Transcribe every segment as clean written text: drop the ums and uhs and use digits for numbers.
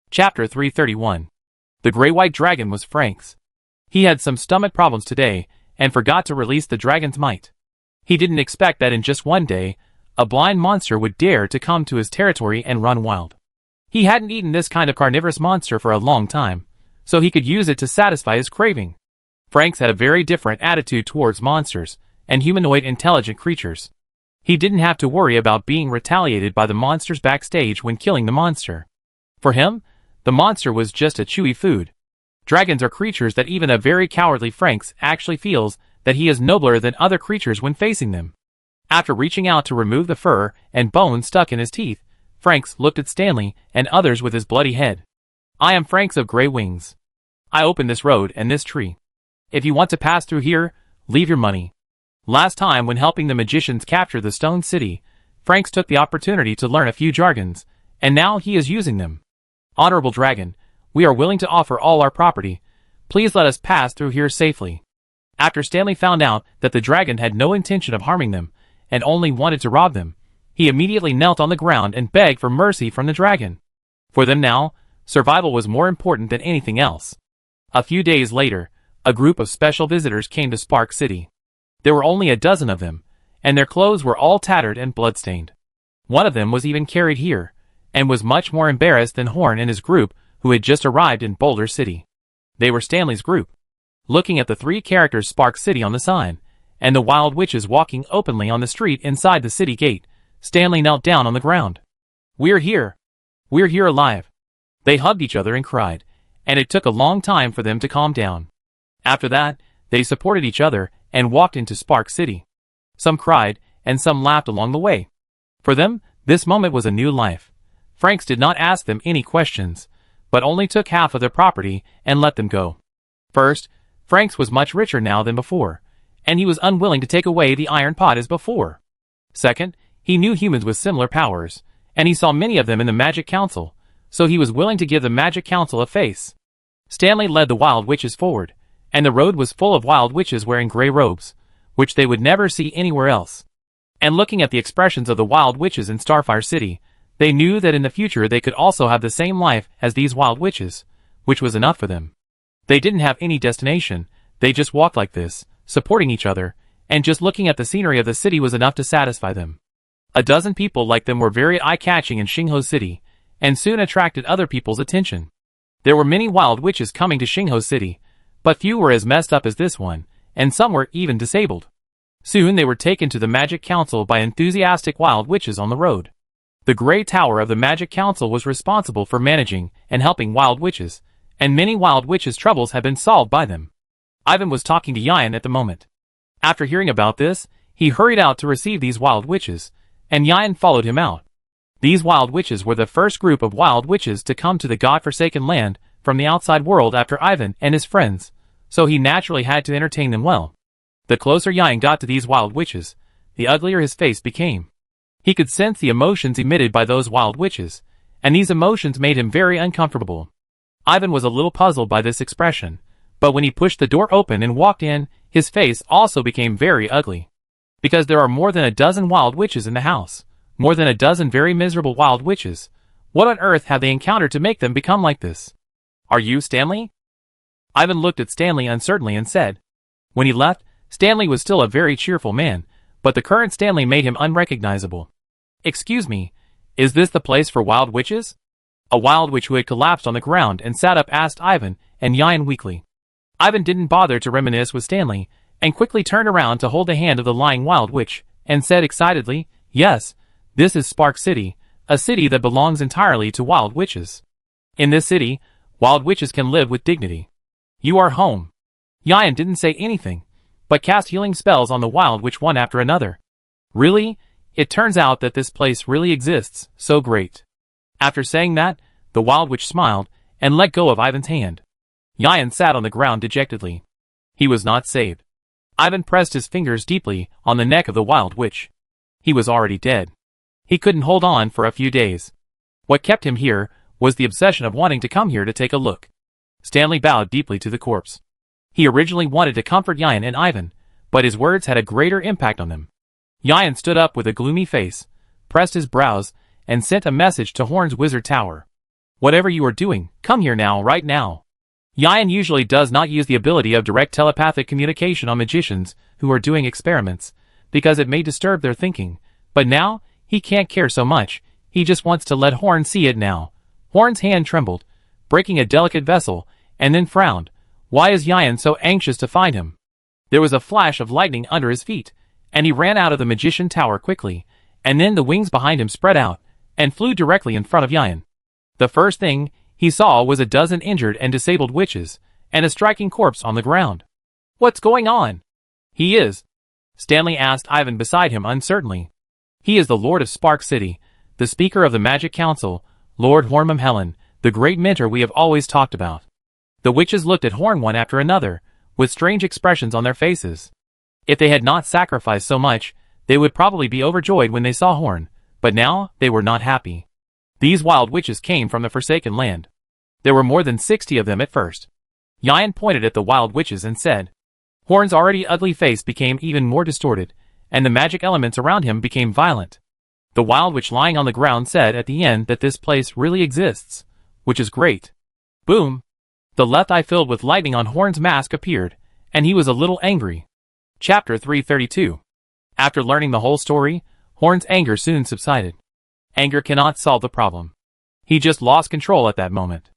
Chapter 331. The Grey-White Dragon was Frank's. He had some stomach problems today, and forgot to release the dragon's might. He didn't expect that in just one day, a blind monster would dare to come to his territory and run wild. He hadn't eaten this kind of carnivorous monster for a long time, so he could use it to satisfy his craving. Frank's had a very different attitude towards monsters and humanoid intelligent creatures. He didn't have to worry about being retaliated by the monsters backstage when killing the monster. For him, the monster was just a chewy food. Dragons are creatures that even a very cowardly Frank's actually feels that he is nobler than other creatures when facing them. After reaching out to remove the fur and bone stuck in his teeth, Frank's looked at Stanley and others with his bloody head. "I am Frank's of Grey Wings. I opened this road and this tree. If you want to pass through here, leave your money." Last time when helping the magicians capture the Stone City, Frank's took the opportunity to learn a few jargons, and now he is using them. "Honorable Dragon, we are willing to offer all our property. Please let us pass through here safely." After Stanley found out that the dragon had no intention of harming them, and only wanted to rob them, he immediately knelt on the ground and begged for mercy from the dragon. For them now, survival was more important than anything else. A few days later, a group of special visitors came to Spark City. There were only a dozen of them, and their clothes were all tattered and bloodstained. One of them was even carried here, and was much more embarrassed than Horn and his group who had just arrived in Boulder City. They were Stanley's group. Looking at the three characters Spark City on the sign, and the wild witches walking openly on the street inside the city gate, Stanley knelt down on the ground. "We're here. We're here alive." They hugged each other and cried, and it took a long time for them to calm down. After that, they supported each other and walked into Spark City. Some cried, and some laughed along the way. For them, this moment was a new life. Frank's did not ask them any questions, but only took half of their property and let them go. First, Frank's was much richer now than before, and he was unwilling to take away the iron pot as before. Second, he knew humans with similar powers, and he saw many of them in the Magic Council, so he was willing to give the Magic Council a face. Stanley led the wild witches forward, and the road was full of wild witches wearing gray robes, which they would never see anywhere else. And looking at the expressions of the wild witches in Starfire City, they knew that in the future they could also have the same life as these wild witches, which was enough for them. They didn't have any destination, they just walked like this, supporting each other, and just looking at the scenery of the city was enough to satisfy them. A dozen people like them were very eye-catching in Xingho City, and soon attracted other people's attention. There were many wild witches coming to Xingho City, but few were as messed up as this one, and some were even disabled. Soon they were taken to the Magic Council by enthusiastic wild witches on the road. The Grey Tower of the Magic Council was responsible for managing and helping wild witches, and many wild witches' troubles had been solved by them. Ivan was talking to Yan at the moment. After hearing about this, he hurried out to receive these wild witches, and Yan followed him out. These wild witches were the first group of wild witches to come to the God-forsaken land from the outside world after Ivan and his friends, so he naturally had to entertain them well. The closer Yan got to these wild witches, the uglier his face became. He could sense the emotions emitted by those wild witches, and these emotions made him very uncomfortable. Ivan was a little puzzled by this expression, but when he pushed the door open and walked in, his face also became very ugly. Because there are more than a dozen wild witches in the house, more than a dozen very miserable wild witches. What on earth have they encountered to make them become like this? "Are you Stanley?" Ivan looked at Stanley uncertainly and said. When he left, Stanley was still a very cheerful man, but the current Stanley made him unrecognizable. "Excuse me, is this the place for wild witches?" A wild witch who had collapsed on the ground and sat up asked Ivan and Yan weakly. Ivan didn't bother to reminisce with Stanley, and quickly turned around to hold the hand of the lying wild witch, and said excitedly, "Yes, this is Spark City, a city that belongs entirely to wild witches. In this city, wild witches can live with dignity. You are home." Yan didn't say anything, but cast healing spells on the wild witch one after another. "Really? It turns out that this place really exists, so great." After saying that, the wild witch smiled, and let go of Ivan's hand. Yan sat on the ground dejectedly. He was not saved. Ivan pressed his fingers deeply on the neck of the wild witch. He was already dead. He couldn't hold on for a few days. What kept him here was the obsession of wanting to come here to take a look. Stanley bowed deeply to the corpse. He originally wanted to comfort Yan and Ivan, but his words had a greater impact on them. Yan stood up with a gloomy face, pressed his brows, and sent a message to Horn's wizard tower. Whatever you are doing, come here now, right now. Yan usually does not use the ability of direct telepathic communication on magicians who are doing experiments, because it may disturb their thinking, but now, he can't care so much, he just wants to let Horn see it now. Horn's hand trembled, breaking a delicate vessel, and then frowned. Why is Yan so anxious to find him? There was a flash of lightning under his feet, and he ran out of the magician tower quickly, and then the wings behind him spread out, and flew directly in front of Yan. The first thing he saw was a dozen injured and disabled witches, and a striking corpse on the ground. What's going on? He is. Stanley asked Ivan beside him uncertainly. He is the Lord of Spark City, the Speaker of the Magic Council, Lord Hornmum Helen, the great mentor we have always talked about. The witches looked at Horn one after another, with strange expressions on their faces. If they had not sacrificed so much, they would probably be overjoyed when they saw Horn, but now they were not happy. These wild witches came from the Forsaken Land. There were more than 60 of them at first. Yan pointed at the wild witches and said. Horn's already ugly face became even more distorted, and the magic elements around him became violent. The wild witch lying on the ground said at the end that this place really exists, which is great. Boom! The left eye filled with lightning on Horn's mask appeared, and he was a little angry. Chapter 332. After learning the whole story, Horn's anger soon subsided. Anger cannot solve the problem. He just lost control at that moment.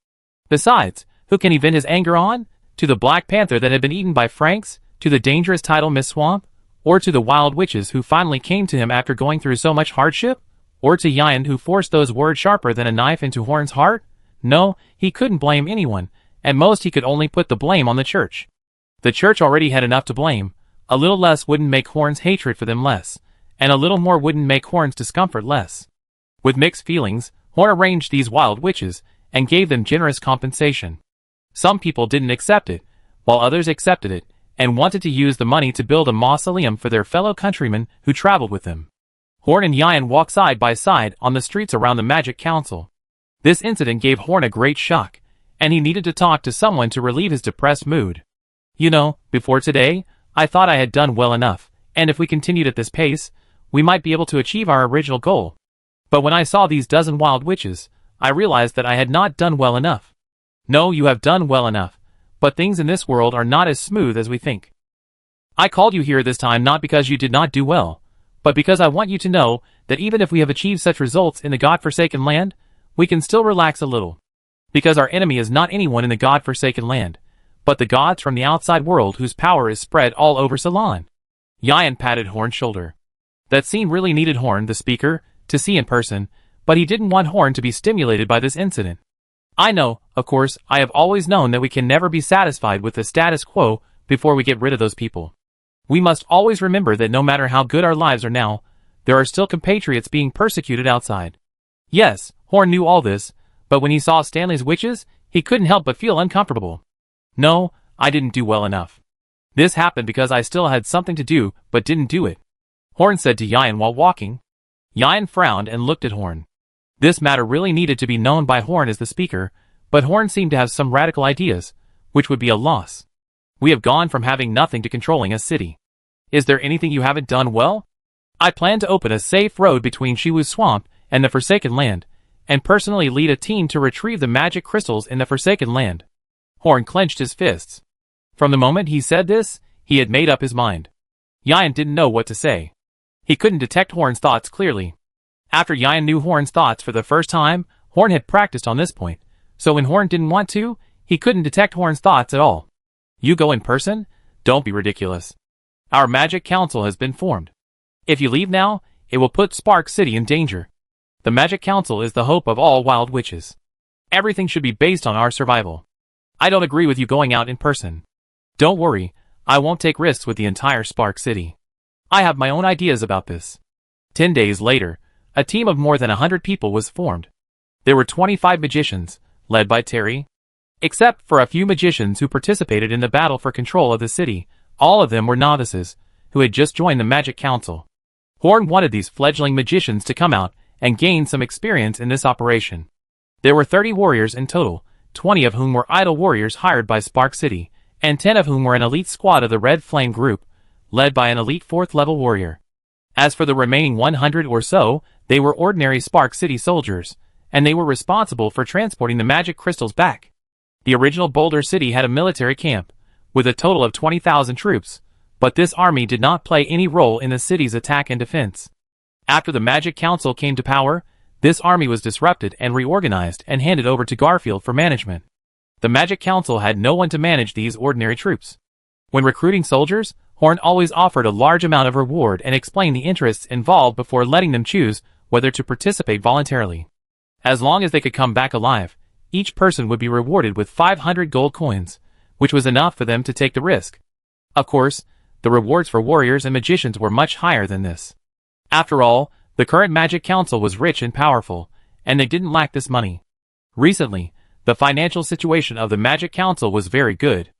Besides, who can he vent his anger on? To the Black Panther that had been eaten by Franks? To the dangerous tidal Miss Swamp? Or to the wild witches who finally came to him after going through so much hardship? Or to Yan who forced those words sharper than a knife into Horn's heart? No, he couldn't blame anyone. At most he could only put the blame on the church. The church already had enough to blame. A little less wouldn't make Horn's hatred for them less, and a little more wouldn't make Horn's discomfort less. With mixed feelings, Horn arranged these wild witches, and gave them generous compensation. Some people didn't accept it, while others accepted it, and wanted to use the money to build a mausoleum for their fellow countrymen who traveled with them. Horn and Yan walked side by side on the streets around the Magic Council. This incident gave Horn a great shock, and he needed to talk to someone to relieve his depressed mood. You know, before today, I thought I had done well enough, and if we continued at this pace, we might be able to achieve our original goal. But when I saw these dozen wild witches, I realized that I had not done well enough. No, you have done well enough, but things in this world are not as smooth as we think. I called you here this time not because you did not do well, but because I want you to know that even if we have achieved such results in the God-forsaken land, we can still relax a little. Because our enemy is not anyone in the God-forsaken land, but the gods from the outside world whose power is spread all over Ceylon. Yan patted Horn's shoulder. That scene really needed Horn, the speaker, to see in person, but he didn't want Horn to be stimulated by this incident. I know, of course, I have always known that we can never be satisfied with the status quo before we get rid of those people. We must always remember that no matter how good our lives are now, there are still compatriots being persecuted outside. Yes, Horn knew all this, but when he saw Stanley's witches, he couldn't help but feel uncomfortable. No, I didn't do well enough. This happened because I still had something to do, but didn't do it. Horn said to Yan while walking. Yan frowned and looked at Horn. This matter really needed to be known by Horn as the speaker, but Horn seemed to have some radical ideas, which would be a loss. We have gone from having nothing to controlling a city. Is there anything you haven't done well? I plan to open a safe road between Shiwu's Swamp and the Forsaken Land, and personally lead a team to retrieve the magic crystals in the Forsaken Land. Horn clenched his fists. From the moment he said this, he had made up his mind. Yan didn't know what to say. He couldn't detect Horn's thoughts clearly. After Yan knew Horn's thoughts for the first time, Horn had practiced on this point, so when Horn didn't want to, he couldn't detect Horn's thoughts at all. You go in person? Don't be ridiculous. Our Magic Council has been formed. If you leave now, it will put Spark City in danger. The Magic Council is the hope of all wild witches. Everything should be based on our survival. I don't agree with you going out in person. Don't worry, I won't take risks with the entire Spark City. I have my own ideas about this. 10 days later, a team of more than 100 people was formed. There were 25 magicians, led by Terry. Except for a few magicians who participated in the battle for control of the city, all of them were novices, who had just joined the Magic Council. Horn wanted these fledgling magicians to come out and gain some experience in this operation. There were 30 warriors in total, 20 of whom were idle warriors hired by Spark City, and 10 of whom were an elite squad of the Red Flame group, led by an elite 4th level warrior. As for the remaining 100 or so, they were ordinary Spark City soldiers, and they were responsible for transporting the magic crystals back. The original Boulder City had a military camp, with a total of 20,000 troops, but this army did not play any role in the city's attack and defense. After the Magic Council came to power, this army was disrupted and reorganized and handed over to Garfield for management. The Magic Council had no one to manage these ordinary troops. When recruiting soldiers, Horn always offered a large amount of reward and explained the interests involved before letting them choose whether to participate voluntarily. As long as they could come back alive, each person would be rewarded with 500 gold coins, which was enough for them to take the risk. Of course, the rewards for warriors and magicians were much higher than this. After all, the current Magic Council was rich and powerful, and they didn't lack this money. Recently, the financial situation of the Magic Council was very good.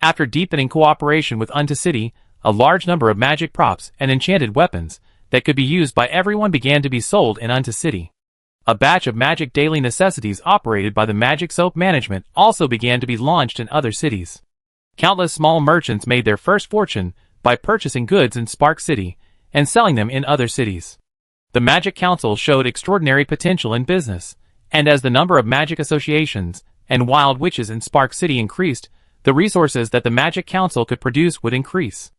After deepening cooperation with Undead City, a large number of magic props and enchanted weapons that could be used by everyone began to be sold in Undead City. A batch of magic daily necessities operated by the Magic Soap Management also began to be launched in other cities. Countless small merchants made their first fortune by purchasing goods in Spark City and selling them in other cities. The Magic Council showed extraordinary potential in business, and as the number of magic associations and wild witches in Spark City increased, the resources that the Magic Council could produce would increase.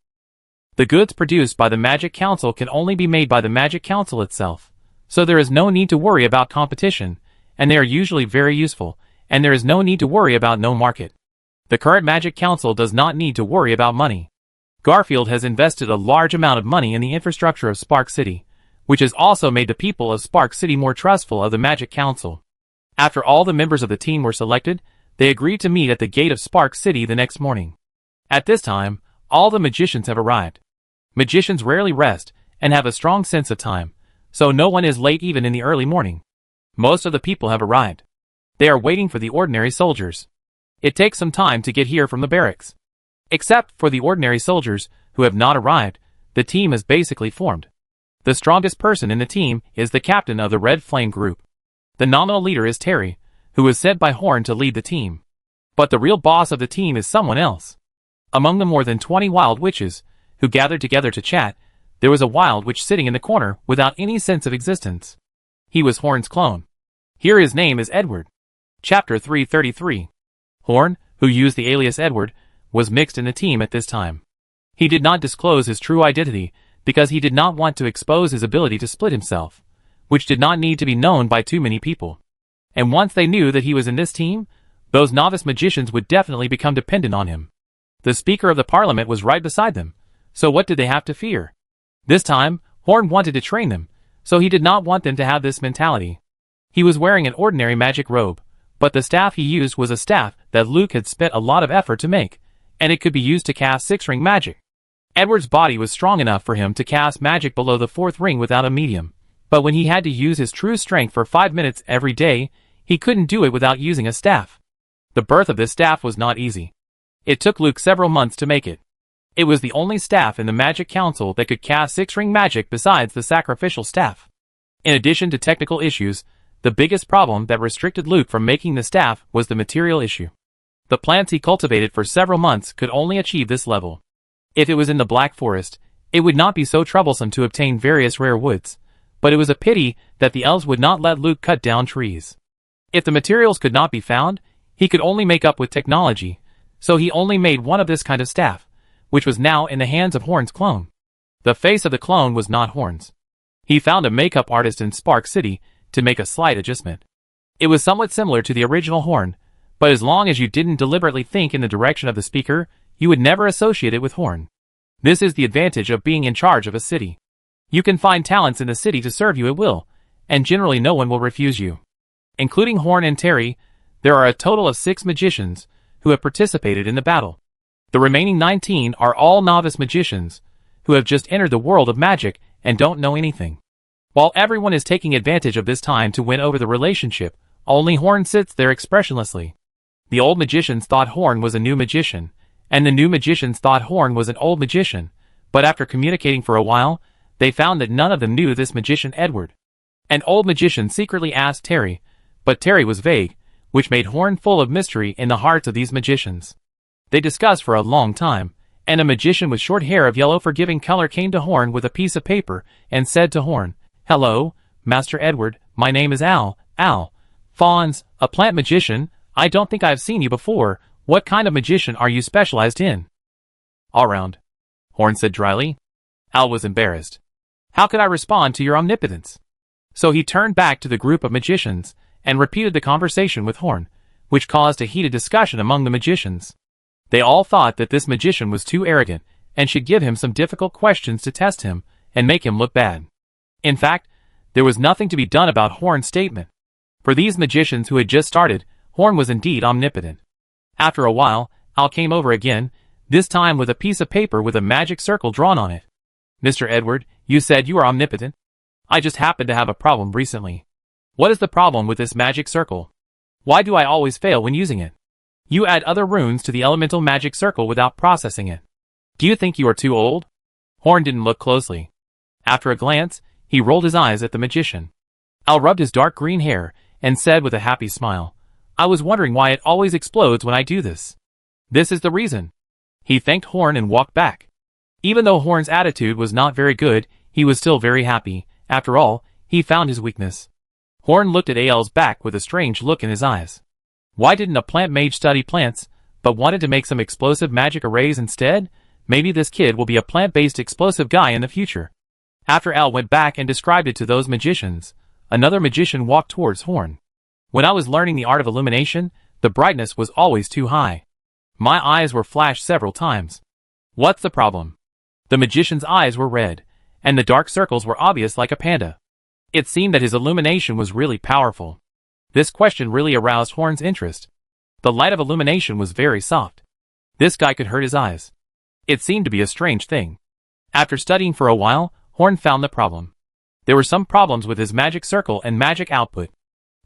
The goods produced by the Magic Council can only be made by the Magic Council itself, so there is no need to worry about competition, and they are usually very useful, and there is no need to worry about no market. The current Magic Council does not need to worry about money. Garfield has invested a large amount of money in the infrastructure of Spark City, which has also made the people of Spark City more trustful of the Magic Council. After all the members of the team were selected, they agreed to meet at the gate of Spark City the next morning. At this time, all the magicians have arrived. Magicians rarely rest and have a strong sense of time, so no one is late even in the early morning. Most of the people have arrived. They are waiting for the ordinary soldiers. It takes some time to get here from the barracks. Except for the ordinary soldiers who have not arrived, the team is basically formed. The strongest person in the team is the captain of the Red Flame group. The nominal leader is Terry, who was sent by Horn to lead the team. But the real boss of the team is someone else. Among the more than 20 wild witches who gathered together to chat, there was a wild witch sitting in the corner without any sense of existence. He was Horn's clone. Here his name is Edward. Chapter 333. Horn, who used the alias Edward, was mixed in the team at this time. He did not disclose his true identity because he did not want to expose his ability to split himself, which did not need to be known by too many people. And once they knew that he was in this team, those novice magicians would definitely become dependent on him. The Speaker of the Parliament was right beside them, so what did they have to fear? This time, Horn wanted to train them, so he did not want them to have this mentality. He was wearing an ordinary magic robe, but the staff he used was a staff that Luke had spent a lot of effort to make, and it could be used to cast 6-ring magic. Edward's body was strong enough for him to cast magic below the 4th ring without a medium, but when he had to use his true strength for 5 minutes every day, he couldn't do it without using a staff. The birth of this staff was not easy. It took Luke several months to make it. It was the only staff in the Magic Council that could cast 6-ring magic besides the sacrificial staff. In addition to technical issues, the biggest problem that restricted Luke from making the staff was the material issue. The plants he cultivated for several months could only achieve this level. If it was in the Black Forest, it would not be so troublesome to obtain various rare woods, but it was a pity that the elves would not let Luke cut down trees. If the materials could not be found, he could only make up with technology, so he only made one of this kind of staff, which was now in the hands of Horn's clone. The face of the clone was not Horn's. He found a makeup artist in Spark City to make a slight adjustment. It was somewhat similar to the original Horn, but as long as you didn't deliberately think in the direction of the speaker, you would never associate it with Horn. This is the advantage of being in charge of a city. You can find talents in the city to serve you at will, and generally no one will refuse you. Including Horn and Terry, there are a total of 6 magicians who have participated in the battle. The remaining 19 are all novice magicians who have just entered the world of magic and don't know anything. While everyone is taking advantage of this time to win over the relationship, only Horn sits there expressionlessly. The old magicians thought Horn was a new magician, and the new magicians thought Horn was an old magician, but after communicating for a while, they found that none of them knew this magician Edward. An old magician secretly asked Terry, but Terry was vague, which made Horn full of mystery in the hearts of these magicians. They discussed for a long time, and a magician with short hair of yellow forgiving color came to Horn with a piece of paper and said to Horn, "Hello, Master Edward, my name is Al. Al, Fawns, a plant magician? I don't think I've seen you before. What kind of magician are you specialized in? All round, Horn said dryly. Al was embarrassed. How could I respond to your omnipotence? So he turned back to the group of magicians and repeated the conversation with Horn, which caused a heated discussion among the magicians. They all thought that this magician was too arrogant and should give him some difficult questions to test him and make him look bad. In fact, there was nothing to be done about Horn's statement. For these magicians who had just started, Horn was indeed omnipotent. After a while, Al came over again, this time with a piece of paper with a magic circle drawn on it. Mr. Edward, you said you are omnipotent? I just happened to have a problem recently. What is the problem with this magic circle? Why do I always fail when using it? You add other runes to the elemental magic circle without processing it. Do you think you are too old? Horn didn't look closely. After a glance, he rolled his eyes at the magician. Al rubbed his dark green hair and said with a happy smile, I was wondering why it always explodes when I do this. This is the reason. He thanked Horn and walked back. Even though Horn's attitude was not very good, he was still very happy. After all, he found his weakness. Horn looked at Al's back with a strange look in his eyes. Why didn't a plant mage study plants, but wanted to make some explosive magic arrays instead? Maybe this kid will be a plant-based explosive guy in the future. After Al went back and described it to those magicians, another magician walked towards Horn. When I was learning the art of illumination, the brightness was always too high. My eyes were flashed several times. What's the problem? The magician's eyes were red, and the dark circles were obvious like a panda. It seemed that his illumination was really powerful. This question really aroused Horn's interest. The light of illumination was very soft. This guy could hurt his eyes. It seemed to be a strange thing. After studying for a while, Horn found the problem. There were some problems with his magic circle and magic output.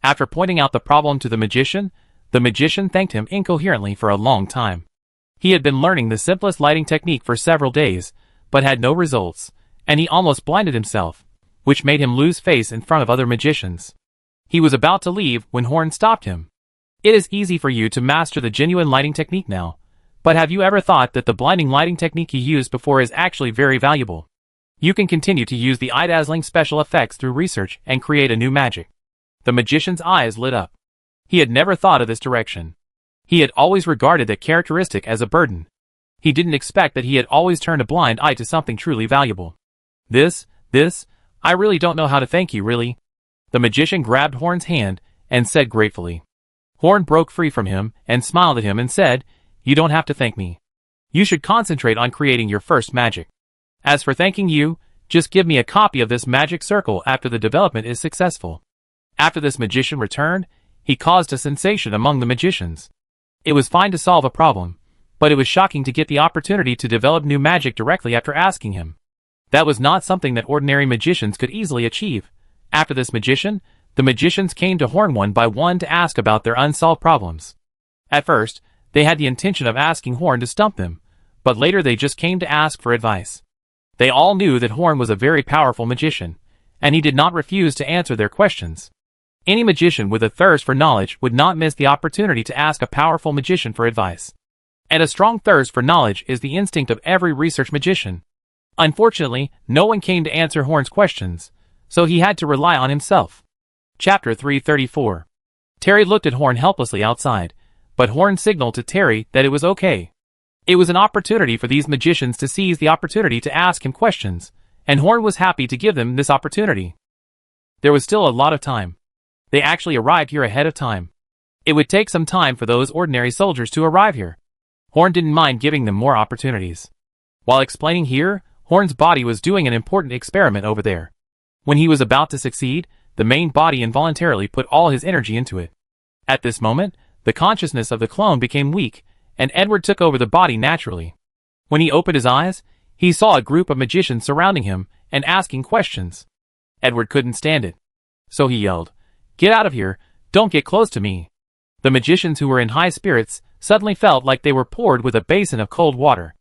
After pointing out the problem to the magician thanked him incoherently for a long time. He had been learning the simplest lighting technique for several days, but had no results, and he almost blinded himself, which made him lose face in front of other magicians. He was about to leave when Horn stopped him. It is easy for you to master the genuine lighting technique now, but have you ever thought that the blinding lighting technique you used before is actually very valuable? You can continue to use the eye-dazzling special effects through research and create a new magic. The magician's eyes lit up. He had never thought of this direction. He had always regarded that characteristic as a burden. He didn't expect that he had always turned a blind eye to something truly valuable. I really don't know how to thank you, really. The magician grabbed Horn's hand and said gratefully. Horn broke free from him and smiled at him and said, You don't have to thank me. You should concentrate on creating your first magic. As for thanking you, just give me a copy of this magic circle after the development is successful. After this magician returned, he caused a sensation among the magicians. It was fine to solve a problem, but it was shocking to get the opportunity to develop new magic directly after asking him. That was not something that ordinary magicians could easily achieve. After this magician, the magicians came to Horn one by one to ask about their unsolved problems. At first, they had the intention of asking Horn to stump them, but later they just came to ask for advice. They all knew that Horn was a very powerful magician, and he did not refuse to answer their questions. Any magician with a thirst for knowledge would not miss the opportunity to ask a powerful magician for advice. And a strong thirst for knowledge is the instinct of every research magician. Unfortunately, no one came to answer Horn's questions, so he had to rely on himself. Chapter 334. Terry looked at Horn helplessly outside, but Horn signaled to Terry that it was okay. It was an opportunity for these magicians to seize the opportunity to ask him questions, and Horn was happy to give them this opportunity. There was still a lot of time. They actually arrived here ahead of time. It would take some time for those ordinary soldiers to arrive here. Horn didn't mind giving them more opportunities. While explaining here, Horn's body was doing an important experiment over there. When he was about to succeed, the main body involuntarily put all his energy into it. At this moment, the consciousness of the clone became weak, and Edward took over the body naturally. When he opened his eyes, he saw a group of magicians surrounding him and asking questions. Edward couldn't stand it. So he yelled, "Get out of here, don't get close to me." The magicians who were in high spirits suddenly felt like they were poured with a basin of cold water.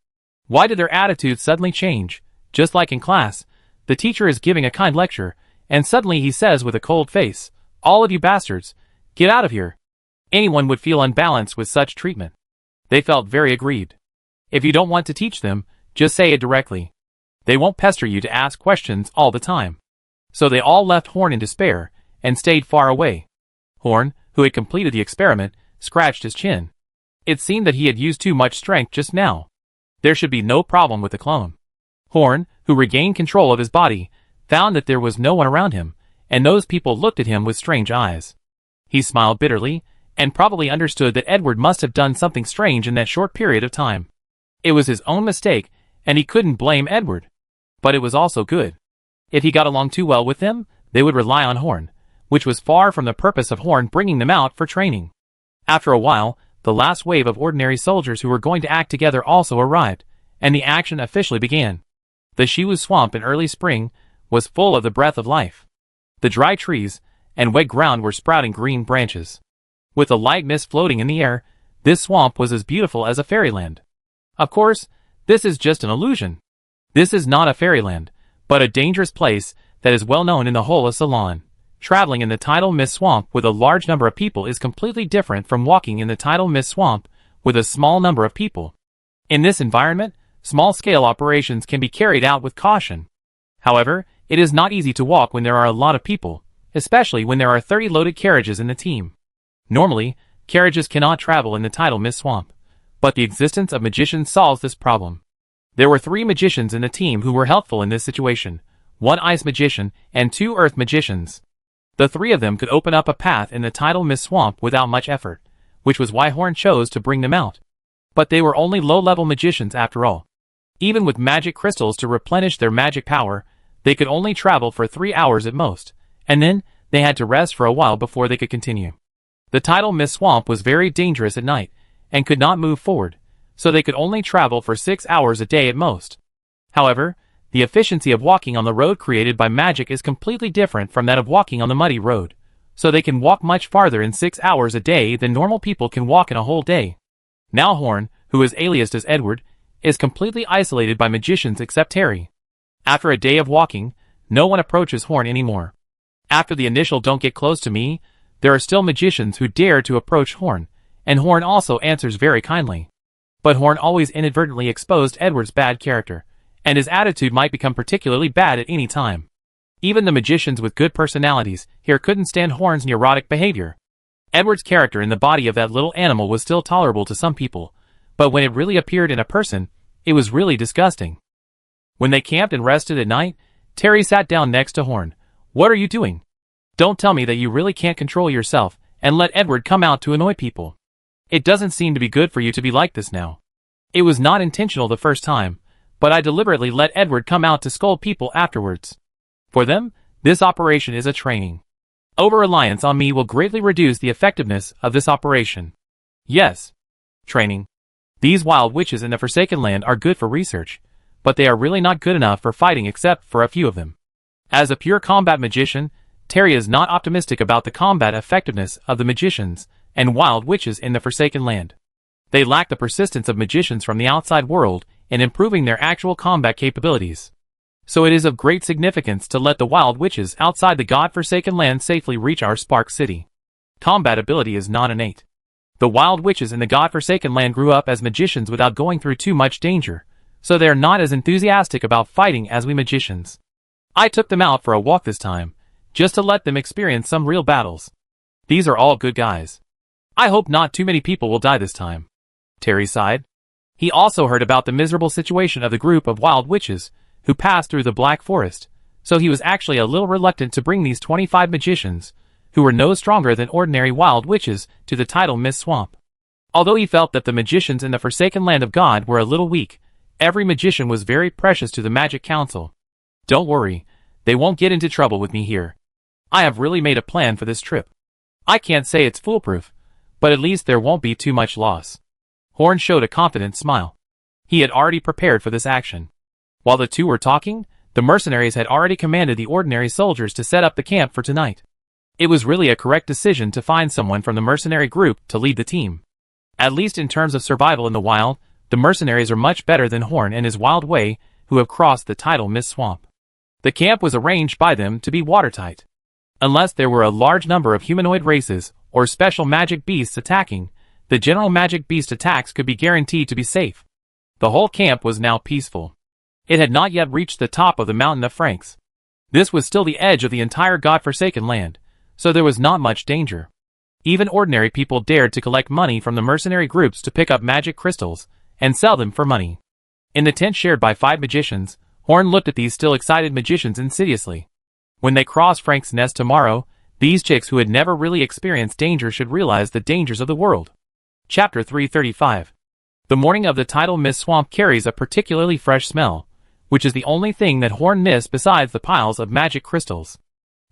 Why did their attitudes suddenly change? Just like in class, the teacher is giving a kind lecture, and suddenly he says with a cold face, "All of you bastards, get out of here." Anyone would feel unbalanced with such treatment. They felt very aggrieved. If you don't want to teach them, just say it directly. They won't pester you to ask questions all the time. So they all left Horn in despair, and stayed far away. Horn, who had completed the experiment, scratched his chin. It seemed that he had used too much strength just now. There should be no problem with the clone. Horn, who regained control of his body, found that there was no one around him, and those people looked at him with strange eyes. He smiled bitterly, and probably understood that Edward must have done something strange in that short period of time. It was his own mistake, and he couldn't blame Edward. But it was also good. If he got along too well with them, they would rely on Horn, which was far from the purpose of Horn bringing them out for training. After a while, the last wave of ordinary soldiers who were going to act together also arrived, and the action officially began. The Shiwu swamp in early spring was full of the breath of life. The dry trees and wet ground were sprouting green branches. With a light mist floating in the air, this swamp was as beautiful as a fairyland. Of course, this is just an illusion. This is not a fairyland, but a dangerous place that is well known in the whole of Ceylon. Traveling in the tidal mist swamp with a large number of people is completely different from walking in the tidal mist swamp with a small number of people. In this environment, small-scale operations can be carried out with caution. However, it is not easy to walk when there are a lot of people, especially when there are 30 loaded carriages in the team. Normally, carriages cannot travel in the tidal mist swamp, but the existence of magicians solves this problem. There were 3 magicians in the team who were helpful in this situation, 1 ice magician and 2 earth magicians. The 3 of them could open up a path in the tidal mist swamp without much effort, which was why Horn chose to bring them out. But they were only low-level magicians after all. Even with magic crystals to replenish their magic power, they could only travel for 3 hours at most, and then they had to rest for a while before they could continue. The tidal mist swamp was very dangerous at night, and could not move forward, so they could only travel for 6 hours a day at most. However, the efficiency of walking on the road created by magic is completely different from that of walking on the muddy road, so they can walk much farther in 6 hours a day than normal people can walk in a whole day. Now Horn, who is aliased as Edward, is completely isolated by magicians except Terry. After a day of walking, no one approaches Horn anymore. After the initial "don't get close to me," there are still magicians who dare to approach Horn, and Horn also answers very kindly. But Horn always inadvertently exposed Edward's bad character, and his attitude might become particularly bad at any time. Even the magicians with good personalities here couldn't stand Horn's neurotic behavior. Edward's character in the body of that little animal was still tolerable to some people, but when it really appeared in a person, it was really disgusting. When they camped and rested at night, Terry sat down next to Horn. "What are you doing? Don't tell me that you really can't control yourself and let Edward come out to annoy people. It doesn't seem to be good for you to be like this now. It was not intentional the first time, but I deliberately let Edward come out to scold people afterwards. For them, this operation is a training. Over-reliance on me will greatly reduce the effectiveness of this operation. Yes. Training. These wild witches in the Forsaken Land are good for research, but they are really not good enough for fighting except for a few of them. As a pure combat magician, Terry is not optimistic about the combat effectiveness of the magicians and wild witches in the Forsaken Land. They lack the persistence of magicians from the outside world in improving their actual combat capabilities. So it is of great significance to let the wild witches outside the God-forsaken land safely reach our Spark City. Combat ability is not innate. The wild witches in the God-forsaken land grew up as magicians without going through too much danger, so they are not as enthusiastic about fighting as we magicians. I took them out for a walk this time, just to let them experience some real battles. These are all good guys. I hope not too many people will die this time." Terry sighed. He also heard about the miserable situation of the group of wild witches who passed through the Black Forest, so he was actually a little reluctant to bring these 25 magicians, who were no stronger than ordinary wild witches, to the tidal mist swamp. Although he felt that the magicians in the Forsaken Land of God were a little weak, every magician was very precious to the Magic Council. "Don't worry, they won't get into trouble with me here. I have really made a plan for this trip. I can't say it's foolproof, but at least there won't be too much loss." Horn showed a confident smile. He had already prepared for this action. While the two were talking, the mercenaries had already commanded the ordinary soldiers to set up the camp for tonight. It was really a correct decision to find someone from the mercenary group to lead the team. At least in terms of survival in the wild, the mercenaries are much better than Horn and his wild way, who have crossed the tidal mist swamp. The camp was arranged by them to be watertight. Unless there were a large number of humanoid races or special magic beasts attacking, the general magic beast attacks could be guaranteed to be safe. The whole camp was now peaceful. It had not yet reached the top of the mountain of Franks. This was still the edge of the entire God-forsaken land, so there was not much danger. Even ordinary people dared to collect money from the mercenary groups to pick up magic crystals and sell them for money. In the tent shared by 5 magicians, Horn looked at these still excited magicians insidiously. When they cross Frank's nest tomorrow, these chicks who had never really experienced danger should realize the dangers of the world. Chapter 335. The morning of the tidal mist swamp carries a particularly fresh smell, which is the only thing that Horn missed besides the piles of magic crystals.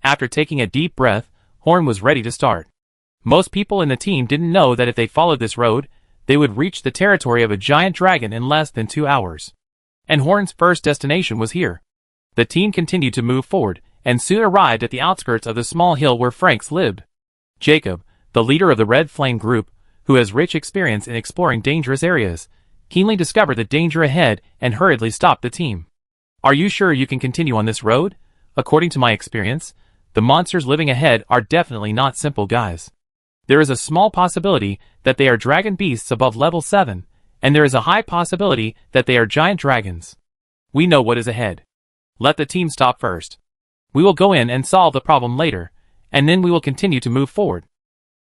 After taking a deep breath, Horn was ready to start. Most people in the team didn't know that if they followed this road, they would reach the territory of a giant dragon in less than 2 hours. And Horn's first destination was here. The team continued to move forward, and soon arrived at the outskirts of the small hill where Franks lived. Jacob, the leader of the Red Flame group, who has rich experience in exploring dangerous areas, keenly discovered the danger ahead and hurriedly stopped the team. Are you sure you can continue on this road? According to my experience, the monsters living ahead are definitely not simple guys. There is a small possibility that they are dragon beasts above level 7, and there is a high possibility that they are giant dragons. We know what is ahead. Let the team stop first. We will go in and solve the problem later, and then we will continue to move forward.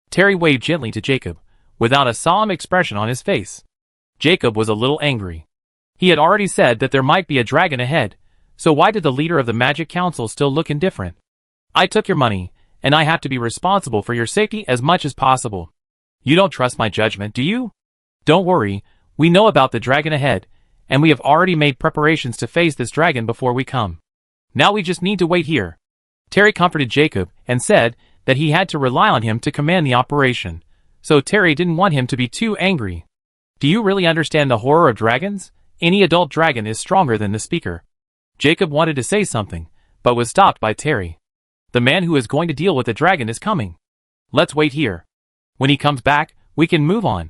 Terry waved gently to Jacob, without a solemn expression on his face. Jacob was a little angry. He had already said that there might be a dragon ahead, so why did the leader of the Magic Council still look indifferent? I took your money, and I have to be responsible for your safety as much as possible. You don't trust my judgment, do you? Don't worry, we know about the dragon ahead, and we have already made preparations to face this dragon before we come. Now we just need to wait here. Terry comforted Jacob and said that he had to rely on him to command the operation, so Terry didn't want him to be too angry. Do you really understand the horror of dragons? Any adult dragon is stronger than the speaker. Jacob wanted to say something, but was stopped by Terry. The man who is going to deal with the dragon is coming. Let's wait here. When he comes back, we can move on.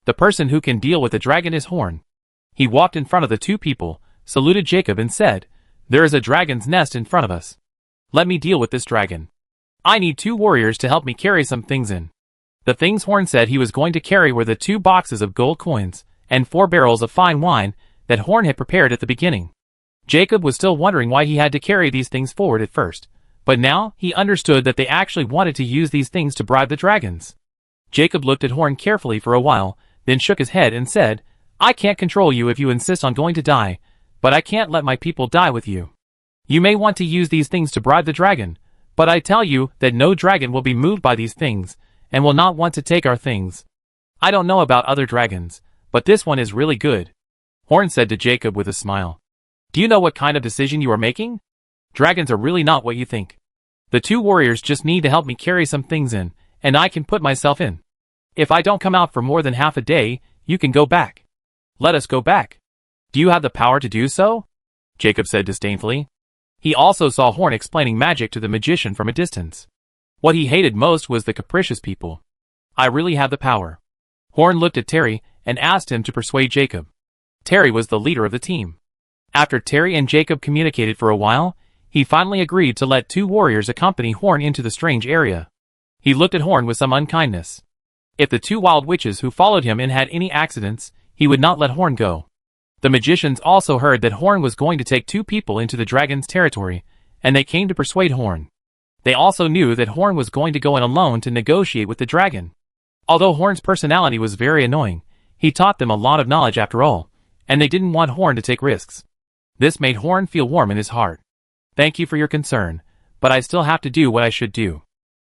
The person who can deal with the dragon is Horn. He walked in front of the 2 people, saluted Jacob and said, "There is a dragon's nest in front of us. Let me deal with this dragon. I need 2 warriors to help me carry some things in." The things Horn said he was going to carry were the 2 boxes of gold coins and 4 barrels of fine wine that Horn had prepared at the beginning. Jacob was still wondering why he had to carry these things forward at first, but now he understood that they actually wanted to use these things to bribe the dragons. Jacob looked at Horn carefully for a while, then shook his head and said, "I can't control you if you insist on going to die, but I can't let my people die with you. You may want to use these things to bribe the dragon, but I tell you that no dragon will be moved by these things, and will not want to take our things. I don't know about other dragons, but this one is really good," Horn said to Jacob with a smile. "Do you know what kind of decision you are making? Dragons are really not what you think. The 2 warriors just need to help me carry some things in, and I can put myself in. If I don't come out for more than half a day, you can go back." "Let us go back." "Do you have the power to do so?" Jacob said disdainfully. He also saw Horn explaining magic to the magician from a distance. What he hated most was the capricious people. "I really have the power." Horn looked at Terry and asked him to persuade Jacob. Terry was the leader of the team. After Terry and Jacob communicated for a while, he finally agreed to let 2 warriors accompany Horn into the strange area. He looked at Horn with some unkindness. If the 2 wild witches who followed him in had any accidents, he would not let Horn go. The magicians also heard that Horn was going to take 2 people into the dragon's territory, and they came to persuade Horn. They also knew that Horn was going to go in alone to negotiate with the dragon. Although Horn's personality was very annoying, he taught them a lot of knowledge after all, and they didn't want Horn to take risks. This made Horn feel warm in his heart. "Thank you for your concern, but I still have to do what I should do.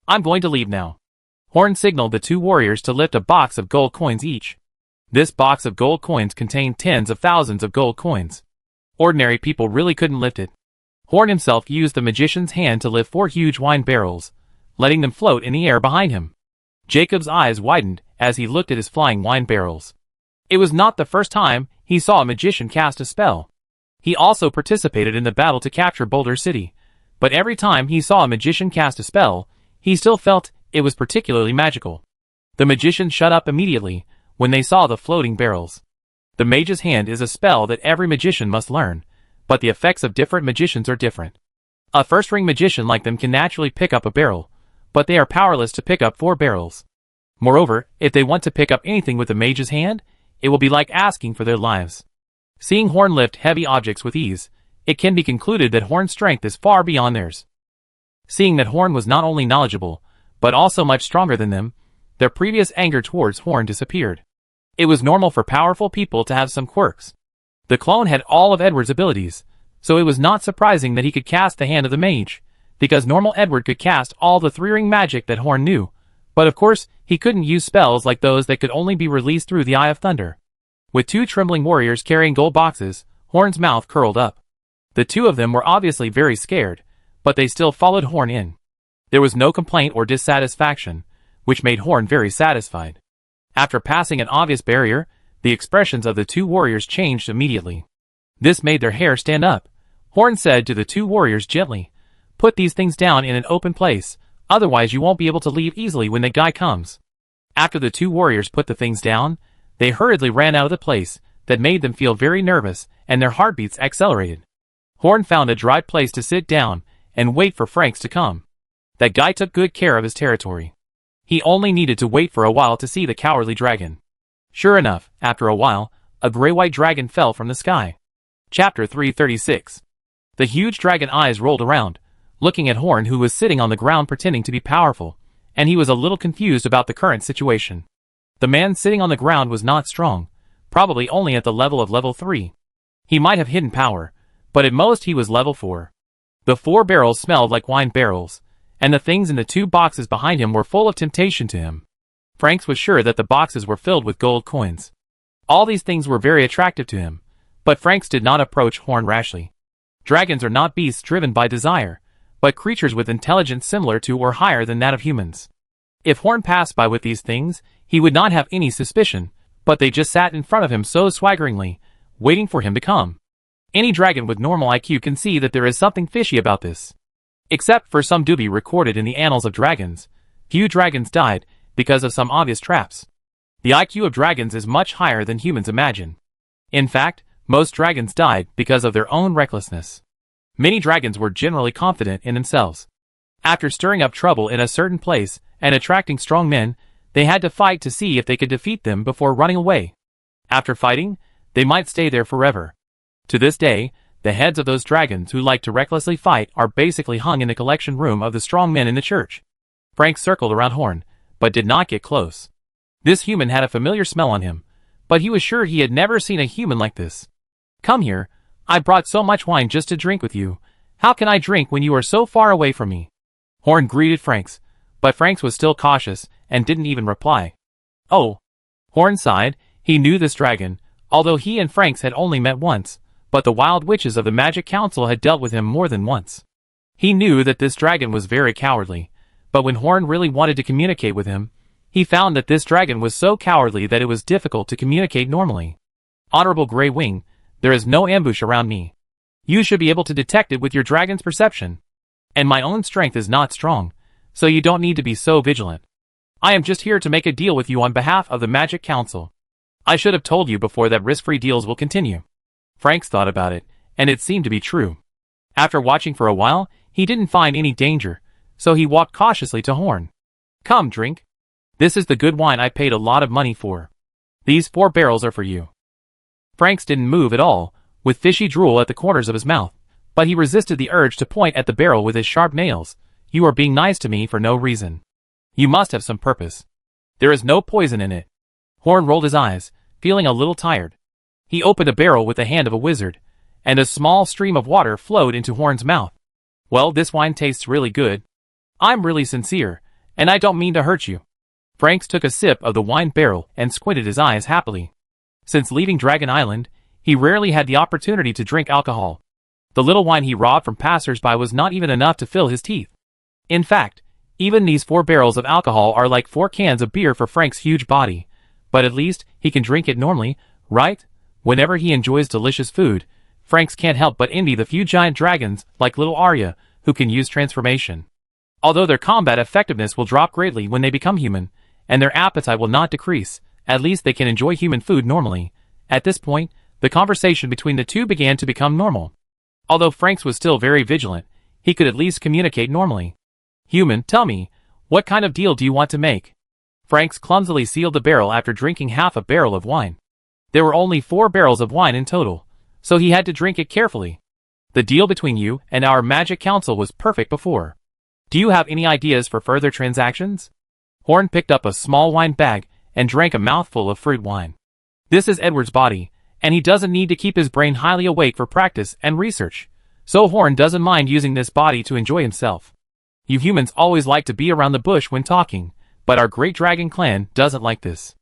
I'm going to leave now." Horn signaled the 2 warriors to lift a box of gold coins each. This box of gold coins contained tens of thousands of gold coins. Ordinary people really couldn't lift it. Horn himself used the magician's hand to lift 4 huge wine barrels, letting them float in the air behind him. Jacob's eyes widened as he looked at his flying wine barrels. It was not the first time he saw a magician cast a spell. He also participated in the battle to capture Boulder City, but every time he saw a magician cast a spell, he still felt it was particularly magical. The magicians shut up immediately when they saw the floating barrels. The mage's hand is a spell that every magician must learn, but the effects of different magicians are different. A first-ring magician like them can naturally pick up a barrel, but they are powerless to pick up 4 barrels. Moreover, if they want to pick up anything with the mage's hand, it will be like asking for their lives. Seeing Horn lift heavy objects with ease, it can be concluded that Horn's strength is far beyond theirs. Seeing that Horn was not only knowledgeable, but also much stronger than them, their previous anger towards Horn disappeared. It was normal for powerful people to have some quirks. The clone had all of Edward's abilities, so it was not surprising that he could cast the Hand of the Mage, because normal Edward could cast all the three-ring magic that Horn knew, but of course, he couldn't use spells like those that could only be released through the Eye of Thunder. With two trembling warriors carrying gold boxes, Horn's mouth curled up. The two of them were obviously very scared, but they still followed Horn in. There was no complaint or dissatisfaction, which made Horn very satisfied. After passing an obvious barrier, the expressions of the two warriors changed immediately. This made their hair stand up. Horn said to the two warriors gently, "Put these things down in an open place, otherwise you won't be able to leave easily when the guy comes." After the two warriors put the things down, they hurriedly ran out of the place. That made them feel very nervous, and their heartbeats accelerated. Horn found a dry place to sit down and wait for Franks to come. That guy took good care of his territory. He only needed to wait for a while to see the cowardly dragon. Sure enough, after a while, a gray-white dragon fell from the sky. Chapter 336. The huge dragon eyes rolled around, looking at Horn, who was sitting on the ground pretending to be powerful, and he was a little confused about the current situation. The man sitting on the ground was not strong, probably only at the level of level 3. He might have hidden power, but at most he was level 4. The 4 barrels smelled like wine barrels, and the things in the 2 boxes behind him were full of temptation to him. Franks was sure that the boxes were filled with gold coins. All these things were very attractive to him, but Franks did not approach Horn rashly. Dragons are not beasts driven by desire, but creatures with intelligence similar to or higher than that of humans. If Horn passed by with these things, he would not have any suspicion, but they just sat in front of him so swaggeringly, waiting for him to come. Any dragon with normal IQ can see that there is something fishy about this. Except for some dooby recorded in the annals of dragons, few dragons died because of some obvious traps. The IQ of dragons is much higher than humans imagine. In fact, most dragons died because of their own recklessness. Many dragons were generally confident in themselves. After stirring up trouble in a certain place and attracting strong men, they had to fight to see if they could defeat them before running away. After fighting, they might stay there forever. To this day, the heads of those dragons who like to recklessly fight are basically hung in the collection room of the strong men in the church. Frank circled around Horn, but did not get close. This human had a familiar smell on him, but he was sure he had never seen a human like this. "Come here, I brought so much wine just to drink with you. How can I drink when you are so far away from me?" Horn greeted Franks, but Franks was still cautious and didn't even reply. "Oh." Horn sighed. He knew this dragon, although he and Franks had only met once, but the wild witches of the Magic Council had dealt with him more than once. He knew that this dragon was very cowardly, but when Horn really wanted to communicate with him, he found that this dragon was so cowardly that it was difficult to communicate normally. "Honorable Grey Wing, there is no ambush around me. You should be able to detect it with your dragon's perception. And my own strength is not strong, so you don't need to be so vigilant. I am just here to make a deal with you on behalf of the Magic Council. I should have told you before that risk-free deals will continue." Franks thought about it, and it seemed to be true. After watching for a while, he didn't find any danger, so he walked cautiously to Horn. "Come, drink. This is the good wine I paid a lot of money for. These 4 barrels are for you." Franks didn't move at all, with fishy drool at the corners of his mouth, but he resisted the urge to point at the barrel with his sharp nails. "You are being nice to me for no reason. You must have some purpose. There is no poison in it." Horn rolled his eyes, feeling a little tired. He opened a barrel with the hand of a wizard, and a small stream of water flowed into Horn's mouth. "Well, this wine tastes really good. I'm really sincere, and I don't mean to hurt you." Franks took a sip of the wine barrel and squinted his eyes happily. Since leaving Dragon Island, he rarely had the opportunity to drink alcohol. The little wine he robbed from passers-by was not even enough to fill his teeth. In fact, even these 4 barrels of alcohol are like 4 cans of beer for Frank's huge body, but at least he can drink it normally, right? Whenever he enjoys delicious food, Franks can't help but envy the few giant dragons, like little Arya, who can use transformation. Although their combat effectiveness will drop greatly when they become human, and their appetite will not decrease, at least they can enjoy human food normally. At this point, the conversation between the two began to become normal. Although Franks was still very vigilant, he could at least communicate normally. "Human, tell me, what kind of deal do you want to make?" Franks clumsily sealed the barrel after drinking half a barrel of wine. There were only 4 barrels of wine in total, so he had to drink it carefully. "The deal between you and our Magic Council was perfect before. Do you have any ideas for further transactions? Horn picked up a small wine bag and drank a mouthful of fruit wine. This is Edward's body, and he doesn't need to keep his brain highly awake for practice and research, so Horn doesn't mind using this body to enjoy himself. You humans always like to be around the bush when talking, but our great dragon clan doesn't like this.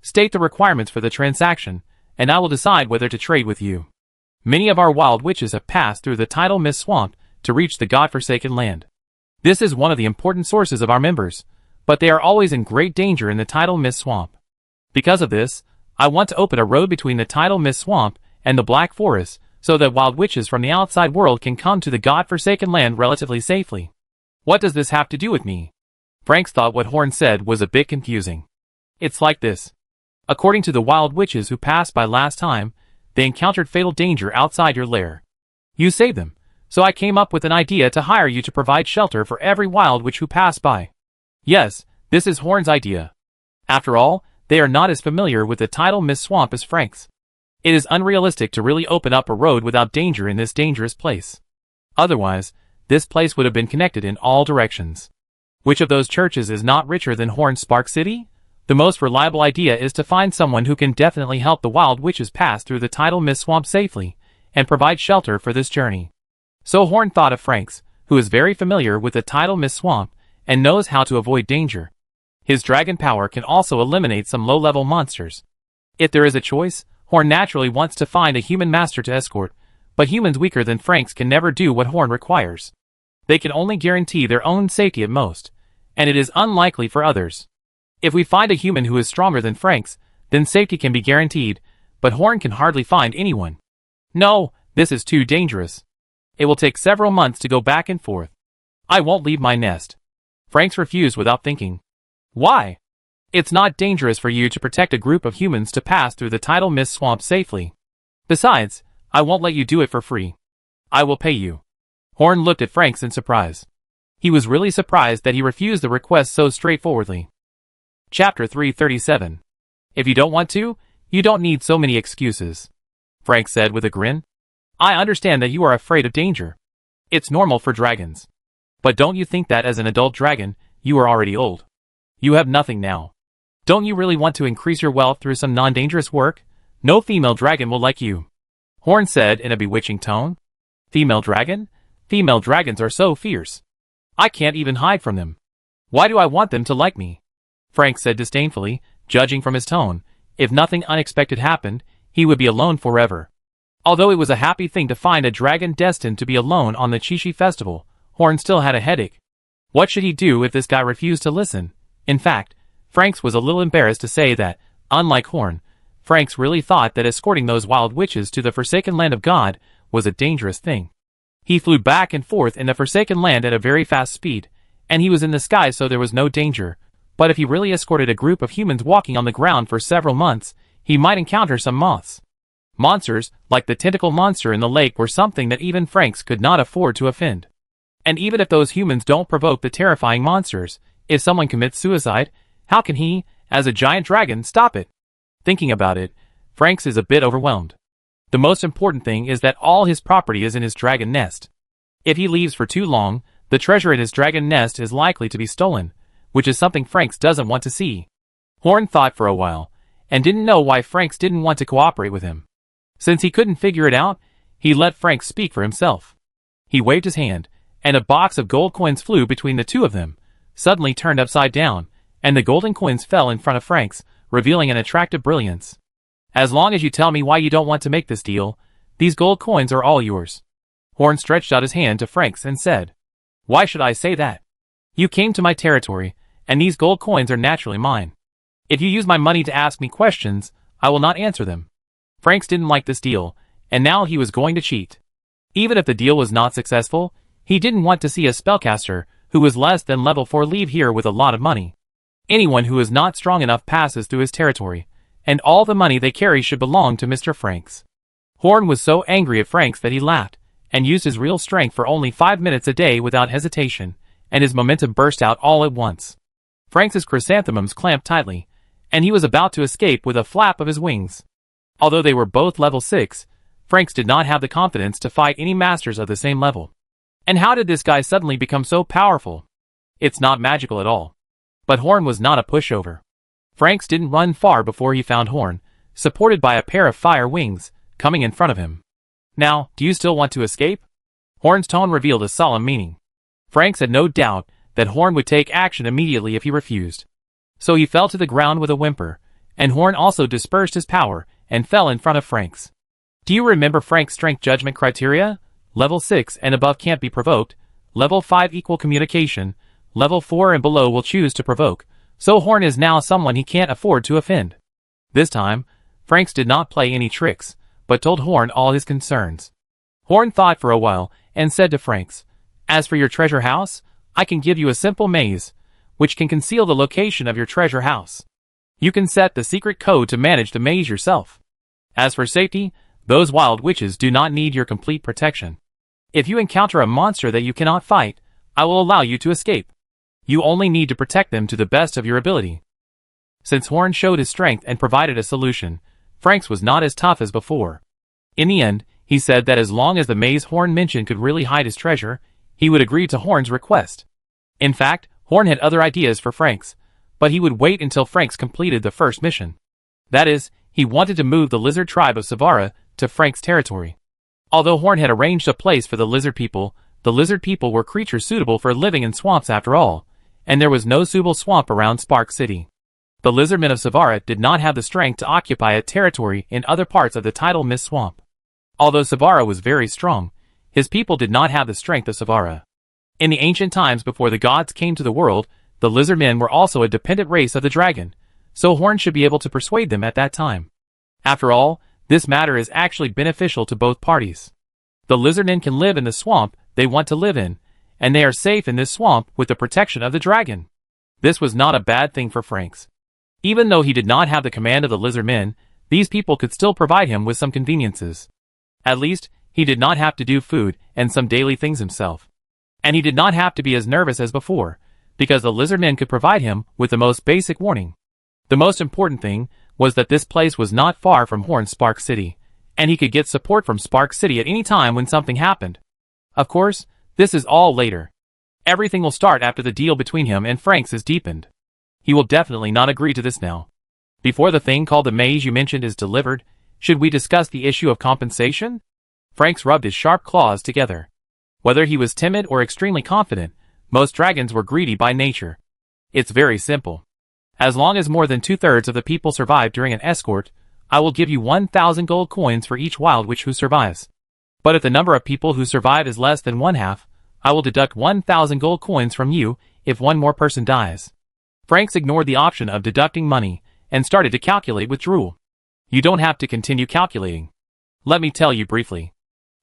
State the requirements for the transaction, and I will decide whether to trade with you. Many of our wild witches have passed through the tidal mist swamp to reach the god-forsaken land. This is one of the important sources of our members, but they are always in great danger in the tidal mist swamp. Because of this, I want to open a road between the tidal mist swamp and the Black Forest so that wild witches from the outside world can come to the god-forsaken land relatively safely. What does this have to do with me? Franks thought what Horn said was a bit confusing. It's like this. According to the wild witches who passed by last time, they encountered fatal danger outside your lair. You saved them, so I came up with an idea to hire you to provide shelter for every wild witch who passed by. Yes, this is Horn's idea. After all, they are not as familiar with the tidal mist swamp as Franks. It is unrealistic to really open up a road without danger in this dangerous place. Otherwise, this place would have been connected in all directions. Which of those churches is not richer than Horn's Spark City? The most reliable idea is to find someone who can definitely help the wild witches pass through the tidal mist swamp safely, and provide shelter for this journey. So Horn thought of Franks, who is very familiar with the tidal mist swamp, and knows how to avoid danger. His dragon power can also eliminate some low-level monsters. If there is a choice, Horn naturally wants to find a human master to escort, but humans weaker than Franks can never do what Horn requires. They can only guarantee their own safety at most, and it is unlikely for others. If we find a human who is stronger than Franks, then safety can be guaranteed, but Horn can hardly find anyone. No, this is too dangerous. It will take several months to go back and forth. I won't leave my nest. Franks refused without thinking. Why? It's not dangerous for you to protect a group of humans to pass through the tidal mist swamp safely. Besides, I won't let you do it for free. I will pay you. Horn looked at Franks in surprise. He was really surprised that he refused the request so straightforwardly. Chapter 337. If you don't want to, you don't need so many excuses. Franks said with a grin. I understand that you are afraid of danger. It's normal for dragons. But don't you think that as an adult dragon, you are already old? You have nothing now. Don't you really want to increase your wealth through some non-dangerous work? No female dragon will like you. Horn said in a bewitching tone. Female dragon? Female dragons are so fierce. I can't even hide from them. Why do I want them to like me? Frank said disdainfully, judging from his tone. If nothing unexpected happened, he would be alone forever. Although it was a happy thing to find a dragon destined to be alone on the Chichi festival, Horn still had a headache. What should he do if this guy refused to listen? In fact, Franks was a little embarrassed to say that, unlike Horn, Franks really thought that escorting those wild witches to the Forsaken Land of God was a dangerous thing. He flew back and forth in the Forsaken Land at a very fast speed, and he was in the sky so there was no danger. But if he really escorted a group of humans walking on the ground for several months, he might encounter some moths. Monsters, like the tentacle monster in the lake, were something that even Franks could not afford to offend. And even if those humans don't provoke the terrifying monsters, if someone commits suicide, how can he, as a giant dragon, stop it? Thinking about it, Franks is a bit overwhelmed. The most important thing is that all his property is in his dragon nest. If he leaves for too long, the treasure in his dragon nest is likely to be stolen, which is something Franks doesn't want to see. Horn thought for a while, and didn't know why Franks didn't want to cooperate with him. Since he couldn't figure it out, he let Franks speak for himself. He waved his hand, and a box of gold coins flew between the two of them, suddenly turned upside down, and the golden coins fell in front of Franks, revealing an attractive brilliance. As long as you tell me why you don't want to make this deal, these gold coins are all yours. Horn stretched out his hand to Franks and said, Why should I say that? You came to my territory, and these gold coins are naturally mine. If you use my money to ask me questions, I will not answer them. Franks didn't like this deal, and now he was going to cheat. Even if the deal was not successful, he didn't want to see a spellcaster who was less than level 4 leave here with a lot of money. Anyone who is not strong enough passes through his territory, and all the money they carry should belong to Mr. Franks. Horn was so angry at Franks that he laughed, and used his real strength for only 5 minutes a day without hesitation, and his momentum burst out all at once. Franks's chrysanthemums clamped tightly, and he was about to escape with a flap of his wings. Although they were both level 6, Franks did not have the confidence to fight any masters of the same level. And how did this guy suddenly become so powerful? It's not magical at all. But Horn was not a pushover. Franks didn't run far before he found Horn, supported by a pair of fire wings, coming in front of him. Now, do you still want to escape? Horn's tone revealed a solemn meaning. Franks had no doubt that Horn would take action immediately if he refused. So he fell to the ground with a whimper, and Horn also dispersed his power and fell in front of Franks. Do you remember Frank's strength judgment criteria? Level 6 and above can't be provoked, level 5 equal communication, level 4 and below will choose to provoke, so Horn is now someone he can't afford to offend. This time, Franks did not play any tricks, but told Horn all his concerns. Horn thought for a while and said to Franks, "As for your treasure house, I can give you a simple maze, which can conceal the location of your treasure house. You can set the secret code to manage the maze yourself. As for safety, those wild witches do not need your complete protection. If you encounter a monster that you cannot fight, I will allow you to escape. You only need to protect them to the best of your ability." Since Horn showed his strength and provided a solution, Franks was not as tough as before. In the end, he said that as long as the maze Horn mentioned could really hide his treasure, he would agree to Horn's request. In fact, Horn had other ideas for Franks, but he would wait until Franks completed the first mission. That is, he wanted to move the lizard tribe of Savara to Franks' territory. Although Horn had arranged a place for the lizard people were creatures suitable for living in swamps after all, and there was no suitable swamp around Spark City. The lizardmen of Savara did not have the strength to occupy a territory in other parts of the tidal mist swamp. Although Savara was very strong, his people did not have the strength of Savara. In the ancient times before the gods came to the world, the lizardmen were also a dependent race of the dragon, so Horn should be able to persuade them at that time. After all, this matter is actually beneficial to both parties. The lizardmen can live in the swamp they want to live in, and they are safe in this swamp with the protection of the dragon. This was not a bad thing for Franks. Even though he did not have the command of the lizardmen, these people could still provide him with some conveniences. At least, he did not have to do food and some daily things himself. And he did not have to be as nervous as before, because the lizardmen could provide him with the most basic warning. The most important thing was that this place was not far from Horn's Spark City, and he could get support from Spark City at any time when something happened. Of course, this is all later. Everything will start after the deal between him and Franks is deepened. He will definitely not agree to this now. Before the thing called the maze you mentioned is delivered, should we discuss the issue of compensation? Franks rubbed his sharp claws together. Whether he was timid or extremely confident, most dragons were greedy by nature. It's very simple. As long as more than 2/3 of the people survive during an escort, I will give you 1,000 gold coins for each wild witch who survives. But if the number of people who survive is less than 1/2, I will deduct 1,000 gold coins from you if one more person dies. Franks ignored the option of deducting money and started to calculate with drool. You don't have to continue calculating. Let me tell you briefly.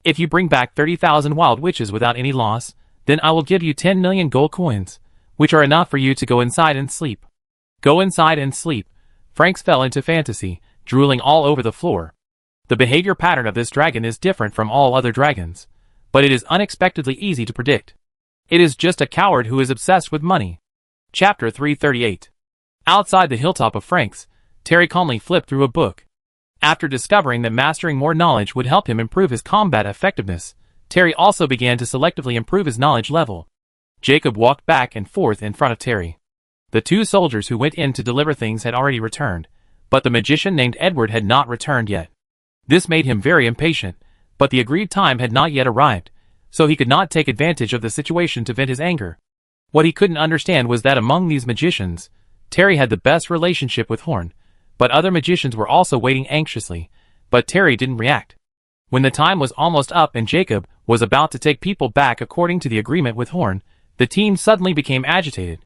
If you bring back 30,000 wild witches without any loss, then I will give you 10 million gold coins, which are enough for you to go inside and sleep. Go inside and sleep. Franks fell into fantasy, drooling all over the floor. The behavior pattern of this dragon is different from all other dragons, but it is unexpectedly easy to predict. It is just a coward who is obsessed with money. Chapter 338. Outside the hilltop of Franks, Terry calmly flipped through a book. After discovering that mastering more knowledge would help him improve his combat effectiveness, Terry also began to selectively improve his knowledge level. Jacob walked back and forth in front of Terry. The 2 soldiers who went in to deliver things had already returned, but the magician named Edward had not returned yet. This made him very impatient, but the agreed time had not yet arrived, so he could not take advantage of the situation to vent his anger. What he couldn't understand was that among these magicians, Terry had the best relationship with Horn, but other magicians were also waiting anxiously, but Terry didn't react. When the time was almost up and Jacob was about to take people back according to the agreement with Horn, the team suddenly became agitated.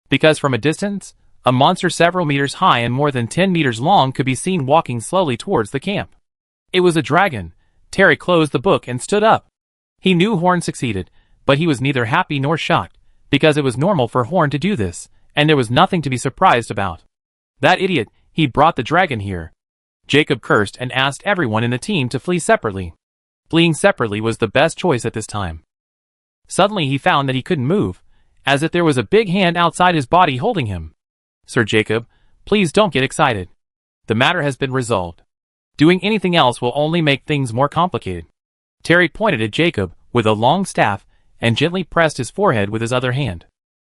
Because from a distance, a monster several meters high and more than 10 meters long could be seen walking slowly towards the camp. It was a dragon. Terry closed the book and stood up. He knew Horn succeeded, but he was neither happy nor shocked, because it was normal for Horn to do this, and there was nothing to be surprised about. That idiot, he brought the dragon here. Jacob cursed and asked everyone in the team to flee separately. Fleeing separately was the best choice at this time. Suddenly he found that he couldn't move, as if there was a big hand outside his body holding him. Sir Jacob, please don't get excited. The matter has been resolved. Doing anything else will only make things more complicated. Terry pointed at Jacob with a long staff and gently pressed his forehead with his other hand.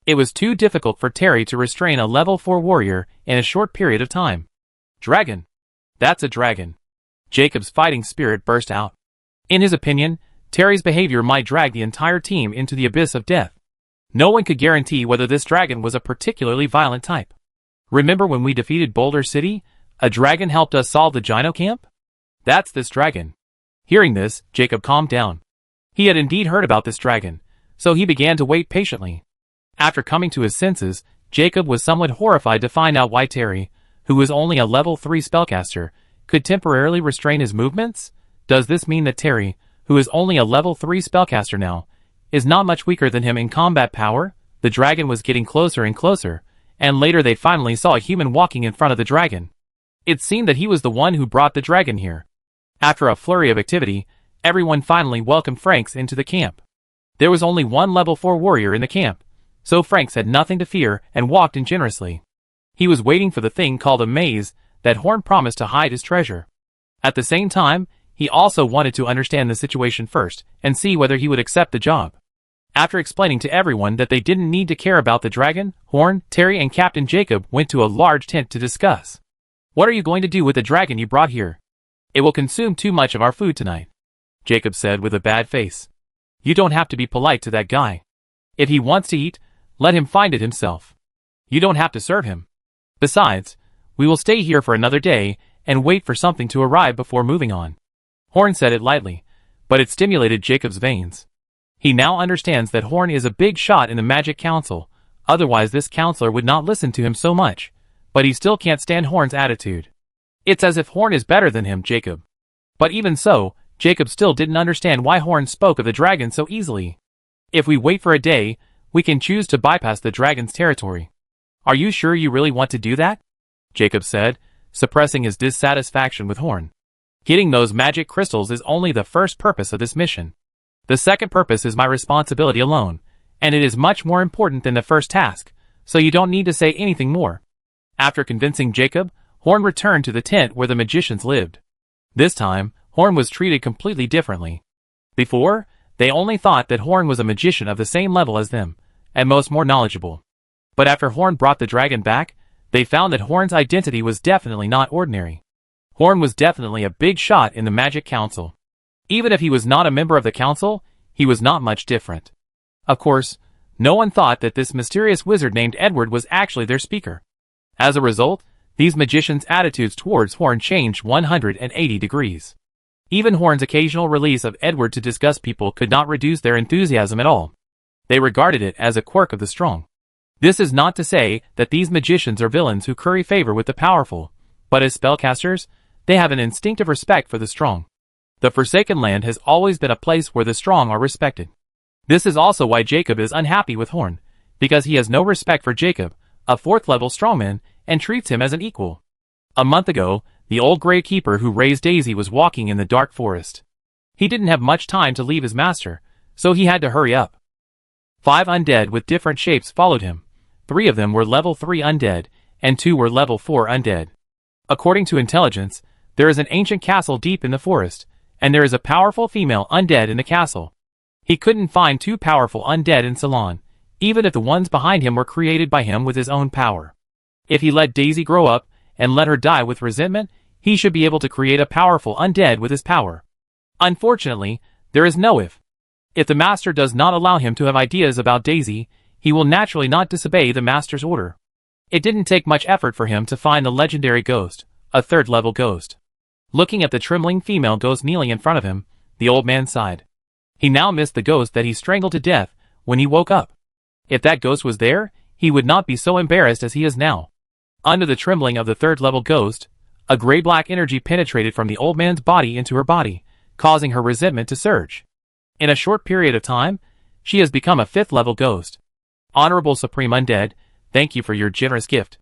It was too difficult for Terry to restrain a level 4 warrior in a short period of time. Dragon! That's a dragon! Jacob's fighting spirit burst out. In his opinion, Terry's behavior might drag the entire team into the abyss of death. No one could guarantee whether this dragon was a particularly violent type. Remember when we defeated Boulder City? A dragon helped us solve the Gino camp? That's this dragon. Hearing this, Jacob calmed down. He had indeed heard about this dragon, so he began to wait patiently. After coming to his senses, Jacob was somewhat horrified to find out why Terry, who was only a level 3 spellcaster, could temporarily restrain his movements. Does this mean that Terry, who is only a level 3 spellcaster now, is not much weaker than him in combat power? The dragon was getting closer and closer, and later they finally saw a human walking in front of the dragon. It seemed that he was the one who brought the dragon here. After a flurry of activity, everyone finally welcomed Franks into the camp. There was only one level 4 warrior in the camp, so Franks had nothing to fear and walked in generously. He was waiting for the thing called a maze that Horn promised to hide his treasure. At the same time, he also wanted to understand the situation first and see whether he would accept the job. After explaining to everyone that they didn't need to care about the dragon, Horn, Terry, and Captain Jacob went to a large tent to discuss. What are you going to do with the dragon you brought here? It will consume too much of our food tonight, Jacob said with a bad face. You don't have to be polite to that guy. If he wants to eat, let him find it himself. You don't have to serve him. Besides, we will stay here for another day and wait for something to arrive before moving on. Horn said it lightly, but it stimulated Jacob's veins. He now understands that Horn is a big shot in the Magic Council, otherwise this counselor would not listen to him so much, but he still can't stand Horn's attitude. It's as if Horn is better than him, Jacob. But even so, Jacob still didn't understand why Horn spoke of the dragon so easily. If we wait for a day, we can choose to bypass the dragon's territory. Are you sure you really want to do that? Jacob said, suppressing his dissatisfaction with Horn. Getting those magic crystals is only the first purpose of this mission. The second purpose is my responsibility alone, and it is much more important than the first task, so you don't need to say anything more. After convincing Jacob, Horn returned to the tent where the magicians lived. This time, Horn was treated completely differently. Before, they only thought that Horn was a magician of the same level as them, and most more knowledgeable. But after Horn brought the dragon back, they found that Horn's identity was definitely not ordinary. Horn was definitely a big shot in the Magic Council. Even if he was not a member of the council, he was not much different. Of course, no one thought that this mysterious wizard named Edward was actually their speaker. As a result, these magicians' attitudes towards Horn changed 180 degrees. Even Horn's occasional release of Edward to discuss people could not reduce their enthusiasm at all. They regarded it as a quirk of the strong. This is not to say that these magicians are villains who curry favor with the powerful, but as spellcasters, they have an instinctive respect for the strong. The Forsaken Land has always been a place where the strong are respected. This is also why Jacob is unhappy with Horn, because he has no respect for Jacob, a 4th-level strongman, and treats him as an equal. A month ago, the old Grey Keeper who raised Daisy was walking in the dark forest. He didn't have much time to leave his master, so he had to hurry up. 5 undead with different shapes followed him. 3 of them were level 3 undead, and 2 were level 4 undead. According to intelligence, there is an ancient castle deep in the forest, and there is a powerful female undead in the castle. He couldn't find 2 powerful undead in Ceylon, even if the ones behind him were created by him with his own power. If he let Daisy grow up, and let her die with resentment, he should be able to create a powerful undead with his power. Unfortunately, there is no if. If the master does not allow him to have ideas about Daisy, he will naturally not disobey the master's order. It didn't take much effort for him to find the legendary ghost, a 3rd-level ghost. Looking at the trembling female ghost kneeling in front of him, the old man sighed. He now missed the ghost that he strangled to death when he woke up. If that ghost was there, he would not be so embarrassed as he is now. Under the trembling of the 3rd-level ghost, a gray-black energy penetrated from the old man's body into her body, causing her resentment to surge. In a short period of time, she has become a 5th-level ghost. Honorable Supreme Undead, thank you for your generous gift.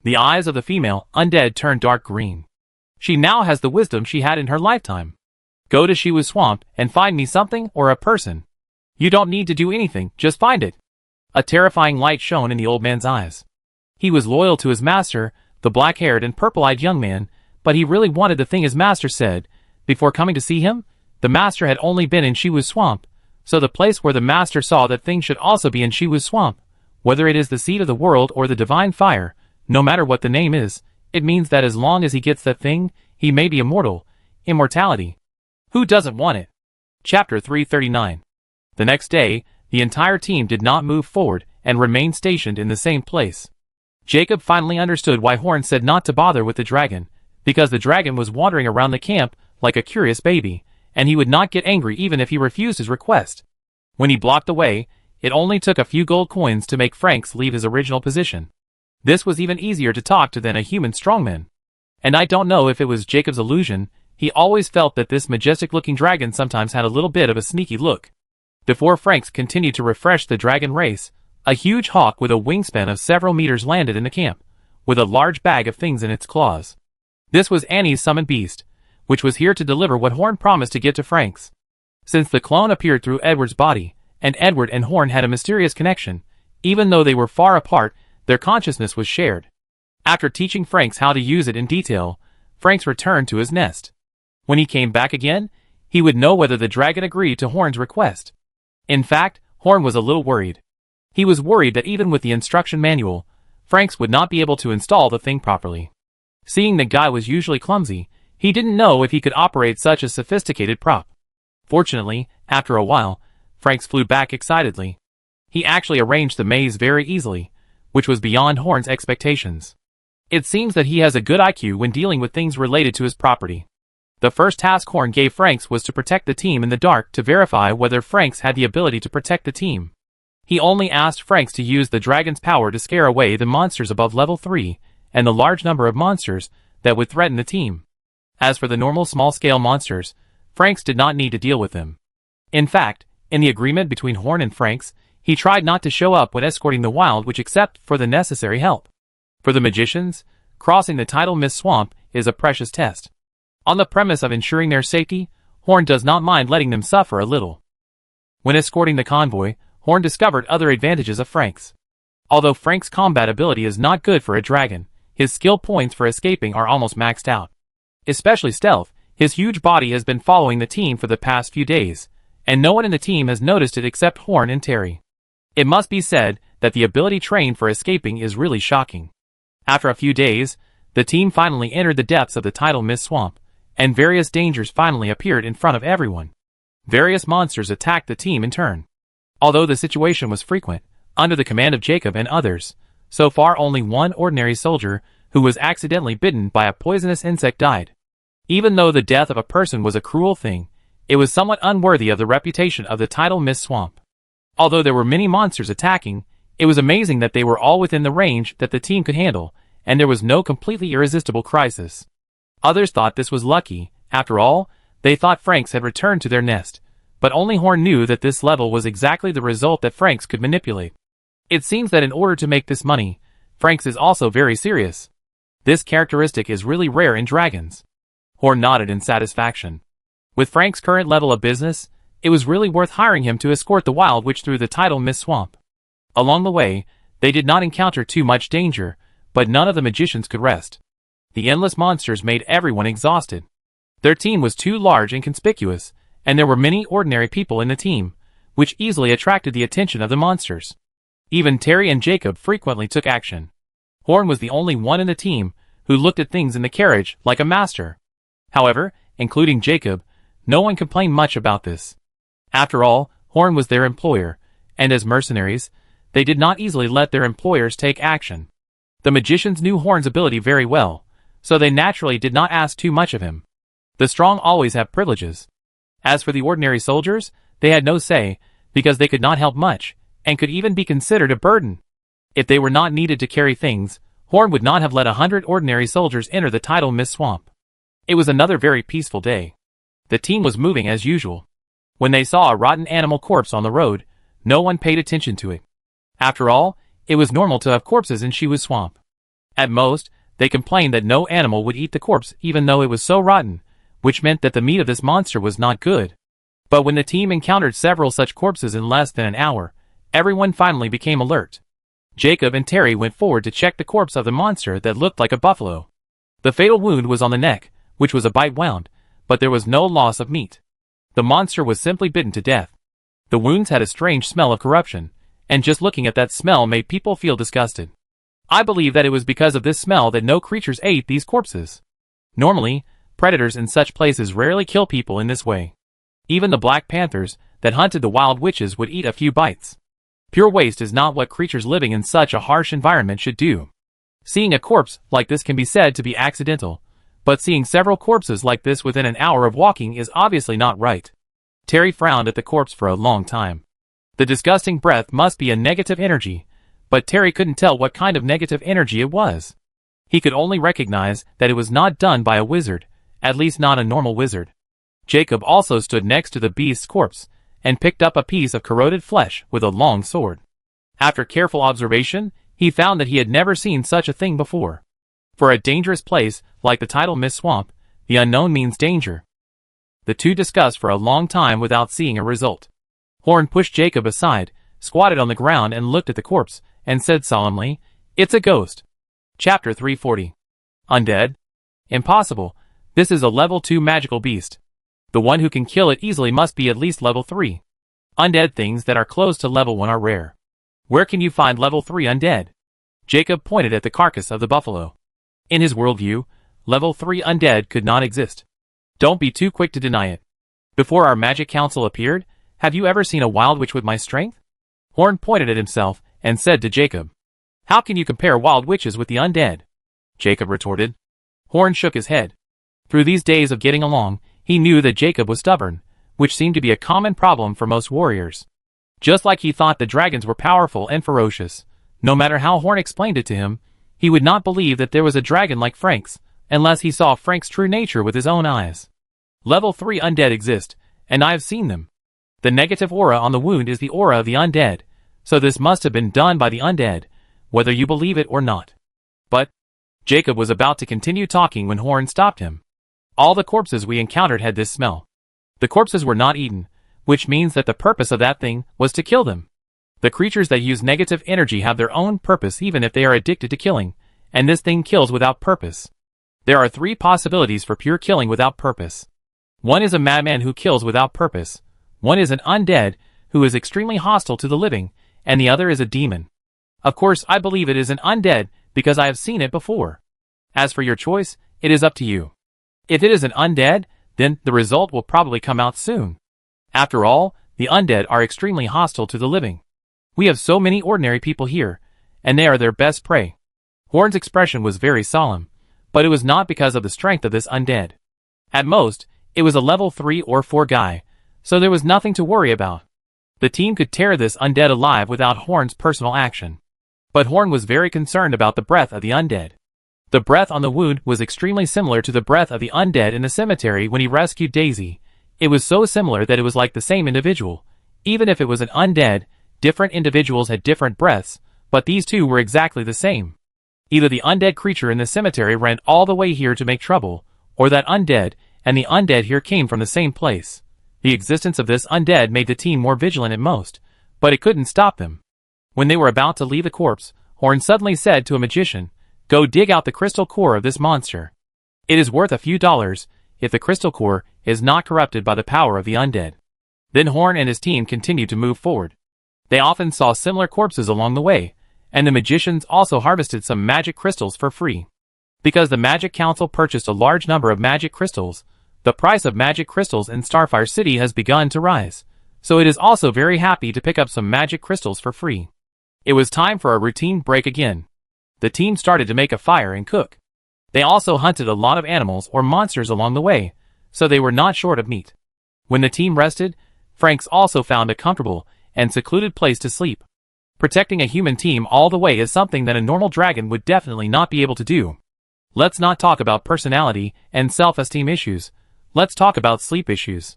The eyes of the female undead turned dark green. She now has the wisdom she had in her lifetime. Go to Shiwu Swamp and find me something or a person. You don't need to do anything, just find it. A terrifying light shone in the old man's eyes. He was loyal to his master, the black-haired and purple-eyed young man, but he really wanted the thing his master said. Before coming to see him, the master had only been in Shiwu Swamp, so the place where the master saw that things should also be in Shiwu Swamp Whether it is the seed of the world or the divine fire, no matter what the name is, it means that as long as he gets that thing, he may be immortal. Immortality. Who doesn't want it? Chapter 339. The next day, the entire team did not move forward and remained stationed in the same place. Jacob finally understood why Horn said not to bother with the dragon, because the dragon was wandering around the camp like a curious baby, and he would not get angry even if he refused his request. When he blocked the way, it only took a few gold coins to make Franks leave his original position. This was even easier to talk to than a human strongman. And I don't know if it was Jacob's illusion, he always felt that this majestic-looking dragon sometimes had a little bit of a sneaky look. Before Franks continued to refresh the dragon race, a huge hawk with a wingspan of several meters landed in the camp, with a large bag of things in its claws. This was Annie's summoned beast, which was here to deliver what Horn promised to get to Franks. Since the clone appeared through Edward's body, and Edward and Horn had a mysterious connection, even though they were far apart, their consciousness was shared. After teaching Franks how to use it in detail, Franks returned to his nest. When he came back again, he would know whether the dragon agreed to Horn's request. In fact, Horn was a little worried. He was worried that even with the instruction manual, Franks would not be able to install the thing properly. Seeing the guy was usually clumsy, he didn't know if he could operate such a sophisticated prop. Fortunately, after a while, Franks flew back excitedly. He actually arranged the maze very easily, which was beyond Horn's expectations. It seems that he has a good IQ when dealing with things related to his property. The first task Horn gave Franks was to protect the team in the dark to verify whether Franks had the ability to protect the team. He only asked Franks to use the dragon's power to scare away the monsters above level 3, and the large number of monsters that would threaten the team. As for the normal small-scale monsters, Franks did not need to deal with them. In fact, in the agreement between Horn and Franks, he tried not to show up when escorting the Wild Witch except for the necessary help. For the magicians, crossing the tidal mist swamp is a precious test. On the premise of ensuring their safety, Horn does not mind letting them suffer a little. When escorting the convoy, Horn discovered other advantages of Franks. Although Franks' combat ability is not good for a dragon, his skill points for escaping are almost maxed out. Especially stealth, his huge body has been following the team for the past few days, and no one in the team has noticed it except Horn and Terry. It must be said that the ability trained for escaping is really shocking. After a few days, the team finally entered the depths of the tidal mist swamp, and various dangers finally appeared in front of everyone. Various monsters attacked the team in turn. Although the situation was frequent, under the command of Jacob and others, so far only one ordinary soldier who was accidentally bitten by a poisonous insect died. Even though the death of a person was a cruel thing, it was somewhat unworthy of the reputation of the tidal mist swamp. Although there were many monsters attacking, it was amazing that they were all within the range that the team could handle, and there was no completely irresistible crisis. Others thought this was lucky. After all, they thought Franks had returned to their nest, but only Horn knew that this level was exactly the result that Franks could manipulate. It seems that in order to make this money, Franks is also very serious. This characteristic is really rare in dragons. Horn nodded in satisfaction. With Franks' current level of business, it was really worth hiring him to escort the Wild Witch through the tidal mist swamp. Along the way, they did not encounter too much danger, but none of the magicians could rest. The endless monsters made everyone exhausted. Their team was too large and conspicuous, and there were many ordinary people in the team, which easily attracted the attention of the monsters. Even Terry and Jacob frequently took action. Horn was the only one in the team who looked at things in the carriage like a master. However, including Jacob, no one complained much about this. After all, Horn was their employer, and as mercenaries, they did not easily let their employers take action. The magicians knew Horn's ability very well, so they naturally did not ask too much of him. The strong always have privileges. As for the ordinary soldiers, they had no say, because they could not help much, and could even be considered a burden. If they were not needed to carry things, Horn would not have let 100 ordinary soldiers enter the tidal mist swamp. It was another very peaceful day. The team was moving as usual. When they saw a rotten animal corpse on the road, no one paid attention to it. After all, it was normal to have corpses in Shiwa's swamp. At most, they complained that no animal would eat the corpse even though it was so rotten, which meant that the meat of this monster was not good. But when the team encountered several such corpses in less than an hour, everyone finally became alert. Jacob and Terry went forward to check the corpse of the monster that looked like a buffalo. The fatal wound was on the neck, which was a bite wound, but there was no loss of meat. The monster was simply bitten to death. The wounds had a strange smell of corruption, and just looking at that smell made people feel disgusted. I believe that it was because of this smell that no creatures ate these corpses. Normally, predators in such places rarely kill people in this way. Even the black panthers that hunted the wild witches would eat a few bites. Pure waste is not what creatures living in such a harsh environment should do. Seeing a corpse like this can be said to be accidental, but seeing several corpses like this within an hour of walking is obviously not right. Terry frowned at the corpse for a long time. The disgusting breath must be a negative energy, but Terry couldn't tell what kind of negative energy it was. He could only recognize that it was not done by a wizard, at least not a normal wizard. Jacob also stood next to the beast's corpse, and picked up a piece of corroded flesh with a long sword. After careful observation, he found that he had never seen such a thing before. For a dangerous place, like the tidal mist swamp, the unknown means danger. The two discussed for a long time without seeing a result. Horn pushed Jacob aside, squatted on the ground and looked at the corpse, and said solemnly, "It's a ghost." Chapter 340. Undead? Impossible. This is a level 2 magical beast. The one who can kill it easily must be at least level 3. Undead things that are close to level 1 are rare. Where can you find level 3 undead? Jacob pointed at the carcass of the buffalo. In his worldview, level 3 undead could not exist. Don't be too quick to deny it. Before our magic council appeared, have you ever seen a wild witch with my strength? Horn pointed at himself and said to Jacob, "How can you compare wild witches with the undead?" Jacob retorted. Horn shook his head. Through these days of getting along, he knew that Jacob was stubborn, which seemed to be a common problem for most warriors. Just like he thought the dragons were powerful and ferocious, no matter how Horn explained it to him, he would not believe that there was a dragon like Frank's, unless he saw Frank's true nature with his own eyes. Level 3 undead exist, and I have seen them. The negative aura on the wound is the aura of the undead, so this must have been done by the undead, whether you believe it or not. But Jacob was about to continue talking when Horn stopped him. All the corpses we encountered had this smell. The corpses were not eaten, which means that the purpose of that thing was to kill them. The creatures that use negative energy have their own purpose even if they are addicted to killing, and this thing kills without purpose. There are 3 possibilities for pure killing without purpose. One is a madman who kills without purpose, one is an undead who is extremely hostile to the living, and the other is a demon. Of course, I believe it is an undead because I have seen it before. As for your choice, it is up to you. If it is an undead, then the result will probably come out soon. After all, the undead are extremely hostile to the living. We have so many ordinary people here, and they are their best prey. Horn's expression was very solemn, but it was not because of the strength of this undead. At most, it was a level 3 or 4 guy, so there was nothing to worry about. The team could tear this undead alive without Horn's personal action. But Horn was very concerned about the breath of the undead. The breath on the wound was extremely similar to the breath of the undead in the cemetery when he rescued Daisy. It was so similar that it was like the same individual. Even if it was an undead, different individuals had different breaths, but these two were exactly the same. Either the undead creature in the cemetery ran all the way here to make trouble, or that undead and the undead here came from the same place. The existence of this undead made the team more vigilant at most, but it couldn't stop them. When they were about to leave the corpse, Horn suddenly said to a magician, "Go dig out the crystal core of this monster. It is worth a few dollars if the crystal core is not corrupted by the power of the undead." Then Horn and his team continued to move forward. They often saw similar corpses along the way, and the magicians also harvested some magic crystals for free. Because the Magic Council purchased a large number of magic crystals, the price of magic crystals in Starfire City has begun to rise, so it is also very happy to pick up some magic crystals for free. It was time for a routine break again. The team started to make a fire and cook. They also hunted a lot of animals or monsters along the way, so they were not short of meat. When the team rested, Franks also found a comfortable and secluded place to sleep. Protecting a human team all the way is something that a normal dragon would definitely not be able to do. Let's not talk about personality and self-esteem issues. Let's talk about sleep issues.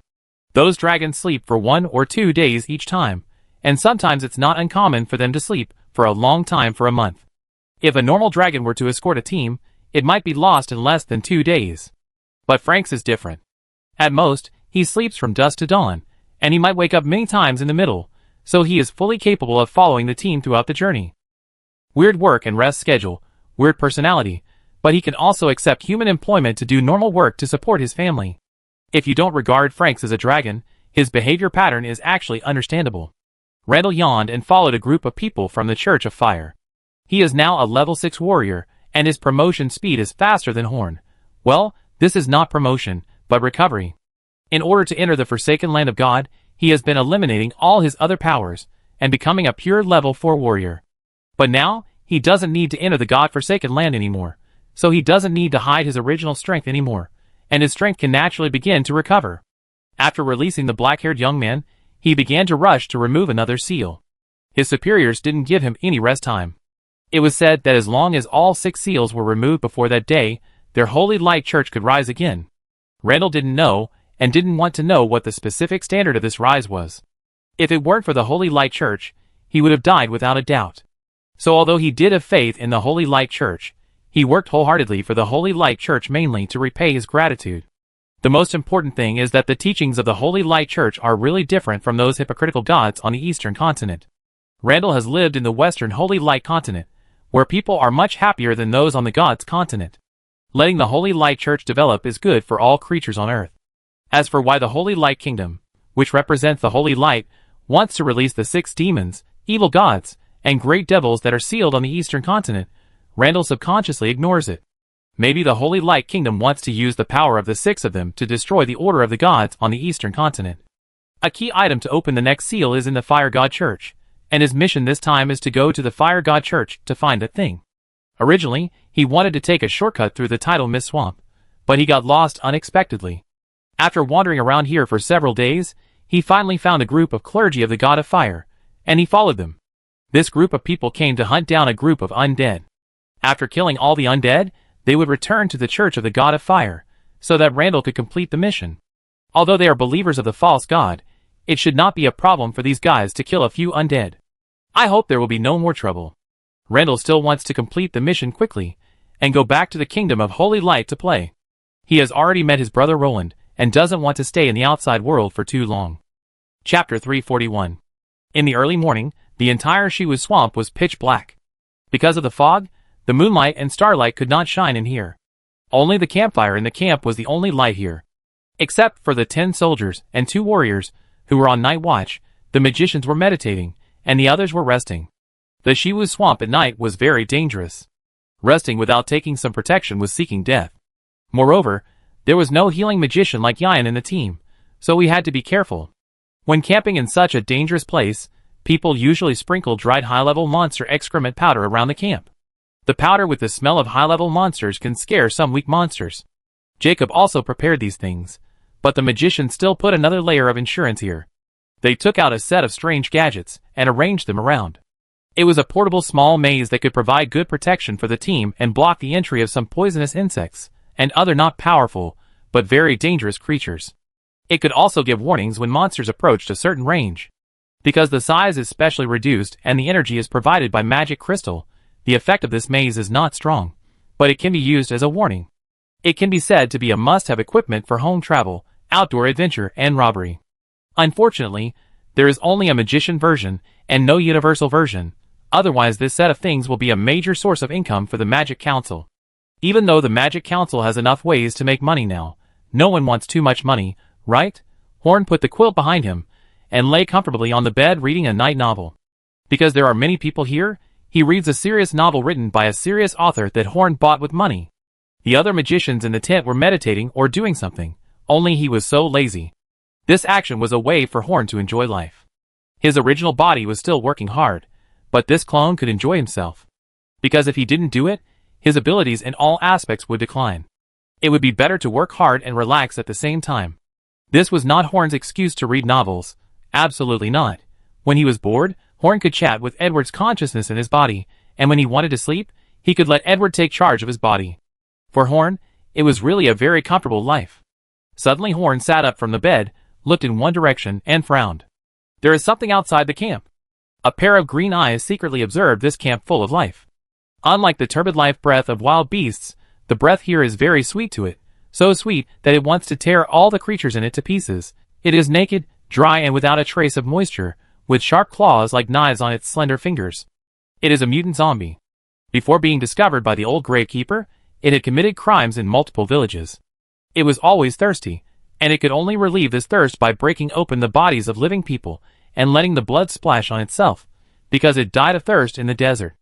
Those dragons sleep for 1 or 2 days each time, and sometimes it's not uncommon for them to sleep for a long time for a month. If a normal dragon were to escort a team, it might be lost in less than 2 days. But Frank's is different. At most, he sleeps from dusk to dawn, and he might wake up many times in the middle, so he is fully capable of following the team throughout the journey. Weird work and rest schedule, weird personality, but he can also accept human employment to do normal work to support his family. If you don't regard Franks as a dragon, his behavior pattern is actually understandable. Randall yawned and followed a group of people from the Church of Fire. He is now a level 6 warrior, and his promotion speed is faster than Horn. Well, this is not promotion, but recovery. In order to enter the Forsaken Land of God, he has been eliminating all his other powers, and becoming a pure level 4 warrior. But now, he doesn't need to enter the God-forsaken land anymore, so he doesn't need to hide his original strength anymore, and his strength can naturally begin to recover. After releasing the black-haired young man, he began to rush to remove another seal. His superiors didn't give him any rest time. It was said that as long as all 6 seals were removed before that day, their holy light church could rise again. Randall didn't know, and didn't want to know what the specific standard of this rise was. If it weren't for the holy light church, he would have died without a doubt. So although he did have faith in the holy light church, he worked wholeheartedly for the holy light church mainly to repay his gratitude. The most important thing is that the teachings of the holy light church are really different from those hypocritical gods on the eastern continent. Randall has lived in the western holy light continent, where people are much happier than those on the gods continent. Letting the holy light church develop is good for all creatures on earth. As for why the holy light kingdom, which represents the holy light, wants to release the 6 demons, evil gods, and great devils that are sealed on the eastern continent, Randall subconsciously ignores it. Maybe the holy light kingdom wants to use the power of the 6 of them to destroy the order of the gods on the eastern continent. A key item to open the next seal is in the Fire God Church, and his mission this time is to go to the Fire God Church to find that thing. Originally, he wanted to take a shortcut through the Tidal Mist Swamp, but he got lost unexpectedly. After wandering around here for several days, he finally found a group of clergy of the God of Fire, and he followed them. This group of people came to hunt down a group of undead. After killing all the undead, they would return to the Church of the God of Fire, so that Randall could complete the mission. Although they are believers of the false god, it should not be a problem for these guys to kill a few undead. I hope there will be no more trouble. Randall still wants to complete the mission quickly, and go back to the Kingdom of Holy Light to play. He has already met his brother Roland, and doesn't want to stay in the outside world for too long. Chapter 341. In the early morning, the entire Shiwu swamp was pitch black. Because of the fog, the moonlight and starlight could not shine in here. Only the campfire in the camp was the only light here. Except for the 10 soldiers and 2 warriors, who were on night watch, the magicians were meditating, and the others were resting. The Shiwu swamp at night was very dangerous. Resting without taking some protection was seeking death. Moreover, there was no healing magician like Yan in the team, so we had to be careful. When camping in such a dangerous place, people usually sprinkle dried high-level monster excrement powder around the camp. The powder with the smell of high-level monsters can scare some weak monsters. Jacob also prepared these things, but the magician still put another layer of insurance here. They took out a set of strange gadgets and arranged them around. It was a portable small maze that could provide good protection for the team and block the entry of some poisonous insects and other not powerful, but very dangerous creatures. It could also give warnings when monsters approached a certain range. Because the size is specially reduced and the energy is provided by magic crystal, the effect of this maze is not strong, but it can be used as a warning. It can be said to be a must-have equipment for home travel, outdoor adventure, and robbery. Unfortunately, there is only a magician version and no universal version, otherwise this set of things will be a major source of income for the Magic Council. Even though the Magic Council has enough ways to make money now, no one wants too much money, right? Horn put the quilt behind him, and lay comfortably on the bed reading a night novel. Because there are many people here, he reads a serious novel written by a serious author that Horn bought with money. The other magicians in the tent were meditating or doing something, only he was so lazy. This action was a way for Horn to enjoy life. His original body was still working hard, but this clone could enjoy himself. Because if he didn't do it, his abilities in all aspects would decline. It would be better to work hard and relax at the same time. This was not Horn's excuse to read novels. Absolutely not. When he was bored, Horn could chat with Edward's consciousness in his body, and when he wanted to sleep, he could let Edward take charge of his body. For Horn, it was really a very comfortable life. Suddenly Horn sat up from the bed, looked in one direction, and frowned. There is something outside the camp. A pair of green eyes secretly observed this camp full of life. Unlike the turbid life breath of wild beasts, the breath here is very sweet to it, so sweet that it wants to tear all the creatures in it to pieces. It is naked, dry and without a trace of moisture, with sharp claws like knives on its slender fingers. It is a mutant zombie. Before being discovered by the old gravekeeper, it had committed crimes in multiple villages. It was always thirsty, and it could only relieve this thirst by breaking open the bodies of living people and letting the blood splash on itself, because it died of thirst in the desert.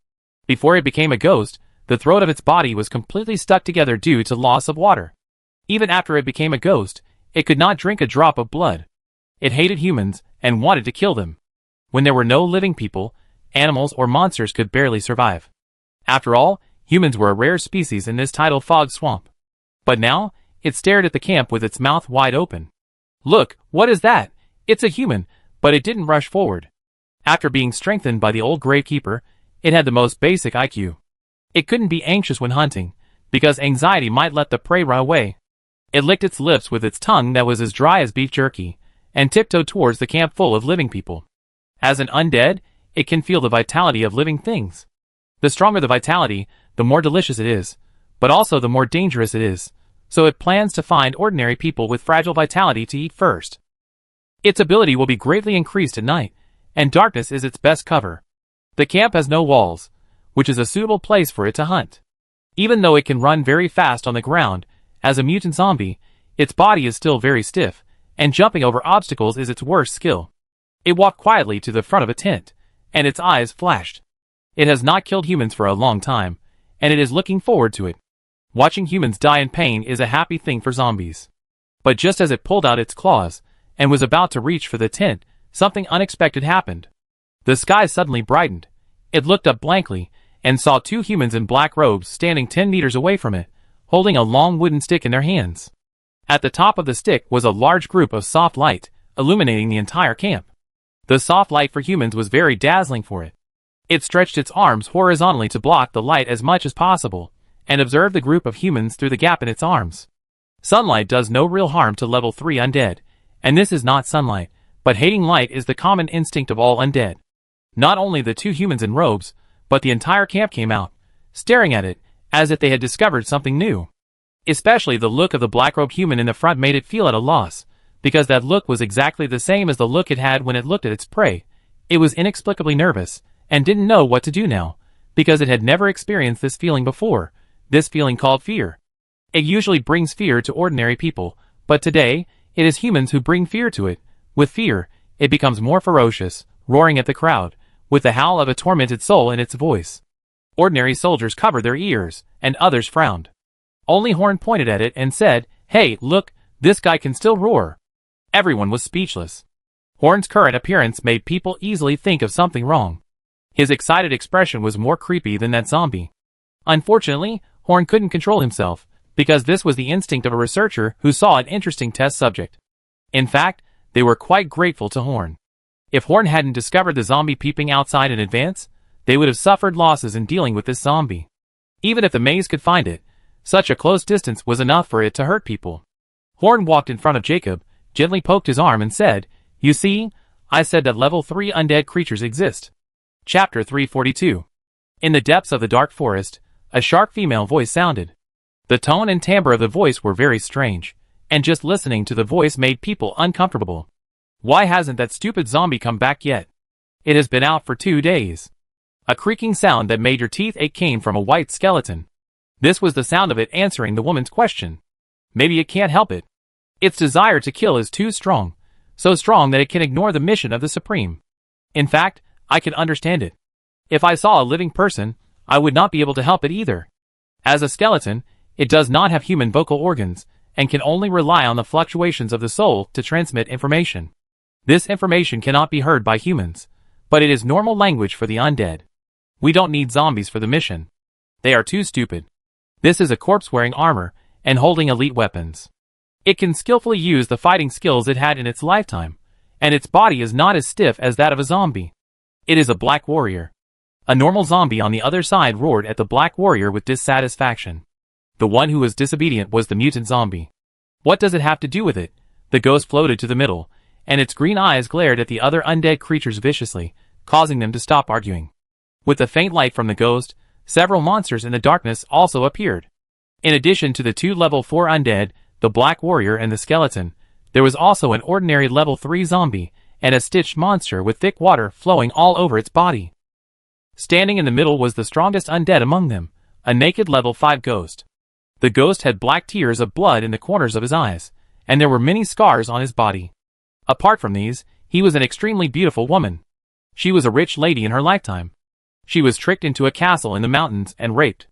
Before it became a ghost, the throat of its body was completely stuck together due to loss of water. Even after it became a ghost, it could not drink a drop of blood. It hated humans and wanted to kill them. When there were no living people, animals or monsters could barely survive. After all, humans were a rare species in this tidal fog swamp. But now, it stared at the camp with its mouth wide open. Look, what is that? It's a human, but it didn't rush forward. After being strengthened by the old gravekeeper, it had the most basic IQ. It couldn't be anxious when hunting, because anxiety might let the prey run away. It licked its lips with its tongue that was as dry as beef jerky, and tiptoed towards the camp full of living people. As an undead, it can feel the vitality of living things. The stronger the vitality, the more delicious it is, but also the more dangerous it is, so it plans to find ordinary people with fragile vitality to eat first. Its ability will be greatly increased at night, and darkness is its best cover. The camp has no walls, which is a suitable place for it to hunt. Even though it can run very fast on the ground, as a mutant zombie, its body is still very stiff, and jumping over obstacles is its worst skill. It walked quietly to the front of a tent, and its eyes flashed. It has not killed humans for a long time, and it is looking forward to it. Watching humans die in pain is a happy thing for zombies. But just as it pulled out its claws, and was about to reach for the tent, something unexpected happened. The sky suddenly brightened. It looked up blankly, and saw two humans in black robes standing 10 meters away from it, holding a long wooden stick in their hands. At the top of the stick was a large group of soft light, illuminating the entire camp. The soft light for humans was very dazzling for it. It stretched its arms horizontally to block the light as much as possible, and observed the group of humans through the gap in its arms. Sunlight does no real harm to level 3 undead, and this is not sunlight, but hating light is the common instinct of all undead. Not only the two humans in robes, but the entire camp came out, staring at it, as if they had discovered something new. Especially the look of the black-robed human in the front made it feel at a loss, because that look was exactly the same as the look it had when it looked at its prey. It was inexplicably nervous, and didn't know what to do now, because it had never experienced this feeling before, this feeling called fear. It usually brings fear to ordinary people, but today, it is humans who bring fear to it. With fear, it becomes more ferocious, roaring at the crowd, with the howl of a tormented soul in its voice. Ordinary soldiers covered their ears, and others frowned. Only Horn pointed at it and said, "Hey, look, this guy can still roar." Everyone was speechless. Horn's current appearance made people easily think of something wrong. His excited expression was more creepy than that zombie. Unfortunately, Horn couldn't control himself, because this was the instinct of a researcher who saw an interesting test subject. In fact, they were quite grateful to Horn. If Horn hadn't discovered the zombie peeping outside in advance, they would have suffered losses in dealing with this zombie. Even if the maze could find it, such a close distance was enough for it to hurt people. Horn walked in front of Jacob, gently poked his arm and said, "You see, I said that level 3 undead creatures exist." Chapter 342. In the depths of the dark forest, a sharp female voice sounded. The tone and timbre of the voice were very strange, and just listening to the voice made people uncomfortable. Why hasn't that stupid zombie come back yet? It has been out for 2 days. A creaking sound that made your teeth ache came from a white skeleton. This was the sound of it answering the woman's question. Maybe it can't help it. Its desire to kill is too strong, so strong that it can ignore the mission of the Supreme. In fact, I can understand it. If I saw a living person, I would not be able to help it either. As a skeleton, it does not have human vocal organs, and can only rely on the fluctuations of the soul to transmit information. This information cannot be heard by humans, but it is normal language for the undead. We don't need zombies for the mission. They are too stupid. This is a corpse wearing armor, and holding elite weapons. It can skillfully use the fighting skills it had in its lifetime, and its body is not as stiff as that of a zombie. It is a black warrior. A normal zombie on the other side roared at the black warrior with dissatisfaction. The one who was disobedient was the mutant zombie. What does it have to do with it? The ghost floated to the middle, and its green eyes glared at the other undead creatures viciously, causing them to stop arguing. With the faint light from the ghost, several monsters in the darkness also appeared. In addition to the 2 level 4 undead, the black warrior and the skeleton, there was also an ordinary level 3 zombie, and a stitched monster with thick water flowing all over its body. Standing in the middle was the strongest undead among them, a naked level 5 ghost. The ghost had black tears of blood in the corners of his eyes, and there were many scars on his body. Apart from these, He was an extremely beautiful woman. She was a rich lady in her lifetime. She was tricked into a castle in the mountains and raped.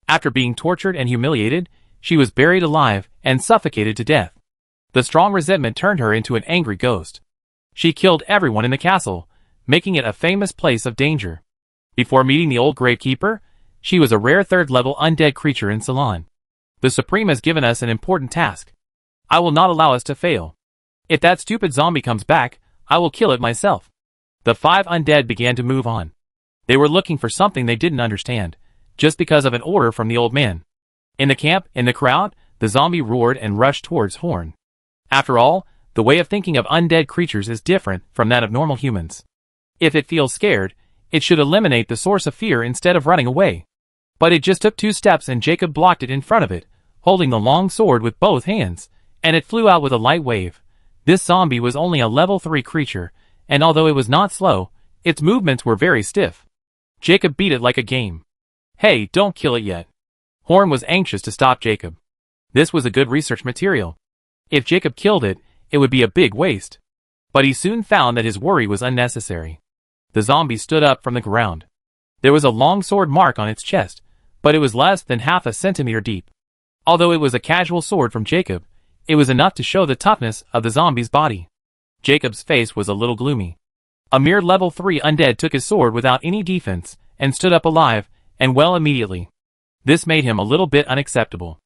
After being tortured and humiliated, she was buried alive and suffocated to death. The strong resentment turned her into an angry ghost. She killed everyone in the castle, making it a famous place of danger. Before meeting the old gravekeeper, she was a rare third-level undead creature in Ceylon. The Supreme has given us an important task. I will not allow us to fail. If that stupid zombie comes back, I will kill it myself. The 5 undead began to move on. They were looking for something they didn't understand, just because of an order from the old man. In the camp, in the crowd, the zombie roared and rushed towards Horn. After all, the way of thinking of undead creatures is different from that of normal humans. If it feels scared, it should eliminate the source of fear instead of running away. But it just took 2 steps and Jacob blocked it in front of it, holding the long sword with both hands, and it flew out with a light wave. This zombie was only a level 3 creature, and although it was not slow, its movements were very stiff. Jacob beat it like a game. Hey, don't kill it yet. Horn was anxious to stop Jacob. This was a good research material. If Jacob killed it, it would be a big waste. But he soon found that his worry was unnecessary. The zombie stood up from the ground. There was a long sword mark on its chest, but it was less than half a centimeter deep. Although it was a casual sword from Jacob, it was enough to show the toughness of the zombie's body. Jacob's face was a little gloomy. A mere level 3 undead took his sword without any defense, and stood up alive, and well immediately. This made him a little bit unacceptable.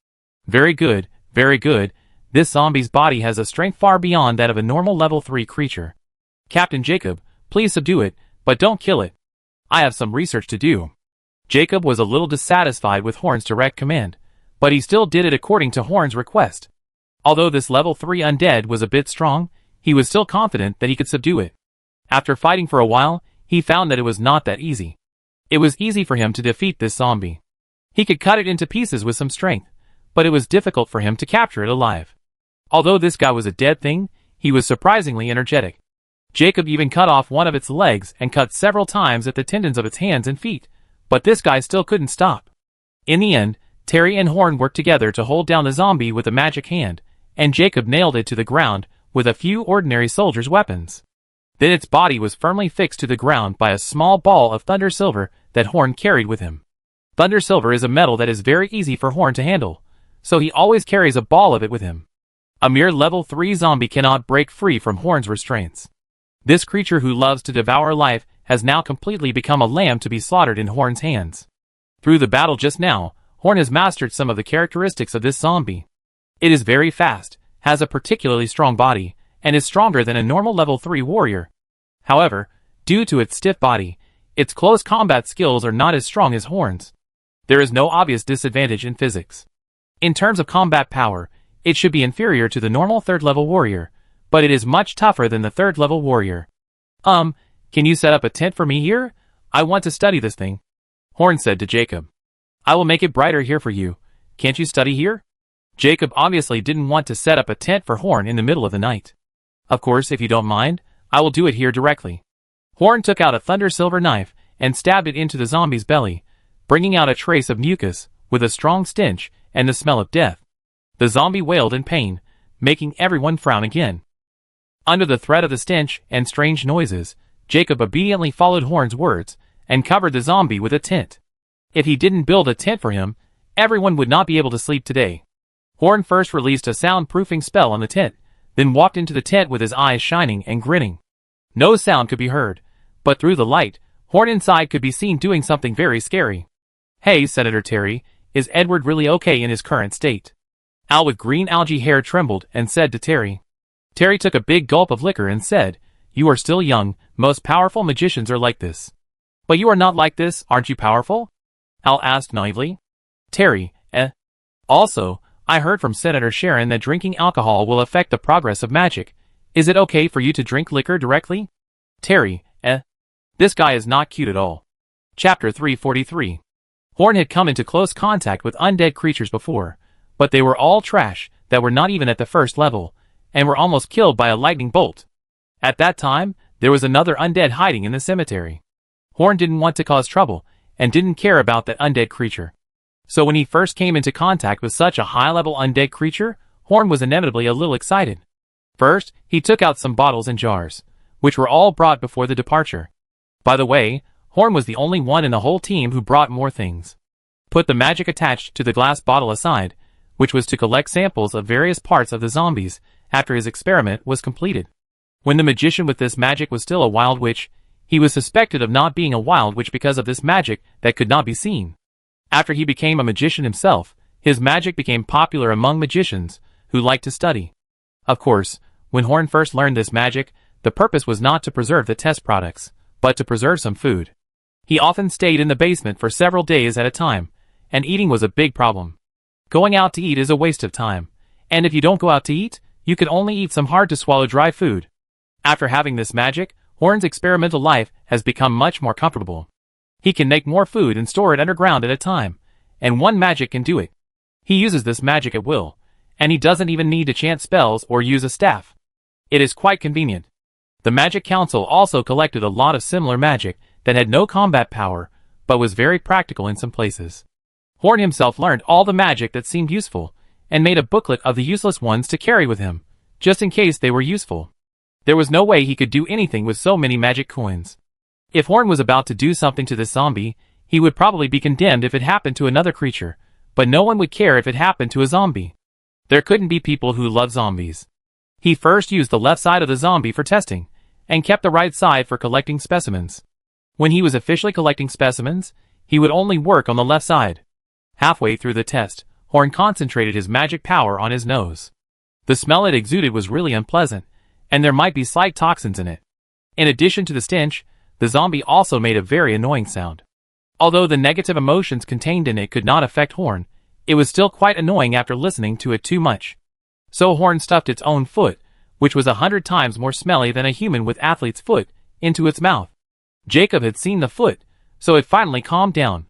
Very good, very good. This zombie's body has a strength far beyond that of a normal level 3 creature. Captain Jacob, please subdue it, but don't kill it. I have some research to do. Jacob was a little dissatisfied with Horn's direct command, but he still did it according to Horn's request. Although this level 3 undead was a bit strong, he was still confident that he could subdue it. After fighting for a while, he found that it was not that easy. It was easy for him to defeat this zombie. He could cut it into pieces with some strength, but it was difficult for him to capture it alive. Although this guy was a dead thing, he was surprisingly energetic. Jacob even cut off one of its legs and cut several times at the tendons of its hands and feet, but this guy still couldn't stop. In the end, Terry and Horn worked together to hold down the zombie with a magic hand, and Jacob nailed it to the ground with a few ordinary soldiers' weapons. Then its body was firmly fixed to the ground by a small ball of thunder silver that Horn carried with him. Thunder silver is a metal that is very easy for Horn to handle, so he always carries a ball of it with him. A mere level 3 zombie cannot break free from Horn's restraints. This creature who loves to devour life has now completely become a lamb to be slaughtered in Horn's hands. Through the battle just now, Horn has mastered some of the characteristics of this zombie. It is very fast, has a particularly strong body, and is stronger than a normal level 3 warrior. However, due to its stiff body, its close combat skills are not as strong as Horn's. There is no obvious disadvantage in physics. In terms of combat power, it should be inferior to the normal 3rd level warrior, but it is much tougher than the 3rd level warrior. Can you set up a tent for me here? I want to study this thing. Horn said to Jacob. I will make it brighter here for you. Can't you study here? Jacob obviously didn't want to set up a tent for Horn in the middle of the night. Of course, if you don't mind, I will do it here directly. Horn took out a thunder silver knife and stabbed it into the zombie's belly, bringing out a trace of mucus, with a strong stench, and the smell of death. The zombie wailed in pain, making everyone frown again. Under the threat of the stench and strange noises, Jacob obediently followed Horn's words, and covered the zombie with a tent. If he didn't build a tent for him, everyone would not be able to sleep today. Horn first released a soundproofing spell on the tent, then walked into the tent with his eyes shining and grinning. No sound could be heard, but through the light, Horn inside could be seen doing something very scary. Hey, Senator Terry, is Edward really okay in his current state? Al with green algae hair trembled and said to Terry. Terry took a big gulp of liquor and said, You are still young, most powerful magicians are like this. But you are not like this, aren't you powerful? Al asked naively. Terry, Also, I heard from Senator Sharon that drinking alcohol will affect the progress of magic. Is it okay for you to drink liquor directly? Terry, This guy is not cute at all. Chapter 343. Horn had come into close contact with undead creatures before, but they were all trash that were not even at the 1st level, and were almost killed by a lightning bolt. At that time, there was another undead hiding in the cemetery. Horn didn't want to cause trouble, and didn't care about that undead creature. So when he first came into contact with such a high-level undead creature, Horn was inevitably a little excited. First, he took out some bottles and jars, which were all brought before the departure. By the way, Horn was the only one in the whole team who brought more things. Put the magic attached to the glass bottle aside, which was to collect samples of various parts of the zombies after his experiment was completed. When the magician with this magic was still a wild witch, he was suspected of not being a wild witch because of this magic that could not be seen. After he became a magician himself, his magic became popular among magicians who liked to study. Of course, when Horn first learned this magic, the purpose was not to preserve the test products, but to preserve some food. He often stayed in the basement for several days at a time, and eating was a big problem. Going out to eat is a waste of time, and if you don't go out to eat, you can only eat some hard-to-swallow dry food. After having this magic, Horn's experimental life has become much more comfortable. He can make more food and store it underground at a time, and one magic can do it. He uses this magic at will, and he doesn't even need to chant spells or use a staff. It is quite convenient. The Magic Council also collected a lot of similar magic that had no combat power, but was very practical in some places. Horn himself learned all the magic that seemed useful, and made a booklet of the useless ones to carry with him, just in case they were useful. There was no way he could do anything with so many magic coins. If Horn was about to do something to this zombie, he would probably be condemned if it happened to another creature, but no one would care if it happened to a zombie. There couldn't be people who love zombies. He first used the left side of the zombie for testing, and kept the right side for collecting specimens. When he was officially collecting specimens, he would only work on the left side. Halfway through the test, Horn concentrated his magic power on his nose. The smell it exuded was really unpleasant, and there might be slight toxins in it. In addition to the stench, the zombie also made a very annoying sound. Although the negative emotions contained in it could not affect Horn, it was still quite annoying after listening to it too much. So Horn stuffed its own foot, which was 100 times more smelly than a human with athlete's foot, into its mouth. Jacob had seen the foot, so it finally calmed down.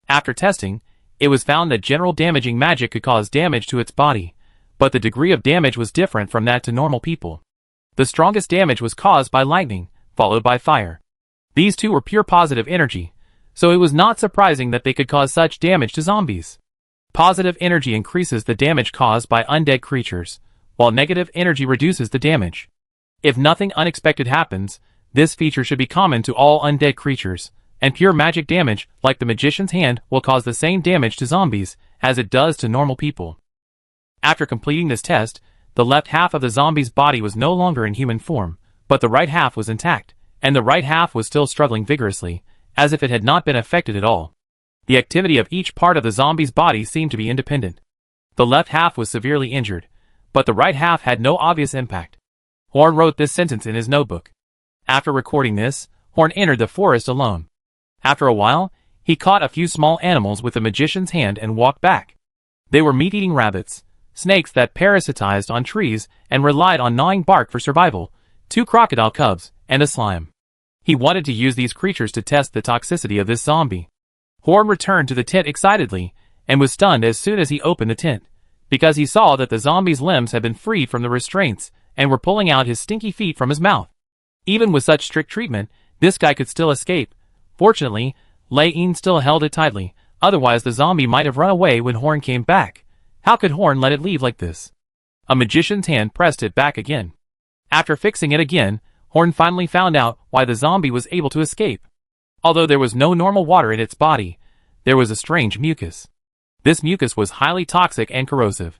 After testing, it was found that general damaging magic could cause damage to its body, but the degree of damage was different from that to normal people. The strongest damage was caused by lightning, followed by fire. These two were pure positive energy, so it was not surprising that they could cause such damage to zombies. Positive energy increases the damage caused by undead creatures, while negative energy reduces the damage. If nothing unexpected happens, this feature should be common to all undead creatures, and pure magic damage, like the magician's hand, will cause the same damage to zombies as it does to normal people. After completing this test, the left half of the zombie's body was no longer in human form, but the right half was intact, and the right half was still struggling vigorously, as if it had not been affected at all. The activity of each part of the zombie's body seemed to be independent. The left half was severely injured, but the right half had no obvious impact. Horn wrote this sentence in his notebook. After recording this, Horn entered the forest alone. After a while, he caught a few small animals with the magician's hand and walked back. They were meat-eating rabbits, snakes that parasitized on trees and relied on gnawing bark for survival, 2 crocodile cubs, and a slime. He wanted to use these creatures to test the toxicity of this zombie. Horn returned to the tent excitedly, and was stunned as soon as he opened the tent, because he saw that the zombie's limbs had been freed from the restraints, and were pulling out his stinky feet from his mouth. Even with such strict treatment, this guy could still escape. Fortunately, Lei-Yin still held it tightly, otherwise the zombie might have run away when Horn came back. How could Horn let it leave like this? A magician's hand pressed it back again. After fixing it again, Horn finally found out why the zombie was able to escape. Although there was no normal water in its body, there was a strange mucus. This mucus was highly toxic and corrosive.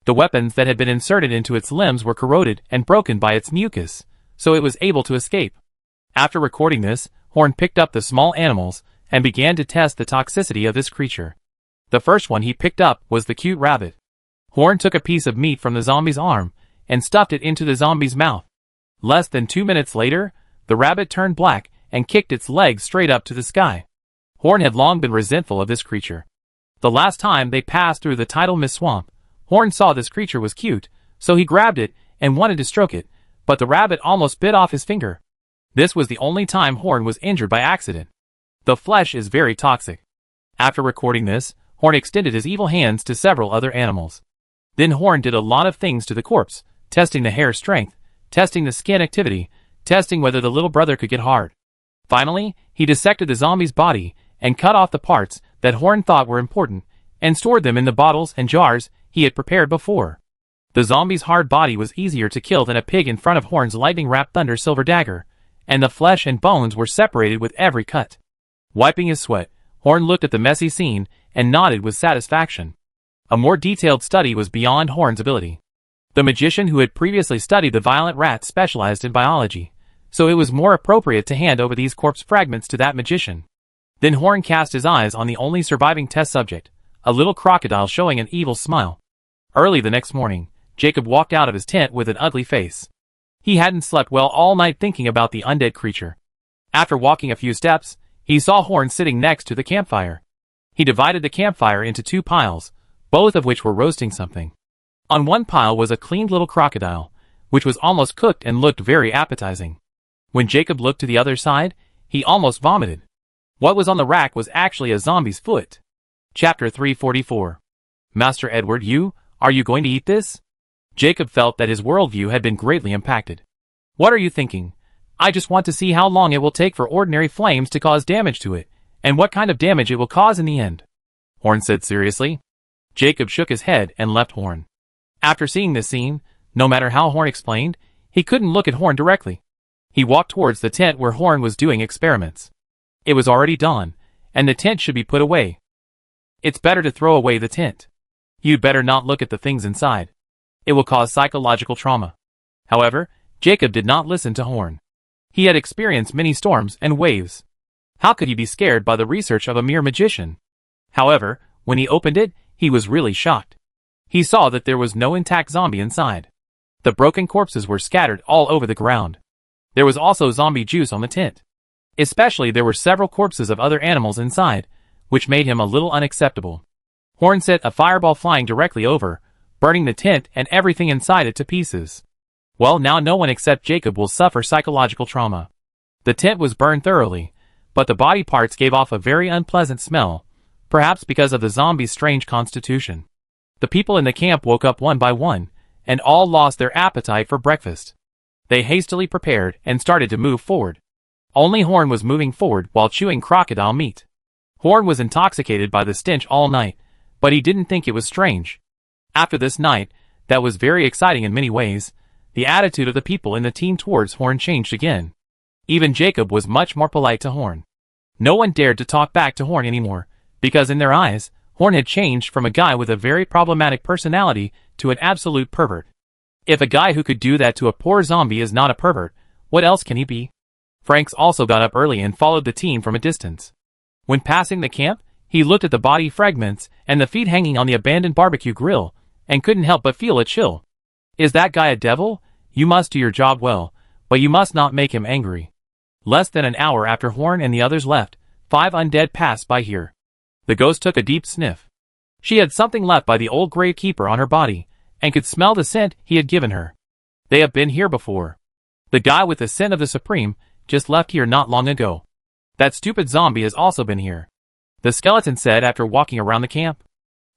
The weapons that had been inserted into its limbs were corroded and broken by its mucus, so it was able to escape. After recording this, Horn picked up the small animals and began to test the toxicity of this creature. The first one he picked up was the cute rabbit. Horn took a piece of meat from the zombie's arm and stuffed it into the zombie's mouth. Less than 2 minutes later, the rabbit turned black and kicked its legs straight up to the sky. Horn had long been resentful of this creature. The last time they passed through the tidal mist swamp, Horn saw this creature was cute, so he grabbed it and wanted to stroke it, but the rabbit almost bit off his finger. This was the only time Horn was injured by accident. The flesh is very toxic. After recording this, Horn extended his evil hands to several other animals. Then Horn did a lot of things to the corpse, testing the hair strength, testing the skin activity, testing whether the little brother could get hard. Finally, he dissected the zombie's body and cut off the parts that Horn thought were important and stored them in the bottles and jars he had prepared before. The zombie's hard body was easier to kill than a pig in front of Horn's lightning-wrapped thunder silver dagger, and the flesh and bones were separated with every cut. Wiping his sweat, Horn looked at the messy scene and nodded with satisfaction. A more detailed study was beyond Horn's ability. The magician who had previously studied the violent rat specialized in biology, so it was more appropriate to hand over these corpse fragments to that magician. Then Horn cast his eyes on the only surviving test subject, a little crocodile showing an evil smile. Early the next morning, Jacob walked out of his tent with an ugly face. He hadn't slept well all night thinking about the undead creature. After walking a few steps, he saw Horn sitting next to the campfire. He divided the campfire into two piles, both of which were roasting something. On one pile was a cleaned little crocodile, which was almost cooked and looked very appetizing. When Jacob looked to the other side, he almost vomited. What was on the rack was actually a zombie's foot. Chapter 344. Master Edward, are you going to eat this? Jacob felt that his worldview had been greatly impacted. What are you thinking? I just want to see how long it will take for ordinary flames to cause damage to it, and what kind of damage it will cause in the end. Horn said seriously. Jacob shook his head and left Horn. After seeing this scene, no matter how Horn explained, he couldn't look at Horn directly. He walked towards the tent where Horn was doing experiments. It was already dawn, and the tent should be put away. It's better to throw away the tent. You'd better not look at the things inside. It will cause psychological trauma. However, Jacob did not listen to Horn. He had experienced many storms and waves. How could he be scared by the research of a mere magician? However, when he opened it, he was really shocked. He saw that there was no intact zombie inside. The broken corpses were scattered all over the ground. There was also zombie juice on the tent. Especially there were several corpses of other animals inside, which made him a little unacceptable. Horn sent a fireball flying directly over, burning the tent and everything inside it to pieces. Well, now no one except Jacob will suffer psychological trauma. The tent was burned thoroughly, but the body parts gave off a very unpleasant smell, perhaps because of the zombie's strange constitution. The people in the camp woke up one by one, and all lost their appetite for breakfast. They hastily prepared and started to move forward. Only Horn was moving forward while chewing crocodile meat. Horn was intoxicated by the stench all night, but he didn't think it was strange. After this night, that was very exciting in many ways, the attitude of the people in the team towards Horn changed again. Even Jacob was much more polite to Horn. No one dared to talk back to Horn anymore, because in their eyes, Horn had changed from a guy with a very problematic personality to an absolute pervert. If a guy who could do that to a poor zombie is not a pervert, what else can he be? Franks also got up early and followed the team from a distance. When passing the camp, he looked at the body fragments and the feet hanging on the abandoned barbecue grill, and couldn't help but feel a chill. Is that guy a devil? You must do your job well, but you must not make him angry. Less than an hour after Horn and the others left, 5 undead passed by here. The ghost took a deep sniff. She had something left by the old gravekeeper on her body, and could smell the scent he had given her. They have been here before. The guy with the scent of the Supreme just left here not long ago. That stupid zombie has also been here. The skeleton said after walking around the camp.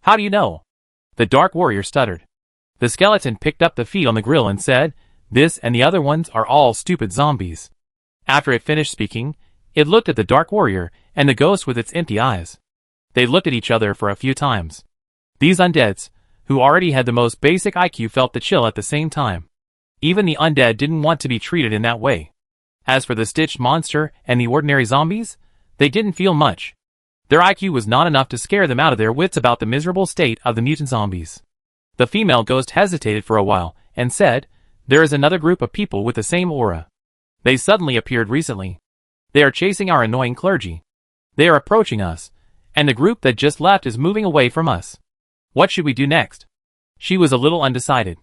How do you know? The dark warrior stuttered. The skeleton picked up the feet on the grill and said, this and the other ones are all stupid zombies. After it finished speaking, it looked at the dark warrior and the ghost with its empty eyes. They looked at each other for a few times. These undeads, who already had the most basic IQ, felt the chill at the same time. Even the undead didn't want to be treated in that way. As for the stitched monster and the ordinary zombies, they didn't feel much. Their IQ was not enough to scare them out of their wits about the miserable state of the mutant zombies. The female ghost hesitated for a while and said, there is another group of people with the same aura. They suddenly appeared recently. They are chasing our annoying clergy. They are approaching us, and the group that just left is moving away from us. What should we do next? She was a little undecided.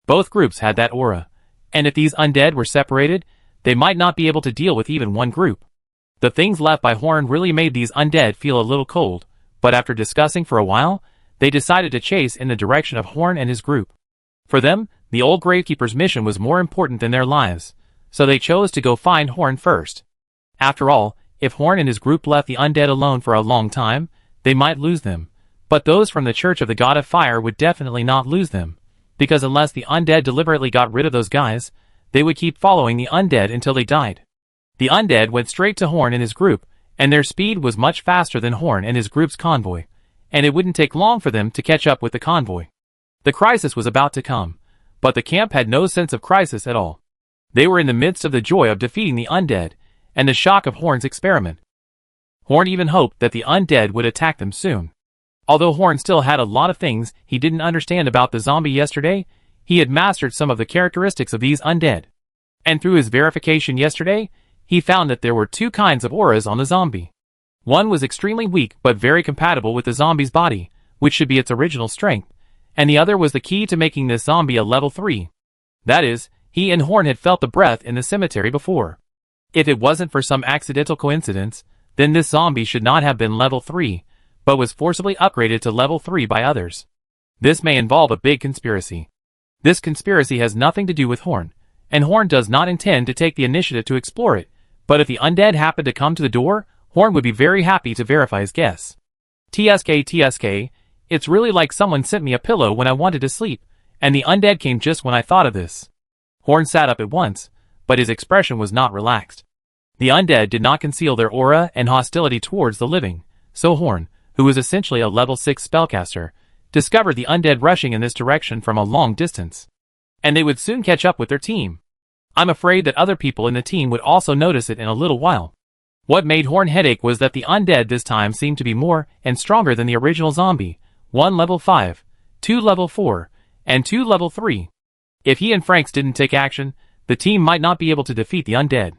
Both groups had that aura, and if these undead were separated, they might not be able to deal with even one group. The things left by Horn really made these undead feel a little cold, but after discussing for a while, they decided to chase in the direction of Horn and his group. For them, the old gravekeeper's mission was more important than their lives, so they chose to go find Horn first. After all, if Horn and his group left the undead alone for a long time, they might lose them, but those from the Church of the God of Fire would definitely not lose them, because unless the undead deliberately got rid of those guys, they would keep following the undead until they died. The undead went straight to Horn and his group, and their speed was much faster than Horn and his group's convoy, and it wouldn't take long for them to catch up with the convoy. The crisis was about to come, But the camp had no sense of crisis at all. They were in the midst of the joy of defeating the undead, and the shock of Horn's experiment. Horn even hoped that the undead would attack them soon. Although Horn still had a lot of things he didn't understand about the zombie yesterday, he had mastered some of the characteristics of these undead. And through his verification yesterday, he found that there were two kinds of auras on the zombie. One was extremely weak but very compatible with the zombie's body, which should be its original strength, and the other was the key to making this zombie a level 3. That is, he and Horn had felt the breath in the cemetery before. If it wasn't for some accidental coincidence, then this zombie should not have been level 3, but was forcibly upgraded to level 3 by others. This may involve a big conspiracy. This conspiracy has nothing to do with Horn, and Horn does not intend to take the initiative to explore it, but if the undead happened to come to the door, Horn would be very happy to verify his guess. TSK, it's really like someone sent me a pillow when I wanted to sleep, and the undead came just when I thought of this. Horn sat up at once, but his expression was not relaxed. The undead did not conceal their aura and hostility towards the living, so Horn, who was essentially a level 6 spellcaster, discovered the undead rushing in this direction from a long distance. And they would soon catch up with their team. I'm afraid that other people in the team would also notice it in a little while. What made Horn headache was that the undead this time seemed to be more and stronger than the original zombie, 1 level 5, 2 level 4, and 2 level 3. If he and Franks didn't take action, the team might not be able to defeat the undead.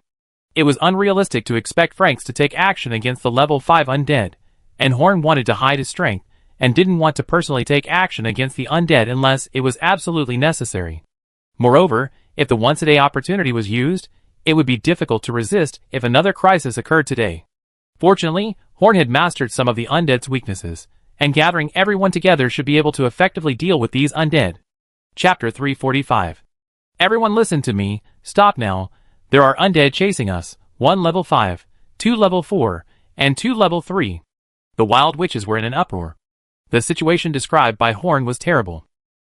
It was unrealistic to expect Franks to take action against the level 5 undead, and Horn wanted to hide his strength, and didn't want to personally take action against the undead unless it was absolutely necessary. Moreover, if the once-a-day opportunity was used, it would be difficult to resist if another crisis occurred today. Fortunately, Horn had mastered some of the undead's weaknesses, and gathering everyone together should be able to effectively deal with these undead. Chapter 345. Everyone listen to me, stop now. There are undead chasing us, 1 level 5, 2 level 4, and 2 level 3. The wild witches were in an uproar. The situation described by Horn was terrible.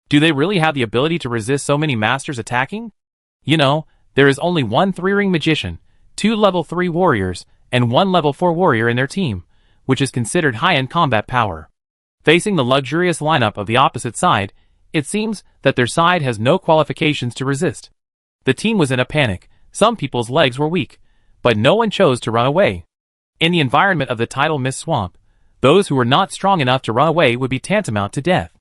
Do they really have the ability to resist so many masters attacking? You know, there is only one 3-ring magician, 2 level 3 warriors, and 1 level 4 warrior in their team, which is considered high-end combat power. Facing the luxurious lineup of the opposite side, it seems that their side has no qualifications to resist. The team was in a panic. Some people's legs were weak, but no one chose to run away. In the environment of the tidal mist swamp, those who were not strong enough to run away would be tantamount to death.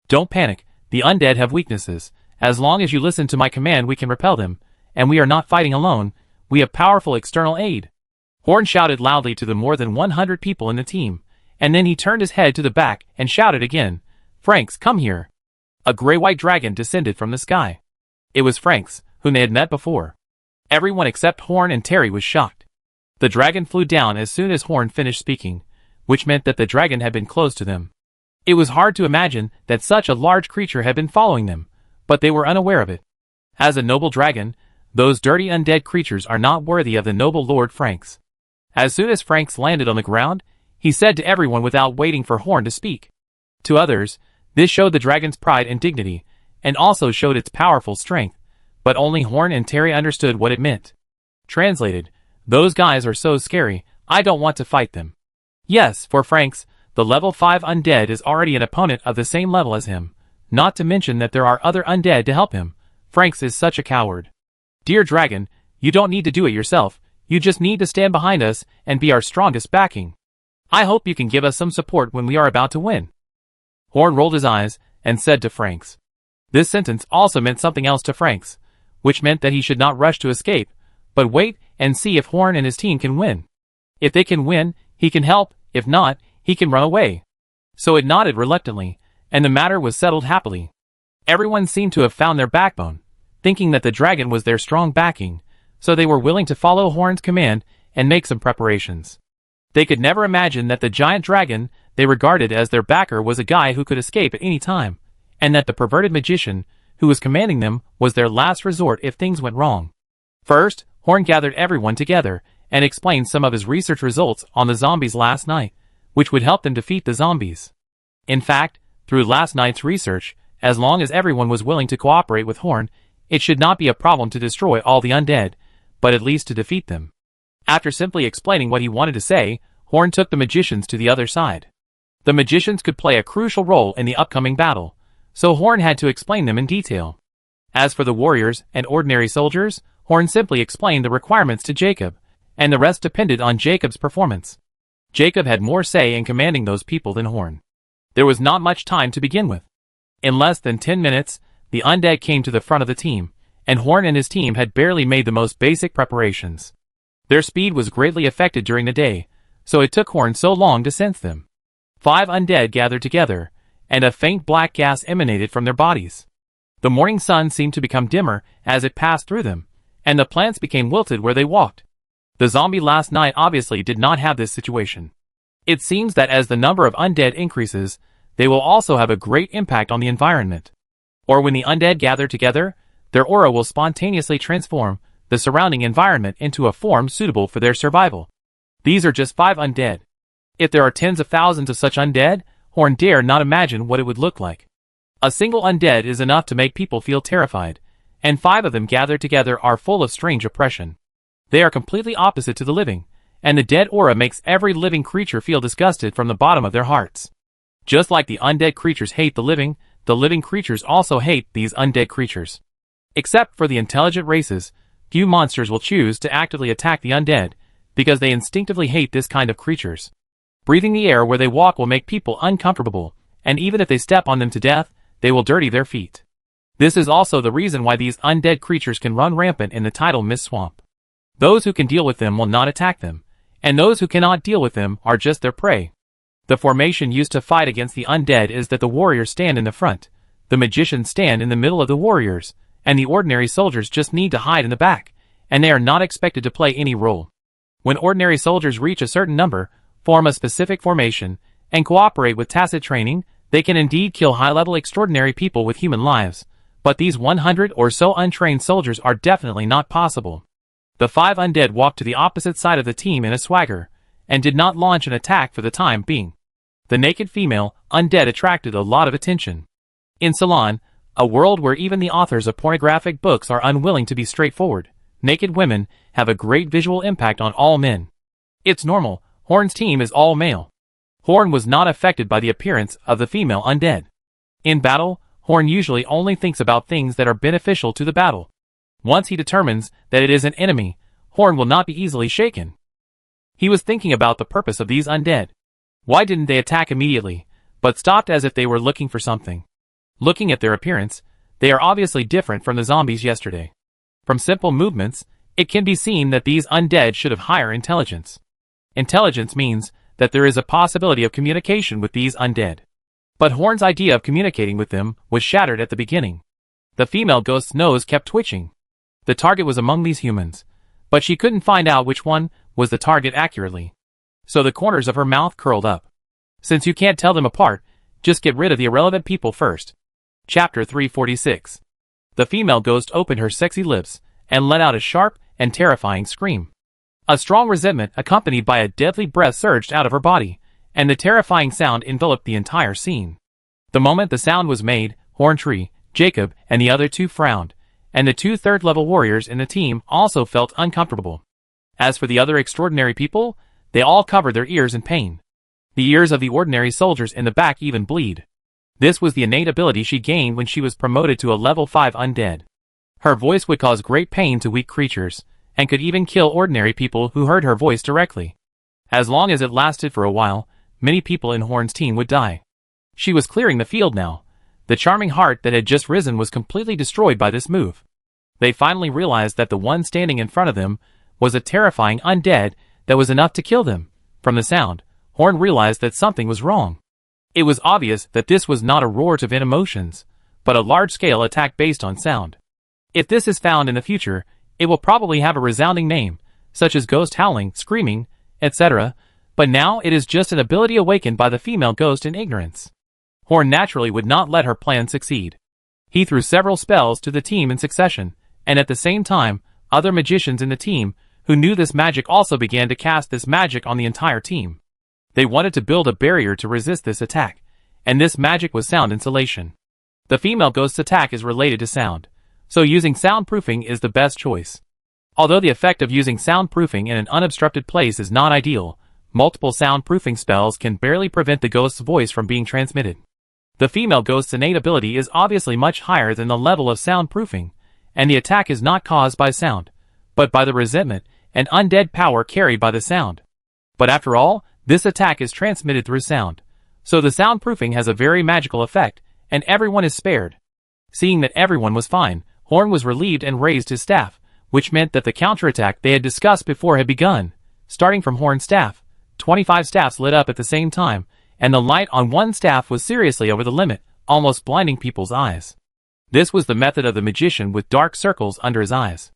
Don't panic, the undead have weaknesses. As long as you listen to my command we can repel them, and we are not fighting alone, we have powerful external aid. Horn shouted loudly to the more than 100 people in the team, and then he turned his head to the back and shouted again, Franks, come here. A gray-white dragon descended from the sky. It was Franks, whom they had met before. Everyone except Horn and Terry was shocked. The dragon flew down as soon as Horn finished speaking, which meant that the dragon had been close to them. It was hard to imagine that such a large creature had been following them, but they were unaware of it. As a noble dragon, those dirty undead creatures are not worthy of the noble Lord Franks. As soon as Franks landed on the ground, he said to everyone without waiting for Horn to speak. To others, this showed the dragon's pride and dignity, and also showed its powerful strength, but only Horn and Terry understood what it meant. Translated, those guys are so scary, I don't want to fight them. Yes, for Franks, the level 5 undead is already an opponent of the same level as him, not to mention that there are other undead to help him. Franks is such a coward. Dear dragon, you don't need to do it yourself, you just need to stand behind us and be our strongest backing. I hope you can give us some support when we are about to win. Horn rolled his eyes and said to Franks. This sentence also meant something else to Franks, which meant that he should not rush to escape, but wait and see if Horn and his team can win. If they can win, he can help, if not, he can run away. So it nodded reluctantly, and the matter was settled happily. Everyone seemed to have found their backbone, thinking that the dragon was their strong backing, so they were willing to follow Horn's command and make some preparations. They could never imagine that the giant dragon they regarded as their backer was a guy who could escape at any time, and that the perverted magician who was commanding them was their last resort if things went wrong. First, Horn gathered everyone together and explained some of his research results on the zombies last night, which would help them defeat the zombies. In fact, through last night's research, as long as everyone was willing to cooperate with Horn, it should not be a problem to destroy all the undead, but at least to defeat them. After simply explaining what he wanted to say, Horn took the magicians to the other side. The magicians could play a crucial role in the upcoming battle, so Horn had to explain them in detail. As for the warriors and ordinary soldiers, Horn simply explained the requirements to Jacob, and the rest depended on Jacob's performance. Jacob had more say in commanding those people than Horn. There was not much time to begin with. In less than 10 minutes, the undead came to the front of the team, and Horn and his team had barely made the most basic preparations. Their speed was greatly affected during the day, so it took Horn so long to sense them. 5 undead gathered together, and a faint black gas emanated from their bodies. The morning sun seemed to become dimmer as it passed through them, and the plants became wilted where they walked. The zombie last night obviously did not have this situation. It seems that as the number of undead increases, they will also have a great impact on the environment. Or when the undead gather together, their aura will spontaneously transform the surrounding environment into a form suitable for their survival. These are just 5 undead. If there are tens of thousands of such undead, Horn dare not imagine what it would look like. A single undead is enough to make people feel terrified, and 5 of them gathered together are full of strange oppression. They are completely opposite to the living, and the dead aura makes every living creature feel disgusted from the bottom of their hearts. Just like the undead creatures hate the living creatures also hate these undead creatures. Except for the intelligent races, few monsters will choose to actively attack the undead, because they instinctively hate this kind of creatures. Breathing the air where they walk will make people uncomfortable, and even if they step on them to death, they will dirty their feet. This is also the reason why these undead creatures can run rampant in the tidal mist swamp. Those who can deal with them will not attack them, and those who cannot deal with them are just their prey. The formation used to fight against the undead is that the warriors stand in the front, the magicians stand in the middle of the warriors, and the ordinary soldiers just need to hide in the back, and they are not expected to play any role. When ordinary soldiers reach a certain number, form a specific formation, and cooperate with tacit training, they can indeed kill high-level extraordinary people with human lives, but these 100 or so untrained soldiers are definitely not possible. The 5 undead walked to the opposite side of the team in a swagger, and did not launch an attack for the time being. The naked female undead attracted a lot of attention. In Ceylon, a world where even the authors of pornographic books are unwilling to be straightforward, naked women have a great visual impact on all men. It's normal, Horn's team is all male. Horn was not affected by the appearance of the female undead. In battle, Horn usually only thinks about things that are beneficial to the battle. Once he determines that it is an enemy, Horn will not be easily shaken. He was thinking about the purpose of these undead. Why didn't they attack immediately, but stopped as if they were looking for something? Looking at their appearance, they are obviously different from the zombies yesterday. From simple movements, it can be seen that these undead should have higher intelligence. Intelligence means that there is a possibility of communication with these undead. But Horn's idea of communicating with them was shattered at the beginning. The female ghost's nose kept twitching. The target was among these humans, but she couldn't find out which one was the target accurately. So the corners of her mouth curled up. Since you can't tell them apart, just get rid of the irrelevant people first. Chapter 346. The female ghost opened her sexy lips and let out a sharp and terrifying scream. A strong resentment accompanied by a deadly breath surged out of her body, and the terrifying sound enveloped the entire scene. The moment the sound was made, Horntree, Jacob, and the other 2 frowned, and the 2 third-level warriors in the team also felt uncomfortable. As for the other extraordinary people, they all covered their ears in pain. The ears of the ordinary soldiers in the back even bleed. This was the innate ability she gained when she was promoted to a level 5 undead. Her voice would cause great pain to weak creatures, and could even kill ordinary people who heard her voice directly. As long as it lasted for a while, many people in Horn's team would die. She was clearing the field now. The charming heart that had just risen was completely destroyed by this move. They finally realized that the one standing in front of them was a terrifying undead that was enough to kill them. From the sound, Horn realized that something was wrong. It was obvious that this was not a roar to vent emotions, but a large-scale attack based on sound. If this is found in the future, it will probably have a resounding name, such as ghost howling, screaming, etc., but now it is just an ability awakened by the female ghost in ignorance. Horn naturally would not let her plan succeed. He threw several spells to the team in succession, and at the same time, other magicians in the team who knew this magic also began to cast this magic on the entire team. They wanted to build a barrier to resist this attack, and this magic was sound insulation. The female ghost's attack is related to sound, so using soundproofing is the best choice. Although the effect of using soundproofing in an unobstructed place is not ideal, multiple soundproofing spells can barely prevent the ghost's voice from being transmitted. The female ghost's innate ability is obviously much higher than the level of soundproofing, and the attack is not caused by sound, but by the resentment and undead power carried by the sound. But after all, this attack is transmitted through sound, so the soundproofing has a very magical effect, and everyone is spared. Seeing that everyone was fine, Horn was relieved and raised his staff, which meant that the counterattack they had discussed before had begun. Starting from Horn's staff, 25 staffs lit up at the same time, and the light on one staff was seriously over the limit, almost blinding people's eyes. This was the method of the magician with dark circles under his eyes.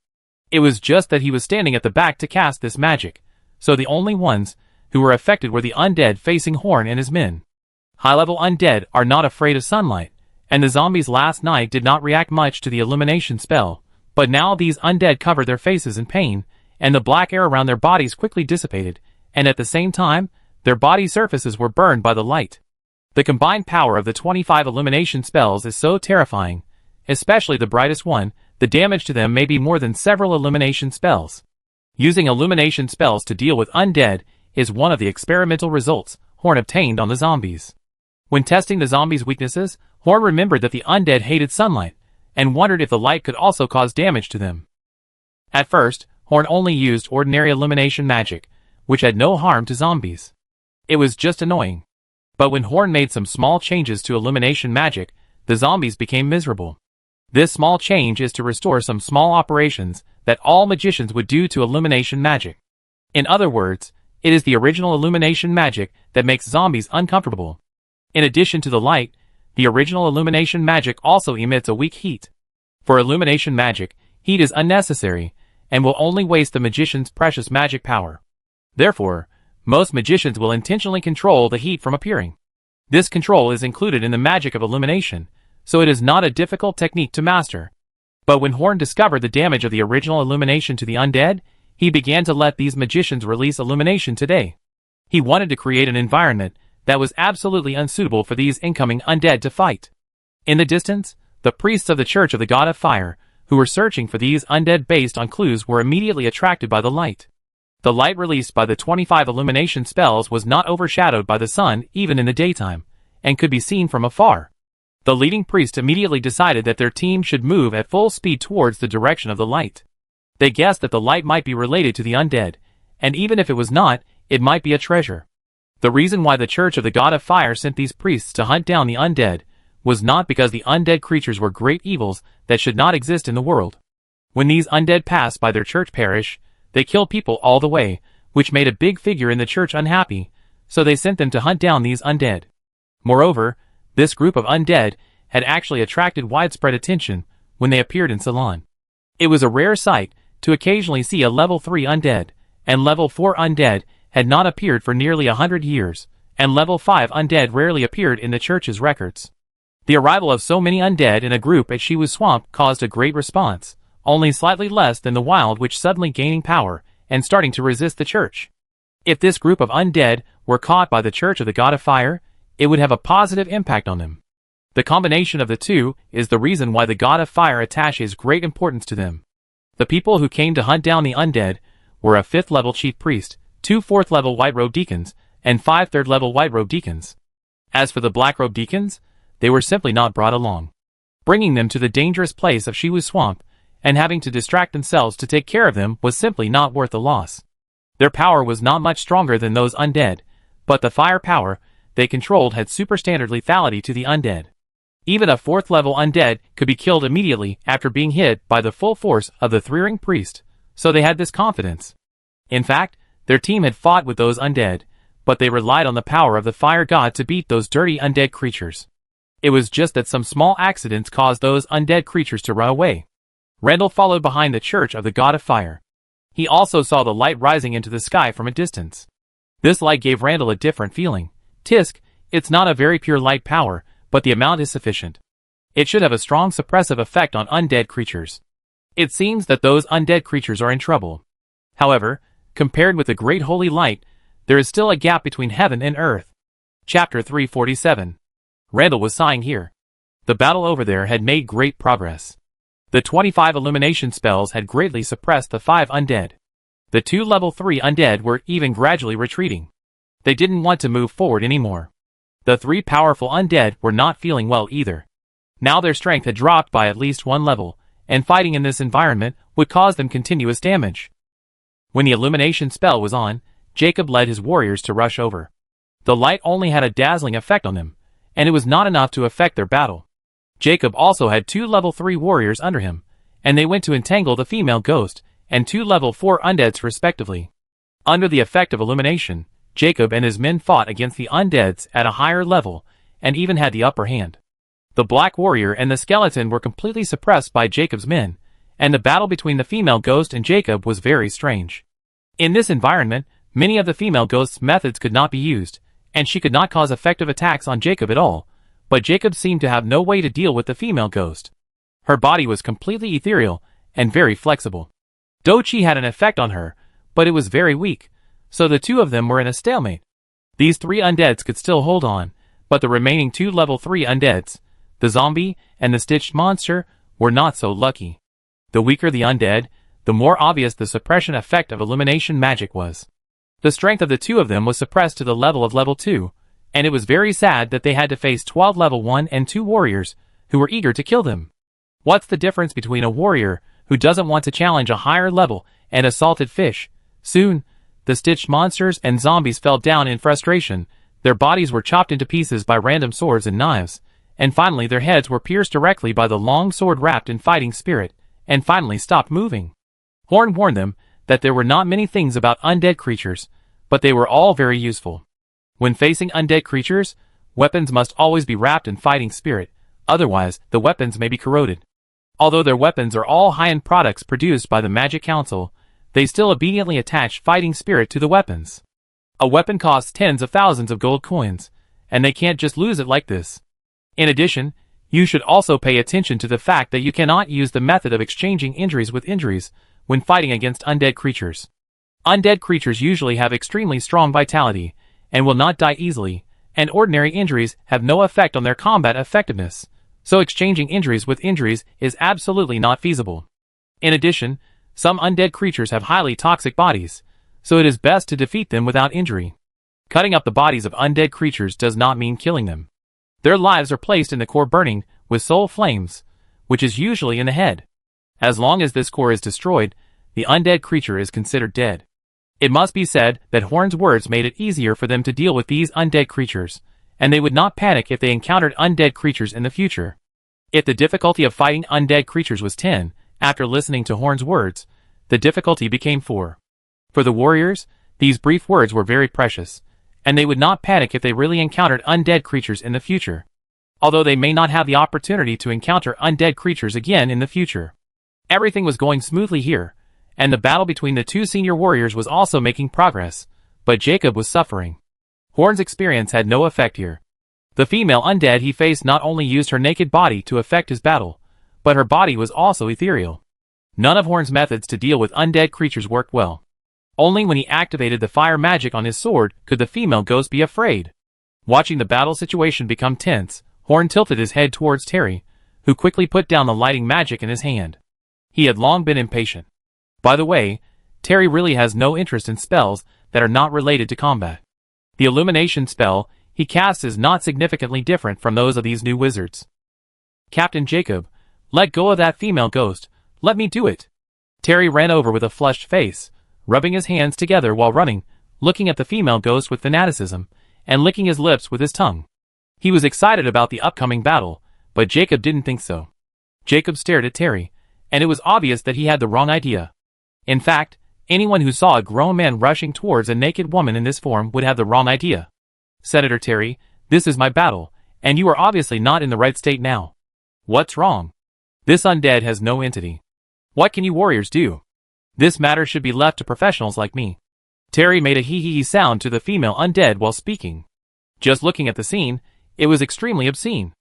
It was just that he was standing at the back to cast this magic, so the only ones who were affected were the undead facing Horn and his men. High-level undead are not afraid of sunlight, and the zombies last night did not react much to the illumination spell, but now these undead covered their faces in pain, and the black air around their bodies quickly dissipated, and at the same time, their body surfaces were burned by the light. The combined power of the 25 illumination spells is so terrifying, especially the brightest one. The damage to them may be more than several illumination spells. Using illumination spells to deal with undead is one of the experimental results Horn obtained on the zombies. When testing the zombies' weaknesses, Horn remembered that the undead hated sunlight, and wondered if the light could also cause damage to them. At first, Horn only used ordinary illumination magic, which had no harm to zombies. It was just annoying. But when Horn made some small changes to illumination magic, the zombies became miserable. This small change is to restore some small operations that all magicians would do to illumination magic. In other words, it is the original illumination magic that makes zombies uncomfortable. In addition to the light, the original illumination magic also emits a weak heat. For illumination magic, heat is unnecessary, and will only waste the magician's precious magic power. Therefore, most magicians will intentionally control the heat from appearing. This control is included in the magic of illumination, so it is not a difficult technique to master. But when Horn discovered the damage of the original illumination to the undead, he began to let these magicians release illumination today. He wanted to create an environment that was absolutely unsuitable for these incoming undead to fight. In the distance, the priests of the Church of the God of Fire, who were searching for these undead based on clues, were immediately attracted by the light. The light released by the 25 illumination spells was not overshadowed by the sun even in the daytime, and could be seen from afar. The leading priest immediately decided that their team should move at full speed towards the direction of the light. They guessed that the light might be related to the undead, and even if it was not, it might be a treasure. The reason why the Church of the God of Fire sent these priests to hunt down the undead was not because the undead creatures were great evils that should not exist in the world. When these undead passed by their church parish, they killed people all the way, which made a big figure in the church unhappy, so they sent them to hunt down these undead. Moreover, this group of undead had actually attracted widespread attention when they appeared in Ceylon. It was a rare sight to occasionally see a level 3 undead, and level 4 undead had not appeared for nearly 100 years, and level 5 undead rarely appeared in the church's records. The arrival of so many undead in a group at Shiwu Swamp caused a great response, only slightly less than the wild witch suddenly gaining power and starting to resist the church. If this group of undead were caught by the Church of the God of Fire, it would have a positive impact on them. The combination of the two is the reason why the God of Fire attaches great importance to them. The people who came to hunt down the undead were a 5th level chief priest, 2 4th level white robe deacons, and 5 3rd level white robe deacons. As for the black robe deacons, they were simply not brought along. Bringing them to the dangerous place of Shiwu Swamp and having to distract themselves to take care of them was simply not worth the loss. Their power was not much stronger than those undead, but the fire power they controlled had superstandard lethality to the undead. Even a 4th level undead could be killed immediately after being hit by the full force of the 3-ring priest, so they had this confidence. In fact, their team had fought with those undead, but they relied on the power of the fire god to beat those dirty undead creatures. It was just that some small accidents caused those undead creatures to run away. Randall followed behind the Church of the God of Fire. He also saw the light rising into the sky from a distance. This light gave Randall a different feeling. Tisk, it's not a very pure light power, but the amount is sufficient. It should have a strong suppressive effect on undead creatures. It seems that those undead creatures are in trouble. However, compared with the great holy light, there is still a gap between heaven and earth. Chapter 347. Randall was sighing here. The battle over there had made great progress. The 25 illumination spells had greatly suppressed the 5 undead. The 2 level 3 undead were even gradually retreating. They didn't want to move forward anymore. The three powerful undead were not feeling well either. Now their strength had dropped by at least one level, and fighting in this environment would cause them continuous damage. When the illumination spell was on, Jacob led his warriors to rush over. The light only had a dazzling effect on them, and it was not enough to affect their battle. Jacob also had 2 level 3 warriors under him, and they went to entangle the female ghost and 2 level 4 undeads respectively. Under the effect of illumination, Jacob and his men fought against the undeads at a higher level and even had the upper hand. The black warrior and the skeleton were completely suppressed by Jacob's men, and the battle between the female ghost and Jacob was very strange. In this environment, many of the female ghost's methods could not be used, and she could not cause effective attacks on Jacob at all, but Jacob seemed to have no way to deal with the female ghost. Her body was completely ethereal and very flexible. Dochi had an effect on her, but it was very weak, so the two of them were in a stalemate. These 3 undeads could still hold on, but the remaining 2 level 3 undeads, the zombie and the stitched monster, were not so lucky. The weaker the undead, the more obvious the suppression effect of illumination magic was. The strength of the two of them was suppressed to the level of level 2, and it was very sad that they had to face 12 level 1 and 2 warriors, who were eager to kill them. What's the difference between a warrior who doesn't want to challenge a higher level and a salted fish? Soon, the stitched monsters and zombies fell down in frustration, their bodies were chopped into pieces by random swords and knives, and finally their heads were pierced directly by the long sword wrapped in fighting spirit, and finally stopped moving. Horn warned them that there were not many things about undead creatures, but they were all very useful. When facing undead creatures, weapons must always be wrapped in fighting spirit, otherwise the weapons may be corroded. Although their weapons are all high-end products produced by the Magic Council, they still obediently attach fighting spirit to the weapons. A weapon costs tens of thousands of gold coins, and they can't just lose it like this. In addition, you should also pay attention to the fact that you cannot use the method of exchanging injuries with injuries when fighting against undead creatures. Undead creatures usually have extremely strong vitality, and will not die easily, and ordinary injuries have no effect on their combat effectiveness, so exchanging injuries with injuries is absolutely not feasible. In addition, some undead creatures have highly toxic bodies, so it is best to defeat them without injury. Cutting up the bodies of undead creatures does not mean killing them. Their lives are placed in the core burning with soul flames, which is usually in the head. As long as this core is destroyed, the undead creature is considered dead. It must be said that Horn's words made it easier for them to deal with these undead creatures, and they would not panic if they encountered undead creatures in the future. If the difficulty of fighting undead creatures was 10, after listening to Horn's words, the difficulty became 4. For the warriors, these brief words were very precious, and they would not panic if they really encountered undead creatures in the future, although they may not have the opportunity to encounter undead creatures again in the future. Everything was going smoothly here, and the battle between the 2 senior warriors was also making progress, but Jacob was suffering. Horn's experience had no effect here. The female undead he faced not only used her naked body to affect his battle, but her body was also ethereal. None of Horn's methods to deal with undead creatures worked well. Only when he activated the fire magic on his sword could the female ghost be afraid. Watching the battle situation become tense, Horn tilted his head towards Terry, who quickly put down the lighting magic in his hand. He had long been impatient. By the way, Terry really has no interest in spells that are not related to combat. The illumination spell he casts is not significantly different from those of these new wizards. Captain Jacob, let go of that female ghost, let me do it. Terry ran over with a flushed face, rubbing his hands together while running, looking at the female ghost with fanaticism, and licking his lips with his tongue. He was excited about the upcoming battle, but Jacob didn't think so. Jacob stared at Terry, and it was obvious that he had the wrong idea. In fact, anyone who saw a grown man rushing towards a naked woman in this form would have the wrong idea. Senator Terry, this is my battle, and you are obviously not in the right state now. What's wrong? This undead has no entity. What can you warriors do? This matter should be left to professionals like me. Terry made a hee-hee sound to the female undead while speaking. Just looking at the scene, it was extremely obscene.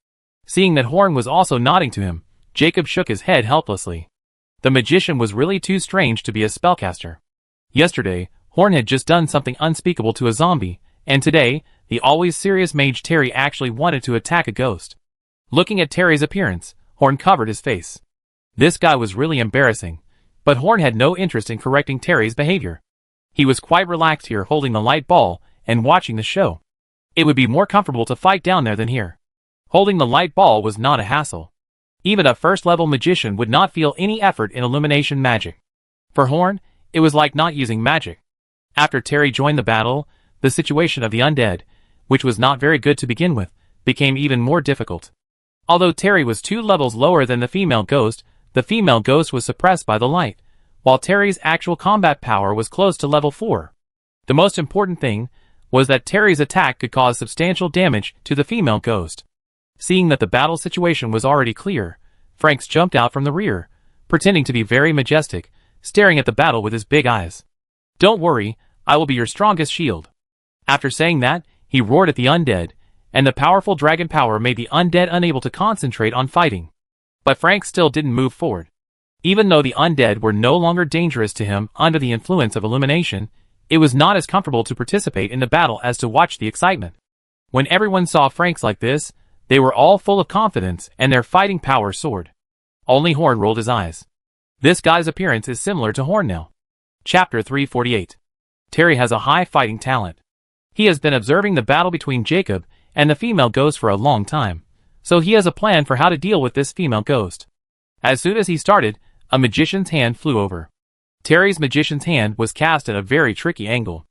Seeing that Horn was also nodding to him, Jacob shook his head helplessly. The magician was really too strange to be a spellcaster. Yesterday, Horn had just done something unspeakable to a zombie, and today, the always serious mage Terry actually wanted to attack a ghost. Looking at Terry's appearance, Horn covered his face. This guy was really embarrassing, but Horn had no interest in correcting Terry's behavior. He was quite relaxed here holding the light ball and watching the show. It would be more comfortable to fight down there than here. Holding the light ball was not a hassle. Even a first-level magician would not feel any effort in illumination magic. For Horn, it was like not using magic. After Terry joined the battle, the situation of the undead, which was not very good to begin with, became even more difficult. Although Terry was 2 levels lower than the female ghost was suppressed by the light, while Terry's actual combat power was close to level 4. The most important thing was that Terry's attack could cause substantial damage to the female ghost. Seeing that the battle situation was already clear, Franks jumped out from the rear, pretending to be very majestic, staring at the battle with his big eyes. "Don't worry, I will be your strongest shield." After saying that, he roared at the undead, and the powerful dragon power made the undead unable to concentrate on fighting. But Frank still didn't move forward. Even though the undead were no longer dangerous to him under the influence of illumination, it was not as comfortable to participate in the battle as to watch the excitement. When everyone saw Franks like this, they were all full of confidence and their fighting power soared. Only Horn rolled his eyes. This guy's appearance is similar to Horn now. Chapter 348. Terry has a high fighting talent. He has been observing the battle between Jacob and the female ghost for a long time, so he has a plan for how to deal with this female ghost. As soon as he started, a magician's hand flew over. Terry's magician's hand was cast at a very tricky angle.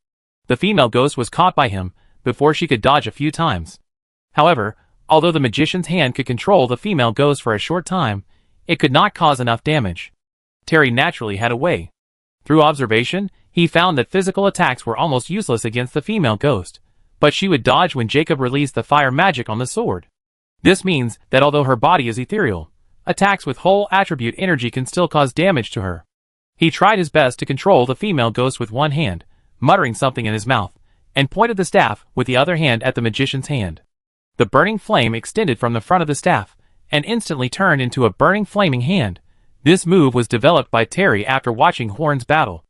The female ghost was caught by him before she could dodge a few times. However, although the magician's hand could control the female ghost for a short time, it could not cause enough damage. Terry naturally had a way. Through observation, he found that physical attacks were almost useless against the female ghost, but she would dodge when Jacob released the fire magic on the sword. This means that although her body is ethereal, attacks with whole attribute energy can still cause damage to her. He tried his best to control the female ghost with one hand, muttering something in his mouth, and pointed the staff with the other hand at the magician's hand. The burning flame extended from the front of the staff, and instantly turned into a burning flaming hand. This move was developed by Terry after watching Horn's battle.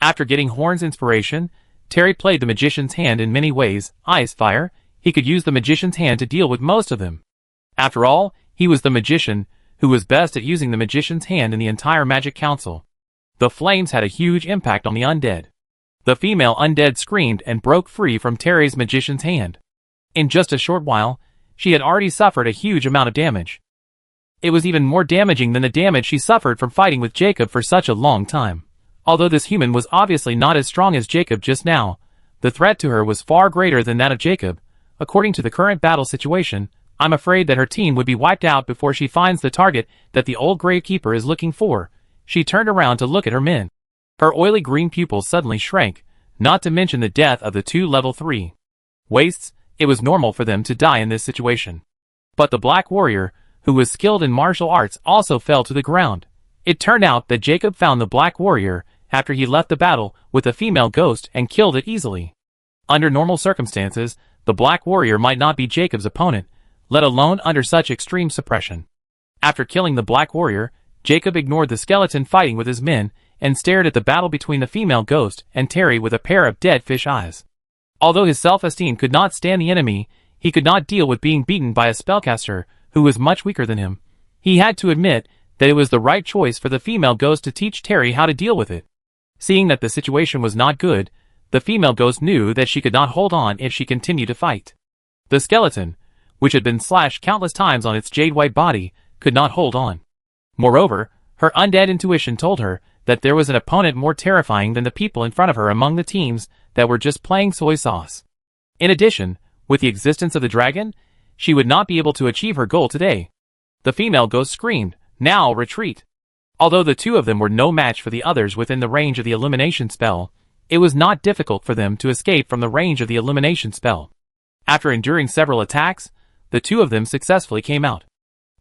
After getting Horn's inspiration, Terry played the magician's hand in many ways. Ice, fire, he could use the magician's hand to deal with most of them. After all, he was the magician who was best at using the magician's hand in the entire Magic Council. The flames had a huge impact on the undead. The female undead screamed and broke free from Terry's magician's hand. In just a short while, she had already suffered a huge amount of damage. It was even more damaging than the damage she suffered from fighting with Jacob for such a long time. Although this human was obviously not as strong as Jacob just now, the threat to her was far greater than that of Jacob. According to the current battle situation, I'm afraid that her team would be wiped out before she finds the target that the old Gravekeeper is looking for. She turned around to look at her men. Her oily green pupils suddenly shrank, not to mention the death of the 2 level 3 wastes. It was normal for them to die in this situation. But the Black Warrior, who was skilled in martial arts, also fell to the ground. It turned out that Jacob found the Black Warrior after he left the battle with the female ghost and killed it easily. Under normal circumstances, the Black Warrior might not be Jacob's opponent, let alone under such extreme suppression. After killing the Black Warrior, Jacob ignored the skeleton fighting with his men and stared at the battle between the female ghost and Terry with a pair of dead fish eyes. Although his self-esteem could not stand the enemy, he could not deal with being beaten by a spellcaster who was much weaker than him. He had to admit that it was the right choice for the female ghost to teach Terry how to deal with it. Seeing that the situation was not good, the female ghost knew that she could not hold on if she continued to fight. The skeleton, which had been slashed countless times on its jade-white body, could not hold on. Moreover, her undead intuition told her that there was an opponent more terrifying than the people in front of her among the teams that were just playing soy sauce. In addition, with the existence of the dragon, she would not be able to achieve her goal today. The female ghost screamed, "Now retreat!" Although the 2 of them were no match for the others within the range of the elimination spell, it was not difficult for them to escape from the range of the elimination spell. After enduring several attacks, the 2 of them successfully came out.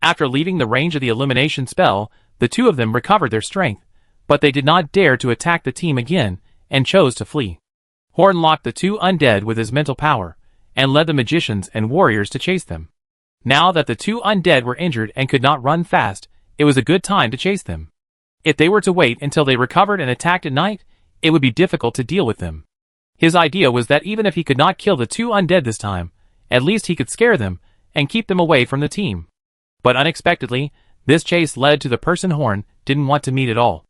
After leaving the range of the elimination spell, the 2 of them recovered their strength, but they did not dare to attack the team again and chose to flee. Horn locked the 2 undead with his mental power, and led the magicians and warriors to chase them. Now that the 2 undead were injured and could not run fast, it was a good time to chase them. If they were to wait until they recovered and attacked at night, it would be difficult to deal with them. His idea was that even if he could not kill the 2 undead this time, at least he could scare them and keep them away from the team. But unexpectedly, this chase led to the person Horn didn't want to meet at all.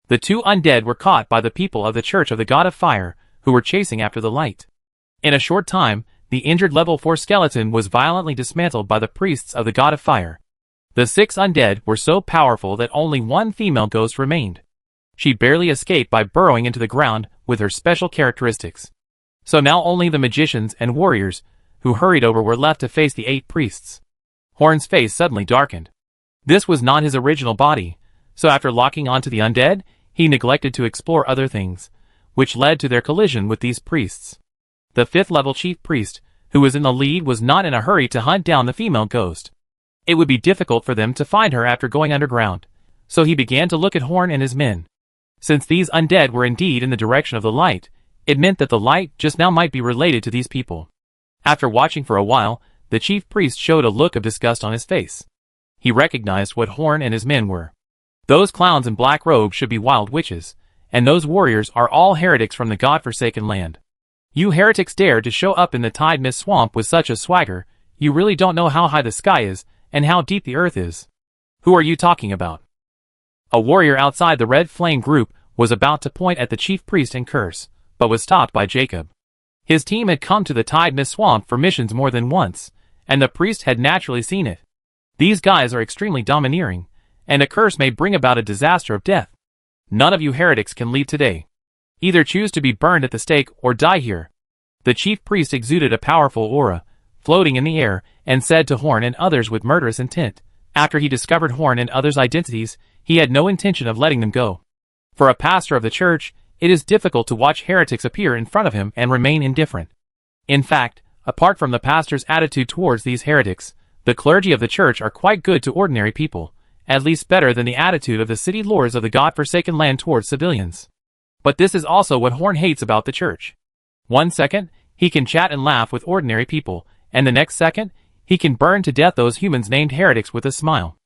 The 2 undead were caught by the people of the Church of the God of Fire, who were chasing after the light. In a short time, the injured level 4 skeleton was violently dismantled by the priests of the god of fire. The 6 undead were so powerful that only one female ghost remained. She barely escaped by burrowing into the ground with her special characteristics. So now only the magicians and warriors who hurried over were left to face the 8 priests. Horn's face suddenly darkened. This was not his original body, so after locking onto the undead, he neglected to explore other things, which led to their collision with these priests. The 5th level chief priest, who was in the lead, was not in a hurry to hunt down the female ghost. It would be difficult for them to find her after going underground, so he began to look at Horn and his men. Since these undead were indeed in the direction of the light, it meant that the light just now might be related to these people. After watching for a while, the chief priest showed a look of disgust on his face. He recognized what Horn and his men were. Those clowns in black robes should be wild witches, and those warriors are all heretics from the god-forsaken land. You heretics dared to show up in the Tide Mist Swamp with such a swagger. You really don't know how high the sky is, and how deep the earth is. Who are you talking about? A warrior outside the Red Flame group was about to point at the chief priest and curse, but was stopped by Jacob. His team had come to the Tide Mist Swamp for missions more than once, and the priest had naturally seen it. These guys are extremely domineering, and a curse may bring about a disaster of death. None of you heretics can leave today. Either choose to be burned at the stake or die here. The chief priest exuded a powerful aura, floating in the air, and said to Horn and others with murderous intent. After he discovered Horn and others' identities, he had no intention of letting them go. For a pastor of the church, it is difficult to watch heretics appear in front of him and remain indifferent. In fact, apart from the pastor's attitude towards these heretics, the clergy of the church are quite good to ordinary people, at least better than the attitude of the city lords of the god-forsaken land towards civilians. But this is also what Horn hates about the church. One second, he can chat and laugh with ordinary people, and the next second, he can burn to death those humans named heretics with a smile.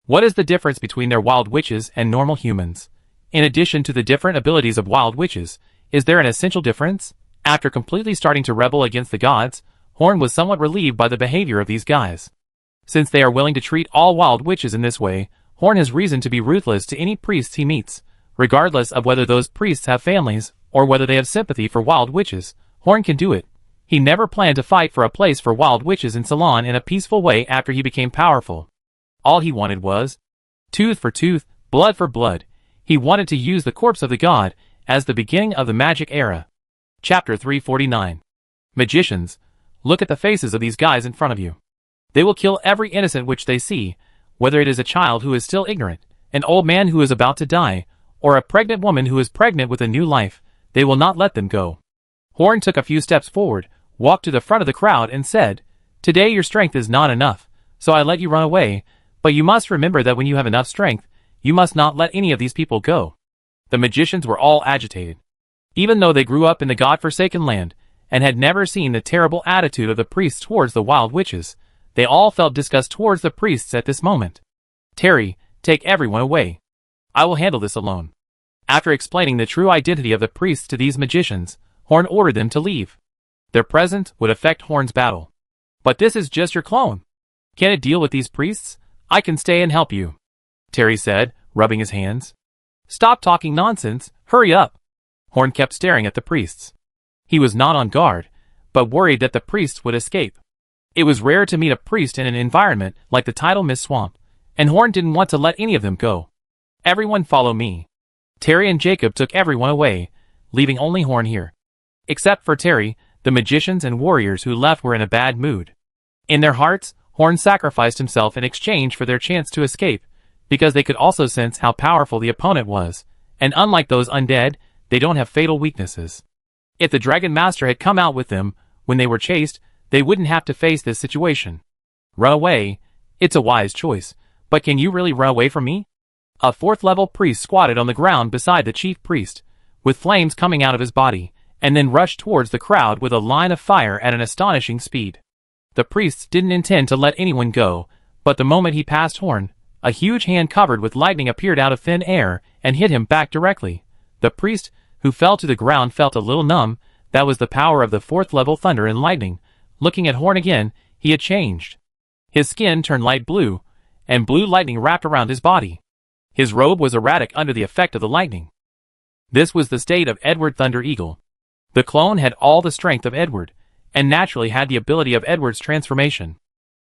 What is the difference between their wild witches and normal humans? In addition to the different abilities of wild witches, is there an essential difference? After completely starting to rebel against the gods, Horn was somewhat relieved by the behavior of these guys. Since they are willing to treat all wild witches in this way, Horn has reason to be ruthless to any priests he meets, regardless of whether those priests have families or whether they have sympathy for wild witches. Horn can do it. He never planned to fight for a place for wild witches in Ceylon in a peaceful way after he became powerful. All he wanted was tooth for tooth, blood for blood. He wanted to use the corpse of the god as the beginning of the magic era. Chapter 349. Magicians, look at the faces of these guys in front of you. They will kill every innocent which they see, whether it is a child who is still ignorant, an old man who is about to die, or a pregnant woman who is pregnant with a new life. They will not let them go. Horn took a few steps forward, walked to the front of the crowd and said, "Today your strength is not enough, so I let you run away, but you must remember that when you have enough strength, you must not let any of these people go." The magicians were all agitated. Even though they grew up in the god-forsaken land, and had never seen the terrible attitude of the priests towards the wild witches, they all felt disgust towards the priests at this moment. "Terry, take everyone away. I will handle this alone." After explaining the true identity of the priests to these magicians, Horn ordered them to leave. Their presence would affect Horn's battle. "But this is just your clone. Can it deal with these priests? I can stay and help you," Terry said, rubbing his hands. "Stop talking nonsense, hurry up." Horn kept staring at the priests. He was not on guard, but worried that the priests would escape. It was rare to meet a priest in an environment like the Tidal Mist Swamp, and Horn didn't want to let any of them go. "Everyone follow me." Terry and Jacob took everyone away, leaving only Horn here. Except for Terry, the magicians and warriors who left were in a bad mood. In their hearts, Horn sacrificed himself in exchange for their chance to escape, because they could also sense how powerful the opponent was, and unlike those undead, they don't have fatal weaknesses. If the Dragon Master had come out with them when they were chased, they wouldn't have to face this situation. Run away? It's a wise choice, but can you really run away from me? A 4th level priest squatted on the ground beside the chief priest, with flames coming out of his body, and then rushed towards the crowd with a line of fire at an astonishing speed. The priests didn't intend to let anyone go, but the moment he passed Horn, a huge hand covered with lightning appeared out of thin air and hit him back directly. The priest, who fell to the ground, felt a little numb. That was the power of the 4th level thunder and lightning. Looking at Horn again, he had changed. His skin turned light blue, and blue lightning wrapped around his body. His robe was erratic under the effect of the lightning. This was the state of Edward Thunder Eagle. The clone had all the strength of Edward, and naturally had the ability of Edward's transformation.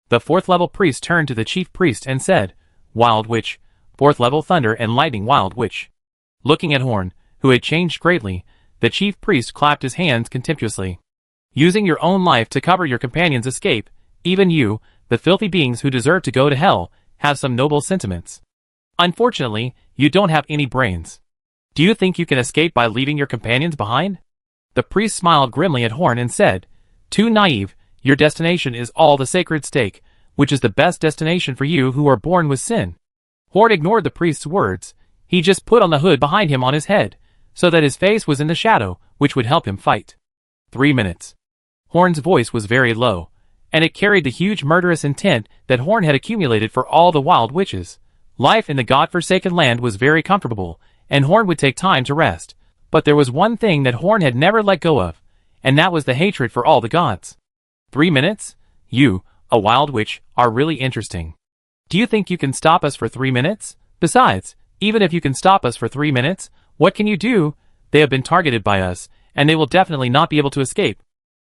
The 4th level priest turned to the chief priest and said, "Wild Witch, 4th level thunder and lightning Wild Witch." Looking at Horn, who had changed greatly, the chief priest clapped his hands contemptuously. "Using your own life to cover your companion's escape, even you, the filthy beings who deserve to go to hell, have some noble sentiments. Unfortunately, you don't have any brains. Do you think you can escape by leaving your companions behind?" The priest smiled grimly at Horn and said, "Too naive, your destination is all the sacred stake, which is the best destination for you who are born with sin." Horn ignored the priest's words. He just put on the hood behind him on his head, so that his face was in the shadow, which would help him fight. 3 minutes. Horn's voice was very low, and it carried the huge murderous intent that Horn had accumulated for all the wild witches. Life in the god-forsaken land was very comfortable, and Horn would take time to rest. But there was one thing that Horn had never let go of, and that was the hatred for all the gods. 3 minutes? You, a wild witch, are really interesting. Do you think you can stop us for 3 minutes? Besides, even if you can stop us for 3 minutes, what can you do? They have been targeted by us, and they will definitely not be able to escape.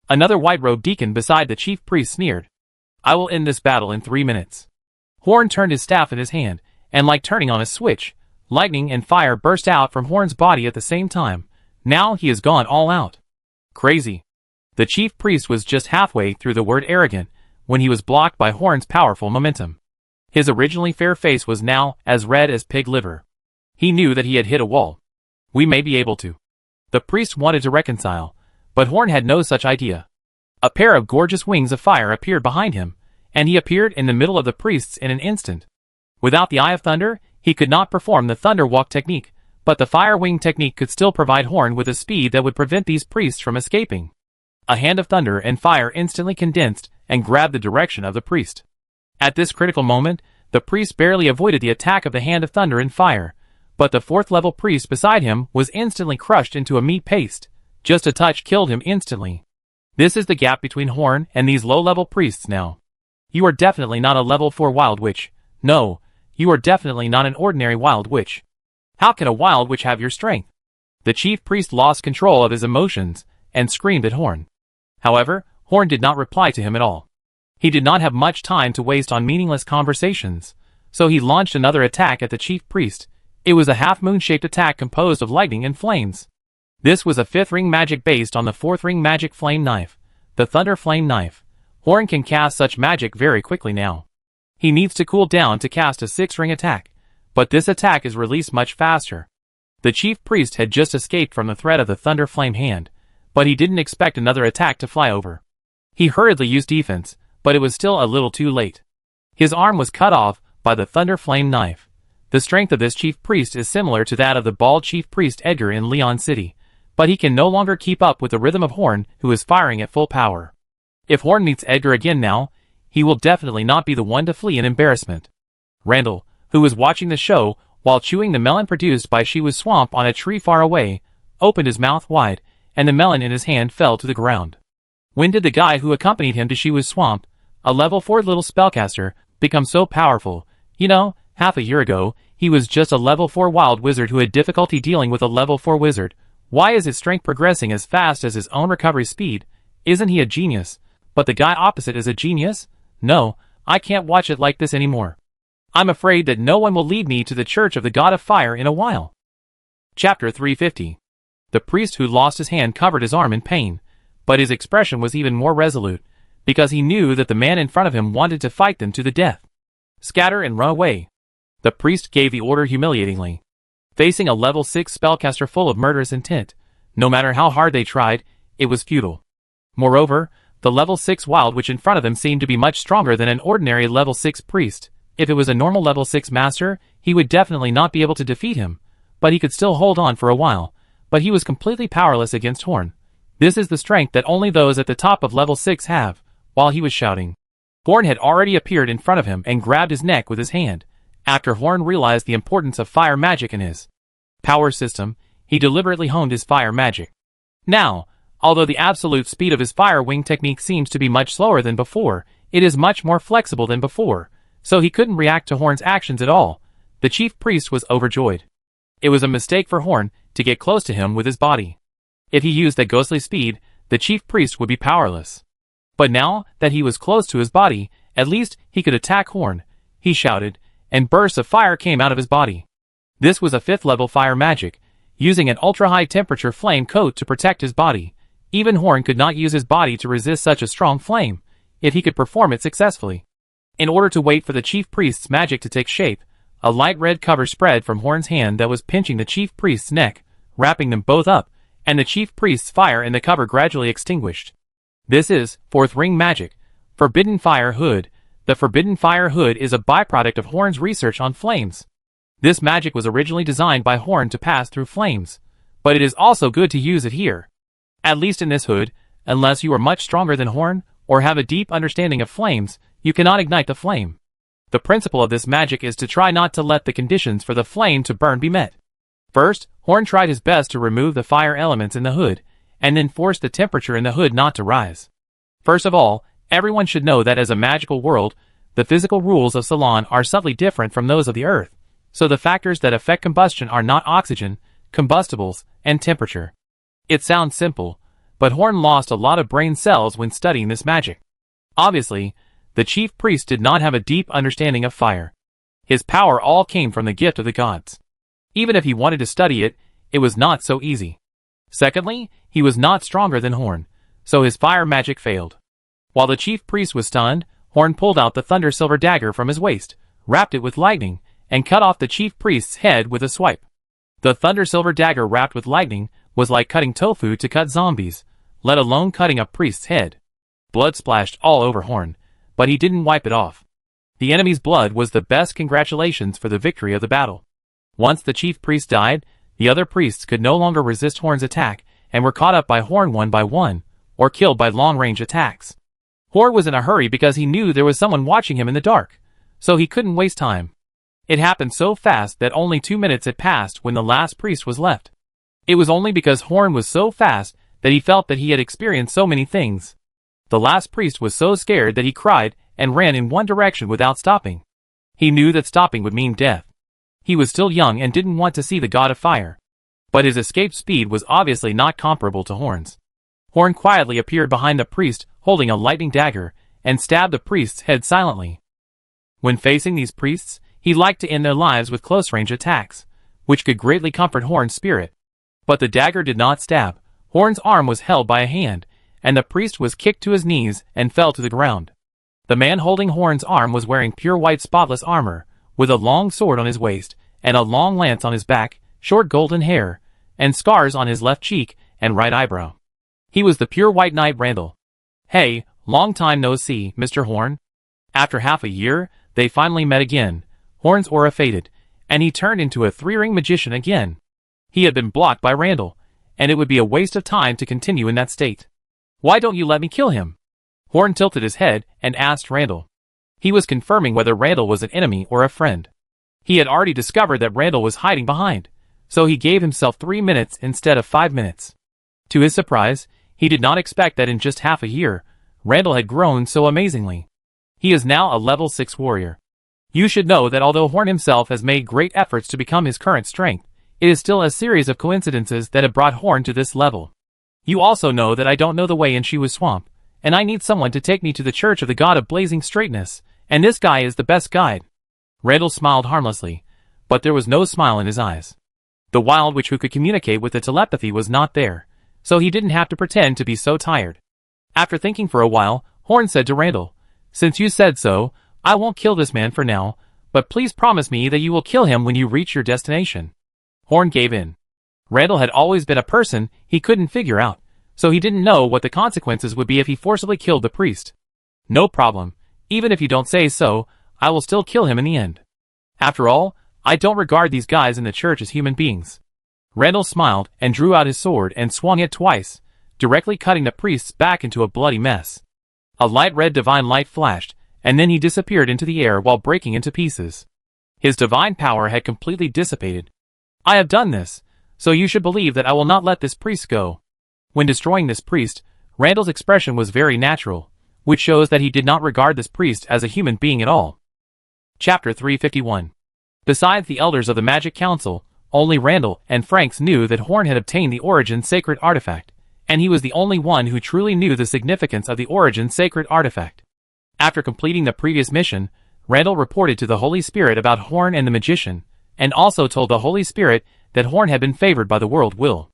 Another white-robed deacon beside the chief priest sneered. "I will end this battle in 3 minutes." Horn turned his staff in his hand, and like turning on a switch, lightning and fire burst out from Horn's body at the same time. Now he has gone all out. Crazy. The chief priest was just halfway through the word arrogant when he was blocked by Horn's powerful momentum. His originally fair face was now as red as pig liver. He knew that he had hit a wall. "We may be able to." The priest wanted to reconcile, but Horn had no such idea. A pair of gorgeous wings of fire appeared behind him, and he appeared in the middle of the priests in an instant. Without the Eye of Thunder, he could not perform the Thunder Walk technique, but the Fire Wing technique could still provide Horn with a speed that would prevent these priests from escaping. A hand of thunder and fire instantly condensed and grabbed the direction of the priest. At this critical moment, the priest barely avoided the attack of the hand of thunder and fire, but the 4th level priest beside him was instantly crushed into a meat paste. Just a touch killed him instantly. This is the gap between Horn and these low-level priests now. You are definitely not a level 4 wild witch. No, you are definitely not an ordinary wild witch. How can a wild witch have your strength? The chief priest lost control of his emotions and screamed at Horn. However, Horn did not reply to him at all. He did not have much time to waste on meaningless conversations, so he launched another attack at the chief priest. It was a half-moon-shaped attack composed of lightning and flames. This was a 5th ring magic based on the 4th ring magic flame knife, the Thunder Flame Knife. Horn can cast such magic very quickly now. He needs to cool down to cast a 6-ring attack, but this attack is released much faster. The chief priest had just escaped from the threat of the Thunder Flame hand, but he didn't expect another attack to fly over. He hurriedly used defense, but it was still a little too late. His arm was cut off by the Thunder Flame Knife. The strength of this chief priest is similar to that of the bald chief priest Edgar in Leon City, but he can no longer keep up with the rhythm of Horn, who is firing at full power. If Horn meets Edgar again now, he will definitely not be the one to flee in embarrassment. Randall, who was watching the show while chewing the melon produced by She Was Swamp on a tree far away, opened his mouth wide, and the melon in his hand fell to the ground. When did the guy who accompanied him to She Was Swamp, a level 4 little spellcaster, become so powerful? You know, half a year ago, he was just a level 4 wild wizard who had difficulty dealing with a level 4 wizard. Why is his strength progressing as fast as his own recovery speed? Isn't he a genius? But the guy opposite is a genius? No, I can't watch it like this anymore. I'm afraid that no one will lead me to the Church of the God of Fire in a while. Chapter 350. The priest who lost his hand covered his arm in pain, but his expression was even more resolute, because he knew that the man in front of him wanted to fight them to the death. Scatter and run away. The priest gave the order humiliatingly. Facing a level 6 spellcaster full of murderous intent, no matter how hard they tried, it was futile. Moreover, the level 6 wild witch in front of them seemed to be much stronger than an ordinary level 6 priest. If it was a normal level 6 master, he would definitely not be able to defeat him, but he could still hold on for a while. But he was completely powerless against Horn. This is the strength that only those at the top of level 6 have. While he was shouting, Horn had already appeared in front of him and grabbed his neck with his hand. After Horn realized the importance of fire magic in his power system, he deliberately honed his fire magic. Now, although the absolute speed of his fire wing technique seems to be much slower than before, it is much more flexible than before, so he couldn't react to Horn's actions at all. The chief priest was overjoyed. It was a mistake for Horn to get close to him with his body. If he used that ghostly speed, the chief priest would be powerless. But now that he was close to his body, at least he could attack Horn, he shouted, and bursts of fire came out of his body. This was a 5th level fire magic, using an ultra-high temperature flame coat to protect his body. Even Horn could not use his body to resist such a strong flame, if he could perform it successfully. In order to wait for the chief priest's magic to take shape, a light red cover spread from Horn's hand that was pinching the chief priest's neck, wrapping them both up, and the chief priest's fire in the cover gradually extinguished. This is 4th ring magic, Forbidden Fire Hood. The Forbidden Fire Hood is a byproduct of Horn's research on flames. This magic was originally designed by Horn to pass through flames, but it is also good to use it here. At least in this hood, unless you are much stronger than Horn, or have a deep understanding of flames, you cannot ignite the flame. The principle of this magic is to try not to let the conditions for the flame to burn be met. First, Horn tried his best to remove the fire elements in the hood, and then forced the temperature in the hood not to rise. First of all, everyone should know that as a magical world, the physical rules of Ceylon are subtly different from those of the Earth, so the factors that affect combustion are not oxygen, combustibles, and temperature. It sounds simple, but Horn lost a lot of brain cells when studying this magic. Obviously, the chief priest did not have a deep understanding of fire. His power all came from the gift of the gods. Even if he wanted to study it, it was not so easy. Secondly, he was not stronger than Horn, so his fire magic failed. While the chief priest was stunned, Horn pulled out the thunder silver dagger from his waist, wrapped it with lightning, and cut off the chief priest's head with a swipe. The thunder silver dagger wrapped with lightning was like cutting tofu to cut zombies, let alone cutting a priest's head. Blood splashed all over Horn, but he didn't wipe it off. The enemy's blood was the best congratulations for the victory of the battle. Once the chief priest died, the other priests could no longer resist Horn's attack and were caught up by Horn one by one, or killed by long-range attacks. Horn was in a hurry because he knew there was someone watching him in the dark, so he couldn't waste time. It happened so fast that only 2 minutes had passed when the last priest was left. It was only because Horn was so fast that he felt that he had experienced so many things. The last priest was so scared that he cried and ran in one direction without stopping. He knew that stopping would mean death. He was still young and didn't want to see the god of fire. But his escape speed was obviously not comparable to Horn's. Horn quietly appeared behind the priest holding a lightning dagger and stabbed the priest's head silently. When facing these priests, he liked to end their lives with close-range attacks, which could greatly comfort Horn's spirit. But the dagger did not stab. Horn's arm was held by a hand, and the priest was kicked to his knees and fell to the ground. The man holding Horn's arm was wearing pure white spotless armor, with a long sword on his waist, and a long lance on his back, short golden hair, and scars on his left cheek and right eyebrow. He was the pure white knight Randall. "Hey, long time no see, Mr. Horn." After half a year, they finally met again. Horn's aura faded, and he turned into a 3-ring magician again. He had been blocked by Randall, and it would be a waste of time to continue in that state. "Why don't you let me kill him?" Horn tilted his head and asked Randall. He was confirming whether Randall was an enemy or a friend. He had already discovered that Randall was hiding behind, so he gave himself 3 minutes instead of 5 minutes. To his surprise, he did not expect that in just half a year, Randall had grown so amazingly. He is now a level 6 warrior. You should know that although Horn himself has made great efforts to become his current strength, it is still a series of coincidences that have brought Horn to this level. You also know that I don't know the way in Shiwa Swamp, and I need someone to take me to the church of the god of blazing straightness, and this guy is the best guide. Randall smiled harmlessly, but there was no smile in his eyes. The wild witch who could communicate with the telepathy was not there, so he didn't have to pretend to be so tired. After thinking for a while, Horn said to Randall, "Since you said so, I won't kill this man for now, but please promise me that you will kill him when you reach your destination." Horn gave in. Randall had always been a person he couldn't figure out, so he didn't know what the consequences would be if he forcibly killed the priest. "No problem. Even if you don't say so, I will still kill him in the end. After all, I don't regard these guys in the church as human beings." Randall smiled and drew out his sword and swung it twice, directly cutting the priest's back into a bloody mess. A light red divine light flashed, and then he disappeared into the air while breaking into pieces. His divine power had completely dissipated. "I have done this, so you should believe that I will not let this priest go." When destroying this priest, Randall's expression was very natural, which shows that he did not regard this priest as a human being at all. Chapter 351. Besides the elders of the Magic Council, only Randall and Franks knew that Horn had obtained the Origin sacred artifact, and he was the only one who truly knew the significance of the Origin sacred artifact. After completing the previous mission, Randall reported to the Holy Spirit about Horn and the magician, and also told the Holy Spirit that Horn had been favored by the world will.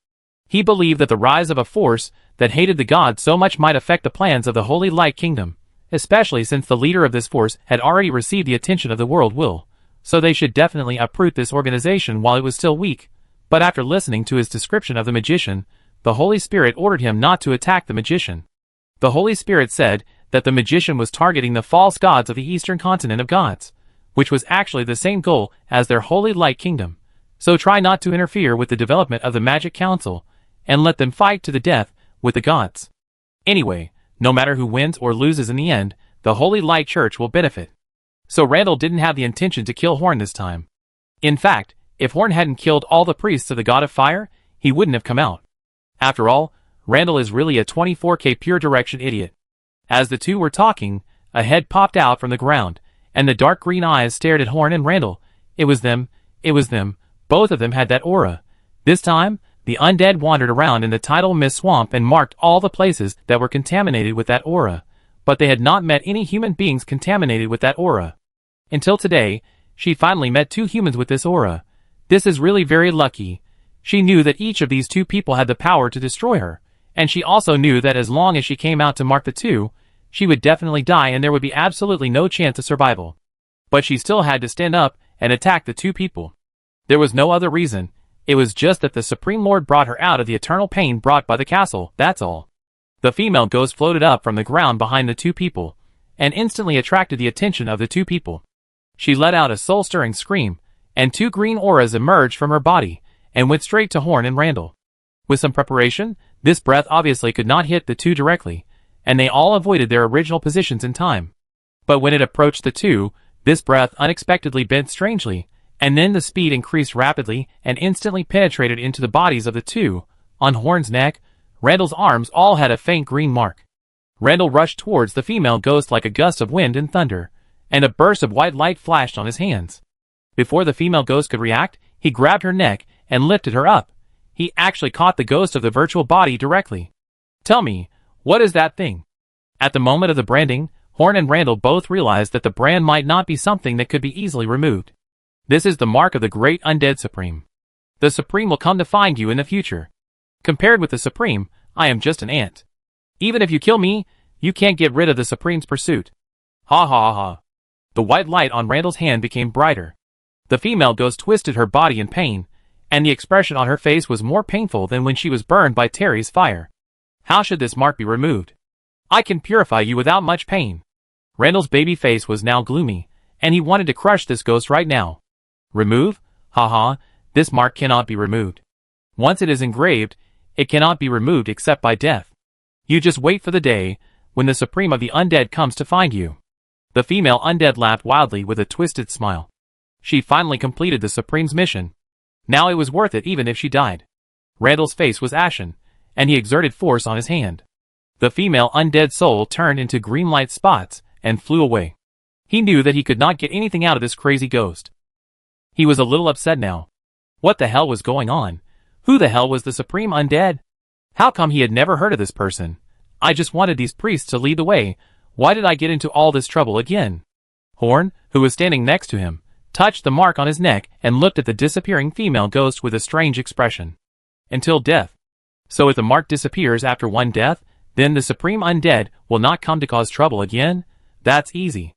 He believed that the rise of a force that hated the gods so much might affect the plans of the Holy Light Kingdom, especially since the leader of this force had already received the attention of the world will, so they should definitely uproot this organization while it was still weak. But after listening to his description of the magician, the Holy Spirit ordered him not to attack the magician. The Holy Spirit said that the magician was targeting the false gods of the eastern continent of gods, which was actually the same goal as their Holy Light Kingdom. So try not to interfere with the development of the Magic Council, and let them fight to the death with the gods. Anyway, no matter who wins or loses in the end, the Holy Light Church will benefit. So Randall didn't have the intention to kill Horn this time. In fact, if Horn hadn't killed all the priests of the God of Fire, he wouldn't have come out. After all, Randall is really a 24K pure direction idiot. As the two were talking, a head popped out from the ground, and the dark green eyes stared at Horn and Randall. It was them. Both of them had that aura. This time, the undead wandered around in the tidal mist swamp and marked all the places that were contaminated with that aura, but they had not met any human beings contaminated with that aura. Until today, she finally met two humans with this aura. This is really very lucky. She knew that each of these two people had the power to destroy her, and she also knew that as long as she came out to mark the two, she would definitely die and there would be absolutely no chance of survival. But she still had to stand up and attack the two people. There was no other reason. It was just that the Supreme Lord brought her out of the eternal pain brought by the castle, that's all. The female ghost floated up from the ground behind the two people, and instantly attracted the attention of the two people. She let out a soul-stirring scream, and two green auras emerged from her body, and went straight to Horn and Randall. With some preparation, this breath obviously could not hit the two directly, and they all avoided their original positions in time. But when it approached the two, this breath unexpectedly bent strangely, and then the speed increased rapidly and instantly penetrated into the bodies of the two. On Horn's neck, Randall's arms all had a faint green mark. Randall rushed towards the female ghost like a gust of wind and thunder, and a burst of white light flashed on his hands. Before the female ghost could react, he grabbed her neck and lifted her up. He actually caught the ghost of the virtual body directly. Tell me, what is that thing? At the moment of the branding, Horn and Randall both realized that the brand might not be something that could be easily removed. This is the mark of the great Undead Supreme. The Supreme will come to find you in the future. Compared with the Supreme, I am just an ant. Even if you kill me, you can't get rid of the Supreme's pursuit. Ha ha ha. The white light on Randall's hand became brighter. The female ghost twisted her body in pain, and the expression on her face was more painful than when she was burned by Terry's fire. How should this mark be removed? I can purify you without much pain. Randall's baby face was now gloomy, and he wanted to crush this ghost right now. Remove? Haha, this mark cannot be removed. Once it is engraved, it cannot be removed except by death. You just wait for the day when the Supreme of the Undead comes to find you. The female Undead laughed wildly with a twisted smile. She finally completed the Supreme's mission. Now it was worth it even if she died. Randall's face was ashen, and he exerted force on his hand. The female Undead soul turned into green light spots and flew away. He knew that he could not get anything out of this crazy ghost. He was a little upset now. What the hell was going on? Who the hell was the Supreme Undead? How come he had never heard of this person? I just wanted these priests to lead the way. Why did I get into all this trouble again? Horn, who was standing next to him, touched the mark on his neck and looked at the disappearing female ghost with a strange expression. Until death. So if the mark disappears after one death, then the Supreme Undead will not come to cause trouble again? That's easy.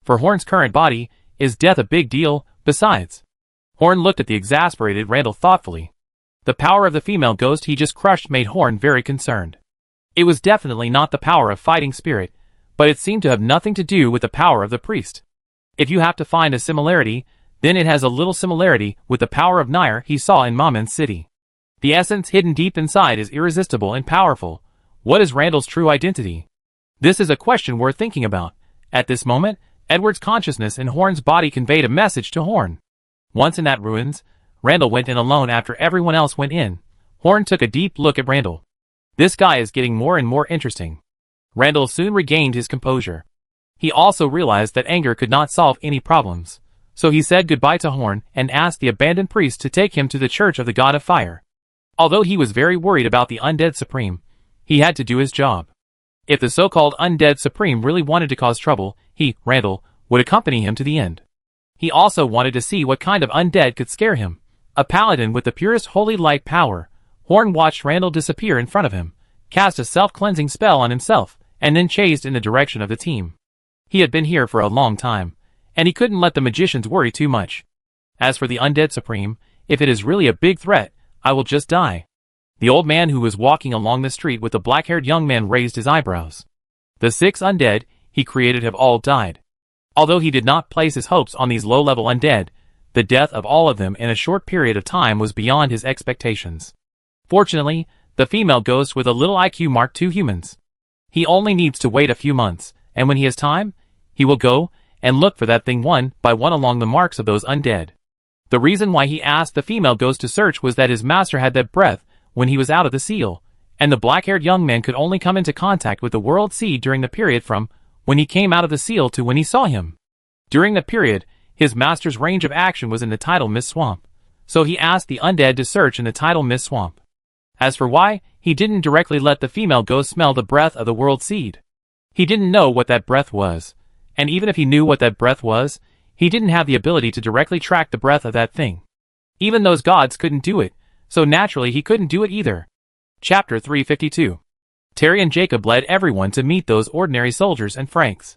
For Horn's current body, is death a big deal? Besides, Horn looked at the exasperated Randall thoughtfully. The power of the female ghost he just crushed made Horn very concerned. It was definitely not the power of fighting spirit, but it seemed to have nothing to do with the power of the priest. If you have to find a similarity, then it has a little similarity with the power of Nair he saw in Mamon's city. The essence hidden deep inside is irresistible and powerful. What is Randall's true identity? This is a question worth thinking about. At this moment, Edward's consciousness in Horn's body conveyed a message to Horn. Once in that ruins, Randall went in alone after everyone else went in. Horn took a deep look at Randall. This guy is getting more and more interesting. Randall soon regained his composure. He also realized that anger could not solve any problems. So he said goodbye to Horn and asked the abandoned priest to take him to the Church of the God of Fire. Although he was very worried about the Undead Supreme, He had to do his job. If the so-called Undead Supreme really wanted to cause trouble, he, Randall, would accompany him to the end. He also wanted to see what kind of undead could scare him. A paladin with the purest holy light power, Horn watched Randall disappear in front of him, cast a self-cleansing spell on himself, and then chased in the direction of the team. He had been here for a long time, and he couldn't let the magicians worry too much. As for the Undead Supreme, if it is really a big threat, I will just die. The old man who was walking along the street with the black-haired young man raised his eyebrows. The 6 undead he created have all died. Although he did not place his hopes on these low-level undead, the death of all of them in a short period of time was beyond his expectations. Fortunately, the female ghost with a little IQ marked 2 humans. He only needs to wait a few months, and when he has time, he will go and look for that thing one by one along the marks of those undead. The reason why he asked the female ghost to search was that his master had that breath when he was out of the seal, and the black-haired young man could only come into contact with the world seed during the period from when he came out of the seal to when he saw him. During the period, his master's range of action was in the tidal mist swamp, so he asked the undead to search in the tidal mist swamp. As for why, he didn't directly let the female ghost smell the breath of the world seed. He didn't know what that breath was, and even if he knew what that breath was, he didn't have the ability to directly track the breath of that thing. Even those gods couldn't do it, so naturally he couldn't do it either. Chapter 352. Terry and Jacob led everyone to meet those ordinary soldiers and Franks.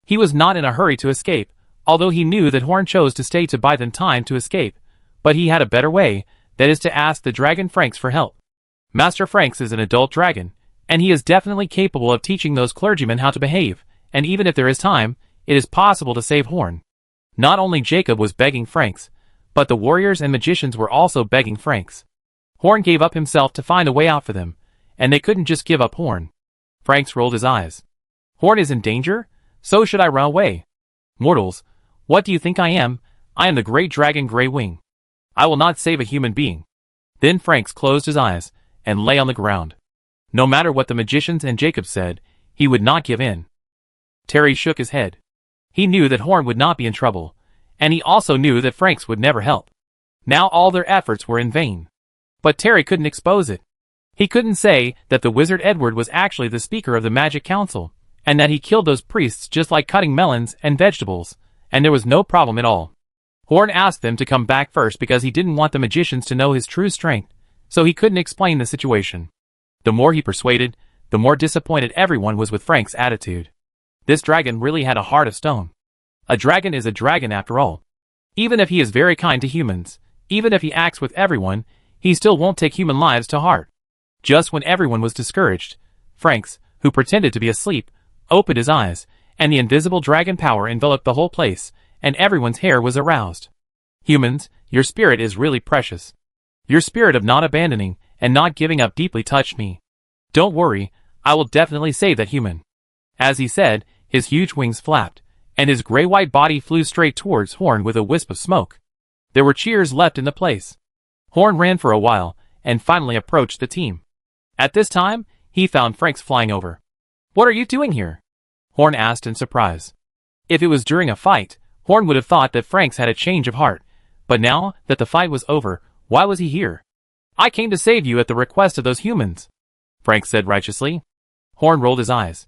He was not in a hurry to escape, although he knew that Horn chose to stay to buy them time to escape, but he had a better way, that is to ask the dragon Franks for help. Master Franks is an adult dragon, and he is definitely capable of teaching those clergymen how to behave, and even if there is time, it is possible to save Horn. Not only Jacob was begging Franks, but the warriors and magicians were also begging Franks. Horn gave up himself to find a way out for them, and they couldn't just give up Horn. Franks rolled his eyes. Horn is in danger? So should I run away? Mortals, what do you think I am? I am the great dragon Grey Wing. I will not save a human being. Then Franks closed his eyes, and lay on the ground. No matter what the magicians and Jacob said, he would not give in. Terry shook his head. He knew that Horn would not be in trouble, and he also knew that Franks would never help. Now all their efforts were in vain. But Terry couldn't expose it. He couldn't say that the wizard Edward was actually the speaker of the Magic Council, and that he killed those priests just like cutting melons and vegetables, and there was no problem at all. Horn asked them to come back first because he didn't want the magicians to know his true strength, so he couldn't explain the situation. The more he persuaded, the more disappointed everyone was with Frank's attitude. This dragon really had a heart of stone. A dragon is a dragon after all. Even if he is very kind to humans, even if he acts with everyone, he still won't take human lives to heart. Just when everyone was discouraged, Franks, who pretended to be asleep, opened his eyes, and the invisible dragon power enveloped the whole place, and everyone's hair was aroused. Humans, your spirit is really precious. Your spirit of not abandoning and not giving up deeply touched me. Don't worry, I will definitely save that human. As he said, his huge wings flapped, and his gray-white body flew straight towards Horn with a wisp of smoke. There were cheers left in the place. Horn ran for a while, and finally approached the team. At this time, he found Franks flying over. "What are you doing here?" Horn asked in surprise. If it was during a fight, Horn would have thought that Franks had a change of heart, but now that the fight was over, why was he here? "I came to save you at the request of those humans," Franks said righteously. Horn rolled his eyes.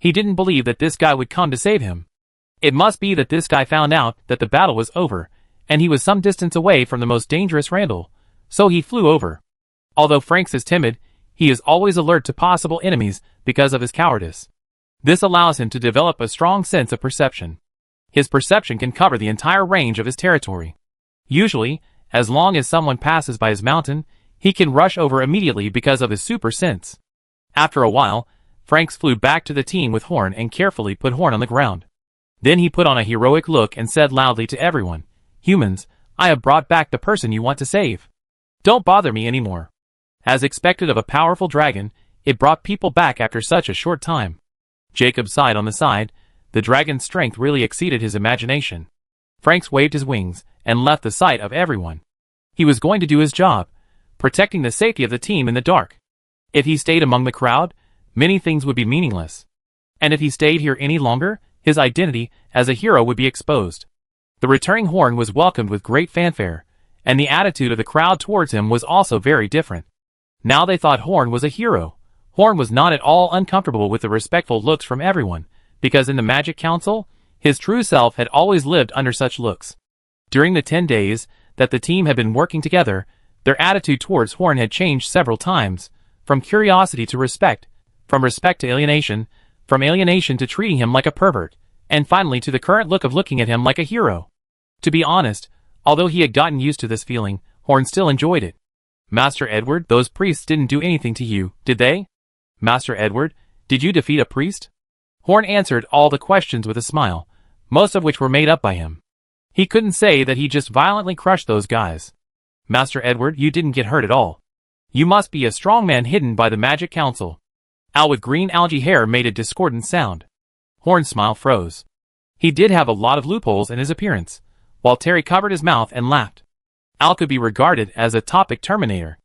He didn't believe that this guy would come to save him. It must be that this guy found out that the battle was over, and he was some distance away from the most dangerous Randall, so he flew over. Although Franks is timid, he is always alert to possible enemies because of his cowardice. This allows him to develop a strong sense of perception. His perception can cover the entire range of his territory. Usually, as long as someone passes by his mountain, he can rush over immediately because of his super sense. After a while, Franks flew back to the team with Horn and carefully put Horn on the ground. Then he put on a heroic look and said loudly to everyone, "Humans, I have brought back the person you want to save. Don't bother me anymore." As expected of a powerful dragon, it brought people back after such a short time. Jacob sighed on the side. The dragon's strength really exceeded his imagination. Franks waved his wings and left the sight of everyone. He was going to do his job, protecting the safety of the team in the dark. If he stayed among the crowd, many things would be meaningless. And if he stayed here any longer, his identity as a hero would be exposed. The returning Horn was welcomed with great fanfare, and the attitude of the crowd towards him was also very different. Now they thought Horn was a hero. Horn was not at all uncomfortable with the respectful looks from everyone, because in the Magic Council, his true self had always lived under such looks. During the 10 days that the team had been working together, their attitude towards Horn had changed several times, from curiosity to respect, from respect to alienation, from alienation to treating him like a pervert, and finally to the current look of looking at him like a hero. To be honest, although he had gotten used to this feeling, Horn still enjoyed it. Master Edward, those priests didn't do anything to you, did they? Master Edward, did you defeat a priest? Horn answered all the questions with a smile, most of which were made up by him. He couldn't say that he just violently crushed those guys. Master Edward, you didn't get hurt at all. You must be a strong man hidden by the Magic Council. Al with green algae hair made a discordant sound. Horn's smile froze. He did have a lot of loopholes in his appearance, while Terry covered his mouth and laughed. Al could be regarded as a topic terminator.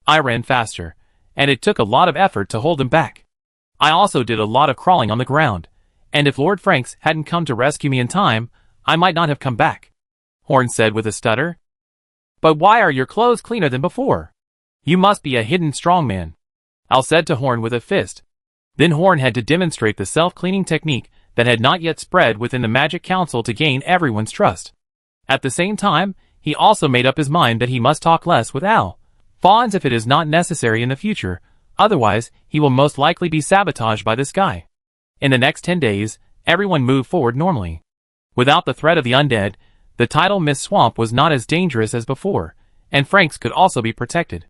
I ran faster, and it took a lot of effort to hold him back. I also did a lot of crawling on the ground, and if Lord Franks hadn't come to rescue me in time, I might not have come back, Horn said with a stutter. But why are your clothes cleaner than before? You must be a hidden strongman, Al said to Horn with a fist. Then Horn had to demonstrate the self-cleaning technique that had not yet spread within the Magic Council to gain everyone's trust. At the same time, he also made up his mind that he must talk less with Al Fawns if it is not necessary in the future, otherwise he will most likely be sabotaged by this guy. In the next 10 days, everyone moved forward normally. Without the threat of the undead, the tidal mist swamp was not as dangerous as before, and Franks could also be protected.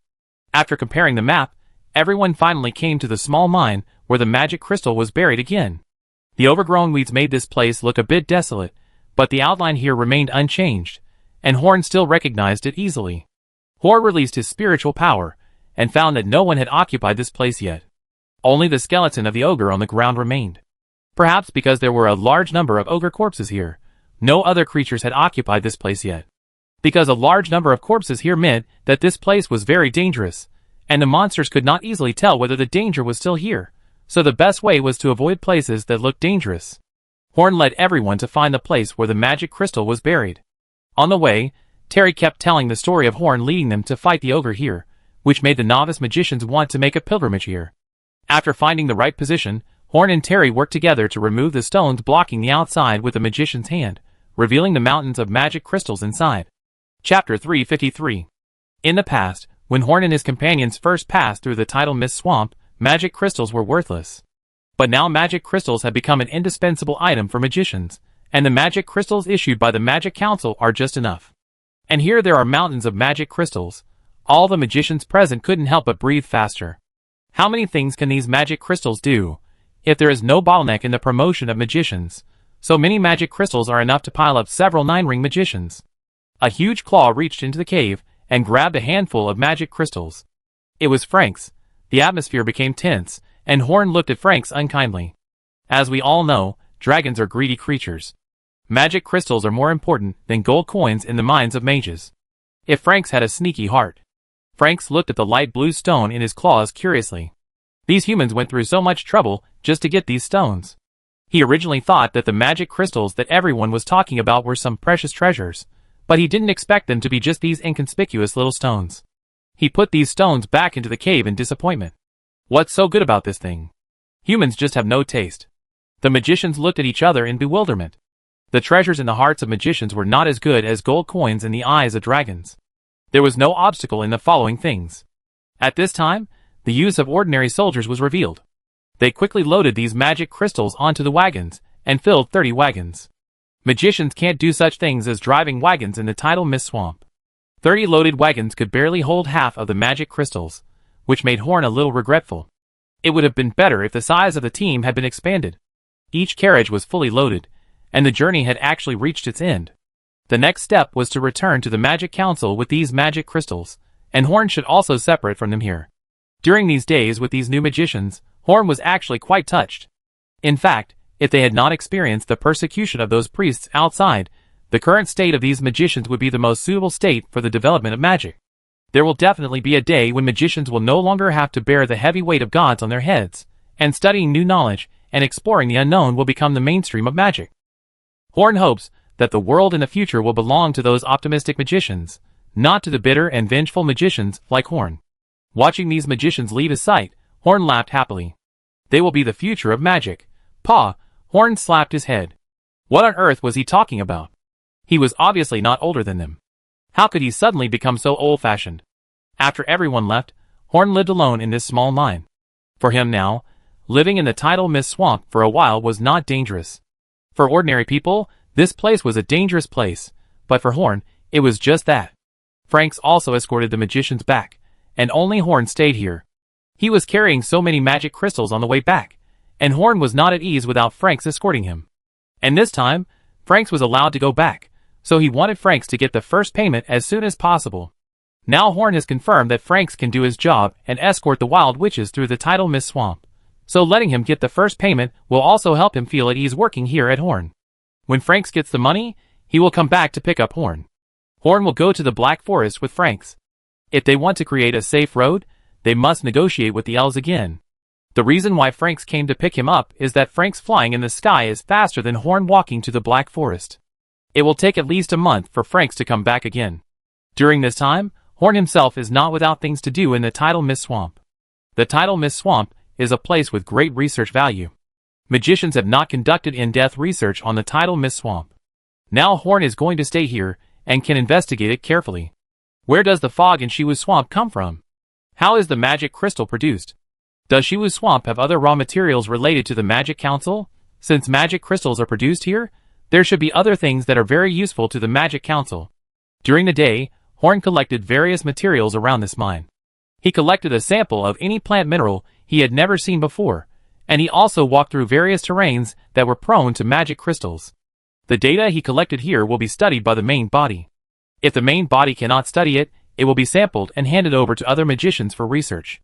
After comparing the map, everyone finally came to the small mine where the magic crystal was buried again. The overgrown weeds made this place look a bit desolate, but the outline here remained unchanged, and Horn still recognized it easily. Horn released his spiritual power, and found that no one had occupied this place yet. Only the skeleton of the ogre on the ground remained. Perhaps because there were a large number of ogre corpses here, no other creatures had occupied this place yet. Because a large number of corpses here meant that this place was very dangerous, and the monsters could not easily tell whether the danger was still here, so the best way was to avoid places that looked dangerous. Horn led everyone to find the place where the magic crystal was buried. On the way, Terry kept telling the story of Horn leading them to fight the ogre here, which made the novice magicians want to make a pilgrimage here. After finding the right position, Horn and Terry worked together to remove the stones blocking the outside with the magician's hand, revealing the mountains of magic crystals inside. Chapter 353. In the past, when Horn and his companions first passed through the tidal mist swamp, magic crystals were worthless. But now magic crystals have become an indispensable item for magicians, and the magic crystals issued by the Magic Council are just enough. And here there are mountains of magic crystals. All the magicians present couldn't help but breathe faster. How many things can these magic crystals do? If there is no bottleneck in the promotion of magicians, so many magic crystals are enough to pile up several 9-ring magicians. A huge claw reached into the cave and grabbed a handful of magic crystals. It was Franks. The atmosphere became tense, and Horn looked at Franks unkindly. As we all know, dragons are greedy creatures. Magic crystals are more important than gold coins in the minds of mages. If Franks had a sneaky heart. Franks looked at the light blue stone in his claws curiously. These humans went through so much trouble just to get these stones. He originally thought that the magic crystals that everyone was talking about were some precious treasures, but he didn't expect them to be just these inconspicuous little stones. He put these stones back into the cave in disappointment. What's so good about this thing? Humans just have no taste. The magicians looked at each other in bewilderment. The treasures in the hearts of magicians were not as good as gold coins in the eyes of dragons. There was no obstacle in the following things. At this time, the use of ordinary soldiers was revealed. They quickly loaded these magic crystals onto the wagons, and filled 30 wagons. Magicians can't do such things as driving wagons in the tidal mist swamp. 30 loaded wagons could barely hold half of the magic crystals, which made Horn a little regretful. It would have been better if the size of the team had been expanded. Each carriage was fully loaded, and the journey had actually reached its end. The next step was to return to the Magic Council with these magic crystals, and Horn should also separate from them here. During these days with these new magicians, Horn was actually quite touched. In fact, if they had not experienced the persecution of those priests outside, the current state of these magicians would be the most suitable state for the development of magic. There will definitely be a day when magicians will no longer have to bear the heavy weight of gods on their heads, and studying new knowledge and exploring the unknown will become the mainstream of magic. Horn hopes that the world in the future will belong to those optimistic magicians, not to the bitter and vengeful magicians like Horn. Watching these magicians leave his sight, Horn laughed happily. They will be the future of magic. Pa, Horn slapped his head. What on earth was he talking about? He was obviously not older than them. How could he suddenly become so old-fashioned? After everyone left, Horn lived alone in this small mine. For him now, living in the tidal mist swamp for a while was not dangerous. For ordinary people, this place was a dangerous place, but for Horn, it was just that. Franks also escorted the magicians back, and only Horn stayed here. He was carrying so many magic crystals on the way back, and Horn was not at ease without Franks escorting him. And this time, Franks was allowed to go back, so he wanted Franks to get the first payment as soon as possible. Now Horn has confirmed that Franks can do his job and escort the wild witches through the tidal mist swamp. So letting him get the first payment will also help him feel at ease working here at Horn. When Franks gets the money, he will come back to pick up Horn. Horn will go to the Black Forest with Franks. If they want to create a safe road, they must negotiate with the elves again. The reason why Franks came to pick him up is that Franks flying in the sky is faster than Horn walking to the Black Forest. It will take at least a month for Franks to come back again. During this time, Horn himself is not without things to do in the tidal mist swamp. The tidal mist swamp is a place with great research value. Magicians have not conducted in-depth research on the tidal mist swamp. Now Horn is going to stay here and can investigate it carefully. Where does the fog in Shiwu Swamp come from? How is the magic crystal produced? Does Shiwu Swamp have other raw materials related to the Magic Council? Since magic crystals are produced here, there should be other things that are very useful to the Magic Council. During the day, Horn collected various materials around this mine. He collected a sample of any plant mineral he had never seen before, and he also walked through various terrains that were prone to magic crystals. The data he collected here will be studied by the main body. If the main body cannot study it, it will be sampled and handed over to other magicians for research.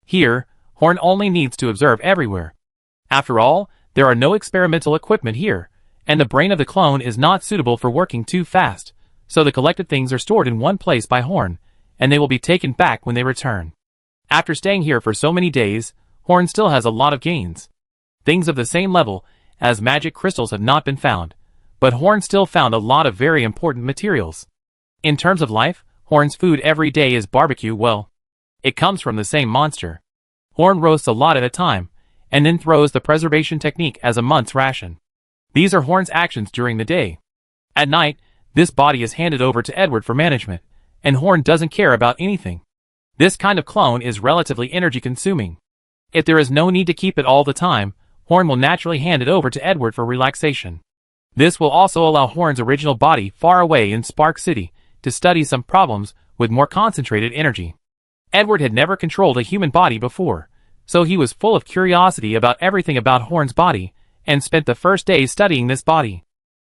Here, Horn only needs to observe everywhere. After all, there are no experimental equipment here, and the brain of the clone is not suitable for working too fast, so the collected things are stored in one place by Horn, and they will be taken back when they return. After staying here for so many days, Horn still has a lot of gains. Things of the same level as magic crystals have not been found, but Horn still found a lot of very important materials. In terms of life, Horn's food every day is barbecue. Well, it comes from the same monster. Horn roasts a lot at a time, and then throws the preservation technique as a month's ration. These are Horn's actions during the day. At night, this body is handed over to Edward for management, and Horn doesn't care about anything. This kind of clone is relatively energy consuming. If there is no need to keep it all the time, Horn will naturally hand it over to Edward for relaxation. This will also allow Horn's original body far away in Spark City to study some problems with more concentrated energy. Edward had never controlled a human body before, so he was full of curiosity about everything about Horn's body, and spent the first days studying this body.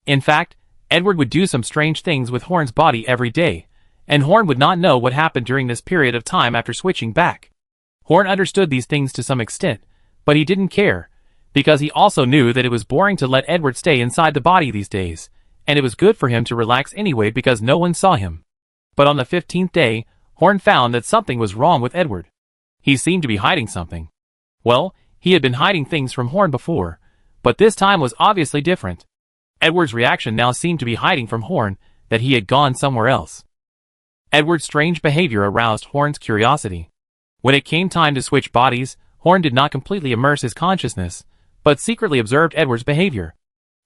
In fact, Edward would do some strange things with Horn's body every day, and Horn would not know what happened during this period of time after switching back. Horn understood these things to some extent, but he didn't care, because he also knew that it was boring to let Edward stay inside the body these days, and it was good for him to relax anyway because no one saw him. But on the 15th day, Horn found that something was wrong with Edward. He seemed to be hiding something. Well, he had been hiding things from Horn before, but this time was obviously different. Edward's reaction now seemed to be hiding from Horn that he had gone somewhere else. Edward's strange behavior aroused Horn's curiosity. When it came time to switch bodies, Horn did not completely immerse his consciousness, but secretly observed Edward's behavior.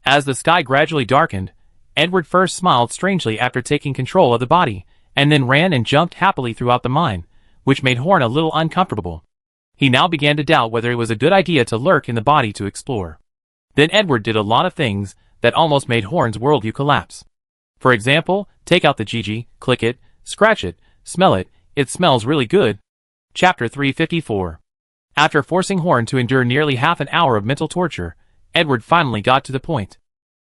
As the sky gradually darkened, Edward first smiled strangely after taking control of the body, and then ran and jumped happily throughout the mine, which made Horn a little uncomfortable. He now began to doubt whether it was a good idea to lurk in the body to explore. Then Edward did a lot of things that almost made Horn's worldview collapse. For example, take out the GG, click it, scratch it, smell it, it smells really good. Chapter 354. After forcing Horn to endure nearly half an hour of mental torture, Edward finally got to the point.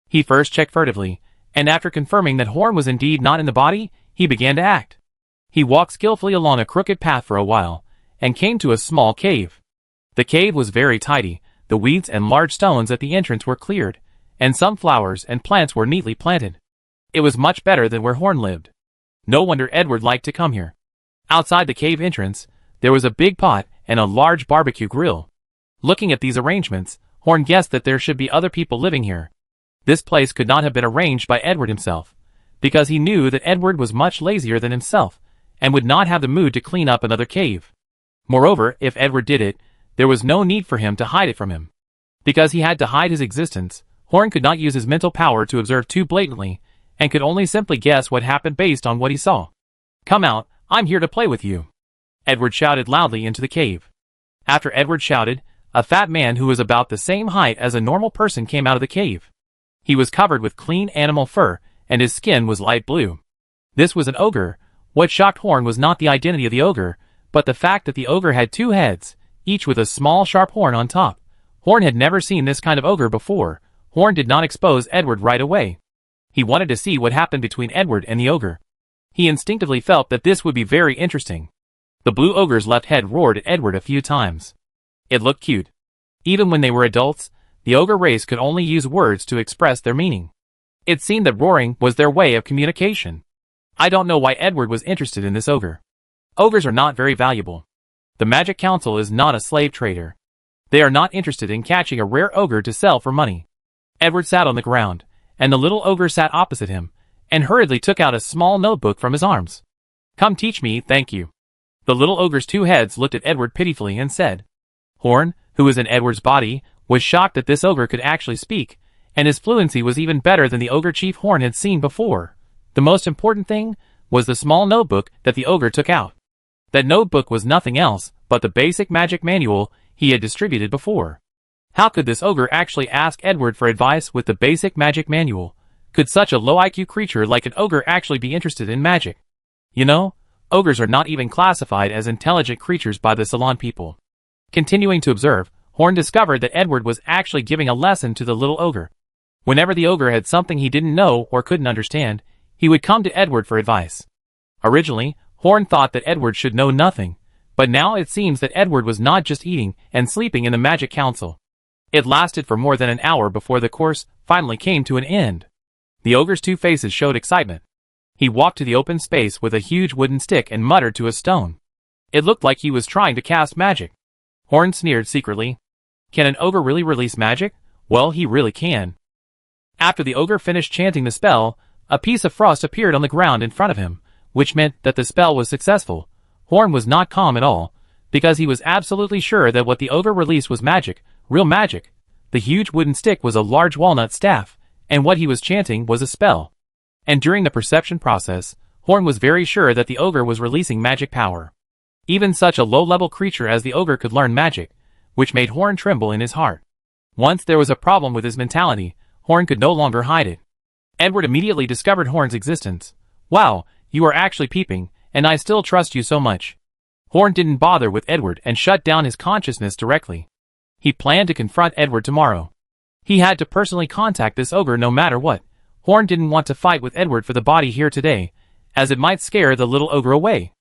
He first checked furtively, and after confirming that Horn was indeed not in the body, he began to act. He walked skillfully along a crooked path for a while, and came to a small cave. The cave was very tidy, the weeds and large stones at the entrance were cleared, and some flowers and plants were neatly planted. It was much better than where Horn lived. No wonder Edward liked to come here. Outside the cave entrance, there was a big pot and a large barbecue grill. Looking at these arrangements, Horn guessed that there should be other people living here. This place could not have been arranged by Edward himself, because he knew that Edward was much lazier than himself, and would not have the mood to clean up another cave. Moreover, if Edward did it, there was no need for him to hide it from him. Because he had to hide his existence, Horn could not use his mental power to observe too blatantly, and could only simply guess what happened based on what he saw. "Come out, I'm here to play with you," Edward shouted loudly into the cave. After Edward shouted, a fat man who was about the same height as a normal person came out of the cave. He was covered with clean animal fur, and his skin was light blue. This was an ogre. What shocked Horn was not the identity of the ogre, but the fact that the ogre had 2 heads, each with a small sharp horn on top. Horn had never seen this kind of ogre before. Horn did not expose Edward right away. He wanted to see what happened between Edward and the ogre. He instinctively felt that this would be very interesting. The blue ogre's left head roared at Edward a few times. It looked cute. Even when they were adults, the ogre race could only use words to express their meaning. It seemed that roaring was their way of communication. I don't know why Edward was interested in this ogre. Ogres are not very valuable. The Magic Council is not a slave trader. They are not interested in catching a rare ogre to sell for money. Edward sat on the ground, and the little ogre sat opposite him, and hurriedly took out a small notebook from his arms. "Come teach me, thank you." The little ogre's 2 heads looked at Edward pitifully and said. Horn, who was in Edward's body, was shocked that this ogre could actually speak, and his fluency was even better than the ogre chief Horn had seen before. The most important thing was the small notebook that the ogre took out. That notebook was nothing else but the basic magic manual he had distributed before. How could this ogre actually ask Edward for advice with the basic magic manual? Could such a low IQ creature like an ogre actually be interested in magic? You know, ogres are not even classified as intelligent creatures by the Salon people. Continuing to observe, Horn discovered that Edward was actually giving a lesson to the little ogre. Whenever the ogre had something he didn't know or couldn't understand, he would come to Edward for advice. Originally, Horn thought that Edward should know nothing, but now it seems that Edward was not just eating and sleeping in the Magic Council. It lasted for more than an hour before the course finally came to an end. The ogre's 2 faces showed excitement. He walked to the open space with a huge wooden stick and muttered to a stone. It looked like he was trying to cast magic. Horn sneered secretly. Can an ogre really release magic? Well, he really can. After the ogre finished chanting the spell, a piece of frost appeared on the ground in front of him, which meant that the spell was successful. Horn was not calm at all, because he was absolutely sure that what the ogre released was magic, real magic. The huge wooden stick was a large walnut staff, and what he was chanting was a spell. And during the perception process, Horn was very sure that the ogre was releasing magic power. Even such a low-level creature as the ogre could learn magic, which made Horn tremble in his heart. Once there was a problem with his mentality, Horn could no longer hide it. Edward immediately discovered Horn's existence. "Wow, you are actually peeping, and I still trust you so much." Horn didn't bother with Edward and shut down his consciousness directly. He planned to confront Edward tomorrow. He had to personally contact this ogre no matter what. Horn didn't want to fight with Edward for the body here today, as it might scare the little ogre away.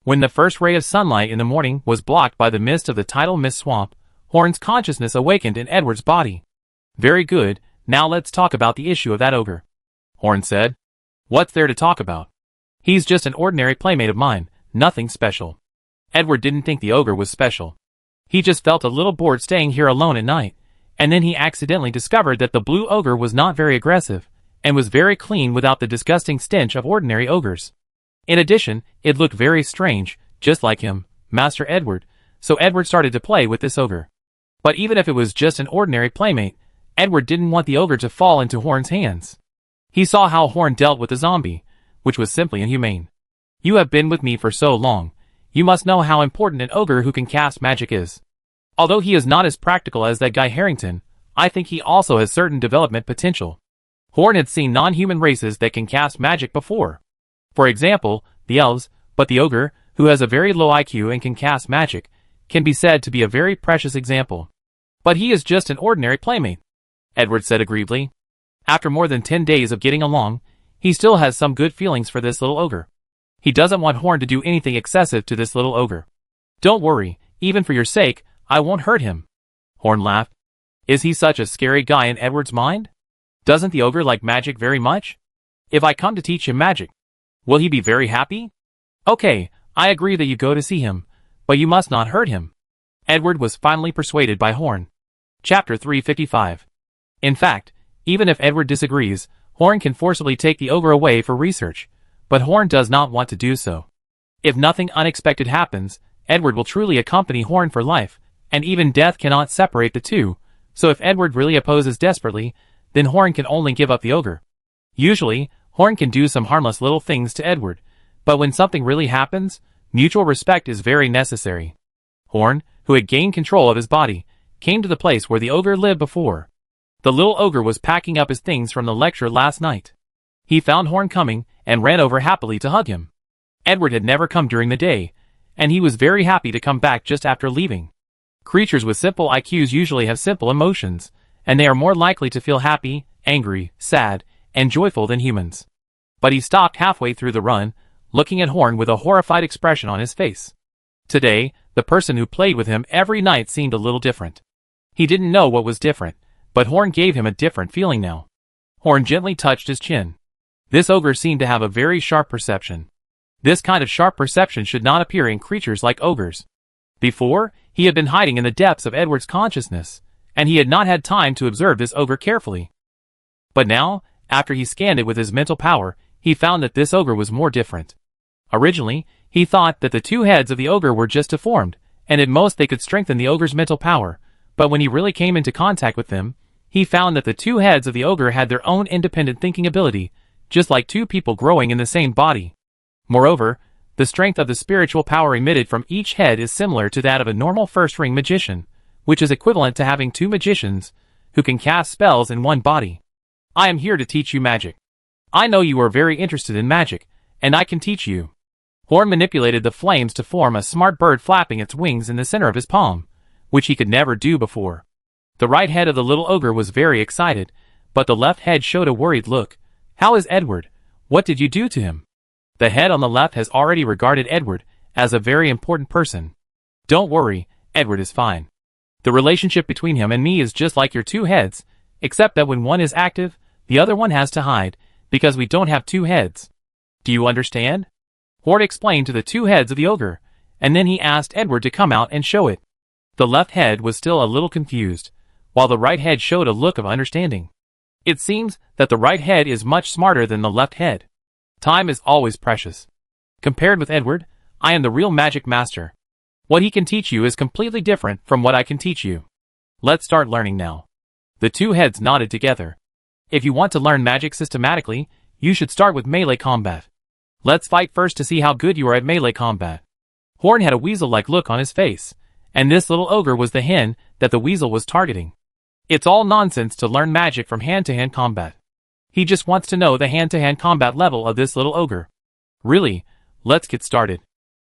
When the first ray of sunlight in the morning was blocked by the mist of the tidal mist swamp, Horn's consciousness awakened in Edward's body. "Very good, now let's talk about the issue of that ogre," Horn said. "What's there to talk about? He's just an ordinary playmate of mine, nothing special." Edward didn't think the ogre was special. He just felt a little bored staying here alone at night, and then he accidentally discovered that the blue ogre was not very aggressive, and was very clean without the disgusting stench of ordinary ogres. In addition, it looked very strange, just like him, Master Edward, so Edward started to play with this ogre. But even if it was just an ordinary playmate, Edward didn't want the ogre to fall into Horn's hands. He saw how Horn dealt with the zombie, which was simply inhumane. "You have been with me for so long. You must know how important an ogre who can cast magic is. Although he is not as practical as that guy Harrington, I think he also has certain development potential." Horn had seen non-human races that can cast magic before. For example, the elves, but the ogre, who has a very low IQ and can cast magic, can be said to be a very precious example. "But he is just an ordinary playmate," Edward said aggrievedly. After more than 10 days of getting along, he still has some good feelings for this little ogre. He doesn't want Horn to do anything excessive to this little ogre. "Don't worry, even for your sake, I won't hurt him," Horn laughed. Is he such a scary guy in Edward's mind? Doesn't the ogre like magic very much? If I come to teach him magic, will he be very happy? Okay, I agree that you go to see him, but you must not hurt him. Edward was finally persuaded by Horn. Chapter 355. In fact, even if Edward disagrees, Horn can forcibly take the ogre away for research, but Horn does not want to do so. If nothing unexpected happens, Edward will truly accompany Horn for life, and even death cannot separate the two, so if Edward really opposes desperately, then Horn can only give up the ogre. Usually, Horn can do some harmless little things to Edward, but when something really happens, mutual respect is very necessary. Horn, who had gained control of his body, came to the place where the ogre lived before. The little ogre was packing up his things from the lecture last night. He found Horn coming and ran over happily to hug him. Edward had never come during the day, and he was very happy to come back just after leaving. Creatures with simple IQs usually have simple emotions, and they are more likely to feel happy, angry, sad, and joyful than humans. But he stopped halfway through the run, looking at Horn with a horrified expression on his face. Today, the person who played with him every night seemed a little different. He didn't know what was different, but Horn gave him a different feeling now. Horn gently touched his chin. This ogre seemed to have a very sharp perception. This kind of sharp perception should not appear in creatures like ogres. Before, he had been hiding in the depths of Edward's consciousness, and he had not had time to observe this ogre carefully. But now, after he scanned it with his mental power, he found that this ogre was more different. Originally, he thought that the two heads of the ogre were just deformed, and at most they could strengthen the ogre's mental power, but when he really came into contact with them, he found that the two heads of the ogre had their own independent thinking ability, just like two people growing in the same body. Moreover, the strength of the spiritual power emitted from each head is similar to that of a normal first-ring magician, which is equivalent to having two magicians who can cast spells in one body. I am here to teach you magic. I know you are very interested in magic, and I can teach you. Horn manipulated the flames to form a smart bird flapping its wings in the center of his palm, which he could never do before. The right head of the little ogre was very excited, but the left head showed a worried look. How is Edward? What did you do to him? The head on the left has already regarded Edward as a very important person. Don't worry, Edward is fine. The relationship between him and me is just like your two heads, except that when one is active, the other one has to hide, because we don't have two heads. Do you understand? Horn explained to the two heads of the ogre, and then he asked Edward to come out and show it. The left head was still a little confused, while the right head showed a look of understanding. It seems that the right head is much smarter than the left head. Time is always precious. Compared with Edward, I am the real magic master. What he can teach you is completely different from what I can teach you. Let's start learning now. The two heads nodded together. If you want to learn magic systematically, you should start with melee combat. Let's fight first to see how good you are at melee combat. Horn had a weasel-like look on his face, and this little ogre was the hen that the weasel was targeting. It's all nonsense to learn magic from hand-to-hand combat. He just wants to know the hand-to-hand combat level of this little ogre. Really, let's get started.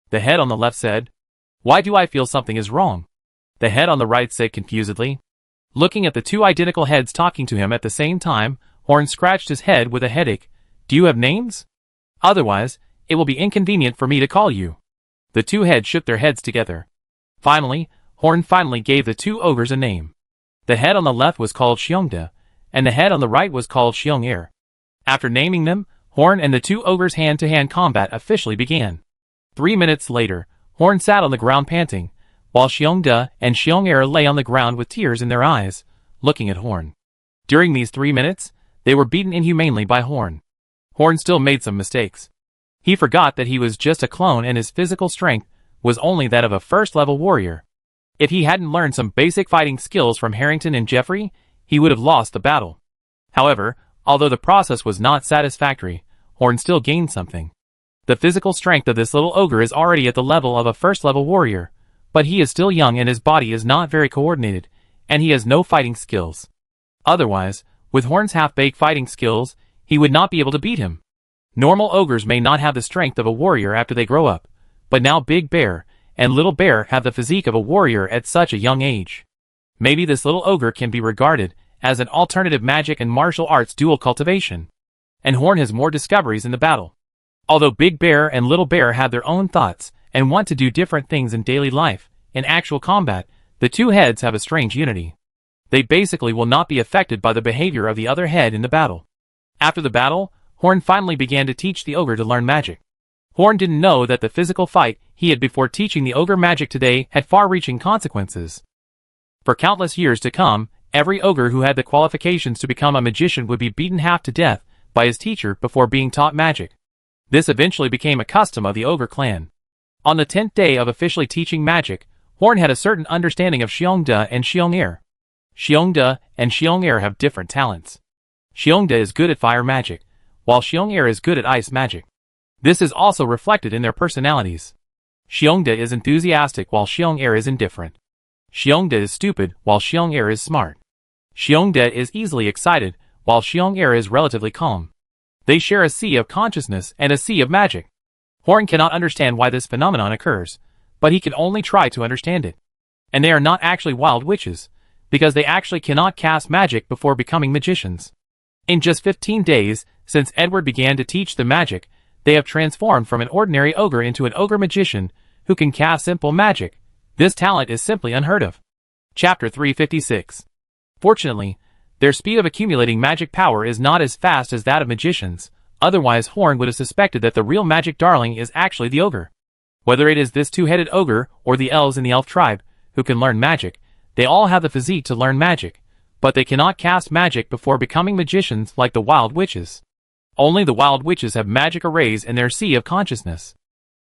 The head on the left said, "Why do I feel something is wrong?" The head on the right said confusedly. Looking at the two identical heads talking to him at the same time, Horn scratched his head with a headache. Do you have names? Otherwise, it will be inconvenient for me to call you. The two heads shook their heads together. Finally, Horn gave the two ogres a name. The head on the left was called Xiongda, and the head on the right was called Xiong. After naming them, Horn and the two ogres' hand-to-hand combat officially began. 3 minutes later, Horn sat on the ground panting, while Xiongda and Xiong lay on the ground with tears in their eyes, looking at Horn. During these 3 minutes, they were beaten inhumanely by Horn. Horn still made some mistakes. He forgot that he was just a clone and his physical strength was only that of a first-level warrior. If he hadn't learned some basic fighting skills from Harrington and Jeffrey, he would have lost the battle. However, although the process was not satisfactory, Horn still gained something. The physical strength of this little ogre is already at the level of a first-level warrior, but he is still young and his body is not very coordinated, and he has no fighting skills. Otherwise, with Horn's half-baked fighting skills, he would not be able to beat him. Normal ogres may not have the strength of a warrior after they grow up, but now Big Bear and Little Bear have the physique of a warrior at such a young age. Maybe this little ogre can be regarded as an alternative magic and martial arts dual cultivation. And Horn has more discoveries in the battle. Although Big Bear and Little Bear have their own thoughts and want to do different things in daily life, in actual combat, the two heads have a strange unity. They basically will not be affected by the behavior of the other head in the battle. After the battle, Horn finally began to teach the ogre to learn magic. Horn didn't know that the physical fight he had before teaching the ogre magic today had far-reaching consequences. For countless years to come, every ogre who had the qualifications to become a magician would be beaten half to death by his teacher before being taught magic. This eventually became a custom of the ogre clan. On the 10th day of officially teaching magic, Horn had a certain understanding of Xiongde and Xiong'er. Xiongde and Xiong'er have different talents. Xiongde is good at fire magic, while Xiong'er is good at ice magic. This is also reflected in their personalities. Xiongde is enthusiastic while Xiong'er is indifferent. Xiongde is stupid while Xiong'er is smart. Xiongde is easily excited while Xiong'er is relatively calm. They share a sea of consciousness and a sea of magic. Horn cannot understand why this phenomenon occurs, but he can only try to understand it. And they are not actually wild witches, because they actually cannot cast magic before becoming magicians. In just 15 days, since Edward began to teach them magic, they have transformed from an ordinary ogre into an ogre magician who can cast simple magic. This talent is simply unheard of. Chapter 356. Fortunately, their speed of accumulating magic power is not as fast as that of magicians, otherwise Horn would have suspected that the real magic darling is actually the ogre. Whether it is this two-headed ogre or the elves in the elf tribe who can learn magic, they all have the physique to learn magic, but they cannot cast magic before becoming magicians like the wild witches. Only the wild witches have magic arrays in their sea of consciousness.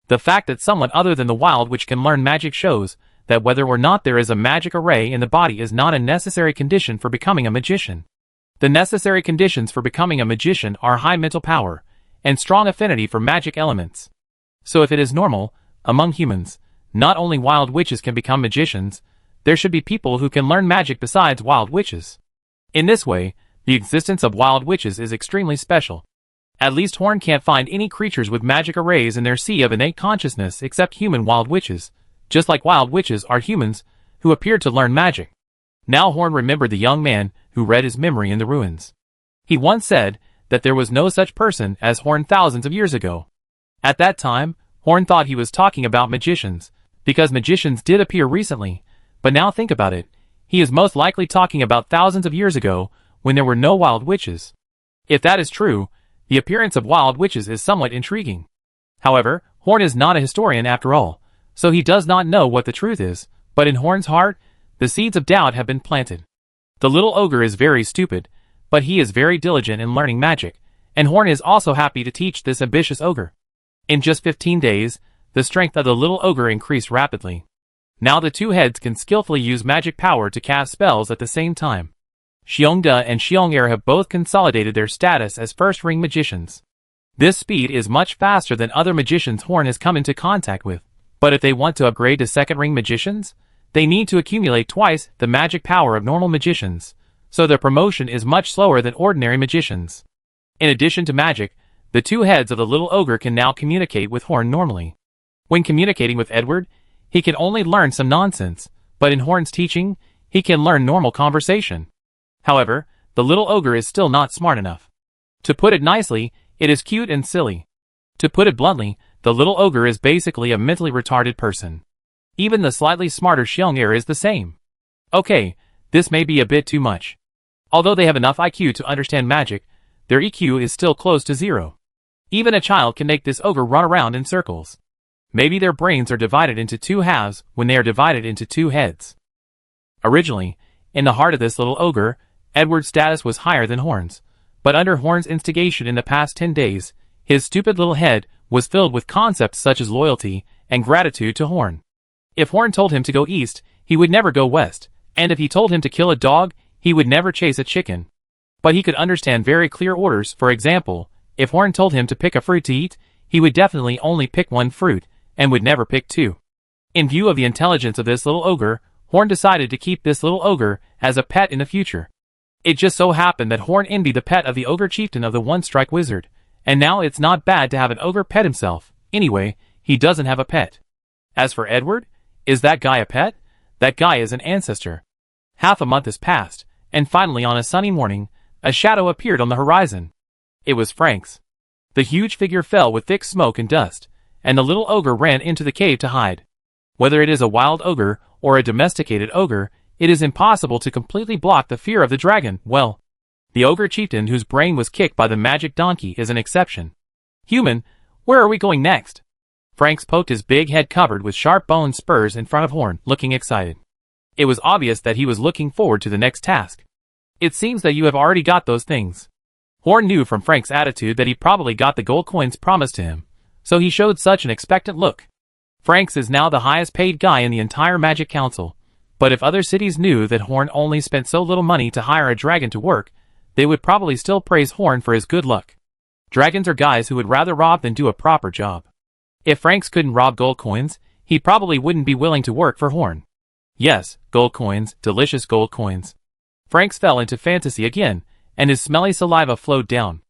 The fact that someone other than the wild witch can learn magic shows that whether or not there is a magic array in the body is not a necessary condition for becoming a magician. The necessary conditions for becoming a magician are high mental power and strong affinity for magic elements. So if it is normal, among humans, not only wild witches can become magicians, there should be people who can learn magic besides wild witches. In this way, the existence of wild witches is extremely special. At least Horn can't find any creatures with magic arrays in their sea of innate consciousness except human wild witches, just like wild witches are humans who appear to learn magic. Now Horn remembered the young man who read his memory in the ruins. He once said that there was no such person as Horn thousands of years ago. At that time, Horn thought he was talking about magicians, because magicians did appear recently, but now think about it, he is most likely talking about thousands of years ago when there were no wild witches. If that is true, the appearance of wild witches is somewhat intriguing. However, Horn is not a historian after all, so he does not know what the truth is, but in Horn's heart, the seeds of doubt have been planted. The little ogre is very stupid, but he is very diligent in learning magic, and Horn is also happy to teach this ambitious ogre. In just 15 days, the strength of the little ogre increased rapidly. Now the two heads can skillfully use magic power to cast spells at the same time. Xiongde and Xiong'er have both consolidated their status as first-ring magicians. This speed is much faster than other magicians Horn has come into contact with, but if they want to upgrade to second-ring magicians, they need to accumulate twice the magic power of normal magicians, so their promotion is much slower than ordinary magicians. In addition to magic, the two heads of the little ogre can now communicate with Horn normally. When communicating with Edward, he can only learn some nonsense, but in Horn's teaching, he can learn normal conversation. However, the little ogre is still not smart enough. To put it nicely, it is cute and silly. To put it bluntly, the little ogre is basically a mentally retarded person. Even the slightly smarter Xiong'er is the same. Okay, this may be a bit too much. Although they have enough IQ to understand magic, their EQ is still close to zero. Even a child can make this ogre run around in circles. Maybe their brains are divided into two halves when they are divided into two heads. Originally, in the heart of this little ogre, Edward's status was higher than Horn's, but under Horn's instigation in the past 10 days, his stupid little head was filled with concepts such as loyalty and gratitude to Horn. If Horn told him to go east, he would never go west, and if he told him to kill a dog, he would never chase a chicken. But he could understand very clear orders. For example, if Horn told him to pick a fruit to eat, he would definitely only pick one fruit, and would never pick two. In view of the intelligence of this little ogre, Horn decided to keep this little ogre as a pet in the future. It just so happened that Horn envied the pet of the ogre chieftain of the one-strike wizard, and now it's not bad to have an ogre pet himself. Anyway, he doesn't have a pet. As for Edward, is that guy a pet? That guy is an ancestor. Half a month has passed, and finally on a sunny morning, a shadow appeared on the horizon. It was Frank's. The huge figure fell with thick smoke and dust, and the little ogre ran into the cave to hide. Whether it is a wild ogre or a domesticated ogre, it is impossible to completely block the fear of the dragon. Well, the ogre chieftain whose brain was kicked by the magic donkey is an exception. Human, where are we going next? Franks poked his big head covered with sharp bone spurs in front of Horn, looking excited. It was obvious that he was looking forward to the next task. It seems that you have already got those things. Horn knew from Frank's attitude that he probably got the gold coins promised to him, so he showed such an expectant look. Franks is now the highest paid guy in the entire Magic Council, but if other cities knew that Horn only spent so little money to hire a dragon to work, they would probably still praise Horn for his good luck. Dragons are guys who would rather rob than do a proper job. If Franks couldn't rob gold coins, he probably wouldn't be willing to work for Horn. Yes, gold coins, delicious gold coins. Franks fell into fantasy again, and his smelly saliva flowed down.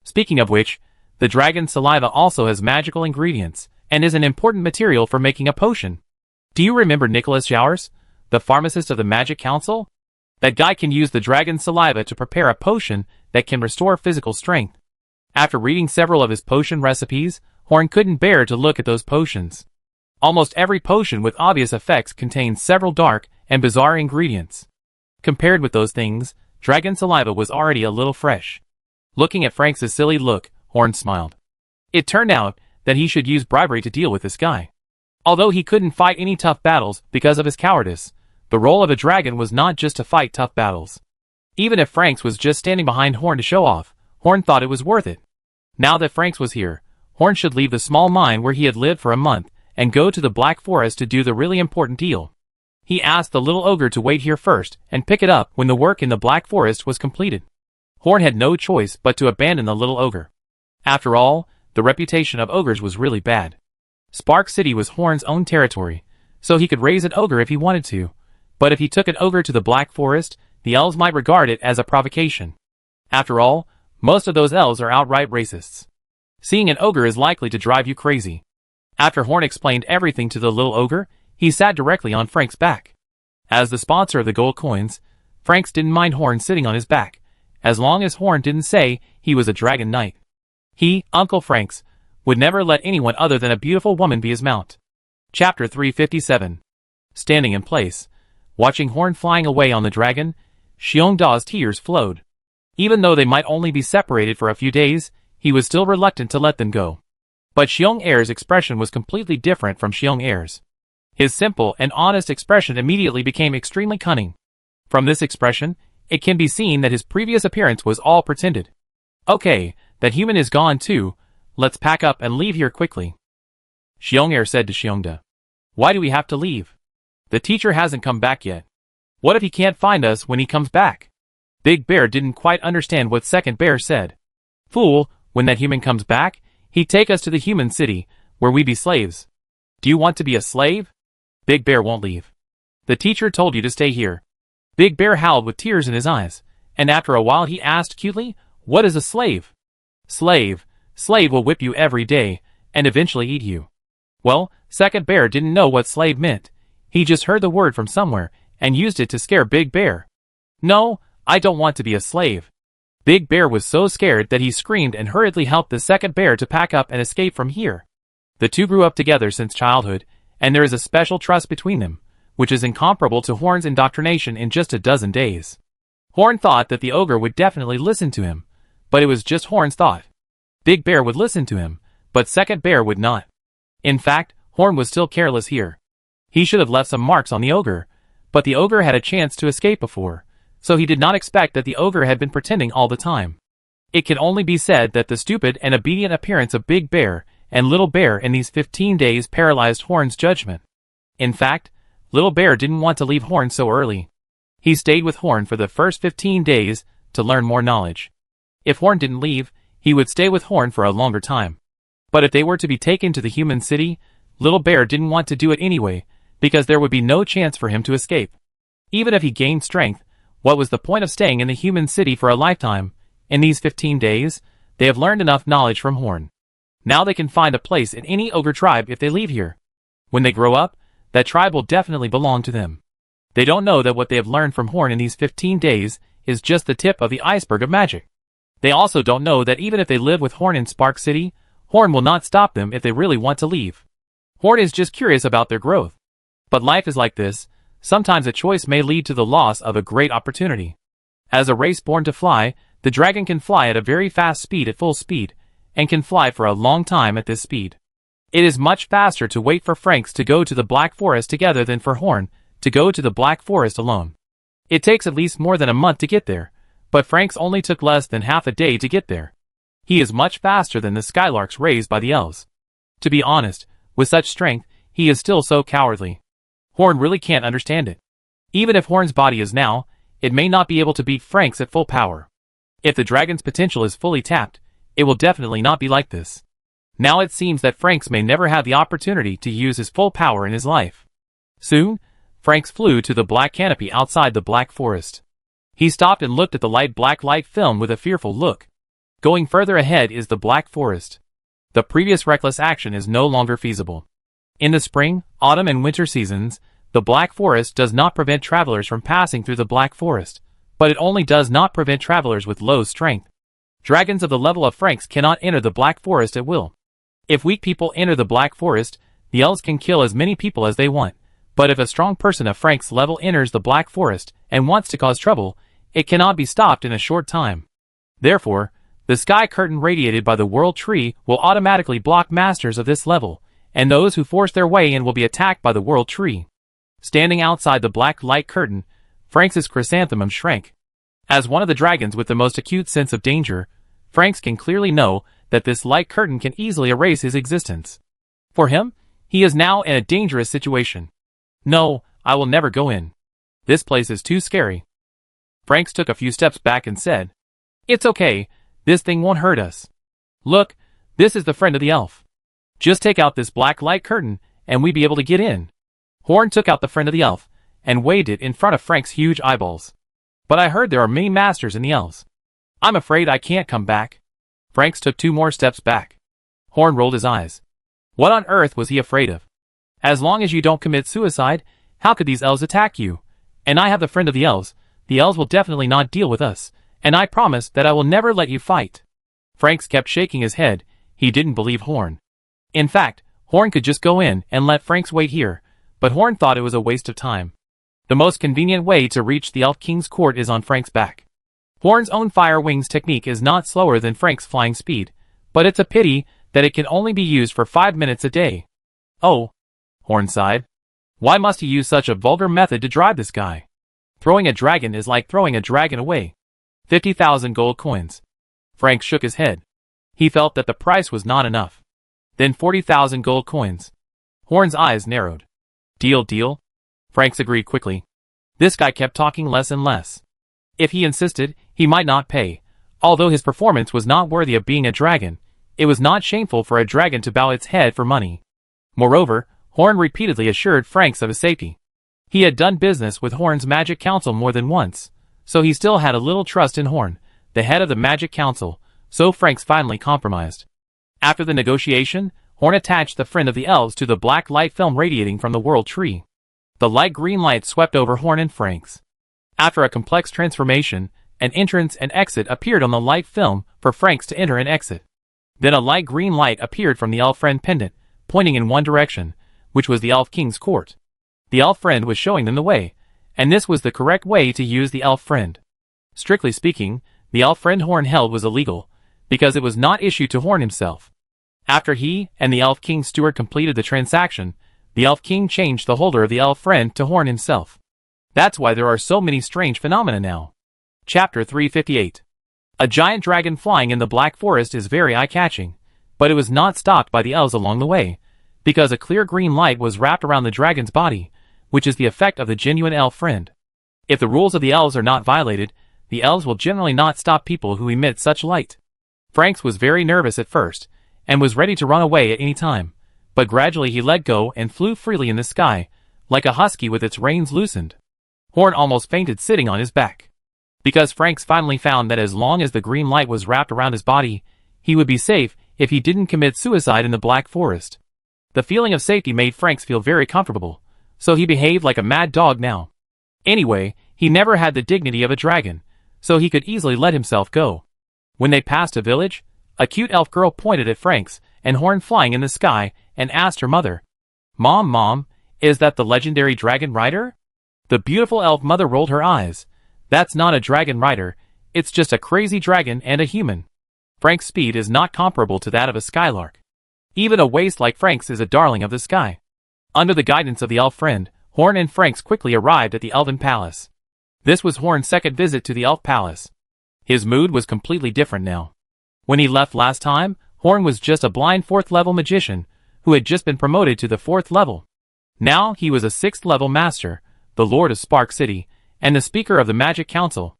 Speaking of which, the dragon's saliva also has magical ingredients, and is an important material for making a potion. Do you remember Nicholas Showers, the pharmacist of the Magic Council? That guy can use the dragon's saliva to prepare a potion that can restore physical strength. After reading several of his potion recipes, Horn couldn't bear to look at those potions. Almost every potion with obvious effects contains several dark and bizarre ingredients. Compared with those things, dragon saliva was already a little fresh. Looking at Franks' silly look, Horn smiled. It turned out that he should use bribery to deal with this guy. Although he couldn't fight any tough battles because of his cowardice, the role of a dragon was not just to fight tough battles. Even if Franks was just standing behind Horn to show off, Horn thought it was worth it. Now that Franks was here, Horn should leave the small mine where he had lived for a month and go to the Black Forest to do the really important deal. He asked the little ogre to wait here first and pick it up when the work in the Black Forest was completed. Horn had no choice but to abandon the little ogre. After all, the reputation of ogres was really bad. Spark City was Horn's own territory, so he could raise an ogre if he wanted to, but if he took an ogre to the Black Forest, the elves might regard it as a provocation. After all, most of those elves are outright racists. Seeing an ogre is likely to drive you crazy. After Horn explained everything to the little ogre, he sat directly on Franks' back. As the sponsor of the gold coins, Franks didn't mind Horn sitting on his back, as long as Horn didn't say he was a dragon knight. He, Uncle Franks, would never let anyone other than a beautiful woman be his mount. Chapter 357. Standing in place, watching Horn flying away on the dragon, Xiongda's tears flowed. Even though they might only be separated for a few days, he was still reluctant to let them go. But Xiong Er's expression was completely different from Xiong Er's. His simple and honest expression immediately became extremely cunning. From this expression, it can be seen that his previous appearance was all pretended. Okay, that human is gone too, let's pack up and leave here quickly. Xiong Er said to Xiongda. Why do we have to leave? The teacher hasn't come back yet. What if he can't find us when he comes back? Big Bear didn't quite understand what Second Bear said. Fool, when that human comes back, he'd take us to the human city, where we be slaves. Do you want to be a slave? Big Bear won't leave. The teacher told you to stay here. Big Bear howled with tears in his eyes, and after a while he asked cutely, what is a slave? Slave will whip you every day, and eventually eat you. Well, Second Bear didn't know what slave meant. He just heard the word from somewhere, and used it to scare Big Bear. No, I don't want to be a slave. Big Bear was so scared that he screamed and hurriedly helped the Second Bear to pack up and escape from here. The two grew up together since childhood, and there is a special trust between them, which is incomparable to Horn's indoctrination in just a dozen days. Horn thought that the ogre would definitely listen to him, but it was just Horn's thought. Big Bear would listen to him, but Second Bear would not. In fact, Horn was still careless here. He should have left some marks on the ogre, but the ogre had a chance to escape before, so he did not expect that the ogre had been pretending all the time. It can only be said that the stupid and obedient appearance of Big Bear and Little Bear in these 15 days paralyzed Horn's judgment. In fact, Little Bear didn't want to leave Horn so early. He stayed with Horn for the first 15 days to learn more knowledge. If Horn didn't leave, he would stay with Horn for a longer time. But if they were to be taken to the human city, Little Bear didn't want to do it anyway, because there would be no chance for him to escape. Even if he gained strength, what was the point of staying in the human city for a lifetime? In these 15 days, they have learned enough knowledge from Horn. Now they can find a place in any ogre tribe if they leave here. When they grow up, that tribe will definitely belong to them. They don't know that what they have learned from Horn in these 15 days is just the tip of the iceberg of magic. They also don't know that even if they live with Horn in Spark City, Horn will not stop them if they really want to leave. Horn is just curious about their growth. But life is like this. Sometimes a choice may lead to the loss of a great opportunity. As a race born to fly, the dragon can fly at a very fast speed at full speed, and can fly for a long time at this speed. It is much faster to wait for Franks to go to the Black Forest together than for Horn to go to the Black Forest alone. It takes at least more than a month to get there, but Franks only took less than half a day to get there. He is much faster than the skylarks raised by the elves. To be honest, with such strength, he is still so cowardly. Horn really can't understand it. Even if Horn's body is now, it may not be able to beat Frank's at full power. If the dragon's potential is fully tapped, it will definitely not be like this. Now it seems that Frank's may never have the opportunity to use his full power in his life. Soon, Frank's flew to the black canopy outside the black forest. He stopped and looked at the light black light film with a fearful look. Going further ahead is the black forest. The previous reckless action is no longer feasible. In the spring, autumn and winter seasons, the black forest does not prevent travelers from passing through the black forest, but it only does not prevent travelers with low strength. Dragons of the level of Frank's cannot enter the black forest at will. If weak people enter the black forest, the elves can kill as many people as they want, but if a strong person of Frank's level enters the black forest and wants to cause trouble, it cannot be stopped in a short time. Therefore, the sky curtain radiated by the world tree will automatically block masters of this level, and those who force their way in will be attacked by the world tree. Standing outside the black light curtain, Frank's chrysanthemum shrank. As one of the dragons with the most acute sense of danger, Frank's can clearly know that this light curtain can easily erase his existence. For him, he is now in a dangerous situation. No, I will never go in. This place is too scary. Frank's took a few steps back and said, "It's okay, this thing won't hurt us. Look, this is the friend of the elf. Just take out this black light curtain, and we'd be able to get in." Horn took out the friend of the elf, and waved it in front of Frank's huge eyeballs. "But I heard there are many masters in the elves. I'm afraid I can't come back." Frank's took 2 more steps back. Horn rolled his eyes. What on earth was he afraid of? As long as you don't commit suicide, how could these elves attack you? And I have the friend of the elves will definitely not deal with us, and I promise that I will never let you fight. Frank's kept shaking his head. He didn't believe Horn. In fact, Horn could just go in and let Frank's wait here, but Horn thought it was a waste of time. The most convenient way to reach the Elf King's court is on Frank's back. Horn's own fire wings technique is not slower than Frank's flying speed, but it's a pity that it can only be used for 5 minutes a day. Oh, Horn sighed. Why must he use such a vulgar method to drive this guy? Throwing a dragon is like throwing a dragon away. 50,000 gold coins. Frank shook his head. He felt that the price was not enough. Then 40,000 gold coins. Horn's eyes narrowed. Deal. Franks agreed quickly. This guy kept talking less and less. If he insisted, he might not pay. Although his performance was not worthy of being a dragon, it was not shameful for a dragon to bow its head for money. Moreover, Horn repeatedly assured Franks of his safety. He had done business with Horn's Magic Council more than once, so he still had a little trust in Horn, the head of the Magic Council, so Franks finally compromised. After the negotiation, Horn attached the friend of the elves to the black light film radiating from the world tree. The light green light swept over Horn and Franks. After a complex transformation, an entrance and exit appeared on the light film for Franks to enter and exit. Then a light green light appeared from the elf friend pendant, pointing in one direction, which was the Elf King's court. The elf friend was showing them the way, and this was the correct way to use the elf friend. Strictly speaking, the elf friend Horn held was illegal, because it was not issued to Horn himself. After he and the Elf King's steward completed the transaction, the Elf King changed the holder of the elf friend to Horn himself. That's why there are so many strange phenomena now. Chapter 358. A giant dragon flying in the Black Forest is very eye-catching, but it was not stopped by the elves along the way, because a clear green light was wrapped around the dragon's body, which is the effect of the genuine elf friend. If the rules of the elves are not violated, the elves will generally not stop people who emit such light. Franks was very nervous at first, and was ready to run away at any time, but gradually he let go and flew freely in the sky, like a husky with its reins loosened. Horn almost fainted sitting on his back. Because Franks finally found that as long as the green light was wrapped around his body, he would be safe if he didn't commit suicide in the Black Forest. The feeling of safety made Franks feel very comfortable, so he behaved like a mad dog now. Anyway, he never had the dignity of a dragon, so he could easily let himself go. When they passed a village, a cute elf girl pointed at Franks and Horn flying in the sky and asked her mother, Mom, is that the legendary dragon rider?" The beautiful elf mother rolled her eyes. "That's not a dragon rider, it's just a crazy dragon and a human. Frank's speed is not comparable to that of a skylark. Even a waste like Frank's is a darling of the sky." Under the guidance of the elf friend, Horn and Franks quickly arrived at the Elven Palace. This was Horn's second visit to the Elf Palace. His mood was completely different now. When he left last time, Horn was just a blind 4th level magician, who had just been promoted to the 4th level. Now he was a 6th level master, the Lord of Spark City, and the Speaker of the Magic Council.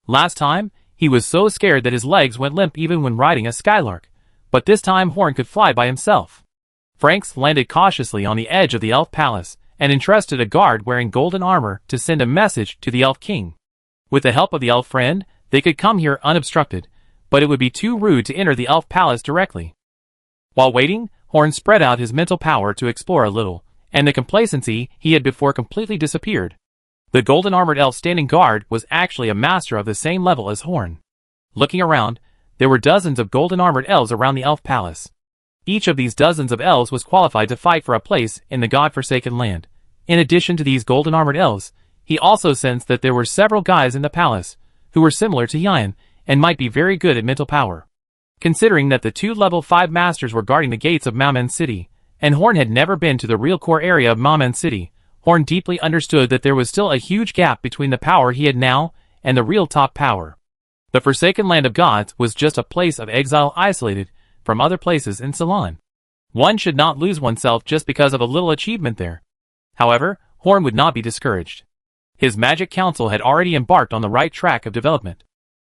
Last time, he was so scared that his legs went limp even when riding a skylark, but this time Horn could fly by himself. Franks landed cautiously on the edge of the Elf Palace, and entrusted a guard wearing golden armor to send a message to the Elf King. With the help of the Elf Friend, they could come here unobstructed, but it would be too rude to enter the Elf Palace directly. While waiting, Horn spread out his mental power to explore a little, and the complacency he had before completely disappeared. The golden-armored elf standing guard was actually a master of the same level as Horn. Looking around, there were dozens of golden-armored elves around the Elf Palace. Each of these dozens of elves was qualified to fight for a place in the God-forsaken land. In addition to these golden-armored elves, he also sensed that there were several guys in the palace who were similar to Yan and might be very good at mental power. Considering that the 2 level 5 masters were guarding the gates of Mamen City, and Horn had never been to the real core area of Mamen City, Horn deeply understood that there was still a huge gap between the power he had now and the real top power. The Forsaken Land of Gods was just a place of exile isolated from other places in Ceylon. One should not lose oneself just because of a little achievement there. However, Horn would not be discouraged. His Magic Council had already embarked on the right track of development.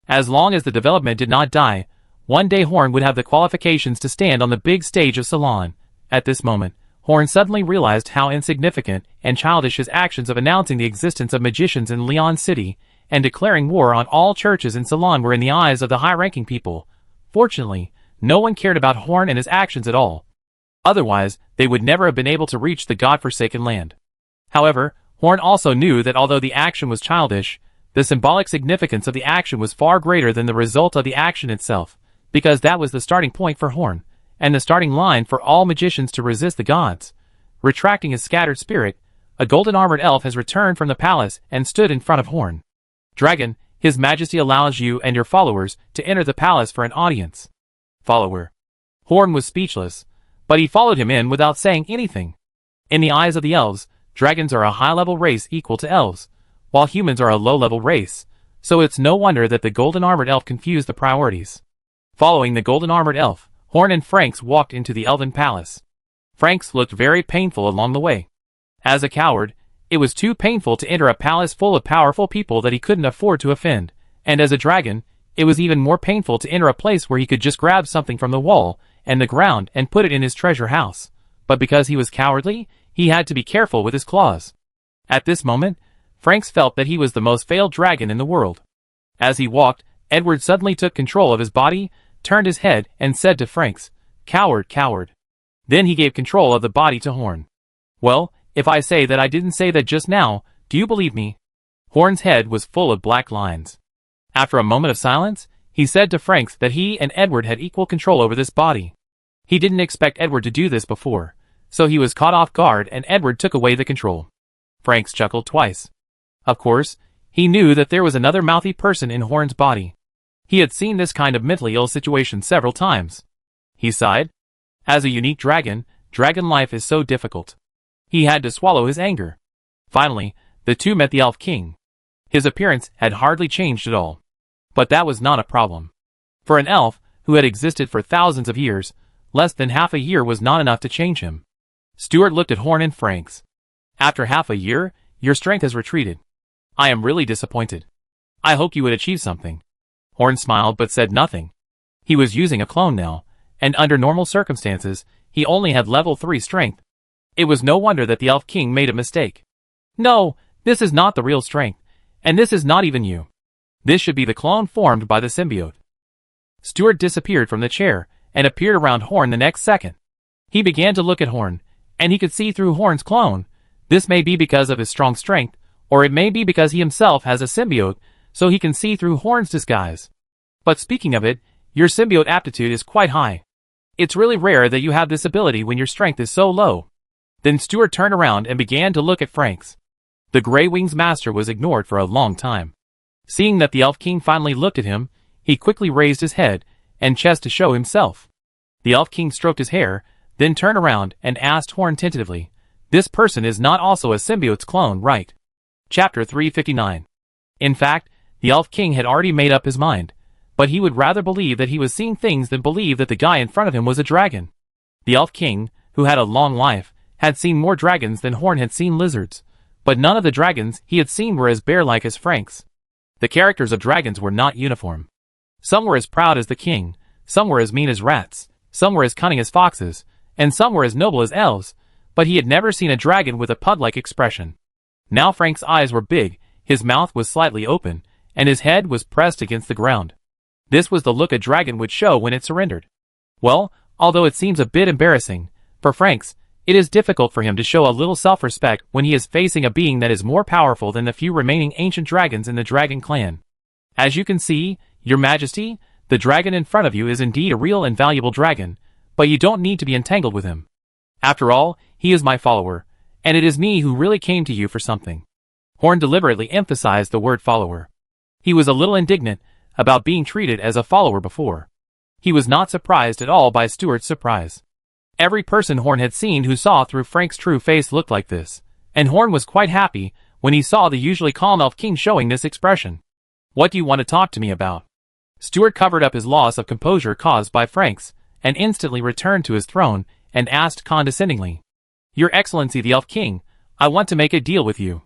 As long as the development did not die, one day Horn would have the qualifications to stand on the big stage of Ceylon. At this moment, Horn suddenly realized how insignificant and childish his actions of announcing the existence of magicians in Leon City and declaring war on all churches in Ceylon were in the eyes of the high-ranking people. Fortunately, no one cared about Horn and his actions at all. Otherwise, they would never have been able to reach the God-forsaken land. However, Horn also knew that although the action was childish, the symbolic significance of the action was far greater than the result of the action itself, because that was the starting point for Horn, and the starting line for all magicians to resist the gods. Retracting his scattered spirit, a golden-armored elf has returned from the palace and stood in front of Horn. Dragon, His Majesty allows you and your followers to enter the palace for an audience. Follower. Horn was speechless, but he followed him in without saying anything. In the eyes of the elves, dragons are a high-level race equal to elves, while humans are a low-level race, so it's no wonder that the golden-armored elf confused the priorities. Following the golden-armored elf, Horn and Franks walked into the elven palace. Franks looked very painful along the way. As a coward, it was too painful to enter a palace full of powerful people that he couldn't afford to offend, and as a dragon, it was even more painful to enter a place where he could just grab something from the wall and the ground and put it in his treasure house. But because he was cowardly, he had to be careful with his claws. At this moment, Franks felt that he was the most failed dragon in the world. As he walked, Edward suddenly took control of his body, turned his head, and said to Franks, "Coward, coward." Then he gave control of the body to Horn. "Well, if I say that I didn't say that just now, do you believe me?" Horn's head was full of black lines. After a moment of silence, he said to Franks that he and Edward had equal control over this body. He didn't expect Edward to do this before, so he was caught off guard and Edward took away the control. Franks chuckled twice. Of course, he knew that there was another mouthy person in Horn's body. He had seen this kind of mentally ill situation several times. He sighed. As a unique dragon, dragon life is so difficult. He had to swallow his anger. Finally, the two met the Elf King. His appearance had hardly changed at all. But that was not a problem. For an elf, who had existed for thousands of years, less than half a year was not enough to change him. Stuart looked at Horn and Franks. "After half a year, your strength has retreated. I am really disappointed. I hoped you would achieve something." Horn smiled but said nothing. He was using a clone now, and under normal circumstances, he only had level 3 strength. It was no wonder that the Elf King made a mistake. "No, this is not the real strength, and this is not even you. This should be the clone formed by the symbiote." Stuart disappeared from the chair and appeared around Horn the next second. He began to look at Horn, and he could see through Horn's clone. This may be because of his strong strength, or it may be because he himself has a symbiote, so he can see through Horn's disguise. But speaking of it, your symbiote aptitude is quite high. It's really rare that you have this ability when your strength is so low. Then Stuart turned around and began to look at Franks. The Grey Wings Master was ignored for a long time. Seeing that the Elf King finally looked at him, he quickly raised his head and chest to show himself. The Elf King stroked his hair, then turned around and asked Horn tentatively, "This person is not also a symbiote's clone, right?" Chapter 359. In fact, the Elf King had already made up his mind, but he would rather believe that he was seeing things than believe that the guy in front of him was a dragon. The Elf King, who had a long life, had seen more dragons than Horn had seen lizards, but none of the dragons he had seen were as bear-like as Frank's. The characters of dragons were not uniform. Some were as proud as the king, some were as mean as rats, some were as cunning as foxes, and some were as noble as elves, but he had never seen a dragon with a pud-like expression. Now Frank's eyes were big, his mouth was slightly open, and his head was pressed against the ground. This was the look a dragon would show when it surrendered. Well, although it seems a bit embarrassing, for Frank's, it is difficult for him to show a little self-respect when he is facing a being that is more powerful than the few remaining ancient dragons in the dragon clan. As you can see, Your Majesty, the dragon in front of you is indeed a real and valuable dragon, but you don't need to be entangled with him. After all, he is my follower, and it is me who really came to you for something. Horn deliberately emphasized the word follower. He was a little indignant about being treated as a follower before. He was not surprised at all by Stuart's surprise. Every person Horn had seen who saw through Frank's true face looked like this, and Horn was quite happy when he saw the usually calm elf king showing this expression. What do you want to talk to me about? Stuart covered up his loss of composure caused by Frank's, and instantly returned to his throne, and asked condescendingly, Your Excellency the Elf King, I want to make a deal with you.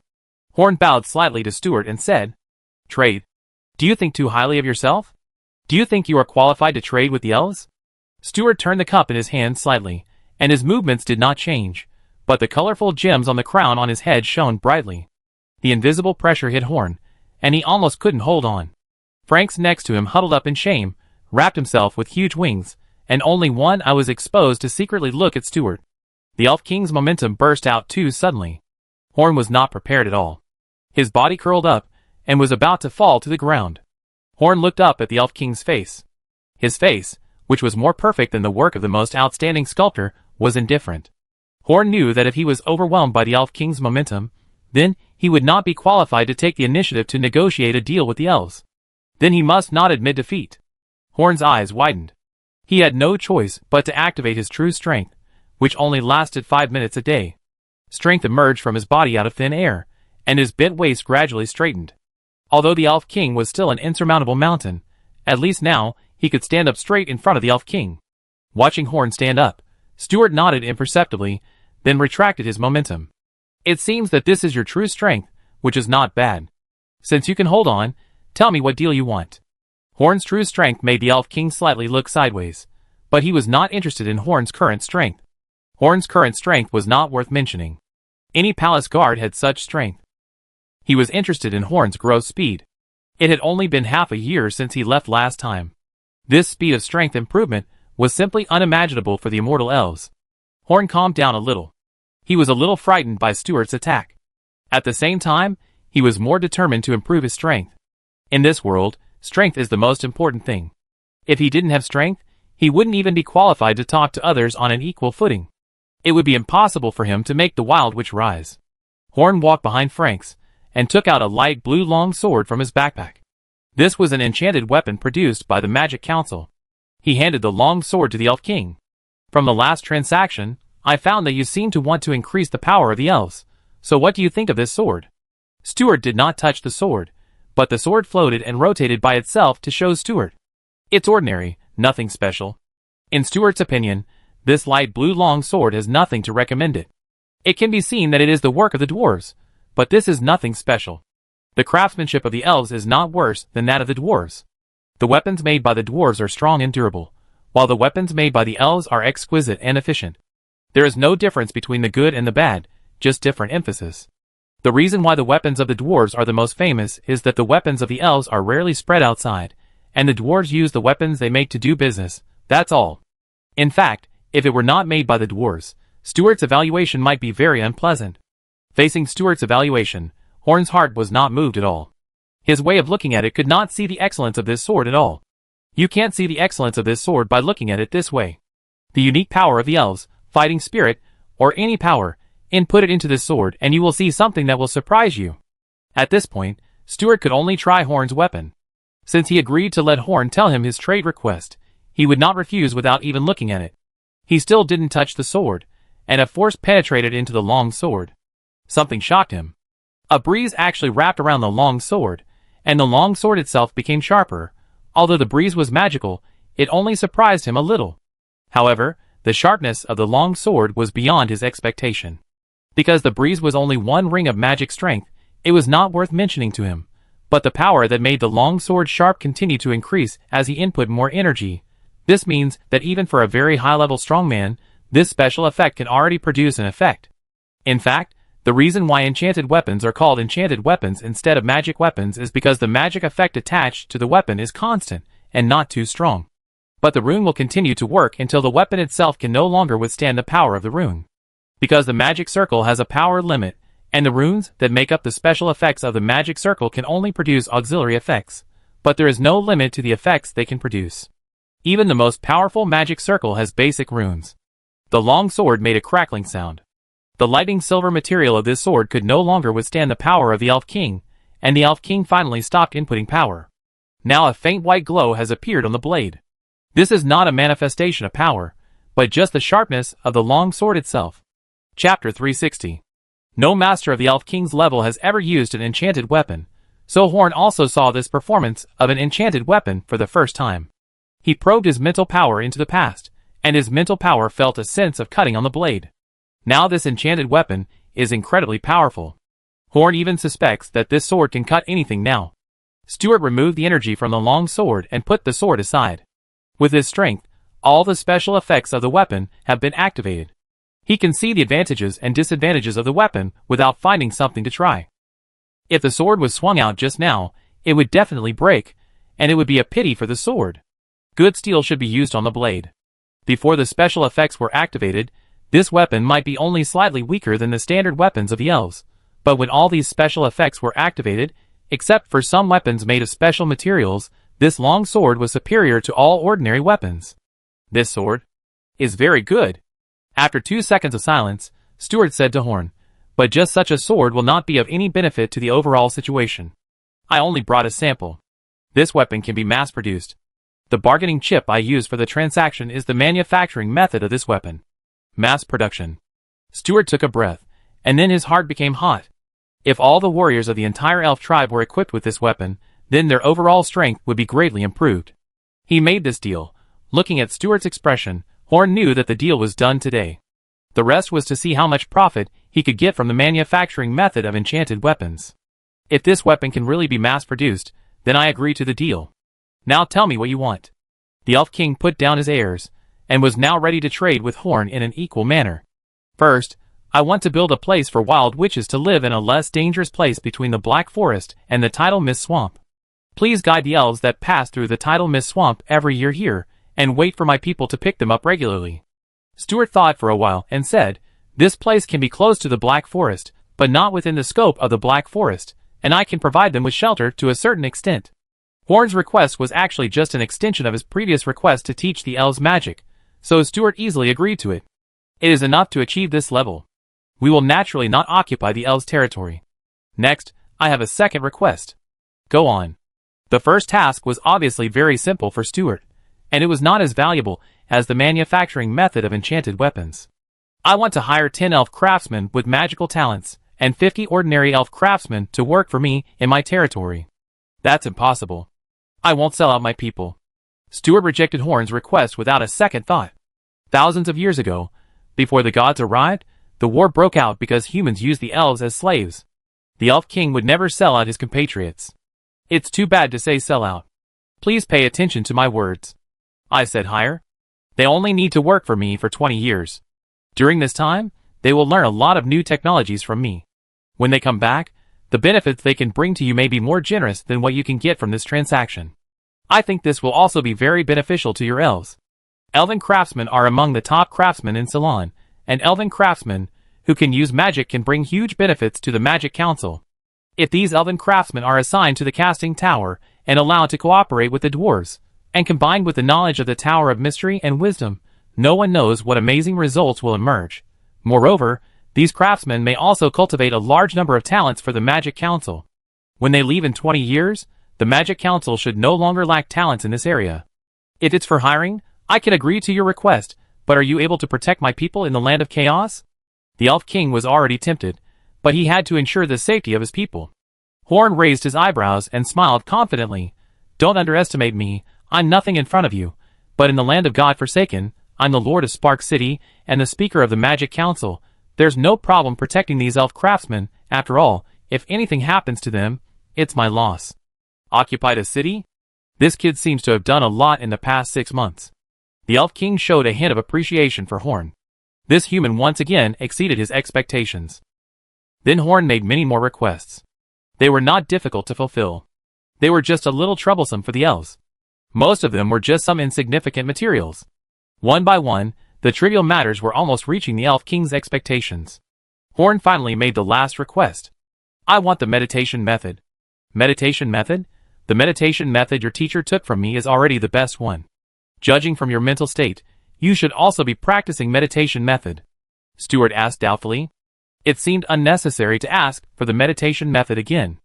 Horn bowed slightly to Stuart and said, Trade? Do you think too highly of yourself? Do you think you are qualified to trade with the elves? Stuart turned the cup in his hand slightly, and his movements did not change, but the colorful gems on the crown on his head shone brightly. The invisible pressure hit Horn, and he almost couldn't hold on. Frank's next to him huddled up in shame, wrapped himself with huge wings, and only one eye was exposed to secretly look at Stuart. The Elf King's momentum burst out too suddenly. Horn was not prepared at all. His body curled up, and was about to fall to the ground. Horn looked up at the Elf King's face. His face, which was more perfect than the work of the most outstanding sculptor, was indifferent. Horn knew that if he was overwhelmed by the Elf King's momentum, then he would not be qualified to take the initiative to negotiate a deal with the elves. Then he must not admit defeat. Horn's eyes widened. He had no choice but to activate his true strength, which only lasted 5 minutes a day. Strength emerged from his body out of thin air, and his bent waist gradually straightened. Although the Elf King was still an insurmountable mountain, at least now he could stand up straight in front of the Elf King. Watching Horn stand up, Stuart nodded imperceptibly, then retracted his momentum. It seems that this is your true strength, which is not bad. Since you can hold on, tell me what deal you want. Horn's true strength made the Elf King slightly look sideways, but he was not interested in Horn's current strength. Horn's current strength was not worth mentioning. Any palace guard had such strength. He was interested in Horn's growth speed. It had only been half a year since he left last time. This speed of strength improvement was simply unimaginable for the immortal elves. Horn calmed down a little. He was a little frightened by Stuart's attack. At the same time, he was more determined to improve his strength. In this world, strength is the most important thing. If he didn't have strength, he wouldn't even be qualified to talk to others on an equal footing. It would be impossible for him to make the Wild Witch rise. Horn walked behind Frank's, and took out a light blue long sword from his backpack. This was an enchanted weapon produced by the Magic Council. He handed the long sword to the Elf King. From the last transaction, I found that you seem to want to increase the power of the elves, so what do you think of this sword? Stuart did not touch the sword, but the sword floated and rotated by itself to show Stuart. It's ordinary, nothing special. In Stuart's opinion, this light blue long sword has nothing to recommend it. It can be seen that it is the work of the dwarves, but this is nothing special. The craftsmanship of the elves is not worse than that of the dwarves. The weapons made by the dwarves are strong and durable, while the weapons made by the elves are exquisite and efficient. There is no difference between the good and the bad, just different emphasis. The reason why the weapons of the dwarves are the most famous is that the weapons of the elves are rarely spread outside, and the dwarves use the weapons they make to do business, that's all. In fact, if it were not made by the dwarves, Stuart's evaluation might be very unpleasant. Facing Stuart's evaluation, Horn's heart was not moved at all. His way of looking at it could not see the excellence of this sword at all. You can't see the excellence of this sword by looking at it this way. The unique power of the elves, fighting spirit, or any power, input it into this sword and you will see something that will surprise you. At this point, Stuart could only try Horn's weapon. Since he agreed to let Horn tell him his trade request, he would not refuse without even looking at it. He still didn't touch the sword, and a force penetrated into the long sword. Something shocked him. A breeze actually wrapped around the long sword, and the long sword itself became sharper. Although the breeze was magical, it only surprised him a little. However, The sharpness of the long sword was beyond his expectation. Because the breeze was only one ring of magic strength, it was not worth mentioning to him. But the power that made the long sword sharp continued to increase as he input more energy. This means that even for a very high-level strongman, this special effect can already produce an effect. In fact, the reason why enchanted weapons are called enchanted weapons instead of magic weapons is because the magic effect attached to the weapon is constant and not too strong. But the rune will continue to work until the weapon itself can no longer withstand the power of the rune. Because the magic circle has a power limit, and the runes that make up the special effects of the magic circle can only produce auxiliary effects, but there is no limit to the effects they can produce. Even the most powerful magic circle has basic runes. The long sword made a crackling sound. The lightning silver material of this sword could no longer withstand the power of the Elf King, and the Elf King finally stopped inputting power. Now a faint white glow has appeared on the blade. This is not a manifestation of power, but just the sharpness of the long sword itself. Chapter 360. No master of the Elf King's level has ever used an enchanted weapon, so Horn also saw this performance of an enchanted weapon for the first time. He probed his mental power into the past, and his mental power felt a sense of cutting on the blade. Now this enchanted weapon is incredibly powerful. Horn even suspects that this sword can cut anything now. Stuart removed the energy from the long sword and put the sword aside. With his strength, all the special effects of the weapon have been activated. He can see the advantages and disadvantages of the weapon without finding something to try. If the sword was swung out just now, it would definitely break, and it would be a pity for the sword. Good steel should be used on the blade. Before the special effects were activated, this weapon might be only slightly weaker than the standard weapons of the elves, but when all these special effects were activated, except for some weapons made of special materials, this long sword was superior to all ordinary weapons. This sword is very good. After 2 seconds of silence, Stuart said to Horn, but just such a sword will not be of any benefit to the overall situation. I only brought a sample. This weapon can be mass-produced. The bargaining chip I use for the transaction is the manufacturing method of this weapon. Mass production. Stuart took a breath, and then his heart became hot. If all the warriors of the entire elf tribe were equipped with this weapon, then their overall strength would be greatly improved. He made this deal. Looking at Stuart's expression, Horn knew that the deal was done today. The rest was to see how much profit he could get from the manufacturing method of enchanted weapons. If this weapon can really be mass-produced, then I agree to the deal. Now tell me what you want. The Elf King put down his airs, and was now ready to trade with Horn in an equal manner. First, I want to build a place for wild witches to live in a less dangerous place between the Black Forest and the Tidal Mist Swamp. Please guide the elves that pass through the Tidal Mist Swamp every year here, and wait for my people to pick them up regularly. Stuart thought for a while and said, this place can be close to the Black Forest, but not within the scope of the Black Forest, and I can provide them with shelter to a certain extent. Horn's request was actually just an extension of his previous request to teach the elves magic, so Stuart easily agreed to it. It is enough to achieve this level. We will naturally not occupy the elves' territory. Next, I have a second request. Go on. The first task was obviously very simple for Stuart, and it was not as valuable as the manufacturing method of enchanted weapons. I want to hire 10 elf craftsmen with magical talents, and 50 ordinary elf craftsmen to work for me in my territory. That's impossible. I won't sell out my people. Stuart rejected Horn's request without a second thought. Thousands of years ago, before the gods arrived, the war broke out because humans used the elves as slaves. The Elf King would never sell out his compatriots. It's too bad to say sell out. Please pay attention to my words. I said hire. They only need to work for me for 20 years. During this time, they will learn a lot of new technologies from me. When they come back, the benefits they can bring to you may be more generous than what you can get from this transaction. I think this will also be very beneficial to your elves. Elven craftsmen are among the top craftsmen in Ceylon, and elven craftsmen who can use magic can bring huge benefits to the Magic Council. If these elven craftsmen are assigned to the casting tower and allowed to cooperate with the dwarves, and combined with the knowledge of the Tower of Mystery and Wisdom, no one knows what amazing results will emerge. Moreover, these craftsmen may also cultivate a large number of talents for the Magic Council. When they leave in 20 years, the Magic Council should no longer lack talents in this area. If it's for hiring, I can agree to your request, but are you able to protect my people in the land of chaos? The Elf King was already tempted, but he had to ensure the safety of his people. Horn raised his eyebrows and smiled confidently. Don't underestimate me, I'm nothing in front of you, but in the land of God-forsaken, I'm the Lord of Spark City and the Speaker of the Magic Council. There's no problem protecting these elf craftsmen. After all, if anything happens to them, it's my loss. Occupied a city? This kid seems to have done a lot in the past 6 months. The Elf King showed a hint of appreciation for Horn. This human once again exceeded his expectations. Then Horn made many more requests. They were not difficult to fulfill. They were just a little troublesome for the elves. Most of them were just some insignificant materials. One by one, the trivial matters were almost reaching the Elf King's expectations. Horn finally made the last request. I want the meditation method. Meditation method? The meditation method your teacher took from me is already the best one. Judging from your mental state, you should also be practicing meditation method. Stuart asked doubtfully. It seemed unnecessary to ask for the meditation method again.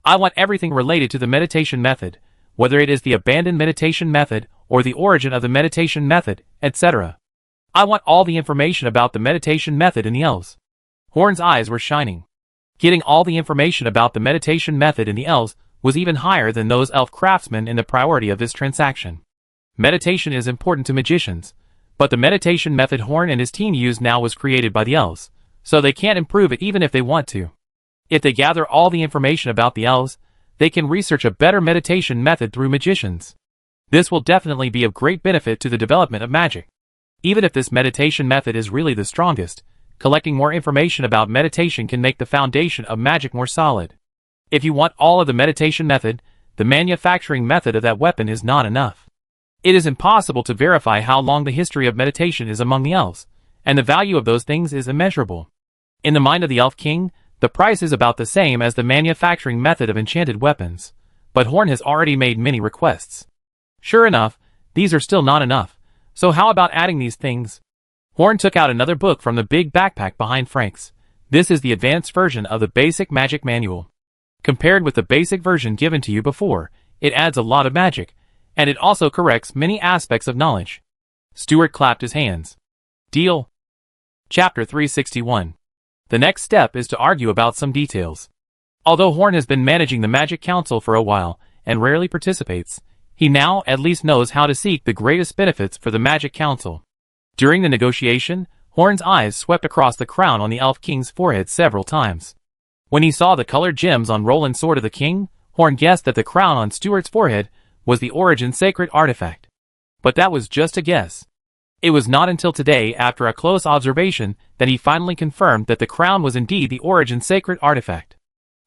I want everything related to the meditation method, whether it is the abandoned meditation method or the origin of the meditation method, etc. I want all the information about the meditation method in the elves. Horn's eyes were shining. Getting all the information about the meditation method in the elves was even higher than those elf craftsmen in the priority of this transaction. Meditation is important to magicians, but the meditation method Horn and his team use now was created by the elves, so they can't improve it even if they want to. If they gather all the information about the elves, they can research a better meditation method through magicians. This will definitely be of great benefit to the development of magic. Even if this meditation method is really the strongest, collecting more information about meditation can make the foundation of magic more solid. If you want all of the meditation method, the manufacturing method of that weapon is not enough. It is impossible to verify how long the history of meditation is among the elves, and the value of those things is immeasurable. In the mind of the Elf King, the price is about the same as the manufacturing method of enchanted weapons, but Horn has already made many requests. Sure enough, these are still not enough, so how about adding these things? Horn took out another book from the big backpack behind Frank's. This is the advanced version of the basic magic manual. Compared with the basic version given to you before, it adds a lot of magic, and it also corrects many aspects of knowledge. Stuart clapped his hands. Deal. Chapter 361. The next step is to argue about some details. Although Horn has been managing the Magic Council for a while, and rarely participates, he now at least knows how to seek the greatest benefits for the Magic Council. During the negotiation, Horn's eyes swept across the crown on the Elf King's forehead several times. When he saw the colored gems on Roland's sword of the king, Horn guessed that the crown on Stuart's forehead was the Origin sacred artifact. But that was just a guess. It was not until today, after a close observation, that he finally confirmed that the crown was indeed the Origin sacred artifact.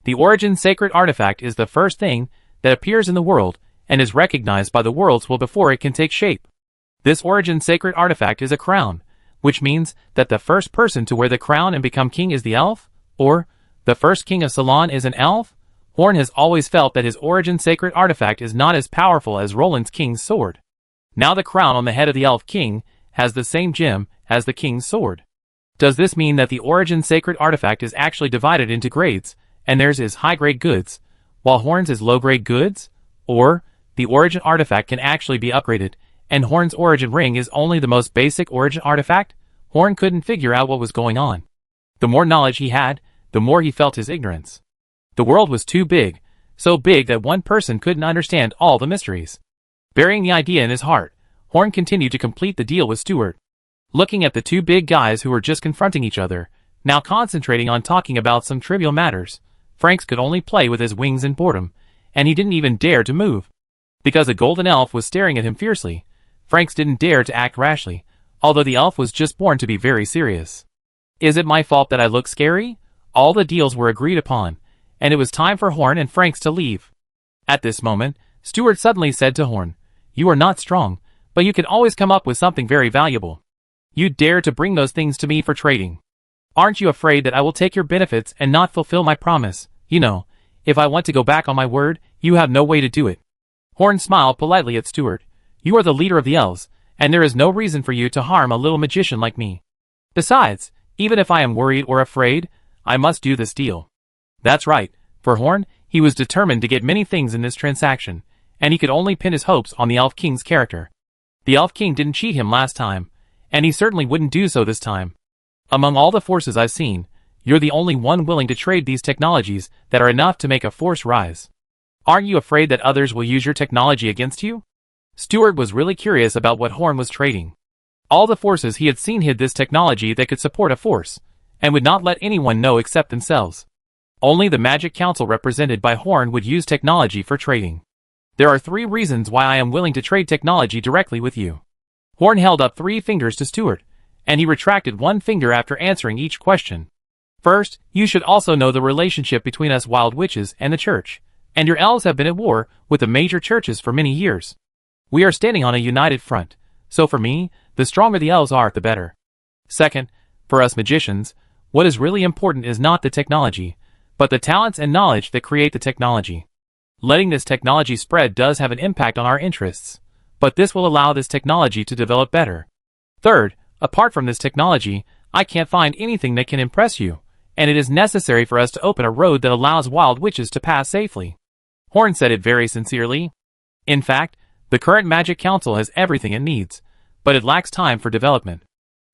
The Origin sacred artifact is the first thing that appears in the world and is recognized by the world's will before it can take shape. This Origin sacred artifact is a crown, which means that the first person to wear the crown and become king is the elf, or the first king of Ceylon is an elf. Horn has always felt that his Origin sacred artifact is not as powerful as Roland's king's sword. Now the crown on the head of the Elf King has the same gem as the king's sword. Does this mean that the Origin sacred artifact is actually divided into grades, and theirs is high-grade goods, while Horn's is low-grade goods? Or, the Origin artifact can actually be upgraded, and Horn's Origin ring is only the most basic Origin artifact? Horn couldn't figure out what was going on. The more knowledge he had, the more he felt his ignorance. The world was too big, so big that one person couldn't understand all the mysteries. Burying the idea in his heart, Horn continued to complete the deal with Stuart. Looking at the two big guys who were just confronting each other, now concentrating on talking about some trivial matters, Franks could only play with his wings in boredom, and he didn't even dare to move. Because a golden elf was staring at him fiercely, Franks didn't dare to act rashly, although the elf was just born to be very serious. Is it my fault that I look scary? All the deals were agreed upon, and it was time for Horn and Franks to leave. At this moment, Stuart suddenly said to Horn, "You are not strong, but you can always come up with something very valuable. You dare to bring those things to me for trading. Aren't you afraid that I will take your benefits and not fulfill my promise? You know, if I want to go back on my word, you have no way to do it." Horn smiled politely at Stuart. "You are the leader of the elves, and there is no reason for you to harm a little magician like me. Besides, even if I am worried or afraid, I must do this deal." That's right. For Horn, he was determined to get many things in this transaction, and he could only pin his hopes on the Elf King's character. The Elf King didn't cheat him last time, and he certainly wouldn't do so this time. Among all the forces I've seen, you're the only one willing to trade these technologies that are enough to make a force rise. Aren't you afraid that others will use your technology against you? Stuart was really curious about what Horn was trading. All the forces he had seen hid this technology that could support a force, and would not let anyone know except themselves. Only the Magic Council represented by Horn would use technology for trading. There are 3 reasons why I am willing to trade technology directly with you. Horn held up 3 fingers to Stuart, and he retracted 1 finger after answering each question. First, you should also know the relationship between us wild witches and the church, and your elves have been at war with the major churches for many years. We are standing on a united front, so for me, the stronger the elves are, the better. Second, for us magicians, what is really important is not the technology, but the talents and knowledge that create the technology. Letting this technology spread does have an impact on our interests, but this will allow this technology to develop better. Third, apart from this technology, I can't find anything that can impress you, and it is necessary for us to open a road that allows wild witches to pass safely. Horn said it very sincerely. In fact, the current Magic Council has everything it needs, but it lacks time for development.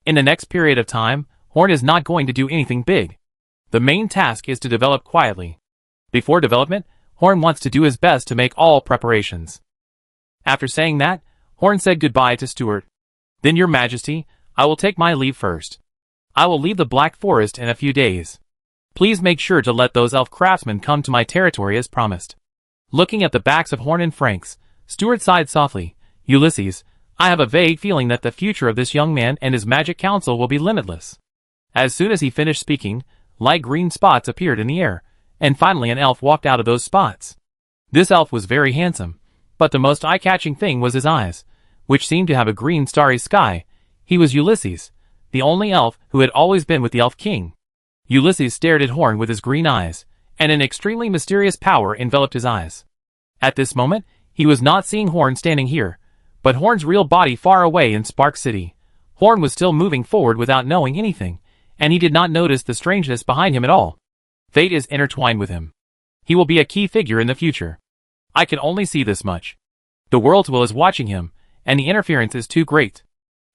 In the next period of time, Horn is not going to do anything big. The main task is to develop quietly. Before development, Horn wants to do his best to make all preparations. After saying that, Horn said goodbye to Stuart. Then, Your Majesty, I will take my leave first. I will leave the Black Forest in a few days. Please make sure to let those elf craftsmen come to my territory as promised. Looking at the backs of Horn and Franks, Stuart sighed softly. Ulysses, I have a vague feeling that the future of this young man and his Magic Council will be limitless. As soon as he finished speaking, light green spots appeared in the air, and finally an elf walked out of those spots. This elf was very handsome, but the most eye-catching thing was his eyes, which seemed to have a green starry sky. He was Ulysses, the only elf who had always been with the Elf King. Ulysses stared at Horn with his green eyes, and an extremely mysterious power enveloped his eyes. At this moment, he was not seeing Horn standing here, but Horn's real body far away in Spark City. Horn was still moving forward without knowing anything, and he did not notice the strangeness behind him at all. Fate is intertwined with him. He will be a key figure in the future. I can only see this much. The world's will is watching him, and the interference is too great.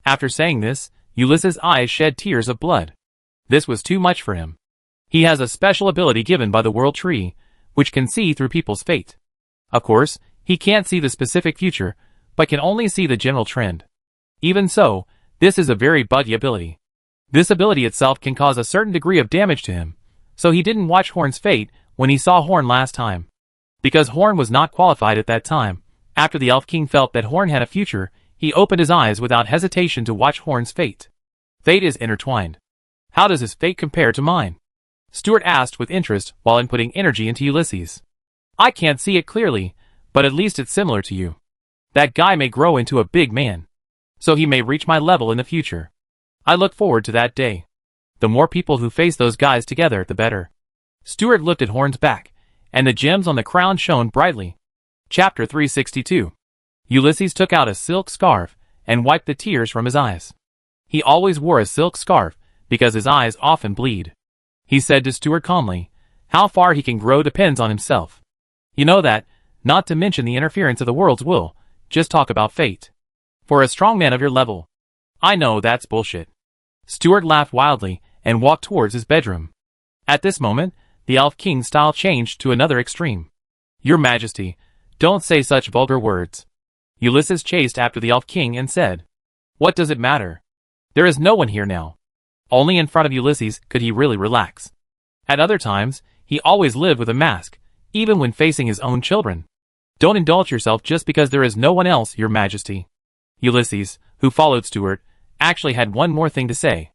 After saying this, Ulysses' eyes shed tears of blood. This was too much for him. He has a special ability given by the World Tree, which can see through people's fate. Of course, he can't see the specific future, but can only see the general trend. Even so, this is a very buggy ability. This ability itself can cause a certain degree of damage to him, so he didn't watch Horn's fate when he saw Horn last time. Because Horn was not qualified at that time, after the Elf King felt that Horn had a future, he opened his eyes without hesitation to watch Horn's fate. Fate is intertwined. How does his fate compare to mine? Stuart asked with interest while inputting energy into Ulysses. I can't see it clearly, but at least it's similar to you. That guy may grow into a big man, so he may reach my level in the future. I look forward to that day. The more people who face those guys together, the better. Stuart looked at Horn's back, and the gems on the crown shone brightly. Chapter 362. Ulysses took out a silk scarf and wiped the tears from his eyes. He always wore a silk scarf because his eyes often bleed. He said to Stuart calmly, how far he can grow depends on himself. You know that, not to mention the interference of the world's will, just talk about fate. For a strong man of your level. I know that's bullshit. Stuart laughed wildly and walked towards his bedroom. At this moment, the Elf King's style changed to another extreme. Your Majesty, don't say such vulgar words. Ulysses chased after the Elf King and said, what does it matter? There is no one here now. Only in front of Ulysses could he really relax. At other times, he always lived with a mask, even when facing his own children. Don't indulge yourself just because there is no one else, Your Majesty. Ulysses, who followed Stuart, actually had one more thing to say.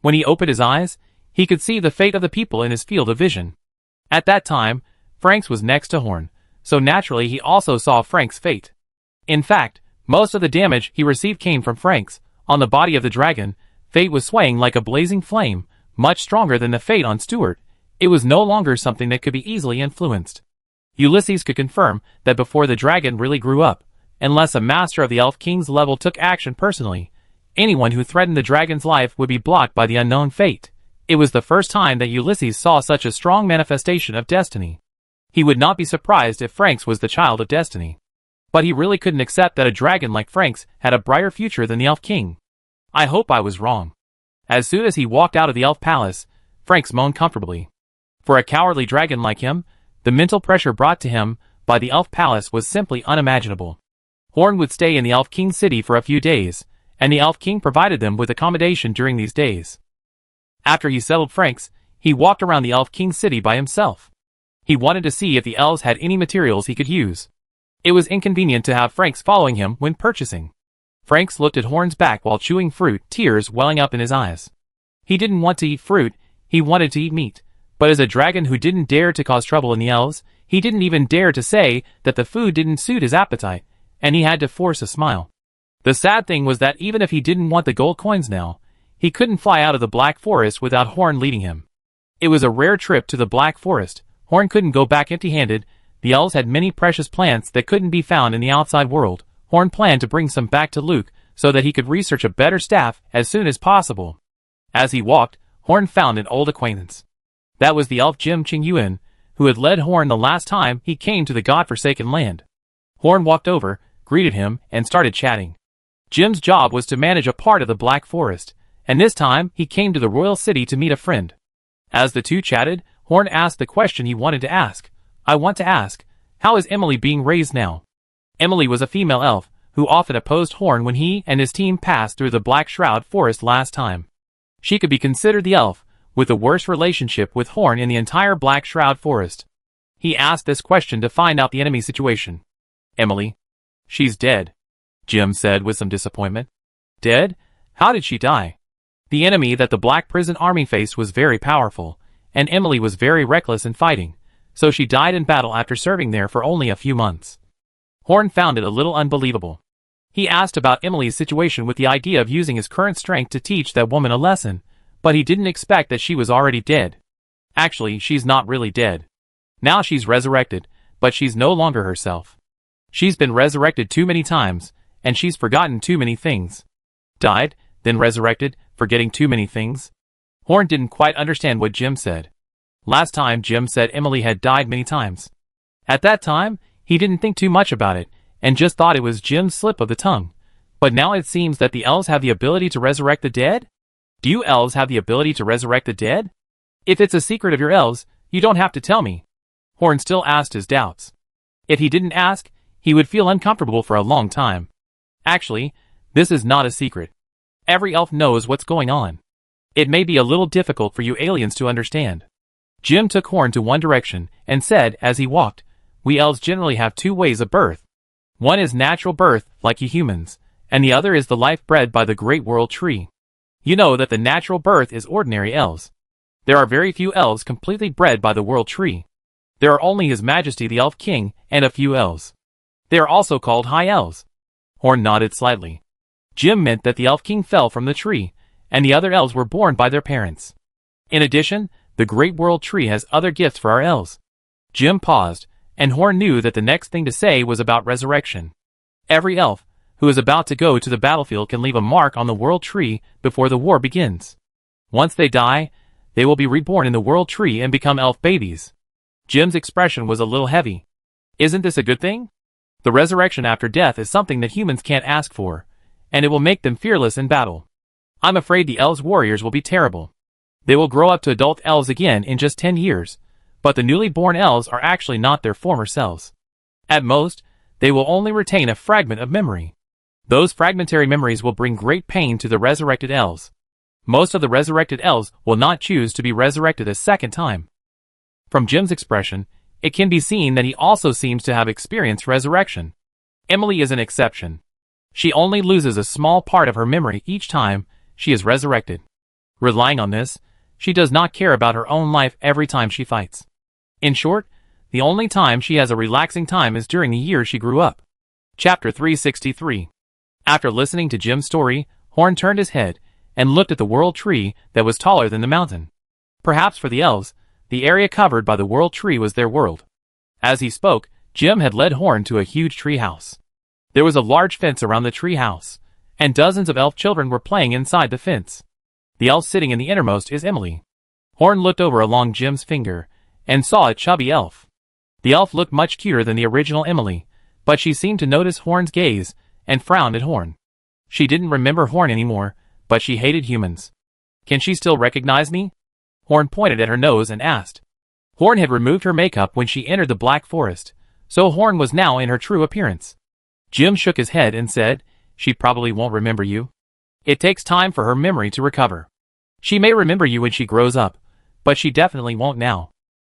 When he opened his eyes, he could see the fate of the people in his field of vision. At that time, Franks was next to Horn, so naturally he also saw Frank's fate. In fact, most of the damage he received came from Franks. On the body of the dragon, fate was swaying like a blazing flame, much stronger than the fate on Stuart. It was no longer something that could be easily influenced. Ulysses could confirm that before the dragon really grew up, unless a master of the Elf King's level took action personally, anyone who threatened the dragon's life would be blocked by the unknown fate. It was the first time that Ulysses saw such a strong manifestation of destiny. He would not be surprised if Franks was the child of destiny. But he really couldn't accept that a dragon like Franks had a brighter future than the Elf King. I hope I was wrong. As soon as he walked out of the Elf Palace, Franks moaned comfortably. For a cowardly dragon like him, the mental pressure brought to him by the Elf Palace was simply unimaginable. Horn would stay in the Elf King's city for a few days, and the Elf King provided them with accommodation during these days. After he settled Franks, he walked around the Elf King's city by himself. He wanted to see if the elves had any materials he could use. It was inconvenient to have Franks following him when purchasing. Franks looked at Horn's back while chewing fruit, tears welling up in his eyes. He didn't want to eat fruit, he wanted to eat meat. But as a dragon who didn't dare to cause trouble in the elves, he didn't even dare to say that the food didn't suit his appetite, and he had to force a smile. The sad thing was that even if he didn't want the gold coins now, he couldn't fly out of the Black Forest without Horn leading him. It was a rare trip to the Black Forest. Horn couldn't go back empty-handed. The elves had many precious plants that couldn't be found in the outside world. Horn planned to bring some back to Luke so that he could research a better staff as soon as possible. As he walked, Horn found an old acquaintance. That was the elf Jim Qingyuan, who had led Horn the last time he came to the godforsaken land. Horn walked over, greeted him, and started chatting. Jim's job was to manage a part of the Black Forest, and this time he came to the royal city to meet a friend. As the two chatted, Horn asked the question he wanted to ask. "I want to ask, how is Emily being raised now?" Emily was a female elf, who often opposed Horn when he and his team passed through the Black Shroud Forest last time. She could be considered the elf with the worst relationship with Horn in the entire Black Shroud Forest. He asked this question to find out the enemy situation. "Emily? She's dead," Jim said with some disappointment. "Dead? How did she die?" The enemy that the Black Prison Army faced was very powerful, and Emily was very reckless in fighting, so she died in battle after serving there for only a few months. Horn found it a little unbelievable. He asked about Emily's situation with the idea of using his current strength to teach that woman a lesson, but he didn't expect that she was already dead. Actually, she's not really dead. Now she's resurrected, but she's no longer herself. She's been resurrected too many times, and she's forgotten too many things. Died, then resurrected, forgetting too many things? Horn didn't quite understand what Jim said. Last time Jim said Emily had died many times. At that time, he didn't think too much about it, and just thought it was Jim's slip of the tongue. But now it seems that the elves have the ability to resurrect the dead? Do you elves have the ability to resurrect the dead? If it's a secret of your elves, you don't have to tell me. Horn still asked his doubts. If he didn't ask, he would feel uncomfortable for a long time. Actually, this is not a secret. Every elf knows what's going on. It may be a little difficult for you aliens to understand. Jim took Horn to one direction and said as he walked, "We elves generally have two ways of birth. One is natural birth, like you humans, and the other is the life bred by the Great World Tree. You know that the natural birth is ordinary elves. There are very few elves completely bred by the World Tree. There are only His Majesty the Elf King and a few elves. They are also called High Elves." Horn nodded slightly. Jim meant that the Elf King fell from the tree, and the other elves were born by their parents. In addition, the Great World Tree has other gifts for our elves. Jim paused, and Horn knew that the next thing to say was about resurrection. Every elf who is about to go to the battlefield can leave a mark on the World Tree before the war begins. Once they die, they will be reborn in the World Tree and become elf babies. Jim's expression was a little heavy. Isn't this a good thing? The resurrection after death is something that humans can't ask for, and it will make them fearless in battle. I'm afraid the elves' warriors will be terrible. They will grow up to adult elves again in just 10 years, but the newly born elves are actually not their former selves. At most, they will only retain a fragment of memory. Those fragmentary memories will bring great pain to the resurrected elves. Most of the resurrected elves will not choose to be resurrected a second time. From Jim's expression, it can be seen that he also seems to have experienced resurrection. Emily is an exception. She only loses a small part of her memory each time she is resurrected. Relying on this, she does not care about her own life every time she fights. In short, the only time she has a relaxing time is during the years she grew up. Chapter 363. After listening to Jim's story, Horn turned his head and looked at the World Tree that was taller than the mountain. Perhaps for the elves, the area covered by the World Tree was their world. As he spoke, Jim had led Horn to a huge tree house. There was a large fence around the tree house, and dozens of elf children were playing inside the fence. The elf sitting in the innermost is Emily. Horn looked over along Jim's finger and saw a chubby elf. The elf looked much cuter than the original Emily, but she seemed to notice Horn's gaze and frowned at Horn. She didn't remember Horn anymore, but she hated humans. "Can she still recognize me?" Horn pointed at her nose and asked. Horn had removed her makeup when she entered the Black Forest, so Horn was now in her true appearance. Jim shook his head and said, "She probably won't remember you." It takes time for her memory to recover. She may remember you when she grows up, but she definitely won't now.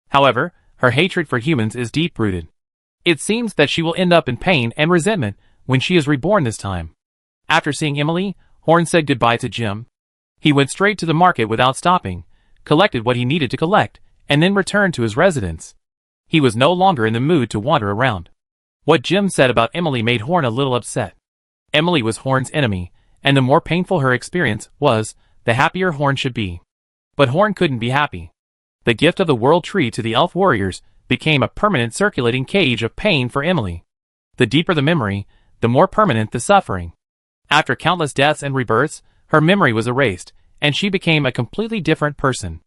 However, her hatred for humans is deep-rooted. It seems that she will end up in pain and resentment when she is reborn this time. After seeing Emily, Horn said goodbye to Jim. He went straight to the market without stopping, collected what he needed to collect, and then returned to his residence. He was no longer in the mood to wander around. What Jim said about Emily made Horn a little upset. Emily was Horn's enemy, and the more painful her experience was, the happier Horn should be. But Horn couldn't be happy. The gift of the World Tree to the elf warriors became a permanent circulating cage of pain for Emily. The deeper the memory, the more permanent the suffering. After countless deaths and rebirths, her memory was erased, and she became a completely different person.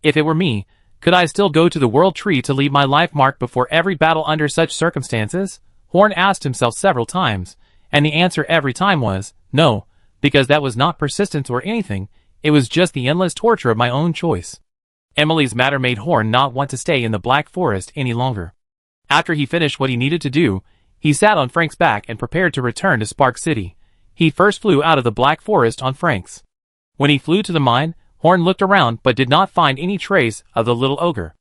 If it were me, could I still go to the World Tree to leave my life mark before every battle under such circumstances? Horn asked himself several times, and the answer every time was, no, because that was not persistence or anything, it was just the endless torture of my own choice. Emily's matter made Horn not want to stay in the Black Forest any longer. After he finished what he needed to do, he sat on Frank's back and prepared to return to Spark City. He first flew out of the Black Forest on Frank's. When he flew to the mine, Horn looked around but did not find any trace of the little ogre.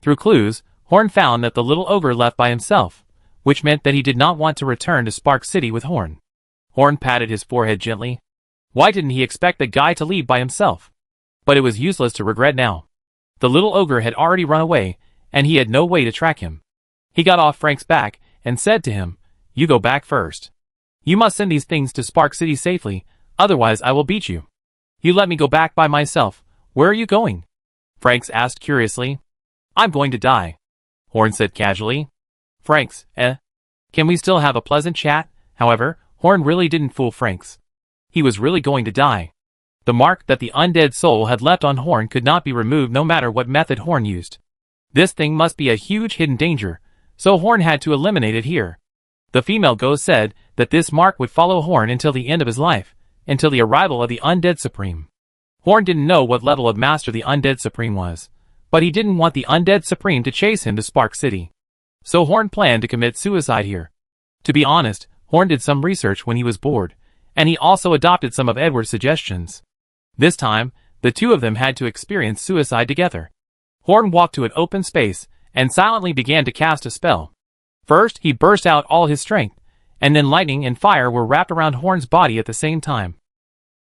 Through clues, Horn found that the little ogre left by himself, which meant that he did not want to return to Spark City with Horn. Horn patted his forehead gently. Why didn't he expect the guy to leave by himself? But it was useless to regret now. The little ogre had already run away, and he had no way to track him. He got off Frank's back and said to him, You go back first. You must send these things to Spark City safely, otherwise I will beat you. You let me go back by myself. Where are you going? Franks asked curiously. I'm going to die, Horn said casually. Franks, Can we still have a pleasant chat? However, Horn really didn't fool Franks. He was really going to die. The mark that the undead soul had left on Horn could not be removed no matter what method Horn used. This thing must be a huge hidden danger, so Horn had to eliminate it here. The female ghost said that this mark would follow Horn until the end of his life, until the arrival of the Undead Supreme. Horn didn't know what level of master the Undead Supreme was, but he didn't want the Undead Supreme to chase him to Spark City. So Horn planned to commit suicide here. To be honest, Horn did some research when he was bored, and he also adopted some of Edward's suggestions. This time, the two of them had to experience suicide together. Horn walked to an open space and silently began to cast a spell. First, he burst out all his strength, and then lightning and fire were wrapped around Horn's body at the same time.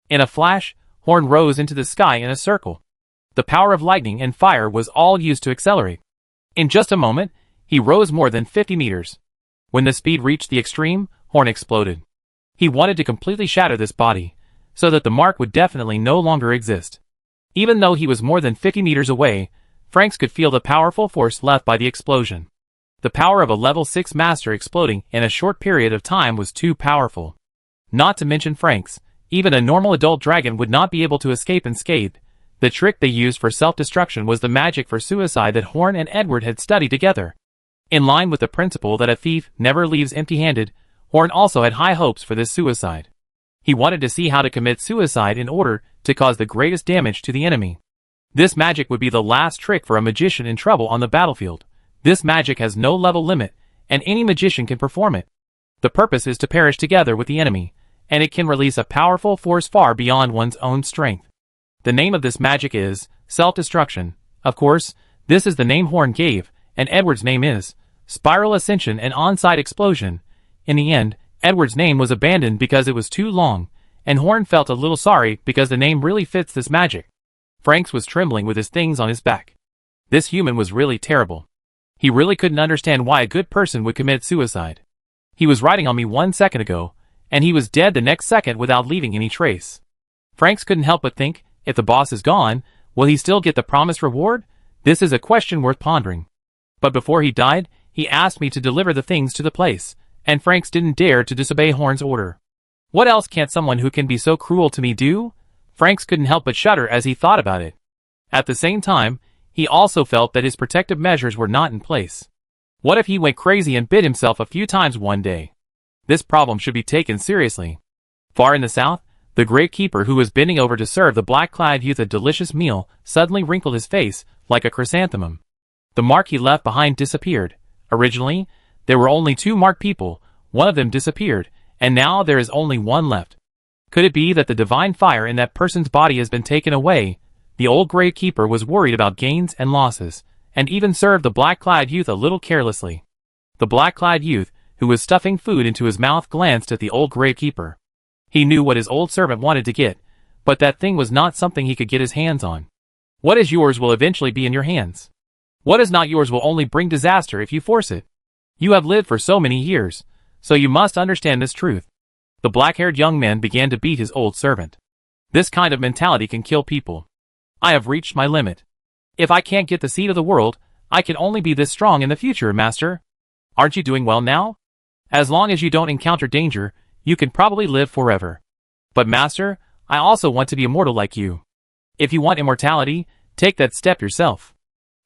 In a flash, Horn rose into the sky in a circle. The power of lightning and fire was all used to accelerate. In just a moment, he rose more than 50 meters. When the speed reached the extreme, Horn exploded. He wanted to completely shatter this body, so that the mark would definitely no longer exist. Even though he was more than 50 meters away, Franks could feel the powerful force left by the explosion. The power of a level 6 master exploding in a short period of time was too powerful. Not to mention Franks, even a normal adult dragon would not be able to escape unscathed. The trick they used for self-destruction was the magic for suicide that Horn and Edward had studied together. In line with the principle that a thief never leaves empty-handed, Horn also had high hopes for this suicide. He wanted to see how to commit suicide in order to cause the greatest damage to the enemy. This magic would be the last trick for a magician in trouble on the battlefield. This magic has no level limit, and any magician can perform it. The purpose is to perish together with the enemy, and it can release a powerful force far beyond one's own strength. The name of this magic is self-destruction. Of course, this is the name Horn gave, and Edward's name is Spiral Ascension and On-Site Explosion. In the end, Edward's name was abandoned because it was too long, and Horn felt a little sorry because the name really fits this magic. Franks was trembling with his things on his back. This human was really terrible. He really couldn't understand why a good person would commit suicide. He was riding on me 1 second ago, and he was dead the next second without leaving any trace. Franks couldn't help but think, if the boss is gone, will he still get the promised reward? This is a question worth pondering. But before he died, he asked me to deliver the things to the place, and Franks didn't dare to disobey Horn's order. What else can't someone who can be so cruel to me do? Franks couldn't help but shudder as he thought about it. At the same time, he also felt that his protective measures were not in place. What if he went crazy and bit himself a few times one day? This problem should be taken seriously. Far in the south, the Great Keeper who was bending over to serve the black-clad youth a delicious meal suddenly wrinkled his face like a chrysanthemum. The mark he left behind disappeared. Originally, there were only 2 marked people, one of them disappeared, and now there is only one left. Could it be that the divine fire in that person's body has been taken away? The old Grey Keeper was worried about gains and losses, and even served the black-clad youth a little carelessly. The black-clad youth, who was stuffing food into his mouth, glanced at the old Grey Keeper. He knew what his old servant wanted to get, but that thing was not something he could get his hands on. What is yours will eventually be in your hands. What is not yours will only bring disaster if you force it. You have lived for so many years, so you must understand this truth. The black-haired young man began to beat his old servant. This kind of mentality can kill people. I have reached my limit. If I can't get the seed of the world, I can only be this strong in the future, master. Aren't you doing well now? As long as you don't encounter danger, you can probably live forever. But master, I also want to be immortal like you. If you want immortality, take that step yourself.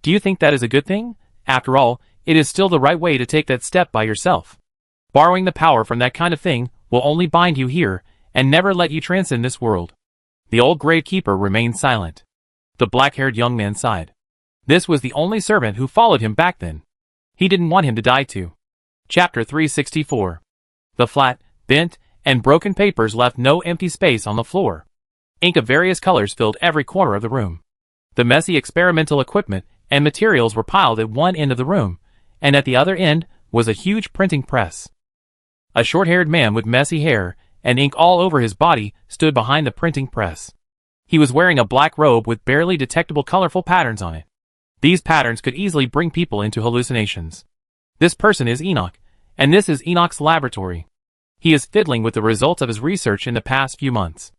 Do you think that is a good thing? After all, it is still the right way to take that step by yourself. Borrowing the power from that kind of thing will only bind you here, and never let you transcend this world. The old Grey Keeper remained silent. The black-haired young man sighed. This was the only servant who followed him back then. He didn't want him to die too. Chapter 364. The flat, bent, and broken papers left no empty space on the floor. Ink of various colors filled every corner of the room. The messy experimental equipment and materials were piled at one end of the room, and at the other end was a huge printing press. A short-haired man with messy hair and ink all over his body stood behind the printing press. He was wearing a black robe with barely detectable colorful patterns on it. These patterns could easily bring people into hallucinations. This person is Enoch, and this is Enoch's laboratory. He is fiddling with the results of his research in the past few months.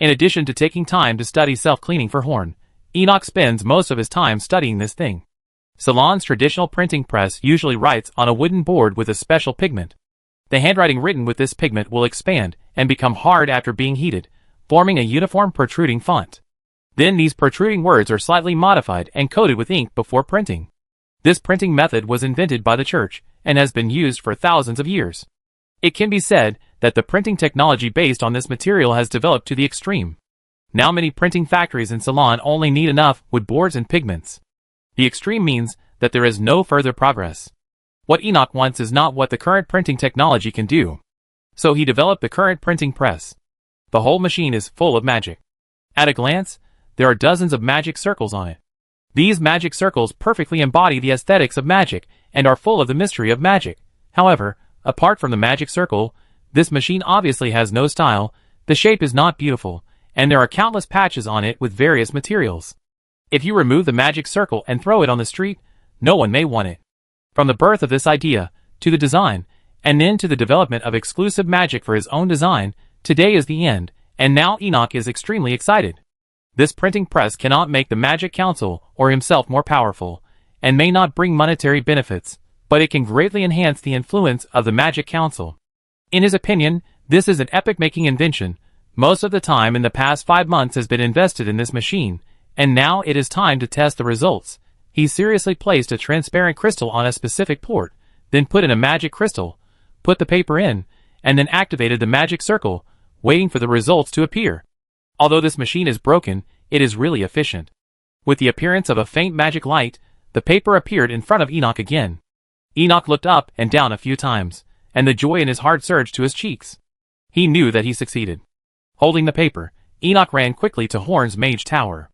In addition to taking time to study self-cleaning for Horn, Enoch spends most of his time studying this thing. Ceylon's traditional printing press usually writes on a wooden board with a special pigment. The handwriting written with this pigment will expand and become hard after being heated, forming a uniform protruding font. Then these protruding words are slightly modified and coated with ink before printing. This printing method was invented by the church and has been used for thousands of years. It can be said that the printing technology based on this material has developed to the extreme. Now many printing factories in Ceylon only need enough wood boards and pigments. The extreme means that there is no further progress. What Enoch wants is not what the current printing technology can do. So he developed the current printing press. The whole machine is full of magic. At a glance, there are dozens of magic circles on it. These magic circles perfectly embody the aesthetics of magic and are full of the mystery of magic. However, apart from the magic circle, this machine obviously has no style, the shape is not beautiful, and there are countless patches on it with various materials. If you remove the magic circle and throw it on the street, no one may want it. From the birth of this idea, to the design, and then to the development of exclusive magic for his own design, today is the end, and now Enoch is extremely excited. This printing press cannot make the Magic Council or himself more powerful, and may not bring monetary benefits, but it can greatly enhance the influence of the Magic Council. In his opinion, this is an epic-making invention. Most of the time in the past 5 months has been invested in this machine, and now it is time to test the results. He seriously placed a transparent crystal on a specific port, then put in a magic crystal, put the paper in, and then activated the magic circle, waiting for the results to appear. Although this machine is broken, it is really efficient. With the appearance of a faint magic light, the paper appeared in front of Enoch again. Enoch looked up and down a few times, and the joy in his heart surged to his cheeks. He knew that he succeeded. Holding the paper, Enoch ran quickly to Horn's mage tower.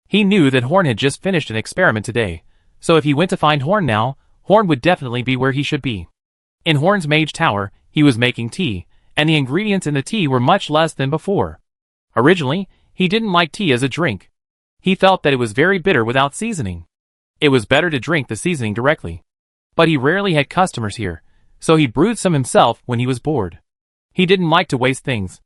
He knew that Horn had just finished an experiment today, so if he went to find Horn now, Horn would definitely be where he should be. In Horn's mage tower, he was making tea, and the ingredients in the tea were much less than before. Originally, he didn't like tea as a drink. He felt that it was very bitter without seasoning. It was better to drink the seasoning directly. But he rarely had customers here, so he brewed some himself when he was bored. He didn't like to waste things.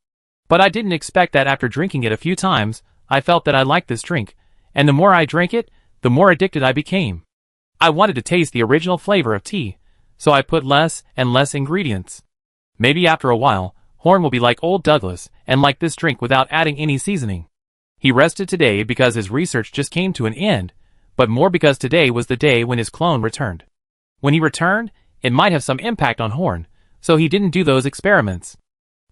But I didn't expect that after drinking it a few times, I felt that I liked this drink, and the more I drank it, the more addicted I became. I wanted to taste the original flavor of tea, so I put less and less ingredients. Maybe after a while, Horn will be like old Douglas and like this drink without adding any seasoning. He rested today because his research just came to an end, but more because today was the day when his clone returned. When he returned, it might have some impact on Horn, so he didn't do those experiments.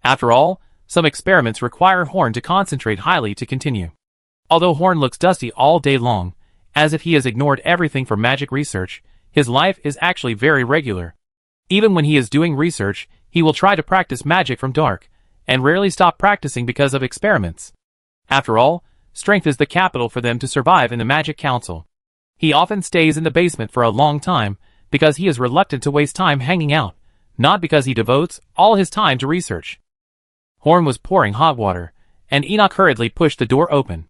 After all, some experiments require Horn to concentrate highly to continue. Although Horn looks dusty all day long, as if he has ignored everything for magic research, his life is actually very regular. Even when he is doing research, he will try to practice magic from dark, and rarely stop practicing because of experiments. After all, strength is the capital for them to survive in the Magic Council. He often stays in the basement for a long time because he is reluctant to waste time hanging out, not because he devotes all his time to research. Horn was pouring hot water, and Enoch hurriedly pushed the door open.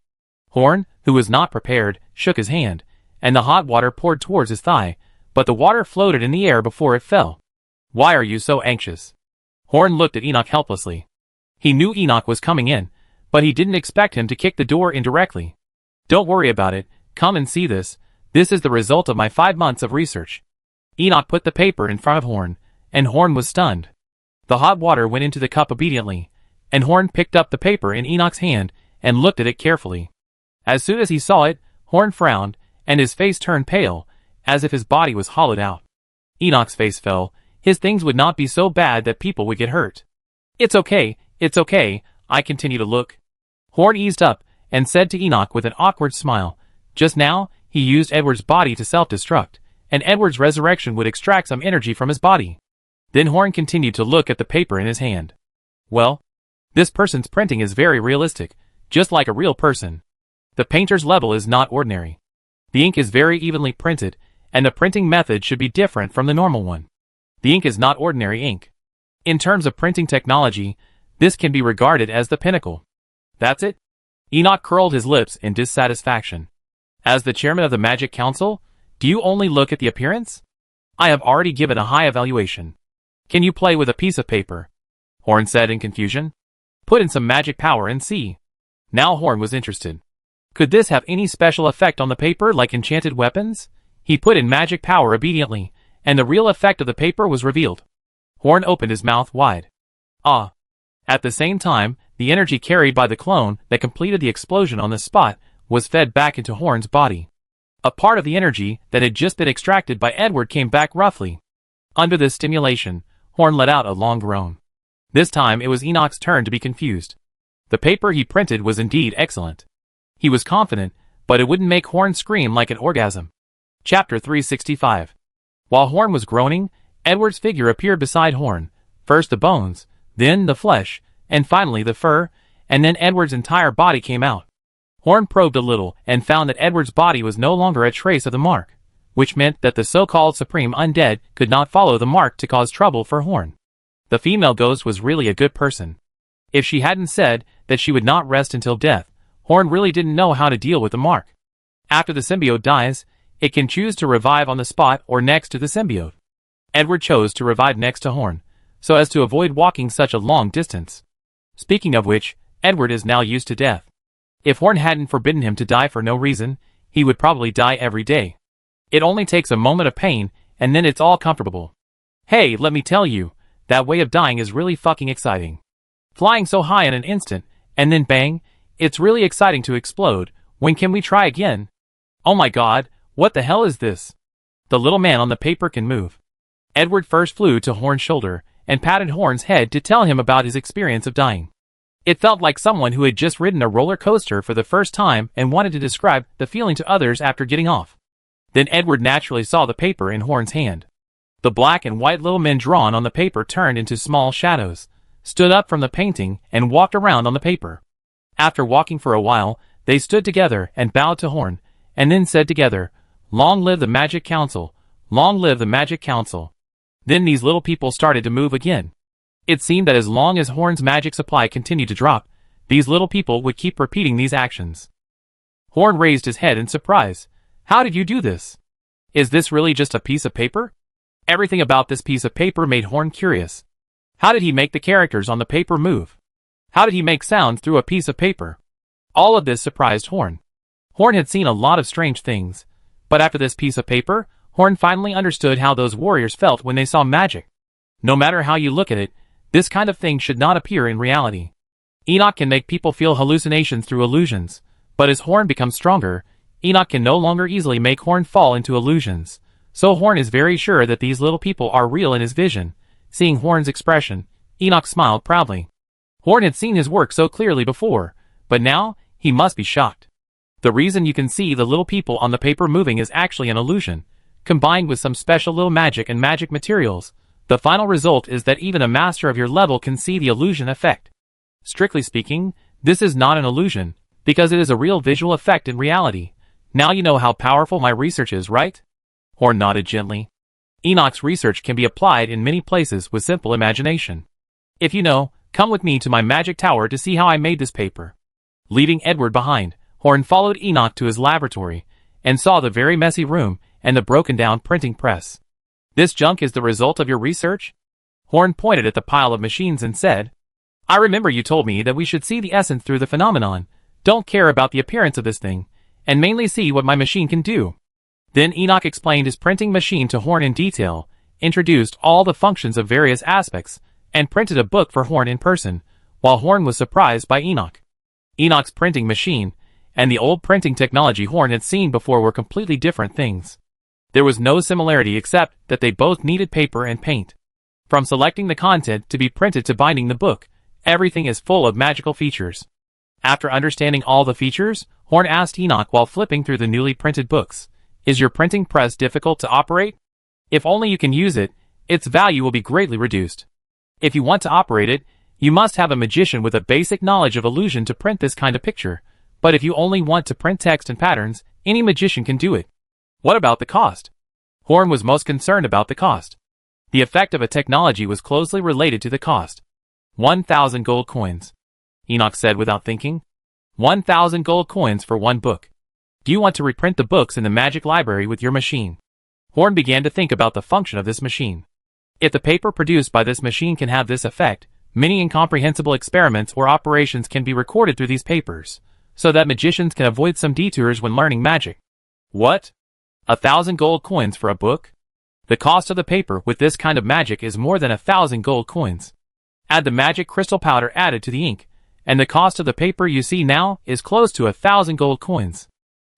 Horn, who was not prepared, shook his hand, and the hot water poured towards his thigh, but the water floated in the air before it fell. "Why are you so anxious?" Horn looked at Enoch helplessly. He knew Enoch was coming in, but he didn't expect him to kick the door in directly. "Don't worry about it, come and see this. This is the result of my 5 months of research." Enoch put the paper in front of Horn, and Horn was stunned. The hot water went into the cup obediently, and Horn picked up the paper in Enoch's hand and looked at it carefully. As soon as he saw it, Horn frowned, and his face turned pale, as if his body was hollowed out. Enoch's face fell. His things would not be so bad that people would get hurt. It's okay, I continue to look." Horn eased up, and said to Enoch with an awkward smile, "Just now, he used Edward's body to self-destruct, and Edward's resurrection would extract some energy from his body." Then Horn continued to look at the paper in his hand. "Well, this person's printing is very realistic, just like a real person. The painter's level is not ordinary. The ink is very evenly printed, and the printing method should be different from the normal one. The ink is not ordinary ink. In terms of printing technology, this can be regarded as the pinnacle." "That's it?" Enoch curled his lips in dissatisfaction. "As the chairman of the Magic Council, do you only look at the appearance? I have already given a high evaluation. Can you play with a piece of paper?" Horn said in confusion. "Put in some magic power and see." Now Horn was interested. Could this have any special effect on the paper like enchanted weapons? He put in magic power obediently, and the real effect of the paper was revealed. Horn opened his mouth wide. Ah! At the same time, the energy carried by the clone that completed the explosion on the spot was fed back into Horn's body. A part of the energy that had just been extracted by Edward came back roughly. Under this stimulation, Horn let out a long groan. This time it was Enoch's turn to be confused. The paper he printed was indeed excellent. He was confident, but it wouldn't make Horn scream like an orgasm. Chapter 365. While Horn was groaning, Edward's figure appeared beside Horn, first the bones, then the flesh, and finally the fur, and then Edward's entire body came out. Horn probed a little and found that Edward's body was no longer a trace of the mark, which meant that the so-called supreme undead could not follow the mark to cause trouble for Horn. The female ghost was really a good person. If she hadn't said that she would not rest until death, Horn really didn't know how to deal with the mark. After the symbiote dies, it can choose to revive on the spot or next to the symbiote. Edward chose to revive next to Horn, so as to avoid walking such a long distance. Speaking of which, Edward is now used to death. If Horn hadn't forbidden him to die for no reason, he would probably die every day. It only takes a moment of pain, and then it's all comfortable. Hey, let me tell you, that way of dying is really fucking exciting. Flying so high in an instant, and then bang, it's really exciting to explode. When can we try again? Oh my god, what the hell is this? The little man on the paper can move. Edward first flew to Horn's shoulder, and patted Horn's head to tell him about his experience of dying. It felt like someone who had just ridden a roller coaster for the first time and wanted to describe the feeling to others after getting off. Then Edward naturally saw the paper in Horn's hand. The black and white little men drawn on the paper turned into small shadows, stood up from the painting, and walked around on the paper. After walking for a while, they stood together and bowed to Horn, and then said together, "Long live the Magic Council! Long live the Magic Council!" Then these little people started to move again. It seemed that as long as Horn's magic supply continued to drop, these little people would keep repeating these actions. Horn raised his head in surprise. "How did you do this? Is this really just a piece of paper?" Everything about this piece of paper made Horn curious. How did he make the characters on the paper move? How did he make sounds through a piece of paper? All of this surprised Horn. Horn had seen a lot of strange things, but after this piece of paper, Horn finally understood how those warriors felt when they saw magic. No matter how you look at it, this kind of thing should not appear in reality. Enoch can make people feel hallucinations through illusions, but as Horn becomes stronger, Enoch can no longer easily make Horn fall into illusions. So Horn is very sure that these little people are real in his vision. Seeing Horn's expression, Enoch smiled proudly. Horn had seen his work so clearly before, but now, he must be shocked. The reason you can see the little people on the paper moving is actually an illusion, combined with some special little magic and magic materials. The final result is that even a master of your level can see the illusion effect. Strictly speaking, this is not an illusion, because it is a real visual effect in reality. Now you know how powerful my research is, right? Horn nodded gently. Enoch's research can be applied in many places with simple imagination. If you know, come with me to my magic tower to see how I made this paper. Leaving Edward behind, Horn followed Enoch to his laboratory, and saw the very messy room and the broken-down printing press. This junk is the result of your research? Horn pointed at the pile of machines and said, I remember you told me that we should see the essence through the phenomenon, don't care about the appearance of this thing, and mainly see what my machine can do. Then Enoch explained his printing machine to Horn in detail, introduced all the functions of various aspects, and printed a book for Horn in person, while Horn was surprised by Enoch. Enoch's printing machine and the old printing technology Horn had seen before were completely different things. There was no similarity except that they both needed paper and paint. From selecting the content to be printed to binding the book, everything is full of magical features. After understanding all the features, Horn asked Enoch while flipping through the newly printed books, Is your printing press difficult to operate? If only you can use it, its value will be greatly reduced. If you want to operate it, you must have a magician with a basic knowledge of illusion to print this kind of picture, but if you only want to print text and patterns, any magician can do it. What about the cost? Horn was most concerned about the cost. The effect of a technology was closely related to the cost. 1,000 gold coins. Enoch said without thinking. 1,000 gold coins for one book. Do you want to reprint the books in the magic library with your machine? Horn began to think about the function of this machine. If the paper produced by this machine can have this effect, many incomprehensible experiments or operations can be recorded through these papers, so that magicians can avoid some detours when learning magic. What? 1,000 gold coins for a book? The cost of the paper with this kind of magic is more than 1,000 gold coins. Add the magic crystal powder added to the ink, and the cost of the paper you see now is close to 1,000 gold coins.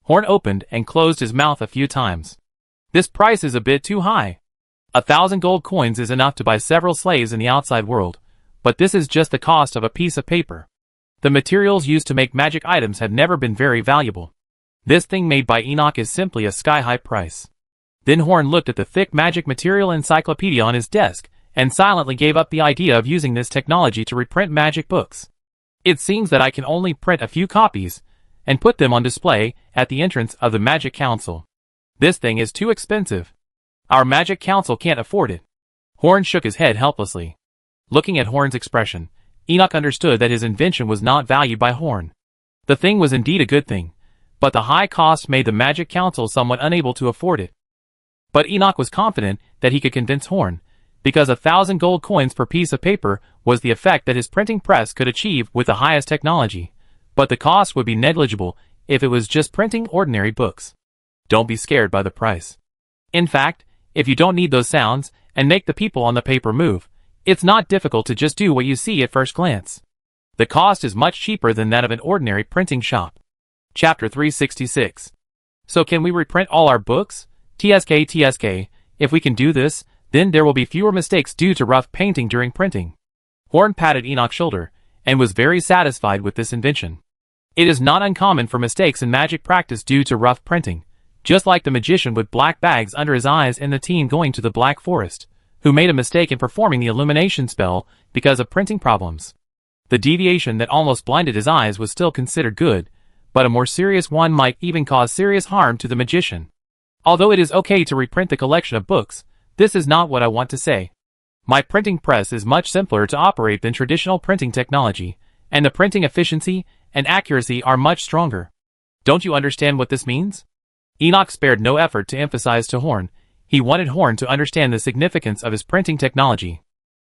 Horn opened and closed his mouth a few times. This price is a bit too high. 1,000 gold coins is enough to buy several slaves in the outside world, but this is just the cost of a piece of paper. The materials used to make magic items have never been very valuable. This thing made by Enoch is simply a sky-high price. Then Horn looked at the thick magic material encyclopedia on his desk, and silently gave up the idea of using this technology to reprint magic books. It seems that I can only print a few copies, and put them on display at the entrance of the Magic Council. This thing is too expensive. Our Magic Council can't afford it. Horn shook his head helplessly. Looking at Horn's expression, Enoch understood that his invention was not valued by Horn. The thing was indeed a good thing, but the high cost made the Magic Council somewhat unable to afford it. But Enoch was confident that he could convince Horn, because 1,000 gold coins per piece of paper was the effect that his printing press could achieve with the highest technology, but the cost would be negligible if it was just printing ordinary books. Don't be scared by the price. In fact, if you don't need those sounds and make the people on the paper move, it's not difficult to just do what you see at first glance. The cost is much cheaper than that of an ordinary printing shop. Chapter 366. So can we reprint all our books? TSK. If we can do this, then there will be fewer mistakes due to rough painting during printing. Horn patted Enoch's shoulder, and was very satisfied with this invention. It is not uncommon for mistakes in magic practice due to rough printing, just like the magician with black bags under his eyes and the team going to the Black Forest, who made a mistake in performing the illumination spell because of printing problems. The deviation that almost blinded his eyes was still considered good, but a more serious one might even cause serious harm to the magician. Although it is okay to reprint the collection of books, this is not what I want to say. My printing press is much simpler to operate than traditional printing technology, and the printing efficiency and accuracy are much stronger. Don't you understand what this means? Enoch spared no effort to emphasize to Horn. He wanted Horn to understand the significance of his printing technology.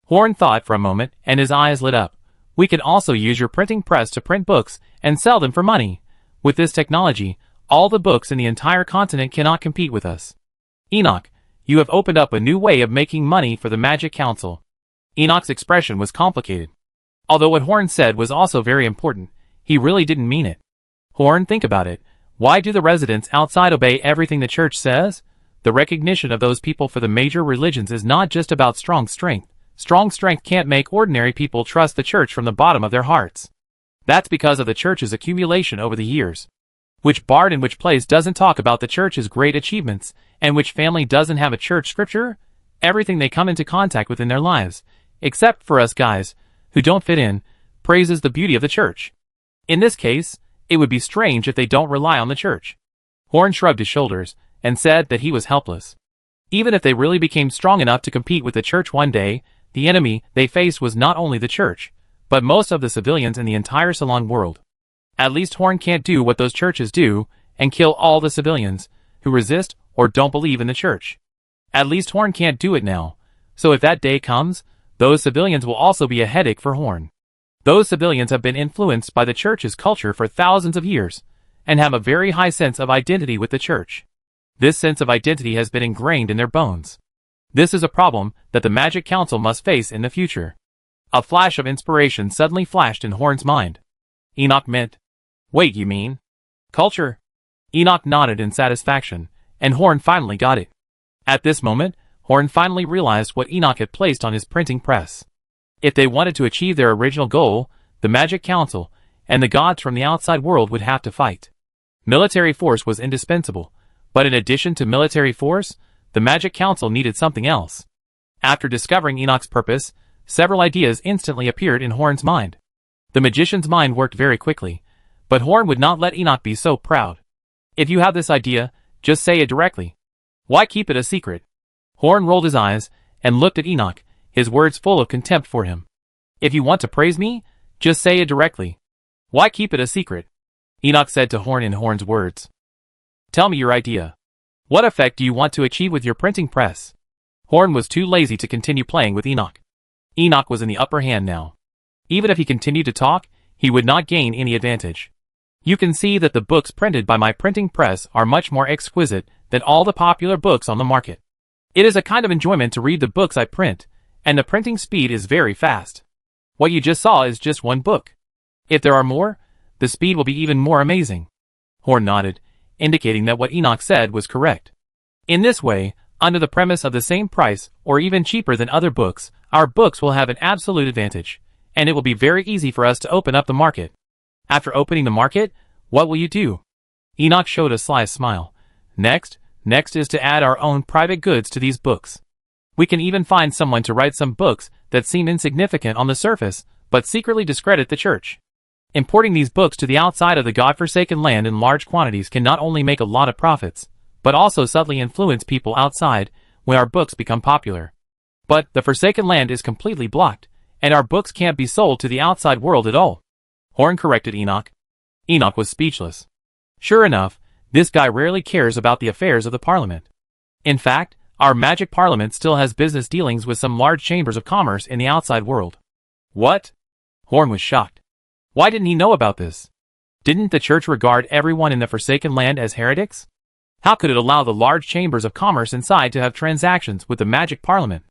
Horn thought for a moment, and his eyes lit up. We can also use your printing press to print books and sell them for money. With this technology, all the books in the entire continent cannot compete with us. Enoch, you have opened up a new way of making money for the Magic Council. Enoch's expression was complicated. Although what Horn said was also very important, he really didn't mean it. Horn, think about it. Why do the residents outside obey everything the church says? The recognition of those people for the major religions is not just about strong strength. Strong strength can't make ordinary people trust the church from the bottom of their hearts. That's because of the church's accumulation over the years. Which bard in which place doesn't talk about the church's great achievements, and which family doesn't have a church scripture? Everything they come into contact with in their lives, except for us guys, who don't fit in, praises the beauty of the church. In this case, it would be strange if they don't rely on the church. Horn shrugged his shoulders and said that he was helpless. Even if they really became strong enough to compete with the church one day, the enemy they faced was not only the church, but most of the civilians in the entire Salon world. At least Horn can't do what those churches do and kill all the civilians who resist or don't believe in the church. At least Horn can't do it now, so if that day comes, those civilians will also be a headache for Horn. Those civilians have been influenced by the church's culture for thousands of years, and have a very high sense of identity with the church. This sense of identity has been ingrained in their bones. This is a problem that the Magic Council must face in the future. A flash of inspiration suddenly flashed in Horn's mind. Enoch meant. Wait, you mean? Culture? Enoch nodded in satisfaction, and Horn finally got it. At this moment, Horn finally realized what Enoch had placed on his printing press. If they wanted to achieve their original goal, the Magic Council and the gods from the outside world would have to fight. Military force was indispensable, but in addition to military force, the Magic Council needed something else. After discovering Enoch's purpose, several ideas instantly appeared in Horn's mind. The magician's mind worked very quickly, but Horn would not let Enoch be so proud. If you have this idea, just say it directly. Why keep it a secret? Horn rolled his eyes and looked at Enoch, his words full of contempt for him. If you want to praise me, just say it directly. Why keep it a secret? Enoch said to Horn in Horn's words. Tell me your idea. What effect do you want to achieve with your printing press? Horn was too lazy to continue playing with Enoch. Enoch was in the upper hand now. Even if he continued to talk, he would not gain any advantage. You can see that the books printed by my printing press are much more exquisite than all the popular books on the market. It is a kind of enjoyment to read the books I print, and the printing speed is very fast. What you just saw is just one book. If there are more, the speed will be even more amazing. Horn nodded, indicating that what Enoch said was correct. In this way, under the premise of the same price, or even cheaper than other books, our books will have an absolute advantage, and it will be very easy for us to open up the market. After opening the market, what will you do? Enoch showed a sly smile. Next is to add our own private goods to these books. We can even find someone to write some books that seem insignificant on the surface, but secretly discredit the church. Importing these books to the outside of the God-forsaken land in large quantities can not only make a lot of profits, but also subtly influence people outside when our books become popular. But the Forsaken Land is completely blocked, and our books can't be sold to the outside world at all. Horn corrected Enoch. Enoch was speechless. Sure enough, this guy rarely cares about the affairs of the Parliament. In fact, our magic Parliament still has business dealings with some large chambers of commerce in the outside world. What? Horn was shocked. Why didn't he know about this? Didn't the church regard everyone in the Forsaken Land as heretics? How could it allow the large chambers of commerce inside to have transactions with the magic Parliament?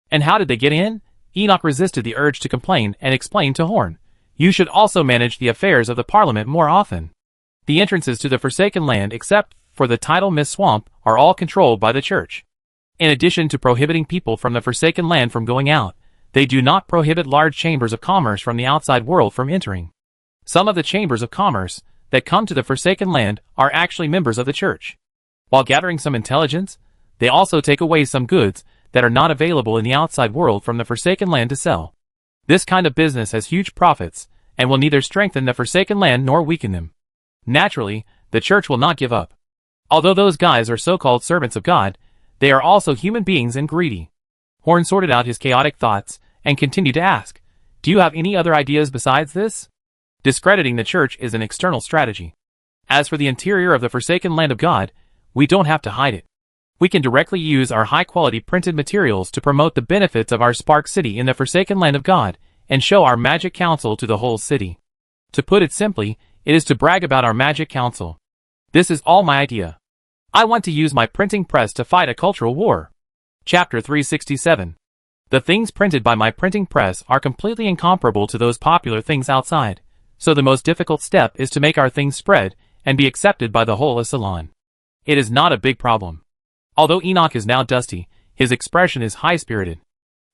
And how did they get in? Enoch resisted the urge to complain and explained to Horn. You should also manage the affairs of the Parliament more often. The entrances to the Forsaken Land, except for the tidal mist swamp, are all controlled by the church. In addition to prohibiting people from the Forsaken Land from going out, they do not prohibit large chambers of commerce from the outside world from entering. Some of the chambers of commerce that come to the Forsaken Land are actually members of the church. While gathering some intelligence, they also take away some goods that are not available in the outside world from the Forsaken Land to sell. This kind of business has huge profits, and will neither strengthen the Forsaken Land nor weaken them. Naturally, the church will not give up. Although those guys are so-called servants of God, they are also human beings and greedy. Horn sorted out his chaotic thoughts, and continued to ask, do you have any other ideas besides this? Discrediting the church is an external strategy. As for the interior of the Forsaken Land of God, we don't have to hide it. We can directly use our high-quality printed materials to promote the benefits of our Spark City in the Forsaken Land of God, and show our Magic Council to the whole city. To put it simply, it is to brag about our Magic Council. This is all my idea. I want to use my printing press to fight a cultural war. Chapter 367. The things printed by my printing press are completely incomparable to those popular things outside, so the most difficult step is to make our things spread and be accepted by the whole Salon. It is not a big problem. Although Enoch is now dusty, his expression is high-spirited.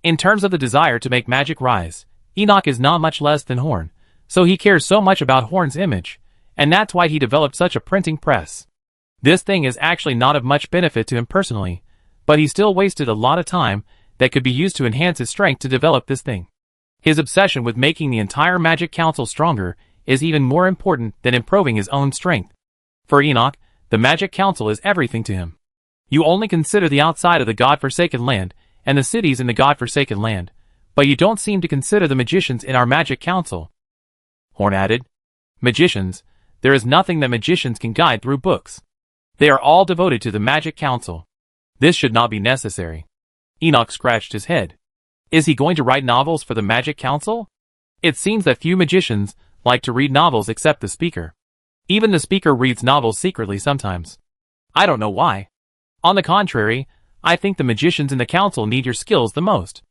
In terms of the desire to make magic rise, Enoch is not much less than Horn, so he cares so much about Horn's image, and that's why he developed such a printing press. This thing is actually not of much benefit to him personally, but he still wasted a lot of time that could be used to enhance his strength to develop this thing. His obsession with making the entire Magic Council stronger is even more important than improving his own strength. For Enoch, the Magic Council is everything to him. You only consider the outside of the God-forsaken land and the cities in the God-forsaken land, but you don't seem to consider the magicians in our Magic Council. Horn added, Magicians, there is nothing that magicians can guide through books. They are all devoted to the Magic Council. This should not be necessary. Enoch scratched his head. Is he going to write novels for the Magic Council? It seems that few magicians like to read novels except the speaker. Even the speaker reads novels secretly sometimes. I don't know why. On the contrary, I think the magicians in the council need your skills the most.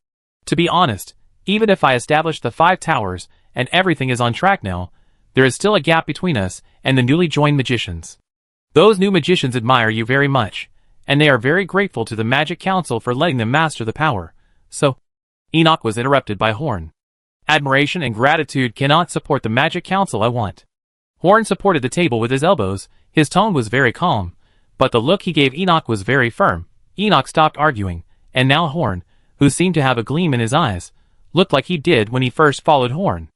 To be honest, even if I establish the 5 towers and everything is on track now, there is still a gap between us and the newly joined magicians. Those new magicians admire you very much, and they are very grateful to the Magic Council for letting them master the power. So, Enoch was interrupted by Horn. Admiration and gratitude cannot support the Magic Council I want. Horn supported the table with his elbows. His tone was very calm, but the look he gave Enoch was very firm. Enoch stopped arguing, and now Horn, who seemed to have a gleam in his eyes, looked like he did when he first followed Horn.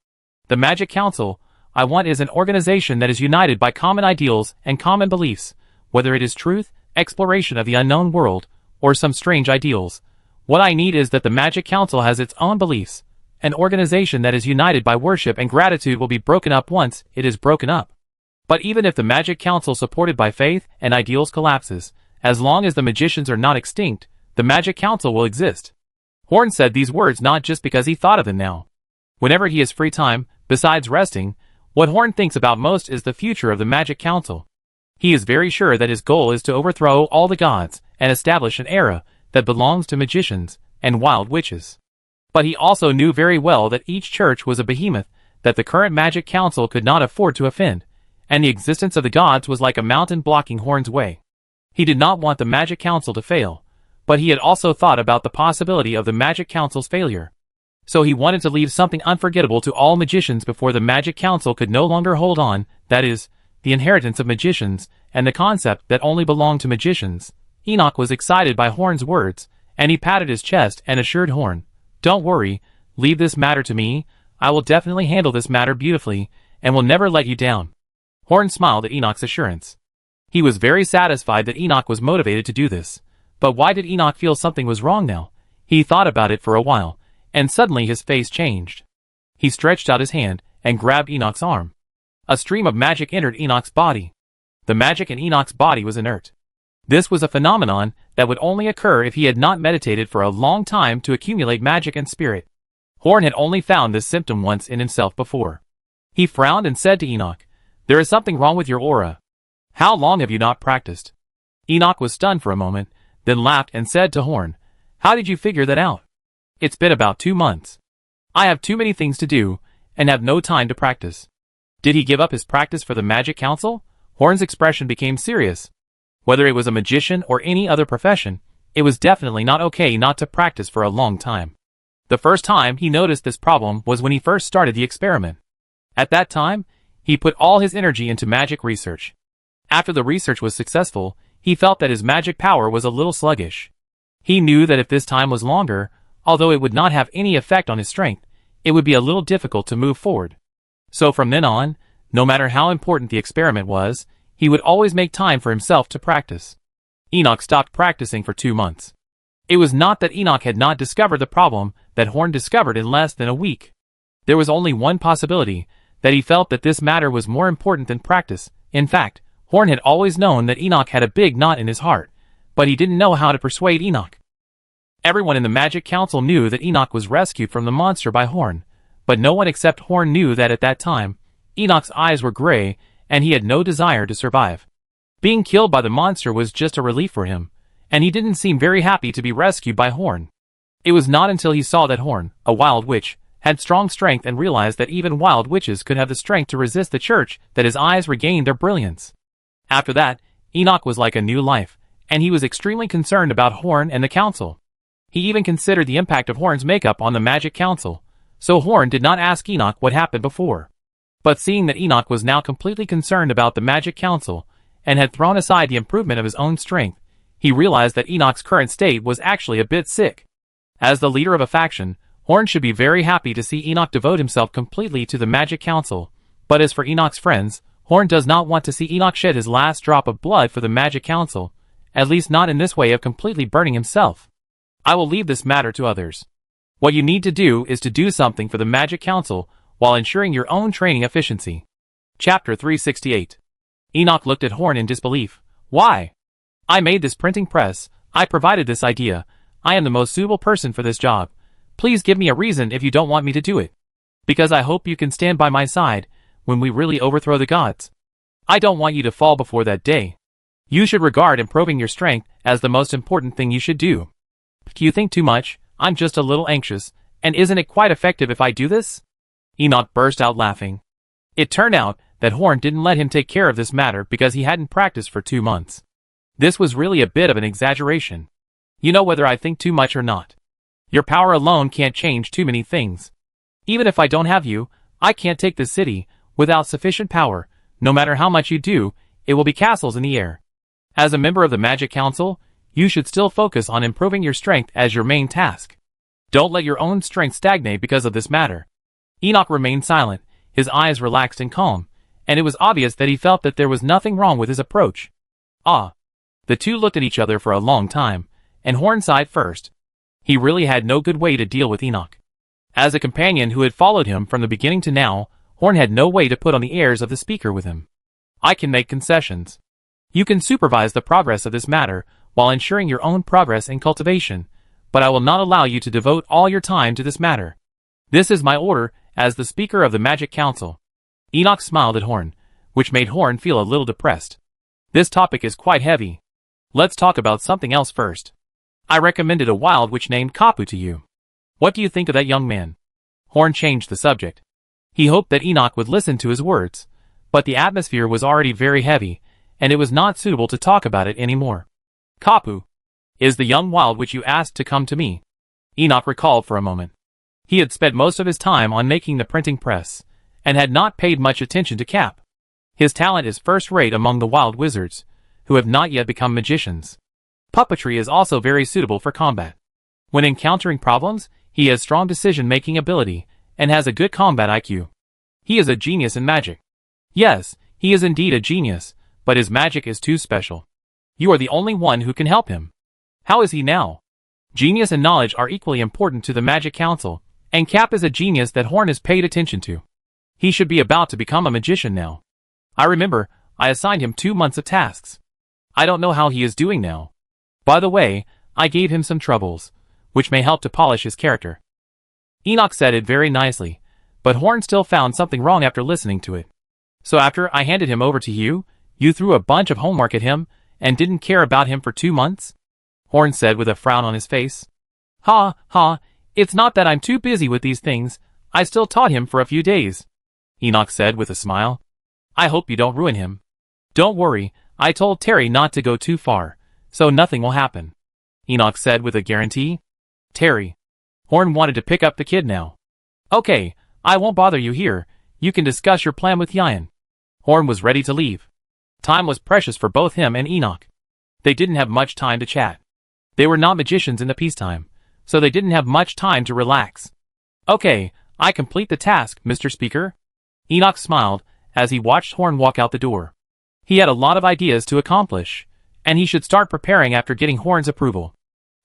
The Magic Council I want is an organization that is united by common ideals and common beliefs, whether it is truth, exploration of the unknown world, or some strange ideals. What I need is that the Magic Council has its own beliefs. An organization that is united by worship and gratitude will be broken up once it is broken up. But even if the Magic Council supported by faith and ideals collapses, as long as the magicians are not extinct, the Magic Council will exist. Horn said these words not just because he thought of them now. Whenever he has free time, besides resting, what Horn thinks about most is the future of the Magic Council. He is very sure that his goal is to overthrow all the gods and establish an era that belongs to magicians and wild witches. But he also knew very well that each church was a behemoth that the current Magic Council could not afford to offend, and the existence of the gods was like a mountain blocking Horn's way. He did not want the Magic Council to fail, but he had also thought about the possibility of the Magic Council's failure. So he wanted to leave something unforgettable to all magicians before the Magic Council could no longer hold on, that is, the inheritance of magicians, and the concept that only belonged to magicians. Enoch was excited by Horn's words, and he patted his chest and assured Horn, Don't worry, leave this matter to me. I will definitely handle this matter beautifully, and will never let you down. Horn smiled at Enoch's assurance. He was very satisfied that Enoch was motivated to do this. But why did Enoch feel something was wrong now? He thought about it for a while, and suddenly his face changed. He stretched out his hand and grabbed Enoch's arm. A stream of magic entered Enoch's body. The magic in Enoch's body was inert. This was a phenomenon that would only occur if he had not meditated for a long time to accumulate magic and spirit. Horn had only found this symptom once in himself before. He frowned and said to Enoch, There is something wrong with your aura. How long have you not practiced? Enoch was stunned for a moment, then laughed and said to Horn, How did you figure that out? It's been about 2 months. I have too many things to do, and have no time to practice. Did he give up his practice for the Magic Council? Horn's expression became serious. Whether it was a magician or any other profession, it was definitely not okay not to practice for a long time. The first time he noticed this problem was when he first started the experiment. At that time, he put all his energy into magic research. After the research was successful, he felt that his magic power was a little sluggish. He knew that if this time was longer, although it would not have any effect on his strength, it would be a little difficult to move forward. So from then on, no matter how important the experiment was, he would always make time for himself to practice. Enoch stopped practicing for 2 months. It was not that Enoch had not discovered the problem that Horn discovered in less than a week. There was only one possibility, that he felt that this matter was more important than practice. In fact, Horn had always known that Enoch had a big knot in his heart, but he didn't know how to persuade Enoch. Everyone in the Magic Council knew that Enoch was rescued from the monster by Horn, but no one except Horn knew that at that time, Enoch's eyes were gray, and he had no desire to survive. Being killed by the monster was just a relief for him, and he didn't seem very happy to be rescued by Horn. It was not until he saw that Horn, a wild witch, had strong strength and realized that even wild witches could have the strength to resist the church that his eyes regained their brilliance. After that, Enoch was like a new life, and he was extremely concerned about Horn and the council. He even considered the impact of Horn's makeup on the Magic Council, so Horn did not ask Enoch what happened before. But seeing that Enoch was now completely concerned about the Magic Council, and had thrown aside the improvement of his own strength, he realized that Enoch's current state was actually a bit sick. As the leader of a faction, Horn should be very happy to see Enoch devote himself completely to the Magic Council, but as for Enoch's friends, Horn does not want to see Enoch shed his last drop of blood for the Magic Council, at least not in this way of completely burning himself. I will leave this matter to others. What you need to do is to do something for the Magic Council while ensuring your own training efficiency. Chapter 368. Enoch looked at Horn in disbelief. Why? I made this printing press, I provided this idea, I am the most suitable person for this job. Please give me a reason if you don't want me to do it. Because I hope you can stand by my side when we really overthrow the gods. I don't want you to fall before that day. You should regard improving your strength as the most important thing you should do. You think too much, I'm just a little anxious, and isn't it quite effective if I do this? Enoch burst out laughing. It turned out that Horn didn't let him take care of this matter because he hadn't practiced for 2 months. This was really a bit of an exaggeration. You know whether I think too much or not. Your power alone can't change too many things. Even if I don't have you, I can't take this city. Without sufficient power, no matter how much you do, it will be castles in the air. As a member of the Magic Council, you should still focus on improving your strength as your main task. Don't let your own strength stagnate because of this matter. Enoch remained silent, his eyes relaxed and calm, and it was obvious that he felt that there was nothing wrong with his approach. Ah. The two looked at each other for a long time, and Horn sighed first. He really had no good way to deal with Enoch. As a companion who had followed him from the beginning to now, Horn had no way to put on the airs of the speaker with him. I can make concessions. You can supervise the progress of this matter while ensuring your own progress in cultivation, but I will not allow you to devote all your time to this matter. This is my order as the Speaker of the Magic Council. Enoch smiled at Horn, which made Horn feel a little depressed. This topic is quite heavy. Let's talk about something else first. I recommended a wild witch named Kapu to you. What do you think of that young man? Horn changed the subject. He hoped that Enoch would listen to his words, but the atmosphere was already very heavy, and it was not suitable to talk about it anymore. Kapu is the young wild witch you asked to come to me. Enoch recalled for a moment. He had spent most of his time on making the printing press, and had not paid much attention to Cap. His talent is first-rate among the wild wizards, who have not yet become magicians. Puppetry is also very suitable for combat. When encountering problems, he has strong decision-making ability, and has a good combat IQ. He is a genius in magic. Yes, he is indeed a genius, but his magic is too special. You are the only one who can help him. How is he now? Genius and knowledge are equally important to the Magic Council, and Cap is a genius that Horn has paid attention to. He should be about to become a magician now. I remember, I assigned him 2 months of tasks. I don't know how he is doing now. By the way, I gave him some troubles, which may help to polish his character. Enoch said it very nicely, but Horn still found something wrong after listening to it. So after I handed him over to you, you threw a bunch of homework at him, and didn't care about him for 2 months? Horn said with a frown on his face. Ha, ha, it's not that I'm too busy with these things, I still taught him for a few days. Enoch said with a smile. I hope you don't ruin him. Don't worry, I told Terry not to go too far, so nothing will happen. Enoch said with a guarantee. Terry. Horn wanted to pick up the kid now. Okay, I won't bother you here, you can discuss your plan with Yan. Horn was ready to leave. Time was precious for both him and Enoch. They didn't have much time to chat. They were not magicians in the peacetime, so they didn't have much time to relax. Okay, I complete the task, Mr. Speaker. Enoch smiled as he watched Horn walk out the door. He had a lot of ideas to accomplish, and he should start preparing after getting Horn's approval.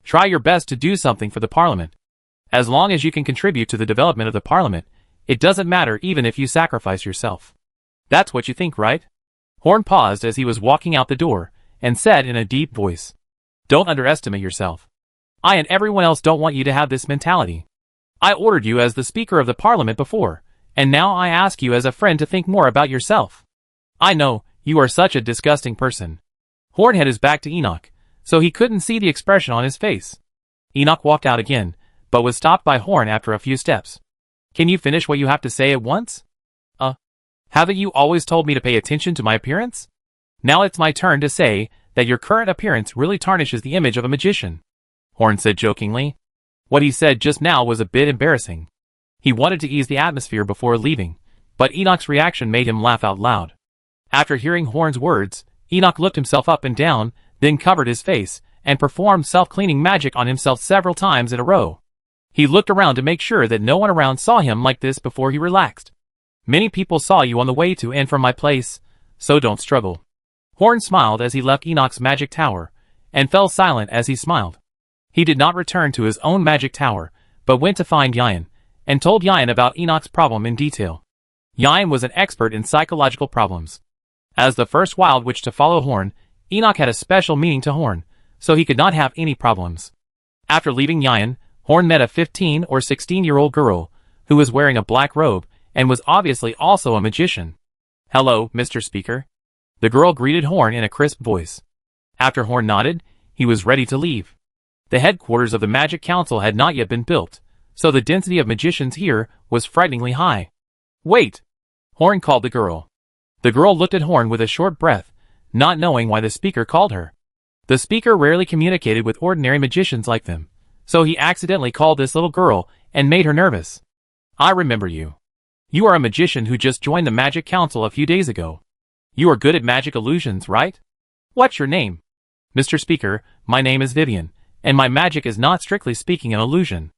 Try your best to do something for the Parliament. As long as you can contribute to the development of the Parliament, it doesn't matter even if you sacrifice yourself. That's what you think, right? Horn paused as he was walking out the door, and said in a deep voice, Don't underestimate yourself. I and everyone else don't want you to have this mentality. I ordered you as the Speaker of the Parliament before, and now I ask you as a friend to think more about yourself. I know, you are such a disgusting person. Horn had his back to Enoch, so he couldn't see the expression on his face. Enoch walked out again, but was stopped by Horn after a few steps. Can you finish what you have to say at once? Haven't you always told me to pay attention to my appearance? Now it's my turn to say that your current appearance really tarnishes the image of a magician. Horn said jokingly. What he said just now was a bit embarrassing. He wanted to ease the atmosphere before leaving, but Enoch's reaction made him laugh out loud. After hearing Horn's words, Enoch looked himself up and down, then covered his face, and performed self-cleaning magic on himself several times in a row. He looked around to make sure that no one around saw him like this before he relaxed. Many people saw you on the way to and from my place, so don't struggle. Horn smiled as he left Enoch's magic tower, and fell silent as he smiled. He did not return to his own magic tower, but went to find Yian, and told Yian about Enoch's problem in detail. Yian was an expert in psychological problems. As the first wild witch to follow Horn, Enoch had a special meaning to Horn, so he could not have any problems. After leaving Yian, Horn met a 15 or 16-year-old girl, who was wearing a black robe, and was obviously also a magician. "Hello, Mr. Speaker." The girl greeted Horn in a crisp voice. After Horn nodded, he was ready to leave. The headquarters of the Magic Council had not yet been built, so the density of magicians here was frighteningly high. "Wait!" Horn called the girl. The girl looked at Horn with a short breath, not knowing why the speaker called her. The speaker rarely communicated with ordinary magicians like them, so he accidentally called this little girl and made her nervous. "I remember you. You are a magician who just joined the Magic Council a few days ago. You are good at magic illusions, right? What's your name?" "Mr. Speaker, my name is Vivian, and my magic is not strictly speaking an illusion."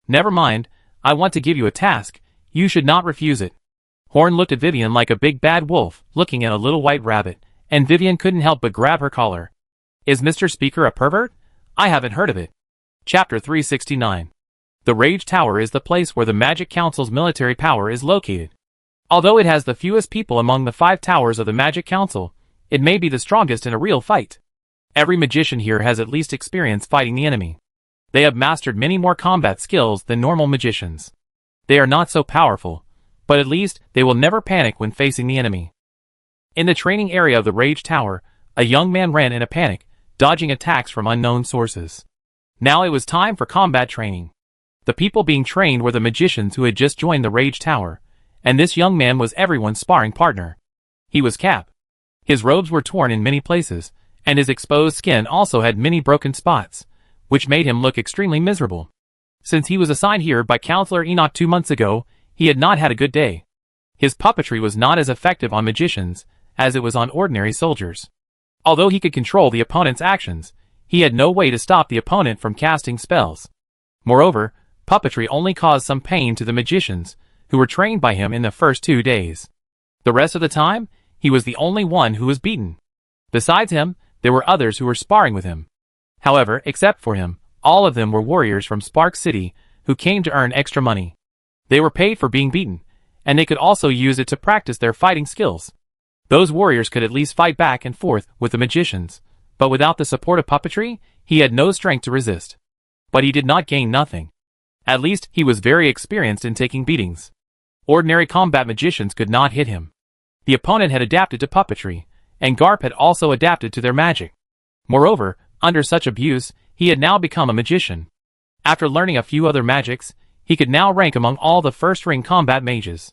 "Never mind, I want to give you a task. You should not refuse it." Horn looked at Vivian like a big bad wolf looking at a little white rabbit, and Vivian couldn't help but grab her collar. "Is Mr. Speaker a pervert? I haven't heard of it." Chapter 369. The Rage Tower is the place where the Magic Council's military power is located. Although it has the fewest people among the 5 towers of the Magic Council, it may be the strongest in a real fight. Every magician here has at least experience fighting the enemy. They have mastered many more combat skills than normal magicians. They are not so powerful, but at least they will never panic when facing the enemy. In the training area of the Rage Tower, a young man ran in a panic, dodging attacks from unknown sources. Now it was time for combat training. The people being trained were the magicians who had just joined the Rage Tower, and this young man was everyone's sparring partner. He was Cap. His robes were torn in many places, and his exposed skin also had many broken spots, which made him look extremely miserable. Since he was assigned here by Counselor Enoch 2 months ago, he had not had a good day. His puppetry was not as effective on magicians as it was on ordinary soldiers. Although he could control the opponent's actions, he had no way to stop the opponent from casting spells. Moreover, puppetry only caused some pain to the magicians, who were trained by him in the first 2 days. The rest of the time, he was the only one who was beaten. Besides him, there were others who were sparring with him. However, except for him, all of them were warriors from Spark City, who came to earn extra money. They were paid for being beaten, and they could also use it to practice their fighting skills. Those warriors could at least fight back and forth with the magicians, but without the support of puppetry, he had no strength to resist. But he did not gain nothing. At least, he was very experienced in taking beatings. Ordinary combat magicians could not hit him. The opponent had adapted to puppetry, and Garp had also adapted to their magic. Moreover, under such abuse, he had now become a magician. After learning a few other magics, he could now rank among all the first-ring combat mages.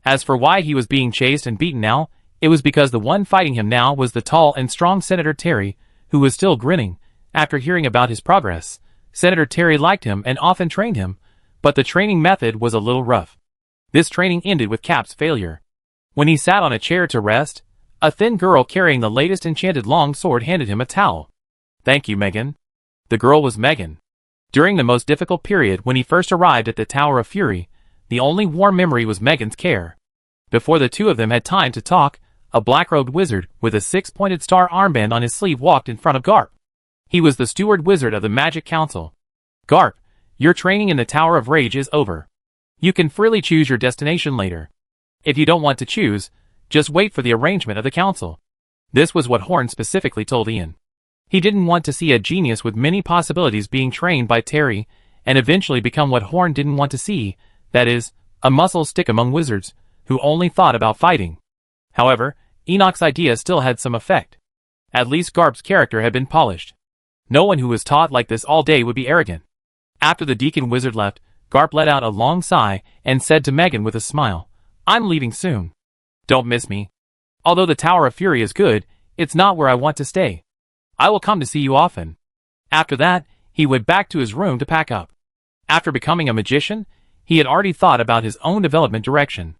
As for why he was being chased and beaten now, it was because the one fighting him now was the tall and strong Senator Terry, who was still grinning. After hearing about his progress, Senator Terry liked him and often trained him, but the training method was a little rough. This training ended with Cap's failure. When he sat on a chair to rest, a thin girl carrying the latest enchanted long sword handed him a towel. "Thank you, Megan." The girl was Megan. During the most difficult period when he first arrived at the Tower of Fury, the only warm memory was Megan's care. Before the two of them had time to talk, a black-robed wizard with a 6-pointed star armband on his sleeve walked in front of Garp. He was the steward wizard of the Magic Council. "Garp, your training in the Tower of Rage is over. You can freely choose your destination later. If you don't want to choose, just wait for the arrangement of the council." This was what Horn specifically told Ian. He didn't want to see a genius with many possibilities being trained by Terry, and eventually become what Horn didn't want to see, that is, a muscle stick among wizards, who only thought about fighting. However, Enoch's idea still had some effect. At least Garp's character had been polished. No one who was taught like this all day would be arrogant. After the deacon wizard left, Garp let out a long sigh and said to Megan with a smile, "I'm leaving soon. Don't miss me. Although the Tower of Fury is good, it's not where I want to stay. I will come to see you often." After that, he went back to his room to pack up. After becoming a magician, he had already thought about his own development direction.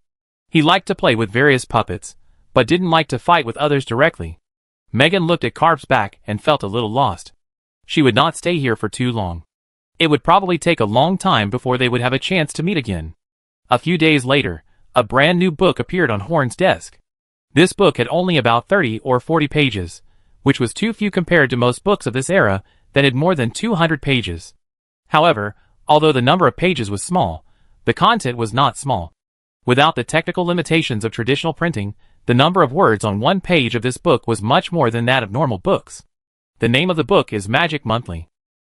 He liked to play with various puppets, but didn't like to fight with others directly. Megan looked at Garp's back and felt a little lost. She would not stay here for too long. It would probably take a long time before they would have a chance to meet again. A few days later, a brand new book appeared on Horn's desk. This book had only about 30 or 40 pages, which was too few compared to most books of this era that had more than 200 pages. However, although the number of pages was small, the content was not small. Without the technical limitations of traditional printing, the number of words on one page of this book was much more than that of normal books. The name of the book is Magic Monthly.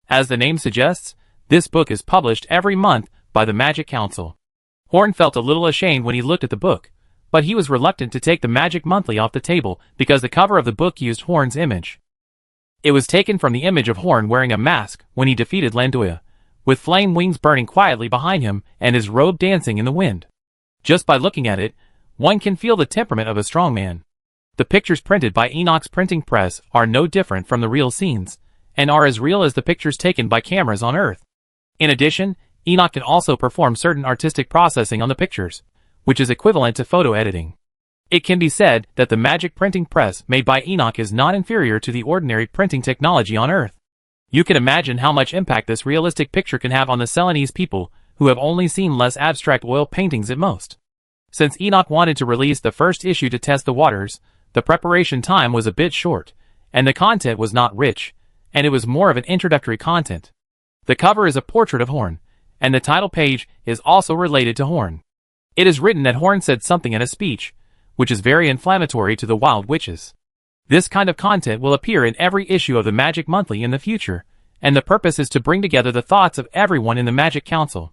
As the name suggests, this book is published every month by the Magic Council. Horn felt a little ashamed when he looked at the book, but he was reluctant to take the Magic Monthly off the table because the cover of the book used Horn's image. It was taken from the image of Horn wearing a mask when he defeated Landoya, with flame wings burning quietly behind him and his robe dancing in the wind. Just by looking at it, one can feel the temperament of a strong man. The pictures printed by Enoch's printing press are no different from the real scenes, and are as real as the pictures taken by cameras on Earth. In addition, Enoch can also perform certain artistic processing on the pictures, which is equivalent to photo editing. It can be said that the magic printing press made by Enoch is not inferior to the ordinary printing technology on Earth. You can imagine how much impact this realistic picture can have on the Ceylonese people who have only seen less abstract oil paintings at most. Since Enoch wanted to release the first issue to test the waters, the preparation time was a bit short, and the content was not rich, and it was more of an introductory content. The cover is a portrait of Horn, and the title page is also related to Horn. It is written that Horn said something in a speech, which is very inflammatory to the wild witches. This kind of content will appear in every issue of the Magic Monthly in the future, and the purpose is to bring together the thoughts of everyone in the Magic Council.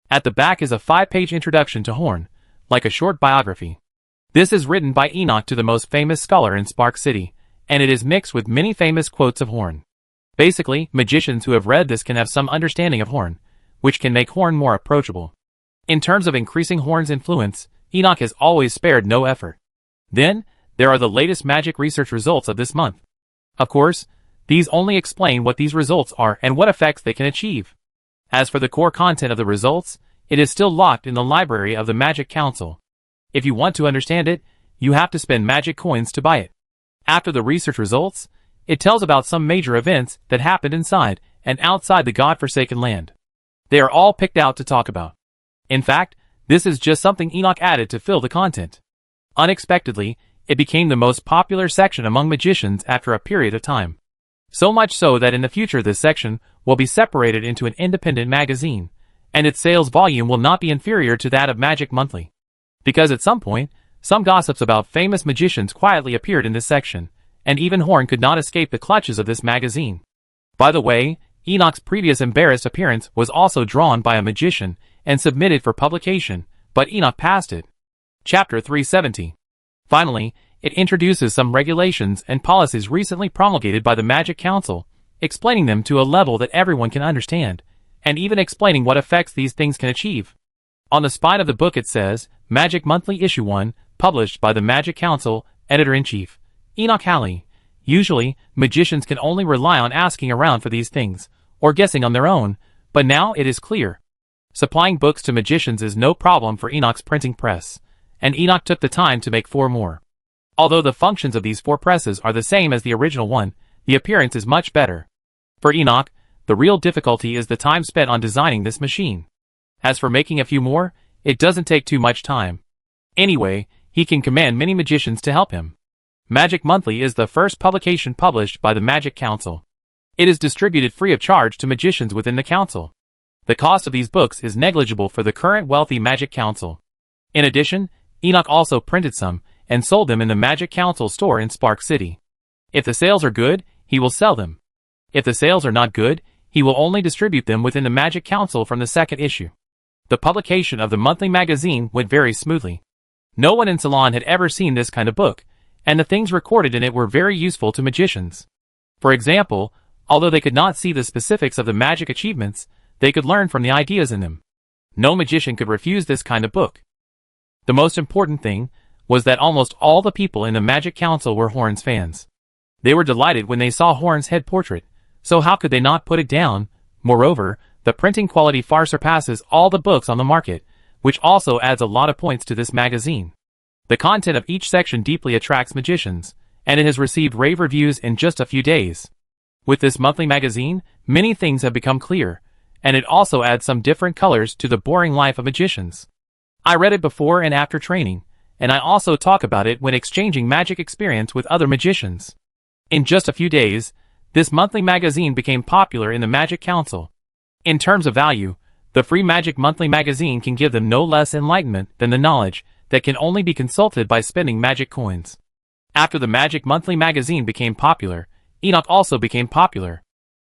At the back is a 5-page introduction to Horn, like a short biography. This is written by Enoch to the most famous scholar in Spark City, and it is mixed with many famous quotes of Horn. Basically, magicians who have read this can have some understanding of Horn, which can make Horn more approachable. In terms of increasing Horn's influence, Enoch has always spared no effort. Then, there are the latest magic research results of this month. Of course, these only explain what these results are and what effects they can achieve. As for the core content of the results, it is still locked in the library of the Magic Council. If you want to understand it, you have to spend magic coins to buy it. After the research results, it tells about some major events that happened inside and outside the God-forsaken land. They are all picked out to talk about. In fact, this is just something Enoch added to fill the content. Unexpectedly, it became the most popular section among magicians after a period of time. So much so that in the future this section will be separated into an independent magazine, and its sales volume will not be inferior to that of Magic Monthly. Because at some point, some gossips about famous magicians quietly appeared in this section, and even Horn could not escape the clutches of this magazine. By the way, Enoch's previous embarrassed appearance was also drawn by a magician and submitted for publication, but Enoch passed it. Chapter 370. Finally, it introduces some regulations and policies recently promulgated by the Magic Council, explaining them to a level that everyone can understand, and even explaining what effects these things can achieve. On the spine of the book it says, Magic Monthly Issue 1, published by the Magic Council, Editor-in-Chief, Enoch Halley. Usually, magicians can only rely on asking around for these things, or guessing on their own, but now it is clear. Supplying books to magicians is no problem for Enoch's printing press, and Enoch took the time to make 4 more. Although the functions of these 4 presses are the same as the original one, the appearance is much better. For Enoch, the real difficulty is the time spent on designing this machine. As for making a few more, it doesn't take too much time. Anyway, he can command many magicians to help him. Magic Monthly is the first publication published by the Magic Council. It is distributed free of charge to magicians within the council. The cost of these books is negligible for the current wealthy Magic Council. In addition, Enoch also printed some, and sold them in the Magic Council store in Spark City. If the sales are good, he will sell them. If the sales are not good, he will only distribute them within the Magic Council from the second issue. The publication of the monthly magazine went very smoothly. No one in Ceylon had ever seen this kind of book, and the things recorded in it were very useful to magicians. For example, although they could not see the specifics of the magic achievements, they could learn from the ideas in them. No magician could refuse this kind of book. The most important thing was that almost all the people in the Magic Council were Horn's fans. They were delighted when they saw Horn's head portrait, so how could they not put it down? Moreover, the printing quality far surpasses all the books on the market, which also adds a lot of points to this magazine. The content of each section deeply attracts magicians, and it has received rave reviews in just a few days. With this monthly magazine, many things have become clear, and it also adds some different colors to the boring life of magicians. I read it before and after training, and I also talk about it when exchanging magic experience with other magicians. In just a few days, this monthly magazine became popular in the Magic Council. In terms of value, the free Magic Monthly magazine can give them no less enlightenment than the knowledge that can only be consulted by spending magic coins. After the Magic Monthly magazine became popular, Enoch also became popular.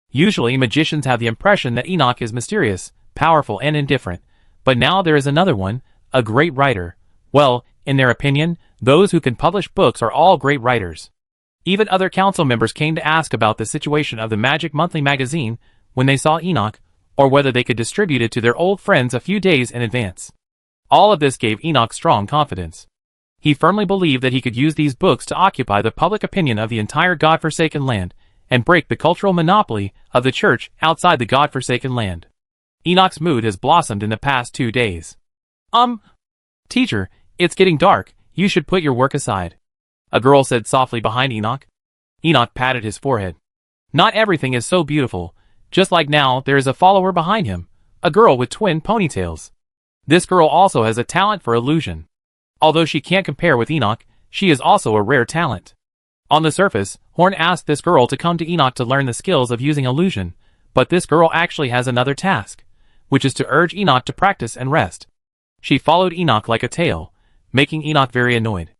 Usually magicians have the impression that Enoch is mysterious, powerful and indifferent, but now there is another one, a great writer. Well, in their opinion, those who can publish books are all great writers. Even other council members came to ask about the situation of the Magic Monthly magazine when they saw Enoch, or whether they could distribute it to their old friends a few days in advance. All of this gave Enoch strong confidence. He firmly believed that he could use these books to occupy the public opinion of the entire God-forsaken land, and break the cultural monopoly of the church outside the God-forsaken land. Enoch's mood has blossomed in the past 2 days. Teacher, it's getting dark, you should put your work aside. A girl said softly behind Enoch. Enoch patted his forehead. Not everything is so beautiful. Just like now, there is a follower behind him, a girl with twin ponytails. This girl also has a talent for illusion. Although she can't compare with Enoch, she is also a rare talent. On the surface, Horn asked this girl to come to Enoch to learn the skills of using illusion, but this girl actually has another task, which is to urge Enoch to practice and rest. She followed Enoch like a tail, making Enoch very annoyed.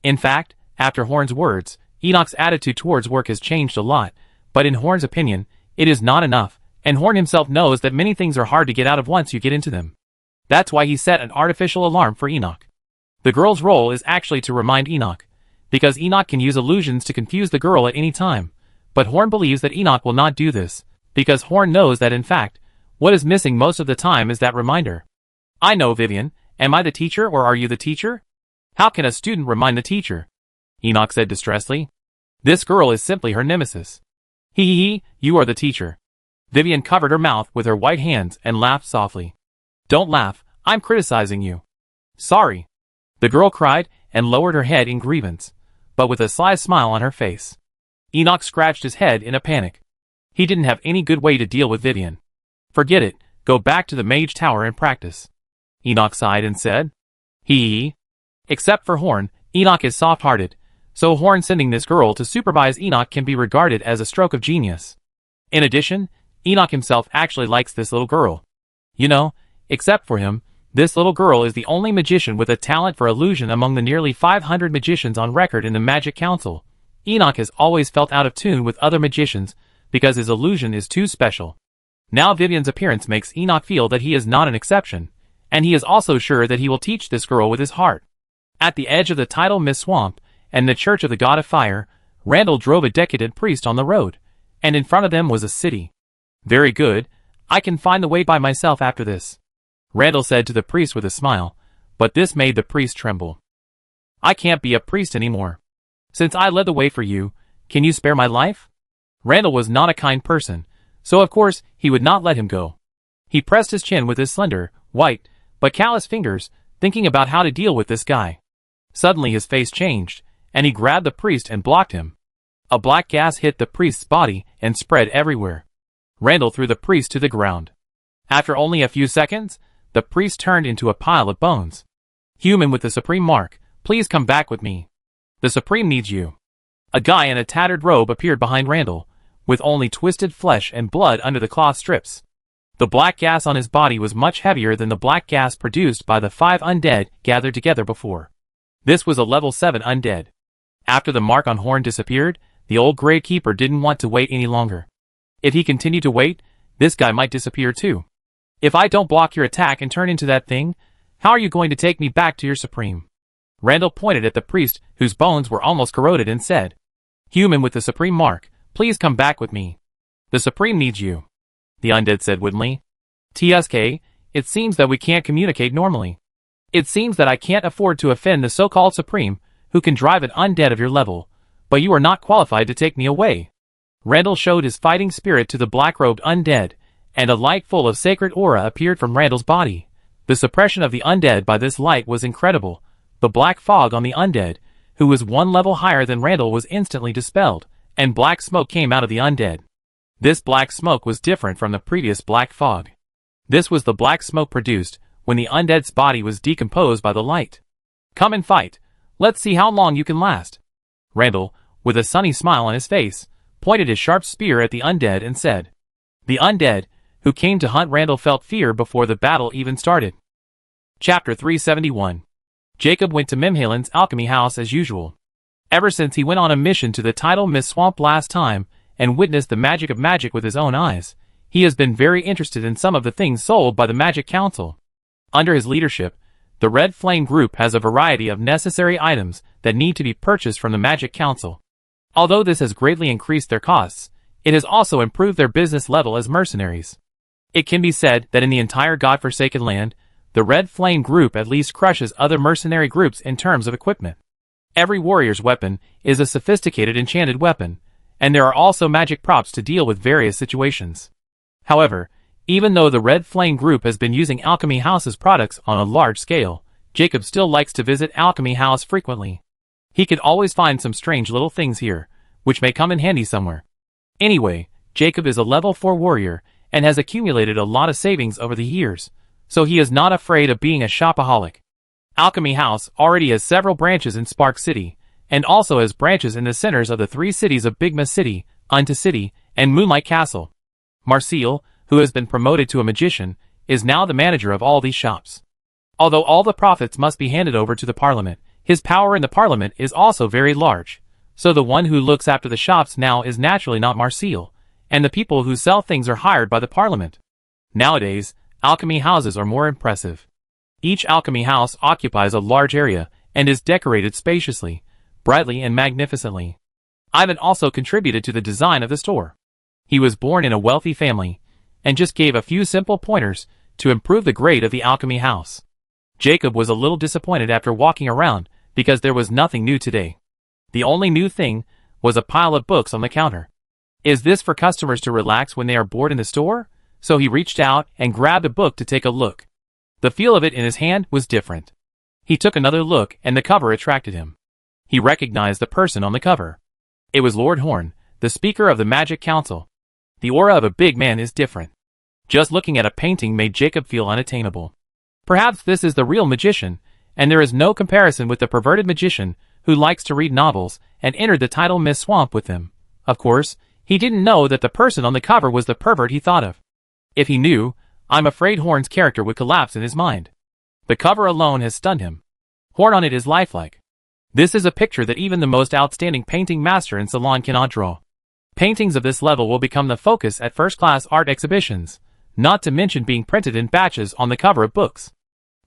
In fact, after Horn's words, Enoch's attitude towards work has changed a lot, but in Horn's opinion, it is not enough, and Horn himself knows that many things are hard to get out of once you get into them. That's why he set an artificial alarm for Enoch. The girl's role is actually to remind Enoch, because Enoch can use illusions to confuse the girl at any time, but Horn believes that Enoch will not do this, because Horn knows that in fact, what is missing most of the time is that reminder. I know, Vivian, am I the teacher or are you the teacher? How can a student remind the teacher? Enoch said distressedly. This girl is simply her nemesis. Hee, you are the teacher. Vivian covered her mouth with her white hands and laughed softly. Don't laugh, I'm criticizing you. Sorry. The girl cried and lowered her head in grievance, but with a sly smile on her face. Enoch scratched his head in a panic. He didn't have any good way to deal with Vivian. Forget it, go back to the mage tower and practice. Enoch sighed and said. Hee. Except for Horn, Enoch is soft-hearted, so Horn sending this girl to supervise Enoch can be regarded as a stroke of genius. In addition, Enoch himself actually likes this little girl. You know, except for him, this little girl is the only magician with a talent for illusion among the nearly 500 magicians on record in the Magic Council. Enoch has always felt out of tune with other magicians because his illusion is too special. Now Vivian's appearance makes Enoch feel that he is not an exception, and he is also sure that he will teach this girl with his heart. At the edge of the tidal mist swamp and the Church of the God of Fire, Randall drove a decadent priest on the road, and in front of them was a city. Very good, I can find the way by myself after this, Randall said to the priest with a smile, but this made the priest tremble. I can't be a priest anymore. Since I led the way for you, can you spare my life? Randall was not a kind person, so of course he would not let him go. He pressed his chin with his slender, white, but callous fingers, thinking about how to deal with this guy. Suddenly his face changed, and he grabbed the priest and blocked him. A black gas hit the priest's body and spread everywhere. Randall threw the priest to the ground. After only a few seconds, the priest turned into a pile of bones. Human with the Supreme Mark, please come back with me. The Supreme needs you. A guy in a tattered robe appeared behind Randall, with only twisted flesh and blood under the cloth strips. The black gas on his body was much heavier than the black gas produced by the 5 undead gathered together before. This was a level 7 undead. After the mark on Horn disappeared, the old Grey Keeper didn't want to wait any longer. If he continued to wait, this guy might disappear too. If I don't block your attack and turn into that thing, how are you going to take me back to your Supreme? Randall pointed at the priest, whose bones were almost corroded, and said, Human with the Supreme Mark, please come back with me. The Supreme needs you. The undead said woodenly. TSK, it seems that we can't communicate normally. It seems that I can't afford to offend the so-called Supreme, who can drive an undead of your level, but you are not qualified to take me away. Randall showed his fighting spirit to the black-robed undead, and a light full of sacred aura appeared from Randall's body. The suppression of the undead by this light was incredible. The black fog on the undead, who was 1 level higher than Randall, was instantly dispelled, and black smoke came out of the undead. This black smoke was different from the previous black fog. This was the black smoke produced when the undead's body was decomposed by the light. "Come and fight. Let's see how long you can last." Randall, with a sunny smile on his face, pointed his sharp spear at the undead and said. The undead, who came to hunt Randall, felt fear before the battle even started. Chapter 371. Jacob went to Mimhalen's alchemy house as usual. Ever since he went on a mission to the tidal mist swamp last time and witnessed the magic of magic with his own eyes, he has been very interested in some of the things sold by the Magic Council. Under his leadership, the Red Flame Group has a variety of necessary items that need to be purchased from the Magic Council. Although this has greatly increased their costs, it has also improved their business level as mercenaries. It can be said that in the entire godforsaken land, the Red Flame Group at least crushes other mercenary groups in terms of equipment. Every warrior's weapon is a sophisticated enchanted weapon, and there are also magic props to deal with various situations. However, even though the Red Flame Group has been using Alchemy House's products on a large scale, Jacob still likes to visit Alchemy House frequently. He could always find some strange little things here, which may come in handy somewhere. Anyway, Jacob is a level 4 warrior and has accumulated a lot of savings over the years, so he is not afraid of being a shopaholic. Alchemy House already has several branches in Spark City, and also has branches in the centers of the 3 cities of Bigma City, Unta City, and Moonlight Castle. Marcel, who has been promoted to a magician, is now the manager of all these shops. Although all the profits must be handed over to the Parliament, his power in the Parliament is also very large, so the one who looks after the shops now is naturally not Marcel, and the people who sell things are hired by the Parliament. Nowadays, alchemy houses are more impressive. Each alchemy house occupies a large area and is decorated spaciously, brightly and magnificently. Ivan also contributed to the design of the store. He was born in a wealthy family, and just gave a few simple pointers to improve the grade of the alchemy house. Jacob was a little disappointed after walking around because there was nothing new today. The only new thing was a pile of books on the counter. Is this for customers to relax when they are bored in the store? So he reached out and grabbed a book to take a look. The feel of it in his hand was different. He took another look and the cover attracted him. He recognized the person on the cover. It was Lord Horn, the Speaker of the Magic Council. The aura of a big man is different. Just looking at a painting made Jacob feel unattainable. Perhaps this is the real magician, and there is no comparison with the perverted magician who likes to read novels and entered the tidal mist swamp with them. Of course, he didn't know that the person on the cover was the pervert he thought of. If he knew, I'm afraid Horn's character would collapse in his mind. The cover alone has stunned him. Horn on it is lifelike. This is a picture that even the most outstanding painting master in Ceylon cannot draw. Paintings of this level will become the focus at first-class art exhibitions, not to mention being printed in batches on the cover of books.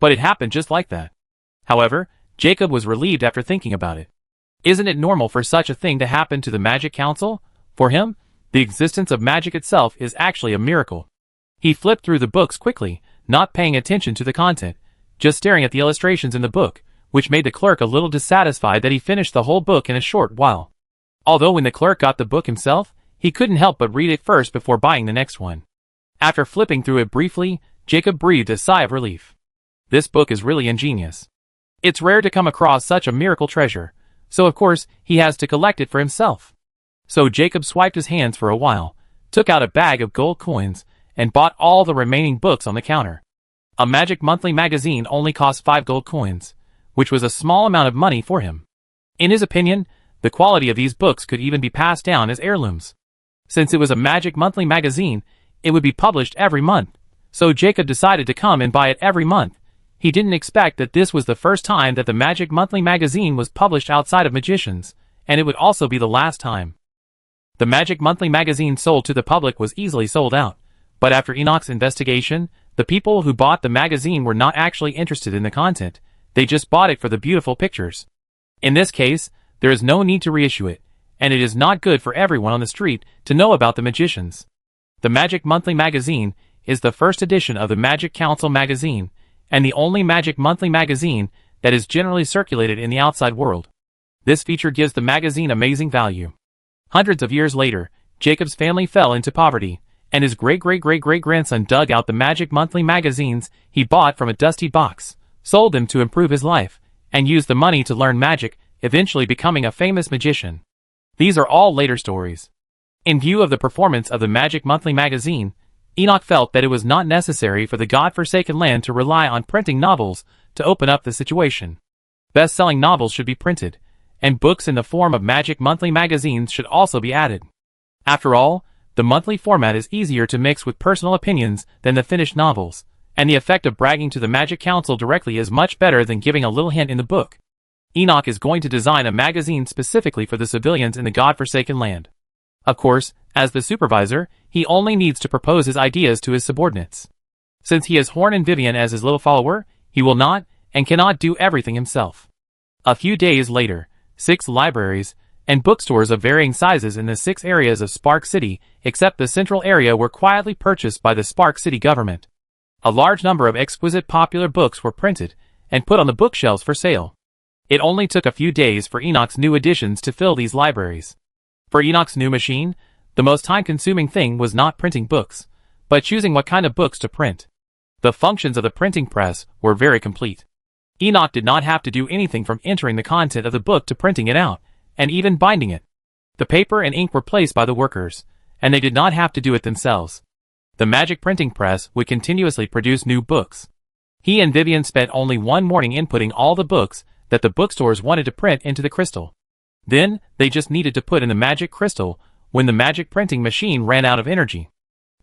But it happened just like that. However, Jacob was relieved after thinking about it. Isn't it normal for such a thing to happen to the Magic Council? For him, the existence of magic itself is actually a miracle. He flipped through the books quickly, not paying attention to the content, just staring at the illustrations in the book, which made the clerk a little dissatisfied that he finished the whole book in a short while. Although when the clerk got the book himself, he couldn't help but read it first before buying the next one. After flipping through it briefly, Jacob breathed a sigh of relief. This book is really ingenious. It's rare to come across such a miracle treasure, so of course he has to collect it for himself. So Jacob swiped his hands for a while, took out a bag of gold coins, and bought all the remaining books on the counter. A Magic Monthly magazine only cost 5 gold coins, which was a small amount of money for him. In his opinion, the quality of these books could even be passed down as heirlooms. Since it was a Magic Monthly magazine, it would be published every month, so Jacob decided to come and buy it every month. He didn't expect that this was the first time that the Magic Monthly magazine was published outside of magicians, and it would also be the last time. The Magic Monthly magazine sold to the public was easily sold out, but after Enoch's investigation, the people who bought the magazine were not actually interested in the content, they just bought it for the beautiful pictures. In this case, there is no need to reissue it, and it is not good for everyone on the street to know about the magicians. The Magic Monthly magazine is the first edition of the Magic Council magazine, and the only Magic Monthly magazine that is generally circulated in the outside world. This feature gives the magazine amazing value. Hundreds of years later, Jacob's family fell into poverty, and his great-great-great-great-grandson dug out the Magic Monthly magazines he bought from a dusty box, sold them to improve his life, and used the money to learn magic, eventually becoming a famous magician. These are all later stories. In view of the performance of the Magic Monthly magazine, Enoch felt that it was not necessary for the God-forsaken land to rely on printing novels to open up the situation. Best-selling novels should be printed, and books in the form of magic monthly magazines should also be added. After all, the monthly format is easier to mix with personal opinions than the finished novels, and the effect of bragging to the Magic Council directly is much better than giving a little hint in the book. Enoch is going to design a magazine specifically for the civilians in the God-forsaken land. Of course, as the supervisor, he only needs to propose his ideas to his subordinates. Since he has Horn and Vivian as his little follower, he will not and cannot do everything himself. A few days later, 6 libraries and bookstores of varying sizes in the 6 areas of Spark City, except the central area, were quietly purchased by the Spark City government. A large number of exquisite popular books were printed and put on the bookshelves for sale. It only took a few days for Enoch's new additions to fill these libraries. For Enoch's new machine, the most time-consuming thing was not printing books, but choosing what kind of books to print. The functions of the printing press were very complete. Enoch did not have to do anything from entering the content of the book to printing it out, and even binding it. The paper and ink were placed by the workers, and they did not have to do it themselves. The magic printing press would continuously produce new books. He and Vivian spent only one morning inputting all the books that the bookstores wanted to print into the crystal. Then, they just needed to put in the magic crystal when the magic printing machine ran out of energy.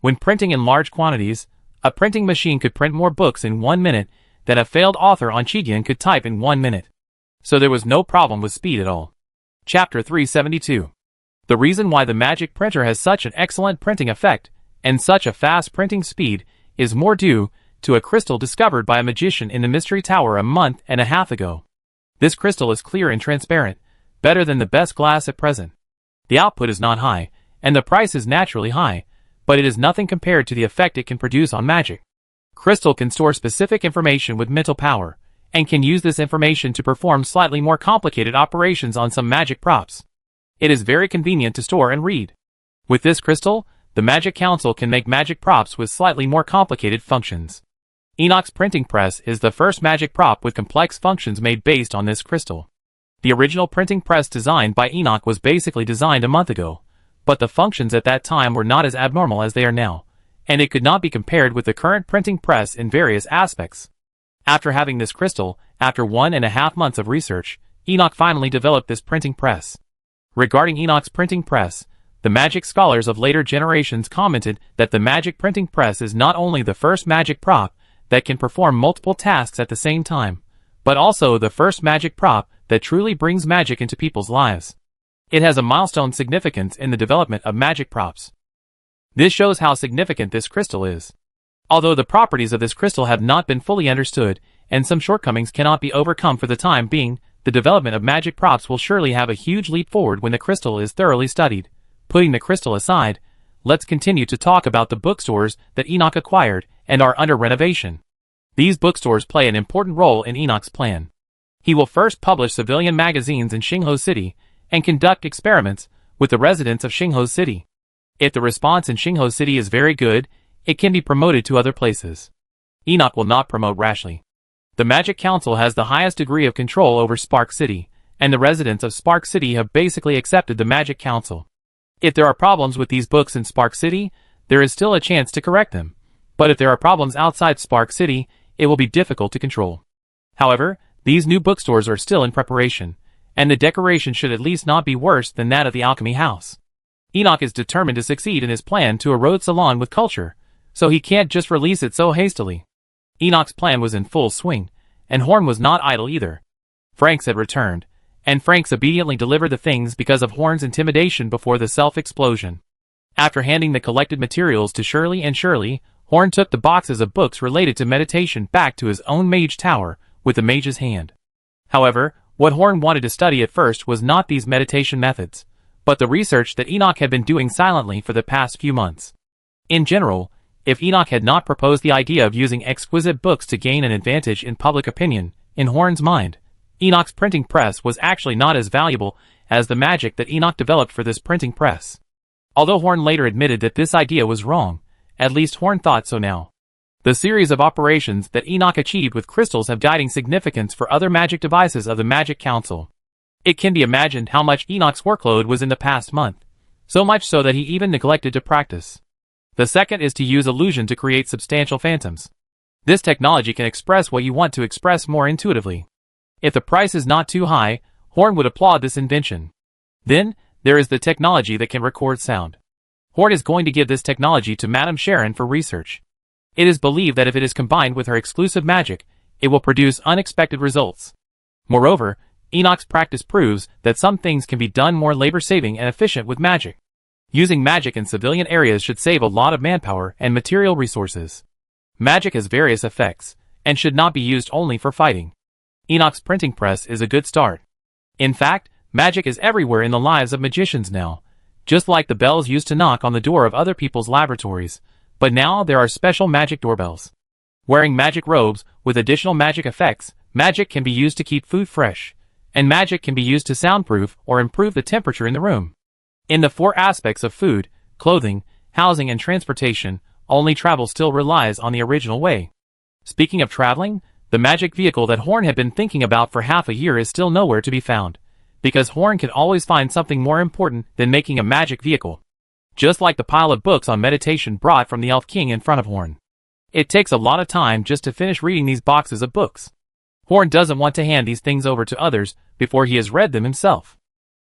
When printing in large quantities, a printing machine could print more books in 1 minute than a failed author on Chigian could type in 1 minute. So there was no problem with speed at all. Chapter 372. The reason why the magic printer has such an excellent printing effect and such a fast printing speed is more due to a crystal discovered by a magician in the Mystery Tower a month and a half ago. This crystal is clear and transparent, better than the best glass at present. The output is not high, and the price is naturally high, but it is nothing compared to the effect it can produce on magic. Crystal can store specific information with mental power, and can use this information to perform slightly more complicated operations on some magic props. It is very convenient to store and read. With this crystal, the Magic Council can make magic props with slightly more complicated functions. Enoch's printing press is the first magic prop with complex functions made based on this crystal. The original printing press designed by Enoch was basically designed a month ago, but the functions at that time were not as abnormal as they are now, and it could not be compared with the current printing press in various aspects. After having this crystal, after 1.5 months of research, Enoch finally developed this printing press. Regarding Enoch's printing press, the magic scholars of later generations commented that the magic printing press is not only the first magic prop that can perform multiple tasks at the same time, but also the first magic prop that truly brings magic into people's lives. It has a milestone significance in the development of magic props. This shows how significant this crystal is. Although the properties of this crystal have not been fully understood, and some shortcomings cannot be overcome for the time being, the development of magic props will surely have a huge leap forward when the crystal is thoroughly studied. Putting the crystal aside, let's continue to talk about the bookstores that Enoch acquired and are under renovation. These bookstores play an important role in Enoch's plan. He will first publish civilian magazines in Xingho City and conduct experiments with the residents of Xingho City. If the response in Xingho City is very good, it can be promoted to other places. Enoch will not promote rashly. The Magic Council has the highest degree of control over Spark City, and the residents of Spark City have basically accepted the Magic Council. If there are problems with these books in Spark City, there is still a chance to correct them. But if there are problems outside Spark City, it will be difficult to control. However, these new bookstores are still in preparation, and the decoration should at least not be worse than that of the Alchemy House. Enoch is determined to succeed in his plan to erode Salon with culture, so he can't just release it so hastily. Enoch's plan was in full swing, and Horn was not idle either. Franks had returned, and Franks obediently delivered the things because of Horn's intimidation before the self-explosion. After handing the collected materials to Shirley and Shirley, Horn took the boxes of books related to meditation back to his own mage tower with the mage's hand. However, what Horn wanted to study at first was not these meditation methods, but the research that Enoch had been doing silently for the past few months. In general, if Enoch had not proposed the idea of using exquisite books to gain an advantage in public opinion, in Horn's mind, Enoch's printing press was actually not as valuable as the magic that Enoch developed for this printing press. Although Horn later admitted that this idea was wrong, at least Horn thought so now. The series of operations that Enoch achieved with crystals have guiding significance for other magic devices of the Magic Council. It can be imagined how much Enoch's workload was in the past month, so much so that he even neglected to practice. The second is to use illusion to create substantial phantoms. This technology can express what you want to express more intuitively. If the price is not too high, Horn would applaud this invention. Then, there is the technology that can record sound. Horn is going to give this technology to Madame Sharon for research. It is believed that if it is combined with her exclusive magic, it will produce unexpected results. Moreover, Enoch's practice proves that some things can be done more labor-saving and efficient with magic. Using magic in civilian areas should save a lot of manpower and material resources. Magic has various effects, and should not be used only for fighting. Enoch's printing press is a good start. In fact, magic is everywhere in the lives of magicians now, just like the bells used to knock on the door of other people's laboratories, but now there are special magic doorbells. Wearing magic robes with additional magic effects, magic can be used to keep food fresh, and magic can be used to soundproof or improve the temperature in the room. In the four aspects of food, clothing, housing and transportation, only travel still relies on the original way. Speaking of traveling, the magic vehicle that Horn had been thinking about for half a year is still nowhere to be found, because Horn can always find something more important than making a magic vehicle. Just like the pile of books on meditation brought from the Elf King in front of Horn. It takes a lot of time just to finish reading these boxes of books. Horn doesn't want to hand these things over to others before he has read them himself.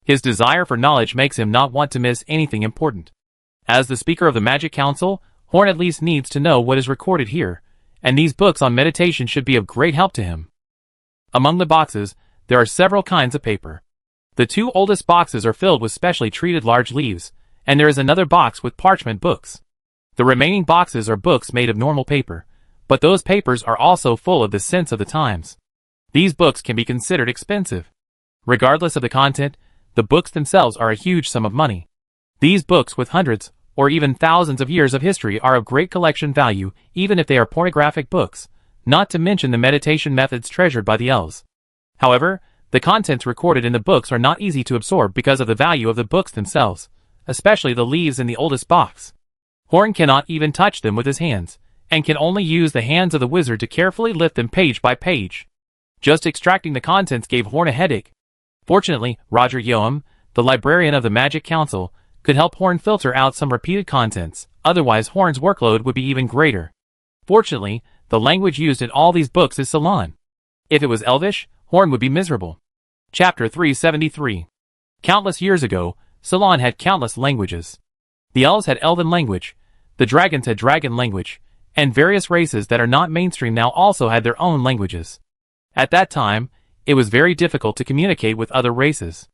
His desire for knowledge makes him not want to miss anything important. As the Speaker of the Magic Council, Horn at least needs to know what is recorded here, and these books on meditation should be of great help to him. Among the boxes, there are several kinds of paper. The two oldest boxes are filled with specially treated large leaves, and there is another box with parchment books. The remaining boxes are books made of normal paper, but those papers are also full of the sense of the times. These books can be considered expensive. Regardless of the content, the books themselves are a huge sum of money. These books with hundreds, or even thousands of years of history are of great collection value, even if they are pornographic books, not to mention the meditation methods treasured by the elves. However, the contents recorded in the books are not easy to absorb because of the value of the books themselves, especially the leaves in the oldest box. Horn cannot even touch them with his hands, and can only use the hands of the wizard to carefully lift them page by page. Just extracting the contents gave Horn a headache. Fortunately, Roger Yoam, the librarian of the Magic Council, could help Horn filter out some repeated contents, otherwise Horn's workload would be even greater. Fortunately, the language used in all these books is Ceylon. If it was Elvish, Horn would be miserable. Chapter 373. Countless years ago, Ceylon had countless languages. The elves had Elven language, the dragons had dragon language, and various races that are not mainstream now also had their own languages. At that time, it was very difficult to communicate with other races.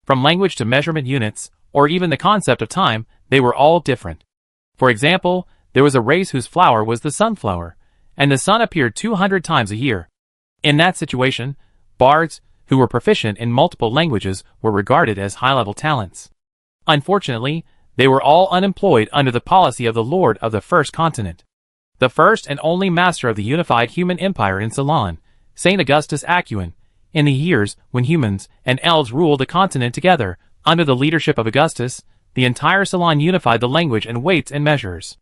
From language to measurement units, or even the concept of time, they were all different. For example, there was a race whose flower was the sunflower, and the sun appeared 200 times a year. In that situation, bards, who were proficient in multiple languages, were regarded as high-level talents. Unfortunately, they were all unemployed under the policy of the Lord of the First Continent. The first and only master of the unified human empire in Ceylon, Saint Augustus Acuin, in the years when humans and elves ruled the continent together, under the leadership of Augustus, the entire Ceylon unified the language and weights and measures.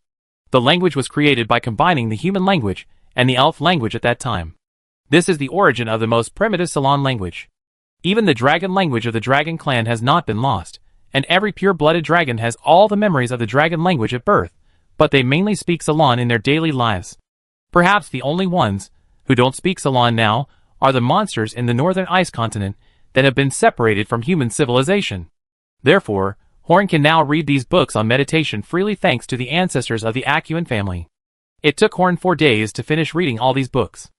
The language was created by combining the human language and the elf language at that time. This is the origin of the most primitive Ceylon language. Even the dragon language of the dragon clan has not been lost, and every pure-blooded dragon has all the memories of the dragon language at birth, but they mainly speak Ceylon in their daily lives. Perhaps the only ones who don't speak Ceylon now are the monsters in the northern ice continent that have been separated from human civilization. Therefore, Horn can now read these books on meditation freely thanks to the ancestors of the Acuin family. It took Horn 4 days to finish reading all these books.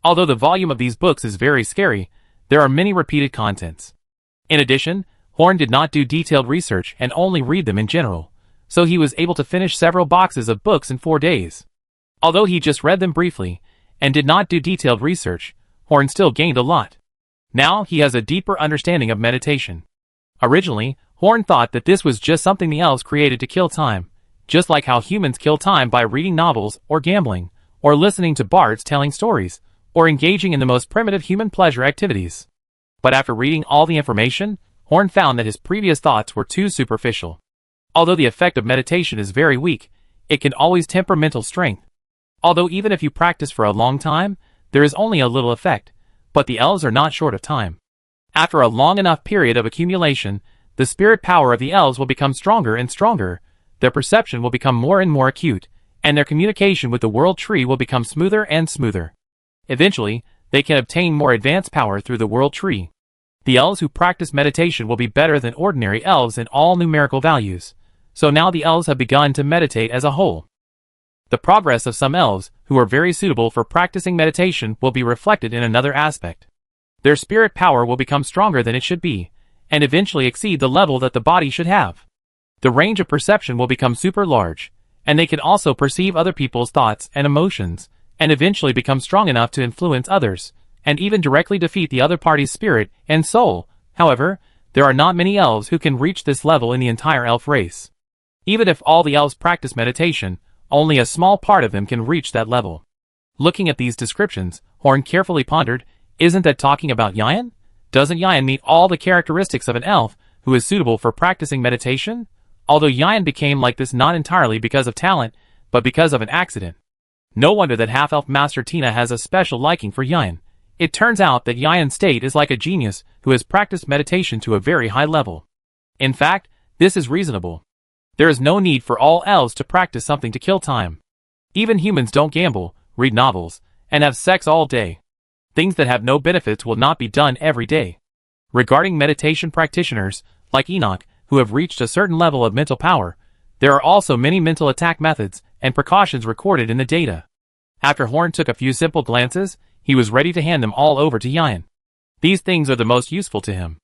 Although the volume of these books is very scary, there are many repeated contents. In addition, Horn did not do detailed research and only read them in general, so he was able to finish several boxes of books in 4 days. Although he just read them briefly, and did not do detailed research, Horn still gained a lot. Now he has a deeper understanding of meditation. Originally, Horn thought that this was just something the elves created to kill time, just like how humans kill time by reading novels, or gambling, or listening to bards telling stories, or engaging in the most primitive human pleasure activities. But after reading all the information, Horn found that his previous thoughts were too superficial. Although the effect of meditation is very weak, it can always temper mental strength. Although even if you practice for a long time, there is only a little effect, but the elves are not short of time. After a long enough period of accumulation, the spirit power of the elves will become stronger and stronger, their perception will become more and more acute, and their communication with the world tree will become smoother and smoother. Eventually, they can obtain more advanced power through the world tree. The elves who practice meditation will be better than ordinary elves in all numerical values, so now the elves have begun to meditate as a whole. The progress of some elves, who are very suitable for practicing meditation, will be reflected in another aspect. Their spirit power will become stronger than it should be, and eventually exceed the level that the body should have. The range of perception will become super large, and they can also perceive other people's thoughts and emotions, and eventually become strong enough to influence others, and even directly defeat the other party's spirit and soul. However, there are not many elves who can reach this level in the entire elf race. Even if all the elves practice meditation, only a small part of them can reach that level. Looking at these descriptions, Horn carefully pondered, isn't that talking about Yayan? Doesn't Yayan meet all the characteristics of an elf who is suitable for practicing meditation? Although Yayan became like this not entirely because of talent, but because of an accident. No wonder that half-elf Master Tina has a special liking for Yayan. It turns out that Yayan's state is like a genius who has practiced meditation to a very high level. In fact, this is reasonable. There is no need for all elves to practice something to kill time. Even humans don't gamble, read novels, and have sex all day. Things that have no benefits will not be done every day. Regarding meditation practitioners, like Enoch, who have reached a certain level of mental power, there are also many mental attack methods and precautions recorded in the data. After Horn took a few simple glances, he was ready to hand them all over to Yayan. These things are the most useful to him.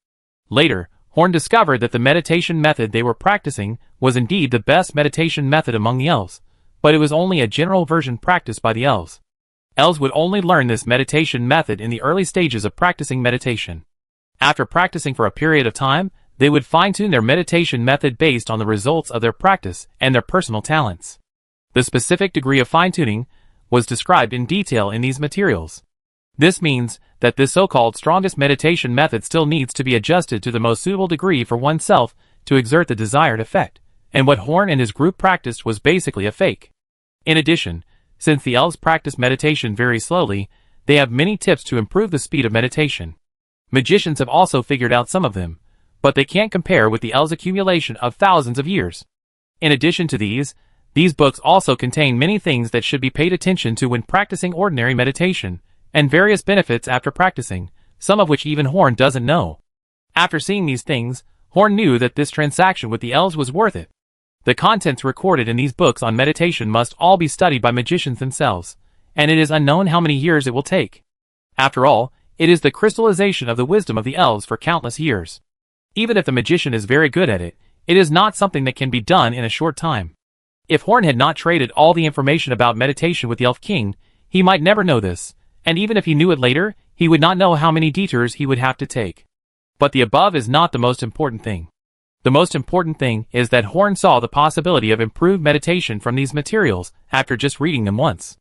Later, Horn discovered that the meditation method they were practicing was indeed the best meditation method among the elves, but it was only a general version practiced by the elves. Elves would only learn this meditation method in the early stages of practicing meditation. After practicing for a period of time, they would fine-tune their meditation method based on the results of their practice and their personal talents. The specific degree of fine-tuning was described in detail in these materials. This means that this so-called strongest meditation method still needs to be adjusted to the most suitable degree for oneself to exert the desired effect, and what Horn and his group practiced was basically a fake. In addition, since the elves practice meditation very slowly, they have many tips to improve the speed of meditation. Magicians have also figured out some of them, but they can't compare with the elves' accumulation of thousands of years. In addition to these books also contain many things that should be paid attention to when practicing ordinary meditation, and various benefits after practicing, some of which even Horn doesn't know. After seeing these things, Horn knew that this transaction with the elves was worth it. The contents recorded in these books on meditation must all be studied by magicians themselves, and it is unknown how many years it will take. After all, it is the crystallization of the wisdom of the elves for countless years. Even if the magician is very good at it, it is not something that can be done in a short time. If Horn had not traded all the information about meditation with the Elf King, he might never know this, and even if he knew it later, he would not know how many detours he would have to take. But the above is not the most important thing. The most important thing is that Horn saw the possibility of improved meditation from these materials after just reading them once.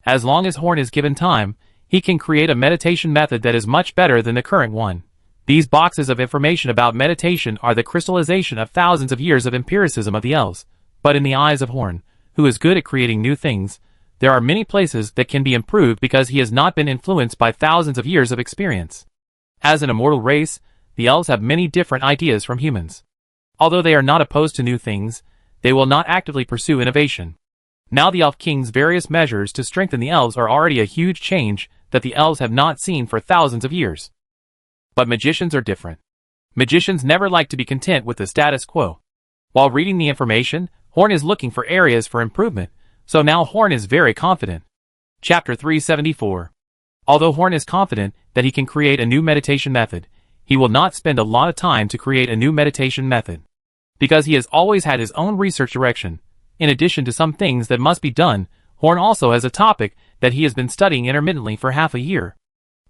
As long as Horn is given time, he can create a meditation method that is much better than the current one. These boxes of information about meditation are the crystallization of thousands of years of empiricism of the elves, but in the eyes of Horn, who is good at creating new things, there are many places that can be improved because he has not been influenced by thousands of years of experience. As an immortal race, the elves have many different ideas from humans. Although they are not opposed to new things, they will not actively pursue innovation. Now the Elf King's various measures to strengthen the elves are already a huge change that the elves have not seen for thousands of years. But magicians are different. Magicians never like to be content with the status quo. While reading the information, Horn is looking for areas for improvement, so now Horn is very confident. Chapter 374. Although Horn is confident that he can create a new meditation method, he will not spend a lot of time to create a new meditation method. Because he has always had his own research direction. In addition to some things that must be done, Horn also has a topic that he has been studying intermittently for half a year.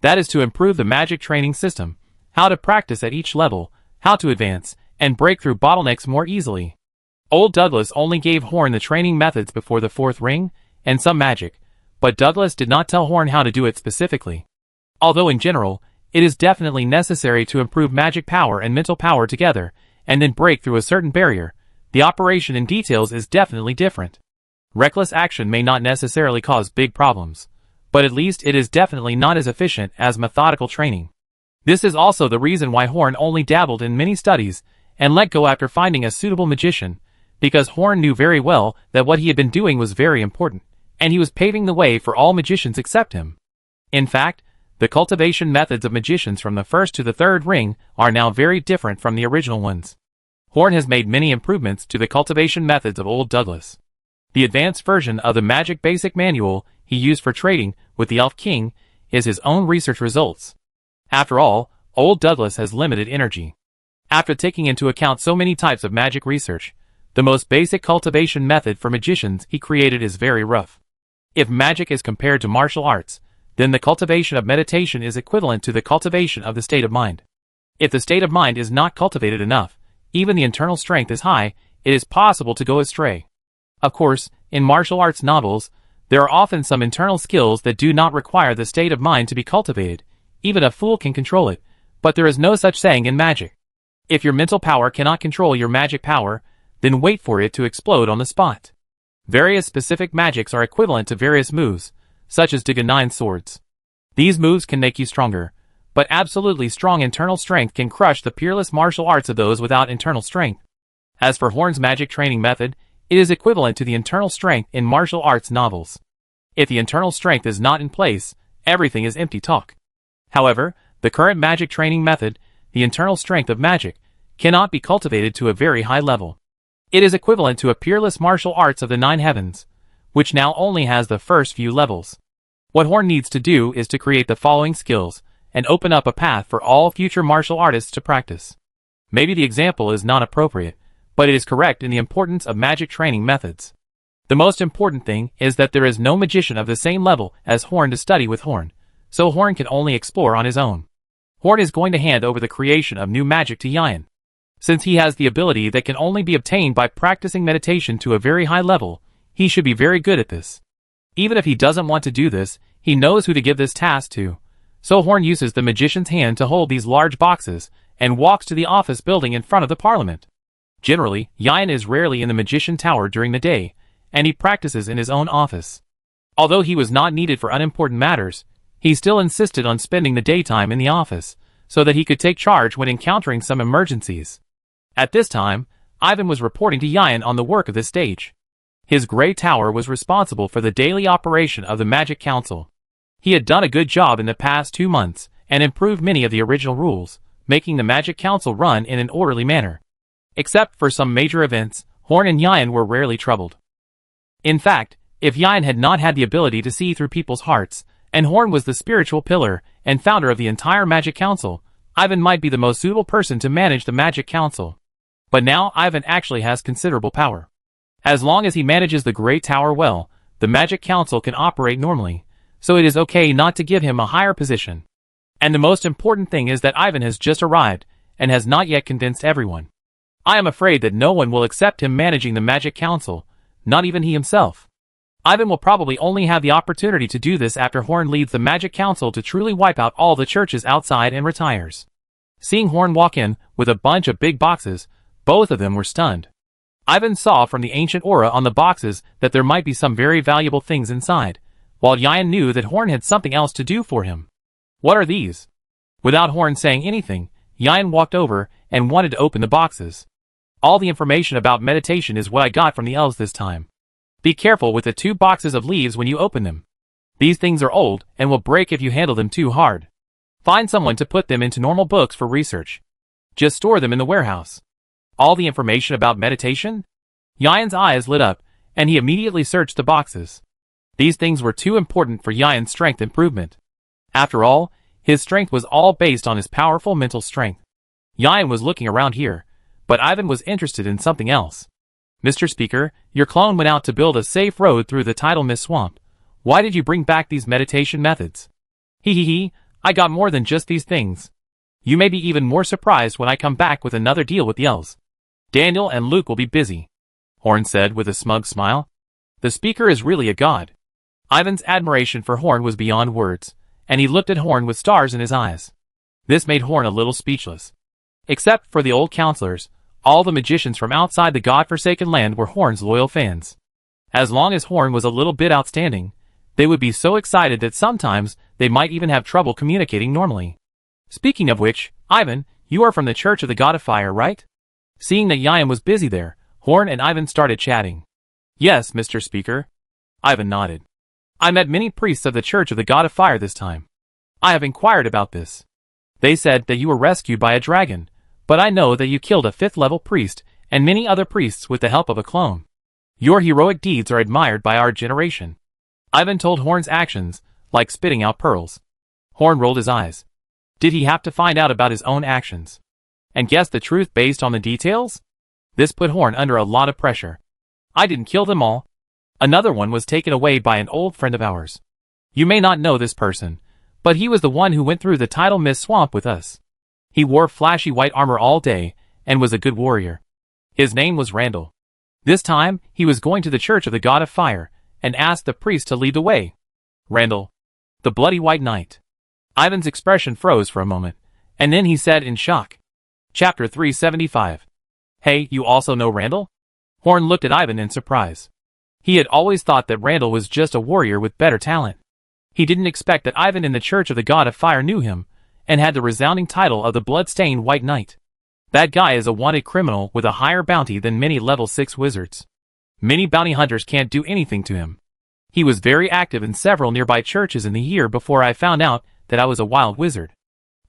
That is to improve the magic training system, how to practice at each level, how to advance, and break through bottlenecks more easily. Old Douglas only gave Horn the training methods before the fourth ring, and some magic, but Douglas did not tell Horn how to do it specifically. Although in general, it is definitely necessary to improve magic power and mental power together, and then break through a certain barrier, the operation in details is definitely different. Reckless action may not necessarily cause big problems, but at least it is definitely not as efficient as methodical training. This is also the reason why Horn only dabbled in many studies, and let go after finding a suitable magician, because Horn knew very well that what he had been doing was very important, and he was paving the way for all magicians except him. In fact, the cultivation methods of magicians from the first to the third ring are now very different from the original ones. Horn has made many improvements to the cultivation methods of Old Douglas. The advanced version of the Magic Basic Manual he used for trading with the Elf King is his own research results. After all, Old Douglas has limited energy. After taking into account so many types of magic research, the most basic cultivation method for magicians he created is very rough. If magic is compared to martial arts, then the cultivation of meditation is equivalent to the cultivation of the state of mind. If the state of mind is not cultivated enough, even the internal strength is high, it is possible to go astray. Of course, in martial arts novels, there are often some internal skills that do not require the state of mind to be cultivated. Even a fool can control it, but there is no such saying in magic. If your mental power cannot control your magic power, then wait for it to explode on the spot. Various specific magics are equivalent to various moves, such as Diga 9 swords. These moves can make you stronger, but absolutely strong internal strength can crush the peerless martial arts of those without internal strength. As for Horn's magic training method, it is equivalent to the internal strength in martial arts novels. If the internal strength is not in place, everything is empty talk. However, the current magic training method, the internal strength of magic, cannot be cultivated to a very high level. It is equivalent to a peerless martial arts of the 9 heavens, which now only has the first few levels. What Horn needs to do is to create the following skills, and open up a path for all future martial artists to practice. Maybe the example is not appropriate, but it is correct in the importance of magic training methods. The most important thing is that there is no magician of the same level as Horn to study with Horn, so Horn can only explore on his own. Horn is going to hand over the creation of new magic to Yian. Since he has the ability that can only be obtained by practicing meditation to a very high level, he should be very good at this. Even if he doesn't want to do this, he knows who to give this task to. So Horn uses the magician's hand to hold these large boxes, and walks to the office building in front of the parliament. Generally, Yian is rarely in the magician tower during the day, and he practices in his own office. Although he was not needed for unimportant matters, he still insisted on spending the daytime in the office, so that he could take charge when encountering some emergencies. At this time, Ivan was reporting to Yian on the work of this stage. His gray tower was responsible for the daily operation of the Magic Council. He had done a good job in the past 2 months, and improved many of the original rules, making the Magic Council run in an orderly manner. Except for some major events, Horn and Yian were rarely troubled. In fact, if Yian had not had the ability to see through people's hearts, and Horn was the spiritual pillar and founder of the entire Magic Council, Ivan might be the most suitable person to manage the Magic Council. But now Ivan actually has considerable power. As long as he manages the Great Tower well, the Magic Council can operate normally, so it is okay not to give him a higher position. And the most important thing is that Ivan has just arrived, and has not yet convinced everyone. I am afraid that no one will accept him managing the Magic Council, not even he himself. Ivan will probably only have the opportunity to do this after Horn leads the Magic Council to truly wipe out all the churches outside and retires. Seeing Horn walk in with a bunch of big boxes, both of them were stunned. Ivan saw from the ancient aura on the boxes that there might be some very valuable things inside, while Yian knew that Horn had something else to do for him. What are these? Without Horn saying anything, Yian walked over and wanted to open the boxes. All the information about meditation is what I got from the elves this time. Be careful with the 2 boxes of leaves when you open them. These things are old and will break if you handle them too hard. Find someone to put them into normal books for research. Just store them in the warehouse. All the information about meditation? Yian's eyes lit up, and he immediately searched the boxes. These things were too important for Yian's strength improvement. After all, his strength was all based on his powerful mental strength. Yian was looking around here, but Ivan was interested in something else. Mr. Speaker, your clone went out to build a safe road through the Tidal Mist Swamp. Why did you bring back these meditation methods? I got more than just these things. You may be even more surprised when I come back with another deal with the elves. Daniel and Luke will be busy, Horn said with a smug smile. The speaker is really a god. Ivan's admiration for Horn was beyond words, and he looked at Horn with stars in his eyes. This made Horn a little speechless. Except for the old counselors, all the magicians from outside the god-forsaken land were Horn's loyal fans. As long as Horn was a little bit outstanding, they would be so excited that sometimes they might even have trouble communicating normally. Speaking of which, Ivan, you are from the Church of the God of Fire, right? Seeing that Yian was busy there, Horn and Ivan started chatting. Yes, Mr. Speaker. Ivan nodded. I met many priests of the Church of the God of Fire this time. I have inquired about this. They said that you were rescued by a dragon, but I know that you killed a 5th level priest and many other priests with the help of a clone. Your heroic deeds are admired by our generation. Ivan told Horn's actions, like spitting out pearls. Horn rolled his eyes. Did he have to find out about his own actions and guess the truth based on the details? This put Horn under a lot of pressure. I didn't kill them all. Another one was taken away by an old friend of ours. You may not know this person, but he was the one who went through the Tidal Mist Swamp with us. He wore flashy white armor all day and was a good warrior. His name was Randall. This time, he was going to the Church of the God of Fire and asked the priest to lead the way. Randall, the bloody white knight. Ivan's expression froze for a moment, and then he said in shock. Chapter 375. Hey, you also know Randall? Horn looked at Ivan in surprise. He had always thought that Randall was just a warrior with better talent. He didn't expect that Ivan in the Church of the God of Fire knew him, and had the resounding title of the Blood-Stained White Knight. That guy is a wanted criminal with a higher bounty than many level 6 wizards. Many bounty hunters can't do anything to him. He was very active in several nearby churches in the year before I found out that I was a wild wizard.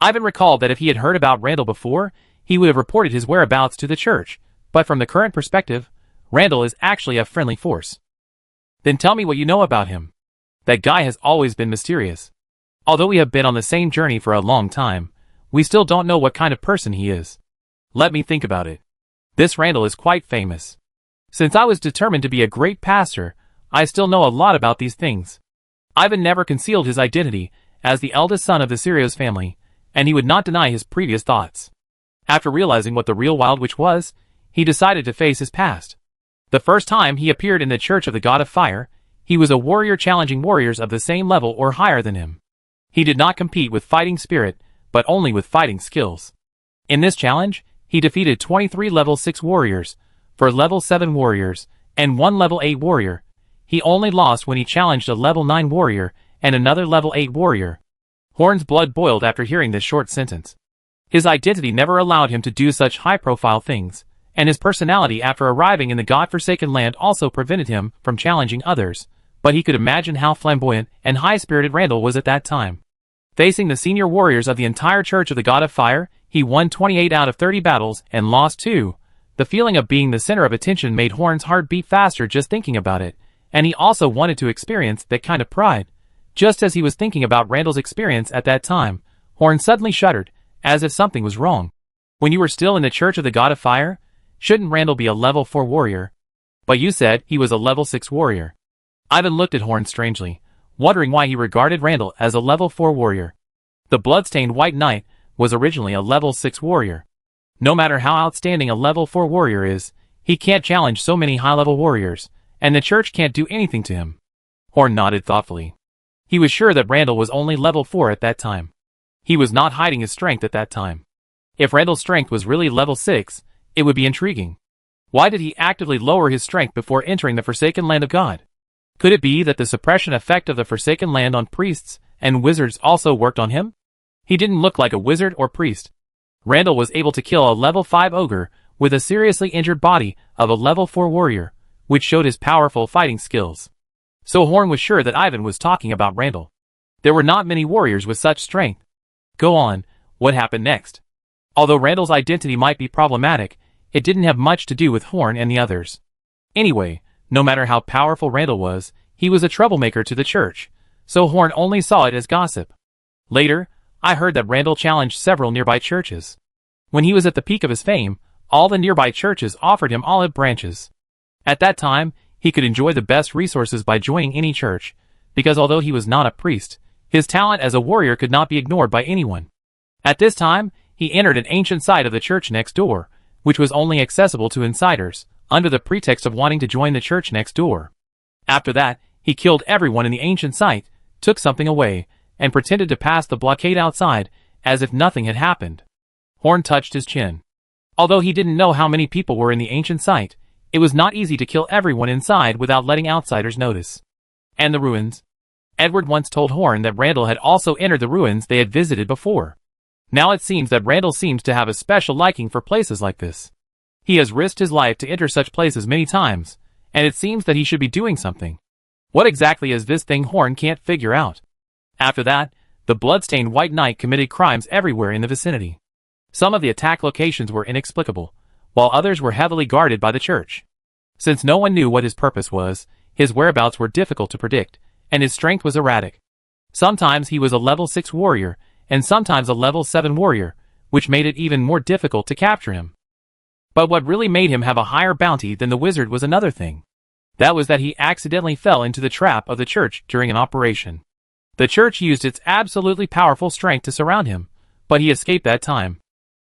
Ivan recalled that if he had heard about Randall before, he would have reported his whereabouts to the church, but from the current perspective, Randall is actually a friendly force. Then tell me what you know about him. That guy has always been mysterious. Although we have been on the same journey for a long time, we still don't know what kind of person he is. Let me think about it. This Randall is quite famous. Since I was determined to be a great pastor, I still know a lot about these things. Ivan never concealed his identity as the eldest son of the Sirios family, and he would not deny his previous thoughts. After realizing what the real Wild Witch was, he decided to face his past. The first time he appeared in the Church of the God of Fire, he was a warrior challenging warriors of the same level or higher than him. He did not compete with fighting spirit, but only with fighting skills. In this challenge, he defeated 23 level 6 warriors, 4 level 7 warriors, and 1 level 8 warrior. He only lost when he challenged a level 9 warrior and another level 8 warrior. Horn's blood boiled after hearing this short sentence. His identity never allowed him to do such high-profile things, and his personality after arriving in the God-forsaken land also prevented him from challenging others, but he could imagine how flamboyant and high-spirited Randall was at that time. Facing the senior warriors of the entire Church of the God of Fire, he won 28 out of 30 battles and lost 2. The feeling of being the center of attention made Horn's heart beat faster just thinking about it, and he also wanted to experience that kind of pride. Just as he was thinking about Randall's experience at that time, Horn suddenly shuddered, as if something was wrong. When you were still in the Church of the God of Fire, shouldn't Randall be a level 4 warrior? But you said he was a level 6 warrior. Ivan looked at Horn strangely, wondering why he regarded Randall as a level 4 warrior. The Bloodstained White Knight was originally a level 6 warrior. No matter how outstanding a level 4 warrior is, he can't challenge so many high-level warriors, and the church can't do anything to him. Horn nodded thoughtfully. He was sure that Randall was only level 4 at that time. He was not hiding his strength at that time. If Randall's strength was really level 6, it would be intriguing. Why did he actively lower his strength before entering the Forsaken Land of God? Could it be that the suppression effect of the Forsaken Land on priests and wizards also worked on him? He didn't look like a wizard or priest. Randall was able to kill a level 5 ogre with a seriously injured body of a level 4 warrior, which showed his powerful fighting skills. So Horn was sure that Ivan was talking about Randall. There were not many warriors with such strength. Go on, what happened next? Although Randall's identity might be problematic, it didn't have much to do with Horn and the others. Anyway, no matter how powerful Randall was, he was a troublemaker to the church, so Horn only saw it as gossip. Later, I heard that Randall challenged several nearby churches. When he was at the peak of his fame, all the nearby churches offered him olive branches. At that time, he could enjoy the best resources by joining any church, because although he was not a priest, his talent as a warrior could not be ignored by anyone. At this time, he entered an ancient site of the church next door, which was only accessible to insiders, under the pretext of wanting to join the church next door. After that, he killed everyone in the ancient site, took something away, and pretended to pass the blockade outside, as if nothing had happened. Horn touched his chin. Although he didn't know how many people were in the ancient site, it was not easy to kill everyone inside without letting outsiders notice. And the ruins? Edward once told Horn that Randall had also entered the ruins they had visited before. Now it seems that Randall seems to have a special liking for places like this. He has risked his life to enter such places many times, and it seems that he should be doing something. What exactly is this thing Horn can't figure out? After that, the bloodstained White Knight committed crimes everywhere in the vicinity. Some of the attack locations were inexplicable, while others were heavily guarded by the church. Since no one knew what his purpose was, his whereabouts were difficult to predict, and his strength was erratic. Sometimes he was a level 6 warrior, and sometimes a level 7 warrior, which made it even more difficult to capture him. But what really made him have a higher bounty than the wizard was another thing. That was that he accidentally fell into the trap of the church during an operation. The church used its absolutely powerful strength to surround him, but he escaped that time.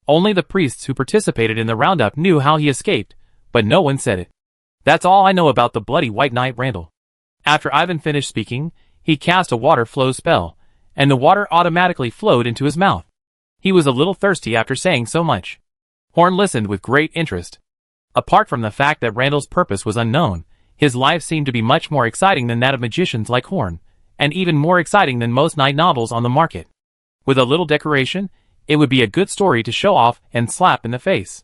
Only the priests who participated in the roundup knew how he escaped, but no one said it. That's all I know about the bloody White Knight Randall. After Ivan finished speaking, he cast a water flow spell, and the water automatically flowed into his mouth. He was a little thirsty after saying so much. Horn listened with great interest. Apart from the fact that Randall's purpose was unknown, his life seemed to be much more exciting than that of magicians like Horn, and even more exciting than most night novels on the market. With a little decoration, it would be a good story to show off and slap in the face.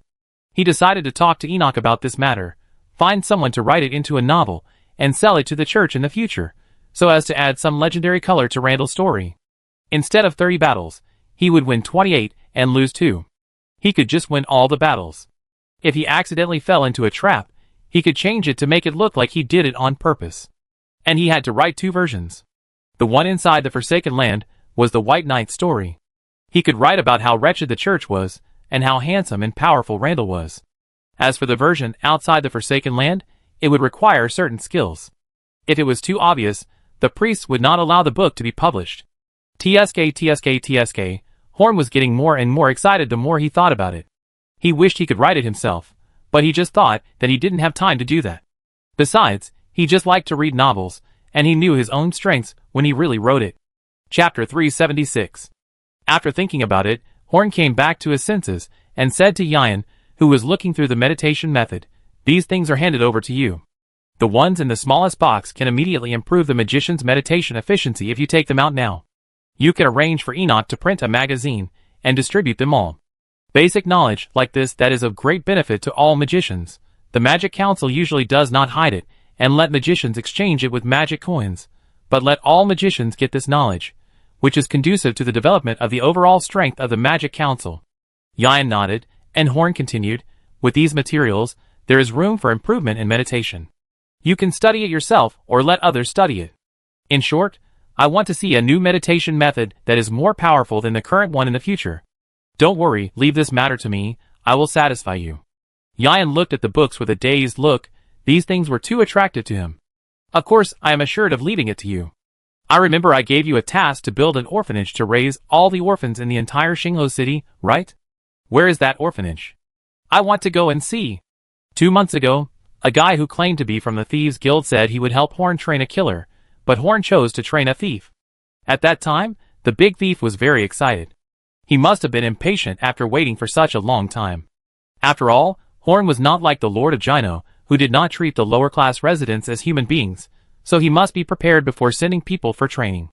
He decided to talk to Enoch about this matter, find someone to write it into a novel, and sell it to the church in the future, so as to add some legendary color to Randall's story. Instead of 30 battles, he would win 28 and lose 2. He could just win all the battles. If he accidentally fell into a trap, he could change it to make it look like he did it on purpose. And he had to write 2 versions. The one inside the Forsaken Land was the White Knight's story. He could write about how wretched the church was, and how handsome and powerful Randall was. As for the version outside the Forsaken Land, it would require certain skills. If it was too obvious, the priests would not allow the book to be published. TSK. Horn was getting more and more excited the more he thought about it. He wished he could write it himself, but he just thought that he didn't have time to do that. Besides, he just liked to read novels, and he knew his own strengths when he really wrote it. Chapter 376. After thinking about it, Horn came back to his senses, and said to Yan, who was looking through the meditation method, "These things are handed over to you. The ones in the smallest box can immediately improve the magician's meditation efficiency if you take them out now. You can arrange for Enoch to print a magazine, and distribute them all. Basic knowledge like this that is of great benefit to all magicians. The Magic Council usually does not hide it, and let magicians exchange it with magic coins, but let all magicians get this knowledge, which is conducive to the development of the overall strength of the Magic Council." Yan nodded, and Horn continued, "With these materials, there is room for improvement in meditation. You can study it yourself or let others study it. In short, I want to see a new meditation method that is more powerful than the current one in the future. Don't worry, leave this matter to me, I will satisfy you." Yan looked at the books with a dazed look. These things were too attractive to him. "Of course, I am assured of leaving it to you. I remember I gave you a task to build an orphanage to raise all the orphans in the entire Xinglo city, right? Where is that orphanage? I want to go and see." 2 months ago, a guy who claimed to be from the Thieves Guild said he would help Horn train a killer, but Horn chose to train a thief. At that time, the big thief was very excited. He must have been impatient after waiting for such a long time. After all, Horn was not like the Lord of Gino, who did not treat the lower-class residents as human beings, so he must be prepared before sending people for training.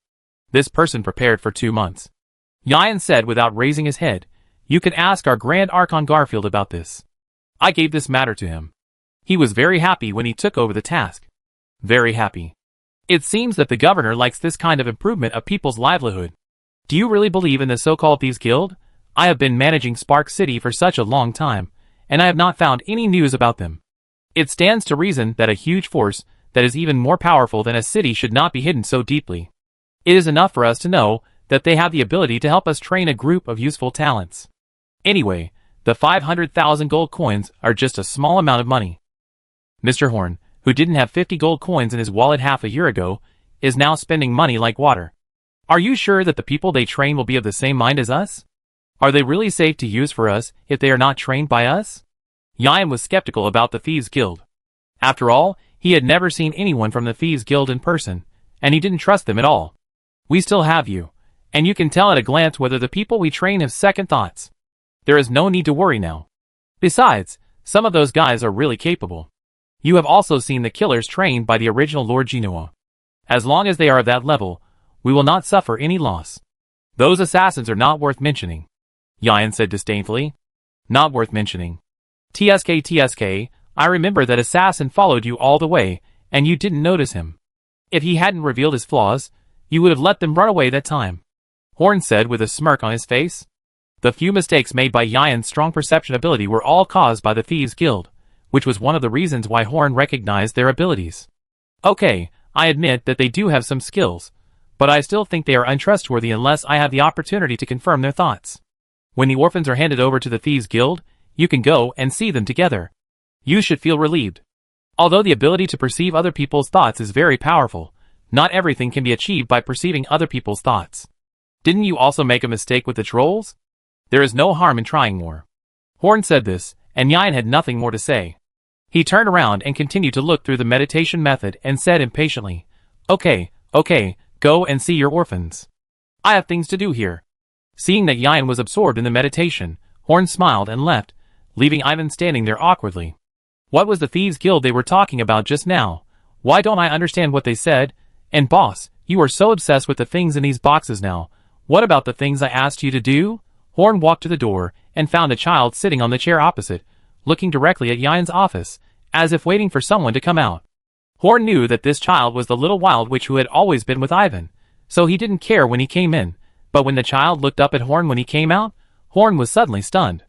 This person prepared for 2 months. Yan said without raising his head, "You can ask our Grand Archon Garfield about this. I gave this matter to him. He was very happy when he took over the task. Very happy. It seems that the governor likes this kind of improvement of people's livelihood. Do you really believe in the so-called Thieves Guild? I have been managing Spark City for such a long time, and I have not found any news about them. It stands to reason that a huge force that is even more powerful than a city should not be hidden so deeply. It is enough for us to know that they have the ability to help us train a group of useful talents. Anyway, the 500,000 gold coins are just a small amount of money." Mr. Horn, who didn't have 50 gold coins in his wallet half a year ago, is now spending money like water. "Are you sure that the people they train will be of the same mind as us? Are they really safe to use for us if they are not trained by us?" Yan was skeptical about the Thieves Guild. After all, he had never seen anyone from the Thieves Guild in person, and he didn't trust them at all. "We still have you, and you can tell at a glance whether the people we train have second thoughts. There is no need to worry now. Besides, some of those guys are really capable. You have also seen the killers trained by the original Lord Genoa. As long as they are of that level, we will not suffer any loss. Those assassins are not worth mentioning," Yan said disdainfully. "Not worth mentioning. TSK, I remember that assassin followed you all the way, and you didn't notice him. If he hadn't revealed his flaws, you would have let them run away that time. Horn said with a smirk on his face. The few mistakes made by Yian's strong perception ability were all caused by the Thieves Guild, which was one of the reasons why Horn recognized their abilities. Okay, I admit that they do have some skills, but I still think they are untrustworthy unless I have the opportunity to confirm their thoughts. When the orphans are handed over to the Thieves Guild, you can go and see them together. You should feel relieved. Although the ability to perceive other people's thoughts is very powerful, not everything can be achieved by perceiving other people's thoughts. Didn't you also make a mistake with the trolls? There is no harm in trying more. Horn said this, and Yian had nothing more to say. He turned around and continued to look through the meditation method and said impatiently, Okay, go and see your orphans. I have things to do here. Seeing that Yian was absorbed in the meditation, Horn smiled and left, leaving Ivan standing there awkwardly. What was the Thieves Guild they were talking about just now? Why don't I understand what they said? And boss, you are so obsessed with the things in these boxes now. What about the things I asked you to do? Horn walked to the door and found a child sitting on the chair opposite, looking directly at Yian's office, as if waiting for someone to come out. Horn knew that this child was the little wild witch who had always been with Ivan, so he didn't care when he came in, but when the child looked up at Horn when he came out, Horn was suddenly stunned.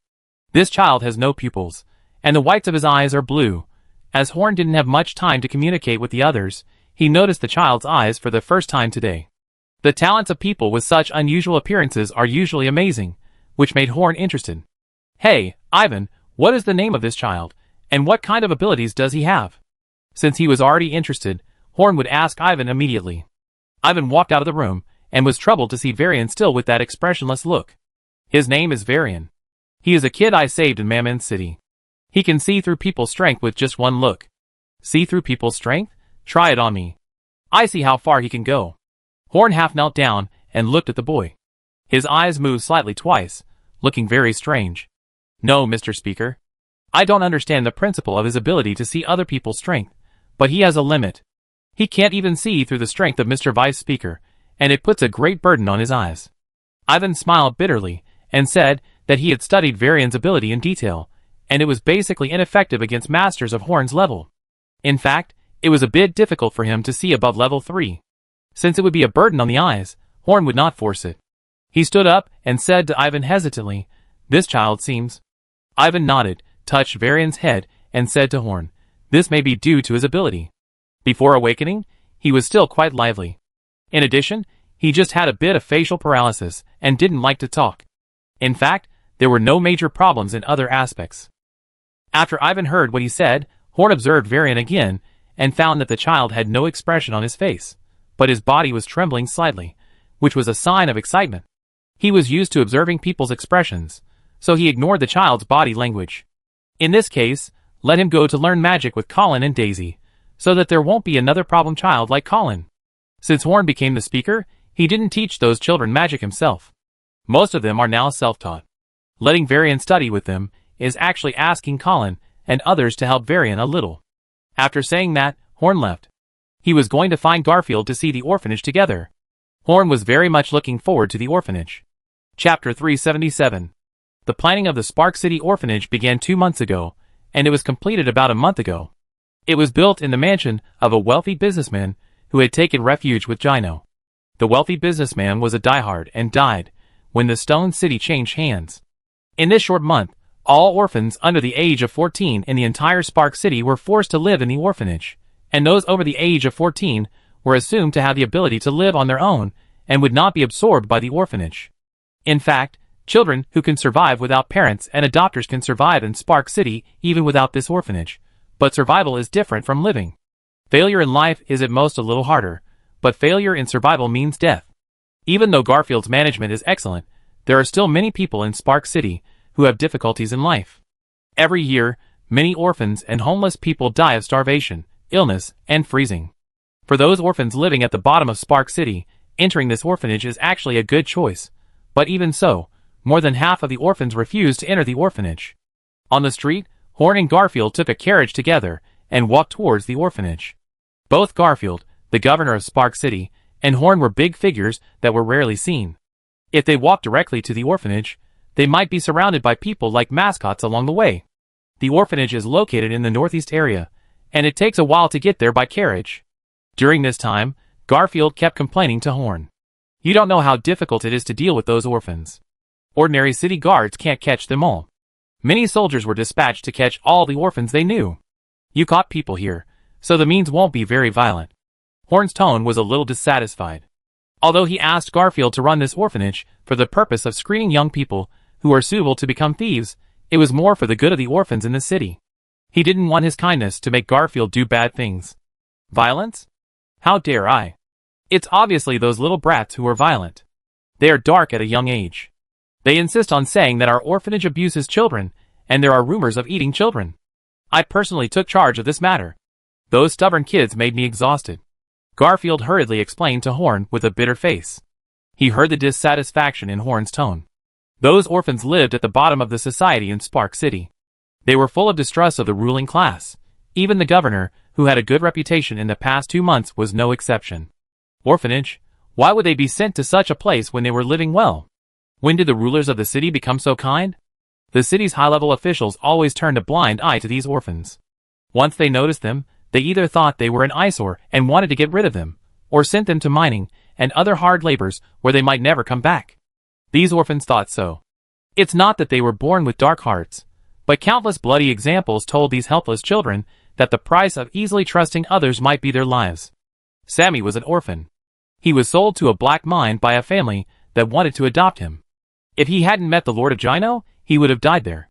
This child has no pupils, and the whites of his eyes are blue. As Horn didn't have much time to communicate with the others, he noticed the child's eyes for the first time today. The talents of people with such unusual appearances are usually amazing, which made Horn interested. Hey, Ivan, what is the name of this child, and what kind of abilities does he have? Since he was already interested, Horn would ask Ivan immediately. Ivan walked out of the room, and was troubled to see Varian still with that expressionless look. His name is Varian. He is a kid I saved in Mammon City. He can see through people's strength with just one look. See through people's strength? Try it on me. I see how far he can go. Horn half knelt down and looked at the boy. His eyes moved slightly twice, looking very strange. No, Mr. Speaker. I don't understand the principle of his ability to see other people's strength, but he has a limit. He can't even see through the strength of Mr. Vice Speaker, and it puts a great burden on his eyes. Ivan smiled bitterly and said that he had studied Varian's ability in detail, and it was basically ineffective against masters of Horn's level. In fact, it was a bit difficult for him to see above level 3. Since it would be a burden on the eyes, Horn would not force it. He stood up and said to Ivan hesitantly, This child seems... Ivan nodded, touched Varian's head, and said to Horn, This may be due to his ability. Before awakening, he was still quite lively. In addition, he just had a bit of facial paralysis and didn't like to talk. In fact, there were no major problems in other aspects. After Ivan heard what he said, Horn observed Varian again and found that the child had no expression on his face, but his body was trembling slightly, which was a sign of excitement. He was used to observing people's expressions, so he ignored the child's body language. In this case, let him go to learn magic with Colin and Daisy, so that there won't be another problem child like Colin. Since Horn became the speaker, he didn't teach those children magic himself. Most of them are now self-taught. Letting Varian study with them is actually asking Colin and others to help Varian a little. After saying that, Horn left. He was going to find Garfield to see the orphanage together. Horn was very much looking forward to the orphanage. Chapter 377. The planning of the Spark City orphanage began 2 months ago, and it was completed about a month ago. It was built in the mansion of a wealthy businessman who had taken refuge with Gino. The wealthy businessman was a diehard and died when the Stone City changed hands. In this short month, all orphans under the age of 14 in the entire Spark City were forced to live in the orphanage, and those over the age of 14 were assumed to have the ability to live on their own and would not be absorbed by the orphanage. In fact, children who can survive without parents and adopters can survive in Spark City even without this orphanage, but survival is different from living. Failure in life is at most a little harder, but failure in survival means death. Even though Garfield's management is excellent, there are still many people in Spark City who have difficulties in life. Every year, many orphans and homeless people die of starvation, illness, and freezing. For those orphans living at the bottom of Spark City, entering this orphanage is actually a good choice, but even so, more than half of the orphans refuse to enter the orphanage. On the street, Horn and Garfield took a carriage together and walked towards the orphanage. Both Garfield, the governor of Spark City, and Horn were big figures that were rarely seen. If they walked directly to the orphanage, they might be surrounded by people like mascots along the way. The orphanage is located in the northeast area, and it takes a while to get there by carriage. During this time, Garfield kept complaining to Horn. You don't know how difficult it is to deal with those orphans. Ordinary city guards can't catch them all. Many soldiers were dispatched to catch all the orphans they knew. You caught people here, so the means won't be very violent. Horn's tone was a little dissatisfied. Although he asked Garfield to run this orphanage for the purpose of screening young people who are suitable to become thieves, it was more for the good of the orphans in the city. He didn't want his kindness to make Garfield do bad things. Violence? How dare I? It's obviously those little brats who are violent. They are dark at a young age. They insist on saying that our orphanage abuses children, and there are rumors of eating children. I personally took charge of this matter. Those stubborn kids made me exhausted. Garfield hurriedly explained to Horn with a bitter face. He heard the dissatisfaction in Horn's tone. Those orphans lived at the bottom of the society in Spark City. They were full of distrust of the ruling class. Even the governor, who had a good reputation in the past 2 months, was no exception. Orphanage? Why would they be sent to such a place when they were living well? When did the rulers of the city become so kind? The city's high-level officials always turned a blind eye to these orphans. Once they noticed them, they either thought they were an eyesore and wanted to get rid of them, or sent them to mining and other hard labors where they might never come back. These orphans thought so. It's not that they were born with dark hearts, but countless bloody examples told these helpless children that the price of easily trusting others might be their lives. Sammy was an orphan. He was sold to a black mine by a family that wanted to adopt him. If he hadn't met the Lord of Gino, he would have died there.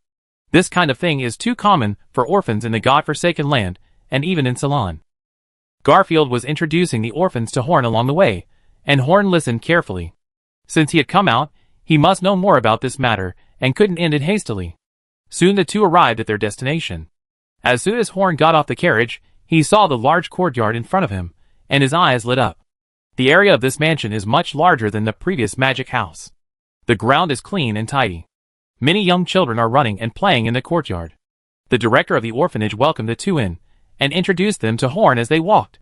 This kind of thing is too common for orphans in the God-forsaken land, and even in Ceylon. Garfield was introducing the orphans to Horn along the way, and Horn listened carefully. Since he had come out, he must know more about this matter, and couldn't end it hastily. Soon the two arrived at their destination. As soon as Horn got off the carriage, he saw the large courtyard in front of him, and his eyes lit up. The area of this mansion is much larger than the previous magic house. The ground is clean and tidy. Many young children are running and playing in the courtyard. The director of the orphanage welcomed the two in, and introduced them to Horn as they walked.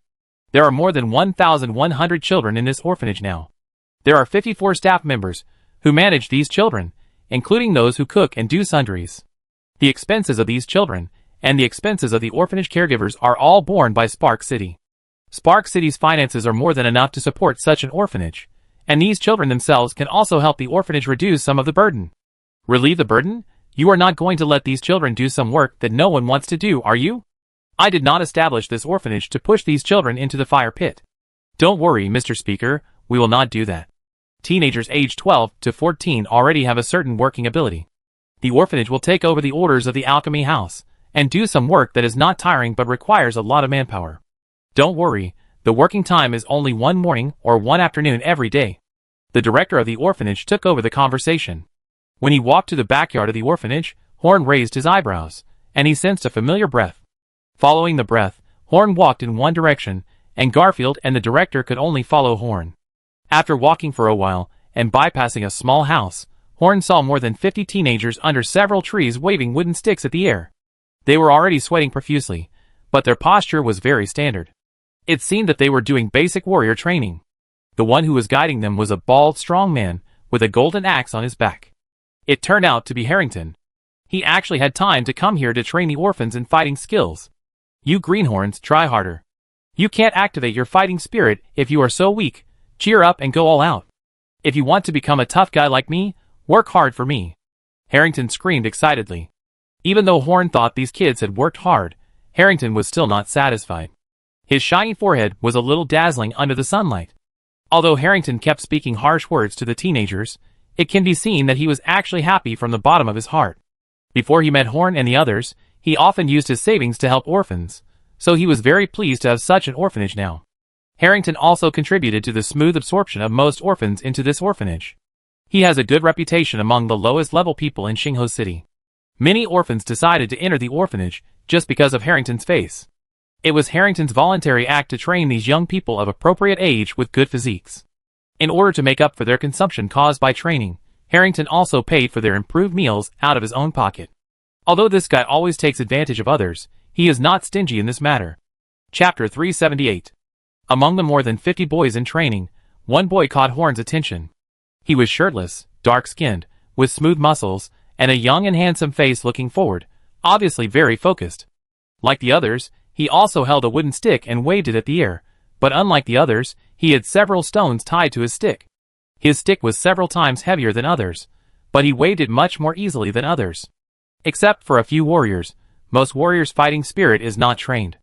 There are more than 1,100 children in this orphanage now. There are 54 staff members who manage these children, including those who cook and do sundries. The expenses of these children, and the expenses of the orphanage caregivers are all borne by Spark City. Spark City's finances are more than enough to support such an orphanage, and these children themselves can also help the orphanage reduce some of the burden. Relieve the burden? You are not going to let these children do some work that no one wants to do, are you? I did not establish this orphanage to push these children into the fire pit. Don't worry, Mr. Speaker, we will not do that. Teenagers aged 12 to 14 already have a certain working ability. The orphanage will take over the orders of the alchemy house, and do some work that is not tiring but requires a lot of manpower. Don't worry, the working time is only one morning or one afternoon every day. The director of the orphanage took over the conversation. When he walked to the backyard of the orphanage, Horn raised his eyebrows, and he sensed a familiar breath. Following the breath, Horn walked in one direction, and Garfield and the director could only follow Horn. After walking for a while, and bypassing a small house, Horn saw more than 50 teenagers under several trees waving wooden sticks at the air. They were already sweating profusely, but their posture was very standard. It seemed that they were doing basic warrior training. The one who was guiding them was a bald, strong man with a golden axe on his back. It turned out to be Harrington. He actually had time to come here to train the orphans in fighting skills. You greenhorns, try harder. You can't activate your fighting spirit if you are so weak. Cheer up and go all out. If you want to become a tough guy like me, work hard for me. Harrington screamed excitedly. Even though Horn thought these kids had worked hard, Harrington was still not satisfied. His shiny forehead was a little dazzling under the sunlight. Although Harrington kept speaking harsh words to the teenagers, it can be seen that he was actually happy from the bottom of his heart. Before he met Horn and the others, he often used his savings to help orphans, so he was very pleased to have such an orphanage now. Harrington also contributed to the smooth absorption of most orphans into this orphanage. He has a good reputation among the lowest level people in Xingho City. Many orphans decided to enter the orphanage just because of Harrington's face. It was Harrington's voluntary act to train these young people of appropriate age with good physiques. In order to make up for their consumption caused by training, Harrington also paid for their improved meals out of his own pocket. Although this guy always takes advantage of others, he is not stingy in this matter. Chapter 378. Among the more than 50 boys in training, one boy caught Horn's attention. He was shirtless, dark-skinned, with smooth muscles, and a young and handsome face looking forward. obviously very focused. Like the others, he also held a wooden stick and waved it at the air, but unlike the others, he had several stones tied to his stick. His stick was several times heavier than others, but he waved it much more easily than others. Except for a few warriors, most warriors' fighting spirit is not trained.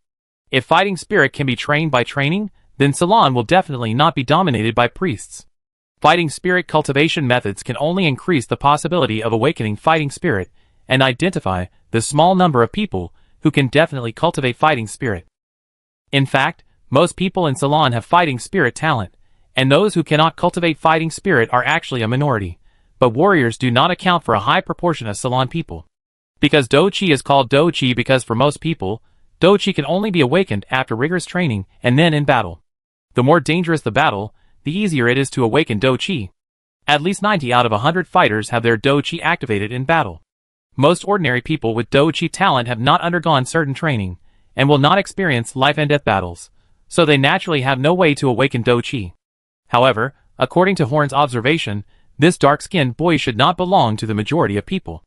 If fighting spirit can be trained by training, then Ceylon will definitely not be dominated by priests. Fighting spirit cultivation methods can only increase the possibility of awakening fighting spirit and identify the small number of people who can definitely cultivate fighting spirit. In fact, most people in Ceylon have fighting spirit talent, and those who cannot cultivate fighting spirit are actually a minority, but warriors do not account for a high proportion of Ceylon people. Because Do Chi is called Do Chi because for most people, Do Chi can only be awakened after rigorous training and then in battle. The more dangerous the battle, the easier it is to awaken Do Chi. At least 90 out of 100 fighters have their Do Chi activated in battle. Most ordinary people with Do Chi talent have not undergone certain training, and will not experience life and death battles, so they naturally have no way to awaken Do Chi. However, according to Horn's observation, this dark-skinned boy should not belong to the majority of people.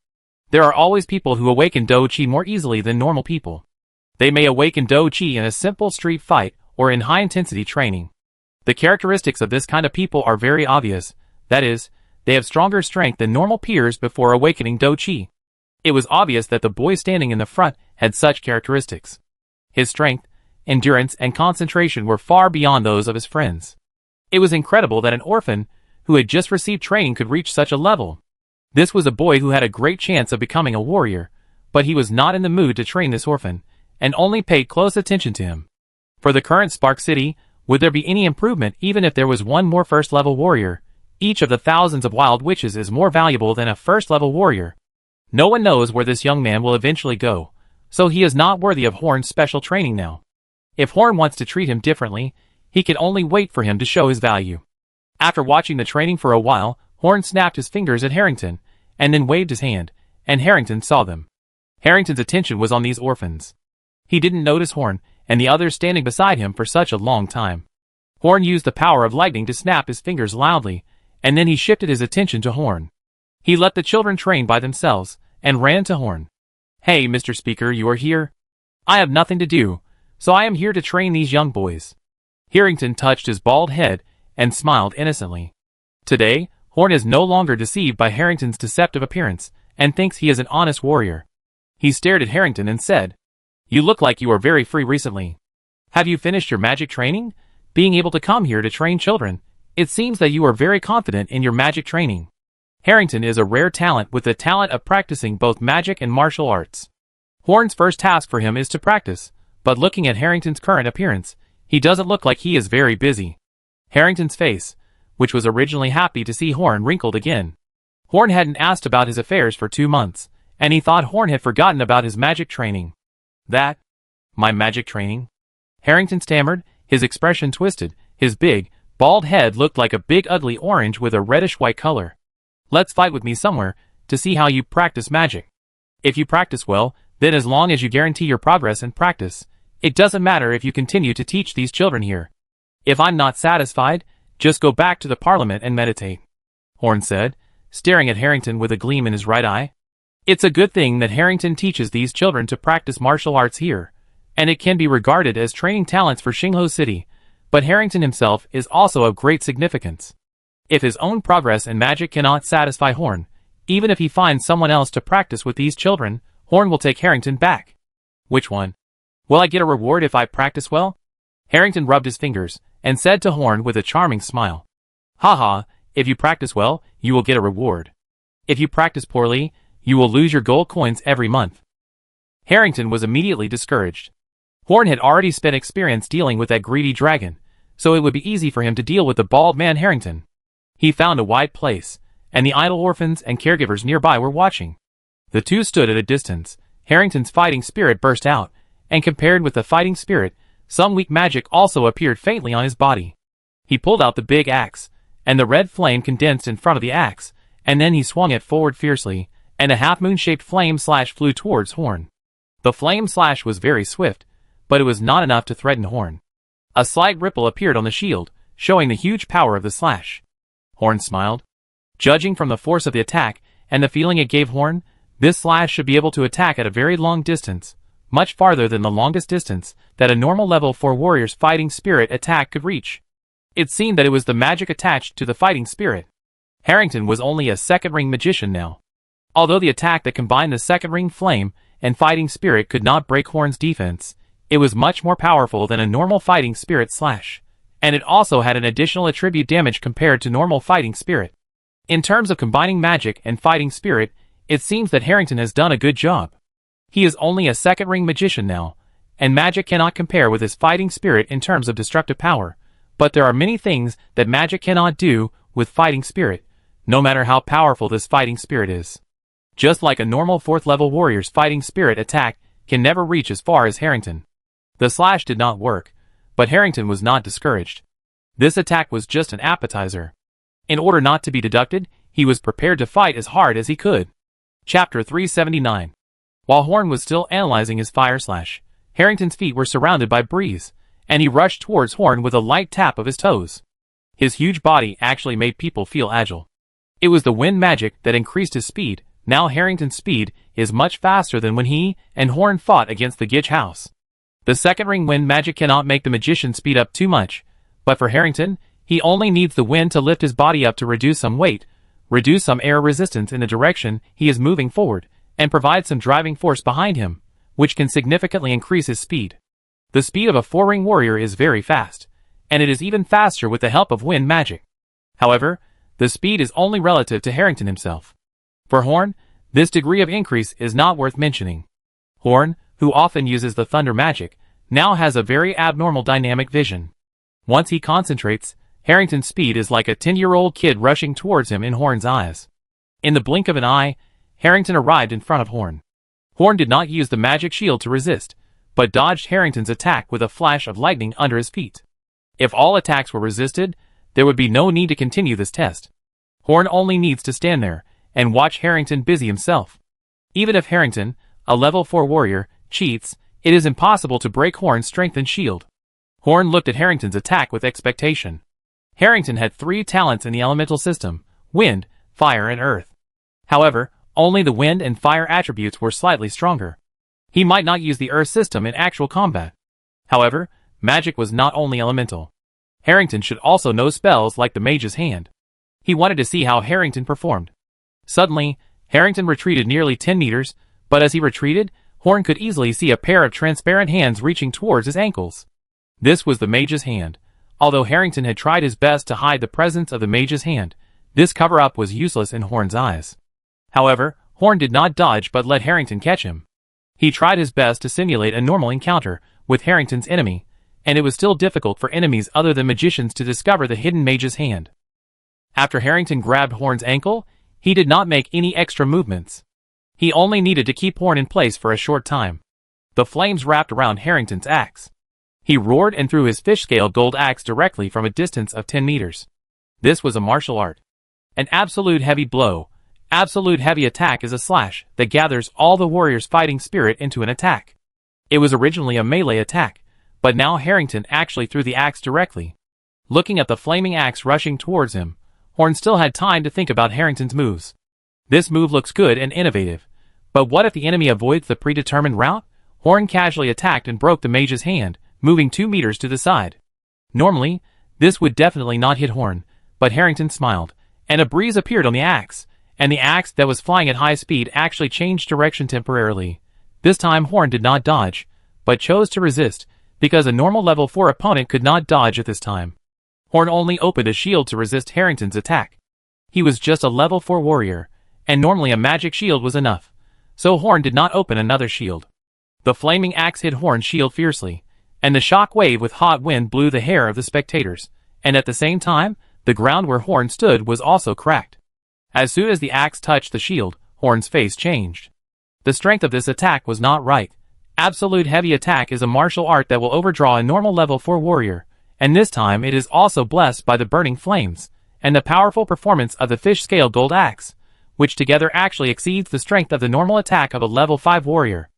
There are always people who awaken Do Chi more easily than normal people. They may awaken Do Chi in a simple street fight or in high-intensity training. The characteristics of this kind of people are very obvious, that is, they have stronger strength than normal peers before awakening Do Chi. It was obvious that the boy standing in the front had such characteristics. His strength, endurance, and concentration were far beyond those of his friends. It was incredible that an orphan who had just received training could reach such a level. This was a boy who had a great chance of becoming a warrior, but he was not in the mood to train this orphan, and only paid close attention to him. For the current Spark City, would there be any improvement even if there was one more first-level warrior? Each of the thousands of wild witches is more valuable than a first-level warrior. No one knows where this young man will eventually go, so he is not worthy of Horn's special training now. If Horn wants to treat him differently, he can only wait for him to show his value. After watching the training for a while, Horn snapped his fingers at Harrington, and then waved his hand, and Harrington saw them. Harrington's attention was on these orphans. He didn't notice Horn and the others standing beside him for such a long time. Horn used the power of lightning to snap his fingers loudly, and then he shifted his attention to Horn. He let the children train by themselves, and ran to Horn. "Hey, Mr. Speaker, you are here? I have nothing to do, so I am here to train these young boys." Harrington touched his bald head and smiled innocently. Today, Horn is no longer deceived by Harrington's deceptive appearance, and thinks he is an honest warrior. He stared at Harrington and said, "You look like you are very free recently. Have you finished your magic training? Being able to come here to train children, it seems that you are very confident in your magic training." Harrington is a rare talent with the talent of practicing both magic and martial arts. Horn's first task for him is to practice, but looking at Harrington's current appearance, he doesn't look like he is very busy. Harrington's face, which was originally happy to see Horn, wrinkled again. Horn hadn't asked about his affairs for 2 months, and he thought Horn had forgotten about his magic training. "That? My magic training?" Harrington stammered, his expression twisted, his big, bald head looked like a big ugly orange with a reddish-white color. "Let's fight with me somewhere, to see how you practice magic. If you practice well, then as long as you guarantee your progress and practice, it doesn't matter if you continue to teach these children here. If I'm not satisfied, just go back to the Parliament and meditate," Horn said, staring at Harrington with a gleam in his right eye. It's a good thing that Harrington teaches these children to practice martial arts here, and it can be regarded as training talents for Xingho City, but Harrington himself is also of great significance. If his own progress in magic cannot satisfy Horn, even if he finds someone else to practice with these children, Horn will take Harrington back. "Which one? Will I get a reward if I practice well?" Harrington rubbed his fingers, and said to Horn with a charming smile, "Haha, if you practice well, you will get a reward. If you practice poorly, you will lose your gold coins every month." Harrington was immediately discouraged. Horn had already spent experience dealing with that greedy dragon, so it would be easy for him to deal with the bald man Harrington. He found a wide place, and the idle orphans and caregivers nearby were watching. The two stood at a distance. Harrington's fighting spirit burst out, and compared with the fighting spirit, some weak magic also appeared faintly on his body. He pulled out the big axe, and the red flame condensed in front of the axe, and then he swung it forward fiercely, and a half-moon-shaped flame slash flew towards Horn. The flame slash was very swift, but it was not enough to threaten Horn. A slight ripple appeared on the shield, showing the huge power of the slash. Horn smiled. Judging from the force of the attack, and the feeling it gave Horn, This slash should be able to attack at a very long distance, much farther than the longest distance that a normal level 4 warrior's fighting spirit attack could reach. It seemed that it was the magic attached to the fighting spirit. Harrington was only a second ring magician now. Although the attack that combined the second ring flame and fighting spirit could not break Horn's defense, it was much more powerful than a normal fighting spirit slash, and it also had an additional attribute damage compared to normal fighting spirit. In terms of combining magic and fighting spirit, it seems that Harrington has done a good job. He is only a second ring magician now, and magic cannot compare with his fighting spirit in terms of destructive power, but there are many things that magic cannot do with fighting spirit, no matter how powerful this fighting spirit is. Just like a normal 4th level warrior's fighting spirit attack can never reach as far as Harrington. The slash did not work, but Harrington was not discouraged. This attack was just an appetizer. In order not to be deducted, he was prepared to fight as hard as he could. Chapter 379. While Horn was still analyzing his fire slash, Harrington's feet were surrounded by breeze, and he rushed towards Horn with a light tap of his toes. His huge body actually made people feel agile. It was the wind magic that increased his speed. Now Harrington's speed is much faster than when he and Horn fought against the Gitch House. The second ring wind magic cannot make the magician speed up too much, but for Harrington, he only needs the wind to lift his body up to reduce some weight, reduce some air resistance in the direction he is moving forward, and provide some driving force behind him, which can significantly increase his speed. The speed of a 4-ring warrior is very fast, and it is even faster with the help of wind magic. However, the speed is only relative to Harrington himself. For Horn, this degree of increase is not worth mentioning. Horn, who often uses the thunder magic, now has a very abnormal dynamic vision. Once he concentrates, Harrington's speed is like a 10-year-old kid rushing towards him in Horn's eyes. In the blink of an eye, Harrington arrived in front of Horn. Horn did not use the magic shield to resist, but dodged Harrington's attack with a flash of lightning under his feet. If all attacks were resisted, there would be no need to continue this test. Horn only needs to stand there and watch Harrington busy himself. Even if Harrington, a level 4 warrior, cheats, it is impossible to break Horn's strength and shield. Horn looked at Harrington's attack with expectation. Harrington had 3 talents in the elemental system: wind, fire and earth. However, only the wind and fire attributes were slightly stronger. He might not use the earth system in actual combat. However, magic was not only elemental. Harrington should also know spells like the Mage's Hand. He wanted to see how Harrington performed. Suddenly, Harrington retreated nearly 10 meters, but as he retreated, Horn could easily see a pair of transparent hands reaching towards his ankles. This was the Mage's Hand. Although Harrington had tried his best to hide the presence of the Mage's Hand, this cover-up was useless in Horn's eyes. However, Horn did not dodge but let Harrington catch him. He tried his best to simulate a normal encounter with Harrington's enemy, and it was still difficult for enemies other than magicians to discover the hidden Mage's Hand. After Harrington grabbed Horn's ankle, he did not make any extra movements. He only needed to keep Horn in place for a short time. The flames wrapped around Harrington's axe. He roared and threw his fish-scale gold axe directly from a distance of 10 meters. This was a martial art. An absolute heavy blow. Absolute heavy attack is a slash that gathers all the warrior's fighting spirit into an attack. It was originally a melee attack, but now Harrington actually threw the axe directly. Looking at the flaming axe rushing towards him, Horn still had time to think about Harrington's moves. This move looks good and innovative, but what if the enemy avoids the predetermined route? Horn casually attacked and broke the Mage's Hand, moving 2 meters to the side. Normally, this would definitely not hit Horn, but Harrington smiled, and a breeze appeared on the axe, and the axe that was flying at high speed actually changed direction temporarily. This time Horn did not dodge, but chose to resist, because a normal level 4 opponent could not dodge at this time. Horn only opened a shield to resist Harrington's attack. He was just a level 4 warrior, and normally a magic shield was enough, so Horn did not open another shield. The flaming axe hit Horn's shield fiercely, and the shock wave with hot wind blew the hair of the spectators, and at the same time, the ground where Horn stood was also cracked. As soon as the axe touched the shield, Horn's face changed. The strength of this attack was not right. Absolute heavy attack is a martial art that will overdraw a normal level 4 warrior, and this time it is also blessed by the burning flames, and the powerful performance of the fish-scale gold axe, which together actually exceeds the strength of the normal attack of a level 5 warrior.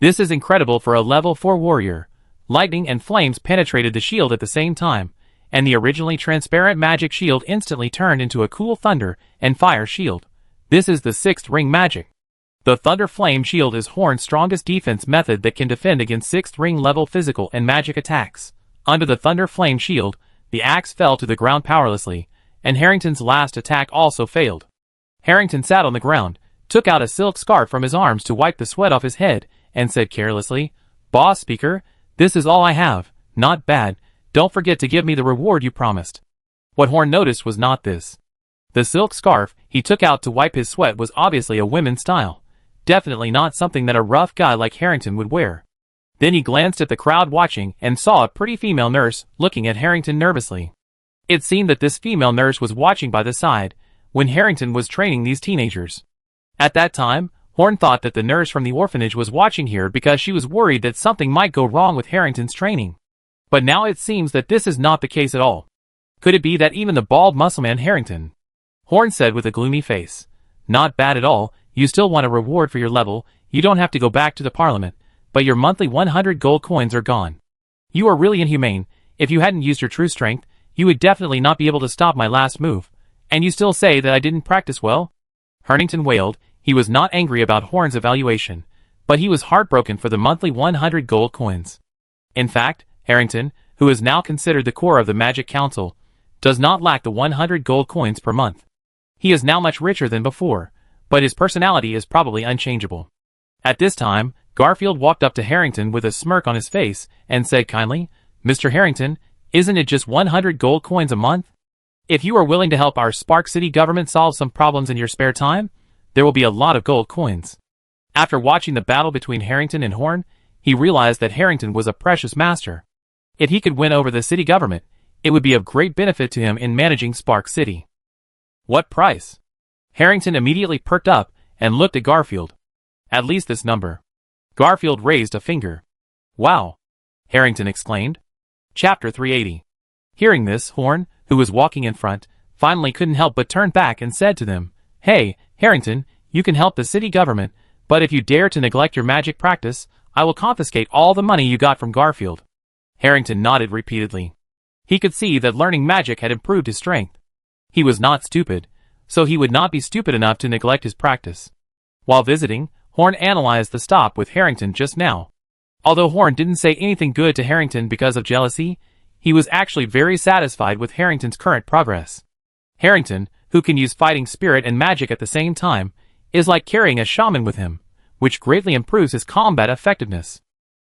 This is incredible for a level 4 warrior. Lightning and flames penetrated the shield at the same time, and the originally transparent magic shield instantly turned into a cool thunder and fire shield. This is the 6th ring magic. The Thunder Flame Shield is Horn's strongest defense method that can defend against 6th ring level physical and magic attacks. Under the Thunder Flame Shield, the axe fell to the ground powerlessly, and Harrington's last attack also failed. Harrington sat on the ground, took out a silk scarf from his arms to wipe the sweat off his head, and said carelessly, "Boss Speaker, this is all I have. Not bad. Don't forget to give me the reward you promised." What Horn noticed was not this. The silk scarf he took out to wipe his sweat was obviously a women's style. Definitely not something that a rough guy like Harrington would wear. Then he glanced at the crowd watching and saw a pretty female nurse looking at Harrington nervously. It seemed that this female nurse was watching by the side when Harrington was training these teenagers. At that time, Horn thought that the nurse from the orphanage was watching here because she was worried that something might go wrong with Harrington's training. But now it seems that this is not the case at all. Could it be that even the bald muscleman Harrington? Horn said with a gloomy face. "Not bad at all. You still want a reward for your level. You don't have to go back to the parliament, but your monthly 100 gold coins are gone. You are really inhumane. If you hadn't used your true strength, you would definitely not be able to stop my last move. And you still say that I didn't practice well?" Harrington wailed. He was not angry about Horn's evaluation, but he was heartbroken for the monthly 100 gold coins. In fact, Harrington, who is now considered the core of the Magic Council, does not lack the 100 gold coins per month. He is now much richer than before, but his personality is probably unchangeable. At this time, Garfield walked up to Harrington with a smirk on his face and said kindly, "Mr. Harrington, isn't it just 100 gold coins a month? If you are willing to help our Spark City government solve some problems in your spare time, there will be a lot of gold coins." After watching the battle between Harrington and Horn, he realized that Harrington was a precious master. If he could win over the city government, it would be of great benefit to him in managing Spark City. "What price?" Harrington immediately perked up and looked at Garfield. "At least this number." Garfield raised a finger. "Wow!" Harrington exclaimed. Chapter 380. Hearing this, Horn, who was walking in front, finally couldn't help but turn back and said to them, "Hey, Harrington, you can help the city government, but if you dare to neglect your magic practice, I will confiscate all the money you got from Garfield." Harrington nodded repeatedly. He could see that learning magic had improved his strength. He was not stupid, so he would not be stupid enough to neglect his practice. While visiting, Horn analyzed the stop with Harrington just now. Although Horn didn't say anything good to Harrington because of jealousy, he was actually very satisfied with Harrington's current progress. Harrington, who can use fighting spirit and magic at the same time, is like carrying a shaman with him, which greatly improves his combat effectiveness.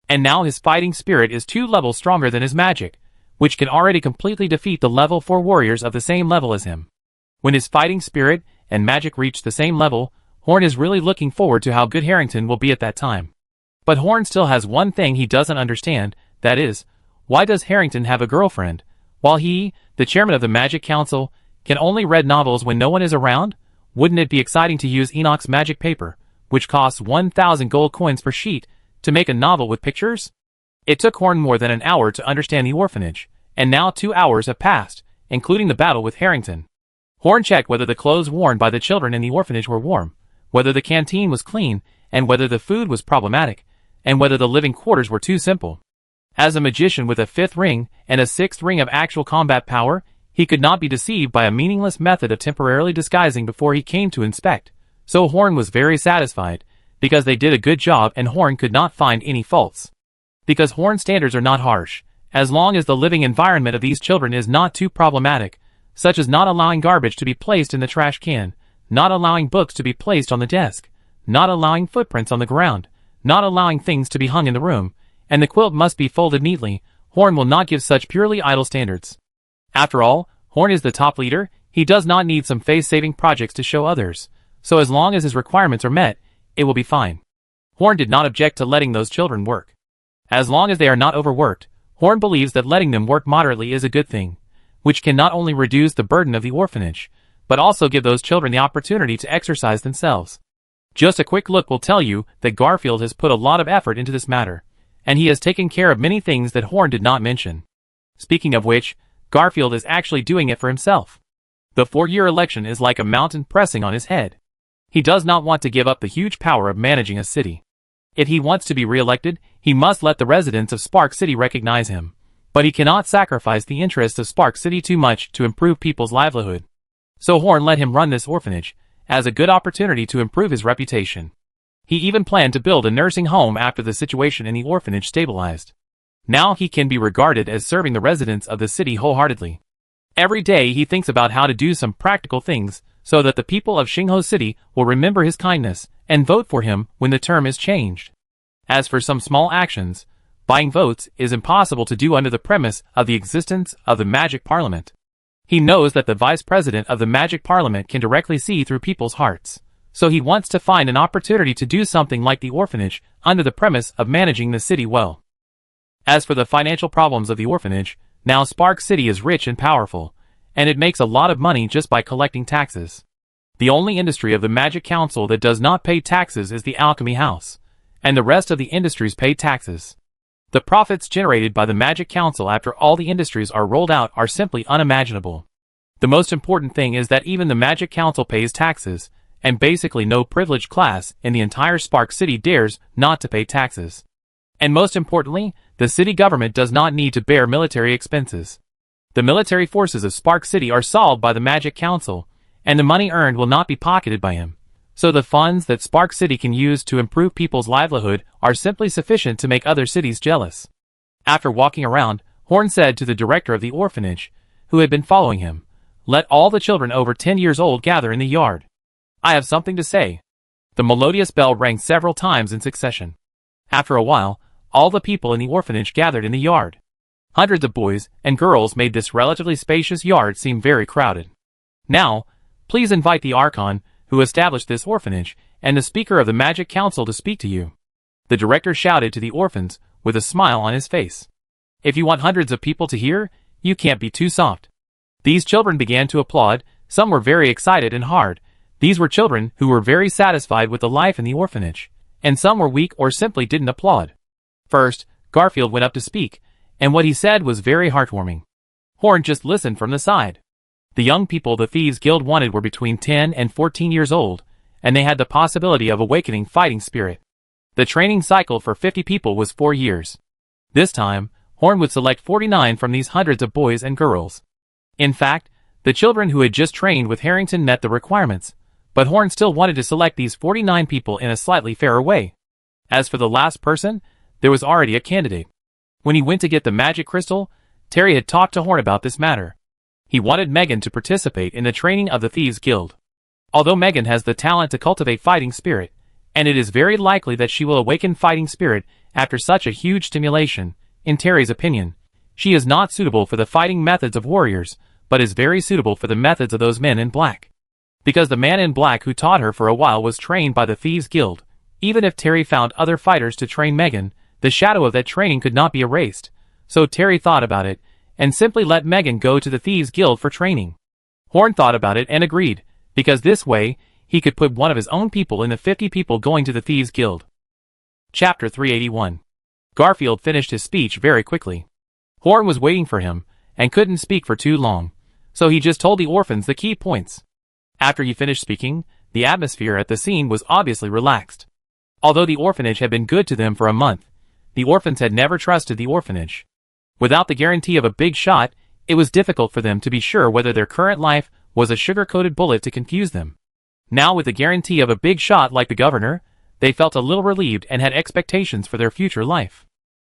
And now his fighting spirit is 2 levels stronger than his magic, which can already completely defeat the level 4 warriors of the same level as him. When his fighting spirit and magic reach the same level, Horn is really looking forward to how good Harrington will be at that time. But Horn still has one thing he doesn't understand, that is, why does Harrington have a girlfriend, while he, the chairman of the Magic Council, can only read novels when no one is around? Wouldn't it be exciting to use Enoch's magic paper, which costs 1,000 gold coins per sheet, to make a novel with pictures? It took Horn more than an hour to understand the orphanage, and now 2 hours have passed, including the battle with Harrington. Horn checked whether the clothes worn by the children in the orphanage were warm, whether the canteen was clean, and whether the food was problematic, and whether the living quarters were too simple. As a magician with a 5th ring and a 6th ring of actual combat power, he could not be deceived by a meaningless method of temporarily disguising before he came to inspect. So Horn was very satisfied, because they did a good job and Horn could not find any faults. Because Horn's standards are not harsh, as long as the living environment of these children is not too problematic, such as not allowing garbage to be placed in the trash can, not allowing books to be placed on the desk, not allowing footprints on the ground, not allowing things to be hung in the room, and the quilt must be folded neatly. Horn will not give such purely idle standards. After all, Horn is the top leader. He does not need some face-saving projects to show others, so as long as his requirements are met, it will be fine. Horn did not object to letting those children work. As long as they are not overworked, Horn believes that letting them work moderately is a good thing, which can not only reduce the burden of the orphanage, but also give those children the opportunity to exercise themselves. Just a quick look will tell you that Garfield has put a lot of effort into this matter, and he has taken care of many things that Horn did not mention. Speaking of which, Garfield is actually doing it for himself. The 4-year election is like a mountain pressing on his head. He does not want to give up the huge power of managing a city. If he wants to be re-elected, he must let the residents of Spark City recognize him. But he cannot sacrifice the interests of Spark City too much to improve people's livelihood. So Horn let him run this orphanage, as a good opportunity to improve his reputation. He even planned to build a nursing home after the situation in the orphanage stabilized. Now he can be regarded as serving the residents of the city wholeheartedly. Every day he thinks about how to do some practical things so that the people of Xingho City will remember his kindness and vote for him when the term is changed. As for some small actions, buying votes is impossible to do under the premise of the existence of the Magic Parliament. He knows that the Vice President of the Magic Parliament can directly see through people's hearts, so he wants to find an opportunity to do something like the orphanage under the premise of managing the city well. As for the financial problems of the orphanage, now Spark City is rich and powerful, and it makes a lot of money just by collecting taxes. The only industry of the Magic Council that does not pay taxes is the Alchemy House, and the rest of the industries pay taxes. The profits generated by the Magic Council after all the industries are rolled out are simply unimaginable. The most important thing is that even the Magic Council pays taxes, and basically no privileged class in the entire Spark City dares not to pay taxes. And most importantly, the city government does not need to bear military expenses. The military forces of Spark City are solved by the Magic Council, and the money earned will not be pocketed by him. So the funds that Spark City can use to improve people's livelihood are simply sufficient to make other cities jealous. After walking around, Horn said to the director of the orphanage, who had been following him, "Let all the children over 10 years old gather in the yard. I have something to say." The melodious bell rang several times in succession. After a while, all the people in the orphanage gathered in the yard. Hundreds of boys and girls made this relatively spacious yard seem very crowded. "Now, please invite the Archon, who established this orphanage, and the Speaker of the Magic Council to speak to you," the director shouted to the orphans, with a smile on his face. "If you want hundreds of people to hear, you can't be too soft." These children began to applaud. Some were very excited and hard. These were children who were very satisfied with the life in the orphanage, and some were weak or simply didn't applaud. First, Garfield went up to speak, and what he said was very heartwarming. Horn just listened from the side. The young people the Thieves Guild wanted were between 10 and 14 years old, and they had the possibility of awakening fighting spirit. The training cycle for 50 people was 4 years. This time, Horn would select 49 from these hundreds of boys and girls. In fact, the children who had just trained with Harrington met the requirements, but Horn still wanted to select these 49 people in a slightly fairer way. As for the last person, there was already a candidate. When he went to get the magic crystal, Terry had talked to Horn about this matter. He wanted Megan to participate in the training of the Thieves Guild. Although Megan has the talent to cultivate fighting spirit, and it is very likely that she will awaken fighting spirit after such a huge stimulation, in Terry's opinion, she is not suitable for the fighting methods of warriors, but is very suitable for the methods of those men in black. Because the man in black who taught her for a while was trained by the Thieves Guild, even if Terry found other fighters to train Megan, the shadow of that training could not be erased, so Terry thought about it, and simply let Megan go to the Thieves Guild for training. Horn thought about it and agreed, because this way, he could put one of his own people in the 50 people going to the Thieves Guild. Chapter 381. Garfield finished his speech very quickly. Horn was waiting for him, and couldn't speak for too long, so he just told the orphans the key points. After he finished speaking, the atmosphere at the scene was obviously relaxed. Although the orphanage had been good to them for a month, the orphans had never trusted the orphanage. Without the guarantee of a big shot, it was difficult for them to be sure whether their current life was a sugar-coated bullet to confuse them. Now with the guarantee of a big shot like the governor, they felt a little relieved and had expectations for their future life.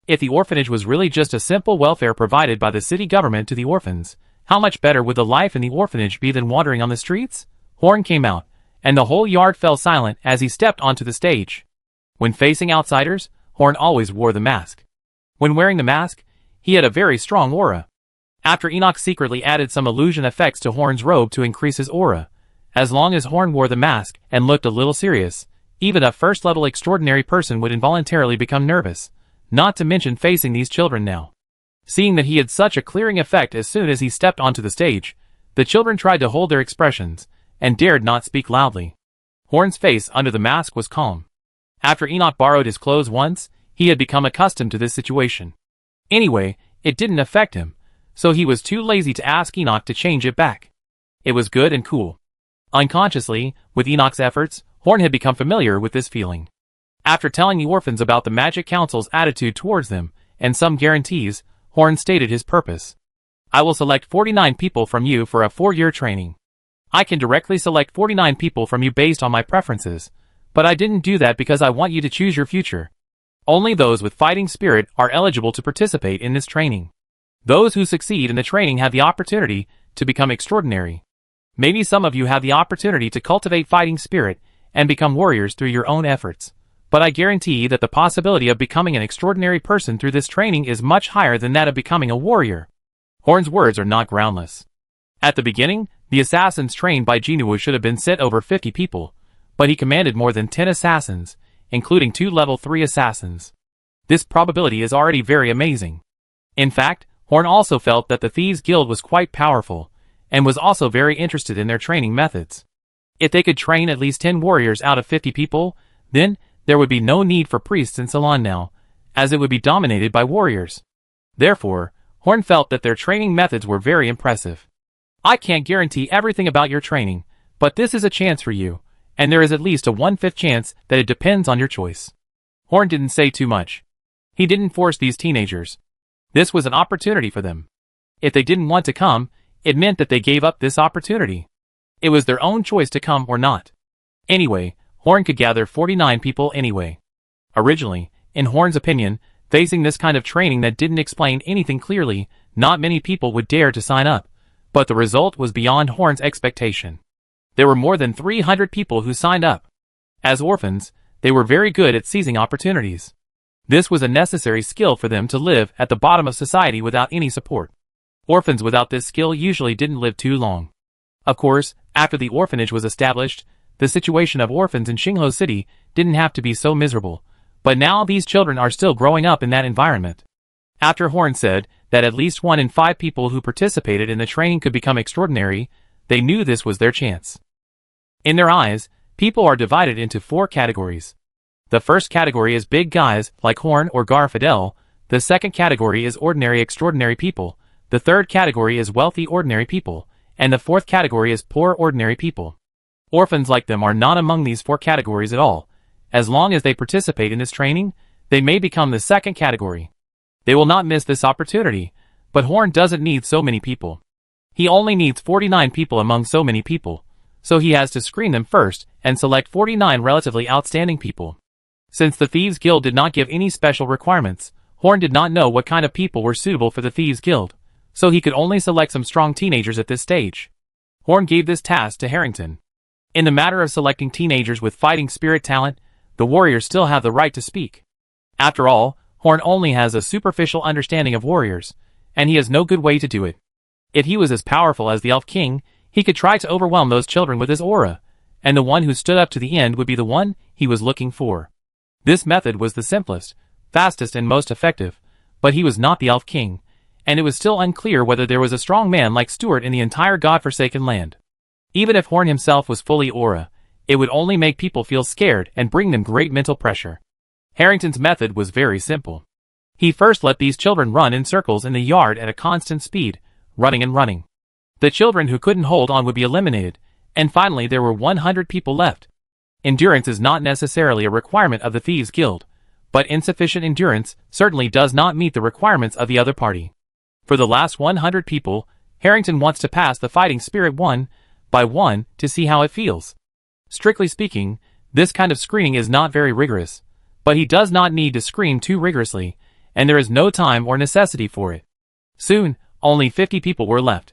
If the orphanage was really just a simple welfare provided by the city government to the orphans, how much better would the life in the orphanage be than wandering on the streets? Horn came out, and the whole yard fell silent as he stepped onto the stage. When facing outsiders, Horn always wore the mask. When wearing the mask, he had a very strong aura. After Enoch secretly added some illusion effects to Horn's robe to increase his aura, as long as Horn wore the mask and looked a little serious, even a first-level extraordinary person would involuntarily become nervous, not to mention facing these children now. Seeing that he had such a clearing effect as soon as he stepped onto the stage, the children tried to hold their expressions, and dared not speak loudly. Horn's face under the mask was calm. After Enoch borrowed his clothes once, he had become accustomed to this situation. Anyway, it didn't affect him, so he was too lazy to ask Enoch to change it back. It was good and cool. Unconsciously, with Enoch's efforts, Horn had become familiar with this feeling. After telling the orphans about the Magic Council's attitude towards them, and some guarantees, Horn stated his purpose. "I will select 49 people from you for a 4-year training. I can directly select 49 people from you based on my preferences, But I didn't do that because I want you to choose your future. Only those with fighting spirit are eligible to participate in this training. Those who succeed in the training have the opportunity to become extraordinary. Maybe some of you have the opportunity to cultivate fighting spirit and become warriors through your own efforts. But I guarantee that the possibility of becoming an extraordinary person through this training is much higher than that of becoming a warrior. Horn's words are not groundless. At the beginning, the assassins trained by Jinwoo should have been set over 50 people, but he commanded more than 10 assassins, including 2 level 3 assassins. This probability is already very amazing. In fact, Horn also felt that the Thieves Guild was quite powerful, and was also very interested in their training methods. If they could train at least 10 warriors out of 50 people, then there would be no need for priests in Ceylon now, as it would be dominated by warriors. Therefore, Horn felt that their training methods were very impressive. I can't guarantee everything about your training, but this is a chance for you, and there is at least a 1/5 chance that it depends on your choice. Horn didn't say too much. He didn't force these teenagers. This was an opportunity for them. If they didn't want to come, it meant that they gave up this opportunity. It was their own choice to come or not. Anyway, Horn could gather 49 people anyway. Originally, in Horn's opinion, facing this kind of training that didn't explain anything clearly, not many people would dare to sign up, but the result was beyond Horn's expectation. There were more than 300 people who signed up. As orphans, they were very good at seizing opportunities. This was a necessary skill for them to live at the bottom of society without any support. Orphans without this skill usually didn't live too long. Of course, after the orphanage was established, the situation of orphans in Xingho City didn't have to be so miserable, but now these children are still growing up in that environment. After Horn said that at least 1 in 5 people who participated in the training could become extraordinary, they knew this was their chance. In their eyes, people are divided into 4 categories. The first category is big guys like Horn or Garfidel, the second category is ordinary extraordinary people, the third category is wealthy ordinary people, and the fourth category is poor ordinary people. Orphans like them are not among these 4 categories at all. As long as they participate in this training, they may become the second category. They will not miss this opportunity, but Horn doesn't need so many people. He only needs 49 people among so many people, so he has to screen them first and select 49 relatively outstanding people. Since the Thieves Guild did not give any special requirements, Horn did not know what kind of people were suitable for the Thieves Guild, so he could only select some strong teenagers at this stage. Horn gave this task to Harrington. In the matter of selecting teenagers with fighting spirit talent, the warriors still have the right to speak. After all, Horn only has a superficial understanding of warriors, and he has no good way to do it. If he was as powerful as the Elf King, he could try to overwhelm those children with his aura, and the one who stood up to the end would be the one he was looking for. This method was the simplest, fastest and most effective, but he was not the Elf King, and it was still unclear whether there was a strong man like Stuart in the entire godforsaken land. Even if Horn himself was fully aura, it would only make people feel scared and bring them great mental pressure. Harrington's method was very simple. He first let these children run in circles in the yard at a constant speed, running and running. The children who couldn't hold on would be eliminated, and finally there were 100 people left. Endurance is not necessarily a requirement of the Thieves Guild, but insufficient endurance certainly does not meet the requirements of the other party. For the last 100 people, Harrington wants to pass the fighting spirit one by one to see how it feels. Strictly speaking, this kind of screening is not very rigorous, but he does not need to screen too rigorously, and there is no time or necessity for it. Soon, only 50 people were left.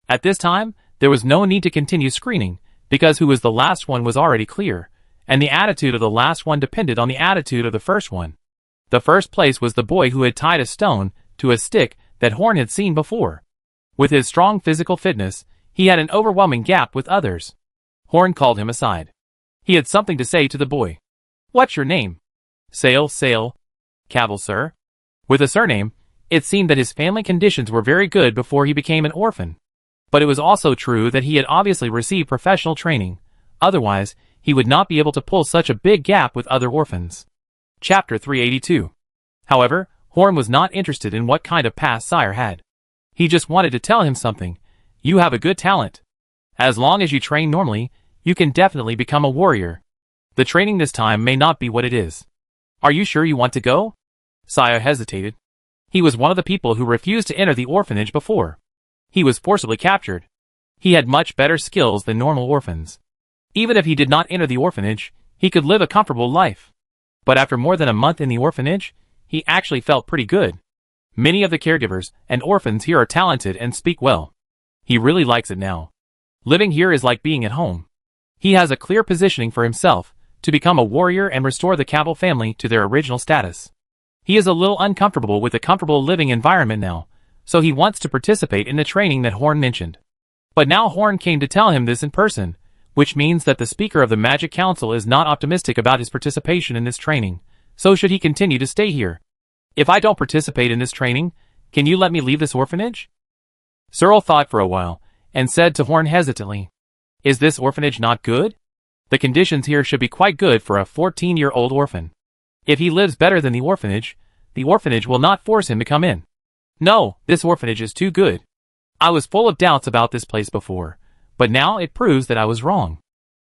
At this time, there was no need to continue screening, because who was the last one was already clear, and the attitude of the last one depended on the attitude of the first one. The first place was the boy who had tied a stone to a stick that Horn had seen before. With his strong physical fitness, he had an overwhelming gap with others. Horn called him aside. He had something to say to the boy. "What's your name?" "Sale, Cavil, sir." With a surname, it seemed that his family conditions were very good before he became an orphan. But it was also true that he had obviously received professional training, otherwise, he would not be able to pull such a big gap with other orphans. Chapter 382. However, Horn was not interested in what kind of past Sire had. He just wanted to tell him something. You have a good talent. As long as you train normally, you can definitely become a warrior. The training this time may not be what it is. Are you sure you want to go? Sire hesitated. He was one of the people who refused to enter the orphanage before. He was forcibly captured. He had much better skills than normal orphans. Even if he did not enter the orphanage, He could live a comfortable life. But after more than a month in the orphanage, he actually felt pretty good. Many of the caregivers and orphans here are talented and speak well. He really likes it now. Living here is like being at home. He has a clear positioning for himself to become a warrior and restore the Cavill family to their original status. He is a little uncomfortable with the comfortable living environment now, so he wants to participate in the training that Horn mentioned. But now Horn came to tell him this in person, which means that the speaker of the Magic Council is not optimistic about his participation in this training, so should he continue to stay here? If I don't participate in this training, can you let me leave this orphanage? Searle thought for a while, and said to Horn hesitantly, "Is this orphanage not good? The conditions here should be quite good for a 14-year-old orphan. If he lives better than the orphanage will not force him to come in. No, this orphanage is too good. I was full of doubts about this place before, but now it proves that I was wrong.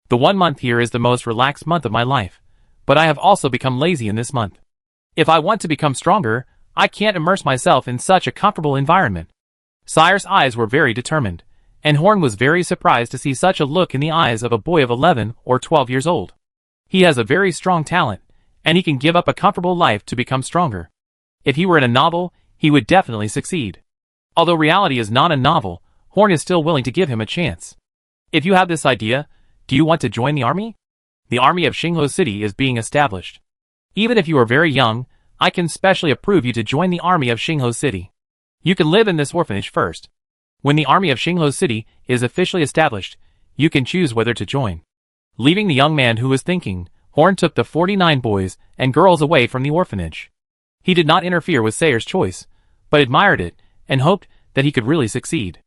The 1 month here is the most relaxed month of my life, but I have also become lazy in this month. If I want to become stronger, I can't immerse myself in such a comfortable environment." Sire's eyes were very determined, and Horn was very surprised to see such a look in the eyes of a boy of 11 or 12 years old. He has a very strong talent, and he can give up a comfortable life to become stronger. If he were in a novel, he would definitely succeed. Although reality is not a novel, Horn is still willing to give him a chance. "If you have this idea, do you want to join the army? The army of Xinghuo City is being established. Even if you are very young, I can specially approve you to join the army of Xinghuo City. You can live in this orphanage first. When the army of Xinghuo City is officially established, you can choose whether to join." Leaving the young man who was thinking, Horn took the 49 boys and girls away from the orphanage. He did not interfere with Sayre's choice, but admired it and hoped that he could really succeed.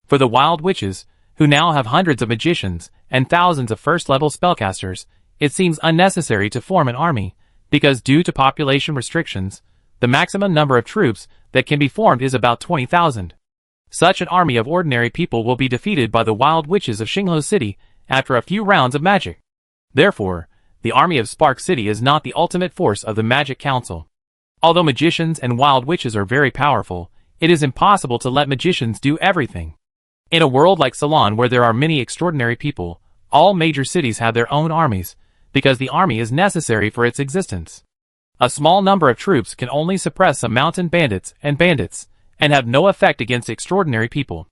For the wild witches, who now have hundreds of magicians and thousands of first-level spellcasters, it seems unnecessary to form an army, because due to population restrictions, the maximum number of troops that can be formed is about 20,000. Such an army of ordinary people will be defeated by the wild witches of Xinghuo City after a few rounds of magic. Therefore, the army of Spark City is not the ultimate force of the Magic Council. Although magicians and wild witches are very powerful, it is impossible to let magicians do everything. In a world like Ceylon where there are many extraordinary people, all major cities have their own armies, because the army is necessary for its existence. A small number of troops can only suppress some mountain bandits, and have no effect against extraordinary people.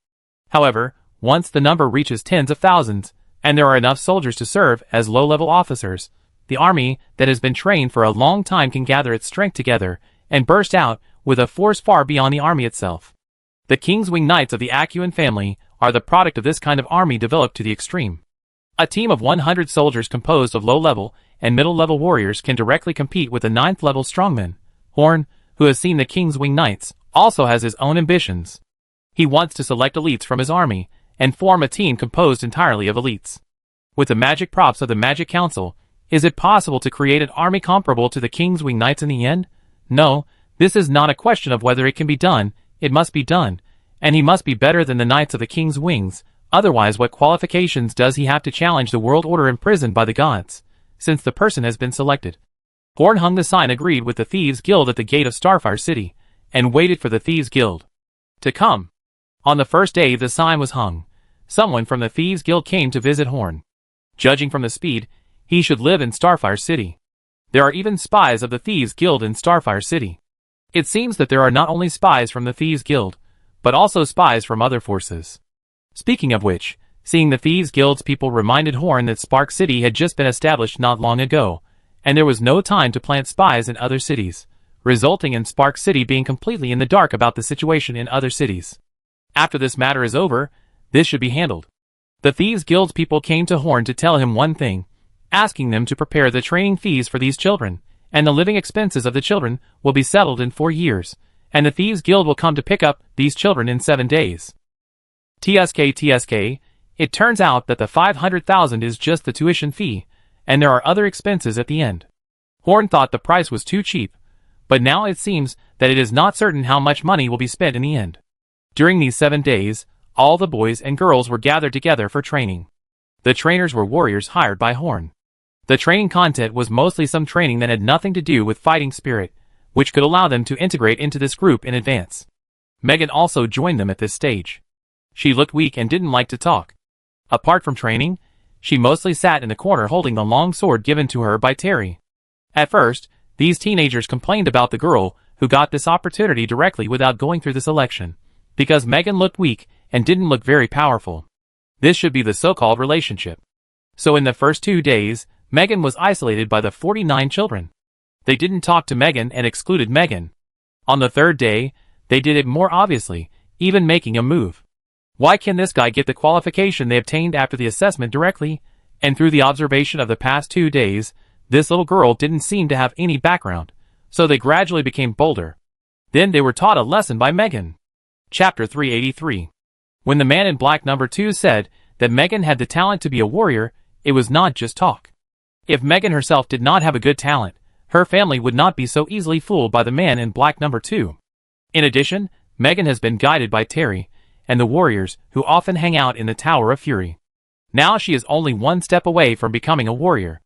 However, once the number reaches tens of thousands, and there are enough soldiers to serve as low-level officers, the army that has been trained for a long time can gather its strength together and burst out with a force far beyond the army itself. The King's Wing Knights of the Akuan family are the product of this kind of army developed to the extreme. A team of 100 soldiers composed of low-level and middle-level warriors can directly compete with the 9th-level strongmen. Horn, who has seen the King's Wing Knights, also has his own ambitions. He wants to select elites from his army and form a team composed entirely of elites. With the magic props of the Magic Council, is it possible to create an army comparable to the King's Wing Knights in the end? No, this is not a question of whether it can be done, it must be done, and he must be better than the Knights of the King's Wings, otherwise what qualifications does he have to challenge the world order imprisoned by the gods, since the person has been selected? Horn hung the sign agreed with the Thieves' Guild at the gate of Starfire City, and waited for the Thieves' Guild to come. On the first day the sign was hung, someone from the Thieves' Guild came to visit Horn. Judging from the speed, he should live in Starfire City. There are even spies of the Thieves' Guild in Starfire City. It seems that there are not only spies from the Thieves' Guild, but also spies from other forces. Speaking of which, seeing the Thieves' Guild's people reminded Horn that Spark City had just been established not long ago, and there was no time to plant spies in other cities, resulting in Spark City being completely in the dark about the situation in other cities. After this matter is over, this should be handled. The Thieves' Guild's people came to Horn to tell him one thing, asking them to prepare the training fees for these children, and the living expenses of the children will be settled in 4 years, and the Thieves' Guild will come to pick up these children in 7 days. TSK, it turns out that the 500,000 is just the tuition fee, and there are other expenses at the end. Horn thought the price was too cheap, but now it seems that it is not certain how much money will be spent in the end. During these 7 days, all the boys and girls were gathered together for training. The trainers were warriors hired by Horn. The training content was mostly some training that had nothing to do with fighting spirit, which could allow them to integrate into this group in advance. Megan also joined them at this stage. She looked weak and didn't like to talk. Apart from training, she mostly sat in the corner holding the long sword given to her by Terry. At first, these teenagers complained about the girl who got this opportunity directly without going through the selection, because Megan looked weak and didn't look very powerful. This should be the so-called relationship. So in the first 2 days, Megan was isolated by the 49 children. They didn't talk to Megan and excluded Megan. On the third day, they did it more obviously, even making a move. Why can this guy get the qualification they obtained after the assessment directly? And through the observation of the past 2 days, this little girl didn't seem to have any background, so they gradually became bolder. Then they were taught a lesson by Megan. Chapter 383. When the man in black number 2 said that Megan had the talent to be a warrior, it was not just talk. If Megan herself did not have a good talent, her family would not be so easily fooled by the man in black number 2. In addition, Megan has been guided by Terry and the warriors who often hang out in the Tower of Fury. Now she is only one step away from becoming a warrior.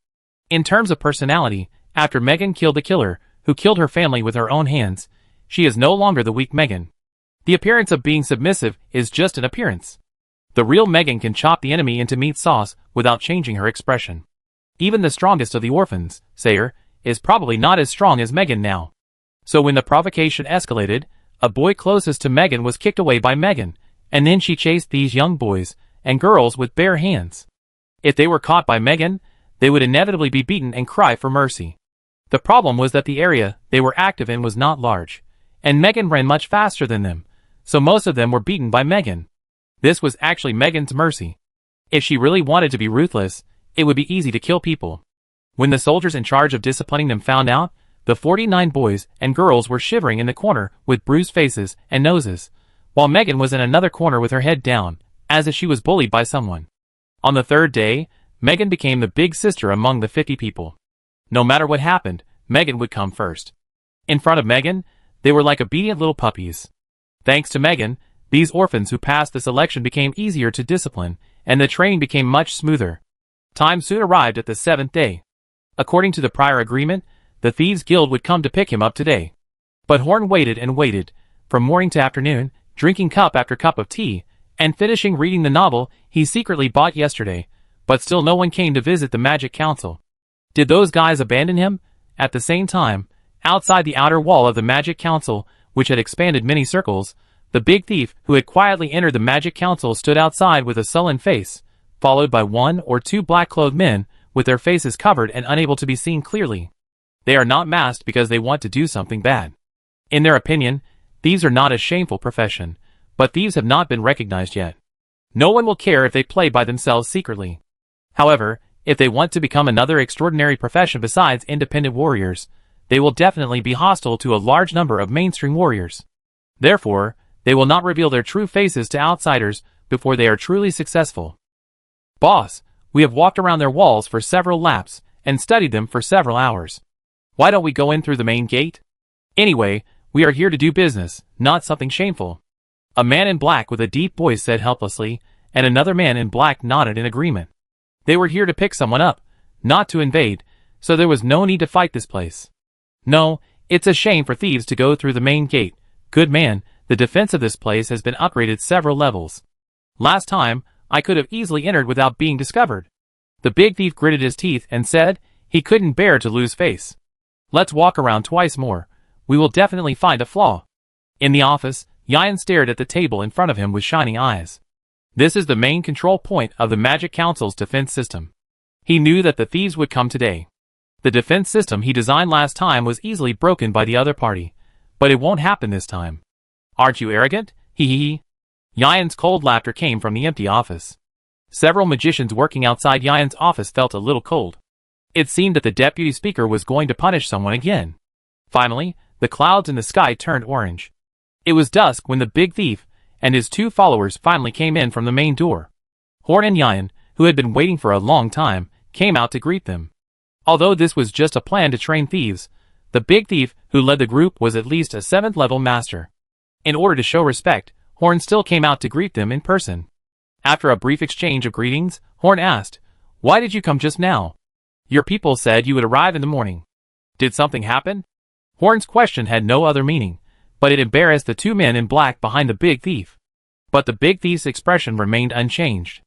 In terms of personality, after Megan killed the killer who killed her family with her own hands, she is no longer the weak Megan. The appearance of being submissive is just an appearance. The real Megan can chop the enemy into meat sauce without changing her expression. Even the strongest of the orphans, Sayer, is probably not as strong as Megan now. So when the provocation escalated, a boy closest to Megan was kicked away by Megan, and then she chased these young boys and girls with bare hands. If they were caught by Megan, they would inevitably be beaten and cry for mercy. The problem was that the area they were active in was not large, and Megan ran much faster than them, so most of them were beaten by Megan. This was actually Megan's mercy. If she really wanted to be ruthless, it would be easy to kill people. When the soldiers in charge of disciplining them found out, the 49 boys and girls were shivering in the corner with bruised faces and noses, while Megan was in another corner with her head down, as if she was bullied by someone. On the third day, Megan became the big sister among the 50 people. No matter what happened, Megan would come first. In front of Megan, they were like obedient little puppies. Thanks to Megan, these orphans who passed the selection became easier to discipline, and the training became much smoother. Time soon arrived at the 7th day. According to the prior agreement, the Thieves' Guild would come to pick him up today. But Horn waited and waited, from morning to afternoon, drinking cup after cup of tea, and finishing reading the novel he secretly bought yesterday, but still no one came to visit the Magic Council. Did those guys abandon him? At the same time, outside the outer wall of the Magic Council, which had expanded many circles, the big thief who had quietly entered the Magic Council stood outside with a sullen face, followed by 1 or 2 black-clothed men with their faces covered and unable to be seen clearly. They are not masked because they want to do something bad. In their opinion, thieves are not a shameful profession, but thieves have not been recognized yet. No one will care if they play by themselves secretly. However, if they want to become another extraordinary profession besides independent warriors, they will definitely be hostile to a large number of mainstream warriors. Therefore, they will not reveal their true faces to outsiders before they are truly successful. Boss, we have walked around their walls for several laps and studied them for several hours. Why don't we go in through the main gate? Anyway, we are here to do business, not something shameful. A man in black with a deep voice said helplessly, and another man in black nodded in agreement. They were here to pick someone up, not to invade, so there was no need to fight this place. No, it's a shame for thieves to go through the main gate. Good man, the defense of this place has been upgraded several levels. Last time, I could have easily entered without being discovered. The big thief gritted his teeth and said he couldn't bear to lose face. Let's walk around twice more. We will definitely find a flaw. In the office, Yan stared at the table in front of him with shining eyes. This is the main control point of the Magic Council's defense system. He knew that the thieves would come today. The defense system he designed last time was easily broken by the other party, but it won't happen this time. Aren't you arrogant? Hee hee hee. Yan's cold laughter came from the empty office. Several magicians working outside Yan's office felt a little cold. It seemed that the deputy speaker was going to punish someone again. Finally, the clouds in the sky turned orange. It was dusk when the big thief and his 2 followers finally came in from the main door. Horn and Yan, who had been waiting for a long time, came out to greet them. Although this was just a plan to train thieves, the big thief who led the group was at least a 7th level master. In order to show respect, Horn still came out to greet them in person. After a brief exchange of greetings, Horn asked, "Why did you come just now? Your people said you would arrive in the morning. Did something happen?" Horn's question had no other meaning, but it embarrassed the 2 men in black behind the big thief. But the big thief's expression remained unchanged.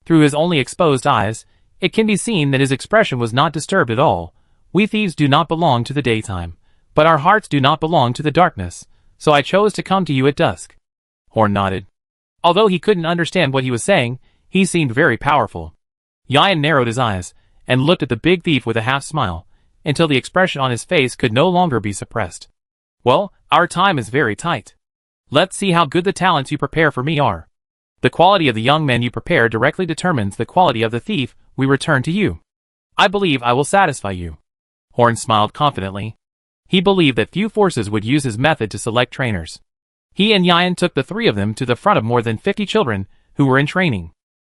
Through his only exposed eyes, it can be seen that his expression was not disturbed at all. We thieves do not belong to the daytime, but our hearts do not belong to the darkness, so I chose to come to you at dusk. Horn nodded. Although he couldn't understand what he was saying, he seemed very powerful. Yian narrowed his eyes, and looked at the big thief with a half-smile, until the expression on his face could no longer be suppressed. Well, our time is very tight. Let's see how good the talents you prepare for me are. The quality of the young men you prepare directly determines the quality of the thief we return to you. I believe I will satisfy you. Horn smiled confidently. He believed that few forces would use his method to select trainers. He and Yian took the three of them to the front of more than 50 children who were in training.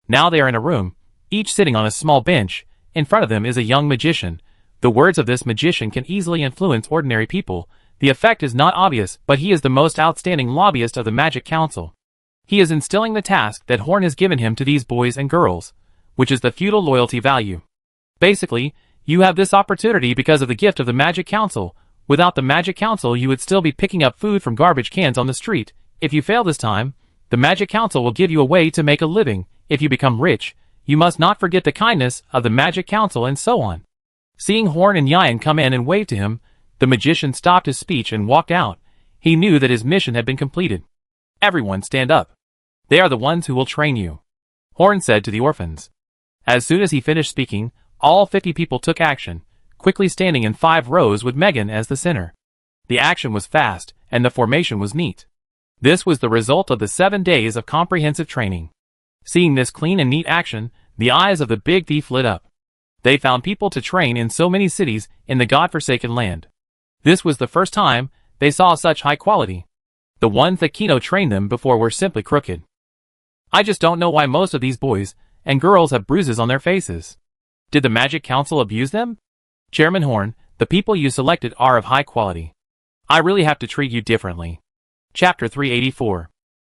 Now they are in a room, each sitting on a small bench. In front of them is a young magician. The words of this magician can easily influence ordinary people. The effect is not obvious, but he is the most outstanding lobbyist of the Magic Council. He is instilling the task that Horn has given him to these boys and girls, which is the feudal loyalty value. Basically, you have this opportunity because of the gift of the Magic Council. Without the Magic Council, you would still be picking up food from garbage cans on the street. If you fail this time, the Magic Council will give you a way to make a living. If you become rich, you must not forget the kindness of the Magic Council, and so on. Seeing Horn and Yian come in and wave to him, the magician stopped his speech and walked out. He knew that his mission had been completed. Everyone stand up. They are the ones who will train you, Horn said to the orphans. As soon as he finished speaking, all 50 people took action, quickly standing in 5 rows with Megan as the center. The action was fast, and the formation was neat. This was the result of the 7 days of comprehensive training. Seeing this clean and neat action, the eyes of the big thief lit up. They found people to train in so many cities in the godforsaken land. This was the first time they saw such high quality. The ones that Kino trained them before were simply crooked. I just don't know why most of these boys and girls have bruises on their faces. Did the Magic Council abuse them? Chairman Horn, the people you selected are of high quality. I really have to treat you differently. Chapter 384.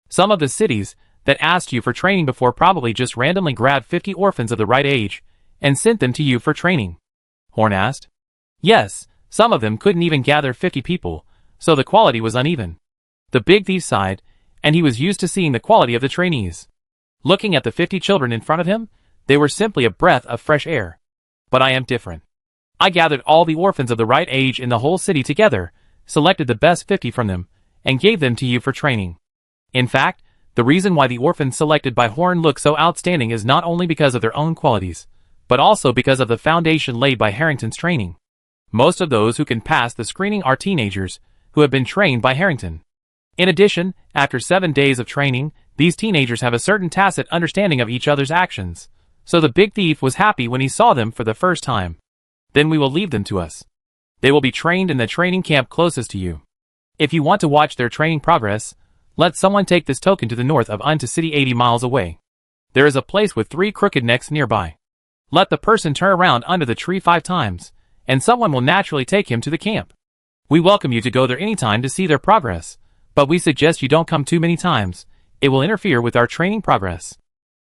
Some of the cities that asked you for training before probably just randomly grabbed 50 orphans of the right age and sent them to you for training, Horn asked. Yes, some of them couldn't even gather 50 people, so the quality was uneven. The big thief sighed, and he was used to seeing the quality of the trainees. Looking at the 50 children in front of him, they were simply a breath of fresh air. But I am different. I gathered all the orphans of the right age in the whole city together, selected the best 50 from them, and gave them to you for training. In fact, the reason why the orphans selected by Horn look so outstanding is not only because of their own qualities, but also because of the foundation laid by Harrington's training. Most of those who can pass the screening are teenagers who have been trained by Harrington. In addition, after 7 days of training, these teenagers have a certain tacit understanding of each other's actions, so the big thief was happy when he saw them for the first time. Then we will leave them to us. They will be trained in the training camp closest to you. If you want to watch their training progress, let someone take this token to the north of Undead City 80 miles away. There is a place with 3 crooked necks nearby. Let the person turn around under the tree 5 times, and someone will naturally take him to the camp. We welcome you to go there anytime to see their progress, but we suggest you don't come too many times. It will interfere with our training progress.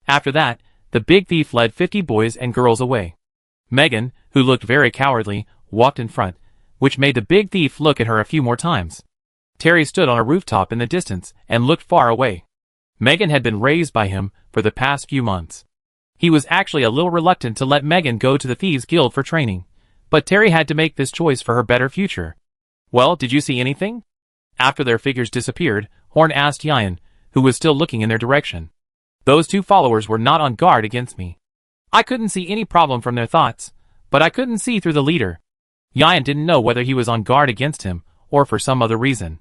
After that, the big thief led 50 boys and girls away. Megan, who looked very cowardly, walked in front, which made the big thief look at her a few more times. Terry stood on a rooftop in the distance and looked far away. Megan had been raised by him for the past few months. He was actually a little reluctant to let Megan go to the Thieves Guild for training, but Terry had to make this choice for her better future. Well, did you see anything? After their figures disappeared, Horn asked Yian, who was still looking in their direction. Those 2 followers were not on guard against me. I couldn't see any problem from their thoughts, but I couldn't see through the leader. Yian didn't know whether he was on guard against him, or for some other reason.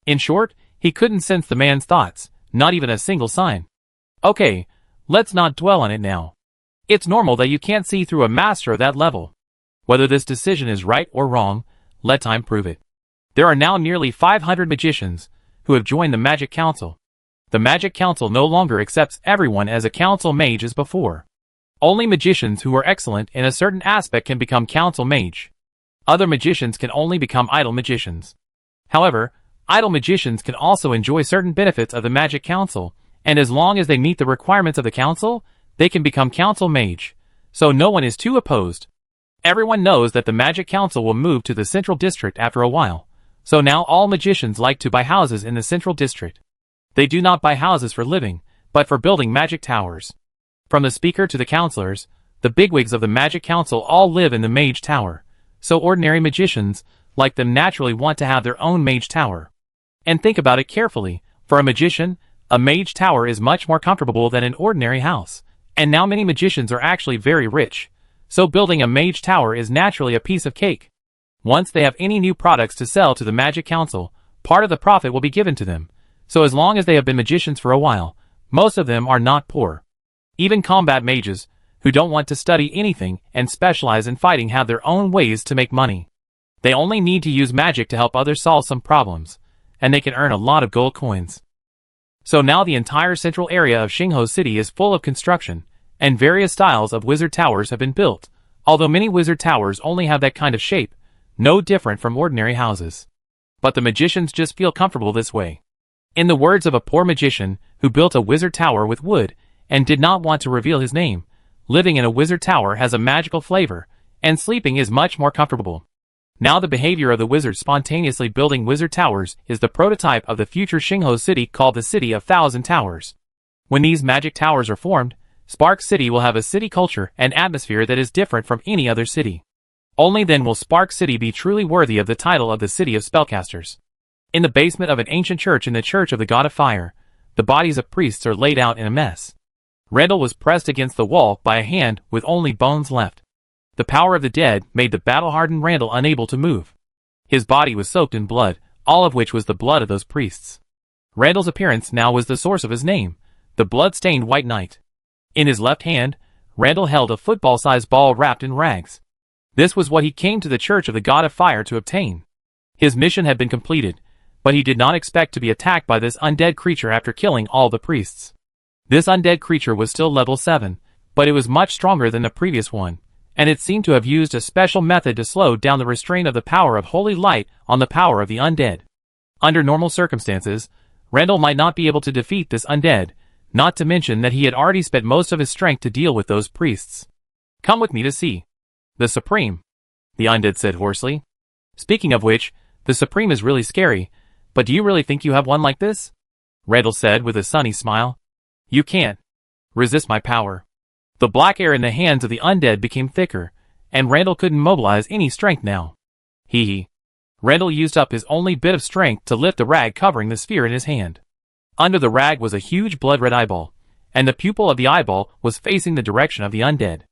In short, he couldn't sense the man's thoughts, not even a single sign. Okay, let's not dwell on it now. It's normal that you can't see through a master of that level. Whether this decision is right or wrong, let time prove it. There are now nearly 500 magicians who have joined the Magic Council. The Magic Council no longer accepts everyone as a council mage as before. Only magicians who are excellent in a certain aspect can become council mage. Other magicians can only become idle magicians. However, idle magicians can also enjoy certain benefits of the Magic Council, and as long as they meet the requirements of the council, they can become council mage, so no one is too opposed. Everyone knows that the Magic Council will move to the Central District after a while, so now all magicians like to buy houses in the Central District. They do not buy houses for living, but for building magic towers. From the speaker to the counselors, the bigwigs of the Magic Council all live in the Mage Tower, so ordinary magicians, like them, naturally want to have their own Mage Tower. And think about it carefully, for a magician, a Mage Tower is much more comfortable than an ordinary house, and now many magicians are actually very rich, so building a Mage Tower is naturally a piece of cake. Once they have any new products to sell to the Magic Council, part of the profit will be given to them, so as long as they have been magicians for a while, most of them are not poor. Even combat mages, who don't want to study anything and specialize in fighting, have their own ways to make money. They only need to use magic to help others solve some problems, and they can earn a lot of gold coins. So now the entire central area of Xingho City is full of construction, and various styles of wizard towers have been built, although many wizard towers only have that kind of shape, no different from ordinary houses. But the magicians just feel comfortable this way. In the words of a poor magician who built a wizard tower with wood and did not want to reveal his name, living in a wizard tower has a magical flavor, and sleeping is much more comfortable. Now the behavior of the wizards spontaneously building wizard towers is the prototype of the future Xingho City, called the City of Thousand Towers. When these magic towers are formed, Spark City will have a city culture and atmosphere that is different from any other city. Only then will Spark City be truly worthy of the title of the City of Spellcasters. In the basement of an ancient church in the Church of the God of Fire, the bodies of priests are laid out in a mess. Randall was pressed against the wall by a hand with only bones left. The power of the dead made the battle-hardened Randall unable to move. His body was soaked in blood, all of which was the blood of those priests. Randall's appearance now was the source of his name, the blood-stained White Knight. In his left hand, Randall held a football-sized ball wrapped in rags. This was what he came to the Church of the God of Fire to obtain. His mission had been completed, but he did not expect to be attacked by this undead creature after killing all the priests. This undead creature was still level 7, but it was much stronger than the previous one, and it seemed to have used a special method to slow down the restraint of the power of holy light on the power of the undead. Under normal circumstances, Randall might not be able to defeat this undead, not to mention that he had already spent most of his strength to deal with those priests. "Come with me to see the Supreme," the undead said hoarsely. "Speaking of which, the Supreme is really scary, but do you really think you have one like this?" Randall said with a sunny smile. "You can't resist my power." The black air in the hands of the undead became thicker, and Randall couldn't mobilize any strength now. Hee. Randall used up his only bit of strength to lift the rag covering the sphere in his hand. Under the rag was a huge blood-red eyeball, and the pupil of the eyeball was facing the direction of the undead.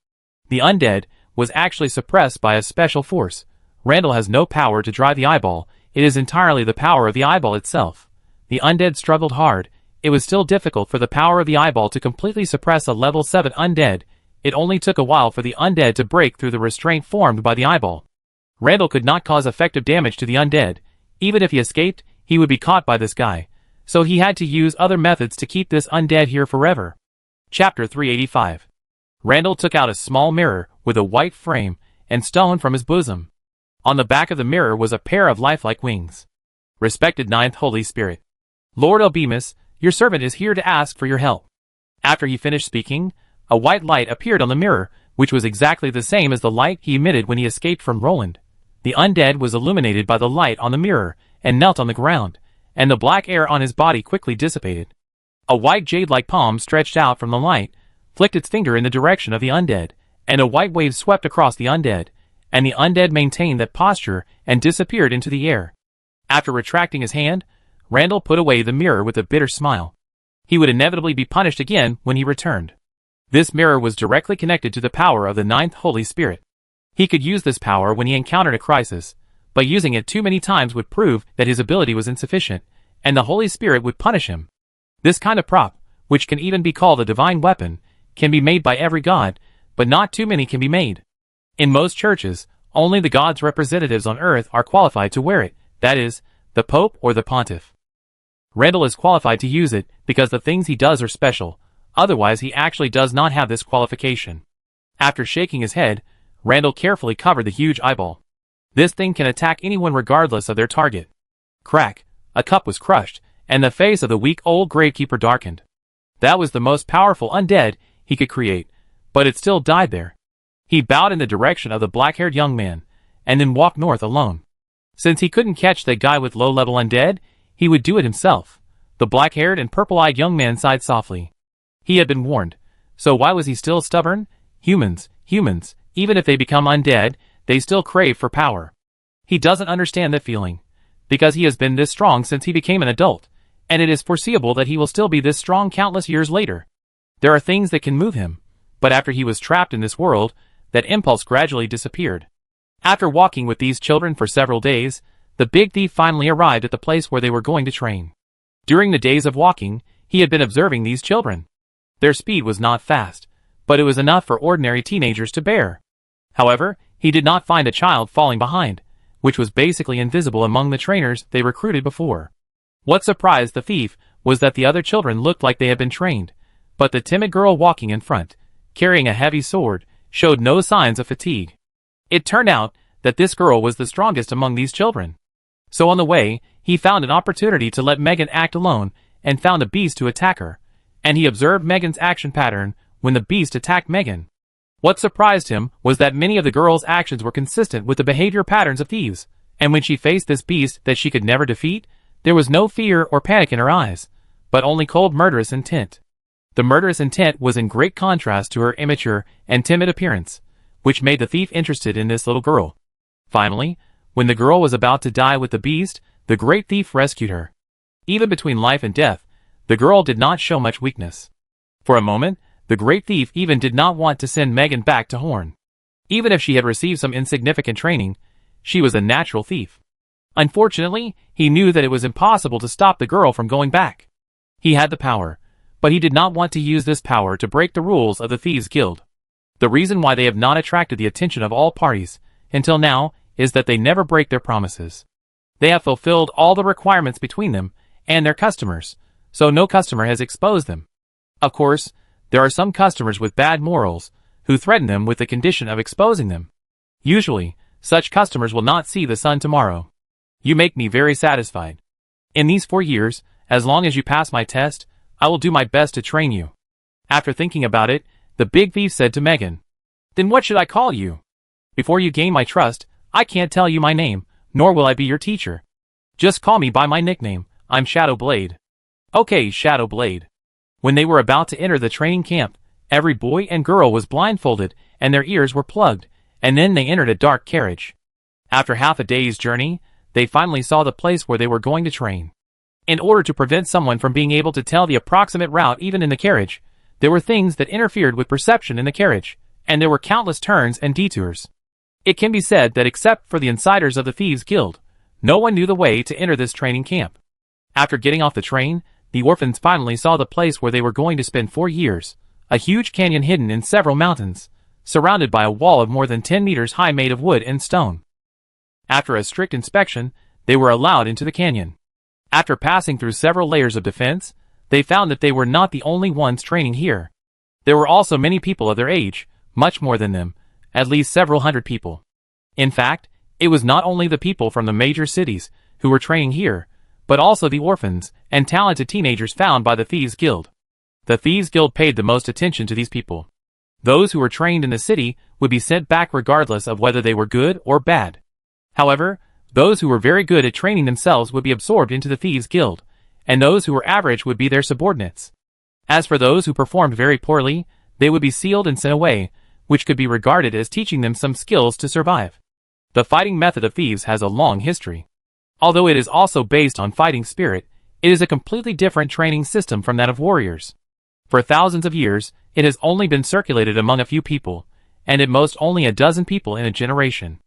The undead was actually suppressed by a special force. Randall has no power to drive the eyeball, it is entirely the power of the eyeball itself. The undead struggled hard. It was still difficult for the power of the eyeball to completely suppress a level 7 undead. It only took a while for the undead to break through the restraint formed by the eyeball. Randall could not cause effective damage to the undead. Even if he escaped, he would be caught by this guy. So he had to use other methods to keep this undead here forever. Chapter 385. Randall took out a small mirror with a white frame and stone from his bosom. On the back of the mirror was a pair of lifelike wings. "Respected Ninth Holy Spirit, Lord Obemus, your servant is here to ask for your help." After he finished speaking, a white light appeared on the mirror, which was exactly the same as the light he emitted when he escaped from Roland. The undead was illuminated by the light on the mirror and knelt on the ground, and the black air on his body quickly dissipated. A white jade-like palm stretched out from the light, flicked its finger in the direction of the undead, and a white wave swept across the undead, and the undead maintained that posture and disappeared into the air. After retracting his hand, Randall put away the mirror with a bitter smile. He would inevitably be punished again when he returned. This mirror was directly connected to the power of the Ninth Holy Spirit. He could use this power when he encountered a crisis, but using it too many times would prove that his ability was insufficient, and the Holy Spirit would punish him. This kind of prop, which can even be called a divine weapon, can be made by every god, but not too many can be made. In most churches, only the god's representatives on earth are qualified to wear it, that is, the Pope or the Pontiff. Randall is qualified to use it because the things he does are special, otherwise he actually does not have this qualification. After shaking his head, Randall carefully covered the huge eyeball. This thing can attack anyone regardless of their target. Crack, a cup was crushed, and the face of the weak old gravekeeper darkened. That was the most powerful undead he could create, but it still died there. He bowed in the direction of the black-haired young man, and then walked north alone. Since he couldn't catch that guy with low-level undead, he would do it himself. The black-haired and purple-eyed young man sighed softly. He had been warned. So why was he still stubborn? Humans, even if they become undead, they still crave for power. He doesn't understand that feeling, because he has been this strong since he became an adult, and it is foreseeable that he will still be this strong countless years later. There are things that can move him, but after he was trapped in this world, that impulse gradually disappeared. After walking with these children for several days, the big thief finally arrived at the place where they were going to train. During the days of walking, he had been observing these children. Their speed was not fast, but it was enough for ordinary teenagers to bear. However, he did not find a child falling behind, which was basically invisible among the trainers they recruited before. What surprised the thief was that the other children looked like they had been trained, but the timid girl walking in front, carrying a heavy sword, showed no signs of fatigue. It turned out that this girl was the strongest among these children. So on the way, he found an opportunity to let Megan act alone and found a beast to attack her, and he observed Megan's action pattern when the beast attacked Megan. What surprised him was that many of the girl's actions were consistent with the behavior patterns of thieves, and when she faced this beast that she could never defeat, there was no fear or panic in her eyes, but only cold murderous intent. The murderous intent was in great contrast to her immature and timid appearance, which made the thief interested in this little girl. Finally, when the girl was about to die with the beast, the great thief rescued her. Even between life and death, the girl did not show much weakness. For a moment, the great thief even did not want to send Megan back to Horn. Even if she had received some insignificant training, she was a natural thief. Unfortunately, he knew that it was impossible to stop the girl from going back. He had the power, but he did not want to use this power to break the rules of the Thieves' Guild. The reason why they have not attracted the attention of all parties until now is that they never break their promises. They have fulfilled all the requirements between them and their customers, so no customer has exposed them. Of course, there are some customers with bad morals who threaten them with the condition of exposing them. Usually, such customers will not see the sun tomorrow. You make me very satisfied. In these 4 years, as long as you pass my test, I will do my best to train you. After thinking about it, the big thief said to Megan, "Then what should I call you? Before you gain my trust, I can't tell you my name, nor will I be your teacher. Just call me by my nickname. I'm Shadow Blade." "Okay, Shadow Blade." When they were about to enter the training camp, every boy and girl was blindfolded and their ears were plugged, and then they entered a dark carriage. After half a day's journey, they finally saw the place where they were going to train. In order to prevent someone from being able to tell the approximate route even in the carriage, there were things that interfered with perception in the carriage, and there were countless turns and detours. It can be said that except for the insiders of the Thieves' Guild, no one knew the way to enter this training camp. After getting off the train, the orphans finally saw the place where they were going to spend 4 years, a huge canyon hidden in several mountains, surrounded by a wall of more than 10 meters high made of wood and stone. After a strict inspection, they were allowed into the canyon. After passing through several layers of defense, they found that they were not the only ones training here. There were also many people of their age, much more than them, at least several hundred people. In fact, it was not only the people from the major cities who were training here, but also the orphans and talented teenagers found by the Thieves' Guild. The Thieves' Guild paid the most attention to these people. Those who were trained in the city would be sent back regardless of whether they were good or bad. However, those who were very good at training themselves would be absorbed into the Thieves' Guild, and those who were average would be their subordinates. As for those who performed very poorly, they would be sealed and sent away, which could be regarded as teaching them some skills to survive. The fighting method of thieves has a long history. Although it is also based on fighting spirit, it is a completely different training system from that of warriors. For thousands of years, it has only been circulated among a few people, and at most only a dozen people in a generation.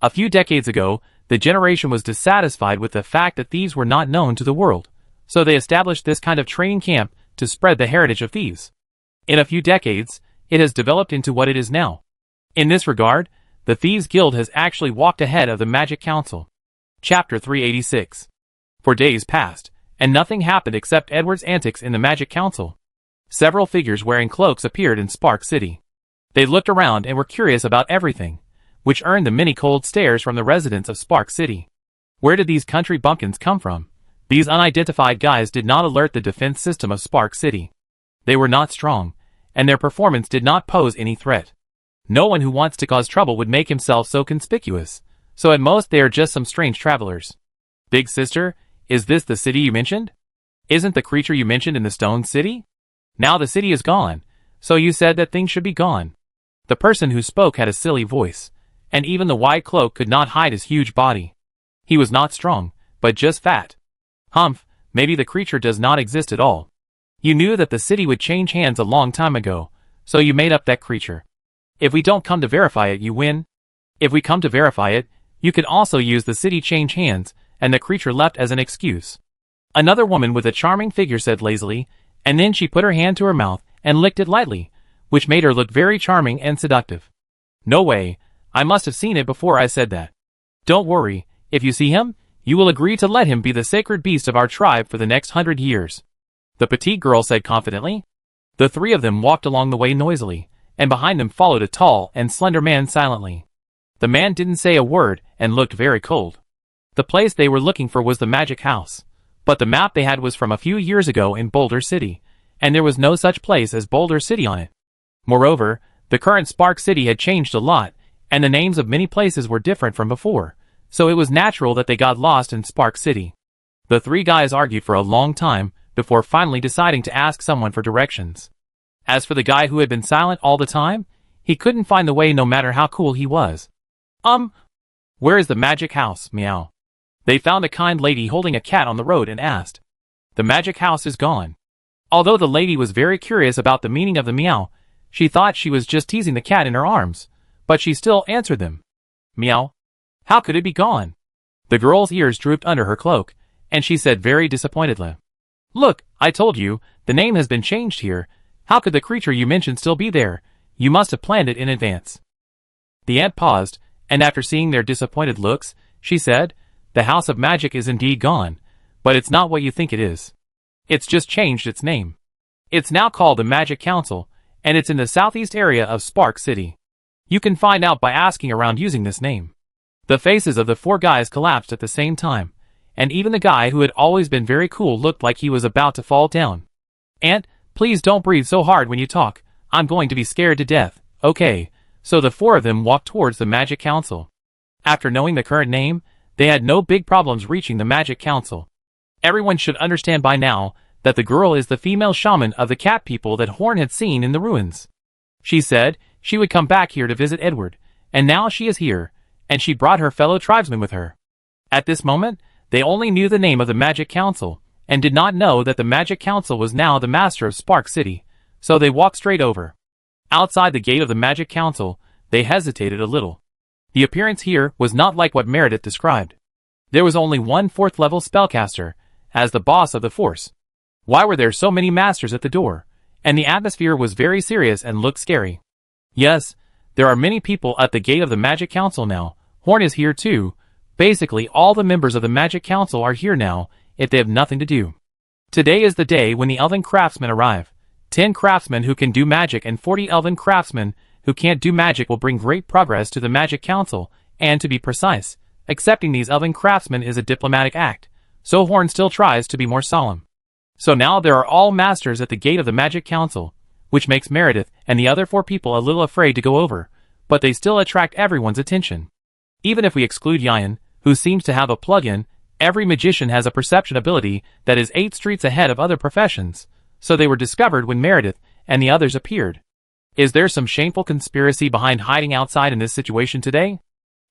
A few decades ago, the generation was dissatisfied with the fact that thieves were not known to the world, so they established this kind of training camp to spread the heritage of thieves. In a few decades, it has developed into what it is now. In this regard, the Thieves' Guild has actually walked ahead of the Magic Council. Chapter 386. For days passed, and nothing happened except Edward's antics in the Magic Council. Several figures wearing cloaks appeared in Spark City. They looked around and were curious about everything, which earned them many cold stares from the residents of Spark City. Where did these country bumpkins come from? These unidentified guys did not alert the defense system of Spark City. They were not strong, and their performance did not pose any threat. No one who wants to cause trouble would make himself so conspicuous, so at most they are just some strange travelers. Big sister, is this the city you mentioned? Isn't the creature you mentioned in the Stone City? Now the city is gone, So you said that things should be gone. The person who spoke had a silly voice, and even the white cloak could not hide his huge body. He was not strong, but just fat. Humph, maybe the creature does not exist at all. You knew that the city would change hands a long time ago, so you made up that creature. If we don't come to verify it, you win. If we come to verify it, you could also use the city change hands, and the creature left as an excuse. Another woman with a charming figure said lazily, and then she put her hand to her mouth and licked it lightly, which made her look very charming and seductive. No way, I must have seen it before I said that. Don't worry, if you see him, you will agree to let him be the sacred beast of our tribe for the next 100 years. The petite girl said confidently. The three of them walked along the way noisily, and behind them followed a tall and slender man silently. The man didn't say a word and looked very cold. The place they were looking for was the magic house, but the map they had was from a few years ago in Boulder City, and there was no such place as Boulder City on it. Moreover, the current Spark City had changed a lot, and the names of many places were different from before, so it was natural that they got lost in Spark City. The three guys argued for a long time before finally deciding to ask someone for directions. As for the guy who had been silent all the time, he couldn't find the way no matter how cool he was. Where is the magic house, meow? They found a kind lady holding a cat on the road and asked. The magic house is gone. Although the lady was very curious about the meaning of the meow, she thought she was just teasing the cat in her arms, but she still answered them. Meow. How could it be gone? The girl's ears drooped under her cloak, and she said very disappointedly. Look, I told you, the name has been changed here. How could the creature you mentioned still be there? You must have planned it in advance. The ant paused, and after seeing their disappointed looks, she said, The House of Magic is indeed gone, but it's not what you think it is. It's just changed its name. It's now called the Magic Council, and it's in the southeast area of Spark City. You can find out by asking around using this name. The faces of the four guys collapsed at the same time, and even the guy who had always been very cool looked like he was about to fall down. Ant, please don't breathe so hard when you talk. I'm going to be scared to death. Okay, so the four of them walked towards the Magic Council. After knowing the current name, they had no big problems reaching the Magic Council. Everyone should understand by now that the girl is the female shaman of the cat people that Horn had seen in the ruins. She said she would come back here to visit Edward, and now she is here, and she brought her fellow tribesmen with her. At this moment, they only knew the name of the Magic Council, and did not know that the Magic Council was now the master of Spark City, so they walked straight over. Outside the gate of the Magic Council, they hesitated a little. The appearance here was not like what Meredith described. There was only one fourth-level spellcaster, as the boss of the force. Why were there so many masters at the door? And the atmosphere was very serious and looked scary. Yes, there are many people at the gate of the Magic Council now. Horn is here too. Basically, all the members of the Magic Council are here now, if they have nothing to do. Today is the day when the elven craftsmen arrive. 10 craftsmen who can do magic and 40 elven craftsmen who can't do magic will bring great progress to the Magic Council, and to be precise, accepting these elven craftsmen is a diplomatic act, so Horn still tries to be more solemn. So now there are all masters at the gate of the Magic Council, which makes Meredith and the other 4 people a little afraid to go over, but they still attract everyone's attention. Even if we exclude Yayan, who seems to have a plug-in, every magician has a perception ability that is 8 streets ahead of other professions, so they were discovered when Meredith and the others appeared. Is there some shameful conspiracy behind hiding outside in this situation today?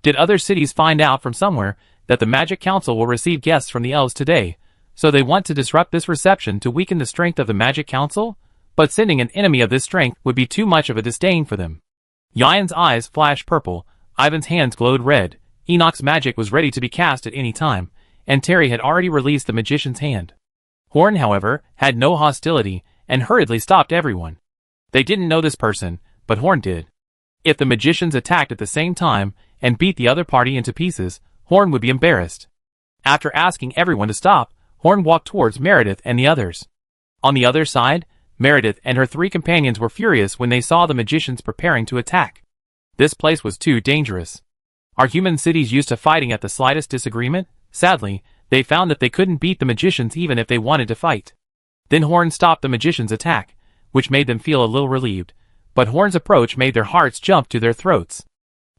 Did other cities find out from somewhere that the Magic Council will receive guests from the elves today, so they want to disrupt this reception to weaken the strength of the Magic Council? But sending an enemy of this strength would be too much of a disdain for them. Yayan's eyes flashed purple, Ivan's hands glowed red, Enoch's magic was ready to be cast at any time, and Terry had already released the magician's hand. Horn, however, had no hostility, and hurriedly stopped everyone. They didn't know this person, but Horn did. If the magicians attacked at the same time, and beat the other party into pieces, Horn would be embarrassed. After asking everyone to stop, Horn walked towards Meredith and the others. On the other side, Meredith and her 3 companions were furious when they saw the magicians preparing to attack. This place was too dangerous. Are human cities used to fighting at the slightest disagreement? Sadly, they found that they couldn't beat the magicians even if they wanted to fight. Then Horn stopped the magicians' attack, which made them feel a little relieved, but Horn's approach made their hearts jump to their throats.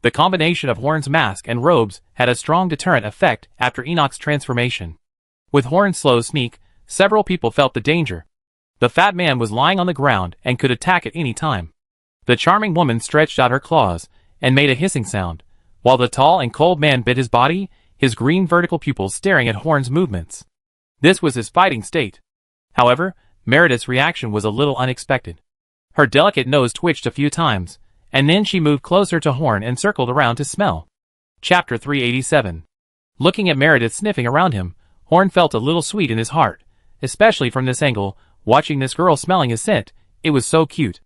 The combination of Horn's mask and robes had a strong deterrent effect after Enoch's transformation. With Horn's slow sneak, several people felt the danger. The fat man was lying on the ground and could attack at any time. The charming woman stretched out her claws and made a hissing sound, while the tall and cold man bit his body, his green vertical pupils staring at Horn's movements. This was his fighting state. However, Meredith's reaction was a little unexpected. Her delicate nose twitched a few times, and then she moved closer to Horn and circled around to smell. Chapter 387. Looking at Meredith sniffing around him, Horn felt a little sweet in his heart, especially from this angle. Watching this girl smelling his scent, it was so cute.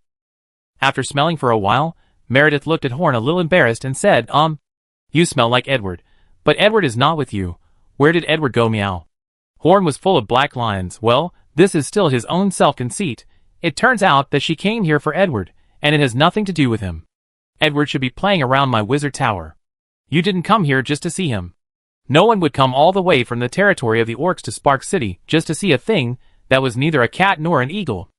After smelling for a while, Meredith looked at Horn a little embarrassed and said, You smell like Edward, but Edward is not with you. Where did Edward go, meow? Horn was full of black lines. Well, this is still his own self-conceit. It turns out that she came here for Edward, and it has nothing to do with him. Edward should be playing around my wizard tower. You didn't come here just to see him. No one would come all the way from the territory of the orcs to Spark City just to see a thing that was neither a cat nor an eagle.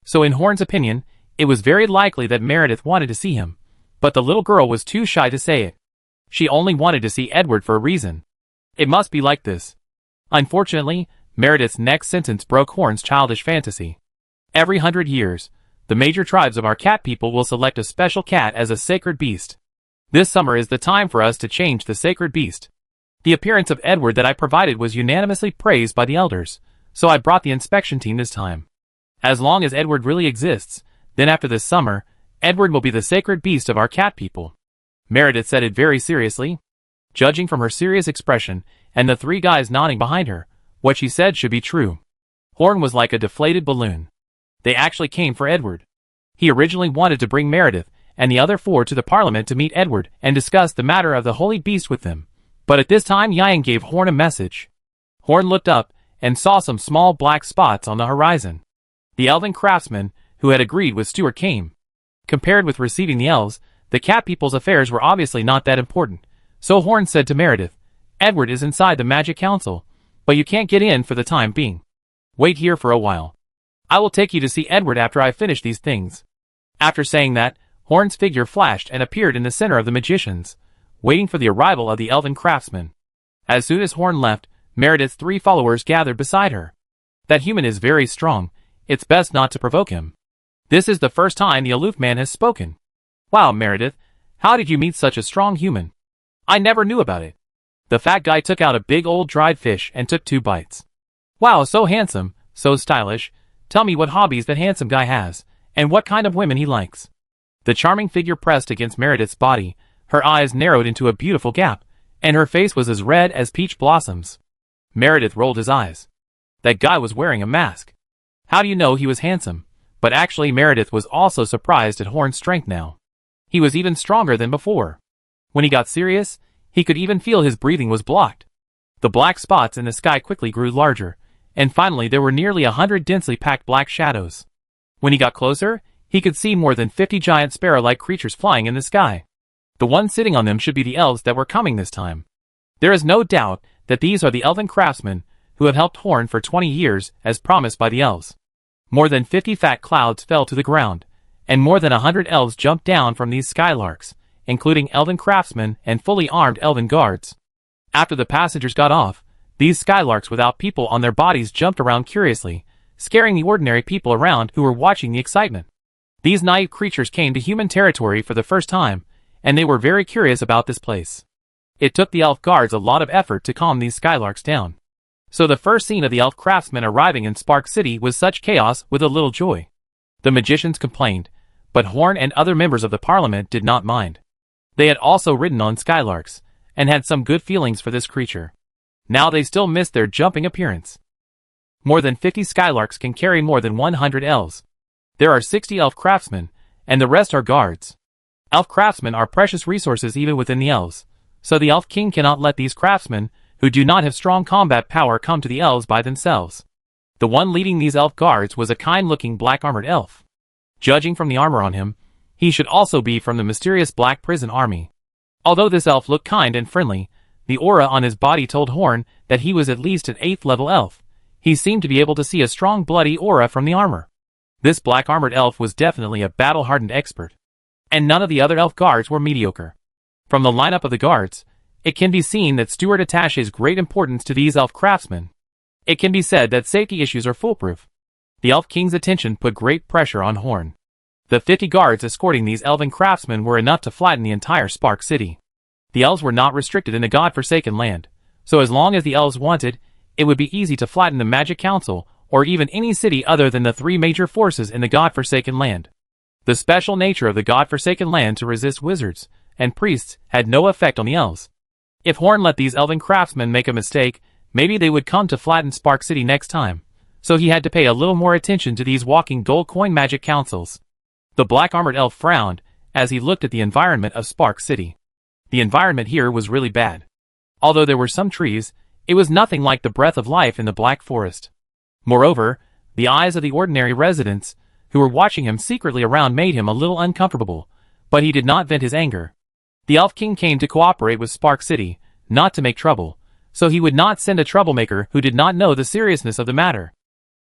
So in Horn's opinion, it was very likely that Meredith wanted to see him, but the little girl was too shy to say it. She only wanted to see Edward for a reason. It must be like this. Unfortunately, Meredith's next sentence broke Horn's childish fantasy. Every 100 years, the major tribes of our cat people will select a special cat as a sacred beast. This summer is the time for us to change the sacred beast. The appearance of Edward that I provided was unanimously praised by the elders, so I brought the inspection team this time. As long as Edward really exists, then after this summer, Edward will be the sacred beast of our cat people. Meredith said it very seriously. Judging from her serious expression and the three guys nodding behind her, what she said should be true. Horn was like a deflated balloon. They actually came for Edward. He originally wanted to bring Meredith and the other four to the Parliament to meet Edward and discuss the matter of the holy beast with them. But at this time Yang gave Horn a message. Horn looked up and saw some small black spots on the horizon. The elven craftsman who had agreed with Stuart came. Compared with receiving the elves, the cat people's affairs were obviously not that important, so Horn said to Meredith, Edward is inside the Magic Council, but you can't get in for the time being. Wait here for a while. I will take you to see Edward after I finish these things. After saying that, Horn's figure flashed and appeared in the center of the magicians, waiting for the arrival of the elven craftsman. As soon as Horn left, Meredith's three followers gathered beside her. That human is very strong. It's best not to provoke him. This is the first time the aloof man has spoken. Wow, Meredith, how did you meet such a strong human? I never knew about it. The fat guy took out a big old dried fish and took 2 bites. Wow, so handsome, so stylish. Tell me what hobbies that handsome guy has, and what kind of women he likes. The charming figure pressed against Meredith's body, her eyes narrowed into a beautiful gap, and her face was as red as peach blossoms. Meredith rolled his eyes. That guy was wearing a mask. How do you know he was handsome? But actually Meredith was also surprised at Horn's strength now. He was even stronger than before. When he got serious, he could even feel his breathing was blocked. The black spots in the sky quickly grew larger, and finally there were nearly 100 densely packed black shadows. When he got closer, he could see more than 50 giant sparrow-like creatures flying in the sky. The ones sitting on them should be the elves that were coming this time. There is no doubt that these are the elven craftsmen who have helped Horn for 20 years as promised by the elves. More than 50 fat clouds fell to the ground, and more than 100 elves jumped down from these skylarks, including elven craftsmen and fully armed elven guards. After the passengers got off, these skylarks without people on their bodies jumped around curiously, scaring the ordinary people around who were watching the excitement. These naive creatures came to human territory for the first time, and they were very curious about this place. It took the elf guards a lot of effort to calm these skylarks down. So the first scene of the elf craftsmen arriving in Spark City was such chaos with a little joy. The magicians complained, but Horn and other members of the Parliament did not mind. They had also ridden on skylarks, and had some good feelings for this creature. Now they still missed their jumping appearance. More than 50 skylarks can carry more than 100 elves. There are 60 elf craftsmen, and the rest are guards. Elf craftsmen are precious resources even within the elves, so the elf king cannot let these craftsmen who do not have strong combat power come to the elves by themselves. The one leading these elf guards was a kind-looking black-armored elf. Judging from the armor on him, he should also be from the mysterious Black Prison Army. Although this elf looked kind and friendly, the aura on his body told Horn that he was at least an 8th level elf. He seemed to be able to see a strong bloody aura from the armor. This black-armored elf was definitely a battle-hardened expert. And none of the other elf guards were mediocre. From the lineup of the guards, it can be seen that Stuart attaches great importance to these elf craftsmen. It can be said that safety issues are foolproof. The Elf King's attention put great pressure on Horn. The 50 guards escorting these elven craftsmen were enough to flatten the entire Spark City. The elves were not restricted in the god-forsaken land, so as long as the elves wanted, it would be easy to flatten the Magic Council, or even any city other than the 3 major forces in the god-forsaken land. The special nature of the god-forsaken land to resist wizards and priests had no effect on the elves. If Horn let these elven craftsmen make a mistake, maybe they would come to flatten Spark City next time, so he had to pay a little more attention to these walking gold coin magic councils. The black-armored elf frowned as he looked at the environment of Spark City. The environment here was really bad. Although there were some trees, it was nothing like the breath of life in the Black Forest. Moreover, the eyes of the ordinary residents, who were watching him secretly around, made him a little uncomfortable, but he did not vent his anger. The Elf King came to cooperate with Spark City, not to make trouble, so he would not send a troublemaker who did not know the seriousness of the matter.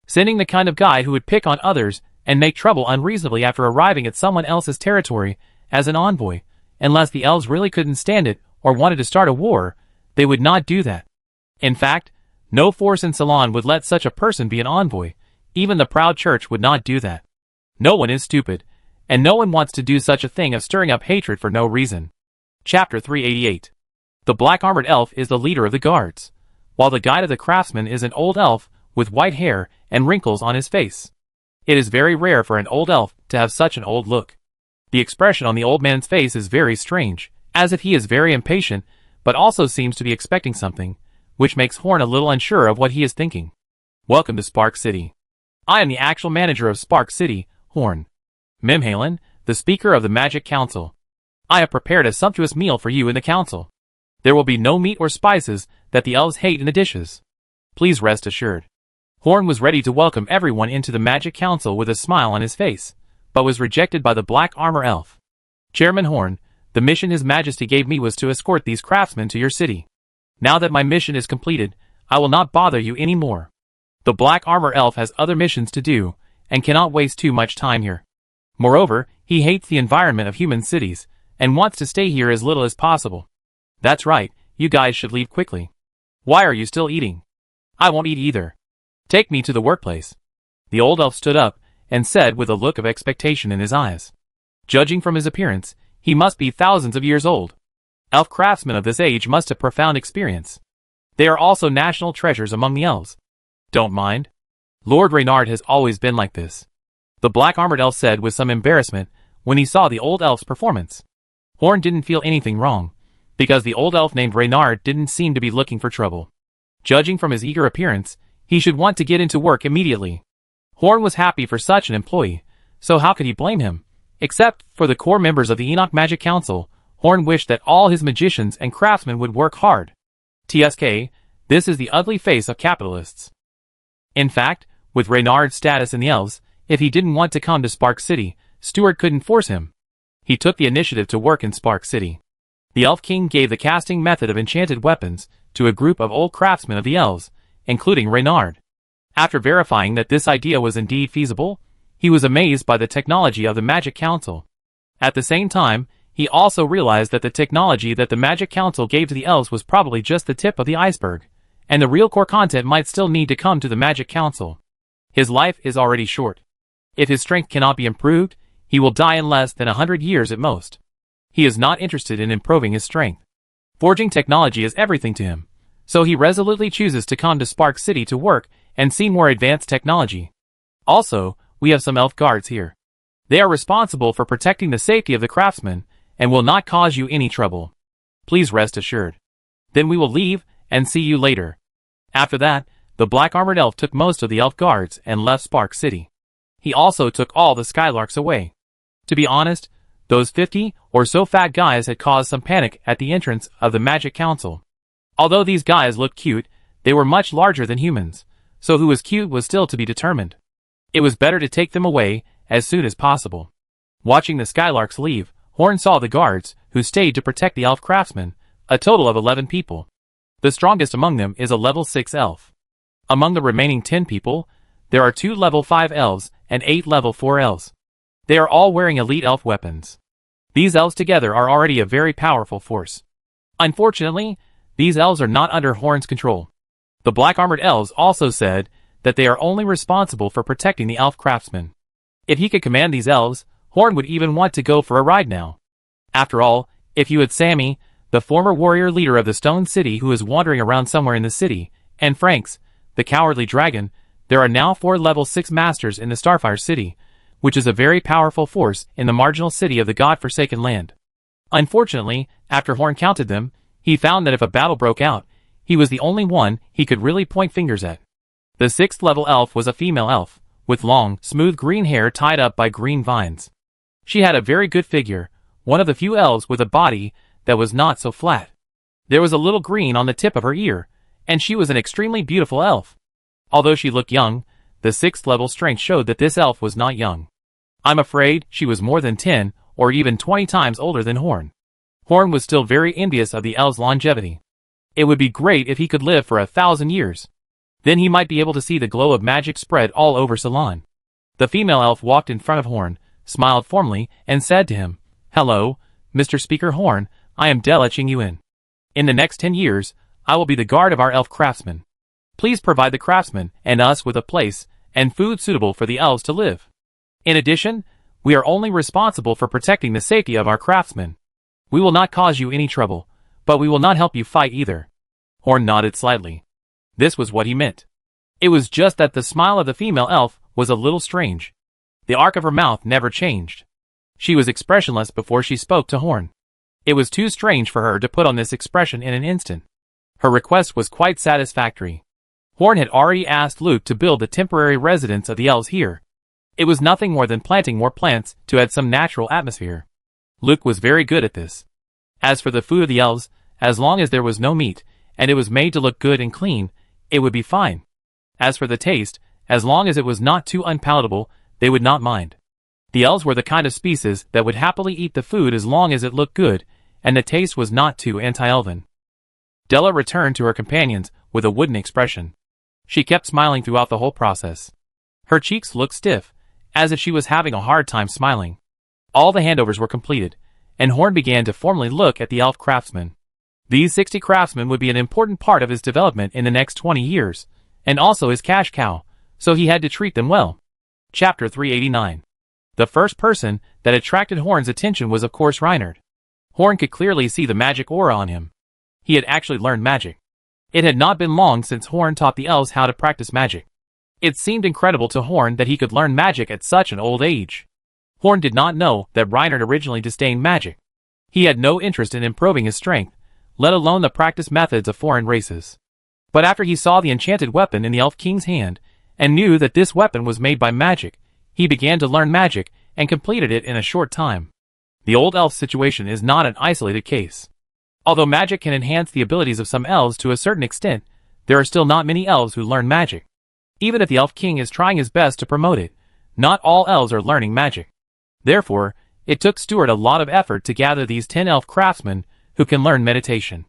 Sending the kind of guy who would pick on others and make trouble unreasonably after arriving at someone else's territory as an envoy, unless the elves really couldn't stand it or wanted to start a war, they would not do that. In fact, no force in Ceylon would let such a person be an envoy. Even the proud church would not do that. No one is stupid, and no one wants to do such a thing of stirring up hatred for no reason. Chapter 388. The black-armored elf is the leader of the guards, while the guide of the craftsmen is an old elf with white hair and wrinkles on his face. It is very rare for an old elf to have such an old look. The expression on the old man's face is very strange, as if he is very impatient, but also seems to be expecting something, which makes Horn a little unsure of what he is thinking. Welcome to Spark City. I am the actual manager of Spark City, Horn. Mimhalen, the speaker of the Magic Council. I have prepared a sumptuous meal for you in the council. There will be no meat or spices that the elves hate in the dishes. Please rest assured. Horn was ready to welcome everyone into the Magic Council with a smile on his face, but was rejected by the black armor elf. Chairman Horn, the mission His Majesty gave me was to escort these craftsmen to your city. Now that my mission is completed, I will not bother you anymore. The black armor elf has other missions to do, and cannot waste too much time here. Moreover, he hates the environment of human cities, and wants to stay here as little as possible. That's right, you guys should leave quickly. Why are you still eating? I won't eat either. Take me to the workplace. The old elf stood up, and said with a look of expectation in his eyes. Judging from his appearance, he must be thousands of years old. Elf craftsmen of this age must have profound experience. They are also national treasures among the elves. Don't mind. Lord Reynard has always been like this. The black-armored elf said with some embarrassment when he saw the old elf's performance. Horn didn't feel anything wrong, because the old elf named Reynard didn't seem to be looking for trouble. Judging from his eager appearance, he should want to get into work immediately. Horn was happy for such an employee, so how could he blame him? Except for the core members of the Enoch Magic Council, Horn wished that all his magicians and craftsmen would work hard. TSK, this is the ugly face of capitalists. In fact, with Reynard's status in the elves, if he didn't want to come to Spark City, Stuart couldn't force him. He took the initiative to work in Spark City. The Elf King gave the casting method of enchanted weapons to a group of old craftsmen of the elves, including Reynard. After verifying that this idea was indeed feasible, he was amazed by the technology of the Magic Council. At the same time, he also realized that the technology that the Magic Council gave to the elves was probably just the tip of the iceberg, and the real core content might still need to come to the Magic Council. His life is already short. If his strength cannot be improved, he will die in less than 100 years at most. He is not interested in improving his strength. Forging technology is everything to him, so he resolutely chooses to come to Spark City to work and see more advanced technology. Also, we have some elf guards here. They are responsible for protecting the safety of the craftsmen and will not cause you any trouble. Please rest assured. Then we will leave and see you later. After that, the black-armored elf took most of the elf guards and left Spark City. He also took all the Skylarks away. To be honest, those 50 or so fat guys had caused some panic at the entrance of the Magic Council. Although these guys looked cute, they were much larger than humans, so who was cute was still to be determined. It was better to take them away as soon as possible. Watching the Skylarks leave, Horn saw the guards, who stayed to protect the elf craftsmen, a total of 11 people. The strongest among them is a level 6 elf. Among the remaining 10 people, there are 2 level 5 elves and 8 level 4 elves. They are all wearing elite elf weapons. These elves together are already a very powerful force. Unfortunately, these elves are not under Horn's control. The black-armored elves also said that they are only responsible for protecting the elf craftsmen. If he could command these elves, Horn would even want to go for a ride now. After all, if you had Sammy, the former warrior leader of the Stone City who is wandering around somewhere in the city, and Franks, the cowardly dragon, there are now 4 level 6 masters in the Starfire City, which is a very powerful force in the marginal city of the God-forsaken land. Unfortunately, after Horn counted them, he found that if a battle broke out, he was the only one he could really point fingers at. The 6th level elf was a female elf, with long, smooth green hair tied up by green vines. She had a very good figure, one of the few elves with a body that was not so flat. There was a little green on the tip of her ear, and she was an extremely beautiful elf. Although she looked young, the 6th level strength showed that this elf was not young. I'm afraid she was more than 10 or even 20 times older than Horn. Horn was still very envious of the elf's longevity. It would be great if he could live for 1,000 years. Then he might be able to see the glow of magic spread all over Ceylon. The female elf walked in front of Horn, smiled formally, and said to him, "Hello, Mr. Speaker Horn, I am letting you in. In the next 10 years, I will be the guard of our elf craftsmen. Please provide the craftsmen and us with a place and food suitable for the elves to live. In addition, we are only responsible for protecting the safety of our craftsmen. We will not cause you any trouble, but we will not help you fight either." Horn nodded slightly. This was what he meant. It was just that the smile of the female elf was a little strange. The arc of her mouth never changed. She was expressionless before she spoke to Horn. It was too strange for her to put on this expression in an instant. Her request was quite satisfactory. Horn had already asked Luke to build the temporary residence of the elves here. It was nothing more than planting more plants to add some natural atmosphere. Luke was very good at this. As for the food of the elves, as long as there was no meat, and it was made to look good and clean, it would be fine. As for the taste, as long as it was not too unpalatable, they would not mind. The elves were the kind of species that would happily eat the food as long as it looked good, and the taste was not too anti-elven. Della returned to her companions with a wooden expression. She kept smiling throughout the whole process. Her cheeks looked stiff, as if she was having a hard time smiling. All the handovers were completed, and Horn began to formally look at the elf craftsmen. These 60 craftsmen would be an important part of his development in the next 20 years, and also his cash cow, so he had to treat them well. Chapter 389. The first person that attracted Horn's attention was of course Reinhard. Horn could clearly see the magic aura on him. He had actually learned magic. It had not been long since Horn taught the elves how to practice magic. It seemed incredible to Horn that he could learn magic at such an old age. Horn did not know that Reinhard originally disdained magic. He had no interest in improving his strength, let alone the practice methods of foreign races. But after he saw the enchanted weapon in the Elf King's hand, and knew that this weapon was made by magic, he began to learn magic and completed it in a short time. The old elf situation is not an isolated case. Although magic can enhance the abilities of some elves to a certain extent, there are still not many elves who learn magic. Even if the Elf King is trying his best to promote it, not all elves are learning magic. Therefore, it took Stuart a lot of effort to gather these 10 elf craftsmen who can learn meditation.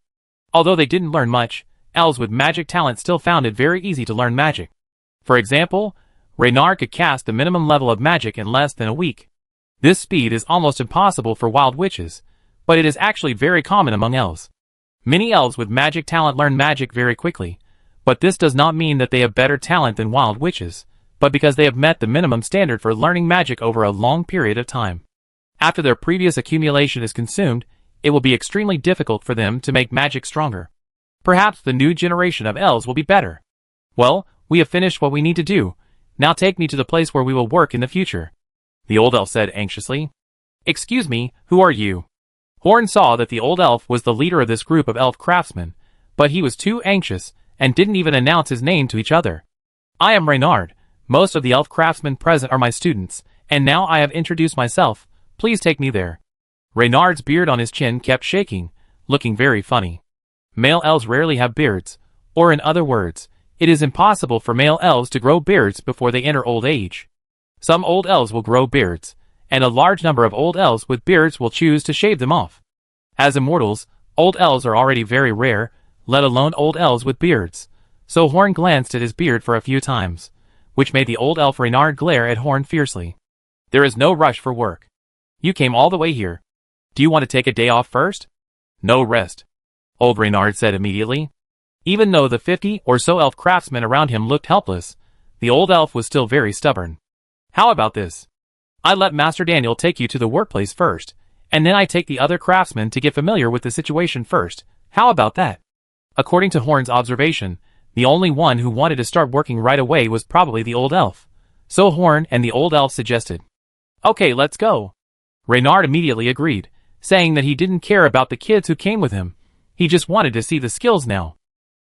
Although they didn't learn much, elves with magic talent still found it very easy to learn magic. For example, Reynard could cast the minimum level of magic in less than a week. This speed is almost impossible for wild witches, but it is actually very common among elves. Many elves with magic talent learn magic very quickly, but this does not mean that they have better talent than wild witches, but because they have met the minimum standard for learning magic over a long period of time. After their previous accumulation is consumed, it will be extremely difficult for them to make magic stronger. Perhaps the new generation of elves will be better. Well, we have finished what we need to do. Now take me to the place where we will work in the future, the old elf said anxiously. Excuse me, who are you? Horn saw that the old elf was the leader of this group of elf craftsmen, but he was too anxious and didn't even announce his name to each other. I am Reynard. Most of the elf craftsmen present are my students, and now I have introduced myself. Please take me there. Reynard's beard on his chin kept shaking, looking very funny. Male elves rarely have beards, or in other words, it is impossible for male elves to grow beards before they enter old age. Some old elves will grow beards, and a large number of old elves with beards will choose to shave them off. As immortals, old elves are already very rare, let alone old elves with beards, so Horn glanced at his beard for a few times, which made the old elf Reynard glare at Horn fiercely. There is no rush for work. You came all the way here. Do you want to take a day off first? No rest, old Reynard said immediately. Even though the 50 or so elf craftsmen around him looked helpless, The old elf was still very stubborn. How about this? I let Master Daniel take you to the workplace first, and then I take the other craftsmen to get familiar with the situation first. How about that? According to Horn's observation, the only one who wanted to start working right away was probably the old elf. So Horn and the old elf suggested, "Okay, let's go." Reynard immediately agreed, saying that he didn't care about the kids who came with him. He just wanted to see the skills now.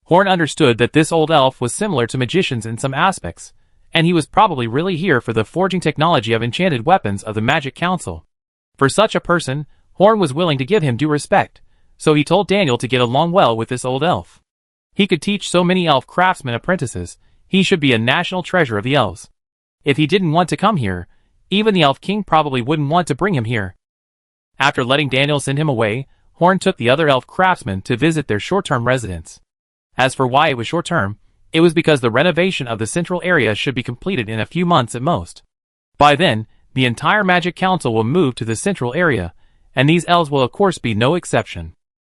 Horn understood that this old elf was similar to magicians in some aspects, and he was probably really here for the forging technology of enchanted weapons of the Magic Council. For such a person, Horn was willing to give him due respect, so he told Daniel to get along well with this old elf. He could teach so many elf craftsmen apprentices, he should be a national treasure of the elves. If he didn't want to come here, even the Elf King probably wouldn't want to bring him here. After letting Daniel send him away, Horn took the other elf craftsmen to visit their short-term residence. As for why it was short-term, it was because the renovation of the central area should be completed in a few months at most. By then, the entire Magic Council will move to the central area, and these elves will of course be no exception.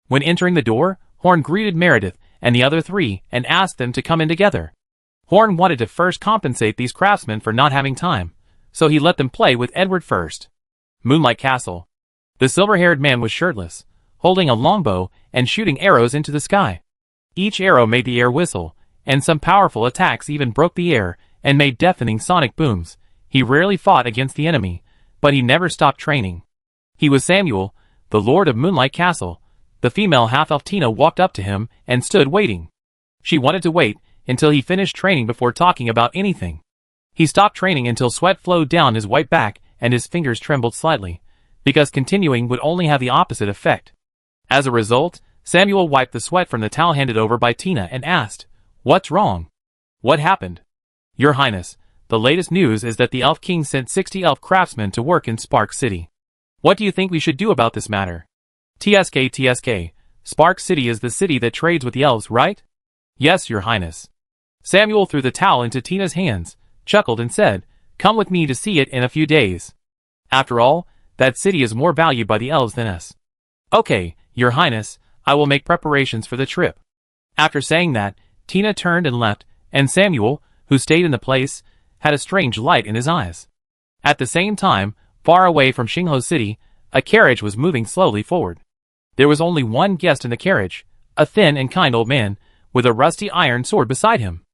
When entering the door, Horn greeted Meredith and the other three and asked them to come in together. Horn wanted to first compensate these craftsmen for not having time, so he let them play with Edward first. Moonlight Castle. The silver-haired man was shirtless, holding a longbow and shooting arrows into the sky. Each arrow made the air whistle, and some powerful attacks even broke the air and made deafening sonic booms. He rarely fought against the enemy, but he never stopped training. He was Samuel, the Lord of Moonlight Castle. The female half-elf Tina walked up to him and stood waiting. She wanted to wait until he finished training before talking about anything. He stopped training until sweat flowed down his white back and his fingers trembled slightly, because continuing would only have the opposite effect. As a result, Samuel wiped the sweat from the towel handed over by Tina and asked, "What's wrong? What happened?" "Your Highness, the latest news is that the Elf King sent 60 elf craftsmen to work in Spark City. What do you think we should do about this matter?" TSK, Spark City is the city that trades with the elves, right?" "Yes, Your Highness." Samuel threw the towel into Tina's hands, chuckled and said, "Come with me to see it in a few days. After all, that city is more valued by the elves than us." "Okay, Your Highness, I will make preparations for the trip." After saying that, Tina turned and left, and Samuel, who stayed in the place, had a strange light in his eyes. At the same time, far away from Xingho City, a carriage was moving slowly forward. There was only one guest in the carriage, a thin and kind old man, with a rusty iron sword beside him.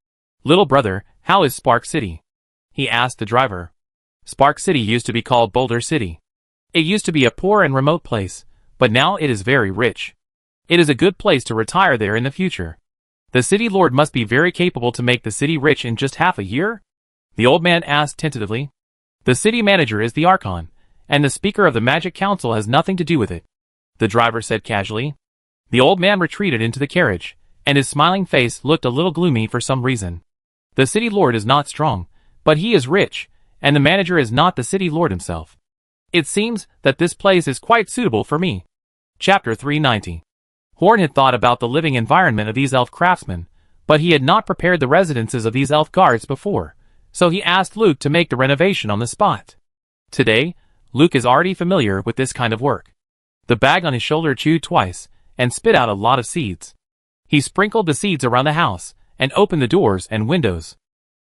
"Little brother, how is Spark City?" he asked the driver. Spark City used to be called Boulder City. It used to be a poor and remote place, but now it is very rich. It is a good place to retire there in the future. The city lord must be very capable to make the city rich in just half a year? The old man asked tentatively. The city manager is the Archon, and the speaker of the Magic Council has nothing to do with it, the driver said casually. The old man retreated into the carriage, and his smiling face looked a little gloomy for some reason. The city lord is not strong, but he is rich, and the manager is not the city lord himself. It seems that this place is quite suitable for me. Chapter 390. Horn had thought about the living environment of these elf craftsmen, but he had not prepared the residences of these elf guards before, so he asked Luke to make the renovation on the spot. Today, Luke is already familiar with this kind of work. The bag on his shoulder chewed twice, and spit out a lot of seeds. He sprinkled the seeds around the house, and opened the doors and windows.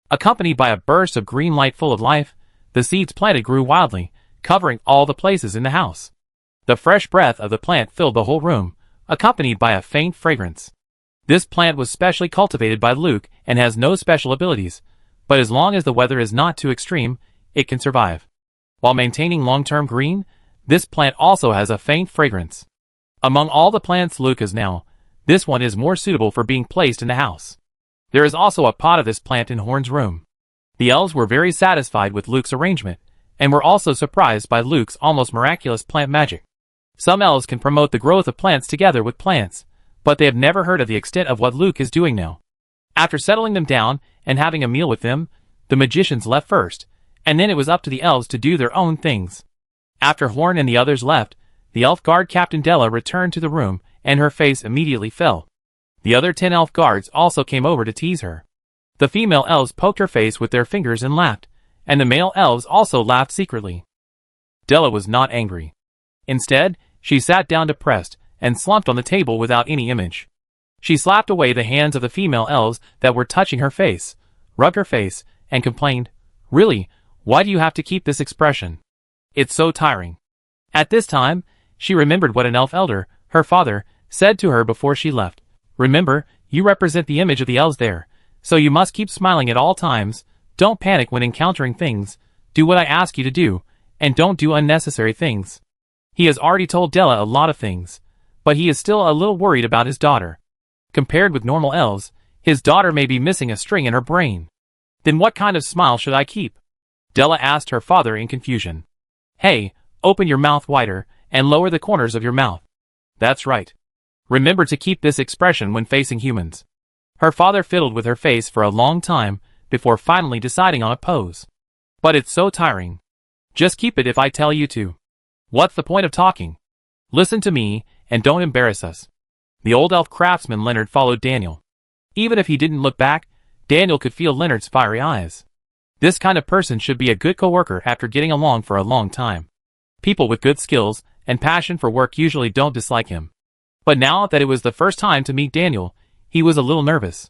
Accompanied by a burst of green light full of life, the seeds planted grew wildly, covering all the places in the house. The fresh breath of the plant filled the whole room, accompanied by a faint fragrance. This plant was specially cultivated by Luke and has no special abilities, but as long as the weather is not too extreme, it can survive. While maintaining long-term green, this plant also has a faint fragrance. Among all the plants Luke has now, this one is more suitable for being placed in the house. There is also a pot of this plant in Horn's room. The elves were very satisfied with Luke's arrangement, and were also surprised by Luke's almost miraculous plant magic. Some elves can promote the growth of plants together with plants, but they have never heard of the extent of what Luke is doing now. After settling them down and having a meal with them, the magicians left first, and then it was up to the elves to do their own things. After Horn and the others left, the elf guard Captain Della returned to the room, and her face immediately fell. The other 10 elf guards also came over to tease her. The female elves poked her face with their fingers and laughed, and the male elves also laughed secretly. Della was not angry. Instead, she sat down depressed and slumped on the table without any image. She slapped away the hands of the female elves that were touching her face, rubbed her face, and complained, "Really, why do you have to keep this expression? It's so tiring." At this time, she remembered what an elf elder, her father, said to her before she left. "Remember, you represent the image of the elves there, so you must keep smiling at all times, don't panic when encountering things, do what I ask you to do, and don't do unnecessary things." He has already told Della a lot of things, but he is still a little worried about his daughter. Compared with normal elves, his daughter may be missing a string in her brain. Then what kind of smile should I keep? Della asked her father in confusion. "Hey, open your mouth wider, and lower the corners of your mouth. That's right. Remember to keep this expression when facing humans." Her father fiddled with her face for a long time, before finally deciding on a pose. "But it's so tiring. Just keep it if I tell you to. What's the point of talking? Listen to me, and don't embarrass us." The old elf craftsman Leonard followed Daniel. Even if he didn't look back, Daniel could feel Leonard's fiery eyes. This kind of person should be a good coworker after getting along for a long time. People with good skills and passion for work usually don't dislike him. But now that it was the first time to meet Daniel, he was a little nervous.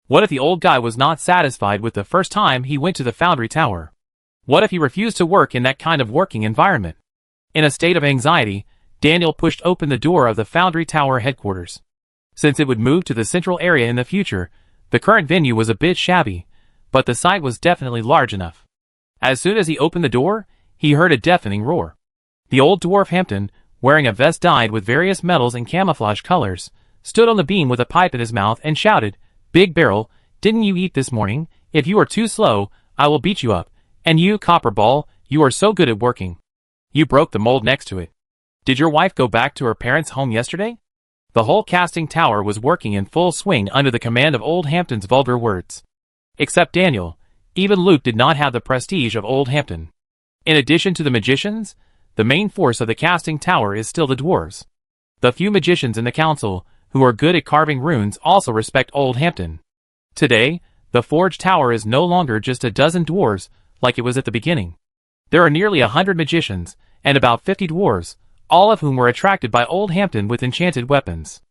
What if the old guy was not satisfied with the first time he went to the foundry tower? What if he refused to work in that kind of working environment? In a state of anxiety, Daniel pushed open the door of the foundry tower headquarters. Since it would move to the central area in the future, the current venue was a bit shabby, but the site was definitely large enough. As soon as he opened the door, he heard a deafening roar. The old dwarf Hampton, wearing a vest dyed with various metals and camouflage colors, stood on the beam with a pipe in his mouth and shouted, "Big Barrel, didn't you eat this morning? If you are too slow, I will beat you up. And you, Copper Ball, you are so good at working. You broke the mold next to it. Did your wife go back to her parents' home yesterday?" The whole casting tower was working in full swing under the command of Old Hampton's vulgar words. Except Daniel, even Luke did not have the prestige of Old Hampton. In addition to the magicians, the main force of the casting tower is still the dwarves. The few magicians in the council, who are good at carving runes, also respect Old Hampton. Today, the Forge Tower is no longer just a dozen dwarves, like it was at the beginning. There are nearly 100 magicians, and about 50 dwarves, all of whom were attracted by Old Hampton with enchanted weapons.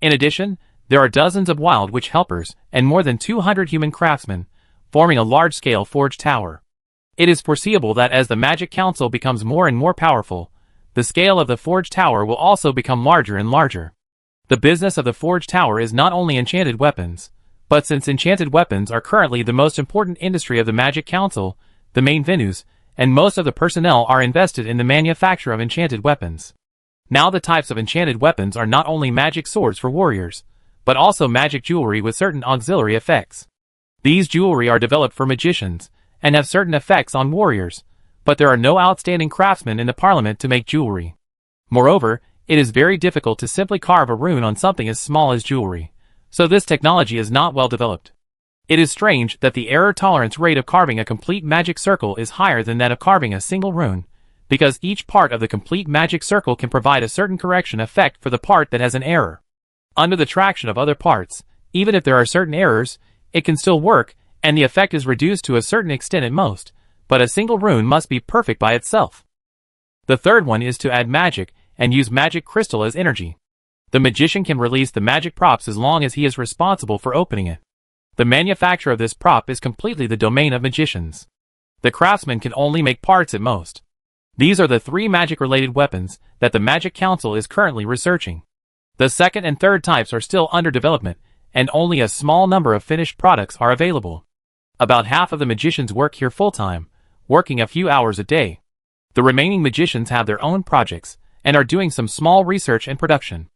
In addition, there are dozens of wild witch helpers, and more than 200 human craftsmen, forming a large-scale Forge Tower. It is foreseeable that as the Magic Council becomes more and more powerful, the scale of the Forge Tower will also become larger and larger. The business of the Forge Tower is not only enchanted weapons, but since enchanted weapons are currently the most important industry of the Magic Council, the main venues, and most of the personnel are invested in the manufacture of enchanted weapons. Now the types of enchanted weapons are not only magic swords for warriors, but also magic jewelry with certain auxiliary effects. These jewelry are developed for magicians, and have certain effects on warriors, but there are no outstanding craftsmen in the parliament to make jewelry. Moreover, it is very difficult to simply carve a rune on something as small as jewelry, so this technology is not well developed. It is strange that the error tolerance rate of carving a complete magic circle is higher than that of carving a single rune, because each part of the complete magic circle can provide a certain correction effect for the part that has an error. Under the traction of other parts, even if there are certain errors, it can still work, and the effect is reduced to a certain extent at most, but a single rune must be perfect by itself. The third one is to add magic, and use magic crystal as energy. The magician can release the magic props as long as he is responsible for opening it. The manufacture of this prop is completely the domain of magicians. The craftsman can only make parts at most. These are the 3 magic-related weapons that the Magic Council is currently researching. The second and third types are still under development, and only a small number of finished products are available. About half of the magicians work here full-time, working a few hours a day. The remaining magicians have their own projects, and are doing some small research and production.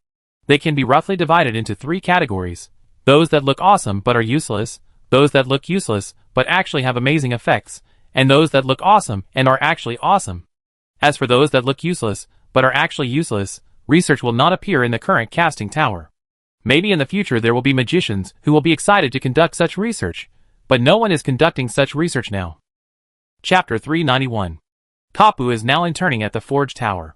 They can be roughly divided into 3 categories: those that look awesome but are useless, those that look useless but actually have amazing effects, and those that look awesome and are actually awesome. As for those that look useless but are actually useless, research will not appear in the current casting tower. Maybe in the future there will be magicians who will be excited to conduct such research, but no one is conducting such research now. Chapter 391. Kapu is now interning at the Forge Tower.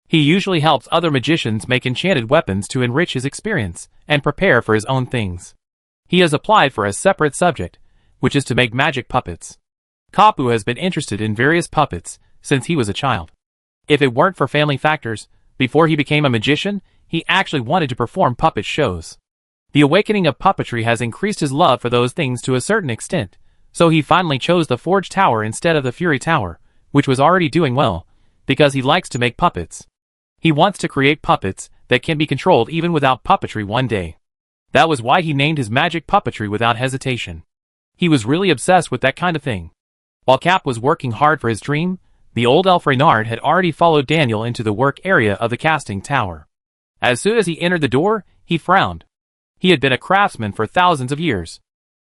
He usually helps other magicians make enchanted weapons to enrich his experience and prepare for his own things. He has applied for a separate subject, which is to make magic puppets. Kapu has been interested in various puppets since he was a child. If it weren't for family factors, before he became a magician, he actually wanted to perform puppet shows. The awakening of puppetry has increased his love for those things to a certain extent, So he finally chose the Forge Tower instead of the Fury Tower, which was already doing well, because he likes to make puppets. He wants to create puppets that can be controlled even without puppetry one day. That was why he named his magic puppetry without hesitation. He was really obsessed with that kind of thing. While Cap was working hard for his dream, the old elf Reynard had already followed Daniel into the work area of the casting tower. As soon as he entered the door, he frowned. He had been a craftsman for thousands of years.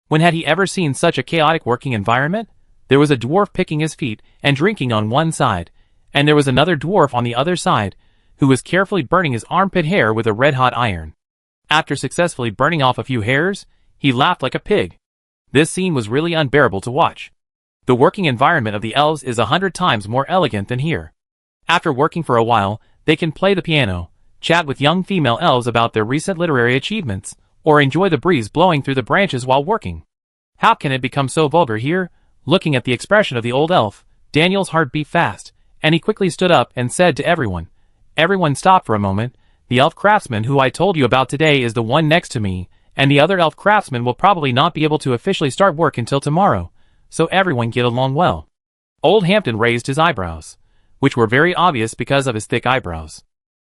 When had he ever seen such a chaotic working environment? There was a dwarf picking his feet and drinking on one side, and there was another dwarf on the other side, who was carefully burning his armpit hair with a red-hot iron. After successfully burning off a few hairs, he laughed like a pig. This scene was really unbearable to watch. The working environment of the elves is 100 times more elegant than here. After working for a while, they can play the piano, chat with young female elves about their recent literary achievements, or enjoy the breeze blowing through the branches while working. How can it become so vulgar here? Looking at the expression of the old elf, Daniel's heart beat fast, and he quickly stood up and said to everyone, "Everyone stop for a moment. The elf craftsman who I told you about today is the one next to me, and the other elf craftsman will probably not be able to officially start work until tomorrow, so everyone get along well." Old Hampton raised his eyebrows, which were very obvious because of his thick eyebrows.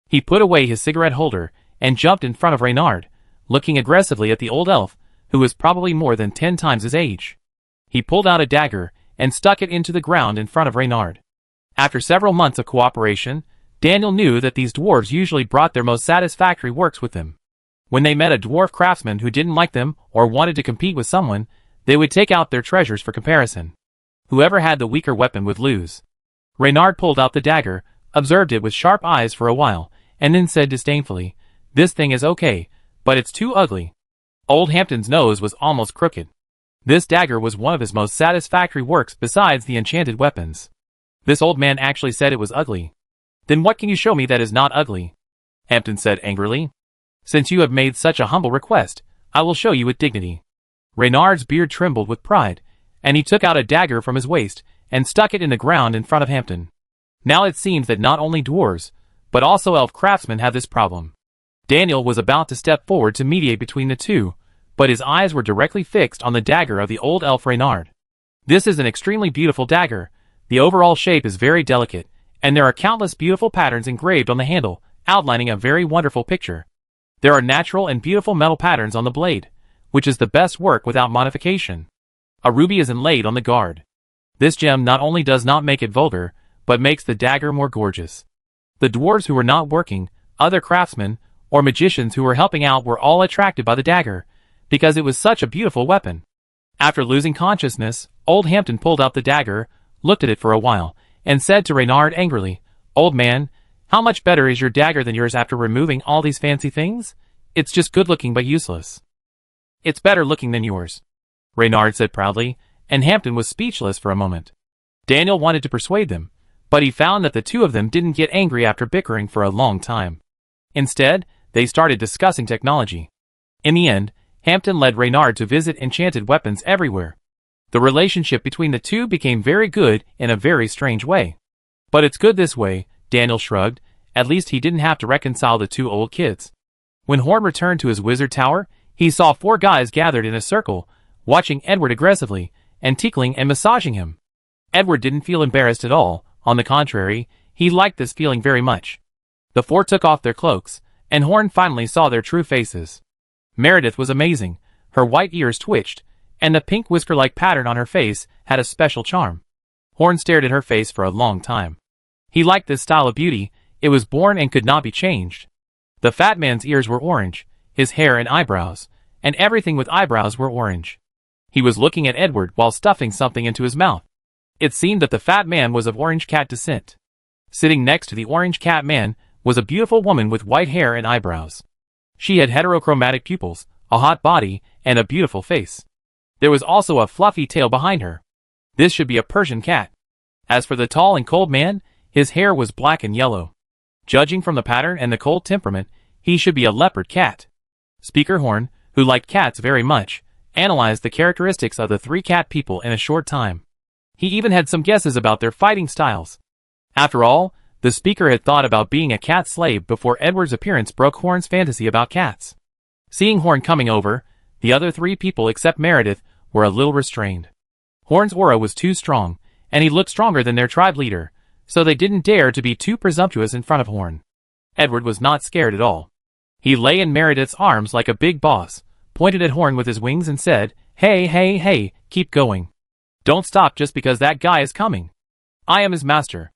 He put away his cigarette holder and jumped in front of Reynard, looking aggressively at the old elf, who was probably more than 10 times his age. He pulled out a dagger and stuck it into the ground in front of Reynard. After several months of cooperation, Daniel knew that these dwarves usually brought their most satisfactory works with them. When they met a dwarf craftsman who didn't like them or wanted to compete with someone, they would take out their treasures for comparison. Whoever had the weaker weapon would lose. Reynard pulled out the dagger, observed it with sharp eyes for a while, and then said disdainfully, "This thing is okay, but it's too ugly." Old Hampton's nose was almost crooked. This dagger was one of his most satisfactory works besides the enchanted weapons. This old man actually said it was ugly. "Then what can you show me that is not ugly?" Hampton said angrily. "Since you have made such a humble request, I will show you with dignity." Reynard's beard trembled with pride, and he took out a dagger from his waist and stuck it in the ground in front of Hampton. Now it seems that not only dwarves, but also elf craftsmen have this problem. Daniel was about to step forward to mediate between the two, but his eyes were directly fixed on the dagger of the old elf Reynard. This is an extremely beautiful dagger. The overall shape is very delicate, and there are countless beautiful patterns engraved on the handle, outlining a very wonderful picture. There are natural and beautiful metal patterns on the blade, which is the best work without modification. A ruby is inlaid on the guard. This gem not only does not make it vulgar, but makes the dagger more gorgeous. The dwarves who were not working, other craftsmen, or magicians who were helping out were all attracted by the dagger, because it was such a beautiful weapon. After losing consciousness, old Hampton pulled out the dagger, looked at it for a while, and said to Reynard angrily, "Old man, how much better is your dagger than yours after removing all these fancy things? It's just good looking but useless." "It's better looking than yours," Reynard said proudly, and Hampton was speechless for a moment. Daniel wanted to persuade them, but he found that the two of them didn't get angry after bickering for a long time. Instead, they started discussing technology. In the end, Hampton led Reynard to visit enchanted weapons everywhere. The relationship between the two became very good in a very strange way. "But it's good this way," Daniel shrugged. At least he didn't have to reconcile the two old kids. When Horn returned to his wizard tower, he saw 4 guys gathered in a circle, watching Edward aggressively, and tickling and massaging him. Edward didn't feel embarrassed at all. On the contrary, he liked this feeling very much. The 4 took off their cloaks, and Horn finally saw their true faces. Meredith was amazing. Her white ears twitched, and the pink whisker-like pattern on her face had a special charm. Horn stared at her face for a long time. He liked this style of beauty. It was born and could not be changed. The fat man's ears were orange, his hair and eyebrows, and everything with eyebrows were orange. He was looking at Edward while stuffing something into his mouth. It seemed that the fat man was of orange cat descent. Sitting next to the orange cat man was a beautiful woman with white hair and eyebrows. She had heterochromatic pupils, a hot body, and a beautiful face. There was also a fluffy tail behind her. This should be a Persian cat. As for the tall and cold man, his hair was black and yellow. Judging from the pattern and the cold temperament, he should be a leopard cat. Speaker Horn, who liked cats very much, analyzed the characteristics of the 3 cat people in a short time. He even had some guesses about their fighting styles. After all, the speaker had thought about being a cat slave before Edward's appearance broke Horn's fantasy about cats. Seeing Horn coming over, the other 3 people except Meredith were a little restrained. Horn's aura was too strong, and he looked stronger than their tribe leader, so they didn't dare to be too presumptuous in front of Horn. Edward was not scared at all. He lay in Meredith's arms like a big boss, pointed at Horn with his wings and said, "Hey, hey, hey, keep going. Don't stop just because that guy is coming. I am his master.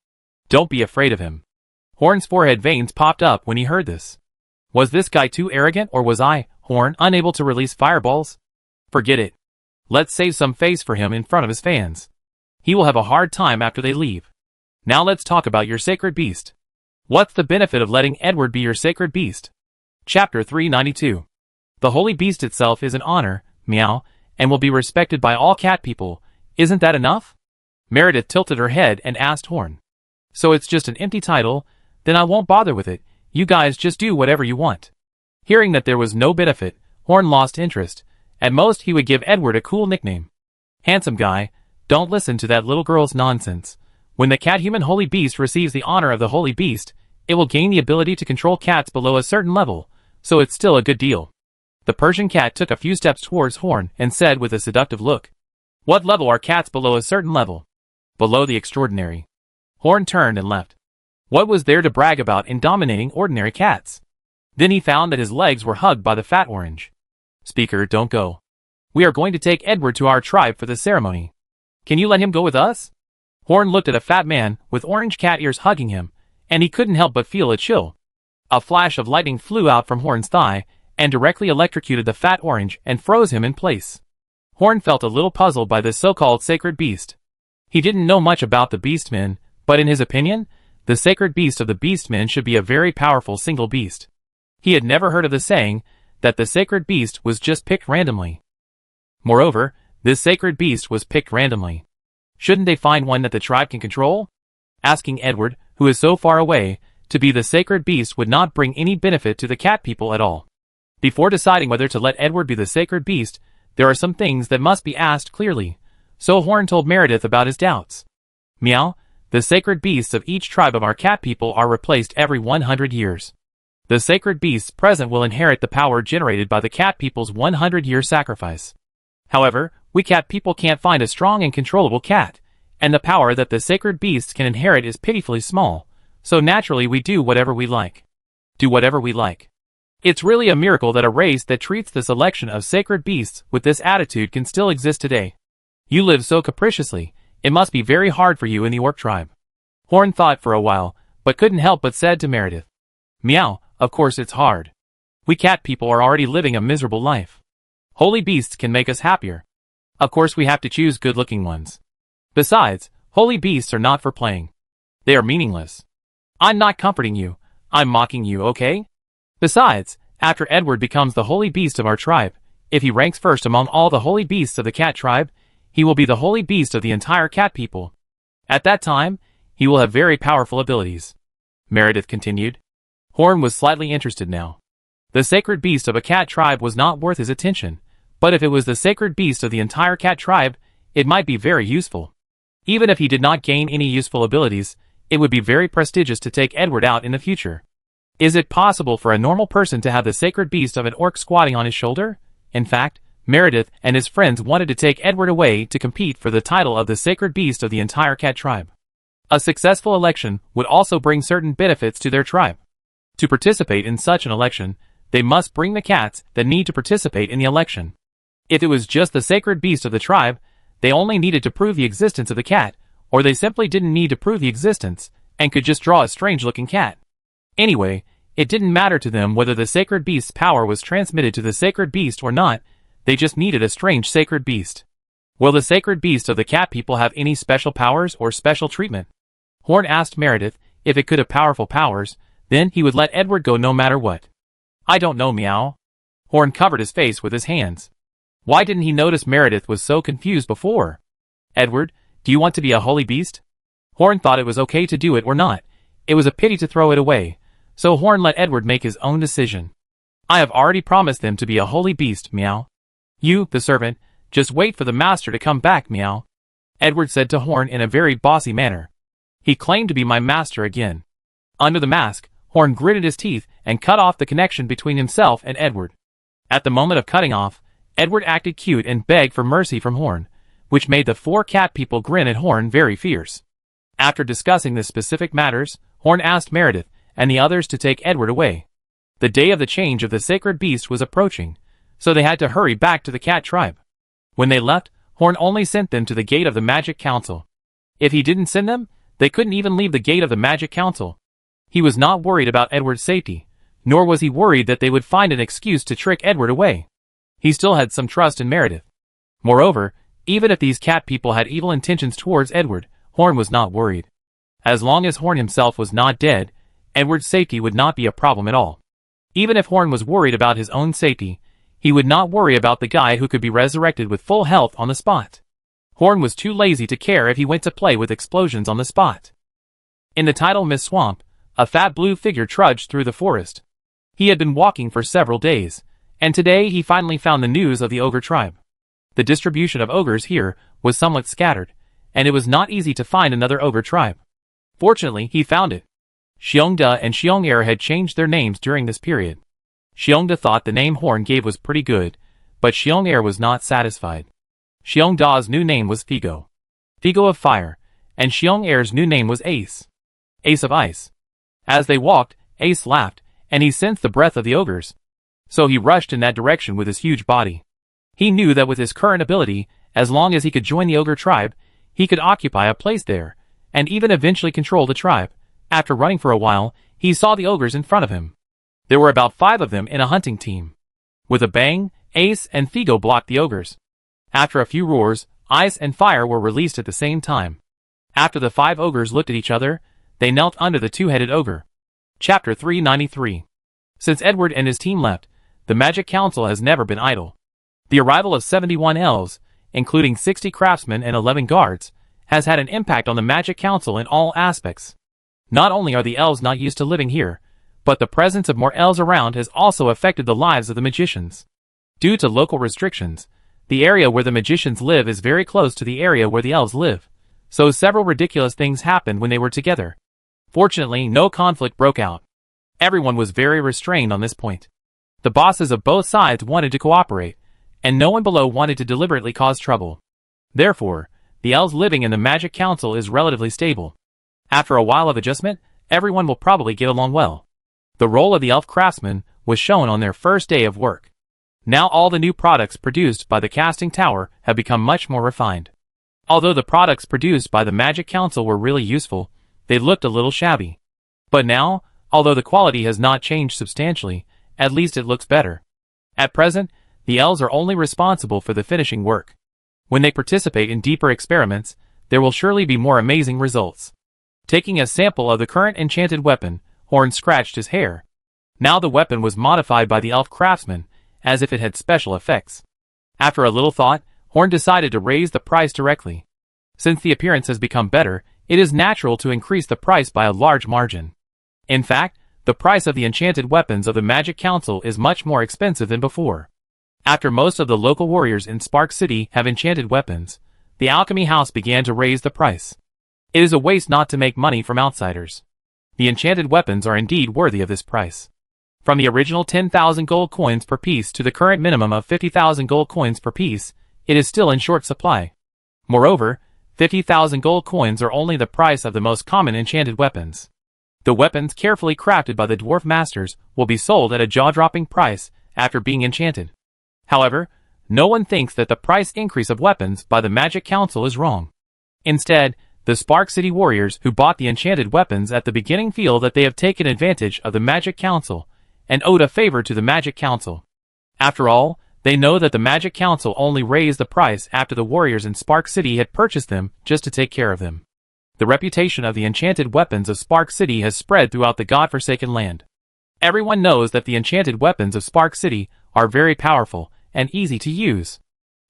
Don't be afraid of him." Horn's forehead veins popped up when he heard this. Was this guy too arrogant, or was I, Horn, unable to release fireballs? Forget it. Let's save some face for him in front of his fans. He will have a hard time after they leave. Now let's talk about your sacred beast. What's the benefit of letting Edward be your sacred beast? Chapter 392. The holy beast itself is an honor, meow, and will be respected by all cat people. Isn't that enough? Meredith tilted her head and asked Horn. So it's just an empty title? Then I won't bother with it. You guys just do whatever you want. Hearing that there was no benefit, Horn lost interest. At most he would give Edward a cool nickname. Handsome guy, don't listen to that little girl's nonsense. When the cat-human holy beast receives the honor of the holy beast, it will gain the ability to control cats below a certain level, so it's still a good deal. The Persian cat took a few steps towards Horn and said with a seductive look, "What level are cats below a certain level?" "Below the extraordinary." Horn turned and left. What was there to brag about in dominating ordinary cats? Then he found that his legs were hugged by the fat orange. "Speaker, don't go. We are going to take Edward to our tribe for the ceremony. Can you let him go with us?" Horn looked at a fat man with orange cat ears hugging him, and he couldn't help but feel a chill. A flash of lightning flew out from Horn's thigh and directly electrocuted the fat orange and froze him in place. Horn felt a little puzzled by this so-called sacred beast. He didn't know much about the beastmen, but in his opinion, the sacred beast of the beastmen should be a very powerful single beast. He had never heard of the saying that the sacred beast was just picked randomly. Moreover, this sacred beast was picked randomly. Shouldn't they find one that the tribe can control? Asking Edward, who is so far away, to be the sacred beast would not bring any benefit to the cat people at all. Before deciding whether to let Edward be the sacred beast, there are some things that must be asked clearly, so Horn told Meredith about his doubts. Meow, the sacred beasts of each tribe of our cat people are replaced every 100 years. The sacred beasts present will inherit the power generated by the cat people's 100-year sacrifice. However, we cat people can't find a strong and controllable cat, and the power that the sacred beasts can inherit is pitifully small, so naturally we do whatever we like. Do whatever we like. It's really a miracle that a race that treats the selection of sacred beasts with this attitude can still exist today. You live so capriciously, it must be very hard for you in the orc tribe. Horn thought for a while, but couldn't help but said to Meredith, "Meow, of course it's hard. We cat people are already living a miserable life. Holy beasts can make us happier. Of course we have to choose good-looking ones. Besides, holy beasts are not for playing. They are meaningless. I'm not comforting you, I'm mocking you, okay? Besides, after Edward becomes the holy beast of our tribe, if he ranks first among all the holy beasts of the cat tribe, he will be the holy beast of the entire cat people. At that time, he will have very powerful abilities." Meredith continued. Horn was slightly interested now. The sacred beast of a cat tribe was not worth his attention, but if it was the sacred beast of the entire cat tribe, it might be very useful. Even if he did not gain any useful abilities, it would be very prestigious to take Edward out in the future. Is it possible for a normal person to have the sacred beast of an orc squatting on his shoulder? In fact, Meredith and his friends wanted to take Edward away to compete for the title of the sacred beast of the entire cat tribe. A successful election would also bring certain benefits to their tribe. To participate in such an election, they must bring the cats that need to participate in the election. If it was just the sacred beast of the tribe, they only needed to prove the existence of the cat, or they simply didn't need to prove the existence, and could just draw a strange-looking cat. Anyway, it didn't matter to them whether the sacred beast's power was transmitted to the sacred beast or not, they just needed a strange sacred beast. Will the sacred beast of the cat people have any special powers or special treatment? Horn asked Meredith if it could have powerful powers, then he would let Edward go no matter what. "I don't know, meow." Horn covered his face with his hands. Why didn't he notice Meredith was so confused before? "Edward, do you want to be a holy beast?" Horn thought it was okay to do it or not. It was a pity to throw it away, so Horn let Edward make his own decision. "I have already promised them to be a holy beast, meow. You, the servant, just wait for the master to come back, meow," Edward said to Horn in a very bossy manner. He claimed to be my master again. Under the mask, Horn gritted his teeth and cut off the connection between himself and Edward. At the moment of cutting off, Edward acted cute and begged for mercy from Horn, which made the 4 cat people grin at Horn very fierce. After discussing the specific matters, Horn asked Meredith and the others to take Edward away. The day of the change of the sacred beast was approaching, so they had to hurry back to the cat tribe. When they left, Horn only sent them to the gate of the Magic Council. If he didn't send them, they couldn't even leave the gate of the Magic Council. He was not worried about Edward's safety, nor was he worried that they would find an excuse to trick Edward away. He still had some trust in Meredith. Moreover, even if these cat people had evil intentions towards Edward, Horn was not worried. As long as Horn himself was not dead, Edward's safety would not be a problem at all. Even if Horn was worried about his own safety, he would not worry about the guy who could be resurrected with full health on the spot. Horn was too lazy to care if he went to play with explosions on the spot. In the tidal mist swamp, a fat blue figure trudged through the forest. He had been walking for several days, and today he finally found the news of the ogre tribe. The distribution of ogres here was somewhat scattered, and it was not easy to find another ogre tribe. Fortunately, he found it. Xiongda and Xiong'er had changed their names during this period. Xiongda thought the name Horn gave was pretty good, but Xiong'er was not satisfied. Xiongda's new name was Figo. Figo of Fire, and Xiong'er's new name was Ace. Ace of Ice. As they walked, Ace laughed, and he sensed the breath of the ogres. So he rushed in that direction with his huge body. He knew that with his current ability, as long as he could join the ogre tribe, he could occupy a place there, and even eventually control the tribe. After running for a while, he saw the ogres in front of him. There were about 5 of them in a hunting team. With a bang, Ace and Figo blocked the ogres. After a few roars, ice and fire were released at the same time. After the 5 ogres looked at each other, they knelt under the 2-headed ogre. Chapter 393. Since Edward and his team left, the Magic Council has never been idle. The arrival of 71 elves, including 60 craftsmen and 11 guards, has had an impact on the Magic Council in all aspects. Not only are the elves not used to living here, but the presence of more elves around has also affected the lives of the magicians. Due to local restrictions, the area where the magicians live is very close to the area where the elves live, so several ridiculous things happened when they were together. Fortunately, no conflict broke out. Everyone was very restrained on this point. The bosses of both sides wanted to cooperate, and no one below wanted to deliberately cause trouble. Therefore, the elves living in the Magic Council is relatively stable. After a while of adjustment, everyone will probably get along well. The role of the elf craftsman was shown on their first day of work. Now all the new products produced by the casting tower have become much more refined. Although the products produced by the Magic Council were really useful, they looked a little shabby. But now, although the quality has not changed substantially, at least it looks better. At present, the elves are only responsible for the finishing work. When they participate in deeper experiments, there will surely be more amazing results. Taking a sample of the current enchanted weapon, Horn scratched his hair. Now the weapon was modified by the elf craftsman, as if it had special effects. After a little thought, Horn decided to raise the price directly. Since the appearance has become better, it is natural to increase the price by a large margin. In fact, the price of the enchanted weapons of the Magic Council is much more expensive than before. After most of the local warriors in Spark City have enchanted weapons, the alchemy house began to raise the price. It is a waste not to make money from outsiders. The enchanted weapons are indeed worthy of this price. From the original 10,000 gold coins per piece to the current minimum of 50,000 gold coins per piece, it is still in short supply. Moreover, 50,000 gold coins are only the price of the most common enchanted weapons. The weapons carefully crafted by the dwarf masters will be sold at a jaw-dropping price after being enchanted. However, no one thinks that the price increase of weapons by the Magic Council is wrong. Instead, the Spark City warriors who bought the enchanted weapons at the beginning feel that they have taken advantage of the Magic Council and owed a favor to the Magic Council. After all, they know that the Magic Council only raised the price after the warriors in Spark City had purchased them just to take care of them. The reputation of the enchanted weapons of Spark City has spread throughout the godforsaken land. Everyone knows that the enchanted weapons of Spark City are very powerful and easy to use.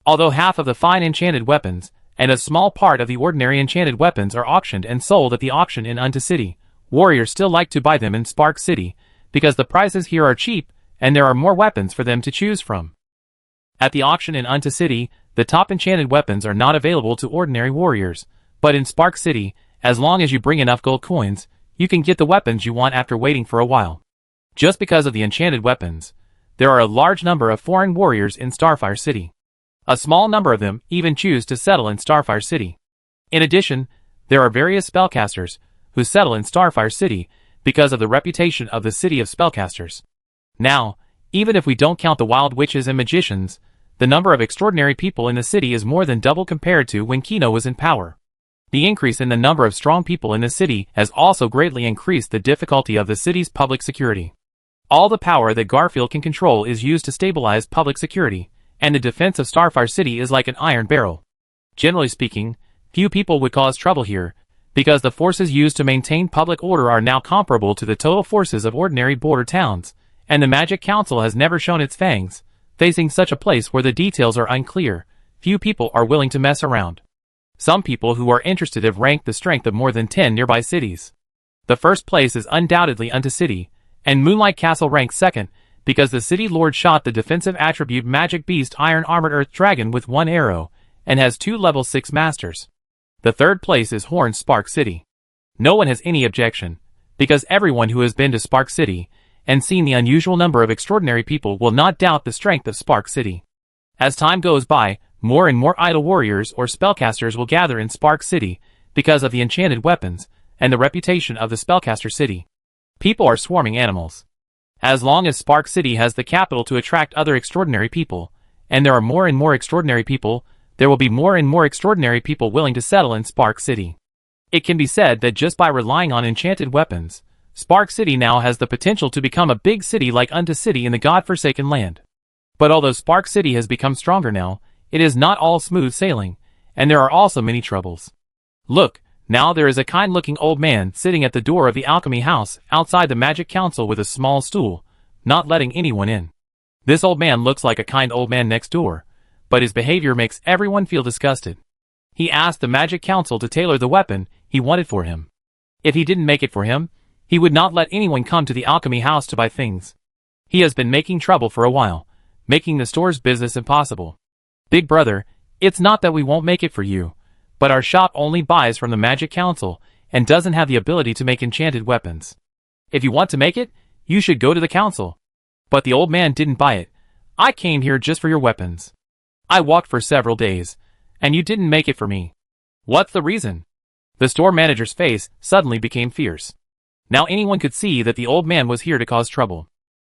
Although half of the fine enchanted weapons and a small part of the ordinary enchanted weapons are auctioned and sold at the auction in Undead City, warriors still like to buy them in Spark City because the prices here are cheap and there are more weapons for them to choose from. At the auction in Undead City, the top enchanted weapons are not available to ordinary warriors, but in Spark City, as long as you bring enough gold coins, you can get the weapons you want after waiting for a while. Just because of the enchanted weapons, there are a large number of foreign warriors in Starfire City. A small number of them even choose to settle in Starfire City. In addition, there are various spellcasters who settle in Starfire City because of the reputation of the city of spellcasters. Now, even if we don't count the wild witches and magicians, the number of extraordinary people in the city is more than double compared to when Kino was in power. The increase in the number of strong people in the city has also greatly increased the difficulty of the city's public security. All the power that Garfield can control is used to stabilize public security, and the defense of Starfire City is like an iron barrel. Generally speaking, few people would cause trouble here, because the forces used to maintain public order are now comparable to the total forces of ordinary border towns, and the Magic Council has never shown its fangs. Facing such a place where the details are unclear, few people are willing to mess around. Some people who are interested have ranked the strength of more than 10 nearby cities. The first place is undoubtedly Undead City, and Moonlight Castle ranks second, because the city lord shot the defensive attribute Magic Beast Iron Armored Earth Dragon with one arrow, and has 2 level 6 masters. The third place is Horn Spark City. No one has any objection, because everyone who has been to Spark City and seen the unusual number of extraordinary people will not doubt the strength of Spark City. As time goes by, more and more idle warriors or spellcasters will gather in Spark City because of the enchanted weapons and the reputation of the spellcaster city. People are swarming animals. As long as Spark City has the capital to attract other extraordinary people, and there are more and more extraordinary people, there will be more and more extraordinary people willing to settle in Spark City. It can be said that just by relying on enchanted weapons, Spark City now has the potential to become a big city like Undead City in the God-forsaken land. But although Spark City has become stronger now, it is not all smooth sailing, and there are also many troubles. Look, now there is a kind-looking old man sitting at the door of the alchemy house outside the Magic Council with a small stool, not letting anyone in. This old man looks like a kind old man next door, but his behavior makes everyone feel disgusted. He asked the Magic Council to tailor the weapon he wanted for him. If he didn't make it for him, he would not let anyone come to the alchemy house to buy things. He has been making trouble for a while, making the store's business impossible. Big brother, it's not that we won't make it for you, but our shop only buys from the Magic Council and doesn't have the ability to make enchanted weapons. If you want to make it, you should go to the council. But the old man didn't buy it. I came here just for your weapons. I walked for several days, and you didn't make it for me. What's the reason? The store manager's face suddenly became fierce. Now anyone could see that the old man was here to cause trouble.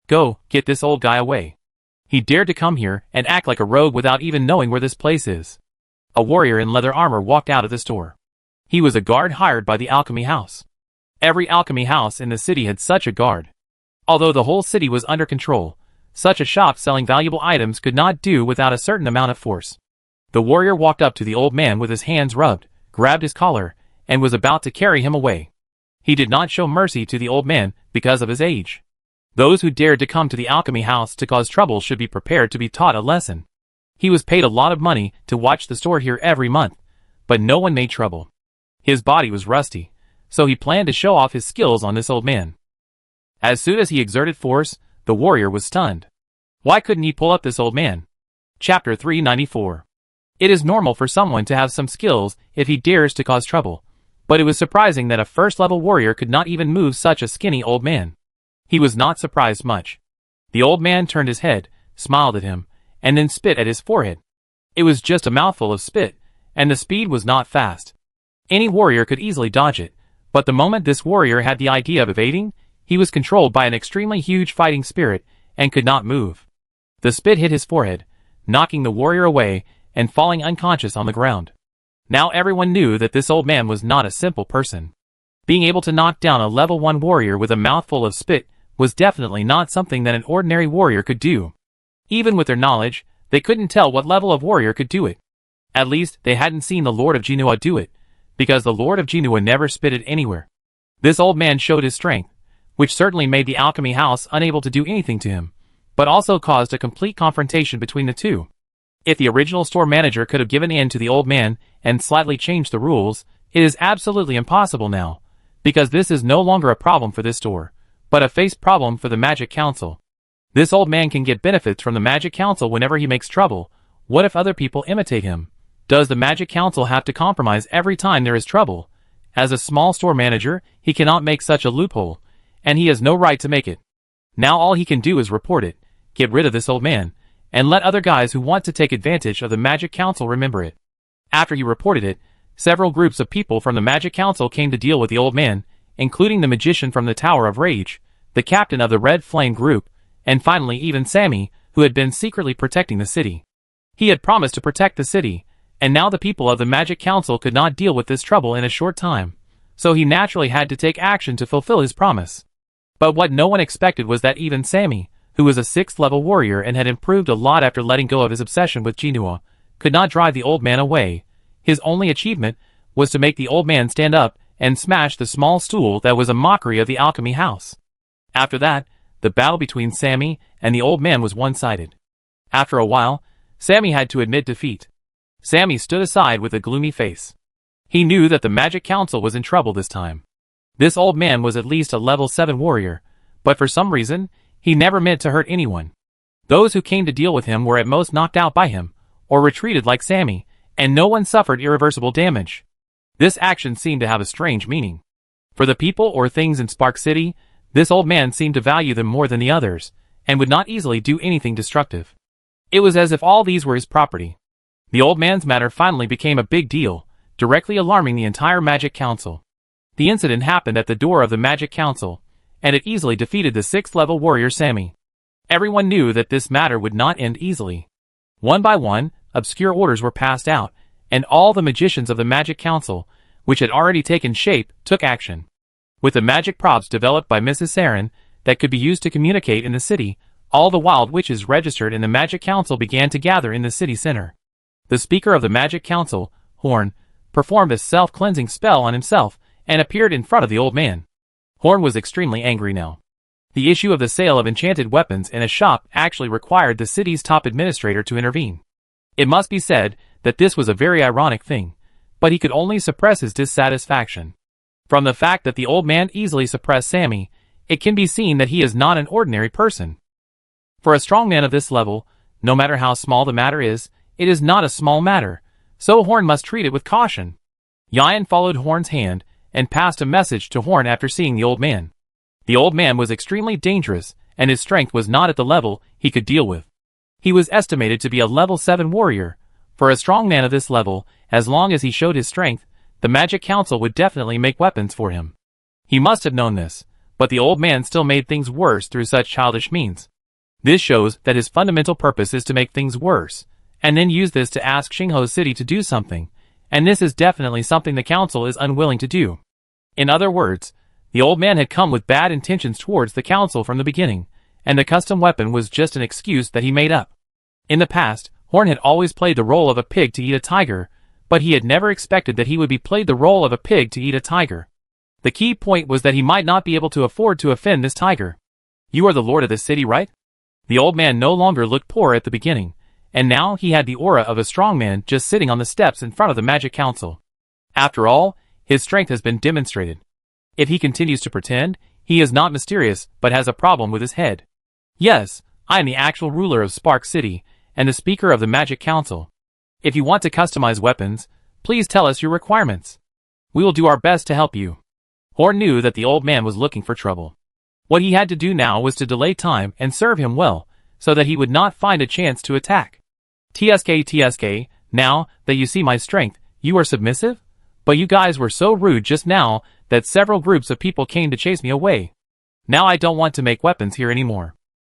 Go, get this old guy away. He dared to come here and act like a rogue without even knowing where this place is. A warrior in leather armor walked out of the store. He was a guard hired by the alchemy house. Every alchemy house in the city had such a guard. Although the whole city was under control, such a shop selling valuable items could not do without a certain amount of force. The warrior walked up to the old man with his hands rubbed, grabbed his collar, and was about to carry him away. He did not show mercy to the old man because of his age. Those who dared to come to the alchemy house to cause trouble should be prepared to be taught a lesson. He was paid a lot of money to watch the store here every month, but no one made trouble. His body was rusty, so he planned to show off his skills on this old man. As soon as he exerted force, the warrior was stunned. Why couldn't he pull up this old man? Chapter 394. It is normal for someone to have some skills if he dares to cause trouble, but it was surprising that a first-level warrior could not even move such a skinny old man. He was not surprised much. The old man turned his head, smiled at him, and then spit at his forehead. It was just a mouthful of spit, and the speed was not fast. Any warrior could easily dodge it, but the moment this warrior had the idea of evading, he was controlled by an extremely huge fighting spirit and could not move. The spit hit his forehead, knocking the warrior away and falling unconscious on the ground. Now everyone knew that this old man was not a simple person. Being able to knock down a level 1 warrior with a mouthful of spit was definitely not something that an ordinary warrior could do. Even with their knowledge, they couldn't tell what level of warrior could do it. At least, they hadn't seen the Lord of Genua do it, because the Lord of Genua never spitted anywhere. This old man showed his strength, which certainly made the alchemy house unable to do anything to him, but also caused a complete confrontation between the two. If the original store manager could have given in to the old man and slightly changed the rules, it is absolutely impossible now, because this is no longer a problem for this store, but a face problem for the Magic Council. This old man can get benefits from the Magic Council whenever he makes trouble. What if other people imitate him? Does the Magic Council have to compromise every time there is trouble? As a small store manager, he cannot make such a loophole, and he has no right to make it. Now all he can do is report it, get rid of this old man, and let other guys who want to take advantage of the Magic Council remember it. After he reported it, several groups of people from the Magic Council came to deal with the old man, including the magician from the Tower of Rage, the captain of the Red Flame group, and finally even Sammy, who had been secretly protecting the city. He had promised to protect the city, and now the people of the Magic Council could not deal with this trouble in a short time, so he naturally had to take action to fulfill his promise. But what no one expected was that even Sammy, who was a 6th level warrior and had improved a lot after letting go of his obsession with Jinua, could not drive the old man away. His only achievement was to make the old man stand up and smash the small stool that was a mockery of the alchemy house. After that, the battle between Sammy and the old man was one-sided. After a while, Sammy had to admit defeat. Sammy stood aside with a gloomy face. He knew that the Magic Council was in trouble this time. This old man was at least a level 7 warrior, but for some reason, he never meant to hurt anyone. Those who came to deal with him were at most knocked out by him, or retreated like Sammy, and no one suffered irreversible damage. This action seemed to have a strange meaning. For the people or things in Spark City, this old man seemed to value them more than the others, and would not easily do anything destructive. It was as if all these were his property. The old man's matter finally became a big deal, directly alarming the entire Magic Council. The incident happened at the door of the Magic Council, and it easily defeated the 6th level warrior Sammy. Everyone knew that this matter would not end easily. One by one, obscure orders were passed out, and all the magicians of the Magic Council, which had already taken shape, took action. With the magic props developed by Mrs. Saren that could be used to communicate in the city, all the wild witches registered in the Magic Council began to gather in the city center. The speaker of the Magic Council, Horn, performed a self-cleansing spell on himself and appeared in front of the old man. Horn was extremely angry now. The issue of the sale of enchanted weapons in a shop actually required the city's top administrator to intervene. It must be said that this was a very ironic thing, but he could only suppress his dissatisfaction. From the fact that the old man easily suppressed Sammy, it can be seen that he is not an ordinary person. For a strong man of this level, no matter how small the matter is, it is not a small matter, so Horn must treat it with caution. Yan followed Horn's hand and passed a message to Horn after seeing the old man. The old man was extremely dangerous, and his strength was not at the level he could deal with. He was estimated to be a level 7 warrior. For a strong man of this level, as long as he showed his strength, the Magic Council would definitely make weapons for him. He must have known this, but the old man still made things worse through such childish means. This shows that his fundamental purpose is to make things worse, and then use this to ask Xingho City to do something, and this is definitely something the council is unwilling to do. In other words, the old man had come with bad intentions towards the council from the beginning, and the custom weapon was just an excuse that he made up. In the past, Horn had always played the role of a pig to eat a tiger, but he had never expected that he would be played the role of a pig to eat a tiger. The key point was that he might not be able to afford to offend this tiger. You are the lord of the city, right? The old man no longer looked poor at the beginning, and now he had the aura of a strong man just sitting on the steps in front of the Magic Council. After all, his strength has been demonstrated. If he continues to pretend, he is not mysterious but has a problem with his head. Yes, I am the actual ruler of Spark City, and the speaker of the Magic Council. If you want to customize weapons, please tell us your requirements. We will do our best to help you. Horn knew that the old man was looking for trouble. What he had to do now was to delay time and serve him well, so that he would not find a chance to attack. TSK, now that you see my strength, you are submissive? But you guys were so rude just now that several groups of people came to chase me away. Now I don't want to make weapons here anymore.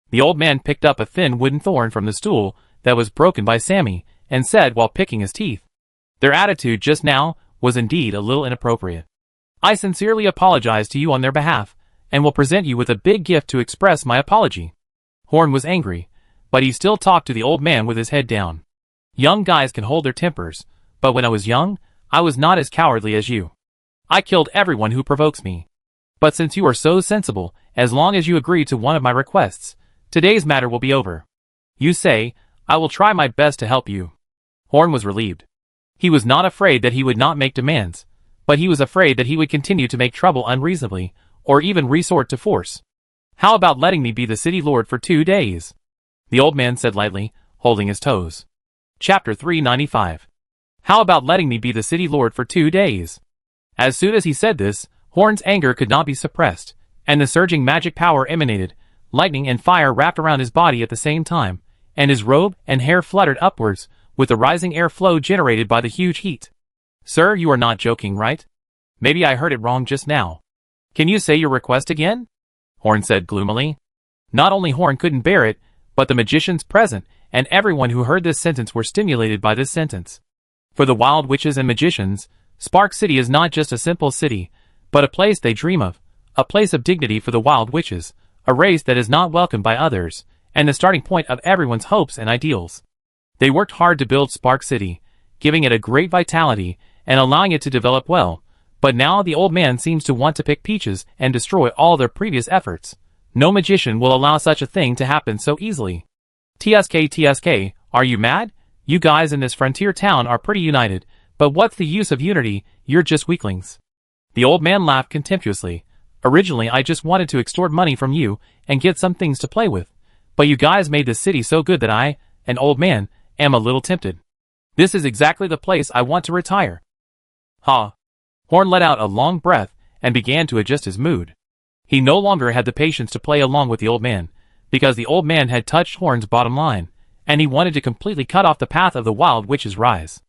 The old man picked up a thin wooden thorn from the stool that was broken by Sammy and said while picking his teeth. Their attitude just now was indeed a little inappropriate. I sincerely apologize to you on their behalf, and will present you with a big gift to express my apology. Horn was angry, but he still talked to the old man with his head down. Young guys can hold their tempers, but when I was young, I was not as cowardly as you. I killed everyone who provokes me. But since you are so sensible, as long as you agree to one of my requests, today's matter will be over. You say, I will try my best to help you. Horn was relieved. He was not afraid that he would not make demands, but he was afraid that he would continue to make trouble unreasonably, or even resort to force. How about letting me be the city lord for 2 days? The old man said lightly, holding his toes. Chapter 395. How about letting me be the city lord for 2 days? As soon as he said this, Horn's anger could not be suppressed, and the surging magic power emanated. Lightning and fire wrapped around his body at the same time, and his robe and hair fluttered upwards with the rising air flow generated by the huge heat. "Sir, you are not joking, right? Maybe I heard it wrong just now. Can you say your request again?" Horn said gloomily. Not only Horn couldn't bear it, but the magicians present and everyone who heard this sentence were stimulated by this sentence. For the wild witches and magicians, Spark City is not just a simple city, but a place they dream of, a place of dignity for the wild witches, a race that is not welcomed by others, and the starting point of everyone's hopes and ideals. They worked hard to build Spark City, giving it a great vitality and allowing it to develop well, but now the old man seems to want to pick peaches and destroy all their previous efforts. No magician will allow such a thing to happen so easily. TSK, are you mad? You guys in this frontier town are pretty united, but what's the use of unity? You're just weaklings. The old man laughed contemptuously. Originally I just wanted to extort money from you and get some things to play with, but you guys made this city so good that I, an old man, am a little tempted. This is exactly the place I want to retire. Ha! Horn let out a long breath and began to adjust his mood. He no longer had the patience to play along with the old man, because the old man had touched Horn's bottom line, and he wanted to completely cut off the path of the wild witch's rise.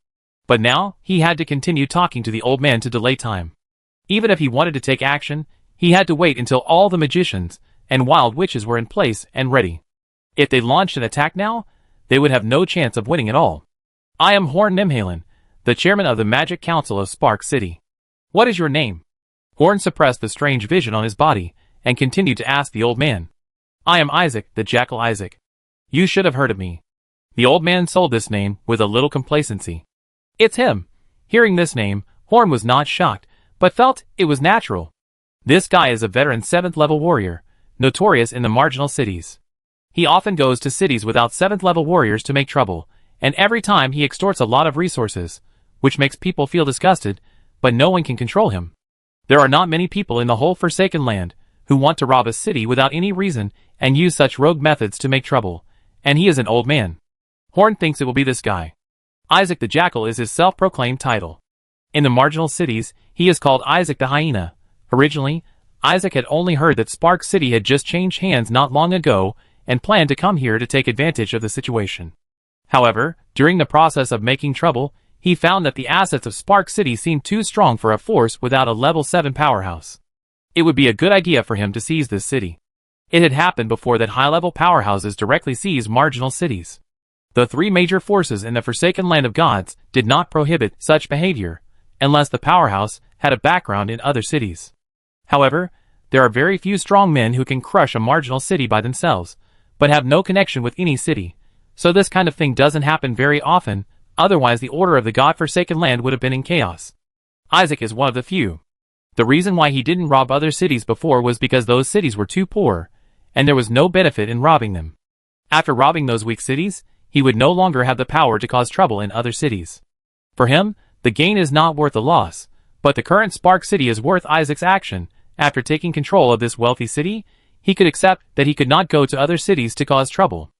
But now, he had to continue talking to the old man to delay time. Even if he wanted to take action, he had to wait until all the magicians and wild witches were in place and ready. If they launched an attack now, they would have no chance of winning at all. I am Horn Nimhalen, the chairman of the Magic Council of Spark City. What is your name? Horn suppressed the strange vision on his body and continued to ask the old man. I am Isaac, the Jackal Isaac. You should have heard of me. The old man sold this name with a little complacency. It's him. Hearing this name, Horn was not shocked, but felt it was natural. This guy is a veteran 7th level warrior, notorious in the marginal cities. He often goes to cities without 7th level warriors to make trouble, and every time he extorts a lot of resources, which makes people feel disgusted, but no one can control him. There are not many people in the whole Forsaken Land who want to rob a city without any reason and use such rogue methods to make trouble, and he is an old man. Horn thinks it will be this guy. Isaac the Jackal is his self-proclaimed title. In the marginal cities, he is called Isaac the Hyena. Originally, Isaac had only heard that Spark City had just changed hands not long ago and planned to come here to take advantage of the situation. However, during the process of making trouble, he found that the assets of Spark City seemed too strong for a force without a level 7 powerhouse. It would be a good idea for him to seize this city. It had happened before that high-level powerhouses directly seized marginal cities. The 3 major forces in the Forsaken Land of Gods did not prohibit such behavior, unless the powerhouse had a background in other cities. However, there are very few strong men who can crush a marginal city by themselves, but have no connection with any city, so this kind of thing doesn't happen very often, otherwise the order of the God-forsaken land would have been in chaos. Isaac is one of the few. The reason why he didn't rob other cities before was because those cities were too poor, and there was no benefit in robbing them. After robbing those weak cities, he would no longer have the power to cause trouble in other cities. For him, the gain is not worth the loss, but the current Spark City is worth Isaac's action. After taking control of this wealthy city, he could accept that he could not go to other cities to cause trouble.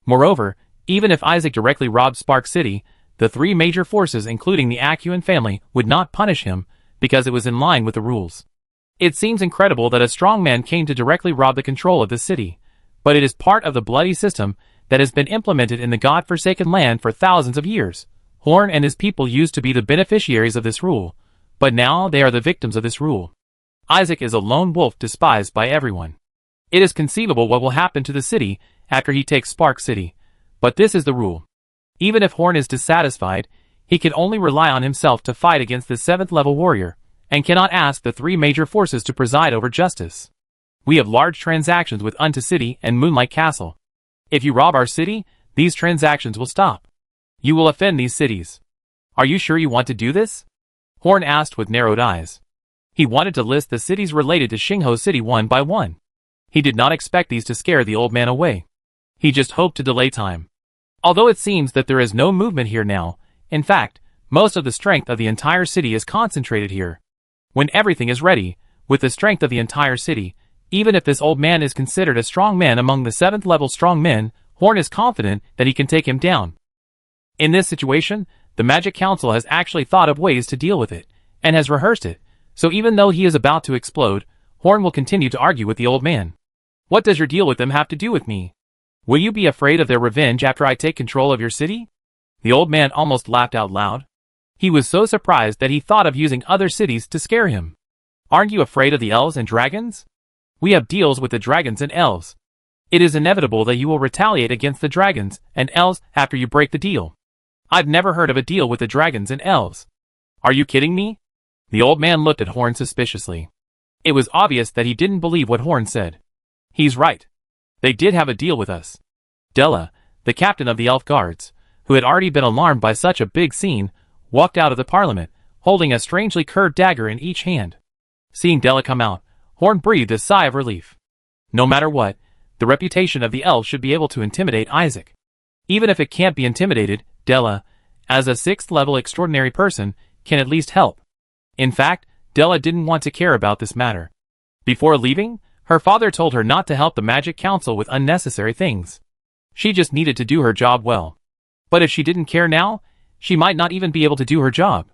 Moreover, even if Isaac directly robbed Spark City, the 3 major forces including the Acuan family would not punish him because it was in line with the rules. It seems incredible that a strong man came to directly rob the control of the city, but it is part of the bloody system that has been implemented in the God-forsaken land for thousands of years. Horn and his people used to be the beneficiaries of this rule, but now they are the victims of this rule. Isaac is a lone wolf despised by everyone. It is conceivable what will happen to the city after he takes Spark City, but this is the rule. Even if Horn is dissatisfied, he can only rely on himself to fight against the 7th level warrior, and cannot ask the 3 major forces to preside over justice. We have large transactions with Undead City and Moonlight Castle. If you rob our city, these transactions will stop. You will offend these cities. Are you sure you want to do this? Horn asked with narrowed eyes. He wanted to list the cities related to Xingho City one by one. He did not expect these to scare the old man away. He just hoped to delay time. Although it seems that there is no movement here now, in fact, most of the strength of the entire city is concentrated here. When everything is ready, with the strength of the entire city, even if this old man is considered a strong man among the 7th level strong men, Horn is confident that he can take him down. In this situation, the Magic Council has actually thought of ways to deal with it, and has rehearsed it, so even though he is about to explode, Horn will continue to argue with the old man. What does your deal with them have to do with me? Will you be afraid of their revenge after I take control of your city? The old man almost laughed out loud. He was so surprised that he thought of using other cities to scare him. Aren't you afraid of the elves and dragons? We have deals with the dragons and elves. It is inevitable that you will retaliate against the dragons and elves after you break the deal. I've never heard of a deal with the dragons and elves. Are you kidding me? The old man looked at Horn suspiciously. It was obvious that he didn't believe what Horn said. He's right. They did have a deal with us. Della, the captain of the elf guards, who had already been alarmed by such a big scene, walked out of the parliament, holding a strangely curved dagger in each hand. Seeing Della come out, Horn breathed a sigh of relief. No matter what, the reputation of the elves should be able to intimidate Isaac. Even if it can't be intimidated, Della, as a 6th level extraordinary person, can at least help. In fact, Della didn't want to care about this matter. Before leaving, her father told her not to help the Magic Council with unnecessary things. She just needed to do her job well. But if she didn't care now, she might not even be able to do her job.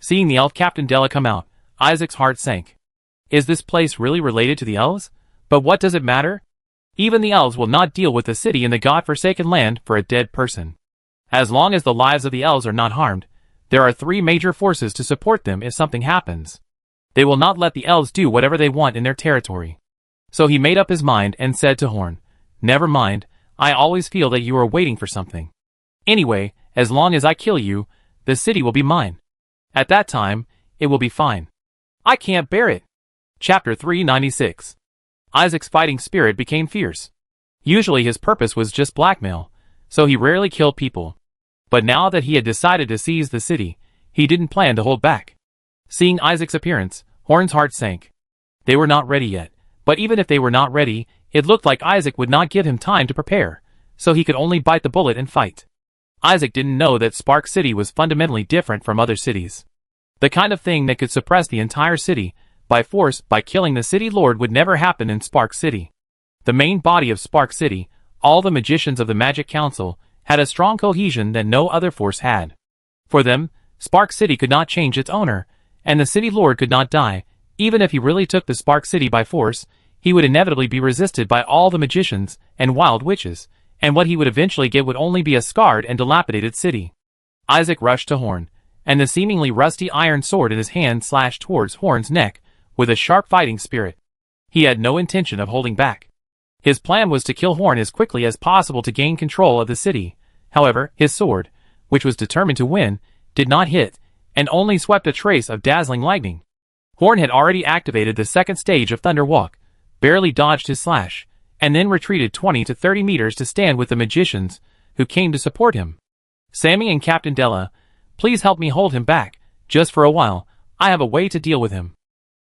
Seeing the elf captain Della come out, Isaac's heart sank. Is this place really related to the elves? But what does it matter? Even the elves will not deal with the city in the god-forsaken land for a dead person. As long as the lives of the elves are not harmed, there are 3 major forces to support them if something happens. They will not let the elves do whatever they want in their territory. So he made up his mind and said to Horn, "Never mind, I always feel that you are waiting for something. Anyway, as long as I kill you, the city will be mine. At that time, it will be fine." I can't bear it. Chapter 396. Isaac's fighting spirit became fierce. Usually his purpose was just blackmail, so he rarely killed people. But now that he had decided to seize the city, he didn't plan to hold back. Seeing Isaac's appearance, Horn's heart sank. They were not ready yet, but even if they were not ready, it looked like Isaac would not give him time to prepare, so he could only bite the bullet and fight. Isaac didn't know that Spark City was fundamentally different from other cities. The kind of thing that could suppress the entire city, by force, by killing the city lord would never happen in Spark City. The main body of Spark City, all the magicians of the Magic Council, had a strong cohesion that no other force had. For them, Spark City could not change its owner, and the city lord could not die. Even if he really took the Spark City by force, he would inevitably be resisted by all the magicians and wild witches, and what he would eventually get would only be a scarred and dilapidated city. Isaac rushed to Horn, and the seemingly rusty iron sword in his hand slashed towards Horn's neck with a sharp fighting spirit. He had no intention of holding back. His plan was to kill Horn as quickly as possible to gain control of the city. However, his sword, which was determined to win, did not hit, and only swept a trace of dazzling lightning. Horn had already activated the 2nd stage of Thunder Walk, barely dodged his slash, and then retreated 20 to 30 meters to stand with the magicians, who came to support him. "Sammy and Captain Della, please help me hold him back, just for a while. I have a way to deal with him."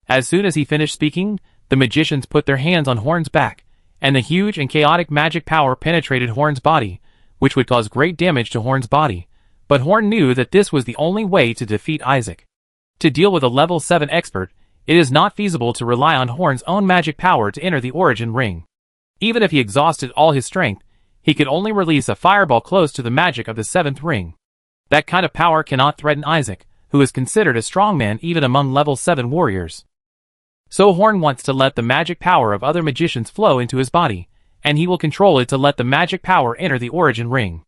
As soon as he finished speaking, the magicians put their hands on Horn's back, and the huge and chaotic magic power penetrated Horn's body, which would cause great damage to Horn's body. But Horn knew that this was the only way to defeat Isaac. To deal with a level 7 expert, it is not feasible to rely on Horn's own magic power to enter the origin ring. Even if he exhausted all his strength, he could only release a fireball close to the magic of the 7th ring. That kind of power cannot threaten Isaac, who is considered a strong man even among level 7 warriors. So Horn wants to let the magic power of other magicians flow into his body, and he will control it to let the magic power enter the origin ring.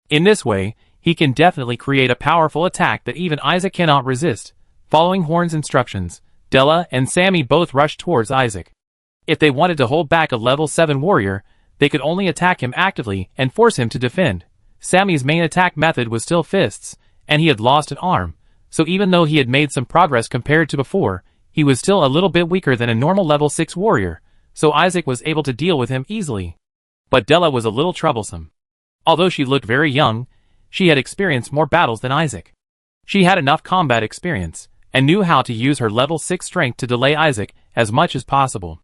In this way, he can definitely create a powerful attack that even Isaac cannot resist. Following Horn's instructions, Della and Sammy both rushed towards Isaac. If they wanted to hold back a level 7 warrior, they could only attack him actively and force him to defend. Sammy's main attack method was still fists, and he had lost an arm, so even though he had made some progress compared to before, he was still a little bit weaker than a normal level 6 warrior, so Isaac was able to deal with him easily. But Della was a little troublesome. Although she looked very young, she had experienced more battles than Isaac. She had enough combat experience, and knew how to use her level 6 strength to delay Isaac as much as possible.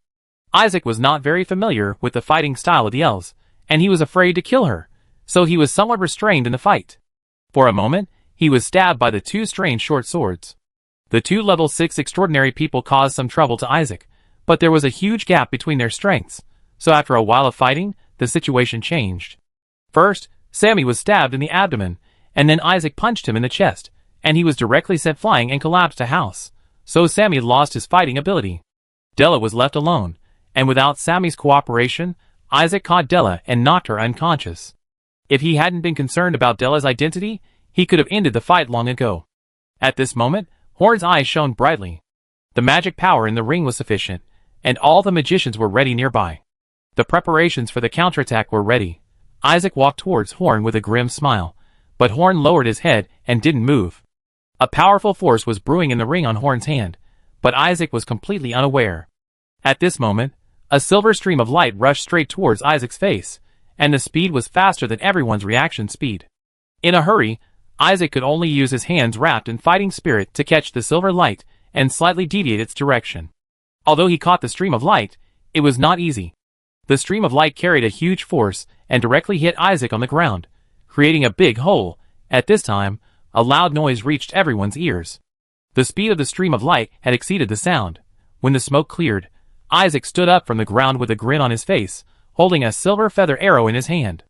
Isaac was not very familiar with the fighting style of the elves, and he was afraid to kill her, so he was somewhat restrained in the fight. For a moment, he was stabbed by the 2 strange short swords. The 2 level 6 extraordinary people caused some trouble to Isaac, but there was a huge gap between their strengths, so after a while of fighting, the situation changed. First, Sammy was stabbed in the abdomen, and then Isaac punched him in the chest, and he was directly sent flying and collapsed a house, so Sammy lost his fighting ability. Della was left alone, and without Sammy's cooperation, Isaac caught Della and knocked her unconscious. If he hadn't been concerned about Della's identity, he could have ended the fight long ago. At this moment, Horn's eyes shone brightly. The magic power in the ring was sufficient, and all the magicians were ready nearby. The preparations for the counterattack were ready. Isaac walked towards Horn with a grim smile, but Horn lowered his head and didn't move. A powerful force was brewing in the ring on Horn's hand, but Isaac was completely unaware. At this moment, a silver stream of light rushed straight towards Isaac's face, and the speed was faster than everyone's reaction speed. In a hurry, Isaac could only use his hands wrapped in fighting spirit to catch the silver light and slightly deviate its direction. Although he caught the stream of light, it was not easy. The stream of light carried a huge force and directly hit Isaac on the ground, creating a big hole. At this time, a loud noise reached everyone's ears. The speed of the stream of light had exceeded the sound. When the smoke cleared, Isaac stood up from the ground with a grin on his face, holding a silver feather arrow in his hand.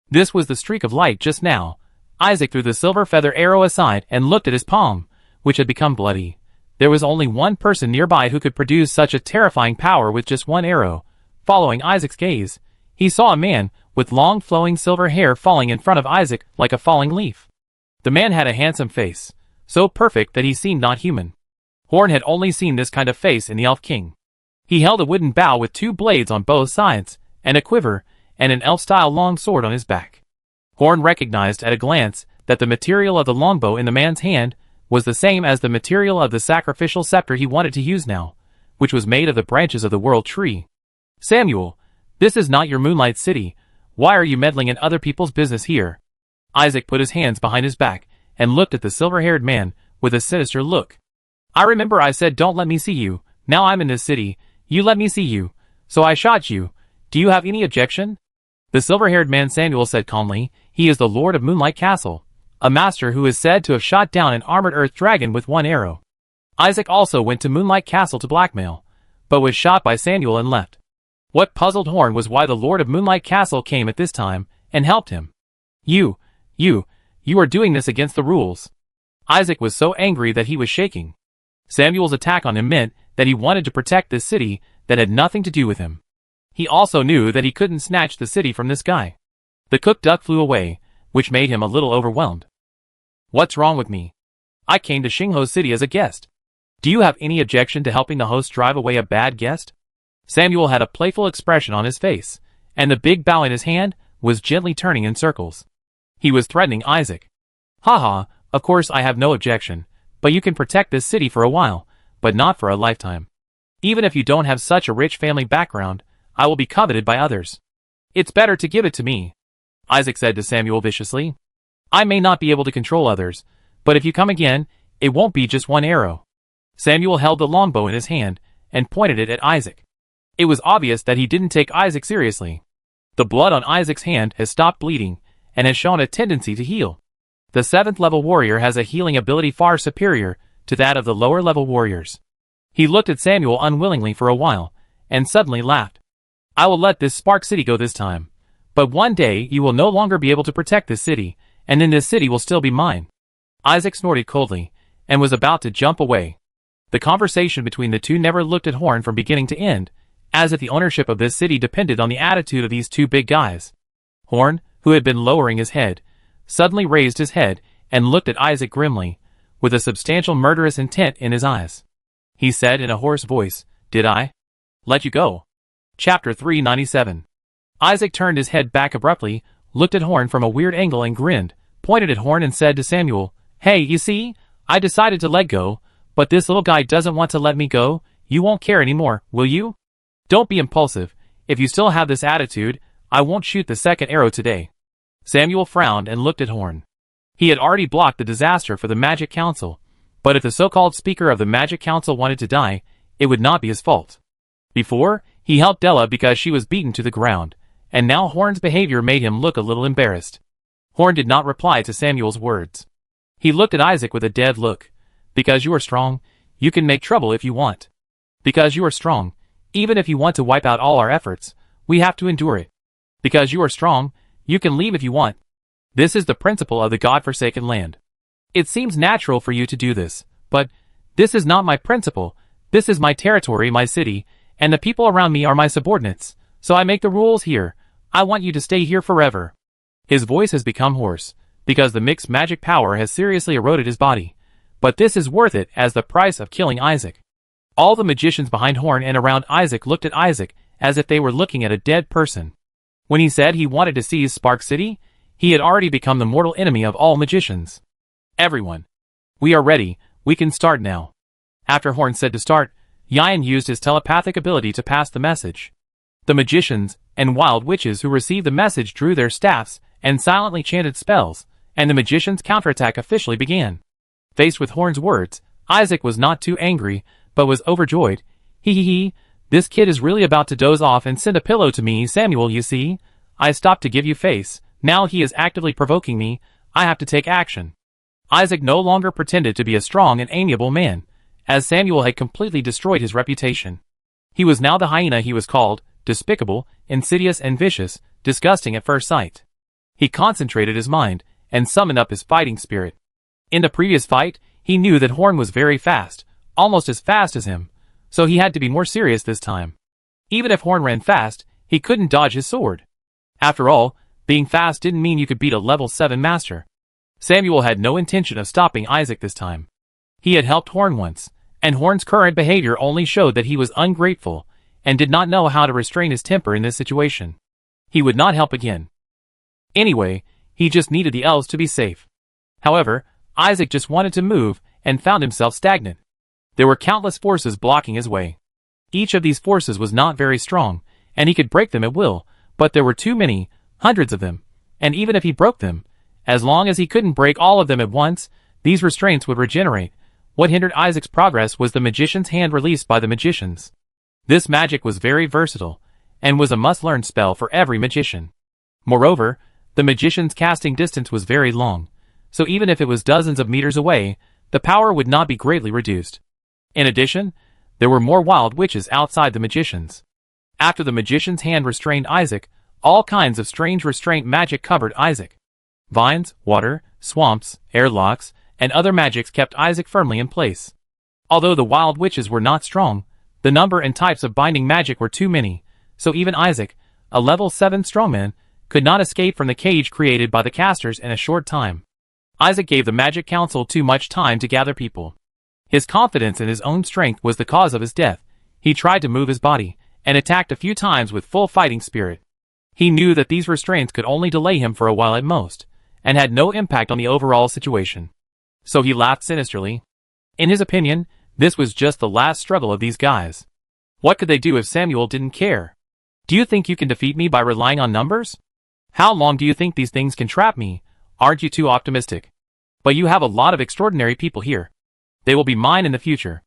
This was the streak of light just now. Isaac threw the silver feather arrow aside and looked at his palm, which had become bloody. There was only one person nearby who could produce such a terrifying power with just one arrow. Following Isaac's gaze, he saw a man with long flowing silver hair falling in front of Isaac like a falling leaf. The man had a handsome face, so perfect that he seemed not human. Horn had only seen this kind of face in the Elf King. He held a wooden bow with two blades on both sides, and a quiver, and an elf-style long sword on his back. Horn recognized at a glance that the material of the longbow in the man's hand was the same as the material of the sacrificial scepter he wanted to use now, which was made of the branches of the world tree. "Samuel, this is not your Moonlight City. Why are you meddling in other people's business here?" Isaac put his hands behind his back and looked at the silver-haired man with a sinister look. "I remember I said don't let me see you. Now I'm in this city. You let me see you. So I shot you. Do you have any objection?" The silver-haired man Samuel said calmly, "He is the Lord of Moonlight Castle, a master who is said to have shot down an armored earth dragon with one arrow." Isaac also went to Moonlight Castle to blackmail, but was shot by Samuel and left. What puzzled Horn was why the Lord of Moonlight Castle came at this time and helped him. You are doing this against the rules." Isaac was so angry that he was shaking. Samuel's attack on him meant that he wanted to protect this city that had nothing to do with him. He also knew that he couldn't snatch the city from this guy. The cooked duck flew away, which made him a little overwhelmed. "What's wrong with me? I came to Xingho City as a guest. Do you have any objection to helping the host drive away a bad guest?" Samuel had a playful expression on his face, and the big bow in his hand was gently turning in circles. He was threatening Isaac. "Haha, of course I have no objection, but you can protect this city for a while, but not for a lifetime. Even if you don't have such a rich family background, I will be coveted by others. It's better to give it to me," Isaac said to Samuel viciously. "I may not be able to control others, but if you come again, it won't be just one arrow." Samuel held the longbow in his hand and pointed it at Isaac. It was obvious that he didn't take Isaac seriously. The blood on Isaac's hand has stopped bleeding and has shown a tendency to heal. The 7th level warrior has a healing ability far superior to that of the lower level warriors. He looked at Samuel unwillingly for a while, and suddenly laughed. "I will let this Spark City go this time. But one day you will no longer be able to protect this city, and then this city will still be mine." Isaac snorted coldly, and was about to jump away. The conversation between the two never looked at Horn from beginning to end, as if the ownership of this city depended on the attitude of these two big guys. Horn, who had been lowering his head, suddenly raised his head and looked at Isaac grimly, with a substantial murderous intent in his eyes. He said in a hoarse voice, "Did I let you go?" Chapter 397. Isaac turned his head back abruptly, looked at Horn from a weird angle and grinned, pointed at Horn and said to Samuel, "Hey, you see, I decided to let go, but this little guy doesn't want to let me go. You won't care anymore, will you? Don't be impulsive. If you still have this attitude, I won't shoot the second arrow today." Samuel frowned and looked at Horn. He had already blocked the disaster for the Magic Council, but if the so-called speaker of the Magic Council wanted to die, it would not be his fault. Before, he helped Della because she was beaten to the ground, and now Horn's behavior made him look a little embarrassed. Horn did not reply to Samuel's words. He looked at Isaac with a dead look. "Because you are strong, you can make trouble if you want. Because you are strong, even if you want to wipe out all our efforts, we have to endure it. Because you are strong, you can leave if you want. This is the principle of the God-forsaken land. It seems natural for you to do this, but this is not my principle. This is my territory, my city, and the people around me are my subordinates, So I make the rules here. I want you to stay here forever. His voice has become hoarse, because the mixed magic power has seriously eroded his body. But this is worth it as the price of killing Isaac. All the magicians behind Horn and around Isaac looked at Isaac as if they were looking at a dead person. When he said he wanted to seize Spark City, he had already become the mortal enemy of all magicians. Everyone. We are ready, we can start now. After Horn said to start, Yan used his telepathic ability to pass the message. The magicians and wild witches who received the message drew their staffs and silently chanted spells, and the magician's counterattack officially began. Faced with Horn's words, Isaac was not too angry, but was overjoyed. He, this kid is really about to doze off and send a pillow to me, Samuel, you see. I stopped to give you face, now he is actively provoking me, I have to take action. Isaac no longer pretended to be a strong and amiable man, as Samuel had completely destroyed his reputation. He was now the hyena he was called, despicable, insidious and vicious, disgusting at first sight. He concentrated his mind, and summoned up his fighting spirit. In the previous fight, he knew that Horn was very fast, almost as fast as him, so he had to be more serious this time. Even if Horn ran fast, he couldn't dodge his sword. After all, being fast didn't mean you could beat a level 7 master. Samuel had no intention of stopping Isaac this time. He had helped Horn once, and Horn's current behavior only showed that he was ungrateful, and did not know how to restrain his temper in this situation. He would not help again. Anyway, he just needed the elves to be safe. However, Isaac just wanted to move, and found himself stagnant. There were countless forces blocking his way. Each of these forces was not very strong, and he could break them at will, but there were too many, hundreds of them, and even if he broke them, as long as he couldn't break all of them at once, these restraints would regenerate. What hindered Isaac's progress was the magician's hand released by the magicians. This magic was very versatile, and was a must-learn spell for every magician. Moreover, the magician's casting distance was very long, so even if it was dozens of meters away, the power would not be greatly reduced. In addition, there were more wild witches outside the magicians. After the magician's hand restrained Isaac, all kinds of strange restraint magic covered Isaac. Vines, water, swamps, airlocks, and other magics kept Isaac firmly in place. Although the wild witches were not strong, the number and types of binding magic were too many, so even Isaac, a level 7 strongman, could not escape from the cage created by the casters in a short time. Isaac gave the Magic Council too much time to gather people. His confidence in his own strength was the cause of his death. He tried to move his body, and attacked a few times with full fighting spirit. He knew that these restraints could only delay him for a while at most, and had no impact on the overall situation. So he laughed sinisterly. In his opinion, this was just the last struggle of these guys. What could they do if Samuel didn't care? Do you think you can defeat me by relying on numbers? How long do you think these things can trap me? Aren't you too optimistic? But you have a lot of extraordinary people here. They will be mine in the future.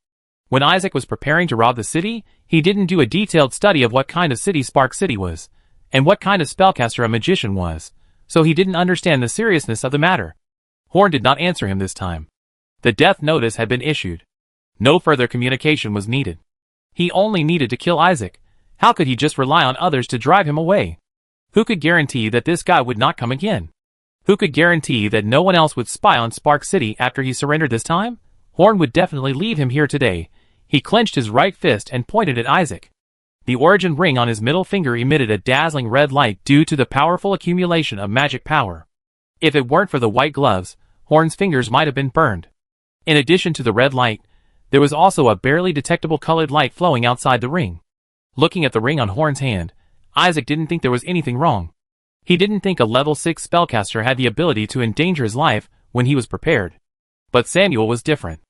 When Isaac was preparing to rob the city, he didn't do a detailed study of what kind of city Spark City was, and what kind of spellcaster a magician was, so he didn't understand the seriousness of the matter. Horn did not answer him this time. The death notice had been issued. No further communication was needed. He only needed to kill Isaac. How could he just rely on others to drive him away? Who could guarantee that this guy would not come again? Who could guarantee that no one else would spy on Spark City after he surrendered this time? Horn would definitely leave him here today. He clenched his right fist and pointed at Isaac. The origin ring on his middle finger emitted a dazzling red light due to the powerful accumulation of magic power. If it weren't for the white gloves, Horn's fingers might have been burned. In addition to the red light, there was also a barely detectable colored light flowing outside the ring. Looking at the ring on Horn's hand, Isaac didn't think there was anything wrong. He didn't think a level 6 spellcaster had the ability to endanger his life when he was prepared. But Samuel was different.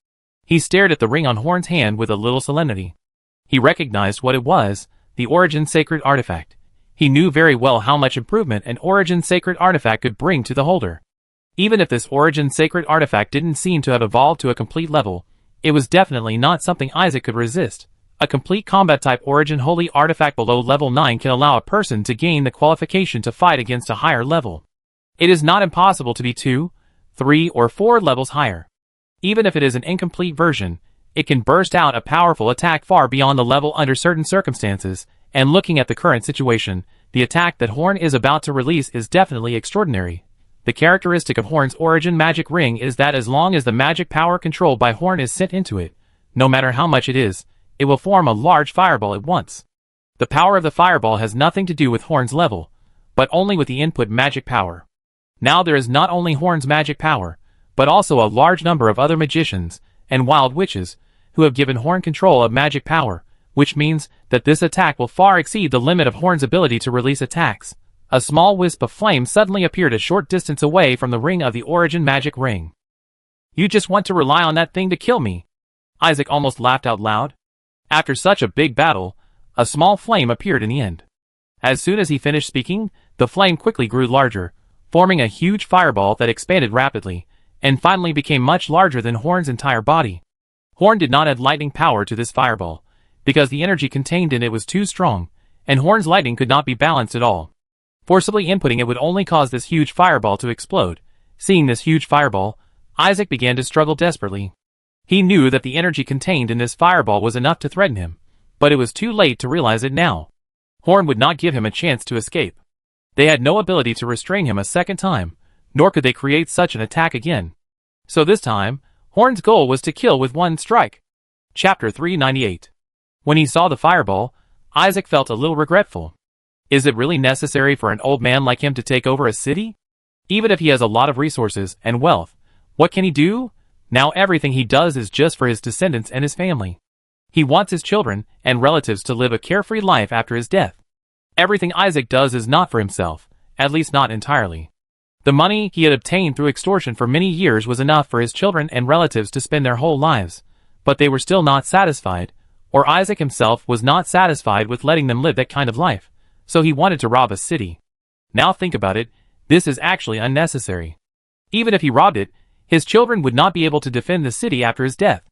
He stared at the ring on Horn's hand with a little solemnity. He recognized what it was, the Origin Sacred Artifact. He knew very well how much improvement an Origin Sacred Artifact could bring to the holder. Even if this Origin Sacred Artifact didn't seem to have evolved to a complete level, it was definitely not something Isaac could resist. A complete combat-type Origin Holy Artifact below level 9 can allow a person to gain the qualification to fight against a higher level. It is not impossible to be 2, 3, or 4 levels higher. Even if it is an incomplete version, it can burst out a powerful attack far beyond the level under certain circumstances, and looking at the current situation, the attack that Horn is about to release is definitely extraordinary. The characteristic of Horn's Origin Magic Ring is that as long as the magic power controlled by Horn is sent into it, no matter how much it is, it will form a large fireball at once. The power of the fireball has nothing to do with Horn's level, but only with the input magic power. Now there is not only Horn's magic power, but also a large number of other magicians and wild witches who have given Horn control of magic power, which means that this attack will far exceed the limit of Horn's ability to release attacks. A small wisp of flame suddenly appeared a short distance away from the ring of the origin magic ring. "You just want to rely on that thing to kill me?" Isaac almost laughed out loud. After such a big battle, a small flame appeared in the end. As soon as he finished speaking, the flame quickly grew larger, forming a huge fireball that expanded rapidly, and finally became much larger than Horn's entire body. Horn did not add lightning power to this fireball, because the energy contained in it was too strong, and Horn's lightning could not be balanced at all. Forcibly inputting it would only cause this huge fireball to explode. Seeing this huge fireball, Isaac began to struggle desperately. He knew that the energy contained in this fireball was enough to threaten him, but it was too late to realize it now. Horn would not give him a chance to escape. They had no ability to restrain him a second time, nor could they create such an attack again. So this time, Horn's goal was to kill with one strike. Chapter 398. When he saw the fireball, Isaac felt a little regretful. Is it really necessary for an old man like him to take over a city? Even if he has a lot of resources and wealth, what can he do? Now everything he does is just for his descendants and his family. He wants his children and relatives to live a carefree life after his death. Everything Isaac does is not for himself, at least not entirely. The money he had obtained through extortion for many years was enough for his children and relatives to spend their whole lives, but they were still not satisfied, or Isaac himself was not satisfied with letting them live that kind of life, so he wanted to rob a city. Now think about it, this is actually unnecessary. Even if he robbed it, his children would not be able to defend the city after his death.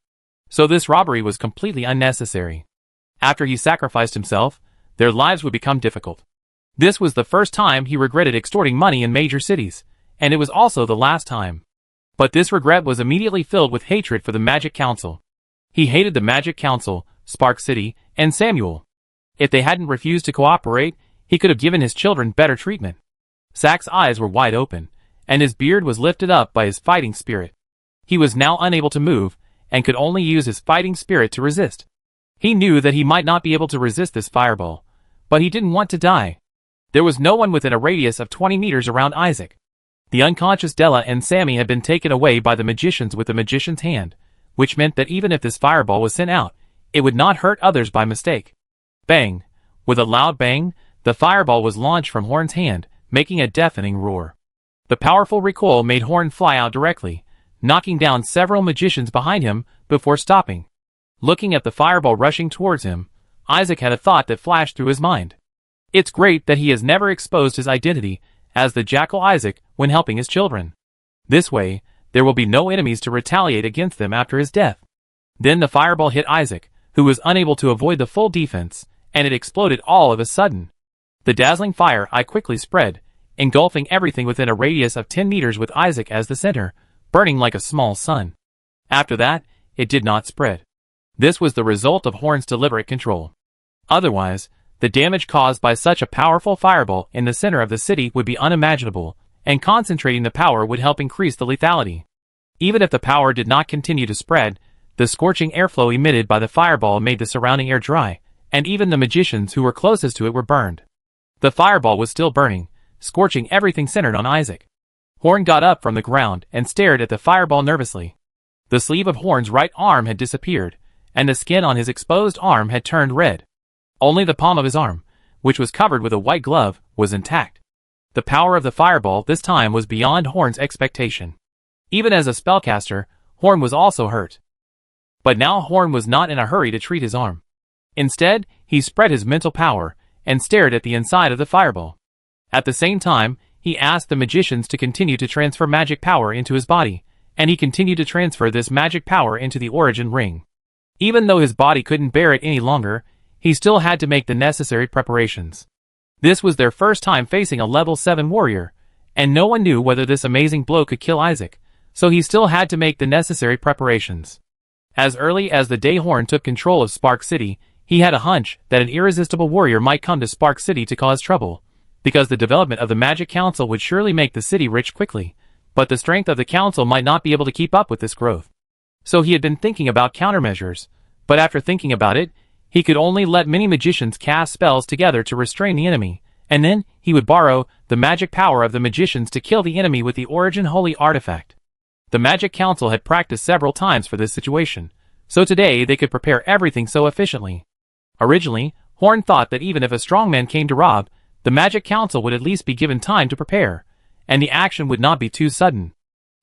So this robbery was completely unnecessary. After he sacrificed himself, their lives would become difficult. This was the first time he regretted extorting money in major cities, and it was also the last time. But this regret was immediately filled with hatred for the Magic Council. He hated the Magic Council, Spark City, and Samuel. If they hadn't refused to cooperate, he could have given his children better treatment. Zack's eyes were wide open, and his beard was lifted up by his fighting spirit. He was now unable to move, and could only use his fighting spirit to resist. He knew that he might not be able to resist this fireball, but he didn't want to die. There was no one within a radius of 20 meters around Isaac. The unconscious Della and Sammy had been taken away by the magicians with the magician's hand, which meant that even if this fireball was sent out, it would not hurt others by mistake. Bang! With a loud bang, the fireball was launched from Horn's hand, making a deafening roar. The powerful recoil made Horn fly out directly, knocking down several magicians behind him before stopping. Looking at the fireball rushing towards him, Isaac had a thought that flashed through his mind. It's great that he has never exposed his identity as the Jackal Isaac when helping his children. This way, there will be no enemies to retaliate against them after his death. Then the fireball hit Isaac, who was unable to avoid the full defense, and it exploded all of a sudden. The dazzling fire quickly spread, engulfing everything within a radius of 10 meters with Isaac as the center, burning like a small sun. After that, it did not spread. This was the result of Horn's deliberate control. Otherwise, the damage caused by such a powerful fireball in the center of the city would be unimaginable, and concentrating the power would help increase the lethality. Even if the power did not continue to spread, the scorching airflow emitted by the fireball made the surrounding air dry, and even the magicians who were closest to it were burned. The fireball was still burning, scorching everything centered on Isaac. Horn got up from the ground and stared at the fireball nervously. The sleeve of Horn's right arm had disappeared, and the skin on his exposed arm had turned red. Only the palm of his arm, which was covered with a white glove, was intact. The power of the fireball this time was beyond Horn's expectation. Even as a spellcaster, Horn was also hurt. But now Horn was not in a hurry to treat his arm. Instead, he spread his mental power and stared at the inside of the fireball. At the same time, he asked the magicians to continue to transfer magic power into his body, and he continued to transfer this magic power into the origin ring. Even though his body couldn't bear it any longer, he still had to make the necessary preparations. This was their first time facing a level 7 warrior, and no one knew whether this amazing blow could kill Isaac, so he still had to make the necessary preparations. As early as the day Horn took control of Spark City, he had a hunch that an irresistible warrior might come to Spark City to cause trouble, because the development of the Magic Council would surely make the city rich quickly, but the strength of the council might not be able to keep up with this growth. So he had been thinking about countermeasures, but after thinking about it, He could only let many magicians cast spells together to restrain the enemy, and then he would borrow the magic power of the magicians to kill the enemy with the Origin Holy Artifact. The Magic Council had practiced several times for this situation, so today they could prepare everything so efficiently. Originally, Horn thought that even if a strongman came to rob, the Magic Council would at least be given time to prepare, and the action would not be too sudden.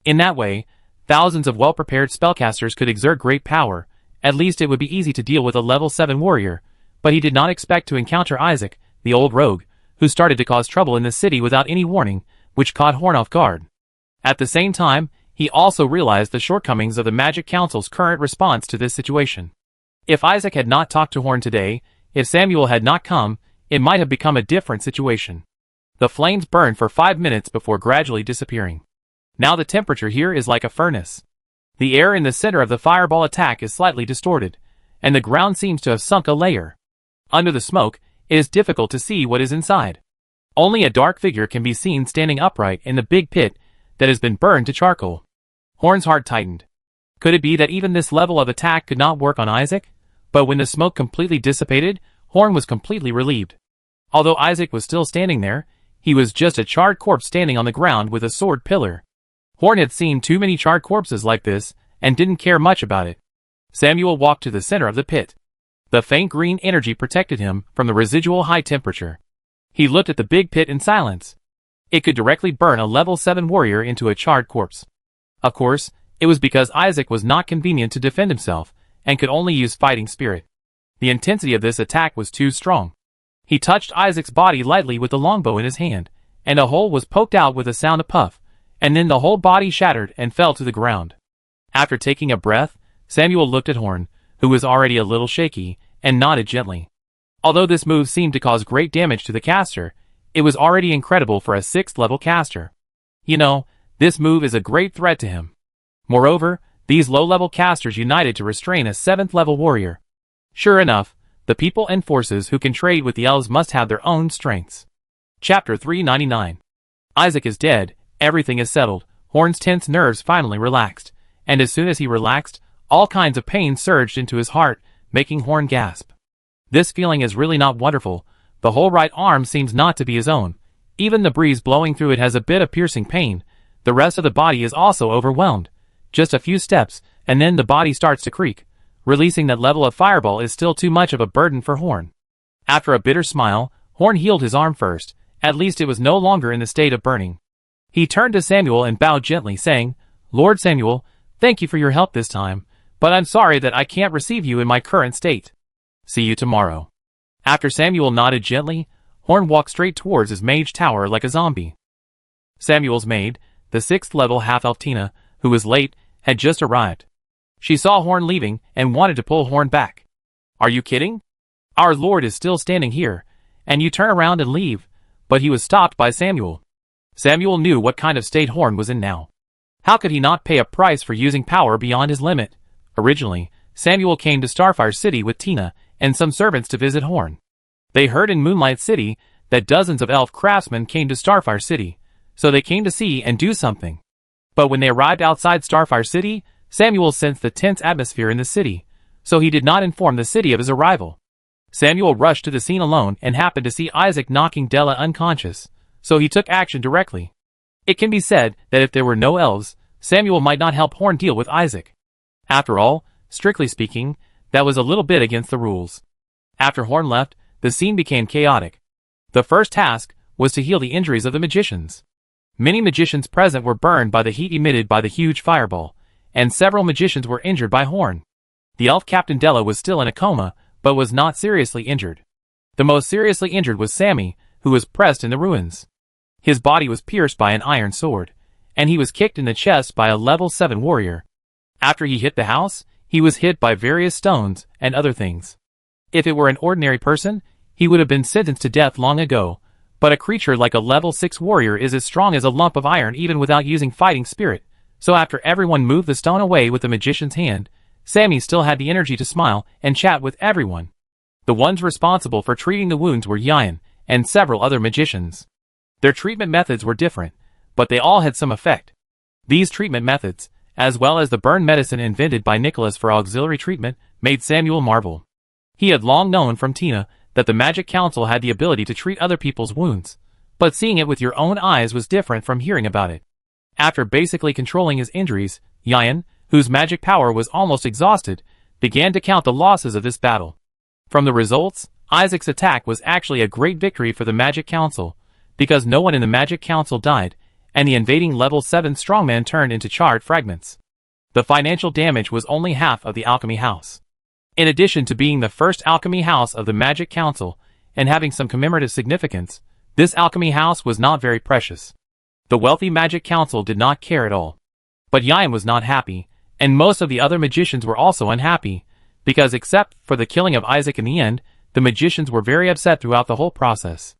In that way, thousands of well-prepared spellcasters could exert great power. At least it would be easy to deal with a level 7 warrior, but he did not expect to encounter Isaac, the old rogue, who started to cause trouble in the city without any warning, which caught Horn off guard. At the same time, he also realized the shortcomings of the Magic Council's current response to this situation. If Isaac had not talked to Horn today, if Samuel had not come, it might have become a different situation. The flames burned for 5 minutes before gradually disappearing. Now the temperature here is like a furnace. The air in the center of the fireball attack is slightly distorted, and the ground seems to have sunk a layer. Under the smoke, it is difficult to see what is inside. Only a dark figure can be seen standing upright in the big pit that has been burned to charcoal. Horn's heart tightened. Could it be that even this level of attack could not work on Isaac? But when the smoke completely dissipated, Horn was completely relieved. Although Isaac was still standing there, he was just a charred corpse standing on the ground with a sword pillar. Horn had seen too many charred corpses like this, and didn't care much about it. Samuel walked to the center of the pit. The faint green energy protected him from the residual high temperature. He looked at the big pit in silence. It could directly burn a level 7 warrior into a charred corpse. Of course, it was because Isaac was not convenient to defend himself, and could only use fighting spirit. The intensity of this attack was too strong. He touched Isaac's body lightly with the longbow in his hand, and a hole was poked out with a sound of puff, and then the whole body shattered and fell to the ground. After taking a breath, Samuel looked at Horn, who was already a little shaky, and nodded gently. Although this move seemed to cause great damage to the caster, it was already incredible for a 6th level caster. You know, this move is a great threat to him. Moreover, these low-level casters united to restrain a 7th level warrior. Sure enough, the people and forces who can trade with the elves must have their own strengths. Chapter 399. Isaac is dead, everything is settled. Horn's tense nerves finally relaxed, and as soon as he relaxed, all kinds of pain surged into his heart, making Horn gasp. This feeling is really not wonderful. The whole right arm seems not to be his own. Even the breeze blowing through it has a bit of piercing pain. The rest of the body is also overwhelmed. Just a few steps, and then the body starts to creak. Releasing that level of fireball is still too much of a burden for Horn. After a bitter smile, Horn healed his arm first. At least it was no longer in the state of burning. He turned to Samuel and bowed gently, saying, "Lord Samuel, thank you for your help this time, but I'm sorry that I can't receive you in my current state. See you tomorrow." After Samuel nodded gently, Horn walked straight towards his mage tower like a zombie. Samuel's maid, the 6th level half-elf Tina, who was late, had just arrived. She saw Horn leaving and wanted to pull Horn back. "Are you kidding? Our Lord is still standing here, and you turn around and leave," but he was stopped by Samuel. Samuel knew what kind of state Horn was in now. How could he not pay a price for using power beyond his limit? Originally, Samuel came to Starfire City with Tina and some servants to visit Horn. They heard in Moonlight City that dozens of elf craftsmen came to Starfire City, so they came to see and do something. But when they arrived outside Starfire City, Samuel sensed the tense atmosphere in the city, so he did not inform the city of his arrival. Samuel rushed to the scene alone and happened to see Isaac knocking Della unconscious, so he took action directly. It can be said that if there were no elves, Samuel might not help Horn deal with Isaac. After all, strictly speaking, that was a little bit against the rules. After Horn left, the scene became chaotic. The first task was to heal the injuries of the magicians. Many magicians present were burned by the heat emitted by the huge fireball, and several magicians were injured by Horn. The elf Captain Della was still in a coma, but was not seriously injured. The most seriously injured was Sammy, who was pressed in the ruins. His body was pierced by an iron sword, and he was kicked in the chest by a level 7 warrior. After he hit the house, he was hit by various stones and other things. If it were an ordinary person, he would have been sentenced to death long ago, but a creature like a level 6 warrior is as strong as a lump of iron even without using fighting spirit, so after everyone moved the stone away with the magician's hand, Sammy still had the energy to smile and chat with everyone. The ones responsible for treating the wounds were Yan and several other magicians. Their treatment methods were different, but they all had some effect. These treatment methods, as well as the burn medicine invented by Nicholas for auxiliary treatment, made Samuel marvel. He had long known from Tina that the Magic Council had the ability to treat other people's wounds, but seeing it with your own eyes was different from hearing about it. After basically controlling his injuries, Yan, whose magic power was almost exhausted, began to count the losses of this battle. From the results, Isaac's attack was actually a great victory for the Magic Council, because no one in the Magic Council died, and the invading level 7 strongman turned into charred fragments. The financial damage was only half of the alchemy house. In addition to being the first alchemy house of the Magic Council, and having some commemorative significance, this alchemy house was not very precious. The wealthy Magic Council did not care at all. But Yan was not happy, and most of the other magicians were also unhappy, because except for the killing of Isaac in the end, the magicians were very upset throughout the whole process.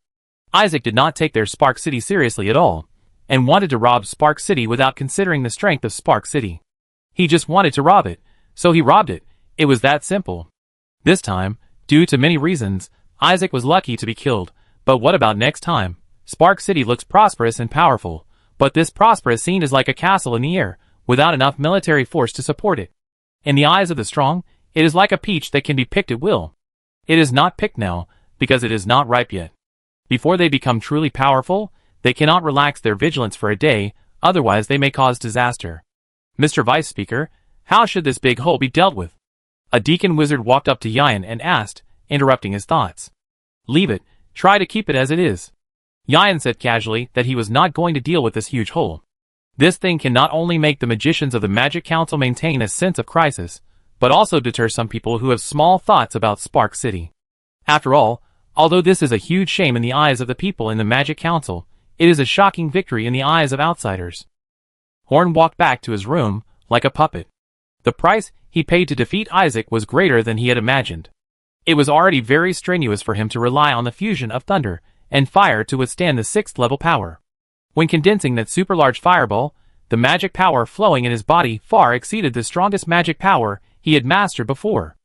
Isaac did not take their Spark City seriously at all, and wanted to rob Spark City without considering the strength of Spark City. He just wanted to rob it, so he robbed it. It was that simple. This time, due to many reasons, Isaac was lucky to be killed, but what about next time? Spark City looks prosperous and powerful, but this prosperous scene is like a castle in the air, without enough military force to support it. In the eyes of the strong, it is like a peach that can be picked at will. It is not picked now, because it is not ripe yet. Before they become truly powerful, they cannot relax their vigilance for a day, otherwise they may cause disaster. Mr. Vice Speaker, how should this big hole be dealt with? A deacon wizard walked up to Yan and asked, interrupting his thoughts. Leave it, try to keep it as it is. Yan said casually that he was not going to deal with this huge hole. This thing can not only make the magicians of the Magic Council maintain a sense of crisis, but also deter some people who have small thoughts about Spark City. After all, although this is a huge shame in the eyes of the people in the Magic Council, it is a shocking victory in the eyes of outsiders. Horn walked back to his room, like a puppet. The price he paid to defeat Isaac was greater than he had imagined. It was already very strenuous for him to rely on the fusion of thunder and fire to withstand the 6th level power. When condensing that super large fireball, the magic power flowing in his body far exceeded the strongest magic power he had mastered before.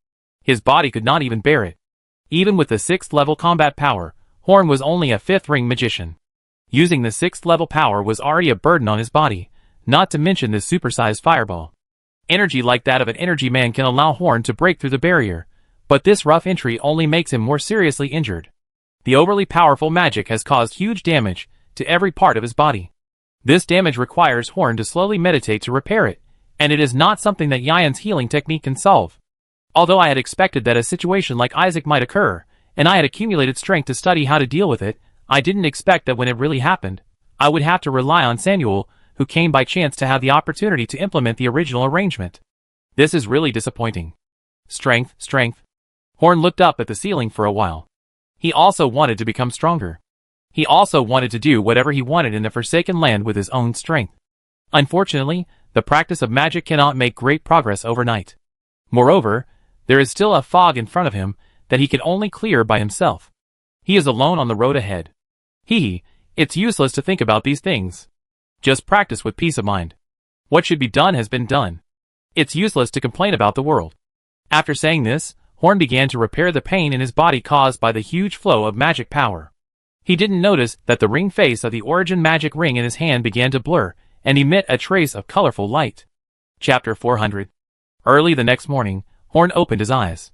His body could not even bear it. Even with the 6th level combat power, Horn was only a 5th ring magician. Using the 6th level power was already a burden on his body, not to mention this supersized fireball. Energy like that of an energy man can allow Horn to break through the barrier, but this rough entry only makes him more seriously injured. The overly powerful magic has caused huge damage to every part of his body. This damage requires Horn to slowly meditate to repair it, and it is not something that Yan's healing technique can solve. Although I had expected that a situation like Isaac might occur, and I had accumulated strength to study how to deal with it, I didn't expect that when it really happened, I would have to rely on Samuel, who came by chance to have the opportunity to implement the original arrangement. This is really disappointing. Strength, strength. Horn looked up at the ceiling for a while. He also wanted to become stronger. He also wanted to do whatever he wanted in the Forsaken Land with his own strength. Unfortunately, the practice of magic cannot make great progress overnight. Moreover, there is still a fog in front of him that he can only clear by himself. He is alone on the road ahead. It's useless to think about these things. Just practice with peace of mind. What should be done has been done. It's useless to complain about the world. After saying this, Horn began to repair the pain in his body caused by the huge flow of magic power. He didn't notice that the ring face of the origin magic ring in his hand began to blur and emit a trace of colorful light. Chapter 400. Early the next morning, Horn opened his eyes.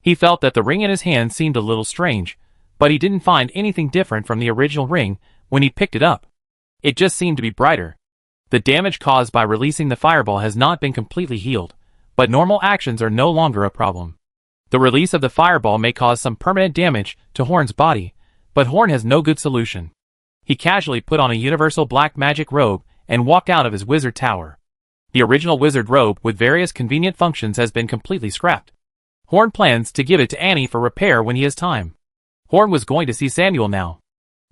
He felt that the ring in his hand seemed a little strange, but he didn't find anything different from the original ring when he picked it up. It just seemed to be brighter. The damage caused by releasing the fireball has not been completely healed, but normal actions are no longer a problem. The release of the fireball may cause some permanent damage to Horn's body, but Horn has no good solution. He casually put on a universal black magic robe and walked out of his wizard tower. The original wizard robe with various convenient functions has been completely scrapped. Horn plans to give it to Annie for repair when he has time. Horn was going to see Samuel now.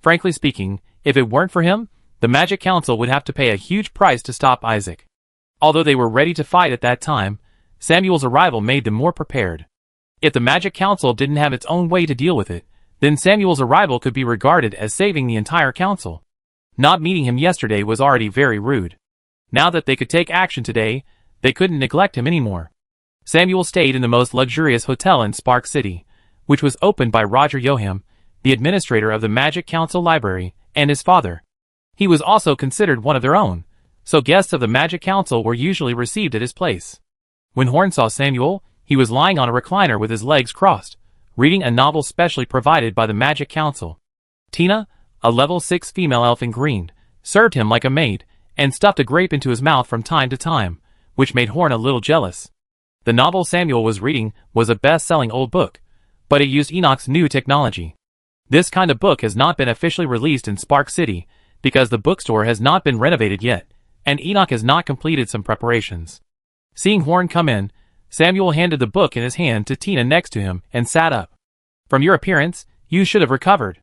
Frankly speaking, if it weren't for him, the Magic Council would have to pay a huge price to stop Isaac. Although they were ready to fight at that time, Samuel's arrival made them more prepared. If the Magic Council didn't have its own way to deal with it, then Samuel's arrival could be regarded as saving the entire council. Not meeting him yesterday was already very rude. Now that they could take action today, they couldn't neglect him anymore. Samuel stayed in the most luxurious hotel in Spark City, which was opened by Roger Yoham, the administrator of the Magic Council Library, and his father. He was also considered one of their own, so guests of the Magic Council were usually received at his place. When Horn saw Samuel, he was lying on a recliner with his legs crossed, reading a novel specially provided by the Magic Council. Tina, a level 6 female elf in green, served him like a maid, and stuffed a grape into his mouth from time to time, which made Horn a little jealous. The novel Samuel was reading was a best-selling old book, but it used Enoch's new technology. This kind of book has not been officially released in Spark City, because the bookstore has not been renovated yet, and Enoch has not completed some preparations. Seeing Horn come in, Samuel handed the book in his hand to Tina next to him and sat up. From your appearance, you should have recovered.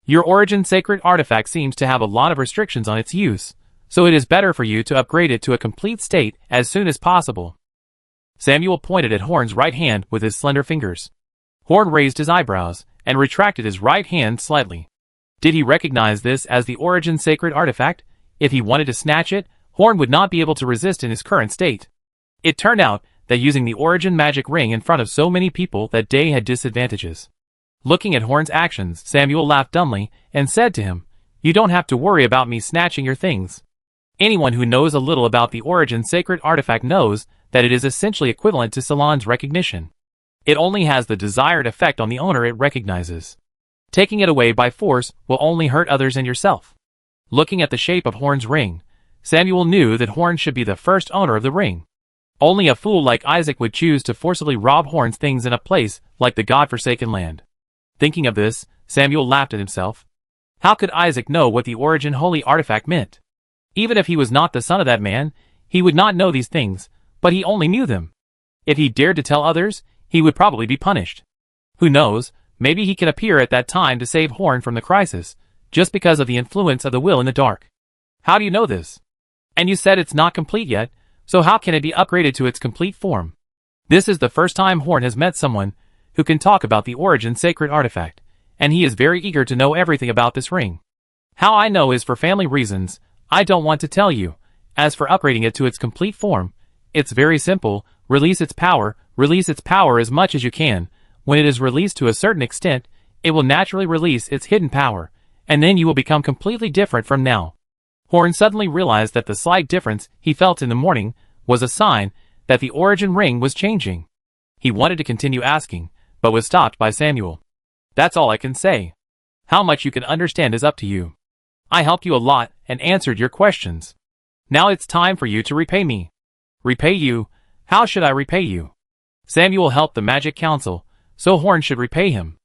Your origin sacred artifact seems to have a lot of restrictions on its use, so it is better for you to upgrade it to a complete state as soon as possible. Samuel pointed at Horn's right hand with his slender fingers. Horn raised his eyebrows and retracted his right hand slightly. Did he recognize this as the origin sacred artifact? If he wanted to snatch it, Horn would not be able to resist in his current state. It turned out that using the origin magic ring in front of so many people that day had disadvantages. Looking at Horn's actions, Samuel laughed dumbly and said to him, "You don't have to worry about me snatching your things. Anyone who knows a little about the origin sacred artifact knows that it is essentially equivalent to Salon's recognition. It only has the desired effect on the owner it recognizes. Taking it away by force will only hurt others and yourself." Looking at the shape of Horn's ring, Samuel knew that Horn should be the first owner of the ring. Only a fool like Isaac would choose to forcibly rob Horn's things in a place like the God-forsaken land. Thinking of this, Samuel laughed at himself. How could Isaac know what the origin holy artifact meant? Even if he was not the son of that man, he would not know these things, but he only knew them. If he dared to tell others, he would probably be punished. Who knows, maybe he could appear at that time to save Horn from the crisis, just because of the influence of the will in the dark. How do you know this? And you said it's not complete yet, so how can it be upgraded to its complete form? This is the first time Horn has met someone who can talk about the origin sacred artifact, and he is very eager to know everything about this ring. How I know is for family reasons, I don't want to tell you. As for upgrading it to its complete form, it's very simple. Release its power as much as you can. When it is released to a certain extent, it will naturally release its hidden power, and then you will become completely different from now. Horn suddenly realized that the slight difference he felt in the morning was a sign that the origin ring was changing. He wanted to continue asking, but was stopped by Samuel. That's all I can say. How much you can understand is up to you. I helped you a lot and answered your questions. Now it's time for you to repay me. Repay you? How should I repay you? Samuel helped the Magic Council, so Horn should repay him.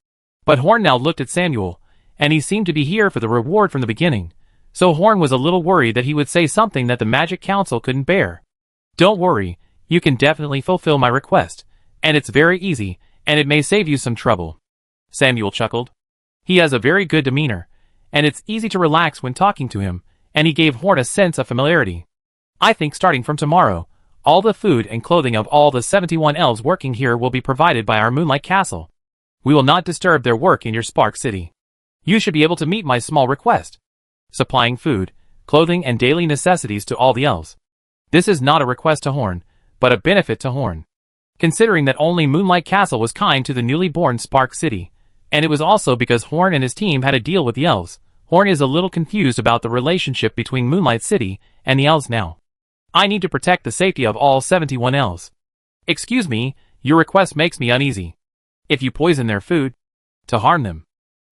But Horn now looked at Samuel, and he seemed to be here for the reward from the beginning, so Horn was a little worried that he would say something that the Magic Council couldn't bear. Don't worry, you can definitely fulfill my request, and it's very easy, and it may save you some trouble. Samuel chuckled. He has a very good demeanor, and it's easy to relax when talking to him, and he gave Horn a sense of familiarity. I think starting from tomorrow, all the food and clothing of all the 71 elves working here will be provided by our Moonlight Castle. We will not disturb their work in your Spark City. You should be able to meet my small request. Supplying food, clothing and daily necessities to all the elves. This is not a request to Horn, but a benefit to Horn. Considering that only Moonlight Castle was kind to the newly born Spark City, and it was also because Horn and his team had a deal with the elves, Horn is a little confused about the relationship between Moonlight City and the elves now. I need to protect the safety of all 71 elves. Excuse me, your request makes me uneasy. If you poison their food, to harm them.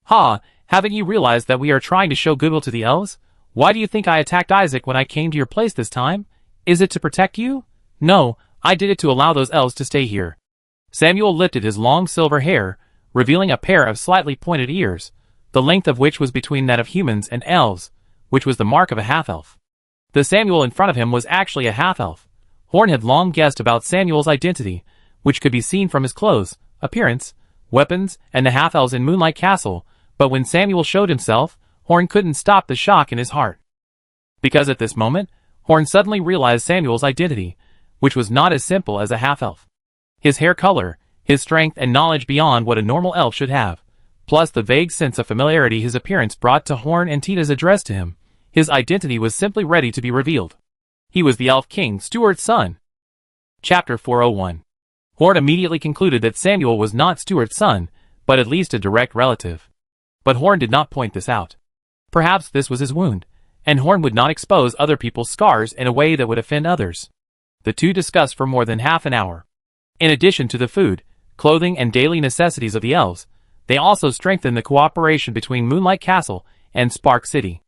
Ha, haven't you realized that we are trying to show goodwill to the elves? Why do you think I attacked Isaac when I came to your place this time? Is it to protect you? No, I did it to allow those elves to stay here. Samuel lifted his long silver hair, revealing a pair of slightly pointed ears, the length of which was between that of humans and elves, which was the mark of a half-elf. The Samuel in front of him was actually a half-elf. Horn had long guessed about Samuel's identity, which could be seen from his clothes, appearance, weapons, and the half-elves in Moonlight Castle, but when Samuel showed himself, Horn couldn't stop the shock in his heart. Because at this moment, Horn suddenly realized Samuel's identity, which was not as simple as a half-elf. His hair color, his strength and knowledge beyond what a normal elf should have, plus the vague sense of familiarity his appearance brought to Horn and Tina's address to him, his identity was simply ready to be revealed. He was the Elf King, Stuart's son. Chapter 401. Horn immediately concluded that Samuel was not Stuart's son, but at least a direct relative. But Horn did not point this out. Perhaps this was his wound, and Horn would not expose other people's scars in a way that would offend others. The two discussed for more than half an hour. In addition to the food, clothing and daily necessities of the elves, they also strengthened the cooperation between Moonlight Castle and Spark City.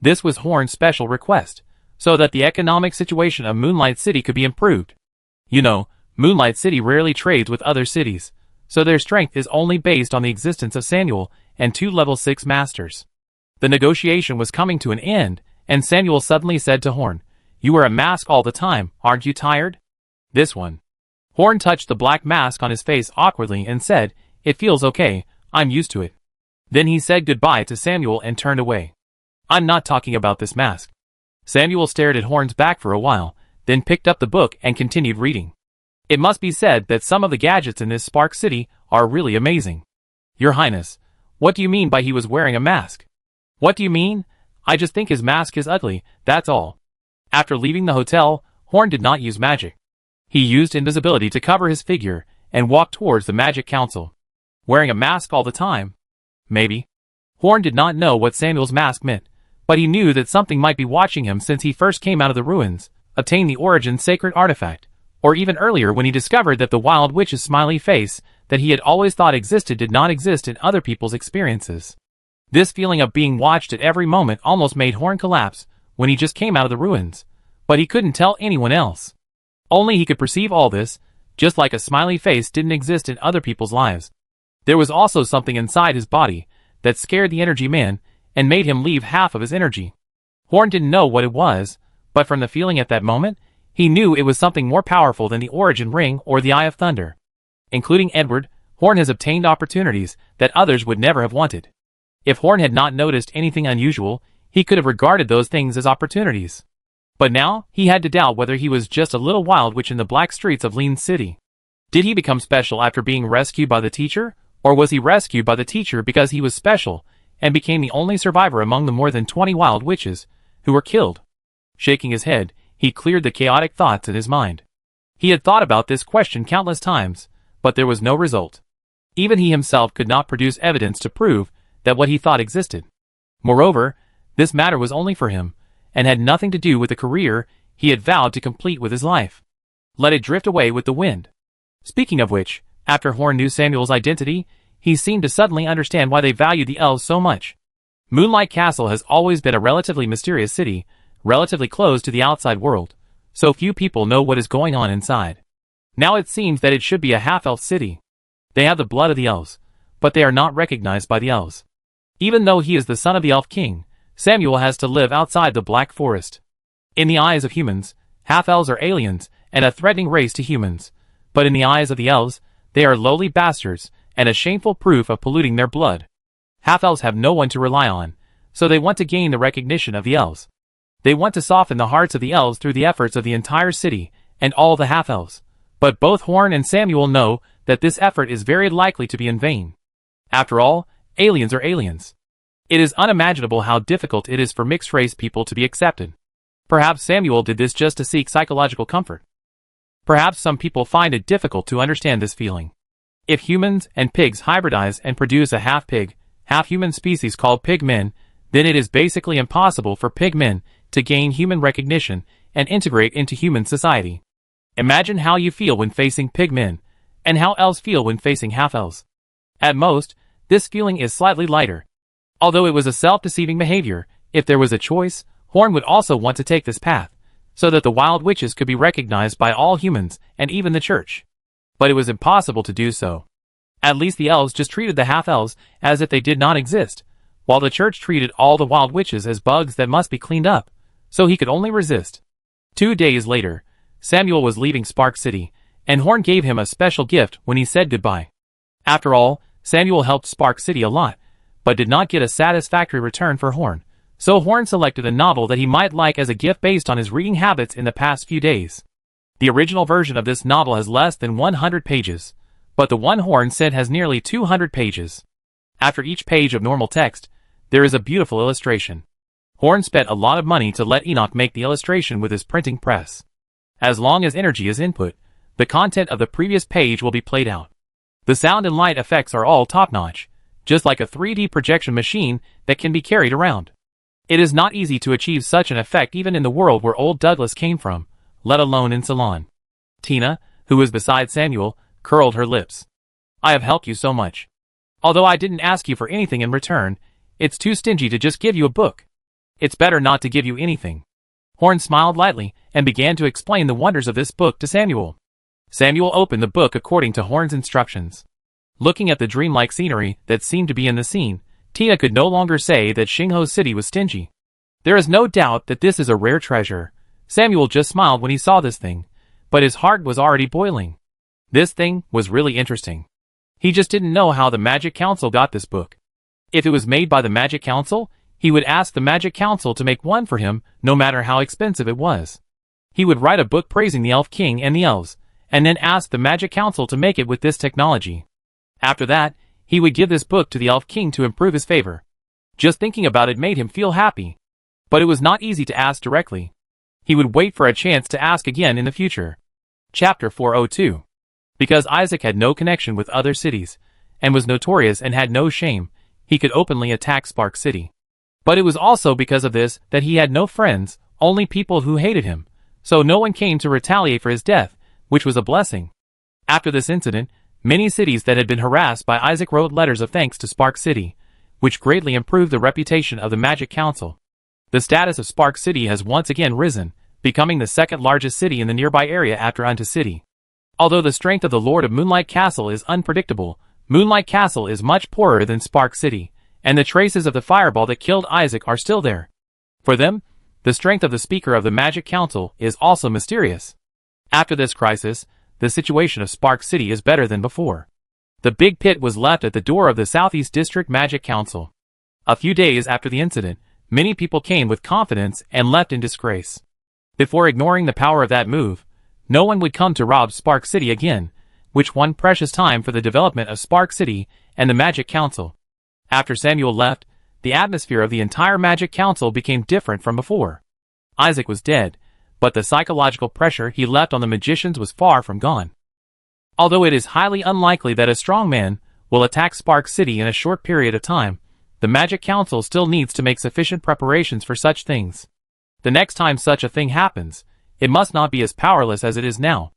This was Horn's special request, so that the economic situation of Moonlight City could be improved. You know, Moonlight City rarely trades with other cities, so their strength is only based on the existence of Samuel and 2 level 6 masters. The negotiation was coming to an end, and Samuel suddenly said to Horn, "You wear a mask all the time, aren't you tired?" "This one." Horn touched the black mask on his face awkwardly and said, "It feels okay, I'm used to it." Then he said goodbye to Samuel and turned away. "I'm not talking about this mask." Samuel stared at Horn's back for a while, then picked up the book and continued reading. It must be said that some of the gadgets in this Spark City are really amazing. "Your Highness, what do you mean by he was wearing a mask?" "What do you mean? I just think his mask is ugly, that's all." After leaving the hotel, Horn did not use magic. He used invisibility to cover his figure and walked towards the Magic Council. Wearing a mask all the time? Maybe. Horn did not know what Samuel's mask meant, but he knew that something might be watching him since he first came out of the ruins, obtained the Origin Sacred Artifact, or even earlier when he discovered that the Wild Witch's smiley face that he had always thought existed did not exist in other people's experiences. This feeling of being watched at every moment almost made Horn collapse when he just came out of the ruins, but he couldn't tell anyone else. Only he could perceive all this, just like a smiley face didn't exist in other people's lives. There was also something inside his body that scared the energy man and made him leave half of his energy. Horn didn't know what it was, but from the feeling at that moment, he knew it was something more powerful than the Origin Ring or the Eye of Thunder. Including Edward, Horn has obtained opportunities that others would never have wanted. If Horn had not noticed anything unusual, he could have regarded those things as opportunities. But now, he had to doubt whether he was just a little wild witch in the black streets of Lean City. Did he become special after being rescued by the teacher, or was he rescued by the teacher because he was special, and became the only survivor among the more than 20 wild witches who were killed? Shaking his head, he cleared the chaotic thoughts in his mind. He had thought about this question countless times, but there was no result. Even he himself could not produce evidence to prove that what he thought existed. Moreover, this matter was only for him, and had nothing to do with the career he had vowed to complete with his life. Let it drift away with the wind. Speaking of which, after Horn knew Samuel's identity, he seemed to suddenly understand why they valued the elves so much. Moonlight Castle has always been a relatively mysterious city, relatively closed to the outside world, so few people know what is going on inside. Now it seems that it should be a half-elf city. They have the blood of the elves, but they are not recognized by the elves. Even though he is the son of the Elf King, Samuel has to live outside the Black Forest. In the eyes of humans, half-elves are aliens and a threatening race to humans, but in the eyes of the elves, they are lowly bastards and a shameful proof of polluting their blood. Half-elves have no one to rely on, so they want to gain the recognition of the elves. They want to soften the hearts of the elves through the efforts of the entire city and all the half-elves. But both Horn and Samuel know that this effort is very likely to be in vain. After all, aliens are aliens. It is unimaginable how difficult it is for mixed-race people to be accepted. Perhaps Samuel did this just to seek psychological comfort. Perhaps some people find it difficult to understand this feeling. If humans and pigs hybridize and produce a half-pig, half-human species called pigmen, then it is basically impossible for pigmen to gain human recognition and integrate into human society. Imagine how you feel when facing pigmen, and how elves feel when facing half-elves. At most, this feeling is slightly lighter. Although it was a self-deceiving behavior, if there was a choice, Horn would also want to take this path, so that the wild witches could be recognized by all humans and even the church. But it was impossible to do so. At least the elves just treated the half-elves as if they did not exist, while the church treated all the wild witches as bugs that must be cleaned up, so he could only resist. 2 days later, Samuel was leaving Spark City, and Horn gave him a special gift when he said goodbye. After all, Samuel helped Spark City a lot, but did not get a satisfactory return for Horn, so Horn selected a novel that he might like as a gift based on his reading habits in the past few days. The original version of this novel has less than 100 pages, but the one Horn sent has nearly 200 pages. After each page of normal text, there is a beautiful illustration. Horn spent a lot of money to let Enoch make the illustration with his printing press. As long as energy is input, the content of the previous page will be played out. The sound and light effects are all top-notch, just like a 3D projection machine that can be carried around. It is not easy to achieve such an effect even in the world where old Douglas came from, let alone in Ceylon. Tina, who was beside Samuel, curled her lips. I have helped you so much. Although I didn't ask you for anything in return, it's too stingy to just give you a book. It's better not to give you anything. Horn smiled lightly and began to explain the wonders of this book to Samuel. Samuel opened the book according to Horn's instructions. Looking at the dreamlike scenery that seemed to be in the scene, Tina could no longer say that Xingho's city was stingy. There is no doubt that this is a rare treasure. Samuel just smiled when he saw this thing, but his heart was already boiling. This thing was really interesting. He just didn't know how the Magic Council got this book. If it was made by the Magic Council, he would ask the Magic Council to make one for him, no matter how expensive it was. He would write a book praising the Elf King and the elves, and then ask the Magic Council to make it with this technology. After that, he would give this book to the Elf King to improve his favor. Just thinking about it made him feel happy. But it was not easy to ask directly. He would wait for a chance to ask again in the future. Chapter 402. Because Isaac had no connection with other cities, and was notorious and had no shame, he could openly attack Spark City. But it was also because of this that he had no friends, only people who hated him, so no one came to retaliate for his death, which was a blessing. After this incident, many cities that had been harassed by Isaac wrote letters of thanks to Spark City, which greatly improved the reputation of the Magic Council. The status of Spark City has once again risen, becoming the second largest city in the nearby area after Undead City. Although the strength of the Lord of Moonlight Castle is unpredictable, Moonlight Castle is much poorer than Spark City, and the traces of the fireball that killed Isaac are still there. For them, the strength of the Speaker of the Magic Council is also mysterious. After this crisis, the situation of Spark City is better than before. The big pit was left at the door of the Southeast District Magic Council. A few days after the incident, many people came with confidence and left in disgrace. Before ignoring the power of that move, no one would come to rob Spark City again, which won precious time for the development of Spark City and the Magic Council. After Samuel left, the atmosphere of the entire Magic Council became different from before. Isaac was dead, but the psychological pressure he left on the magicians was far from gone. Although it is highly unlikely that a strong man will attack Spark City in a short period of time, the Magic Council still needs to make sufficient preparations for such things. The next time such a thing happens, it must not be as powerless as it is now.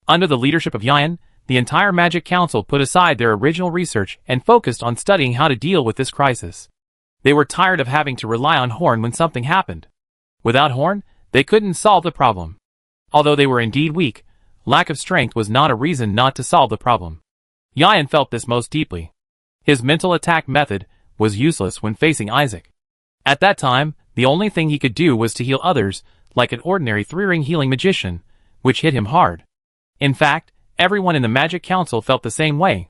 Under the leadership of Yan, the entire Magic Council put aside their original research and focused on studying how to deal with this crisis. They were tired of having to rely on Horn when something happened. Without Horn, they couldn't solve the problem. Although they were indeed weak, lack of strength was not a reason not to solve the problem. Yan felt this most deeply. His mental attack method was useless when facing Isaac. At that time, the only thing he could do was to heal others, like an ordinary three-ring healing magician, which hit him hard. In fact, everyone in the Magic Council felt the same way.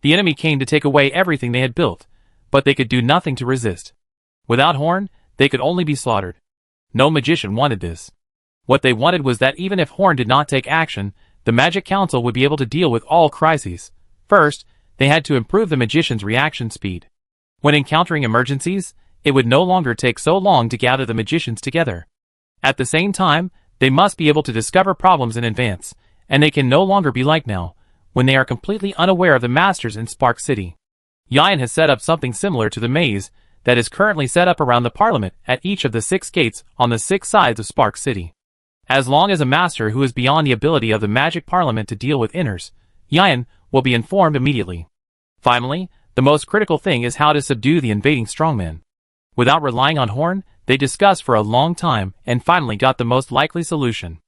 The enemy came to take away everything they had built, but they could do nothing to resist. Without Horn, they could only be slaughtered. No magician wanted this. What they wanted was that even if Horn did not take action, the Magic Council would be able to deal with all crises. First, they had to improve the magician's reaction speed. When encountering emergencies, it would no longer take so long to gather the magicians together. At the same time, they must be able to discover problems in advance, and they can no longer be like now, when they are completely unaware of the masters in Spark City. Yan has set up something similar to the maze that is currently set up around the Parliament at each of the 6 gates on the 6 sides of Spark City. As long as a master who is beyond the ability of the Magic Parliament to deal with inners, Yan will be informed immediately. Finally, the most critical thing is how to subdue the invading strongmen. Without relying on Horn, they discussed for a long time and finally got the most likely solution.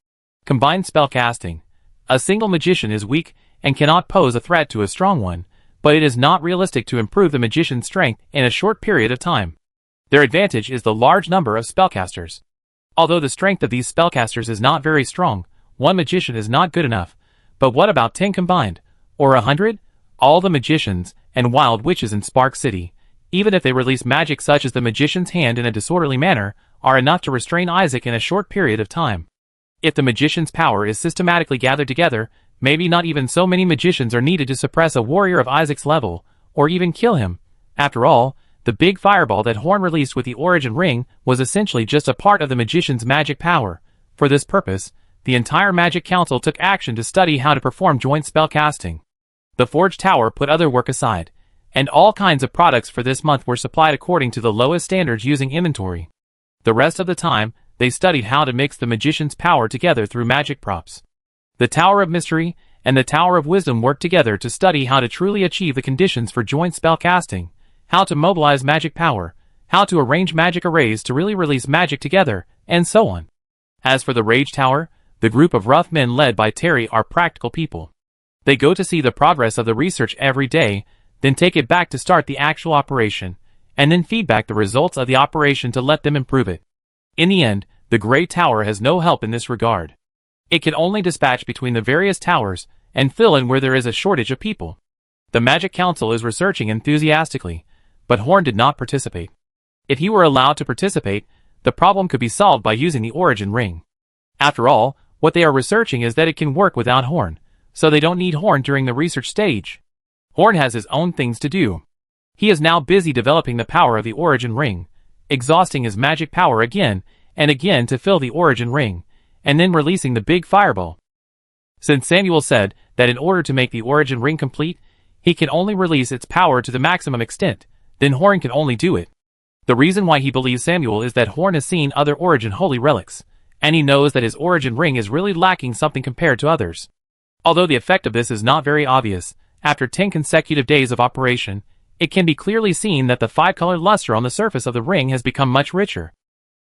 Combined spellcasting. A single magician is weak and cannot pose a threat to a strong one, but it is not realistic to improve the magician's strength in a short period of time. Their advantage is the large number of spellcasters. Although the strength of these spellcasters is not very strong, one magician is not good enough. But what about 10 combined? Or 100? All the magicians and wild witches in Spark City, even if they release magic such as the magician's hand in a disorderly manner, are enough to restrain Isaac in a short period of time. If the magician's power is systematically gathered together, maybe not even so many magicians are needed to suppress a warrior of Isaac's level, or even kill him. After all, the big fireball that Horn released with the Origin Ring was essentially just a part of the magician's magic power. For this purpose, the entire Magic Council took action to study how to perform joint spellcasting. The Forge Tower put other work aside, and all kinds of products for this month were supplied according to the lowest standards using inventory. The rest of the time, they studied how to mix the magician's power together through magic props. The Tower of Mystery and the Tower of Wisdom work together to study how to truly achieve the conditions for joint spellcasting, how to mobilize magic power, how to arrange magic arrays to really release magic together, and so on. As for the Rage Tower, the group of rough men led by Terry are practical people. They go to see the progress of the research every day, then take it back to start the actual operation, and then feedback the results of the operation to let them improve it. In the end, the Grey Tower has no help in this regard. It can only dispatch between the various towers and fill in where there is a shortage of people. The Magic Council is researching enthusiastically, but Horn did not participate. If he were allowed to participate, the problem could be solved by using the Origin Ring. After all, what they are researching is that it can work without Horn, so they don't need Horn during the research stage. Horn has his own things to do. He is now busy developing the power of the Origin Ring, exhausting his magic power again and again to fill the Origin Ring, and then releasing the big fireball. Since Samuel said that in order to make the Origin Ring complete, he can only release its power to the maximum extent, then Horn can only do it. The reason why he believes Samuel is that Horn has seen other Origin holy relics, and he knows that his Origin Ring is really lacking something compared to others. Although the effect of this is not very obvious, after 10 consecutive days of operation, it can be clearly seen that the 5-color luster on the surface of the ring has become much richer.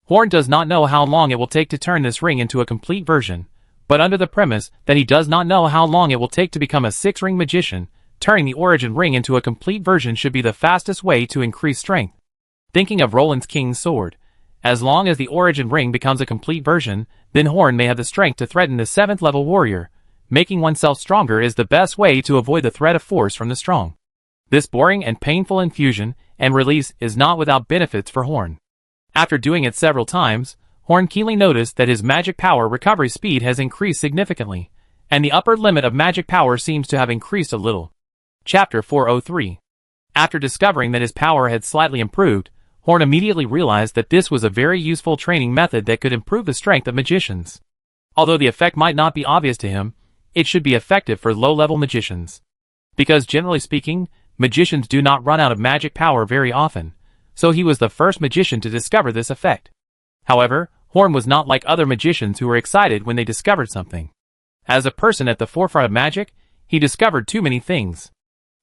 Horn does not know how long it will take to turn this ring into a complete version, but under the premise that he does not know how long it will take to become a 6-ring magician, turning the Origin Ring into a complete version should be the fastest way to increase strength. Thinking of Roland's King's Sword, as long as the Origin Ring becomes a complete version, then Horn may have the strength to threaten the 7th level warrior. Making oneself stronger is the best way to avoid the threat of force from the strong. This boring and painful infusion and release is not without benefits for Horn. After doing it several times, Horn keenly noticed that his magic power recovery speed has increased significantly, and the upper limit of magic power seems to have increased a little. Chapter 403. After discovering that his power had slightly improved, Horn immediately realized that this was a very useful training method that could improve the strength of magicians. Although the effect might not be obvious to him, it should be effective for low-level magicians. Because generally speaking, magicians do not run out of magic power very often, so he was the first magician to discover this effect. However, Horn was not like other magicians who were excited when they discovered something. As a person at the forefront of magic, he discovered too many things.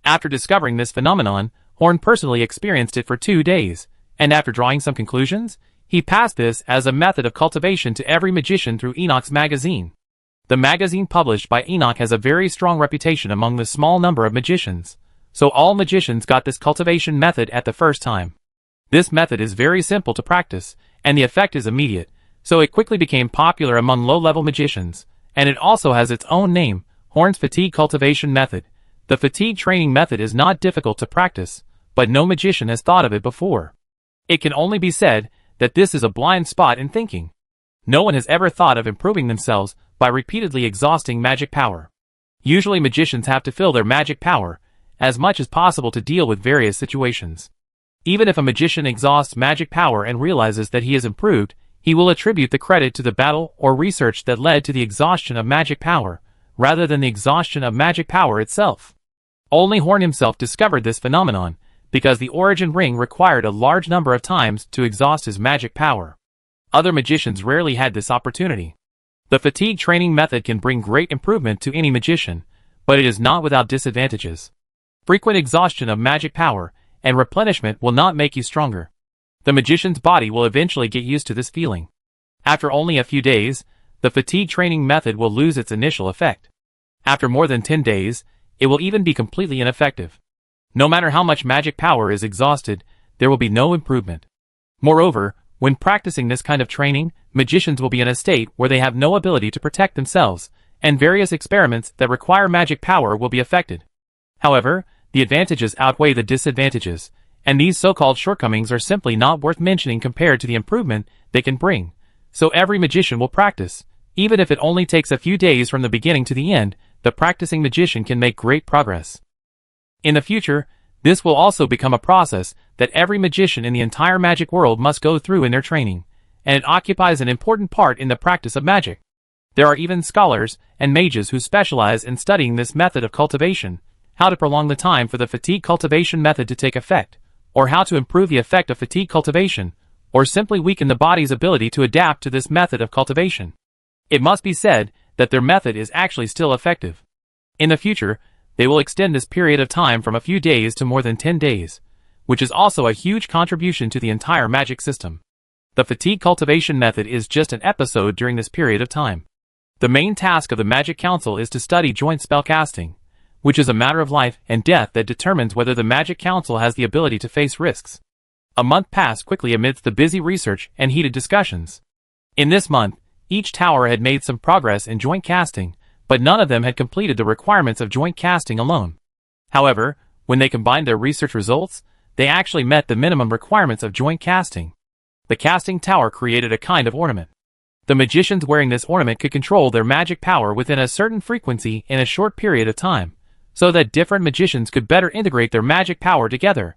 After discovering this phenomenon, Horn personally experienced it for 2 days, and after drawing some conclusions, he passed this as a method of cultivation to every magician through Enoch's magazine. The magazine published by Enoch has a very strong reputation among the small number of magicians, so all magicians got this cultivation method at the first time. This method is very simple to practice, and the effect is immediate, so it quickly became popular among low-level magicians, and it also has its own name, Horn's Fatigue Cultivation Method. The fatigue training method is not difficult to practice, but no magician has thought of it before. It can only be said that this is a blind spot in thinking. No one has ever thought of improving themselves by repeatedly exhausting magic power. Usually magicians have to fill their magic power as much as possible to deal with various situations. Even if a magician exhausts magic power and realizes that he has improved, he will attribute the credit to the battle or research that led to the exhaustion of magic power, rather than the exhaustion of magic power itself. Only Horn himself discovered this phenomenon, because the Origin Ring required a large number of times to exhaust his magic power. Other magicians rarely had this opportunity. The fatigue training method can bring great improvement to any magician, but it is not without disadvantages. Frequent exhaustion of magic power and replenishment will not make you stronger. The magician's body will eventually get used to this feeling. After only a few days, the fatigue training method will lose its initial effect. After more than 10 days, it will even be completely ineffective. No matter how much magic power is exhausted, there will be no improvement. Moreover, when practicing this kind of training, magicians will be in a state where they have no ability to protect themselves, and various experiments that require magic power will be affected. However, the advantages outweigh the disadvantages, and these so-called shortcomings are simply not worth mentioning compared to the improvement they can bring. So every magician will practice. Even if it only takes a few days from the beginning to the end, the practicing magician can make great progress. In the future, this will also become a process that every magician in the entire magic world must go through in their training, and it occupies an important part in the practice of magic. There are even scholars and mages who specialize in studying this method of cultivation, how to prolong the time for the fatigue cultivation method to take effect, or how to improve the effect of fatigue cultivation, or simply weaken the body's ability to adapt to this method of cultivation. It must be said that their method is actually still effective. In the future, they will extend this period of time from a few days to more than 10 days, which is also a huge contribution to the entire magic system. The fatigue cultivation method is just an episode during this period of time. The main task of the Magic Council is to study joint spellcasting, which is a matter of life and death that determines whether the Magic Council has the ability to face risks. A month passed quickly amidst the busy research and heated discussions. In this month, each tower had made some progress in joint casting, but none of them had completed the requirements of joint casting alone. However, when they combined their research results, they actually met the minimum requirements of joint casting. The casting tower created a kind of ornament. The magicians wearing this ornament could control their magic power within a certain frequency in a short period of time, so that different magicians could better integrate their magic power together.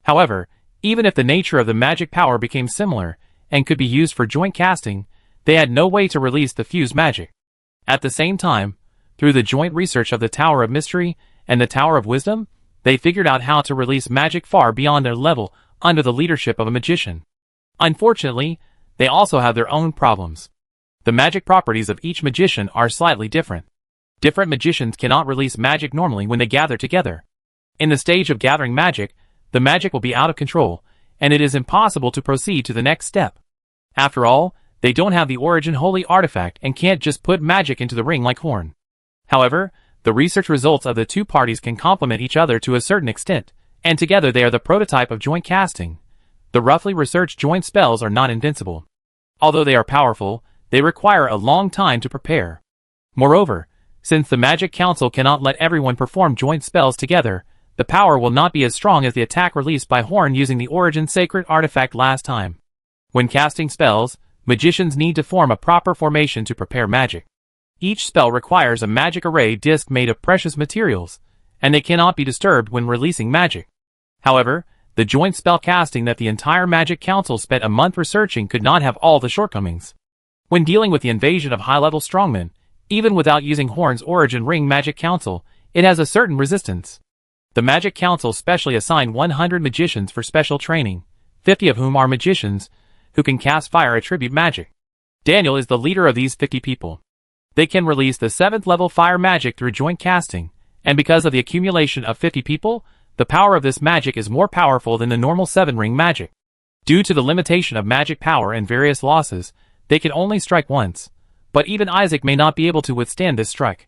However, even if the nature of the magic power became similar and could be used for joint casting, they had no way to release the fused magic. At the same time, through the joint research of the Tower of Mystery and the Tower of Wisdom, they figured out how to release magic far beyond their level under the leadership of a magician. Unfortunately, they also have their own problems. The magic properties of each magician are slightly different. Different magicians cannot release magic normally when they gather together. In the stage of gathering magic, the magic will be out of control, and it is impossible to proceed to the next step. After all, they don't have the origin holy artifact and can't just put magic into the ring like Horn. However, the research results of the two parties can complement each other to a certain extent, and together they are the prototype of joint casting. The roughly researched joint spells are not invincible. Although they are powerful, they require a long time to prepare. Moreover, since the Magic Council cannot let everyone perform joint spells together, the power will not be as strong as the attack released by Horn using the Origin Sacred Artifact last time. When casting spells, magicians need to form a proper formation to prepare magic. Each spell requires a magic array disc made of precious materials, and they cannot be disturbed when releasing magic. However, the joint spell casting that the entire Magic Council spent a month researching could not have all the shortcomings. When dealing with the invasion of high-level strongmen, even without using Horn's Origin Ring Magic Council, it has a certain resistance. The Magic Council specially assigned 100 magicians for special training, 50 of whom are magicians, who can cast fire attribute magic. Daniel is the leader of these 50 people. They can release the 7th level fire magic through joint casting, and because of the accumulation of 50 people, the power of this magic is more powerful than the normal 7-ring magic. Due to the limitation of magic power and various losses, they can only strike once, but even Isaac may not be able to withstand this strike.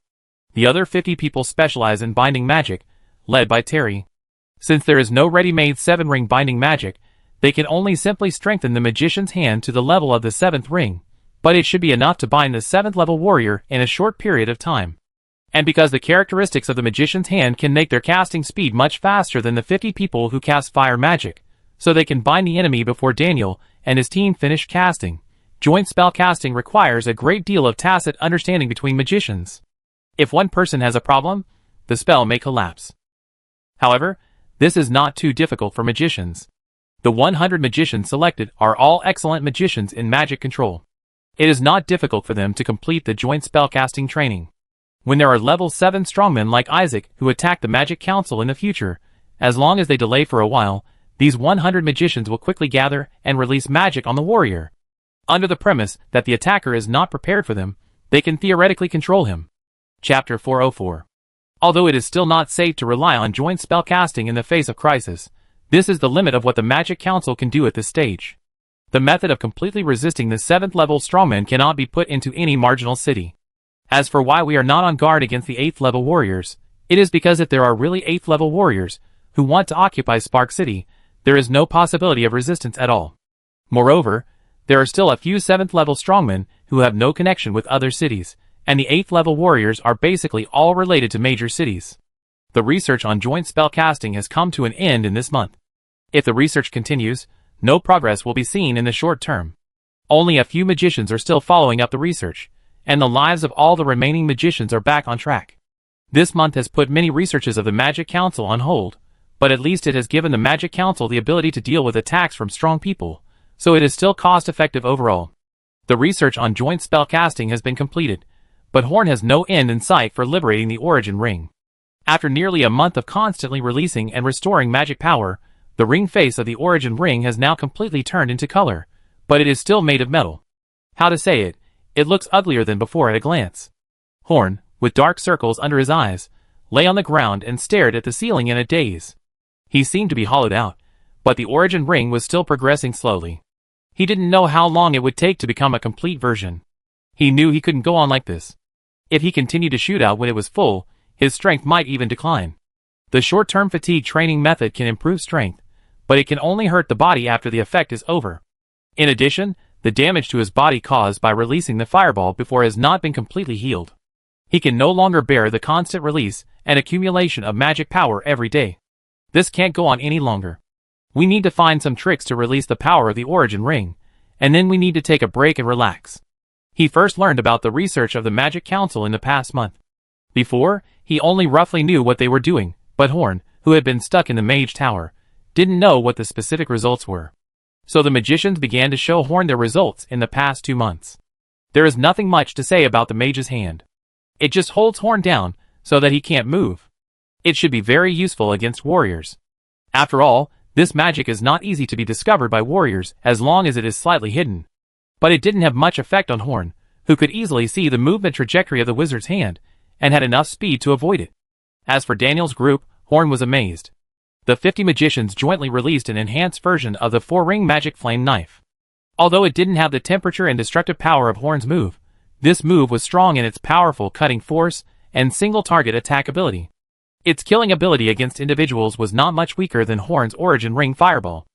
The other 50 people specialize in binding magic, led by Terry. Since there is no ready-made 7-ring binding magic, they can only simply strengthen the magician's hand to the level of the 7th ring, but it should be enough to bind the 7th level warrior in a short period of time. And because the characteristics of the magician's hand can make their casting speed much faster than the 50 people who cast fire magic, so they can bind the enemy before Daniel and his team finish casting. Joint spell casting requires a great deal of tacit understanding between magicians. If one person has a problem, the spell may collapse. However, this is not too difficult for magicians. The 100 magicians selected are all excellent magicians in magic control. It is not difficult for them to complete the joint spellcasting training. When there are level 7 strongmen like Isaac who attack the Magic Council in the future, as long as they delay for a while, these 100 magicians will quickly gather and release magic on the warrior. Under the premise that the attacker is not prepared for them, they can theoretically control him. Chapter 404. Although it is still not safe to rely on joint spellcasting in the face of crisis, this is the limit of what the Magic Council can do at this stage. The method of completely resisting the 7th level strongmen cannot be put into any marginal city. As for why we are not on guard against the 8th level warriors, it is because if there are really 8th level warriors who want to occupy Spark City, there is no possibility of resistance at all. Moreover, there are still a few 7th level strongmen who have no connection with other cities, and the 8th level warriors are basically all related to major cities. The research on joint spellcasting has come to an end in this month. If the research continues, no progress will be seen in the short term. Only a few magicians are still following up the research, and the lives of all the remaining magicians are back on track. This month has put many researches of the Magic Council on hold, but at least it has given the Magic Council the ability to deal with attacks from strong people, so it is still cost-effective overall. The research on joint spellcasting has been completed, but Horn has no end in sight for liberating the Origin Ring. After nearly a month of constantly releasing and restoring magic power, the ring face of the Origin Ring has now completely turned into color, but it is still made of metal. How to say it? It looks uglier than before at a glance. Horn, with dark circles under his eyes, lay on the ground and stared at the ceiling in a daze. He seemed to be hollowed out, but the origin ring was still progressing slowly. He didn't know how long it would take to become a complete version. He knew he couldn't go on like this. If he continued to shoot out when it was full, his strength might even decline. The short-term fatigue training method can improve strength, but it can only hurt the body after the effect is over. In addition, the damage to his body caused by releasing the fireball before has not been completely healed. He can no longer bear the constant release and accumulation of magic power every day. This can't go on any longer. We need to find some tricks to release the power of the origin ring, and then we need to take a break and relax. He first learned about the research of the Magic Council in the past month. Before, he only roughly knew what they were doing, but Horn, who had been stuck in the Mage Tower, didn't know what the specific results were. So the magicians began to show Horn their results in the past 2 months. There is nothing much to say about the Mage's hand. It just holds Horn down so that he can't move. It should be very useful against warriors. After all, this magic is not easy to be discovered by warriors as long as it is slightly hidden. But it didn't have much effect on Horn, who could easily see the movement trajectory of the wizard's hand, and had enough speed to avoid it. As for Daniel's group, Horn was amazed. The 50 magicians jointly released an enhanced version of the 4-ring magic flame knife. Although it didn't have the temperature and destructive power of Horn's move, this move was strong in its powerful cutting force and single-target attack ability. Its killing ability against individuals was not much weaker than Horn's origin ring fireball.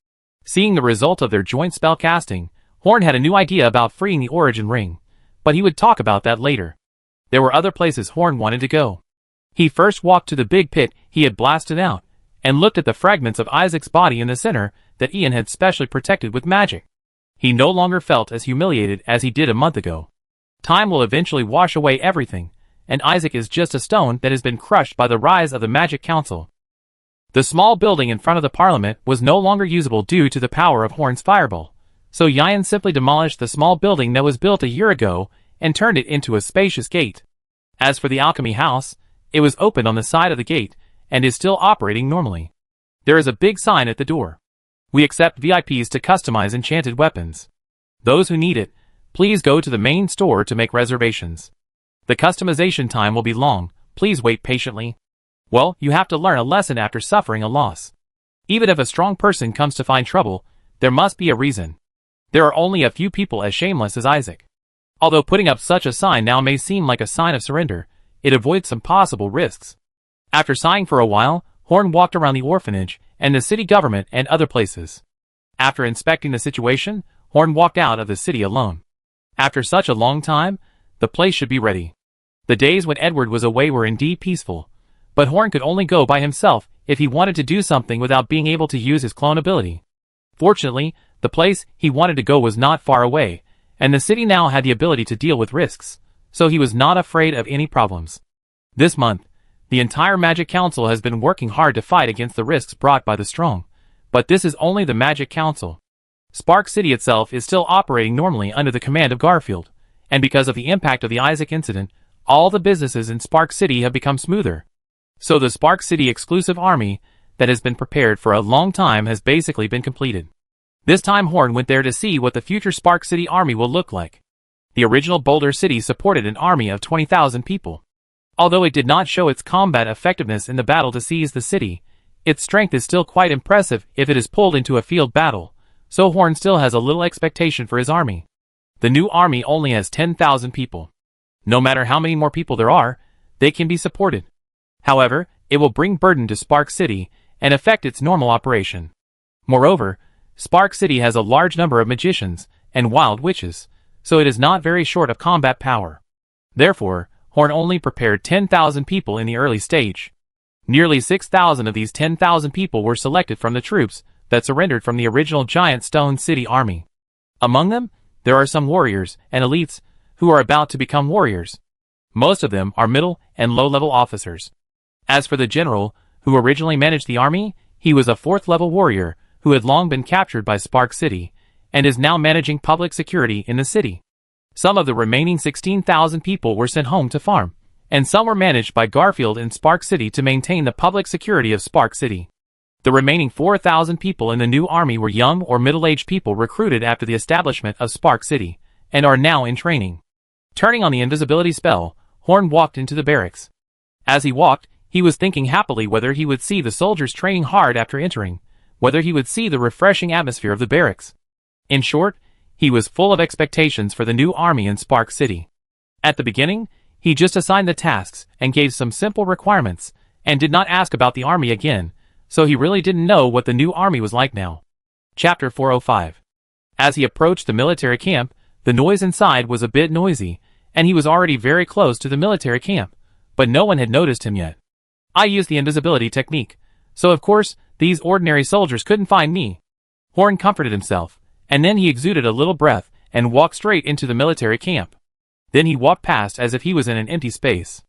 Seeing the result of their joint spell casting, Horn had a new idea about freeing the origin ring, but he would talk about that later. There were other places Horn wanted to go. He first walked to the big pit he had blasted out, and looked at the fragments of Isaac's body in the center that Ian had specially protected with magic. He no longer felt as humiliated as he did a month ago. Time will eventually wash away everything, and Isaac is just a stone that has been crushed by the rise of the Magic Council. The small building in front of the Parliament was no longer usable due to the power of Horn's fireball, so Yian simply demolished the small building that was built a year ago and turned it into a spacious gate. As for the alchemy house, it was open on the side of the gate and is still operating normally. There is a big sign at the door. We accept VIPs to customize enchanted weapons. Those who need it, please go to the main store to make reservations. The customization time will be long, please wait patiently. Well, you have to learn a lesson after suffering a loss. Even if a strong person comes to find trouble, there must be a reason. There are only a few people as shameless as Isaac. Although putting up such a sign now may seem like a sign of surrender, it avoids some possible risks. After sighing for a while, Horn walked around the orphanage and the city government and other places. After inspecting the situation, Horn walked out of the city alone. After such a long time, the place should be ready. The days when Edward was away were indeed peaceful, but Horn could only go by himself if he wanted to do something without being able to use his clone ability. Fortunately, the place he wanted to go was not far away, and the city now had the ability to deal with risks, so he was not afraid of any problems. This month, the entire Magic Council has been working hard to fight against the risks brought by the strong, but this is only the Magic Council. Spark City itself is still operating normally under the command of Garfield, and because of the impact of the Isaac incident, all the businesses in Spark City have become smoother. So the Spark City exclusive army that has been prepared for a long time has basically been completed. This time Horn went there to see what the future Spark City army will look like. The original Boulder City supported an army of 20,000 people. Although it did not show its combat effectiveness in the battle to seize the city, its strength is still quite impressive if it is pulled into a field battle, so Horn still has a little expectation for his army. The new army only has 10,000 people. No matter how many more people there are, they can be supported. However, it will bring burden to Spark City and affect its normal operation. Moreover, Spark City has a large number of magicians and wild witches, so it is not very short of combat power. Therefore, Horn only prepared 10,000 people in the early stage. Nearly 6,000 of these 10,000 people were selected from the troops that surrendered from the original Giant Stone City army. Among them, there are some warriors and elites who are about to become warriors. Most of them are middle and low-level officers. As for the general, who originally managed the army, he was a 4th-level warrior who had long been captured by Spark City, and is now managing public security in the city. Some of the remaining 16,000 people were sent home to farm, and some were managed by Garfield in Spark City to maintain the public security of Spark City. The remaining 4,000 people in the new army were young or middle-aged people recruited after the establishment of Spark City, and are now in training. Turning on the invisibility spell, Horn walked into the barracks. As he walked, He was thinking happily whether he would see the soldiers training hard after entering, whether he would see the refreshing atmosphere of the barracks. In short, he was full of expectations for the new army in Spark City. At the beginning, he just assigned the tasks and gave some simple requirements, and did not ask about the army again, so he really didn't know what the new army was like now. Chapter 405. As he approached the military camp, the noise inside was a bit noisy, and he was already very close to the military camp, but no one had noticed him yet. I used the invisibility technique, so of course, these ordinary soldiers couldn't find me. Horn comforted himself, and then he exuded a little breath and walked straight into the military camp. Then he walked past as if he was in an empty space.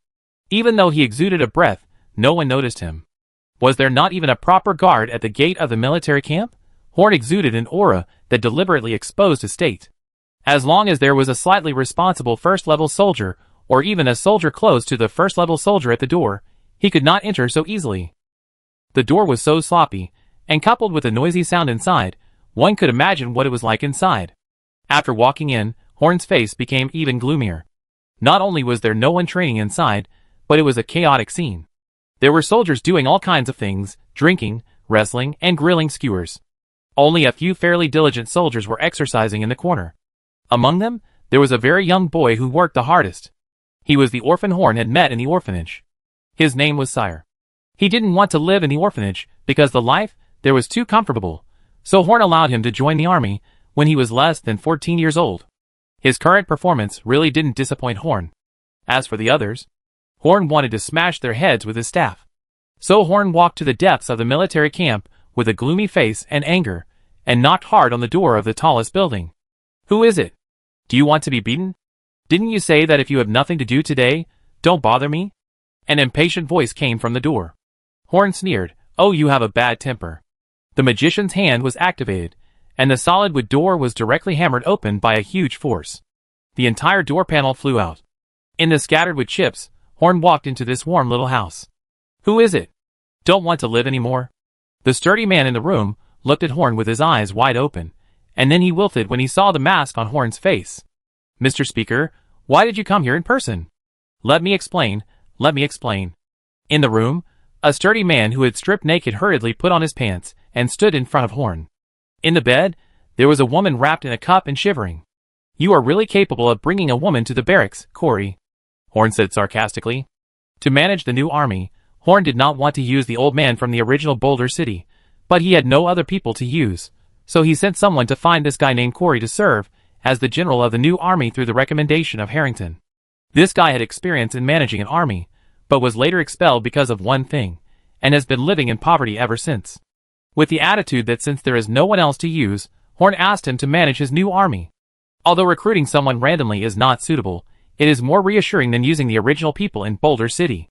Even though he exuded a breath, no one noticed him. Was there not even a proper guard at the gate of the military camp? Horn exuded an aura that deliberately exposed his state. As long as there was a slightly responsible first-level soldier, or even a soldier close to the first-level soldier at the door, he could not enter so easily. The door was so sloppy, and coupled with the noisy sound inside, one could imagine what it was like inside. After walking in, Horn's face became even gloomier. Not only was there no one training inside, but it was a chaotic scene. There were soldiers doing all kinds of things, drinking, wrestling, and grilling skewers. Only a few fairly diligent soldiers were exercising in the corner. Among them, there was a very young boy who worked the hardest. He was the orphan Horn had met in the orphanage. His name was Sire. He didn't want to live in the orphanage because the life there was too comfortable, so Horn allowed him to join the army when he was less than 14 years old. His current performance really didn't disappoint Horn. As for the others, Horn wanted to smash their heads with his staff. So Horn walked to the depths of the military camp with a gloomy face and anger, and knocked hard on the door of the tallest building. "Who is it? Do you want to be beaten? Didn't you say that if you have nothing to do today, don't bother me?" An impatient voice came from the door. Horn sneered, "Oh, you have a bad temper." The magician's hand was activated, and the solid wood door was directly hammered open by a huge force. The entire door panel flew out. In the scattered wood chips, Horn walked into this warm little house. "Who is it? Don't want to live anymore?" The sturdy man in the room looked at Horn with his eyes wide open, and then he wilted when he saw the mask on Horn's face. "Mr. Speaker, why did you come here in person?" Let me explain. In the room, a sturdy man who had stripped naked hurriedly put on his pants and stood in front of Horn. In the bed, there was a woman wrapped in a cup and shivering. "You are really capable of bringing a woman to the barracks, Corey," Horn said sarcastically. To manage the new army, Horn did not want to use the old man from the original Boulder City, but he had no other people to use, so he sent someone to find this guy named Corey to serve as the general of the new army through the recommendation of Harrington. This guy had experience in managing an army, but was later expelled because of one thing, and has been living in poverty ever since. With the attitude that since there is no one else to use, Horn asked him to manage his new army. Although recruiting someone randomly is not suitable, it is more reassuring than using the original people in Boulder City.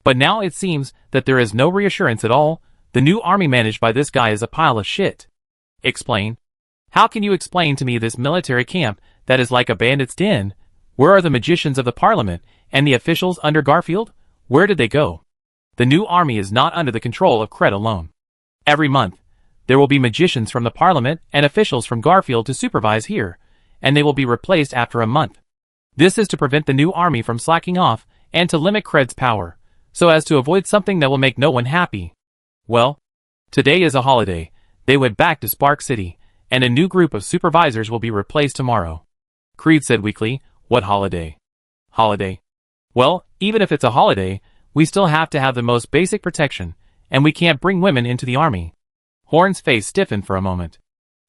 But now it seems that there is no reassurance at all. The new army managed by this guy is a pile of shit. Explain. How can you explain to me this military camp that is like a bandit's den? Where are the magicians of the parliament and the officials under Garfield? Where did they go? The new army is not under the control of Cred alone. Every month, there will be magicians from the parliament and officials from Garfield to supervise here, and they will be replaced after a month. This is to prevent the new army from slacking off and to limit Cred's power, so as to avoid something that will make no one happy. Well, today is a holiday. They went back to Spark City, and a new group of supervisors will be replaced tomorrow. Creed said weakly, "What holiday?" "Holiday? Well, even if it's a holiday, we still have to have the most basic protection, and we can't bring women into the army." Horn's face stiffened for a moment.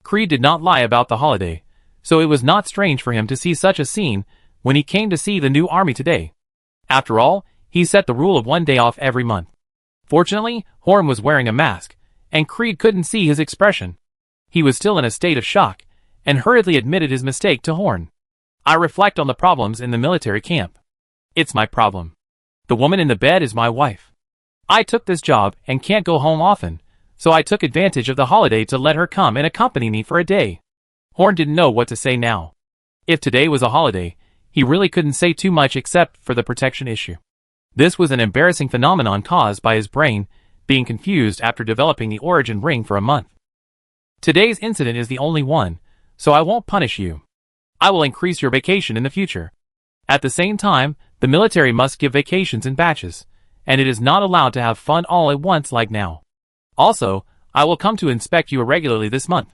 Creed did not lie about the holiday, so it was not strange for him to see such a scene when he came to see the new army today. After all, he set the rule of 1 day off every month. Fortunately, Horn was wearing a mask, and Creed couldn't see his expression. He was still in a state of shock, and hurriedly admitted his mistake to Horn. "I reflect on the problems in the military camp. It's my problem. The woman in the bed is my wife. I took this job and can't go home often, so I took advantage of the holiday to let her come and accompany me for a day." Horn didn't know what to say now. If today was a holiday, he really couldn't say too much except for the protection issue. This was an embarrassing phenomenon caused by his brain being confused after developing the origin ring for a month. "Today's incident is the only one, so I won't punish you. I will increase your vacation in the future. At the same time, the military must give vacations in batches, and it is not allowed to have fun all at once like now. Also, I will come to inspect you irregularly this month.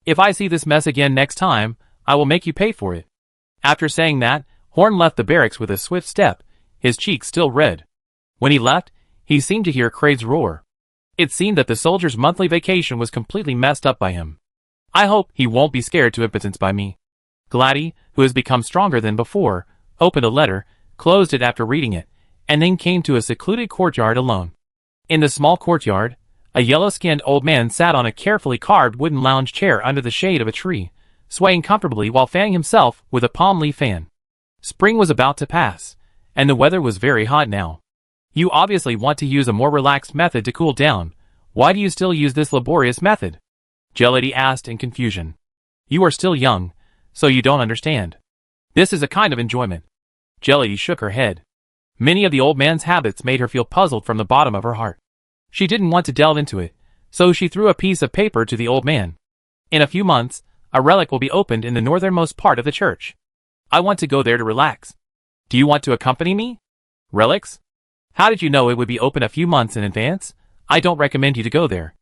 If I see this mess again next time, I will make you pay for it." After saying that, Horn left the barracks with a swift step, his cheeks still red. When he left, he seemed to hear Kraid's roar. It seemed that the soldier's monthly vacation was completely messed up by him. "I hope he won't be scared to impotence by me." Gladdy, who has become stronger than before, opened a letter, closed it after reading it, and then came to a secluded courtyard alone. In the small courtyard, a yellow-skinned old man sat on a carefully carved wooden lounge chair under the shade of a tree, swaying comfortably while fanning himself with a palm leaf fan. Spring was about to pass, and the weather was very hot now. "You obviously want to use a more relaxed method to cool down. Why do you still use this laborious method?" Gelady asked in confusion. "You are still young, so you don't understand. This is a kind of enjoyment." Gelady shook her head. Many of the old man's habits made her feel puzzled from the bottom of her heart. She didn't want to delve into it, so she threw a piece of paper to the old man. "In a few months, a relic will be opened in the northernmost part of the church. I want to go there to relax. Do you want to accompany me?" "Relics? How did you know it would be open a few months in advance? I don't recommend you to go there.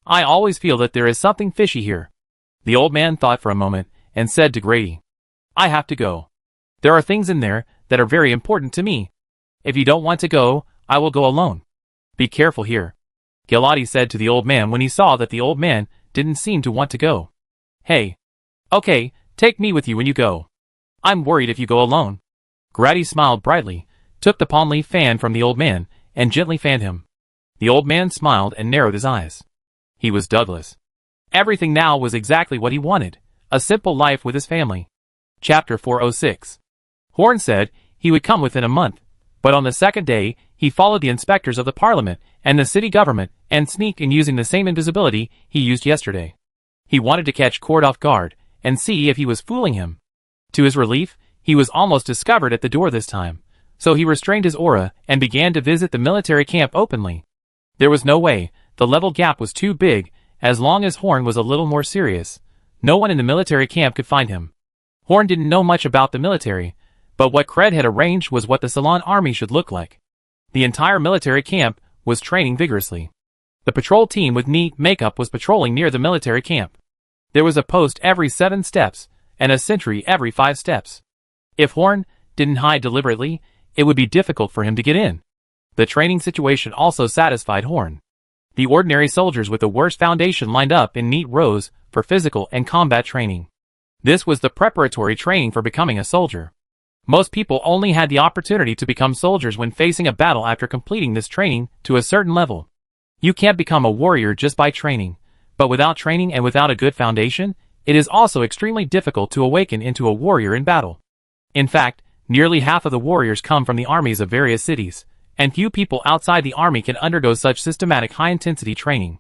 I always feel that there is something fishy here." The old man thought for a moment and said to Grady, "I have to go. There are things in there that are very important to me. If you don't want to go, I will go alone. Be careful here," Gelady said to the old man when he saw that the old man didn't seem to want to go. "Hey. Okay, take me with you when you go. I'm worried if you go alone." Grady smiled brightly, took the palm leaf fan from the old man, and gently fanned him. The old man smiled and narrowed his eyes. He was Douglas. Everything now was exactly what he wanted, a simple life with his family. Chapter 406. Horn said he would come within a month, but on the second day, he followed the inspectors of the parliament and the city government and sneaked in using the same invisibility he used yesterday. He wanted to catch Cord off guard and see if he was fooling him. To his relief, he was almost discovered at the door this time, so he restrained his aura and began to visit the military camp openly. There was no way, the level gap was too big. As long as Horn was a little more serious, no one in the military camp could find him. Horn didn't know much about the military, but what Kred had arranged was what the Salon army should look like. The entire military camp was training vigorously. The patrol team with neat makeup was patrolling near the military camp. There was a post every 7 steps, and a sentry every 5 steps. If Horn didn't hide deliberately, it would be difficult for him to get in. The training situation also satisfied Horn. The ordinary soldiers with the worst foundation lined up in neat rows for physical and combat training. This was the preparatory training for becoming a soldier. Most people only had the opportunity to become soldiers when facing a battle after completing this training to a certain level. You can't become a warrior just by training, but without training and without a good foundation, it is also extremely difficult to awaken into a warrior in battle. In fact, nearly half of the warriors come from the armies of various cities, and few people outside the army can undergo such systematic high-intensity training.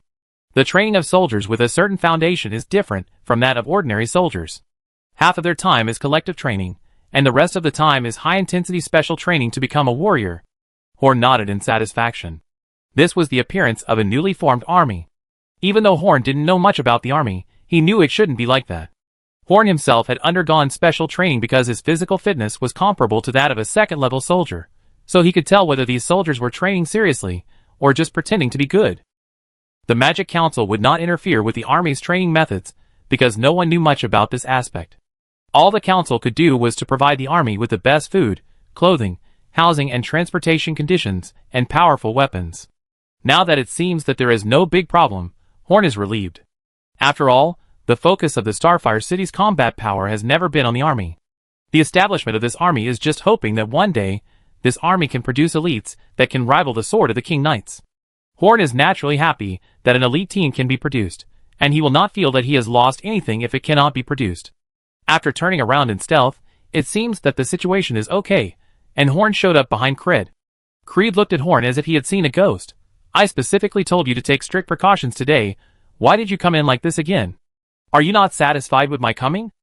The training of soldiers with a certain foundation is different from that of ordinary soldiers. Half of their time is collective training, and the rest of the time is high-intensity special training to become a warrior. Horn nodded in satisfaction. This was the appearance of a newly formed army. Even though Horn didn't know much about the army, he knew it shouldn't be like that. Horn himself had undergone special training because his physical fitness was comparable to that of a second-level soldier, so he could tell whether these soldiers were training seriously, or just pretending to be good. The Magic Council would not interfere with the army's training methods, because no one knew much about this aspect. All the council could do was to provide the army with the best food, clothing, housing and transportation conditions, and powerful weapons. Now that it seems that there is no big problem, Horn is relieved. After all, the focus of the Starfire City's combat power has never been on the army. The establishment of this army is just hoping that one day, this army can produce elites that can rival the sword of the King Knights. Horn is naturally happy that an elite team can be produced, and he will not feel that he has lost anything if it cannot be produced. After turning around in stealth, it seems that the situation is okay, and Horn showed up behind Kred. Creed looked at Horn as if he had seen a ghost. "I specifically told you to take strict precautions today. Why did you come in like this again? Are you not satisfied with my coming?"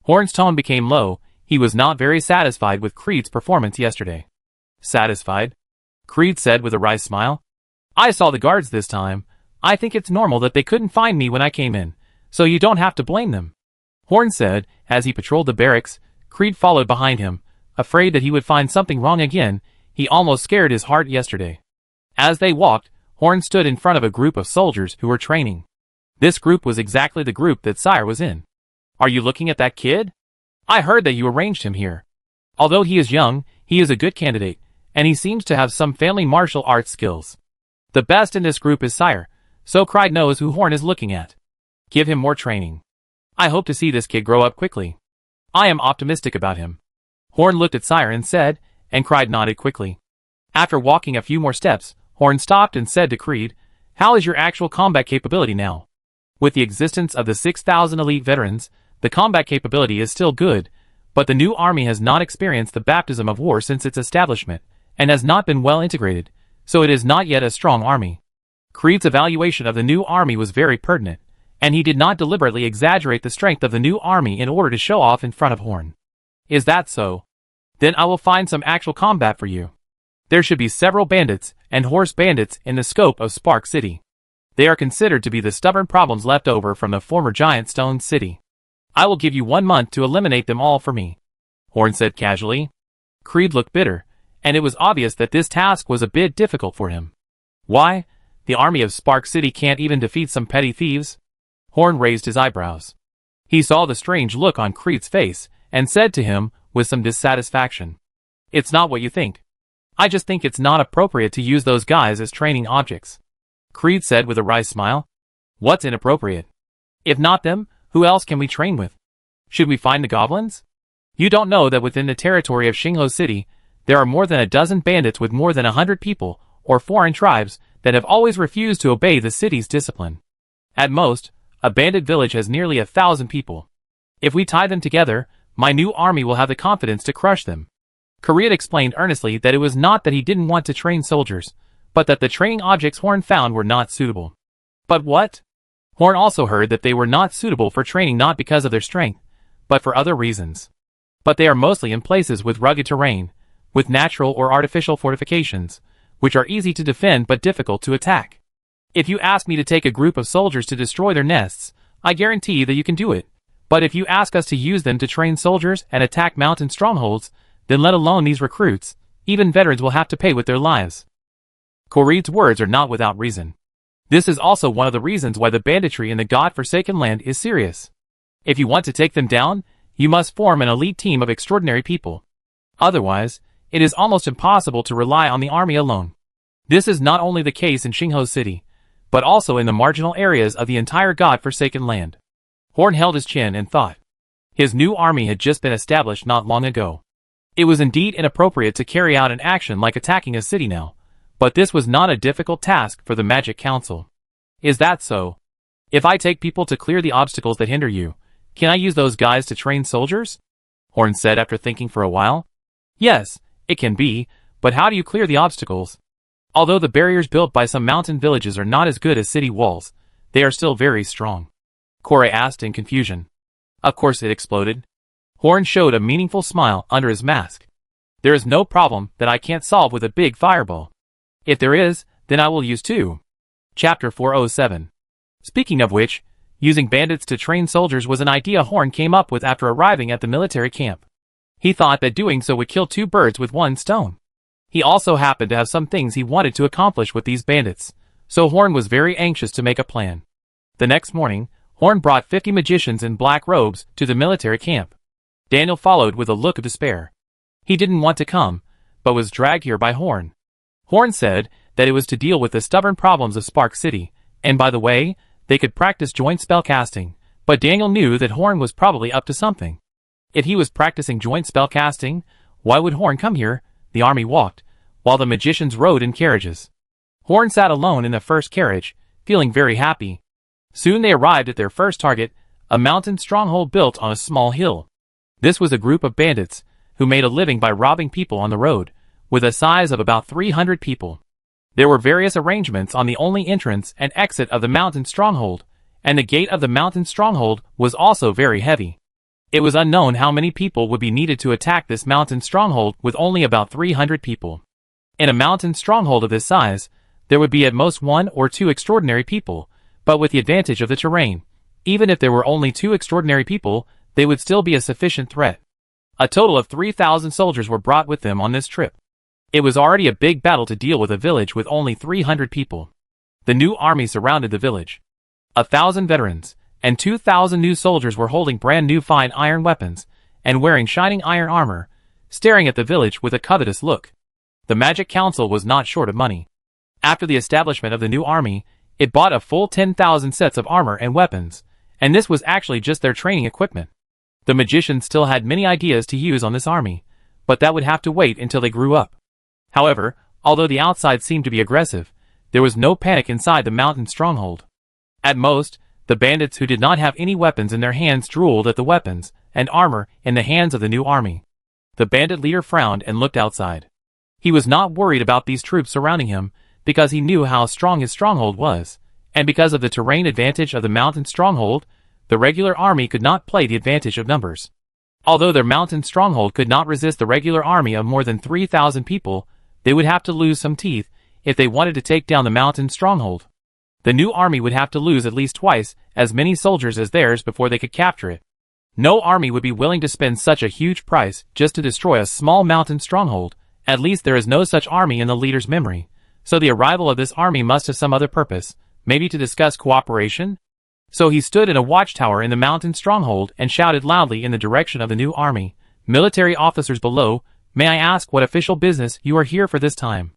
Horn's tone became low. He was not very satisfied with Creed's performance yesterday. "Satisfied?" Creed said with a wry smile. "I saw the guards this time. I think it's normal that they couldn't find me when I came in, so you don't have to blame them," Horn said as he patrolled the barracks. Creed followed behind him, afraid that he would find something wrong again. He almost scared his heart yesterday. As they walked, Horn stood in front of a group of soldiers who were training. This group was exactly the group that Sire was in. "Are you looking at that kid? I heard that you arranged him here. Although he is young, he is a good candidate, and he seems to have some family martial arts skills. The best in this group is Sire, so Cried knows who Horn is looking at. Give him more training. I hope to see this kid grow up quickly. I am optimistic about him." Horn looked at Sire and said, and Cried nodded quickly. After walking a few more steps, Horn stopped and said to Creed, "How is your actual combat capability now? With the existence of the 6,000 elite veterans, the combat capability is still good, but the new army has not experienced the baptism of war since its establishment, and has not been well integrated, so it is not yet a strong army." Creed's evaluation of the new army was very pertinent, and he did not deliberately exaggerate the strength of the new army in order to show off in front of Horn. "Is that so? Then I will find some actual combat for you. There should be several bandits and horse bandits in the scope of Spark City. They are considered to be the stubborn problems left over from the former Giant Stone City. I will give you 1 month to eliminate them all for me," Horn said casually. Creed looked bitter, and it was obvious that this task was a bit difficult for him. "Why? The army of Spark City can't even defeat some petty thieves?" Horn raised his eyebrows. He saw the strange look on Creed's face, and said to him, with some dissatisfaction, "It's not what you think. I just think it's not appropriate to use those guys as training objects." Creed said with a wry smile. "What's inappropriate? If not them, who else can we train with? Should we find the goblins? You don't know that within the territory of Xingho City, there are more than a dozen bandits with more than 100 people, or foreign tribes, that have always refused to obey the city's discipline. At most, a bandit village has nearly 1,000 people. If we tie them together, my new army will have the confidence to crush them." Korea explained earnestly that it was not that he didn't want to train soldiers, but that the training objects Horn found were not suitable. But what? Horn also heard that they were not suitable for training not because of their strength, but for other reasons. But they are mostly in places with rugged terrain, with natural or artificial fortifications, which are easy to defend but difficult to attack. If you ask me to take a group of soldiers to destroy their nests, I guarantee that you can do it. But if you ask us to use them to train soldiers and attack mountain strongholds, then let alone these recruits, even veterans will have to pay with their lives. Koreed's words are not without reason. This is also one of the reasons why the banditry in the God-forsaken land is serious. If you want to take them down, you must form an elite team of extraordinary people. Otherwise, it is almost impossible to rely on the army alone. This is not only the case in Xingho City, but also in the marginal areas of the entire God-forsaken land. Horn held his chin and thought. His new army had just been established not long ago. It was indeed inappropriate to carry out an action like attacking a city now, but this was not a difficult task for the Magic Council. "Is that so? If I take people to clear the obstacles that hinder you, can I use those guys to train soldiers?" Horn said after thinking for a while. "Yes, it can be, but how do you clear the obstacles? Although the barriers built by some mountain villages are not as good as city walls, they are still very strong." Corey asked in confusion. "Of course," it exploded. Horn showed a meaningful smile under his mask. "There is no problem that I can't solve with a big fireball. If there is, then I will use two." Chapter 407. Speaking of which, using bandits to train soldiers was an idea Horn came up with after arriving at the military camp. He thought that doing so would kill 2 birds with 1 stone. He also happened to have some things he wanted to accomplish with these bandits, so Horn was very anxious to make a plan. The next morning, Horn brought 50 magicians in black robes to the military camp. Daniel followed with a look of despair. He didn't want to come, but was dragged here by Horn. Horn said that it was to deal with the stubborn problems of Spark City, and by the way, they could practice joint spellcasting, but Daniel knew that Horn was probably up to something. If he was practicing joint spellcasting, why would Horn come here? The army walked, while the magicians rode in carriages. Horn sat alone in the first carriage, feeling very happy. Soon they arrived at their first target, a mountain stronghold built on a small hill. This was a group of bandits, who made a living by robbing people on the road, with a size of about 300 people. There were various arrangements on the only entrance and exit of the mountain stronghold, and the gate of the mountain stronghold was also very heavy. It was unknown how many people would be needed to attack this mountain stronghold with only about 300 people. In a mountain stronghold of this size, there would be at most 1 or 2 extraordinary people, but with the advantage of the terrain, even if there were only 2 extraordinary people, they would still be a sufficient threat. A total of 3,000 soldiers were brought with them on this trip. It was already a big battle to deal with a village with only 300 people. The new army surrounded the village. 1,000 veterans and 2,000 new soldiers were holding brand new fine iron weapons and wearing shining iron armor, staring at the village with a covetous look. The Magic Council was not short of money. After the establishment of the new army, it bought a full 10,000 sets of armor and weapons, and this was actually just their training equipment. The magicians still had many ideas to use on this army, but that would have to wait until they grew up. However, although the outside seemed to be aggressive, there was no panic inside the mountain stronghold. At most, the bandits who did not have any weapons in their hands drooled at the weapons and armor in the hands of the new army. The bandit leader frowned and looked outside. He was not worried about these troops surrounding him because he knew how strong his stronghold was, and because of the terrain advantage of the mountain stronghold, the regular army could not play the advantage of numbers. Although their mountain stronghold could not resist the regular army of more than 3,000 people, they would have to lose some teeth if they wanted to take down the mountain stronghold. The new army would have to lose at least twice as many soldiers as theirs before they could capture it. No army would be willing to spend such a huge price just to destroy a small mountain stronghold. At least there is no such army in the leader's memory, so the arrival of this army must have some other purpose, maybe to discuss cooperation? So he stood in a watchtower in the mountain stronghold and shouted loudly in the direction of the new army, "Military officers below, may I ask what official business you are here for this time?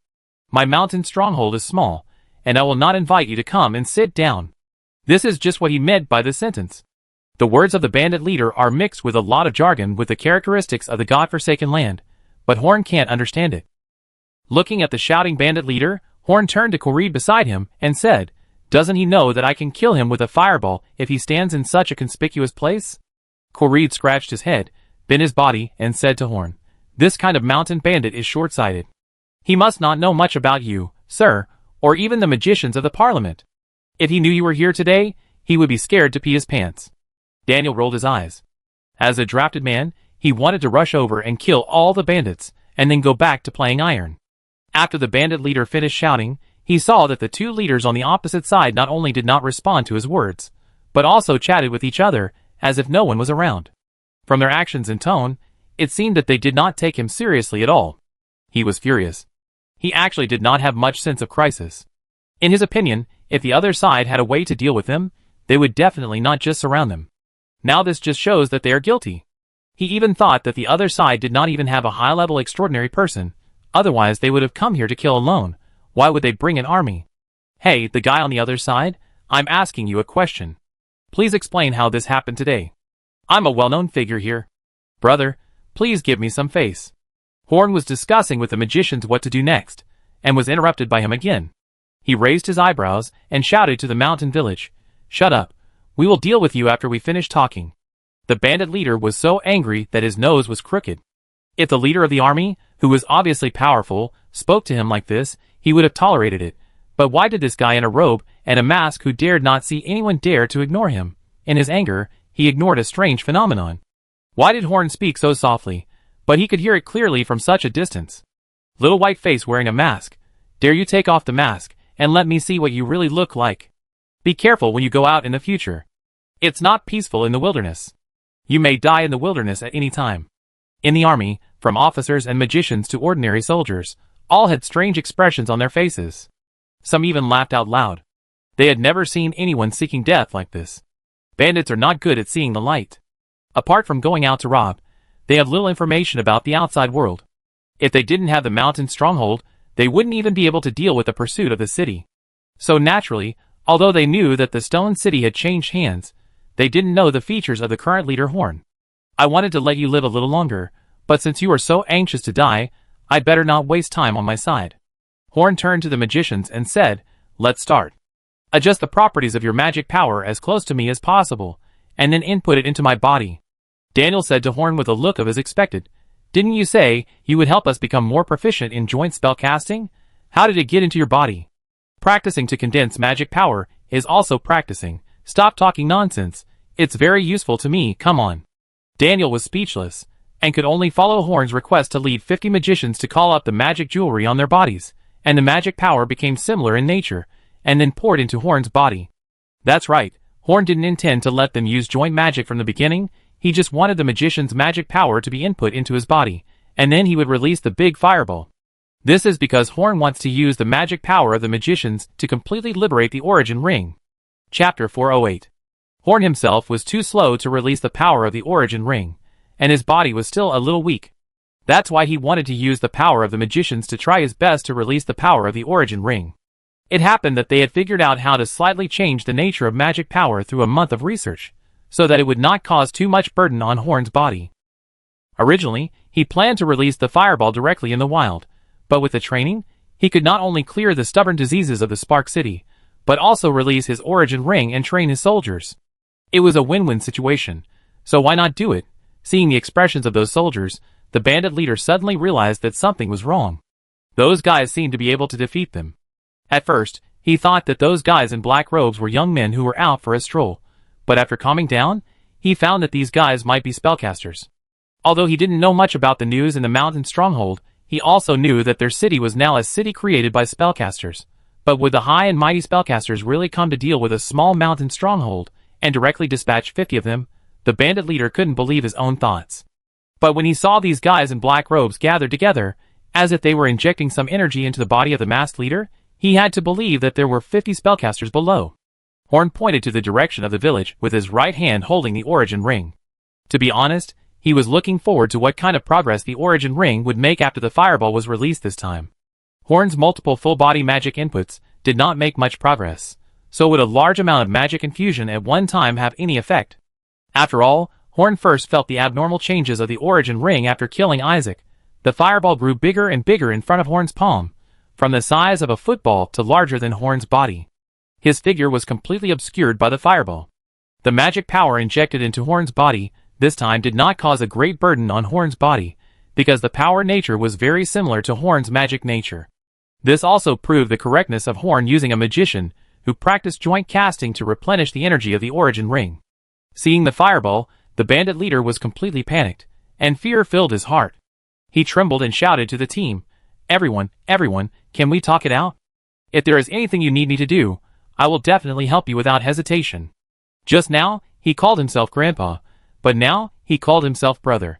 My mountain stronghold is small, and I will not invite you to come and sit down." This is just what he meant by this sentence. The words of the bandit leader are mixed with a lot of jargon with the characteristics of the godforsaken land, but Horn can't understand it. Looking at the shouting bandit leader, Horn turned to Korid beside him and said, "Doesn't he know that I can kill him with a fireball if he stands in such a conspicuous place?" Korid scratched his head, bent his body, and said to Horn, "This kind of mountain bandit is short-sighted. He must not know much about you, sir, or even the magicians of the parliament. If he knew you were here today, he would be scared to pee his pants." Daniel rolled his eyes. As a drafted man, he wanted to rush over and kill all the bandits, and then go back to playing iron. After the bandit leader finished shouting, he saw that the two leaders on the opposite side not only did not respond to his words, but also chatted with each other as if no one was around. From their actions and tone, it seemed that they did not take him seriously at all. He was furious. He actually did not have much sense of crisis. In his opinion, if the other side had a way to deal with them, they would definitely not just surround them. Now this just shows that they are guilty. He even thought that the other side did not even have a high-level extraordinary person, otherwise they would have come here to kill alone. Why would they bring an army? "Hey, the guy on the other side, I'm asking you a question. Please explain how this happened today. I'm a well-known figure here. Brother, please give me some face." Horn was discussing with the magicians what to do next, and was interrupted by him again. He raised his eyebrows and shouted to the mountain village, "Shut up. We will deal with you after we finish talking." The bandit leader was so angry that his nose was crooked. If the leader of the army, who was obviously powerful, spoke to him like this, he would have tolerated it. But why did this guy in a robe and a mask who dared not see anyone dare to ignore him? In his anger, he ignored a strange phenomenon. Why did Horn speak so softly, but he could hear it clearly from such a distance? "Little white face wearing a mask, dare you take off the mask and let me see what you really look like? Be careful when you go out in the future. It's not peaceful in the wilderness. You may die in the wilderness at any time." In the army, from officers and magicians to ordinary soldiers, all had strange expressions on their faces. Some even laughed out loud. They had never seen anyone seeking death like this. Bandits are not good at seeing the light. Apart from going out to rob, they have little information about the outside world. If they didn't have the mountain stronghold, they wouldn't even be able to deal with the pursuit of the city. So naturally, although they knew that the stone city had changed hands, they didn't know the features of the current leader Horn. "I wanted to let you live a little longer, but since you are so anxious to die, I'd better not waste time on my side." Horn turned to the magicians and said, "Let's start. Adjust the properties of your magic power as close to me as possible, and then input it into my body." Daniel said to Horn with a look of as expected, "Didn't you say you would help us become more proficient in joint spell casting? How did it get into your body?" Practicing to condense magic power is also practicing. Stop talking nonsense. It's very useful to me, come on. Daniel was speechless, and could only follow Horn's request to lead 50 magicians to call up the magic jewelry on their bodies, and the magic power became similar in nature, and then poured into Horn's body. That's right, Horn didn't intend to let them use joint magic from the beginning, he just wanted the magician's magic power to be input into his body, and then he would release the big fireball. This is because Horn wants to use the magic power of the magicians to completely liberate the origin ring. Chapter 408. Horn himself was too slow to release the power of the origin ring, and his body was still a little weak. That's why he wanted to use the power of the magicians to try his best to release the power of the origin ring. It happened that they had figured out how to slightly change the nature of magic power through a month of research, so that it would not cause too much burden on Horn's body. Originally, he planned to release the fireball directly in the wild, but with the training, he could not only clear the stubborn diseases of the Spark City, but also release his origin ring and train his soldiers. It was a win-win situation, so why not do it? Seeing the expressions of those soldiers, the bandit leader suddenly realized that something was wrong. Those guys seemed to be able to defeat them. At first, he thought that those guys in black robes were young men who were out for a stroll, but after calming down, he found that these guys might be spellcasters. Although he didn't know much about the news in the mountain stronghold, he also knew that their city was now a city created by spellcasters. But would the high and mighty spellcasters really come to deal with a small mountain stronghold, and directly dispatch 50 of them? The bandit leader couldn't believe his own thoughts. But when he saw these guys in black robes gathered together, as if they were injecting some energy into the body of the masked leader, he had to believe that there were 50 spellcasters below. Horn pointed to the direction of the village with his right hand holding the origin ring. To be honest, he was looking forward to what kind of progress the origin ring would make after the fireball was released this time. Horn's multiple full-body magic inputs did not make much progress, so would a large amount of magic infusion at one time have any effect? After all, Horn first felt the abnormal changes of the origin ring after killing Isaac. The fireball grew bigger and bigger in front of Horn's palm, from the size of a football to larger than Horn's body. His figure was completely obscured by the fireball. The magic power injected into Horn's body this time did not cause a great burden on Horn's body, because the power nature was very similar to Horn's magic nature. This also proved the correctness of Horn using a magician who practiced joint casting to replenish the energy of the origin ring. Seeing the fireball, the bandit leader was completely panicked, and fear filled his heart. He trembled and shouted to the team, everyone, can we talk it out? If there is anything you need me to do, I will definitely help you without hesitation." Just now, he called himself Grandpa, but now, he called himself Brother.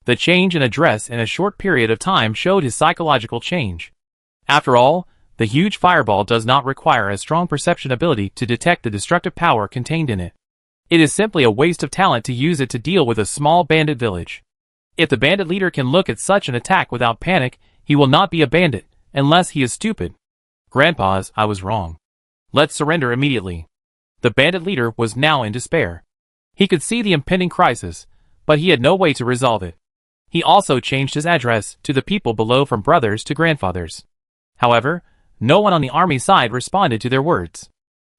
The change in address in a short period of time showed his psychological change. After all, the huge fireball does not require a strong perception ability to detect the destructive power contained in it. It is simply a waste of talent to use it to deal with a small bandit village. If the bandit leader can look at such an attack without panic, he will not be a bandit, unless he is stupid. Grandpa's, I was wrong. Let's surrender immediately. The bandit leader was now in despair. He could see the impending crisis, but he had no way to resolve it. He also changed his address to the people below from brothers to grandfathers. However, no one on the army side responded to their words.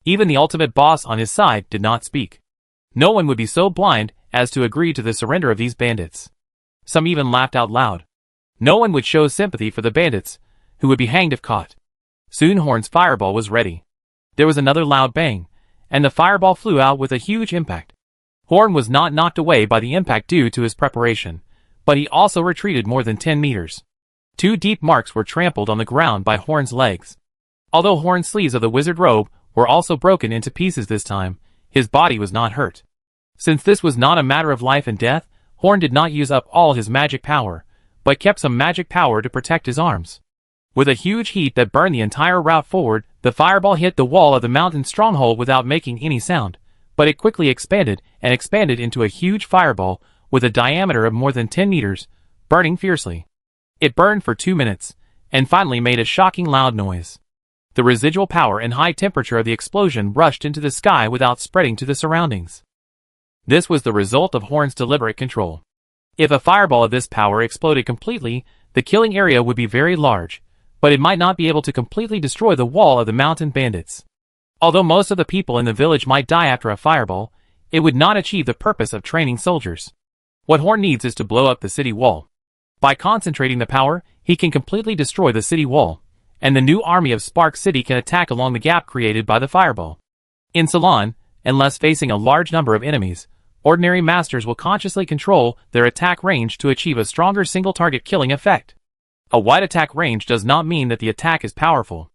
Even the ultimate boss on his side did not speak. No one would be so blind as to agree to the surrender of these bandits. Some even laughed out loud. No one would show sympathy for the bandits, who would be hanged if caught. Soon Horn's fireball was ready. There was another loud bang, and the fireball flew out with a huge impact. Horn was not knocked away by the impact due to his preparation, but he also retreated more than 10 meters. 2 deep marks were trampled on the ground by Horn's legs. Although Horn's sleeves of the wizard robe were also broken into pieces this time, his body was not hurt. Since this was not a matter of life and death, Horn did not use up all his magic power, but kept some magic power to protect his arms. With a huge heat that burned the entire route forward, the fireball hit the wall of the mountain stronghold without making any sound, but it quickly expanded and expanded into a huge fireball with a diameter of more than 10 meters, burning fiercely. It burned for 2 minutes, and finally made a shocking loud noise. The residual power and high temperature of the explosion rushed into the sky without spreading to the surroundings. This was the result of Horn's deliberate control. If a fireball of this power exploded completely, the killing area would be very large, but it might not be able to completely destroy the wall of the mountain bandits. Although most of the people in the village might die after a fireball, it would not achieve the purpose of training soldiers. What Horn needs is to blow up the city wall. By concentrating the power, he can completely destroy the city wall, and the new army of Spark City can attack along the gap created by the fireball. In Ceylon, unless facing a large number of enemies, ordinary masters will consciously control their attack range to achieve a stronger single-target killing effect. A wide attack range does not mean that the attack is powerful.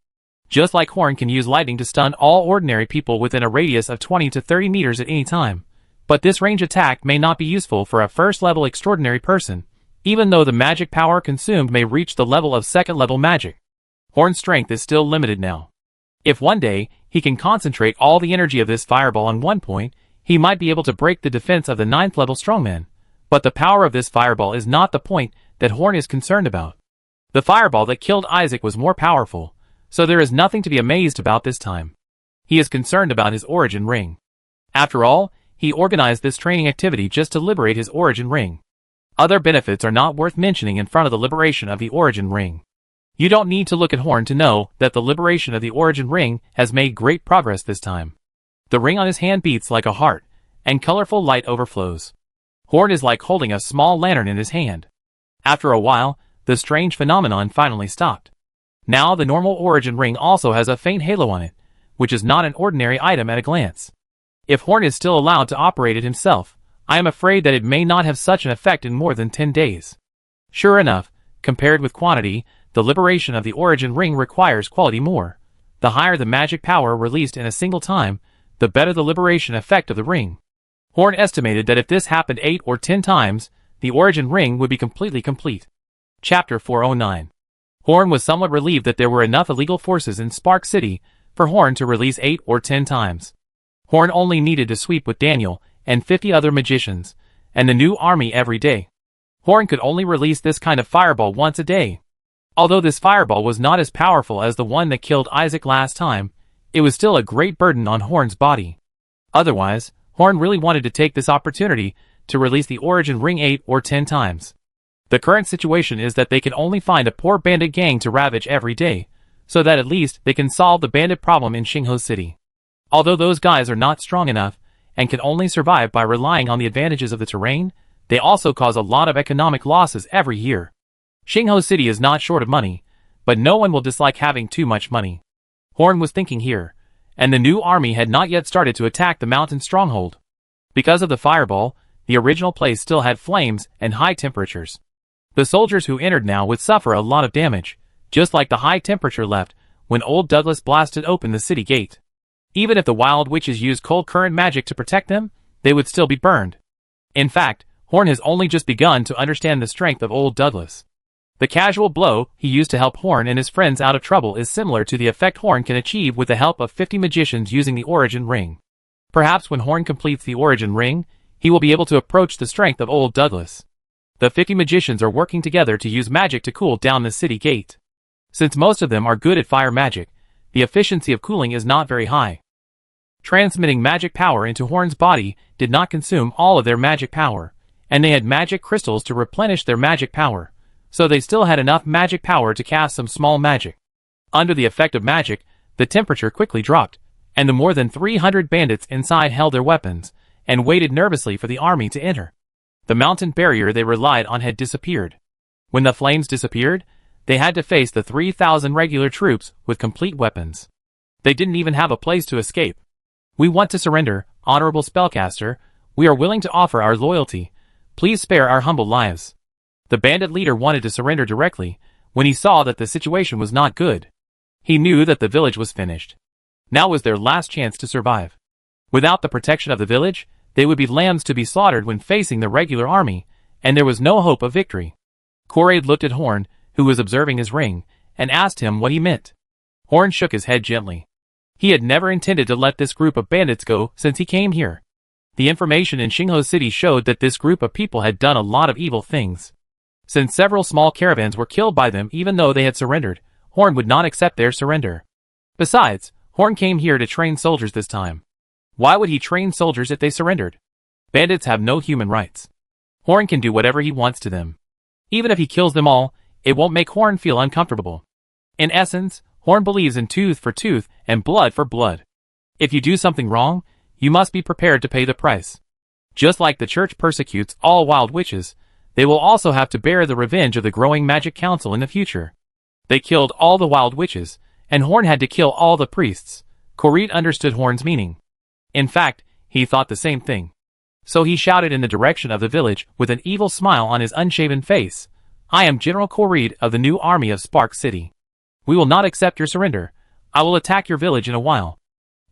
Just like Horn can use lightning to stun all ordinary people within a radius of 20 to 30 meters at any time, but this range attack may not be useful for a first-level extraordinary person. Even though the magic power consumed may reach the level of second-level magic, Horn's strength is still limited now. If one day, he can concentrate all the energy of this fireball on one point, he might be able to break the defense of the 9th-level strongman. But the power of this fireball is not the point that Horn is concerned about. The fireball that killed Isaac was more powerful, so there is nothing to be amazed about this time. He is concerned about his origin ring. After all, he organized this training activity just to liberate his origin ring. Other benefits are not worth mentioning in front of the liberation of the origin ring. You don't need to look at Horn to know that the liberation of the origin ring has made great progress this time. The ring on his hand beats like a heart, and colorful light overflows. Horn is like holding a small lantern in his hand. After a while, the strange phenomenon finally stopped. Now the normal origin ring also has a faint halo on it, which is not an ordinary item at a glance. If Horn is still allowed to operate it himself, I am afraid that it may not have such an effect in more than 10 days. Sure enough, compared with quantity, the liberation of the origin ring requires quality more. The higher the magic power released in a single time, the better the liberation effect of the ring. Horn estimated that if this happened 8 or 10 times, the origin ring would be completely complete. Chapter 409. Horn was somewhat relieved that there were enough illegal forces in Spark City for Horn to release 8 or 10 times. Horn only needed to sweep with Daniel and 50 other magicians, and the new army every day. Horn could only release this kind of fireball once a day. Although this fireball was not as powerful as the one that killed Isaac last time, it was still a great burden on Horn's body. Otherwise, Horn really wanted to take this opportunity to release the origin ring 8 or 10 times. The current situation is that they can only find a poor bandit gang to ravage every day, so that at least they can solve the bandit problem in Xingho City. Although those guys are not strong enough, and can only survive by relying on the advantages of the terrain, they also cause a lot of economic losses every year. Xingho City is not short of money, but no one will dislike having too much money. Horn was thinking here, and the new army had not yet started to attack the mountain stronghold. Because of the fireball, the original place still had flames and high temperatures. The soldiers who entered now would suffer a lot of damage, just like the high temperature left when old Douglas blasted open the city gate. Even if the wild witches used cold current magic to protect them, they would still be burned. In fact, Horn has only just begun to understand the strength of old Douglas. The casual blow he used to help Horn and his friends out of trouble is similar to the effect Horn can achieve with the help of 50 magicians using the origin ring. Perhaps when Horn completes the origin ring, he will be able to approach the strength of old Douglas. The 50 magicians are working together to use magic to cool down the city gate. Since most of them are good at fire magic, the efficiency of cooling is not very high. Transmitting magic power into Horn's body did not consume all of their magic power, and they had magic crystals to replenish their magic power, so they still had enough magic power to cast some small magic. Under the effect of magic, the temperature quickly dropped, and the more than 300 bandits inside held their weapons, and waited nervously for the army to enter. The mountain barrier they relied on had disappeared. When the flames disappeared, they had to face the 3,000 regular troops with complete weapons. They didn't even have a place to escape. "We want to surrender, honorable spellcaster. We are willing to offer our loyalty. Please spare our humble lives." The bandit leader wanted to surrender directly when he saw that the situation was not good. He knew that the village was finished. Now was their last chance to survive. Without the protection of the village, they would be lambs to be slaughtered when facing the regular army, and there was no hope of victory. Koraid looked at Horn, who was observing his ring, and asked him what he meant. Horn shook his head gently. He had never intended to let this group of bandits go since he came here. The information in Xingho City showed that this group of people had done a lot of evil things. Since several small caravans were killed by them even though they had surrendered, Horn would not accept their surrender. Besides, Horn came here to train soldiers this time. Why would he train soldiers if they surrendered? Bandits have no human rights. Horn can do whatever he wants to them. Even if he kills them all, it won't make Horn feel uncomfortable. In essence, Horn believes in tooth for tooth and blood for blood. If you do something wrong, you must be prepared to pay the price. Just like the church persecutes all wild witches, they will also have to bear the revenge of the growing magic council in the future. They killed all the wild witches, and Horn had to kill all the priests. Koraid understood Horn's meaning. In fact, he thought the same thing. So he shouted in the direction of the village with an evil smile on his unshaven face, "I am General Koraid of the new army of Spark City. We will not accept your surrender. I will attack your village in a while.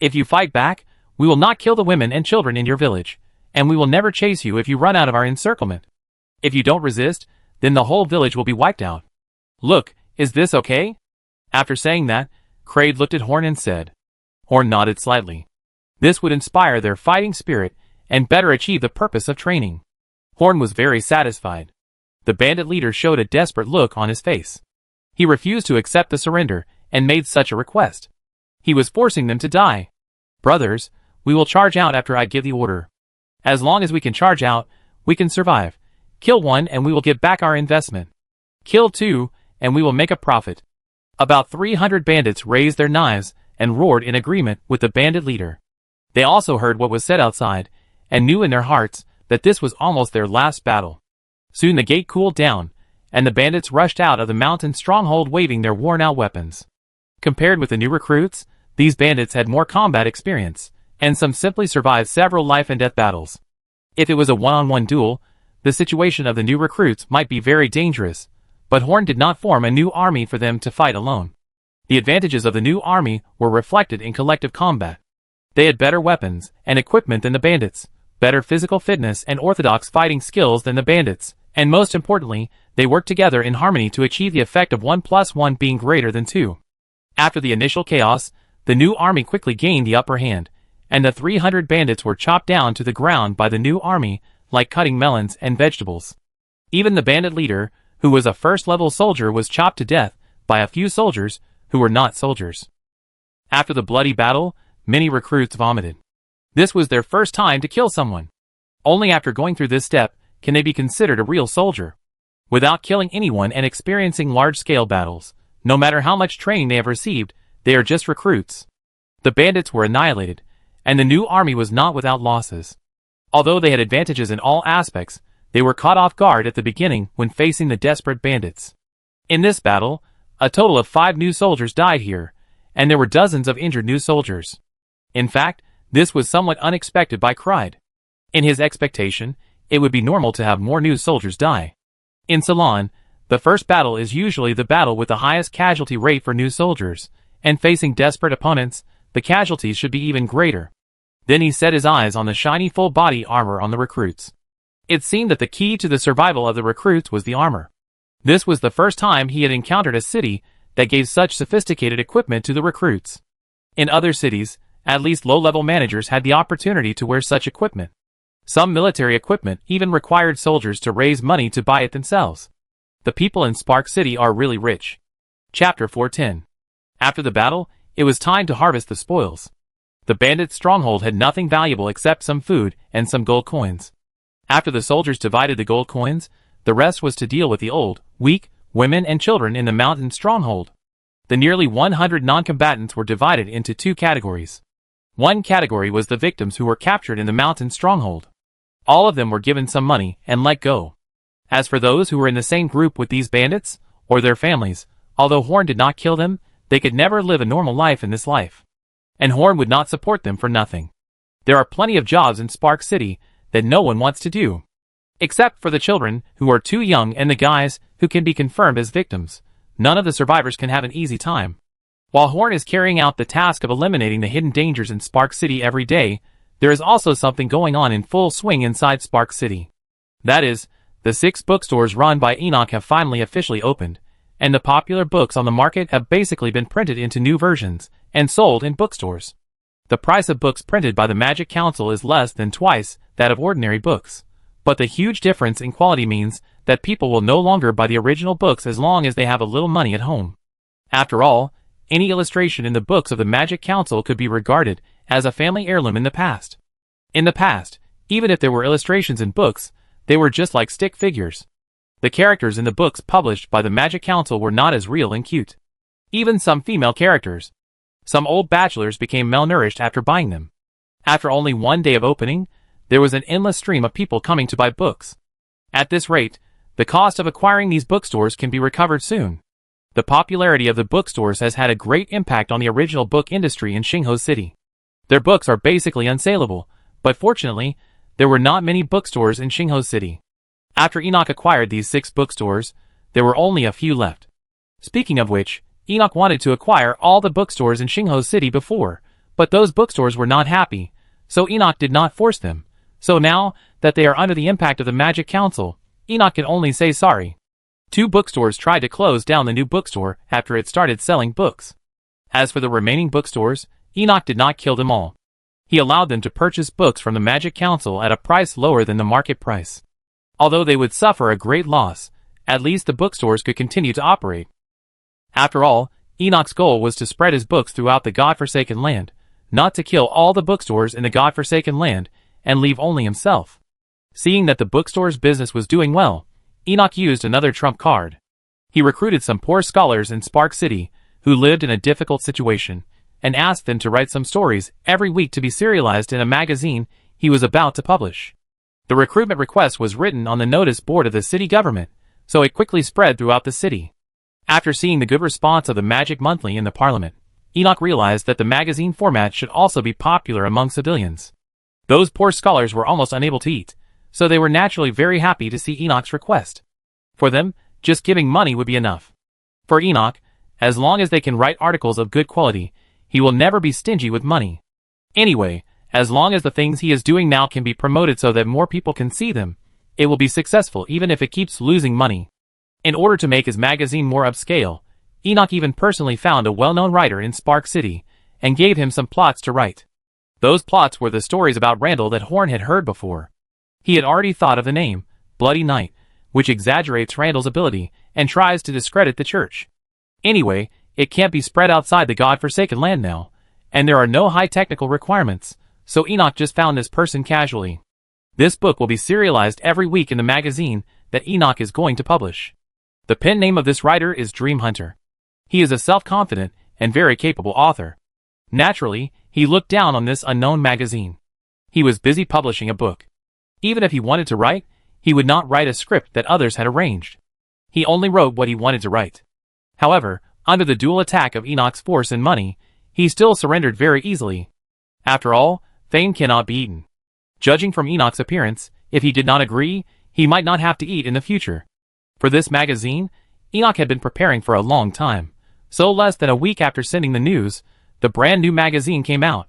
If you fight back, we will not kill the women and children in your village, and we will never chase you if you run out of our encirclement. If you don't resist, then the whole village will be wiped out. Look, is this okay? After saying that, Kraid looked at Horn and said. Horn nodded slightly. This would inspire their fighting spirit and better achieve the purpose of training. Horn was very satisfied. The bandit leader showed a desperate look on his face. He refused to accept the surrender and made such a request. He was forcing them to die. Brothers, we will charge out after I give the order. As long as we can charge out, we can survive. Kill one and we will get back our investment. Kill two and we will make a profit. About 300 bandits raised their knives and roared in agreement with the bandit leader. They also heard what was said outside and knew in their hearts that this was almost their last battle. Soon the gate cooled down, and the bandits rushed out of the mountain stronghold waving their worn-out weapons. Compared with the new recruits, these bandits had more combat experience, and some simply survived several life-and-death battles. If it was a one-on-one duel, the situation of the new recruits might be very dangerous, but Horn did not form a new army for them to fight alone. The advantages of the new army were reflected in collective combat. They had better weapons and equipment than the bandits, better physical fitness and orthodox fighting skills than the bandits, and most importantly, they worked together in harmony to achieve the effect of 1 + 1 being greater than 2. After the initial chaos, the new army quickly gained the upper hand, and the 300 bandits were chopped down to the ground by the new army like cutting melons and vegetables. Even the bandit leader, who was a first-level soldier, was chopped to death by a few soldiers who were not soldiers. After the bloody battle, many recruits vomited. This was their first time to kill someone. Only after going through this step can they be considered a real soldier. Without killing anyone and experiencing large-scale battles, no matter how much training they have received, they are just recruits. The bandits were annihilated, and the new army was not without losses. Although they had advantages in all aspects, they were caught off guard at the beginning when facing the desperate bandits. In this battle, a total of 5 new soldiers died here, and there were dozens of injured new soldiers. In fact, this was somewhat unexpected by Kraid. In his expectation, it would be normal to have more new soldiers die. In Ceylon, the first battle is usually the battle with the highest casualty rate for new soldiers, and facing desperate opponents, the casualties should be even greater. Then he set his eyes on the shiny full-body armor on the recruits. It seemed that the key to the survival of the recruits was the armor. This was the first time he had encountered a city that gave such sophisticated equipment to the recruits. In other cities, at least low-level managers had the opportunity to wear such equipment. Some military equipment even required soldiers to raise money to buy it themselves. The people in Spark City are really rich. Chapter 410. After the battle, it was time to harvest the spoils. The bandits' stronghold had nothing valuable except some food and some gold coins. After the soldiers divided the gold coins, the rest was to deal with the old, weak, women and children in the mountain stronghold. The nearly 100 non-combatants were divided into 2 categories. One category was the victims who were captured in the mountain stronghold. All of them were given some money and let go. As for those who were in the same group with these bandits, or their families, although Horn did not kill them, they could never live a normal life in this life. And Horn would not support them for nothing. There are plenty of jobs in Spark City that no one wants to do. Except for the children, who are too young, and the guys, who can be confirmed as victims. None of the survivors can have an easy time. While Horn is carrying out the task of eliminating the hidden dangers in Spark City every day, there is also something going on in full swing inside Spark City. That is, the 6 bookstores run by Enoch have finally officially opened, and the popular books on the market have basically been printed into new versions and sold in bookstores. The price of books printed by the Magic Council is less than twice that of ordinary books, but the huge difference in quality means that people will no longer buy the original books as long as they have a little money at home. After all, any illustration in the books of the Magic Council could be regarded as a family heirloom in the past. In the past, even if there were illustrations in books, they were just like stick figures. The characters in the books published by the Magic Council were not as real and cute. Even some female characters. Some old bachelors became malnourished after buying them. After only one day of opening, there was an endless stream of people coming to buy books. At this rate, the cost of acquiring these bookstores can be recovered soon. The popularity of the bookstores has had a great impact on the original book industry in Xingho City. Their books are basically unsaleable, but fortunately, there were not many bookstores in Xingho City. After Enoch acquired these 6 bookstores, there were only a few left. Speaking of which, Enoch wanted to acquire all the bookstores in Xingho City before, but those bookstores were not happy, so Enoch did not force them. So now that they are under the impact of the Magic Council, Enoch can only say sorry. 2 bookstores tried to close down the new bookstore after it started selling books. As for the remaining bookstores, Enoch did not kill them all. He allowed them to purchase books from the Magic Council at a price lower than the market price. Although they would suffer a great loss, at least the bookstores could continue to operate. After all, Enoch's goal was to spread his books throughout the God-forsaken land, not to kill all the bookstores in the God-forsaken land and leave only himself. Seeing that the bookstore's business was doing well, Enoch used another trump card. He recruited some poor scholars in Spark City who lived in a difficult situation, and asked them to write some stories every week to be serialized in a magazine he was about to publish. The recruitment request was written on the notice board of the city government, so it quickly spread throughout the city. After seeing the good response of the Magic Monthly in the Parliament, Enoch realized that the magazine format should also be popular among civilians. Those poor scholars were almost unable to eat, so they were naturally very happy to see Enoch's request. For them, just giving money would be enough. For Enoch, as long as they can write articles of good quality, he will never be stingy with money. Anyway, as long as the things he is doing now can be promoted so that more people can see them, it will be successful even if it keeps losing money. In order to make his magazine more upscale, Enoch even personally found a well-known writer in Spark City and gave him some plots to write. Those plots were the stories about Randall that Horn had heard before. He had already thought of the name, Bloody Knight, which exaggerates Randall's ability and tries to discredit the church. Anyway, it can't be spread outside the God-forsaken land now, and there are no high technical requirements, so Enoch just found this person casually. This book will be serialized every week in the magazine that Enoch is going to publish. The pen name of this writer is Dream Hunter. He is a self-confident and very capable author. Naturally, he looked down on this unknown magazine. He was busy publishing a book. Even if he wanted to write, he would not write a script that others had arranged. He only wrote what he wanted to write. However, under the dual attack of Enoch's force and money, he still surrendered very easily. After all, fame cannot be eaten. Judging from Enoch's appearance, if he did not agree, he might not have to eat in the future. For this magazine, Enoch had been preparing for a long time, so less than a week after sending the news, the brand new magazine came out.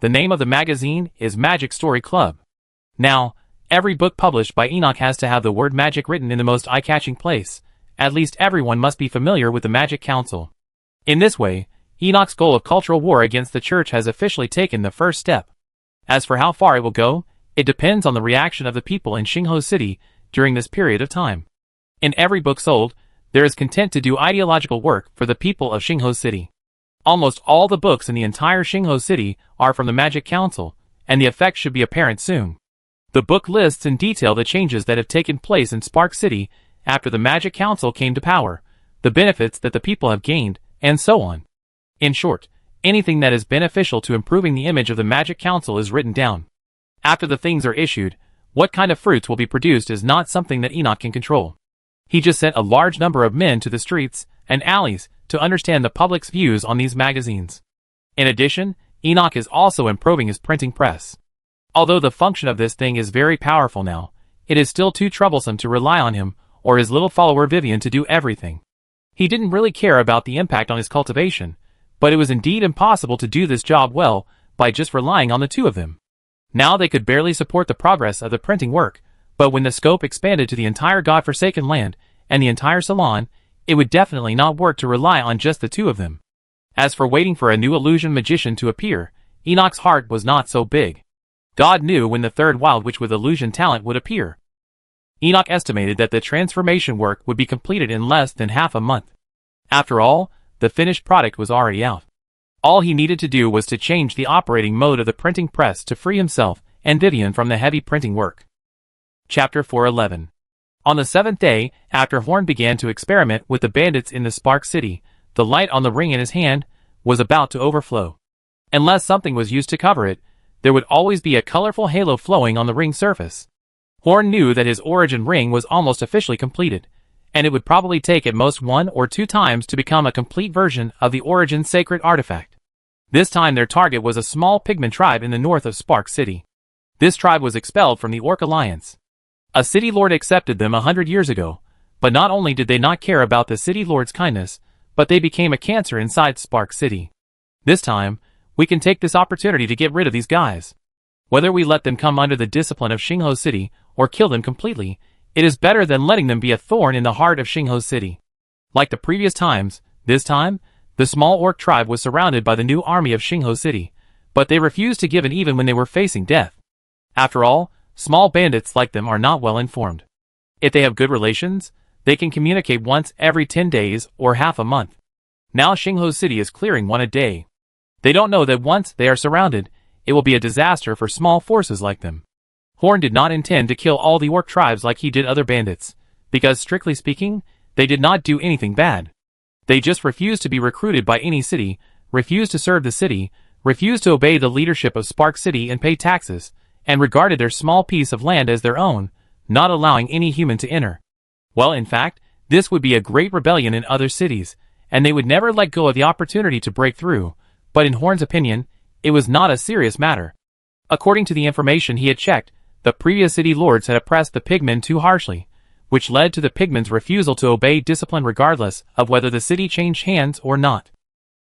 The name of the magazine is Magic Story Club. Now, every book published by Enoch has to have the word magic written in the most eye-catching place. At least everyone must be familiar with the Magic Council. In this way, Enoch's goal of cultural war against the church has officially taken the first step. As for how far it will go, it depends on the reaction of the people in Xingho City during this period of time. In every book sold, there is content to do ideological work for the people of Xingho City. Almost all the books in the entire Xingho City are from the Magic Council, and the effect should be apparent soon. The book lists in detail the changes that have taken place in Spark City after the Magic Council came to power, the benefits that the people have gained, and so on. In short, anything that is beneficial to improving the image of the Magic Council is written down. After the things are issued, what kind of fruits will be produced is not something that Enoch can control. He just sent a large number of men to the streets and alleys to understand the public's views on these magazines. In addition, Enoch is also improving his printing press. Although the function of this thing is very powerful now, it is still too troublesome to rely on him or his little follower Vivian to do everything. He didn't really care about the impact on his cultivation, but it was indeed impossible to do this job well by just relying on the two of them. Now they could barely support the progress of the printing work, but when the scope expanded to the entire God-forsaken land and the entire salon, it would definitely not work to rely on just the two of them. As for waiting for a new illusion magician to appear, Enoch's heart was not so big. God knew when the third wild witch with illusion talent would appear. Enoch estimated that the transformation work would be completed in less than half a month. After all, the finished product was already out. All he needed to do was to change the operating mode of the printing press to free himself and Vivian from the heavy printing work. Chapter 411. On the 7th day, after Horn began to experiment with the bandits in the Spark City, the light on the ring in his hand was about to overflow. Unless something was used to cover it, there would always be a colorful halo flowing on the ring's surface. Horn knew that his origin ring was almost officially completed, and it would probably take at most 1 or 2 times to become a complete version of the origin sacred artifact. This time their target was a small pigment tribe in the north of Spark City. This tribe was expelled from the Orc Alliance. A city lord accepted them 100 years ago, but not only did they not care about the city lord's kindness, but they became a cancer inside Spark City. This time, we can take this opportunity to get rid of these guys. Whether we let them come under the discipline of Xingho City or kill them completely, It is better than letting them be a thorn in the heart of Xingho City. Like the previous times, this time, the small orc tribe was surrounded by the new army of Xingho City, but they refused to give in even when they were facing death. After all, small bandits like them are not well informed. If they have good relations, they can communicate once every 10 days or half a month. Now Xingho City is clearing one a day. They don't know that once they are surrounded, it will be a disaster for small forces like them. Horn did not intend to kill all the orc tribes like he did other bandits, because strictly speaking, they did not do anything bad. They just refused to be recruited by any city, refused to serve the city, refused to obey the leadership of Spark City and pay taxes, and regarded their small piece of land as their own, not allowing any human to enter. Well, in fact, this would be a great rebellion in other cities, and they would never let go of the opportunity to break through, but in Horn's opinion, it was not a serious matter. According to the information he had checked, the previous city lords had oppressed the pigmen too harshly, which led to the pigmen's refusal to obey discipline regardless of whether the city changed hands or not.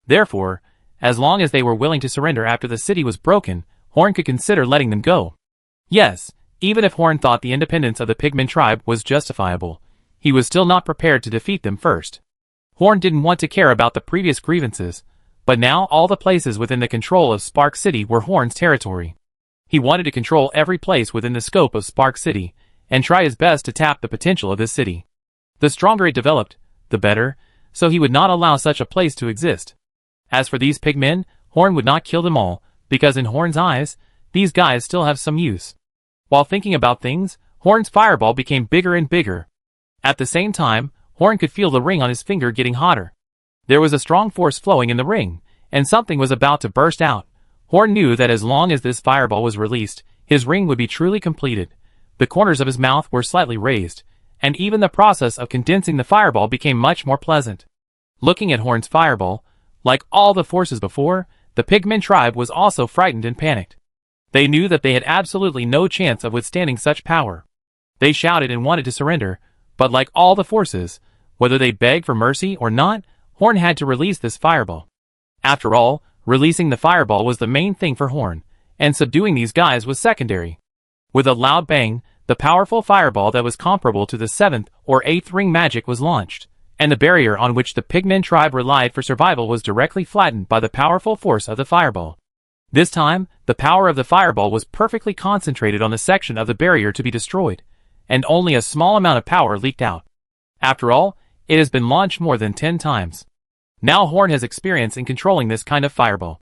Therefore, as long as they were willing to surrender after the city was broken, Horn could consider letting them go. Yes, even if Horn thought the independence of the pigmen tribe was justifiable, he was still not prepared to defeat them first. Horn didn't want to care about the previous grievances, but now all the places within the control of Spark City were Horn's territory. He wanted to control every place within the scope of Spark City, and try his best to tap the potential of this city. The stronger it developed, the better, so he would not allow such a place to exist. As for these pigmen, Horn would not kill them all, because in Horn's eyes, these guys still have some use. While thinking about things, Horn's fireball became bigger and bigger. At the same time, Horn could feel the ring on his finger getting hotter. There was a strong force flowing in the ring, and something was about to burst out. Horn knew that as long as this fireball was released, his ring would be truly completed. The corners of his mouth were slightly raised, and even the process of condensing the fireball became much more pleasant. Looking at Horn's fireball, like all the forces before, the pigmen tribe was also frightened and panicked. They knew that they had absolutely no chance of withstanding such power. They shouted and wanted to surrender, but like all the forces, whether they begged for mercy or not, Horn had to release this fireball. After all, releasing the fireball was the main thing for Horn, and subduing these guys was secondary. With a loud bang, the powerful fireball that was comparable to the 7th or 8th ring magic was launched, and the barrier on which the pigmen tribe relied for survival was directly flattened by the powerful force of the fireball. This time, the power of the fireball was perfectly concentrated on the section of the barrier to be destroyed, and only a small amount of power leaked out. After all, it has been launched more than 10 times. Now Horn has experience in controlling this kind of fireball.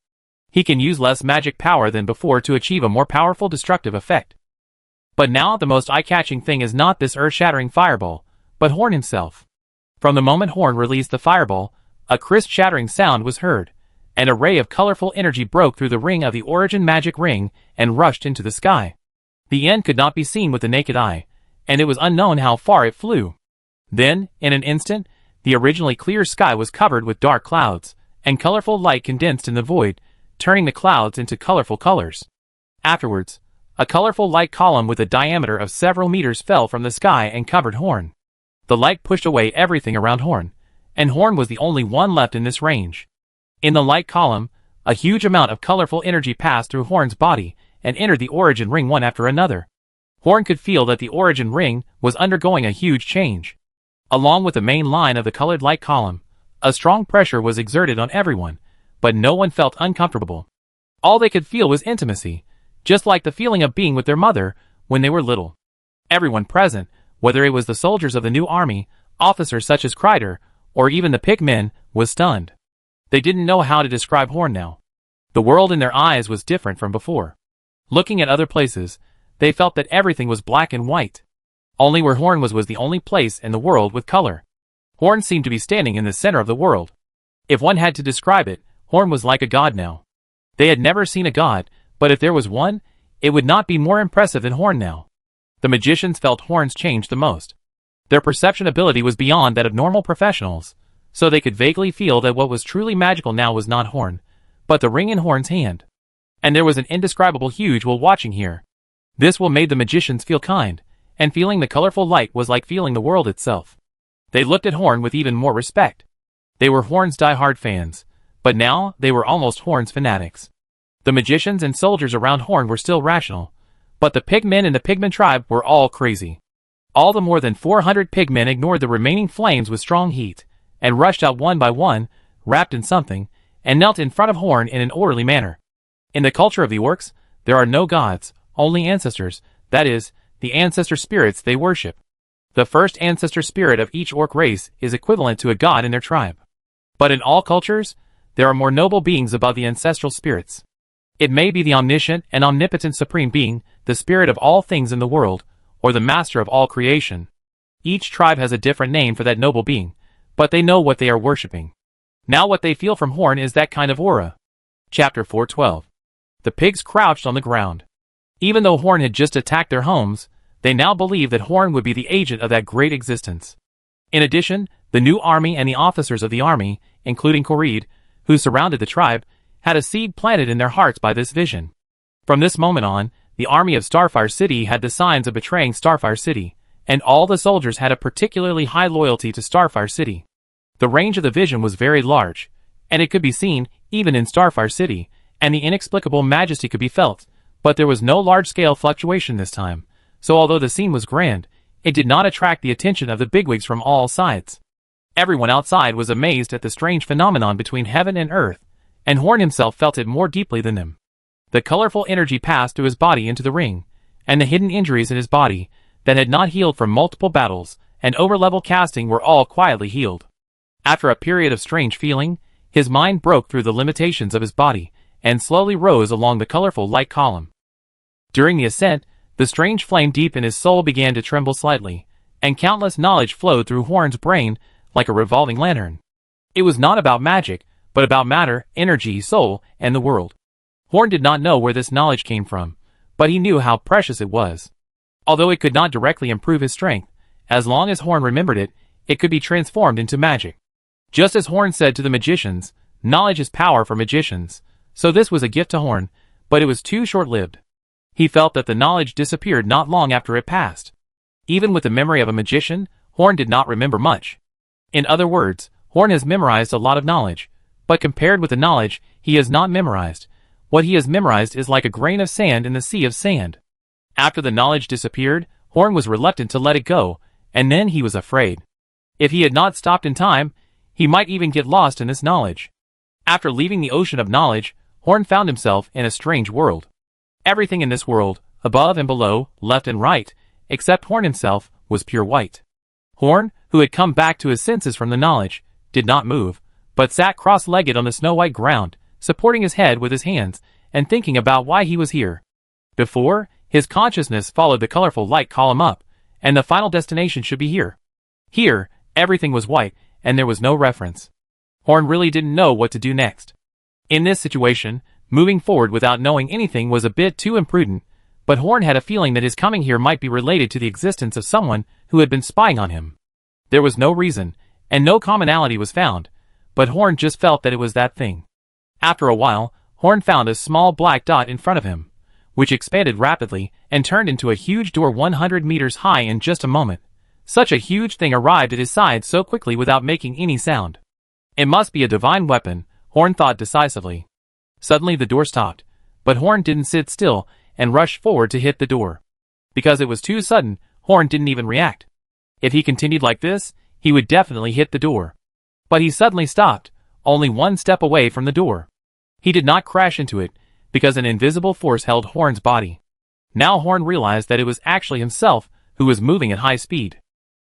He can use less magic power than before to achieve a more powerful destructive effect. But now the most eye-catching thing is not this earth-shattering fireball, but Horn himself. From the moment Horn released the fireball, a crisp shattering sound was heard. An array of colorful energy broke through the ring of the origin magic ring and rushed into the sky. The end could not be seen with the naked eye, and it was unknown how far it flew. Then, in an instant, the originally clear sky was covered with dark clouds, and colorful light condensed in the void, turning the clouds into colorful colors. Afterwards, a colorful light column with a diameter of several meters fell from the sky and covered Horn. The light pushed away everything around Horn, and Horn was the only one left in this range. In the light column, a huge amount of colorful energy passed through Horn's body and entered the origin ring one after another. Horn could feel that the origin ring was undergoing a huge change. Along with the main line of the colored light column, a strong pressure was exerted on everyone, but no one felt uncomfortable. All they could feel was intimacy, just like the feeling of being with their mother when they were little. Everyone present, whether it was the soldiers of the new army, officers such as Kreider, or even the pigmen, was stunned. They didn't know how to describe Horn now. The world in their eyes was different from before. Looking at other places, they felt that everything was black and white. Only where Horn was the only place in the world with color. Horn seemed to be standing in the center of the world. If one had to describe it, Horn was like a god now. They had never seen a god, but if there was one, it would not be more impressive than Horn now. The magicians felt Horn's change the most. Their perception ability was beyond that of normal professionals, so they could vaguely feel that what was truly magical now was not Horn, but the ring in Horn's hand. And there was an indescribable huge while watching here. This will made the magicians feel kind, and feeling the colorful light was like feeling the world itself. They looked at Horn with even more respect. They were Horn's die-hard fans, but now they were almost Horn's fanatics. The magicians and soldiers around Horn were still rational, but the pigmen and the pigmen tribe were all crazy. All the more than 400 pigmen ignored the remaining flames with strong heat, and rushed out one by one, wrapped in something, and knelt in front of Horn in an orderly manner. In the culture of the orcs, there are no gods, only ancestors, that is, the ancestor spirits they worship. The first ancestor spirit of each orc race is equivalent to a god in their tribe. But in all cultures, there are more noble beings above the ancestral spirits. It may be the omniscient and omnipotent supreme being, the spirit of all things in the world, or the master of all creation. Each tribe has a different name for that noble being, but they know what they are worshipping. Now what they feel from Horn is that kind of aura. Chapter 412. The pigs crouched on the ground. Even though Horn had just attacked their homes, they now believed that Horn would be the agent of that great existence. In addition, the new army and the officers of the army, including Korid, who surrounded the tribe, had a seed planted in their hearts by this vision. From this moment on, the army of Starfire City had the signs of betraying Starfire City, and all the soldiers had a particularly high loyalty to Starfire City. The range of the vision was very large, and it could be seen, even in Starfire City, and the inexplicable majesty could be felt, but there was no large-scale fluctuation this time, so although the scene was grand, it did not attract the attention of the bigwigs from all sides. Everyone outside was amazed at the strange phenomenon between heaven and earth, and Horn himself felt it more deeply than them. The colorful energy passed through his body into the ring, and the hidden injuries in his body, that had not healed from multiple battles, and over-level casting were all quietly healed. After a period of strange feeling, his mind broke through the limitations of his body, and slowly rose along the colorful light column. During the ascent, the strange flame deep in his soul began to tremble slightly, and countless knowledge flowed through Horn's brain like a revolving lantern. It was not about magic, but about matter, energy, soul, and the world. Horn did not know where this knowledge came from, but he knew how precious it was. Although it could not directly improve his strength, as long as Horn remembered it, it could be transformed into magic. Just as Horn said to the magicians, knowledge is power for magicians, so this was a gift to Horn, but it was too short-lived. He felt that the knowledge disappeared not long after it passed. Even with the memory of a magician, Horn did not remember much. In other words, Horn has memorized a lot of knowledge, but compared with the knowledge he has not memorized, what he has memorized is like a grain of sand in the sea of sand. After the knowledge disappeared, Horn was reluctant to let it go, and then he was afraid. If he had not stopped in time, he might even get lost in this knowledge. After leaving the ocean of knowledge, Horn found himself in a strange world. Everything in this world, above and below, left and right, except Horn himself, was pure white. Horn, who had come back to his senses from the knowledge, did not move, but sat cross-legged on the snow-white ground, supporting his head with his hands, and thinking about why he was here. Before, his consciousness followed the colorful light column up, and the final destination should be here. Here, everything was white, and there was no reference. Horn really didn't know what to do next. In this situation, moving forward without knowing anything was a bit too imprudent, but Horn had a feeling that his coming here might be related to the existence of someone who had been spying on him. There was no reason, and no commonality was found, but Horn just felt that it was that thing. After a while, Horn found a small black dot in front of him, which expanded rapidly and turned into a huge door 100 meters high in just a moment. Such a huge thing arrived at his side so quickly without making any sound. It must be a divine weapon, Horn thought decisively. Suddenly the door stopped, but Horn didn't sit still and rushed forward to hit the door. Because it was too sudden, Horn didn't even react. If he continued like this, he would definitely hit the door. But he suddenly stopped, only one step away from the door. He did not crash into it, because an invisible force held Horn's body. Now Horn realized that it was actually himself who was moving at high speed.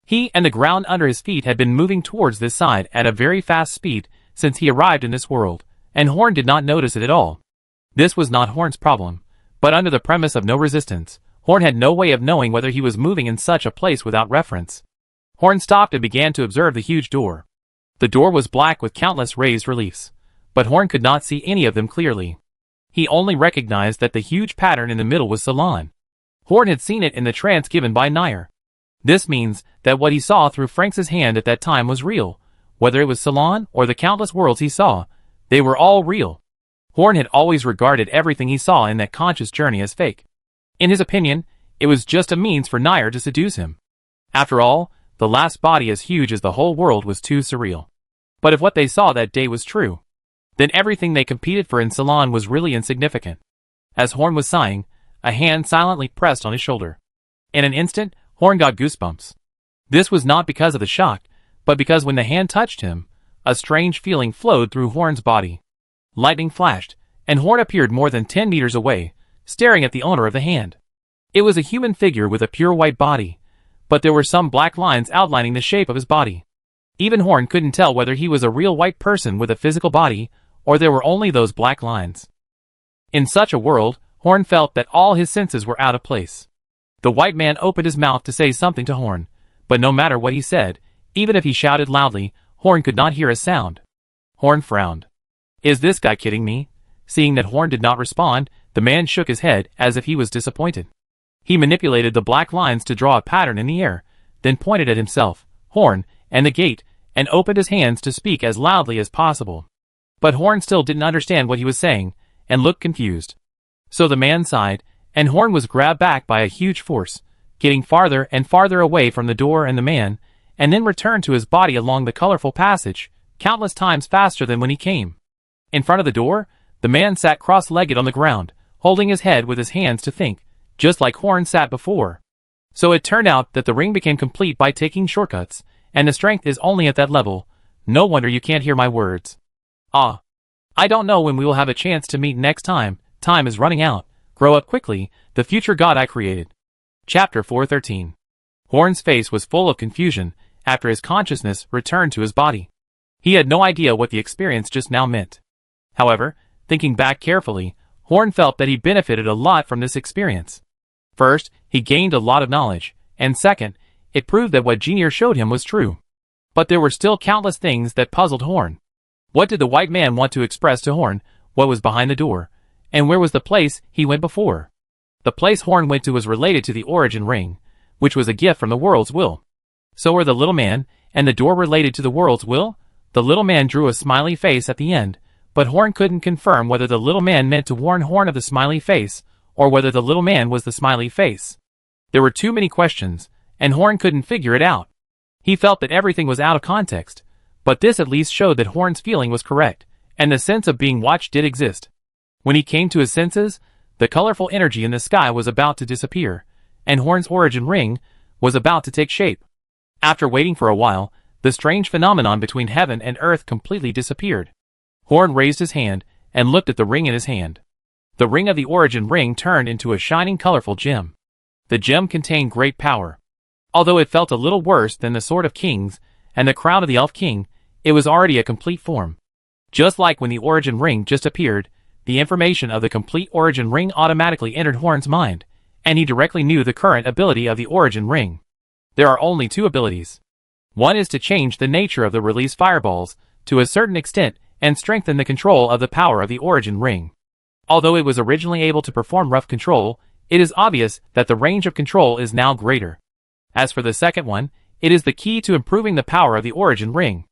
He and the ground under his feet had been moving towards this side at a very fast speed since he arrived in this world, and Horn did not notice it at all. This was not Horn's problem, but under the premise of no resistance, Horn had no way of knowing whether he was moving in such a place without reference. Horn stopped and began to observe the huge door. The door was black with countless raised reliefs, but Horn could not see any of them clearly. He only recognized that the huge pattern in the middle was Salon. Horn had seen it in the trance given by Nair. This means that what he saw through Franks' hand at that time was real. Whether it was Salon or the countless worlds he saw, they were all real. Horn had always regarded everything he saw in that conscious journey as fake. In his opinion, it was just a means for Nair to seduce him. After all, the last body as huge as the whole world was too surreal. But if what they saw that day was true, then everything they competed for in Salon was really insignificant. As Horn was sighing, a hand silently pressed on his shoulder. In an instant, Horn got goosebumps. This was not because of the shock, but because when the hand touched him, a strange feeling flowed through Horn's body. Lightning flashed, and Horn appeared more than 10 meters away, staring at the owner of the hand. It was a human figure with a pure white body, but there were some black lines outlining the shape of his body. Even Horn couldn't tell whether he was a real white person with a physical body, or there were only those black lines. In such a world, Horn felt that all his senses were out of place. The white man opened his mouth to say something to Horn, but no matter what he said, even if he shouted loudly, Horn could not hear a sound. Horn frowned. Is this guy kidding me? Seeing that Horn did not respond, the man shook his head as if he was disappointed. He manipulated the black lines to draw a pattern in the air, then pointed at himself, Horn, and the gate, and opened his hands to speak as loudly as possible. But Horn still didn't understand what he was saying, and looked confused. So the man sighed, and Horn was grabbed back by a huge force, getting farther and farther away from the door and the man, and then returned to his body along the colorful passage, countless times faster than when he came. In front of the door, the man sat cross-legged on the ground, holding his head with his hands to think, just like Horn sat before. So it turned out that the ring became complete by taking shortcuts, and the strength is only at that level. No wonder you can't hear my words. Ah. I don't know when we will have a chance to meet next time. Time is running out. Grow up quickly, the future god I created. Chapter 413. Horn's face was full of confusion after his consciousness returned to his body. He had no idea what the experience just now meant. However, thinking back carefully, Horn felt that he benefited a lot from this experience. First, he gained a lot of knowledge, and second, it proved that what Junior showed him was true. But there were still countless things that puzzled Horn. What did the white man want to express to Horn? What was behind the door? And where was the place he went before? The place Horn went to was related to the origin ring, which was a gift from the world's will. So were the little man, and the door related to the world's will? The little man drew a smiley face at the end, but Horn couldn't confirm whether the little man meant to warn Horn of the smiley face, or whether the little man was the smiley face. There were too many questions, and Horn couldn't figure it out. He felt that everything was out of context, but this at least showed that Horn's feeling was correct, and the sense of being watched did exist. When he came to his senses, the colorful energy in the sky was about to disappear, and Horn's origin ring was about to take shape. After waiting for a while, the strange phenomenon between heaven and earth completely disappeared. Horn raised his hand and looked at the ring in his hand. The ring of the origin ring turned into a shining colorful gem. The gem contained great power. Although it felt a little worse than the Sword of Kings and the crown of the Elf King, it was already a complete form. Just like when the origin ring just appeared, the information of the complete origin ring automatically entered Horn's mind, and he directly knew the current ability of the origin ring. There are only two abilities. One is to change the nature of the released fireballs to a certain extent and strengthen the control of the power of the origin ring. Although it was originally able to perform rough control, it is obvious that the range of control is now greater. As for the second one, it is the key to improving the power of the origin ring.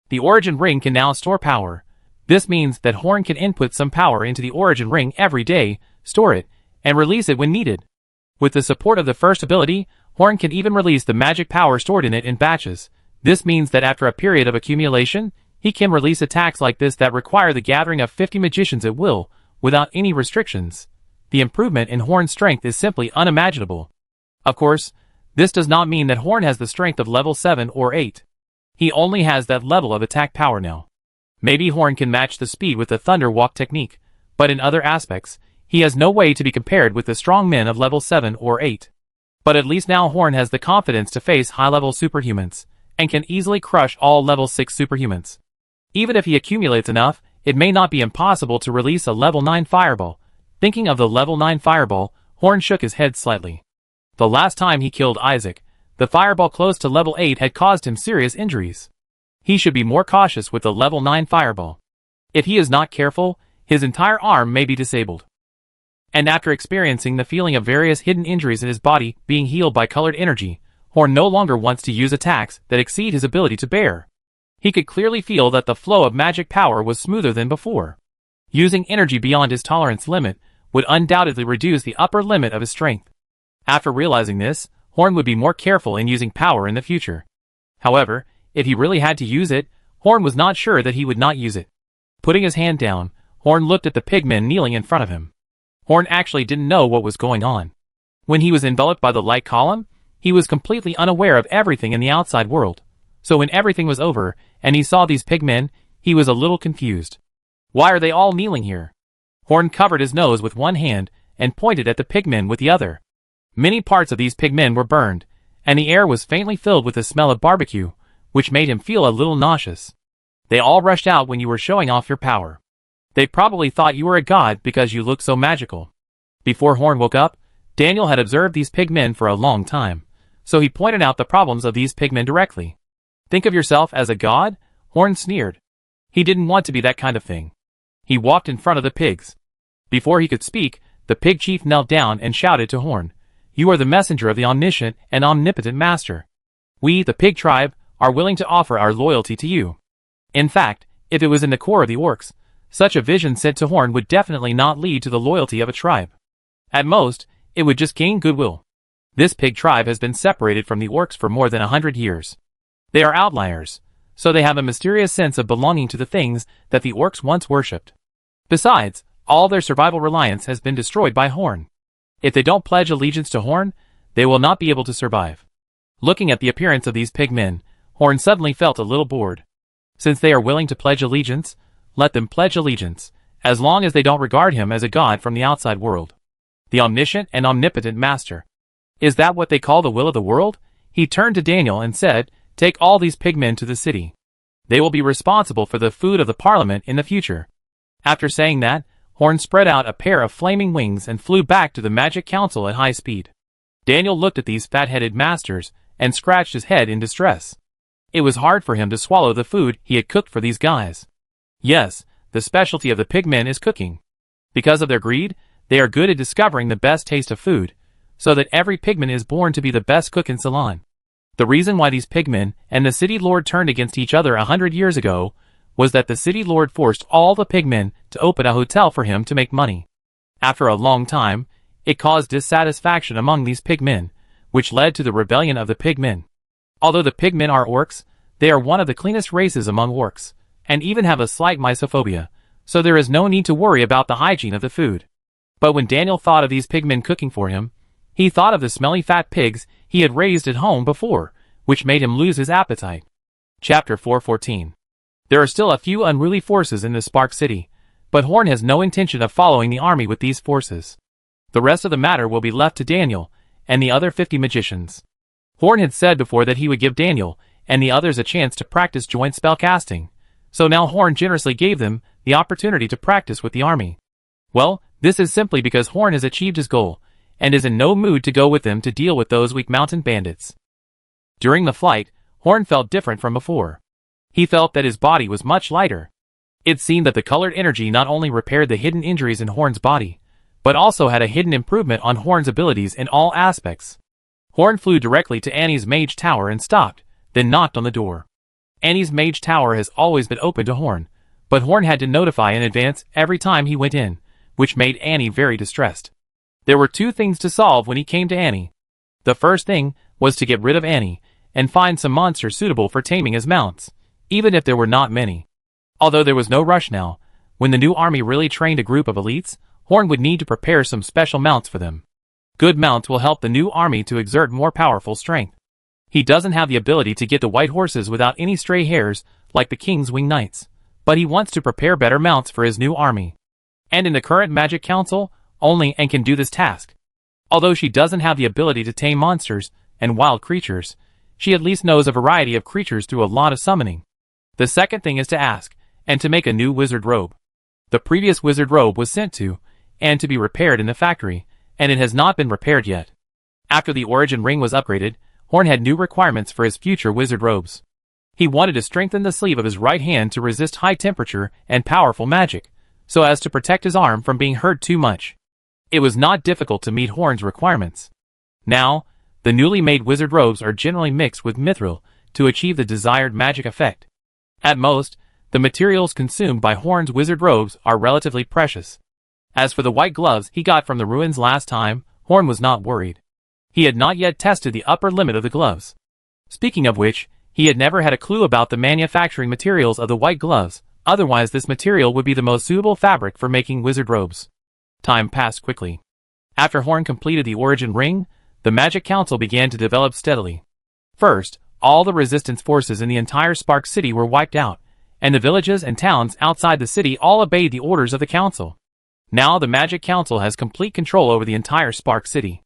The origin ring can now store power. This means that Horn can input some power into the origin ring every day, store it, and release it when needed. With the support of the first ability, Horn can even release the magic power stored in it in batches. This means that after a period of accumulation, he can release attacks like this that require the gathering of 50 magicians at will, without any restrictions. The improvement in Horn's strength is simply unimaginable. Of course, this does not mean that Horn has the strength of level 7 or 8. He only has that level of attack power now. Maybe Horn can match the speed with the Thunder Walk technique, but in other aspects, he has no way to be compared with the strong men of level 7 or 8. But at least now Horn has the confidence to face high-level superhumans, and can easily crush all level 6 superhumans. Even if he accumulates enough, it may not be impossible to release a level 9 fireball. Thinking of the level 9 fireball, Horn shook his head slightly. The last time he killed Isaac, the fireball close to level 8 had caused him serious injuries. He should be more cautious with the level 9 fireball. If he is not careful, his entire arm may be disabled. And after experiencing the feeling of various hidden injuries in his body being healed by colored energy, Horn no longer wants to use attacks that exceed his ability to bear. He could clearly feel that the flow of magic power was smoother than before. Using energy beyond his tolerance limit would undoubtedly reduce the upper limit of his strength. After realizing this, Horn would be more careful in using power in the future. However, if he really had to use it, Horn was not sure that he would not use it. Putting his hand down, Horn looked at the pigmen kneeling in front of him. Horn actually didn't know what was going on. When he was enveloped by the light column, He was completely unaware of everything in the outside world. So when everything was over, and he saw these pigmen, he was a little confused. Why are they all kneeling here? Horn covered his nose with one hand and pointed at the pigmen with the other. Many parts of these pigmen were burned, and the air was faintly filled with the smell of barbecue, which made him feel a little nauseous. They all rushed out when you were showing off your power. They probably thought you were a god because you looked so magical. Before Horn woke up, Daniel had observed these pigmen for a long time, so he pointed out the problems of these pigmen directly. Think of yourself as a god? Horn sneered. He didn't want to be that kind of thing. He walked in front of the pigs. Before he could speak, the pig chief knelt down and shouted to Horn, "You are the messenger of the omniscient and omnipotent master. We, the pig tribe, are willing to offer our loyalty to you." In fact, if it was in the core of the orcs, such a vision sent to Horn would definitely not lead to the loyalty of a tribe. At most, it would just gain goodwill. This pig tribe has been separated from the orcs for more than 100 years. They are outliers, so they have a mysterious sense of belonging to the things that the orcs once worshipped. Besides, all their survival reliance has been destroyed by Horn. If they don't pledge allegiance to Horn, they will not be able to survive. Looking at the appearance of these pigmen, Horn suddenly felt a little bored. Since they are willing to pledge allegiance, let them pledge allegiance, as long as they don't regard him as a god from the outside world. The omniscient and omnipotent master. Is that what they call the will of the world? He turned to Daniel and said, "Take all these pigmen to the city. They will be responsible for the food of the parliament in the future." After saying that, Horn spread out a pair of flaming wings and flew back to the magic council at high speed. Daniel looked at these fat-headed masters and scratched his head in distress. It was hard for him to swallow the food he had cooked for these guys. Yes, the specialty of the pigmen is cooking. Because of their greed, they are good at discovering the best taste of food, so that every pigman is born to be the best cook in Ceylon. The reason why these pigmen and the city lord turned against each other 100 years ago was that the city lord forced all the pigmen to open a hotel for him to make money. After a long time, it caused dissatisfaction among these pigmen, which led to the rebellion of the pigmen. Although the pigmen are orcs, they are one of the cleanest races among orcs, and even have a slight mysophobia, so there is no need to worry about the hygiene of the food. But when Daniel thought of these pigmen cooking for him, he thought of the smelly fat pigs he had raised at home before, which made him lose his appetite. Chapter 4:14. There are still a few unruly forces in the Spark City, but Horn has no intention of following the army with these forces. The rest of the matter will be left to Daniel and the other 50 magicians. Horn had said before that he would give Daniel and the others a chance to practice joint spellcasting, so now Horn generously gave them the opportunity to practice with the army. Well, this is simply because Horn has achieved his goal, and is in no mood to go with them to deal with those weak mountain bandits. During the flight, Horn felt different from before. He felt that his body was much lighter. It seemed that the colored energy not only repaired the hidden injuries in Horn's body, but also had a hidden improvement on Horn's abilities in all aspects. Horn flew directly to Annie's mage tower and stopped, then knocked on the door. Annie's mage tower has always been open to Horn, but Horn had to notify in advance every time he went in, which made Annie very distressed. There were two things to solve when he came to Annie. The first thing was to get rid of Annie and find some monsters suitable for taming as mounts, even if there were not many. Although there was no rush now, when the new army really trained a group of elites, Horn would need to prepare some special mounts for them. Good mounts will help the new army to exert more powerful strength. He doesn't have the ability to get the white horses without any stray hairs like the King's Wing Knights, but he wants to prepare better mounts for his new army. And in the current Magic Council, only Anne can do this task. Although she doesn't have the ability to tame monsters and wild creatures, she at least knows a variety of creatures through a lot of summoning. The second thing is to ask, and to make a new wizard robe. The previous wizard robe was sent to, and to be repaired in the factory, and it has not been repaired yet. After the origin ring was upgraded, Horn had new requirements for his future wizard robes. He wanted to strengthen the sleeve of his right hand to resist high temperature and powerful magic, so as to protect his arm from being hurt too much. It was not difficult to meet Horn's requirements. Now, the newly made wizard robes are generally mixed with mithril to achieve the desired magic effect. At most, the materials consumed by Horn's wizard robes are relatively precious. As for the white gloves he got from the ruins last time, Horn was not worried. He had not yet tested the upper limit of the gloves. Speaking of which, he had never had a clue about the manufacturing materials of the white gloves, otherwise this material would be the most suitable fabric for making wizard robes. Time passed quickly. After Horn completed the origin ring, the Magic Council began to develop steadily. First, all the resistance forces in the entire Spark City were wiped out, and the villages and towns outside the city all obeyed the orders of the council. Now the Magic Council has complete control over the entire Spark City.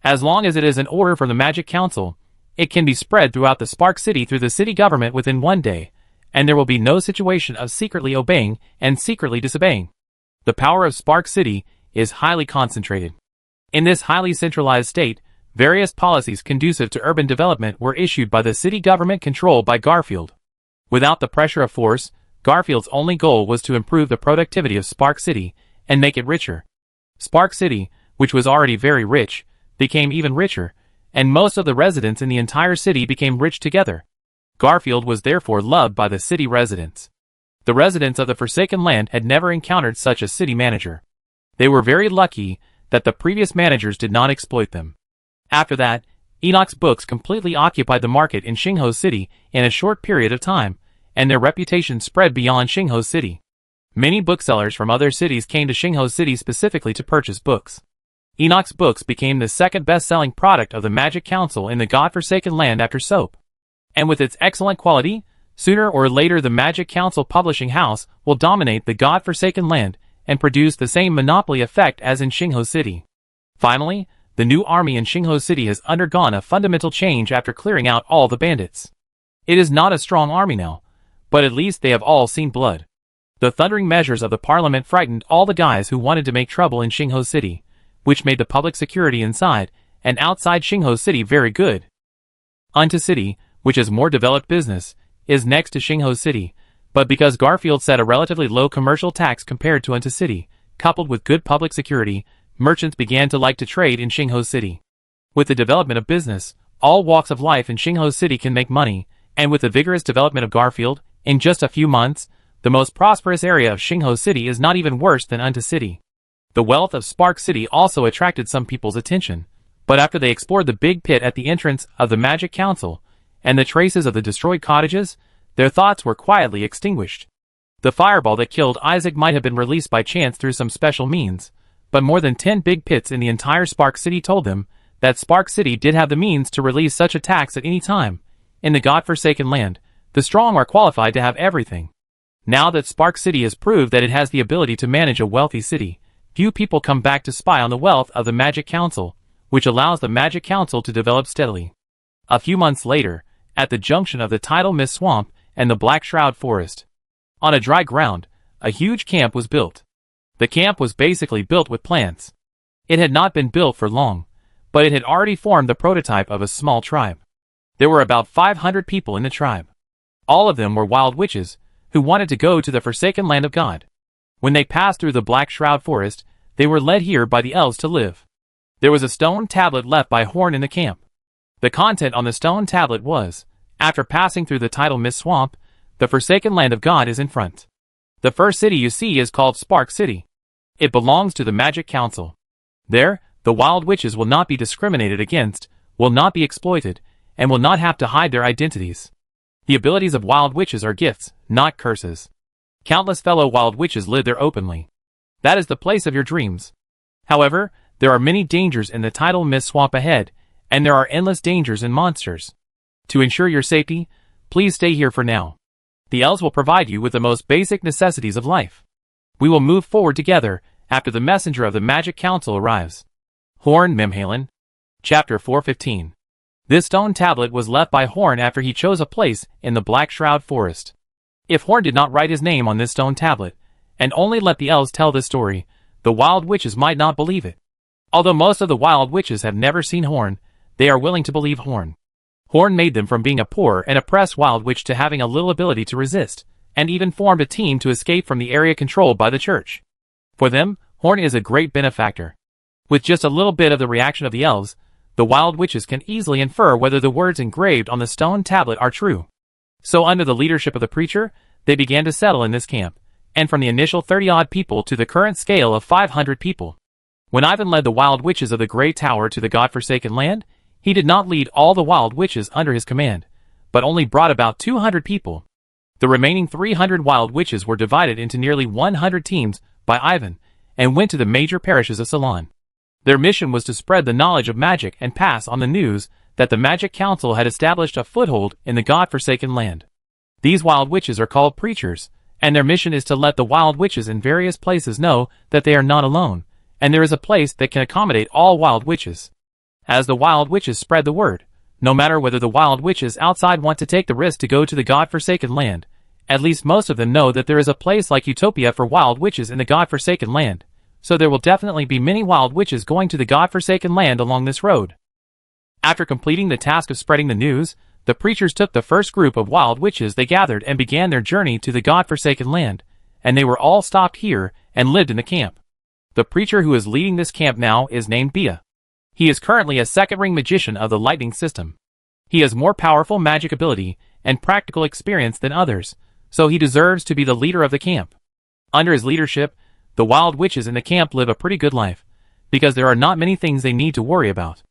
As long as it is an order from the Magic Council, it can be spread throughout the Spark City through the city government within one day, and there will be no situation of secretly obeying and secretly disobeying. The power of Spark City is highly concentrated. In this highly centralized state, various policies conducive to urban development were issued by the city government controlled by Garfield. Without the pressure of force, Garfield's only goal was to improve the productivity of Spark City and make it richer. Spark City, which was already very rich, became even richer, and most of the residents in the entire city became rich together. Garfield was therefore loved by the city residents. The residents of the Forsaken Land had never encountered such a city manager. They were very lucky that the previous managers did not exploit them. After that, Enoch's books completely occupied the market in Xingho City in a short period of time, and their reputation spread beyond Xingho City. Many booksellers from other cities came to Xingho City specifically to purchase books. Enoch's books became the second best-selling product of the Magic Council in the God-forsaken land after soap. And with its excellent quality, sooner or later the Magic Council publishing house will dominate the God-forsaken land and produce the same monopoly effect as in Xingho City. Finally, the new army in Xingho City has undergone a fundamental change after clearing out all the bandits. It is not a strong army now, but at least they have all seen blood. The thundering measures of the parliament frightened all the guys who wanted to make trouble in Xingho City, which made the public security inside and outside Xingho City very good. Undead City, which is more developed business, is next to Xingho City, but because Garfield set a relatively low commercial tax compared to Undead City, coupled with good public security, merchants began to like to trade in Xingho City. With the development of business, all walks of life in Xingho City can make money, and with the vigorous development of Garfield, in just a few months, the most prosperous area of Xingho City is not even worse than Undead City. The wealth of Spark City also attracted some people's attention, but after they explored the big pit at the entrance of the Magic Council, and the traces of the destroyed cottages, their thoughts were quietly extinguished. The fireball that killed Isaac might have been released by chance through some special means, but more than 10 big pits in the entire Spark City told them that Spark City did have the means to release such attacks at any time. In the God-forsaken land, the strong are qualified to have everything. Now that Spark City has proved that it has the ability to manage a wealthy city, few people come back to spy on the wealth of the Magic Council, which allows the Magic Council to develop steadily. A few months later, at the junction of the Tidal Mist Swamp and the Black Shroud Forest, on a dry ground, a huge camp was built. The camp was basically built with plants. It had not been built for long, but it had already formed the prototype of a small tribe. There were about 500 people in the tribe. All of them were wild witches, who wanted to go to the Forsaken Land of God. When they passed through the Black Shroud Forest, they were led here by the elves to live. There was a stone tablet left by Horn in the camp. The content on the stone tablet was, after passing through the Tidal Mist Swamp, the Forsaken Land of God is in front. The first city you see is called Spark City. It belongs to the Magic Council. There, the wild witches will not be discriminated against, will not be exploited, and will not have to hide their identities. The abilities of wild witches are gifts, not curses. Countless fellow wild witches live there openly. That is the place of your dreams. However, there are many dangers in the Tidal Mist Swamp ahead, and there are endless dangers and monsters. To ensure your safety, please stay here for now. The elves will provide you with the most basic necessities of life. We will move forward together after the messenger of the Magic Council arrives. Horn Memhalen. Chapter 415. This stone tablet was left by Horn after he chose a place in the Black Shroud Forest. If Horn did not write his name on this stone tablet, and only let the elves tell this story, the wild witches might not believe it. Although most of the wild witches have never seen Horn, they are willing to believe Horn. Horn made them from being a poor and oppressed wild witch to having a little ability to resist, and even formed a team to escape from the area controlled by the church. For them, Horn is a great benefactor. With just a little bit of the reaction of the elves, the wild witches can easily infer whether the words engraved on the stone tablet are true. So under the leadership of the preacher, they began to settle in this camp, and from the initial 30-odd people to the current scale of 500 people. When Ivan led the wild witches of the Grey Tower to the God-forsaken land, he did not lead all the wild witches under his command, but only brought about 200 people. The remaining 300 wild witches were divided into nearly 100 teams by Ivan, and went to the major parishes of Ceylon. Their mission was to spread the knowledge of magic and pass on the news that the Magic Council had established a foothold in the God-forsaken land. These wild witches are called preachers, and their mission is to let the wild witches in various places know that they are not alone, and there is a place that can accommodate all wild witches. As the wild witches spread the word, no matter whether the wild witches outside want to take the risk to go to the God-forsaken land, at least most of them know that there is a place like Utopia for wild witches in the God-forsaken land, so there will definitely be many wild witches going to the God-forsaken land along this road. After completing the task of spreading the news, the preachers took the first group of wild witches they gathered and began their journey to the God-forsaken land, and they were all stopped here and lived in the camp. The preacher who is leading this camp now is named Bia. He is currently a second-ring magician of the lightning system. He has more powerful magic ability and practical experience than others, so he deserves to be the leader of the camp. Under his leadership, the wild witches in the camp live a pretty good life, because there are not many things they need to worry about.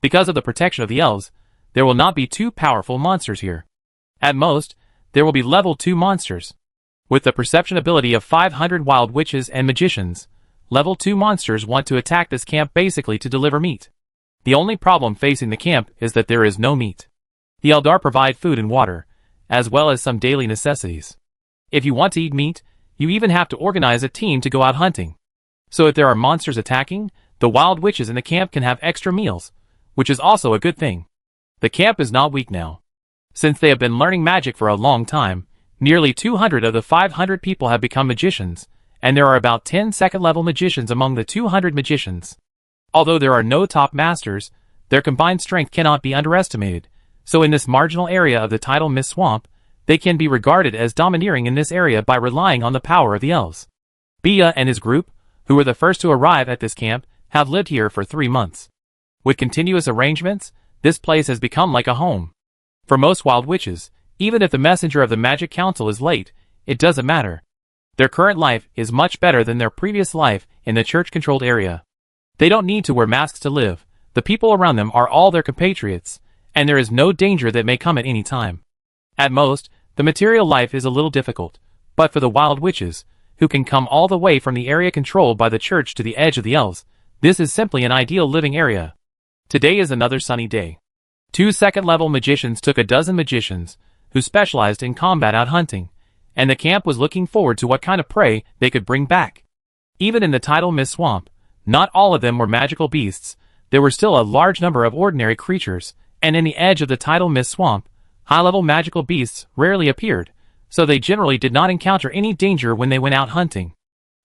Because of the protection of the elves, there will not be too powerful monsters here. At most, there will be level 2 monsters. With the perception ability of 500 wild witches and magicians, level 2 monsters want to attack this camp basically to deliver meat. The only problem facing the camp is that there is no meat. The Eldar provide food and water, as well as some daily necessities. If you want to eat meat, you even have to organize a team to go out hunting. So if there are monsters attacking, the wild witches in the camp can have extra meals, which is also a good thing. The camp is not weak now. Since they have been learning magic for a long time, nearly 200 of the 500 people have become magicians, and there are about 10 second-level magicians among the 200 magicians. Although there are no top masters, their combined strength cannot be underestimated, so in this marginal area of the tidal mist swamp, they can be regarded as domineering in this area by relying on the power of the elves. Bia and his group, who were the first to arrive at this camp, have lived here for 3 months. With continuous arrangements, this place has become like a home. For most wild witches, even if the messenger of the Magic Council is late, it doesn't matter. Their current life is much better than their previous life in the church-controlled area. They don't need to wear masks to live, the people around them are all their compatriots, and there is no danger that may come at any time. At most, the material life is a little difficult, but for the wild witches, who can come all the way from the area controlled by the church to the edge of the elves, this is simply an ideal living area. Today is another sunny day. 2 second-level magicians took a dozen magicians, who specialized in combat out hunting, and the camp was looking forward to what kind of prey they could bring back. Even in the tidal mist swamp, not all of them were magical beasts, there were still a large number of ordinary creatures, and in the edge of the tidal mist swamp, high-level magical beasts rarely appeared, so they generally did not encounter any danger when they went out hunting.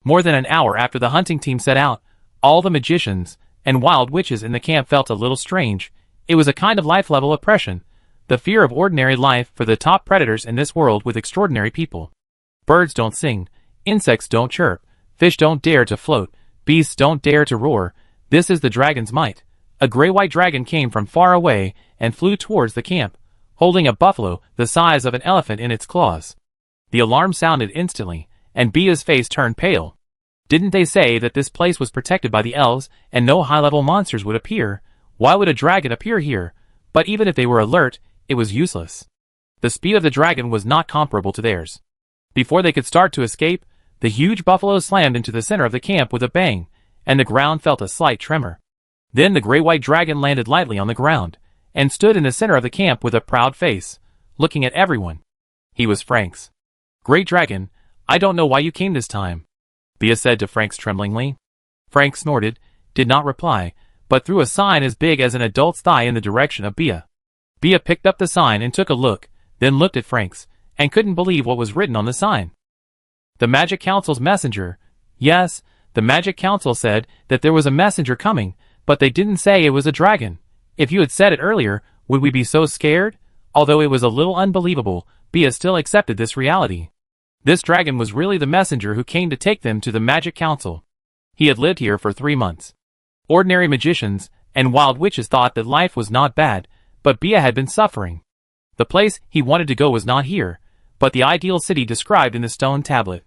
More than an hour after the hunting team set out, all the magicians and wild witches in the camp felt a little strange. It was a kind of life-level oppression, the fear of ordinary life for the top predators in this world with extraordinary people. Birds don't sing, insects don't chirp, fish don't dare to float, beasts don't dare to roar. This is the dragon's might. A gray-white dragon came from far away and flew towards the camp, holding a buffalo the size of an elephant in its claws. The alarm sounded instantly, and Bia's face turned pale. Didn't they say that this place was protected by the elves and no high-level monsters would appear? Why would a dragon appear here? But even if they were alert, it was useless. The speed of the dragon was not comparable to theirs. Before they could start to escape, the huge buffalo slammed into the center of the camp with a bang, and the ground felt a slight tremor. Then the gray-white dragon landed lightly on the ground, and stood in the center of the camp with a proud face, looking at everyone. He was Frank's. "Great Dragon, I don't know why you came this time," Bia said to Franks tremblingly. Frank snorted, did not reply, but threw a sign as big as an adult's thigh in the direction of Bia. Bia picked up the sign and took a look, then looked at Franks, and couldn't believe what was written on the sign. The Magic Council's messenger. Yes, the Magic Council said that there was a messenger coming, but they didn't say it was a dragon. If you had said it earlier, would we be so scared? Although it was a little unbelievable, Bia still accepted this reality. This dragon was really the messenger who came to take them to the Magic Council. He had lived here for 3 months. Ordinary magicians and wild witches thought that life was not bad, but Bia had been suffering. The place he wanted to go was not here, but the ideal city described in the stone tablet.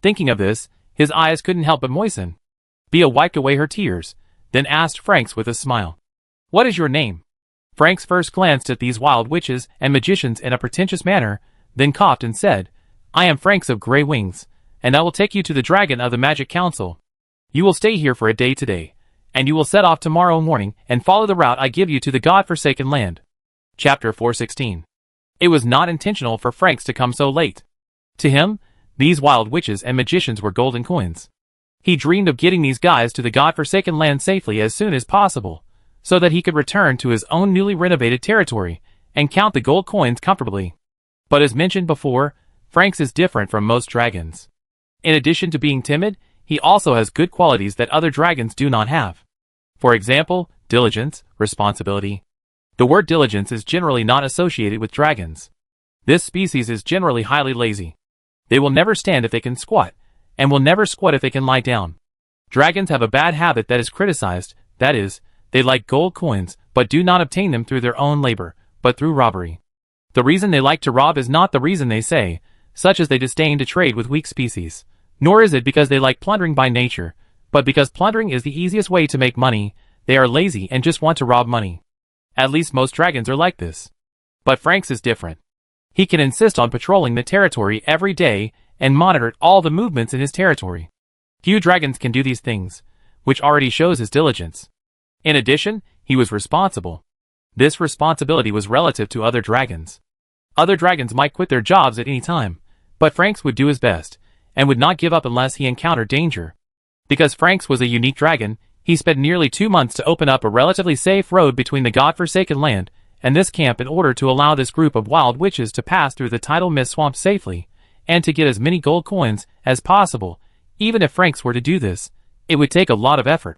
Thinking of this, his eyes couldn't help but moisten. Bia wiped away her tears, then asked Franks with a smile, "What is your name?" Franks first glanced at these wild witches and magicians in a pretentious manner, then coughed and said, "I am Franks of Grey Wings, and I will take you to the dragon of the Magic Council. You will stay here for a day today, and you will set off tomorrow morning and follow the route I give you to the God-forsaken land. Chapter 416. It was not intentional for Franks to come so late. To him, these wild witches and magicians were golden coins. He dreamed of getting these guys to the God-forsaken land safely as soon as possible, so that he could return to his own newly renovated territory and count the gold coins comfortably. But as mentioned before, Franks is different from most dragons. In addition to being timid, he also has good qualities that other dragons do not have. For example, diligence, responsibility. The word diligence is generally not associated with dragons. This species is generally highly lazy. They will never stand if they can squat, and will never squat if they can lie down. Dragons have a bad habit that is criticized, that is, they like gold coins, but do not obtain them through their own labor, but through robbery. The reason they like to rob is not the reason they say, such as they disdain to trade with weak species. Nor is it because they like plundering by nature, but because plundering is the easiest way to make money. They are lazy and just want to rob money. At least most dragons are like this. But Franks is different. He can insist on patrolling the territory every day and monitor all the movements in his territory. Few dragons can do these things, which already shows his diligence. In addition, he was responsible. This responsibility was relative to other dragons. Other dragons might quit their jobs at any time, but Franks would do his best, and would not give up unless he encountered danger. Because Franks was a unique dragon, he spent nearly 2 months to open up a relatively safe road between the God-forsaken land and this camp in order to allow this group of wild witches to pass through the tidal mist swamp safely, and to get as many gold coins as possible. Even if Franks were to do this, it would take a lot of effort.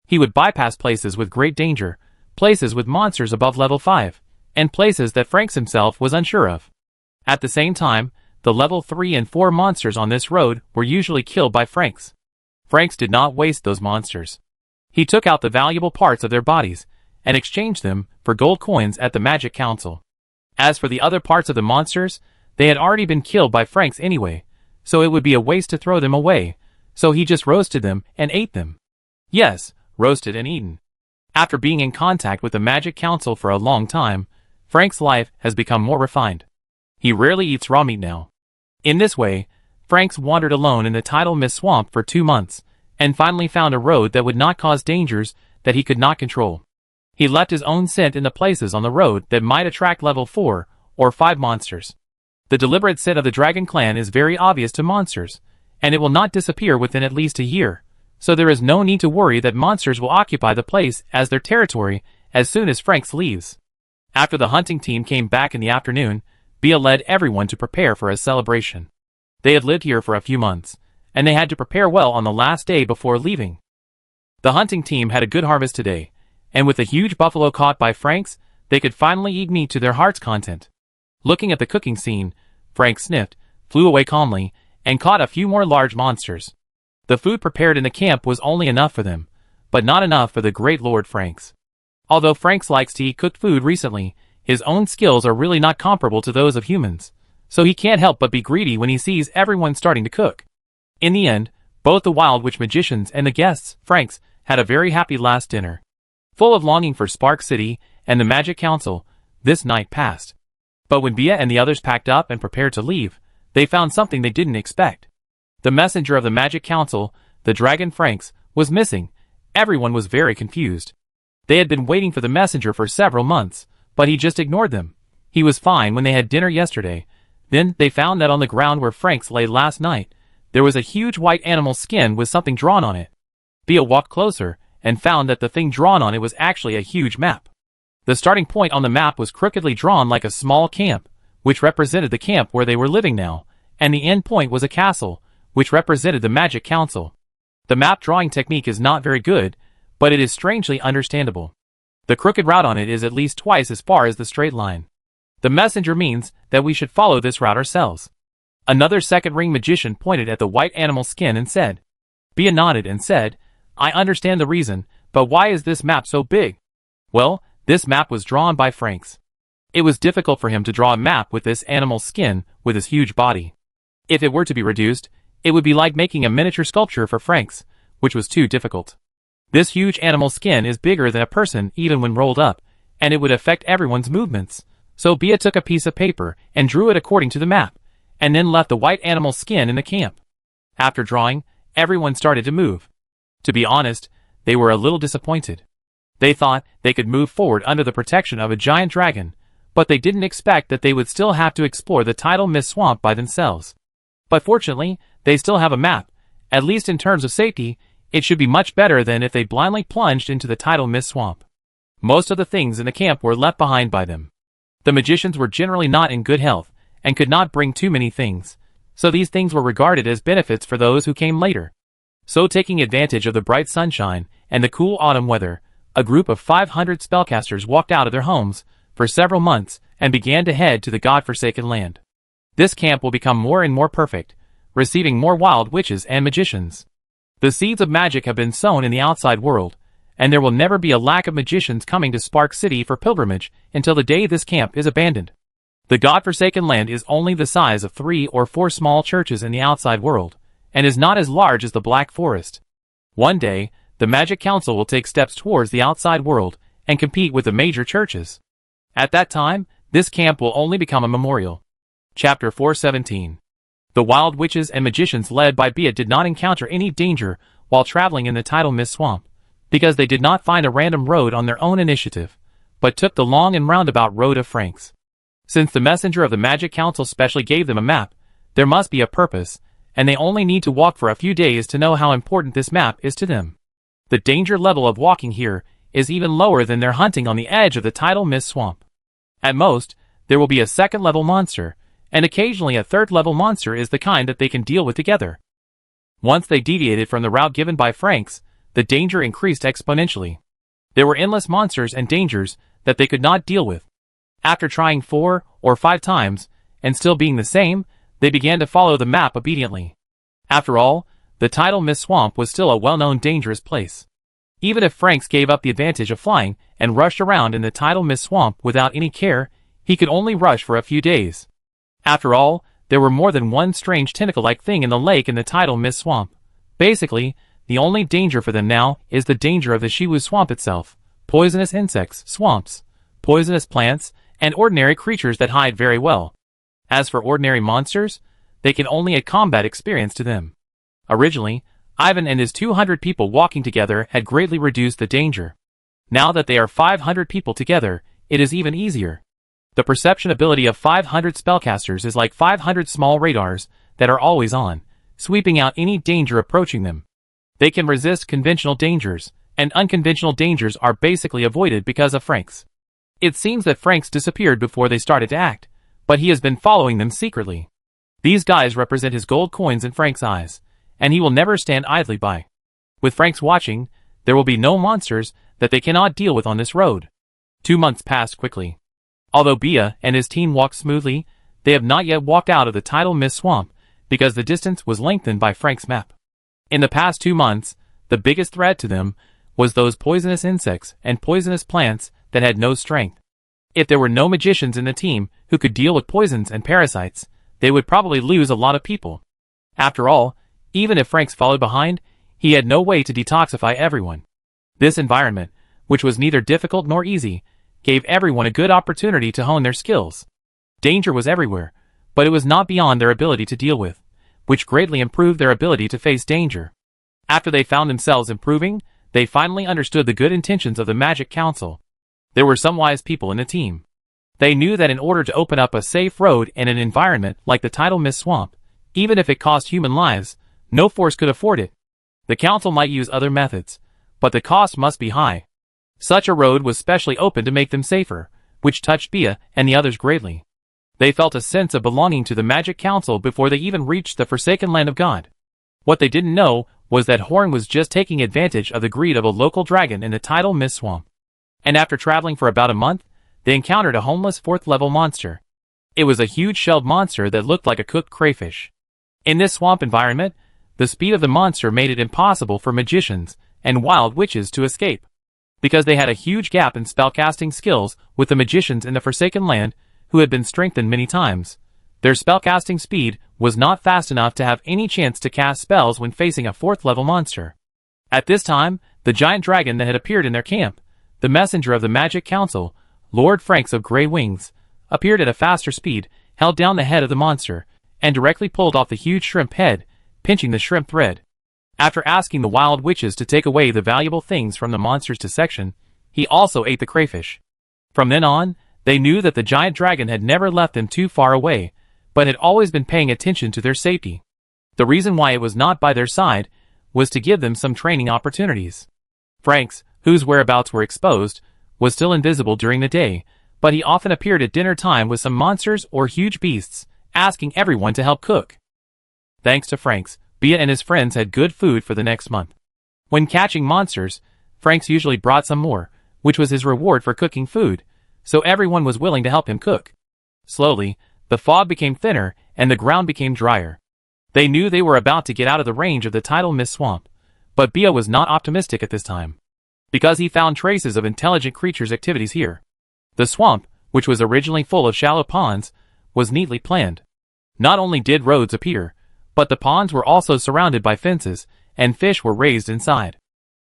He would bypass places with great danger, places with monsters above level 5, and places that Franks himself was unsure of. At the same time, the level 3 and 4 monsters on this road were usually killed by Franks. Franks did not waste those monsters. He took out the valuable parts of their bodies, and exchanged them for gold coins at the Magic Council. As for the other parts of the monsters, they had already been killed by Franks anyway, so it would be a waste to throw them away, so he just roasted them and ate them. Yes, roasted and eaten. After being in contact with the Magic Council for a long time, Frank's life has become more refined. He rarely eats raw meat now. In this way, Franks wandered alone in the tidal mist swamp for 2 months, and finally found a road that would not cause dangers that he could not control. He left his own scent in the places on the road that might attract level 4 or 5 monsters. The deliberate scent of the Dragon Clan is very obvious to monsters, and it will not disappear within at least a year, so there is no need to worry that monsters will occupy the place as their territory as soon as Franks leaves. After the hunting team came back in the afternoon, Bia led everyone to prepare for a celebration. They had lived here for a few months, and they had to prepare well on the last day before leaving. The hunting team had a good harvest today, and with a huge buffalo caught by Franks, they could finally eat meat to their heart's content. Looking at the cooking scene, Frank sniffed, flew away calmly, and caught a few more large monsters. The food prepared in the camp was only enough for them, but not enough for the great Lord Franks. Although Franks likes to eat cooked food recently, his own skills are really not comparable to those of humans, so he can't help but be greedy when he sees everyone starting to cook. In the end, both the Wild Witch magicians and the guests, Franks, had a very happy last dinner. Full of longing for Spark City and the Magic Council, this night passed. But when Bia and the others packed up and prepared to leave, they found something they didn't expect. The messenger of the Magic Council, the dragon Franks, was missing. Everyone was very confused. They had been waiting for the messenger for several months, but he just ignored them. He was fine when they had dinner yesterday. Then they found that on the ground where Franks lay last night, there was a huge white animal skin with something drawn on it. Bia walked closer and found that the thing drawn on it was actually a huge map. The starting point on the map was crookedly drawn like a small camp, which represented the camp where they were living now, and the end point was a castle, which represented the Magic Council. The map drawing technique is not very good, but it is strangely understandable. The crooked route on it is at least twice as far as the straight line. The messenger means that we should follow this route ourselves. Another second-ring magician pointed at the white animal skin and said. Bia nodded and said, I understand the reason, but why is this map so big? Well, this map was drawn by Franks. It was difficult for him to draw a map with this animal skin with his huge body. If it were to be reduced, it would be like making a miniature sculpture for Franks, which was too difficult. This huge animal skin is bigger than a person even when rolled up, and it would affect everyone's movements. So Bia took a piece of paper and drew it according to the map, and then left the white animal skin in the camp. After drawing, everyone started to move. To be honest, they were a little disappointed. They thought they could move forward under the protection of a giant dragon, but they didn't expect that they would still have to explore the tidal mist swamp by themselves. But fortunately, they still have a map. At least in terms of safety, it should be much better than if they blindly plunged into the tidal mist swamp. Most of the things in the camp were left behind by them. The magicians were generally not in good health, and could not bring too many things, so these things were regarded as benefits for those who came later. So taking advantage of the bright sunshine and the cool autumn weather, a group of 500 spellcasters walked out of their homes for several months and began to head to the God-forsaken land. This camp will become more and more perfect, receiving more wild witches and magicians. The seeds of magic have been sown in the outside world, and there will never be a lack of magicians coming to Spark City for pilgrimage until the day this camp is abandoned. The God-forsaken land is only the size of 3 or 4 small churches in the outside world, and is not as large as the Black Forest. One day, the Magic Council will take steps towards the outside world and compete with the major churches. At that time, this camp will only become a memorial. Chapter 417. The wild witches and magicians led by Bia did not encounter any danger while traveling in the tidal mist swamp, because they did not find a random road on their own initiative, but took the long and roundabout road of Franks. Since the messenger of the Magic Council specially gave them a map, there must be a purpose, and they only need to walk for a few days to know how important this map is to them. The danger level of walking here is even lower than their hunting on the edge of the tidal mist swamp. At most, there will be a second-level monster, and occasionally a third-level monster is the kind that they can deal with together. Once they deviated from the route given by Franks, the danger increased exponentially. There were endless monsters and dangers that they could not deal with. After trying 4 or 5 times, and still being the same, they began to follow the map obediently. After all, the tidal mist swamp was still a well-known dangerous place. Even if Franks gave up the advantage of flying and rushed around in the tidal mist swamp without any care, he could only rush for a few days. After all, there were more than one strange tentacle-like thing in the lake in the tidal mist swamp. Basically, the only danger for them now is the danger of the Shiwu swamp itself, poisonous insects, swamps, poisonous plants, and ordinary creatures that hide very well. As for ordinary monsters, they can only add combat experience to them. Originally, Ivan and his 200 people walking together had greatly reduced the danger. Now that they are 500 people together, it is even easier. The perception ability of 500 spellcasters is like 500 small radars that are always on, sweeping out any danger approaching them. They can resist conventional dangers, and unconventional dangers are basically avoided because of Franks. It seems that Franks disappeared before they started to act, but he has been following them secretly. These guys represent his gold coins in Frank's eyes, and he will never stand idly by. With Franks watching, there will be no monsters that they cannot deal with on this road. 2 months passed quickly. Although Bia and his team walked smoothly, they have not yet walked out of the tidal mist swamp, because the distance was lengthened by Frank's map. In the past 2 months, the biggest threat to them was those poisonous insects and poisonous plants that had no strength. If there were no magicians in the team who could deal with poisons and parasites, they would probably lose a lot of people. After all, even if Franks followed behind, he had no way to detoxify everyone. This environment, which was neither difficult nor easy, gave everyone a good opportunity to hone their skills. Danger was everywhere, but it was not beyond their ability to deal with, which greatly improved their ability to face danger. After they found themselves improving, they finally understood the good intentions of the Magic Council. There were some wise people in the team. They knew that in order to open up a safe road in an environment like the tidal mist swamp, even if it cost human lives, no force could afford it. The council might use other methods, but the cost must be high. Such a road was specially open to make them safer, which touched Bia and the others greatly. They felt a sense of belonging to the Magic Council before they even reached the Forsaken Land of God. What they didn't know was that Horn was just taking advantage of the greed of a local dragon in the tidal mist swamp. And after traveling for about a month, they encountered a homeless 4th-level monster. It was a huge shelled monster that looked like a cooked crayfish. In this swamp environment, the speed of the monster made it impossible for magicians and wild witches to escape. Because they had a huge gap in spellcasting skills with the magicians in the Forsaken Land who had been strengthened many times, their spellcasting speed was not fast enough to have any chance to cast spells when facing a 4th-level monster. At this time, the giant dragon that had appeared in their camp, the messenger of the Magic Council, Lord Franks of Grey Wings, appeared at a faster speed, held down the head of the monster, and directly pulled off the huge shrimp head, pinching the shrimp thread. After asking the wild witches to take away the valuable things from the monsters to section, he also ate the crayfish. From then on, they knew that the giant dragon had never left them too far away, but had always been paying attention to their safety. The reason why it was not by their side was to give them some training opportunities. Franks, whose whereabouts were exposed, was still invisible during the day, but he often appeared at dinner time with some monsters or huge beasts, asking everyone to help cook. Thanks to Franks, Bia and his friends had good food for the next month. When catching monsters, Franks usually brought some more, which was his reward for cooking food, so everyone was willing to help him cook. Slowly, the fog became thinner and the ground became drier. They knew they were about to get out of the range of the tidal mist swamp, but Bia was not optimistic at this time, because he found traces of intelligent creatures' activities here. The swamp, which was originally full of shallow ponds, was neatly planned. Not only did roads appear, but the ponds were also surrounded by fences, and fish were raised inside.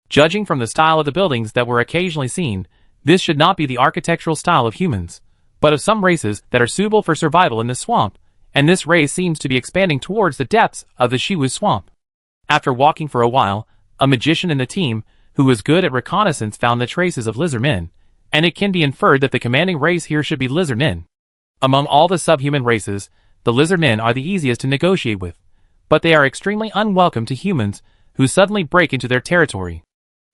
Judging from the style of the buildings that were occasionally seen, this should not be the architectural style of humans, but of some races that are suitable for survival in the swamp, and this race seems to be expanding towards the depths of the Shiwu swamp. After walking for a while, a magician in the team, who was good at reconnaissance, found the traces of lizardmen, and it can be inferred that the commanding race here should be lizardmen. Among all the subhuman races, the lizardmen are the easiest to negotiate with, but they are extremely unwelcome to humans who suddenly break into their territory.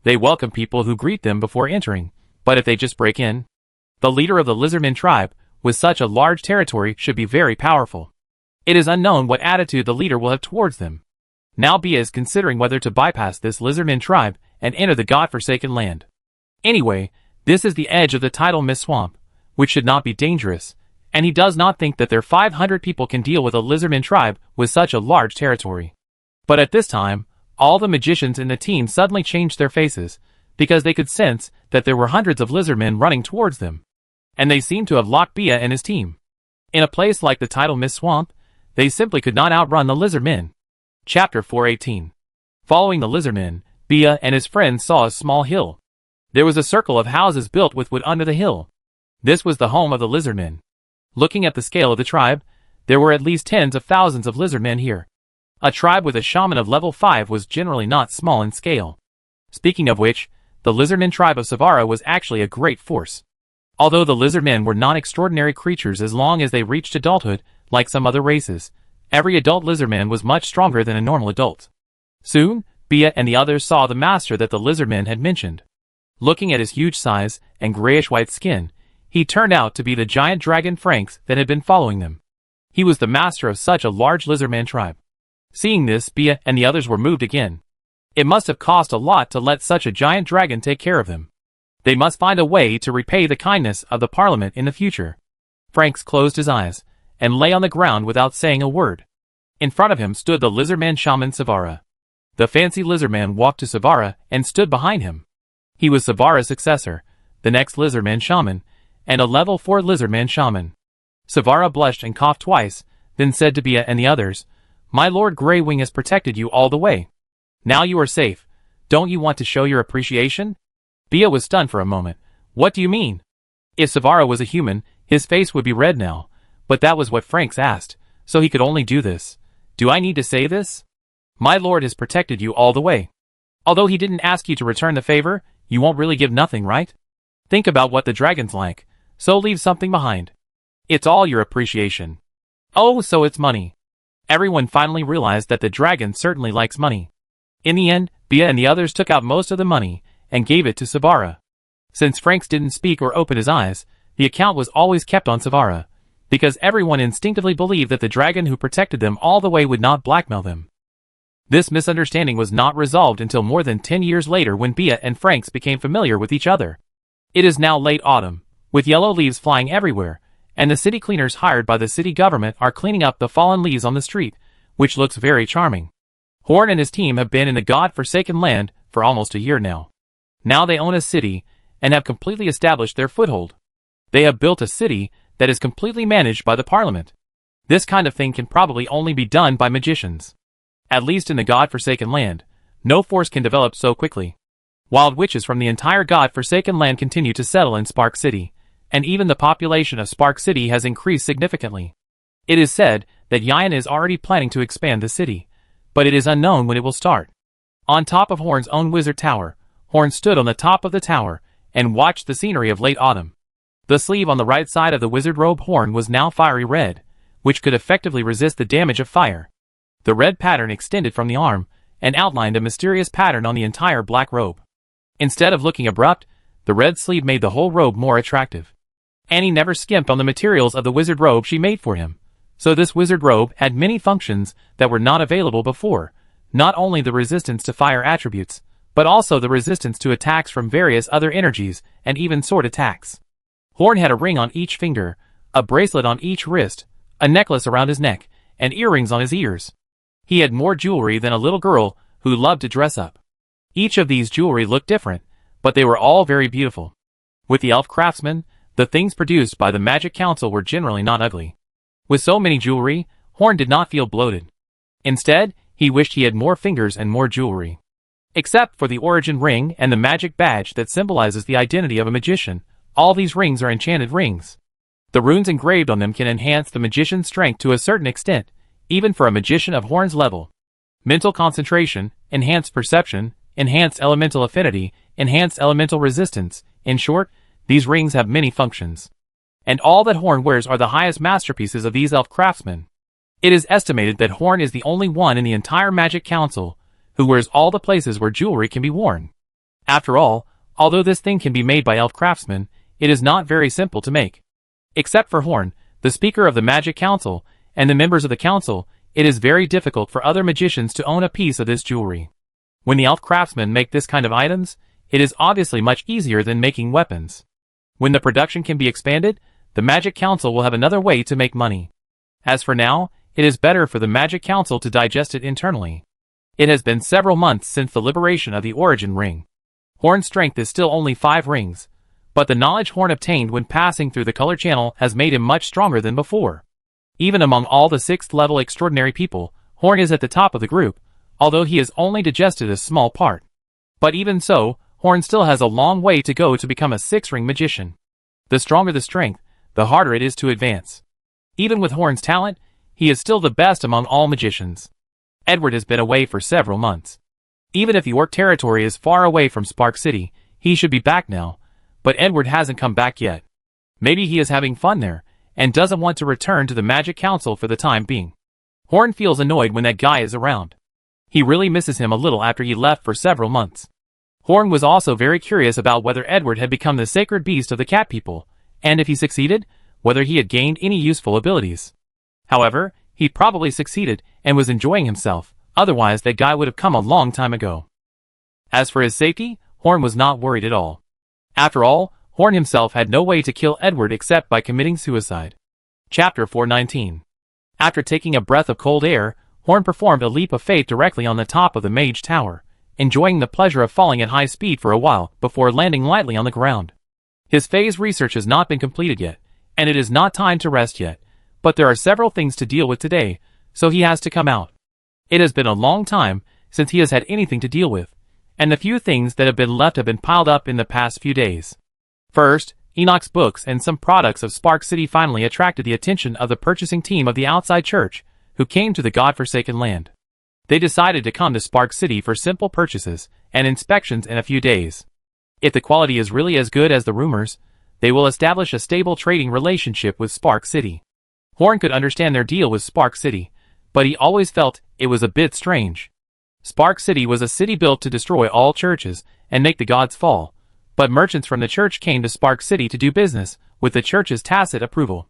They welcome people who greet them before entering, but if they just break in, the leader of the lizardmen tribe, with such a large territory, should be very powerful. It is unknown what attitude the leader will have towards them. Now Bia is considering whether to bypass this lizardman tribe and enter the god-forsaken land. Anyway, this is the edge of the tidal mist swamp, which should not be dangerous, and he does not think that their 500 people can deal with a lizardman tribe with such a large territory. But at this time, all the magicians in the team suddenly changed their faces, because they could sense that there were hundreds of lizardmen running towards them, and they seemed to have locked Bia and his team. In a place like the tidal mist swamp, they simply could not outrun the lizardmen. Chapter 418. Following the lizardmen, Bia and his friends saw a small hill. There was a circle of houses built with wood under the hill. This was the home of the lizardmen. Looking at the scale of the tribe, there were at least tens of thousands of lizardmen here. A tribe with a shaman of level 5 was generally not small in scale. Speaking of which, the lizardmen tribe of Savara was actually a great force. Although the lizardmen were not extraordinary creatures as long as they reached adulthood, like some other races, every adult lizardman was much stronger than a normal adult. Soon, Bia and the others saw the master that the lizardmen had mentioned. Looking at his huge size and grayish-white skin, he turned out to be the giant dragon Franks that had been following them. He was the master of such a large lizardman tribe. Seeing this, Bia and the others were moved again. It must have cost a lot to let such a giant dragon take care of them. They must find a way to repay the kindness of the parliament in the future. Franks closed his eyes and lay on the ground without saying a word. In front of him stood the lizardman shaman Savara. The fancy lizardman walked to Savara and stood behind him. He was Savara's successor, the next lizardman shaman, and a level 4 lizardman shaman. Savara blushed and coughed twice, then said to Bia and the others, "My Lord Greywing has protected you all the way. Now you are safe. Don't you want to show your appreciation?" Bia was stunned for a moment. What do you mean? If Savara was a human, his face would be red now, but that was what Franks asked, so he could only do this. Do I need to say this? My lord has protected you all the way. Although he didn't ask you to return the favor, you won't really give nothing, right? Think about what the dragon's like, so leave something behind. It's all your appreciation. Oh, so it's money. Everyone finally realized that the dragon certainly likes money. In the end, Bia and the others took out most of the money and gave it to Savara. Since Franks didn't speak or open his eyes, the account was always kept on Savara, because everyone instinctively believed that the dragon who protected them all the way would not blackmail them. This misunderstanding was not resolved until more than 10 years later when Bia and Franks became familiar with each other. It is now late autumn, with yellow leaves flying everywhere, and the city cleaners hired by the city government are cleaning up the fallen leaves on the street, which looks very charming. Horn and his team have been in the god-forsaken land for almost a year now. Now they own a city and have completely established their foothold. They have built a city that is completely managed by the parliament. This kind of thing can probably only be done by magicians. At least in the god-forsaken land, no force can develop so quickly. Wild witches from the entire god-forsaken land continue to settle in Spark City, and even the population of Spark City has increased significantly. It is said that Yan is already planning to expand the city, but it is unknown when it will start. On top of Horn's own wizard tower, Horn stood on the top of the tower and watched the scenery of late autumn. The sleeve on the right side of the wizard robe Horn was now fiery red, which could effectively resist the damage of fire. The red pattern extended from the arm and outlined a mysterious pattern on the entire black robe. Instead of looking abrupt, the red sleeve made the whole robe more attractive. Annie never skimped on the materials of the wizard robe she made for him, so this wizard robe had many functions that were not available before, not only the resistance to fire attributes, but also the resistance to attacks from various other energies and even sword attacks. Horn had a ring on each finger, a bracelet on each wrist, a necklace around his neck, and earrings on his ears. He had more jewelry than a little girl who loved to dress up. Each of these jewelry looked different, but they were all very beautiful. With the elf craftsman, the things produced by the Magic Council were generally not ugly. With so many jewelry, Horn did not feel bloated. Instead, he wished he had more fingers and more jewelry. Except for the origin ring and the magic badge that symbolizes the identity of a magician, all these rings are enchanted rings. The runes engraved on them can enhance the magician's strength to a certain extent, even for a magician of Horn's level. Mental concentration, enhanced perception, enhanced elemental affinity, enhanced elemental resistance. In short, these rings have many functions. And all that Horn wears are the highest masterpieces of these elf craftsmen. It is estimated that Horn is the only one in the entire Magic Council who wears all the places where jewelry can be worn. After all, although this thing can be made by elf craftsmen, it is not very simple to make. Except for Horn, the speaker of the Magic Council, and the members of the council, it is very difficult for other magicians to own a piece of this jewelry. When the elf craftsmen make this kind of items, it is obviously much easier than making weapons. When the production can be expanded, the Magic Council will have another way to make money. As for now, it is better for the Magic Council to digest it internally. It has been several months since the liberation of the origin ring. Horn's strength is still only 5 rings, but the knowledge Horn obtained when passing through the color channel has made him much stronger than before. Even among all the 6th level extraordinary people, Horn is at the top of the group, although he has only digested a small part. But even so, Horn still has a long way to go to become a 6-ring magician. The stronger the strength, the harder it is to advance. Even with Horn's talent, he is still the best among all magicians. Edward has been away for several months. Even if the Orc territory is far away from Spark City, he should be back now, but Edward hasn't come back yet. Maybe he is having fun there, and doesn't want to return to the Magic Council for the time being. Horn feels annoyed when that guy is around. He really misses him a little after he left for several months. Horn was also very curious about whether Edward had become the sacred beast of the cat people, and if he succeeded, whether he had gained any useful abilities. However, he probably succeeded and was enjoying himself, otherwise that guy would have come a long time ago. As for his safety, Horn was not worried at all. After all, Horn himself had no way to kill Edward except by committing suicide. Chapter 419. After taking a breath of cold air, Horn performed a leap of faith directly on the top of the Mage Tower, enjoying the pleasure of falling at high speed for a while before landing lightly on the ground. His phase research has not been completed yet, and it is not time to rest yet, but there are several things to deal with today, so he has to come out. It has been a long time since he has had anything to deal with, and the few things that have been left have been piled up in the past few days. First, Enoch's books and some products of Spark City finally attracted the attention of the purchasing team of the outside church, who came to the godforsaken land. They decided to come to Spark City for simple purchases and inspections in a few days. If the quality is really as good as the rumors, they will establish a stable trading relationship with Spark City. Horn could understand their deal with Spark City, but he always felt it was a bit strange. Spark City was a city built to destroy all churches and make the gods fall, but merchants from the church came to Spark City to do business, with the church's tacit approval.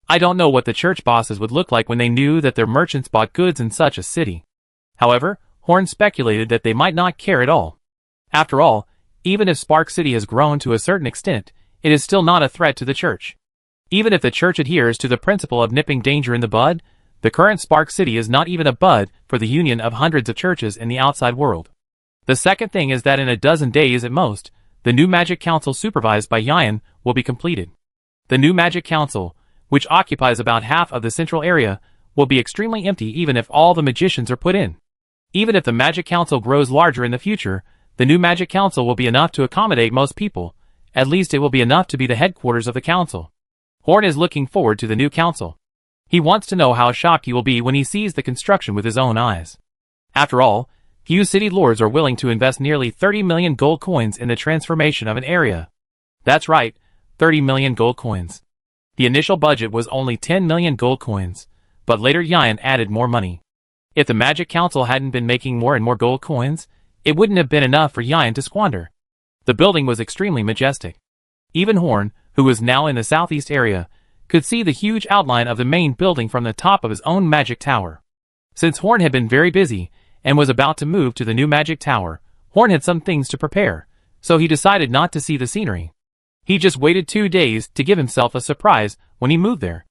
I don't know what the church bosses would look like when they knew that their merchants bought goods in such a city. However, Horn speculated that they might not care at all. After all, even if Spark City has grown to a certain extent, it is still not a threat to the church. Even if the church adheres to the principle of nipping danger in the bud, the current Spark City is not even a bud for the union of hundreds of churches in the outside world. The second thing is that in a dozen days at most, the new Magic Council supervised by Yan will be completed. The new Magic Council, which occupies about half of the central area, will be extremely empty even if all the magicians are put in. Even if the Magic Council grows larger in the future, the new Magic Council will be enough to accommodate most people. At least it will be enough to be the headquarters of the council. Horn is looking forward to the new council. He wants to know how shocked he will be when he sees the construction with his own eyes. After all, Few city lords are willing to invest nearly 30 million gold coins in the transformation of an area. That's right, 30 million gold coins. The initial budget was only 10 million gold coins, but later Yian added more money. If the Magic Council hadn't been making more and more gold coins, it wouldn't have been enough for Yian to squander. The building was extremely majestic. Even Horn, who was now in the southeast area, could see the huge outline of the main building from the top of his own magic tower. Since Horn had been very busy and was about to move to the new magic tower, Horn had some things to prepare, so he decided not to see the scenery. He just waited 2 days to give himself a surprise when he moved there.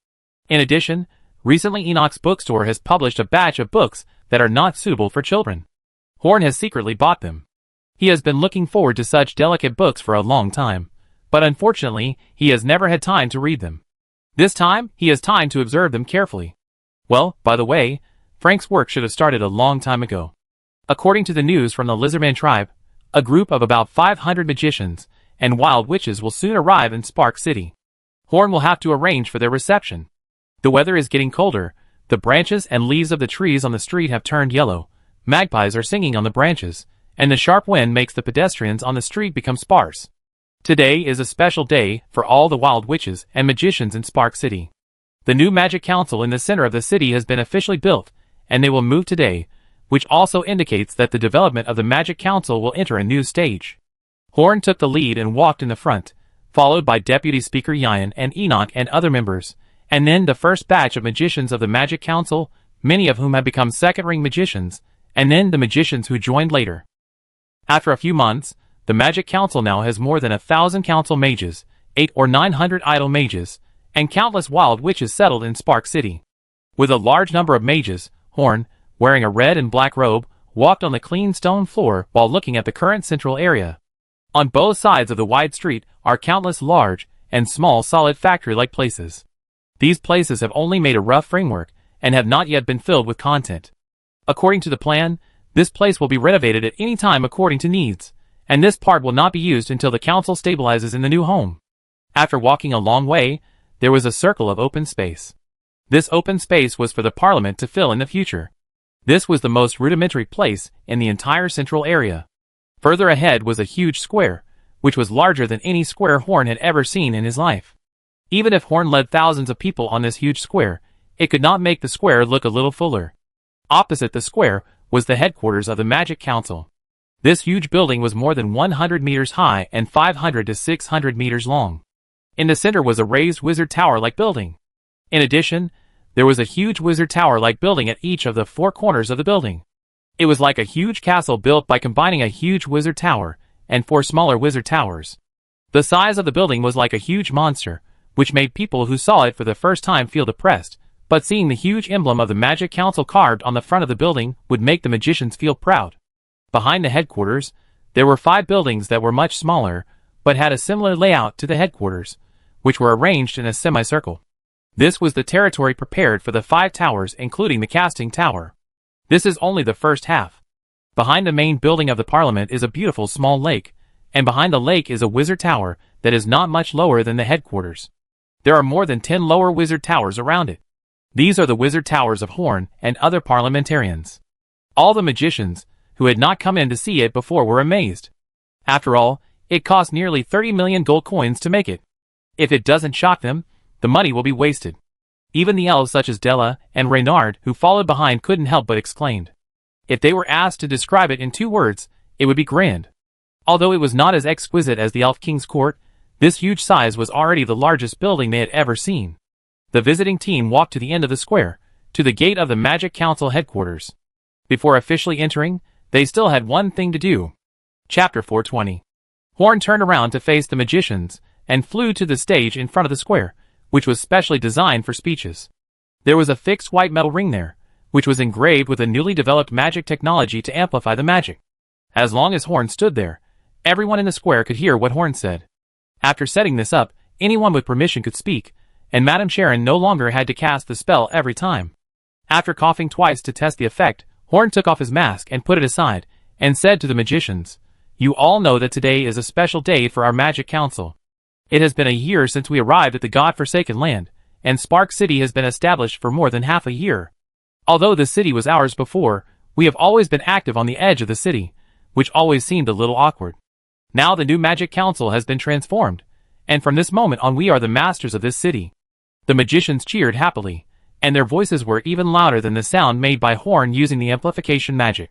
In addition, recently Enoch's bookstore has published a batch of books that are not suitable for children. Horn has secretly bought them. He has been looking forward to such delicate books for a long time, but unfortunately, he has never had time to read them. This time, he has time to observe them carefully. Well, by the way, Frank's work should have started a long time ago. According to the news from the Lizardman tribe, a group of about 500 magicians and wild witches will soon arrive in Spark City. Horn will have to arrange for their reception. The weather is getting colder, the branches and leaves of the trees on the street have turned yellow, magpies are singing on the branches, and the sharp wind makes the pedestrians on the street become sparse. Today is a special day for all the wild witches and magicians in Spark City. The new Magic Council in the center of the city has been officially built, and they will move today, which also indicates that the development of the Magic Council will enter a new stage. Horn took the lead and walked in the front, followed by Deputy Speaker Yian and Enoch and other members, and then the first batch of magicians of the Magic Council, many of whom have become second-ring magicians, and then the magicians who joined later. After a few months, the Magic Council now has more than 1,000 council mages, 800 or 900 idle mages, and countless wild witches settled in Spark City. With a large number of mages, Horn, wearing a red and black robe, walked on the clean stone floor while looking at the current central area. On both sides of the wide street are countless large and small solid factory-like places. These places have only made a rough framework and have not yet been filled with content. According to the plan, this place will be renovated at any time according to needs, and this part will not be used until the council stabilizes in the new home. After walking a long way, there was a circle of open space. This open space was for the parliament to fill in the future. This was the most rudimentary place in the entire central area. Further ahead was a huge square, which was larger than any square Horn had ever seen in his life. Even if Horn led thousands of people on this huge square, it could not make the square look a little fuller. Opposite the square was the headquarters of the Magic Council. This huge building was more than 100 meters high and 500 to 600 meters long. In the center was a raised wizard tower-like building. In addition, there was a huge wizard tower-like building at each of the 4 corners of the building. It was like a huge castle built by combining a huge wizard tower and 4 smaller wizard towers. The size of the building was like a huge monster, which made people who saw it for the first time feel depressed, but seeing the huge emblem of the Magic Council carved on the front of the building would make the magicians feel proud. Behind the headquarters, there were 5 buildings that were much smaller, but had a similar layout to the headquarters, which were arranged in a semicircle. This was the territory prepared for the 5 towers, including the casting tower. This is only the first half. Behind the main building of the parliament is a beautiful small lake, and behind the lake is a wizard tower that is not much lower than the headquarters. There are more than 10 lower wizard towers around it. These are the wizard towers of Horn and other parliamentarians. All the magicians who had not come in to see it before were amazed. After all, it cost nearly 30 million gold coins to make it. If it doesn't shock them, the money will be wasted. Even the elves such as Della and Reynard who followed behind couldn't help but exclaimed. If they were asked to describe it in 2 words, it would be grand. Although it was not as exquisite as the Elf King's court, this huge size was already the largest building they had ever seen. The visiting team walked to the end of the square, to the gate of the Magic Council headquarters. Before officially entering, they still had one thing to do. Chapter 420. Horn turned around to face the magicians, and flew to the stage in front of the square, which was specially designed for speeches. There was a fixed white metal ring there, which was engraved with a newly developed magic technology to amplify the magic. As long as Horn stood there, everyone in the square could hear what Horn said. After setting this up, anyone with permission could speak, and Madame Sharon no longer had to cast the spell every time. After coughing twice to test the effect, Horn took off his mask and put it aside, and said to the magicians, "You all know that today is a special day for our Magic Council. It has been a year since we arrived at the God-forsaken land, and Spark City has been established for more than half a year. Although the city was ours before, We have always been active on the edge of the city, which always seemed a little awkward. Now the new Magic Council has been transformed, and from this moment on we are the masters of this city." The magicians cheered happily, and their voices were even louder than the sound made by Horn using the amplification magic.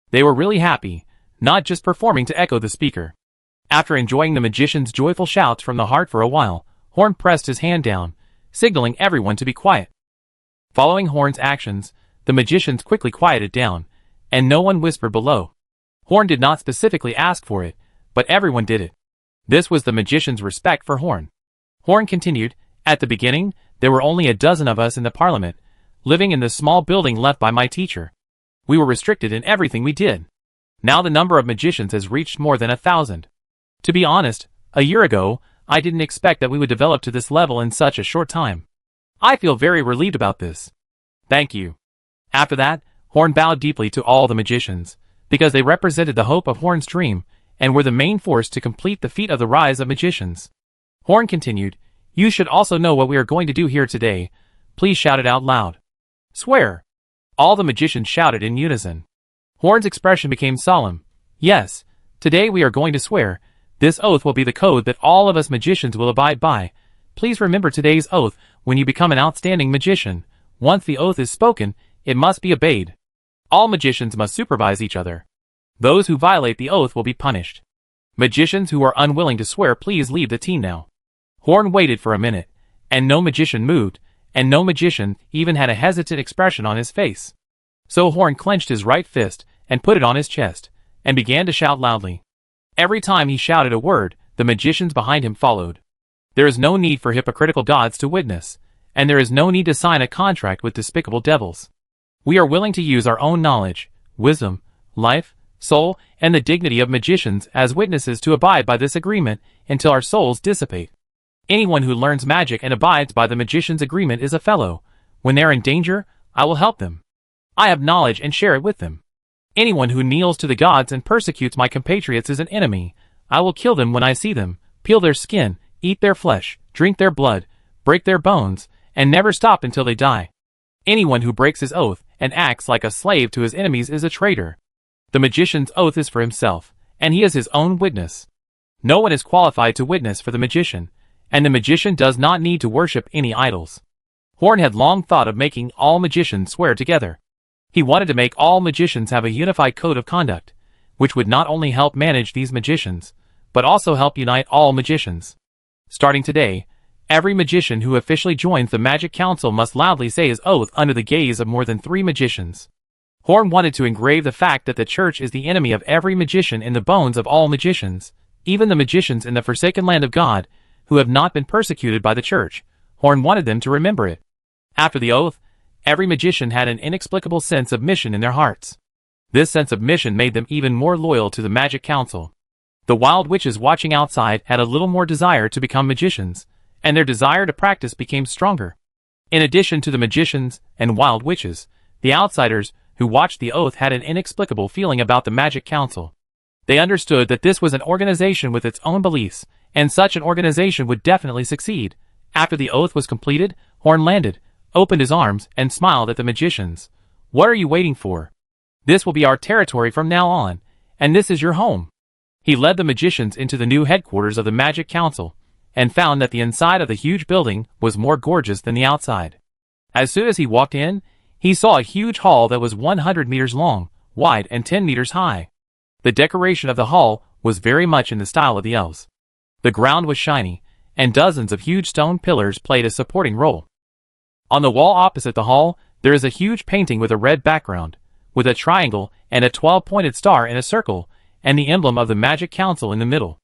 They were really happy, not just performing to echo the speaker. After enjoying the magician's joyful shouts from the heart for a while, Horn pressed his hand down, signaling everyone to be quiet. Following Horn's actions, the magicians quickly quieted down, and no one whispered below. Horn did not specifically ask for it, but everyone did it. This was the magician's respect for Horn. Horn continued, "At the beginning, there were only a dozen of us in the parliament, living in the small building left by my teacher. We were restricted in everything we did. Now the number of magicians has reached more than 1,000. To be honest, a year ago, I didn't expect that we would develop to this level in such a short time. I feel very relieved about this. Thank you." After that, Horn bowed deeply to all the magicians, because they represented the hope of Horn's dream, and were the main force to complete the feat of the rise of magicians. Horn continued, "You should also know what we are going to do here today. Please shout it out loud." "Swear." All the magicians shouted in unison. Horn's expression became solemn. "Yes, today we are going to swear. This oath will be the code that all of us magicians will abide by. Please remember today's oath when you become an outstanding magician. Once the oath is spoken, it must be obeyed. All magicians must supervise each other. Those who violate the oath will be punished. Magicians who are unwilling to swear, please leave the team now." Horn waited for a minute, and no magician moved, and no magician even had a hesitant expression on his face. So Horn clenched his right fist and put it on his chest, and began to shout loudly. Every time he shouted a word, the magicians behind him followed. There is no need for hypocritical gods to witness, and there is no need to sign a contract with despicable devils. We are willing to use our own knowledge, wisdom, life, soul, and the dignity of magicians as witnesses to abide by this agreement until our souls dissipate. Anyone who learns magic and abides by the magician's agreement is a fellow. When they are in danger, I will help them. I have knowledge and share it with them. Anyone who kneels to the gods and persecutes my compatriots is an enemy. I will kill them when I see them, peel their skin, eat their flesh, drink their blood, break their bones, and never stop until they die. Anyone who breaks his oath and acts like a slave to his enemies is a traitor. The magician's oath is for himself, and he is his own witness. No one is qualified to witness for the magician, and the magician does not need to worship any idols." Horn had long thought of making all magicians swear together. He wanted to make all magicians have a unified code of conduct, which would not only help manage these magicians, but also help unite all magicians. Starting today, every magician who officially joins the Magic Council must loudly say his oath under the gaze of more than 3 magicians. Horn wanted to engrave the fact that the church is the enemy of every magician in the bones of all magicians, even the magicians in the forsaken land of God, who have not been persecuted by the church. Horn wanted them to remember it. After the oath, every magician had an inexplicable sense of mission in their hearts. This sense of mission made them even more loyal to the Magic Council. The wild witches watching outside had a little more desire to become magicians, and their desire to practice became stronger. In addition to the magicians and wild witches, the outsiders who watched the oath had an inexplicable feeling about the Magic Council. They understood that this was an organization with its own beliefs, and such an organization would definitely succeed. After the oath was completed, Horn landed, opened his arms, and smiled at the magicians. "What are you waiting for? This will be our territory from now on, and this is your home." He led the magicians into the new headquarters of the Magic Council, and found that the inside of the huge building was more gorgeous than the outside. As soon as he walked in, he saw a huge hall that was 100 meters long, wide, and 10 meters high. The decoration of the hall was very much in the style of the elves. The ground was shiny, and dozens of huge stone pillars played a supporting role. On the wall opposite the hall, there is a huge painting with a red background, with a triangle and a 12-pointed star in a circle, and the emblem of the Magic Council in the middle.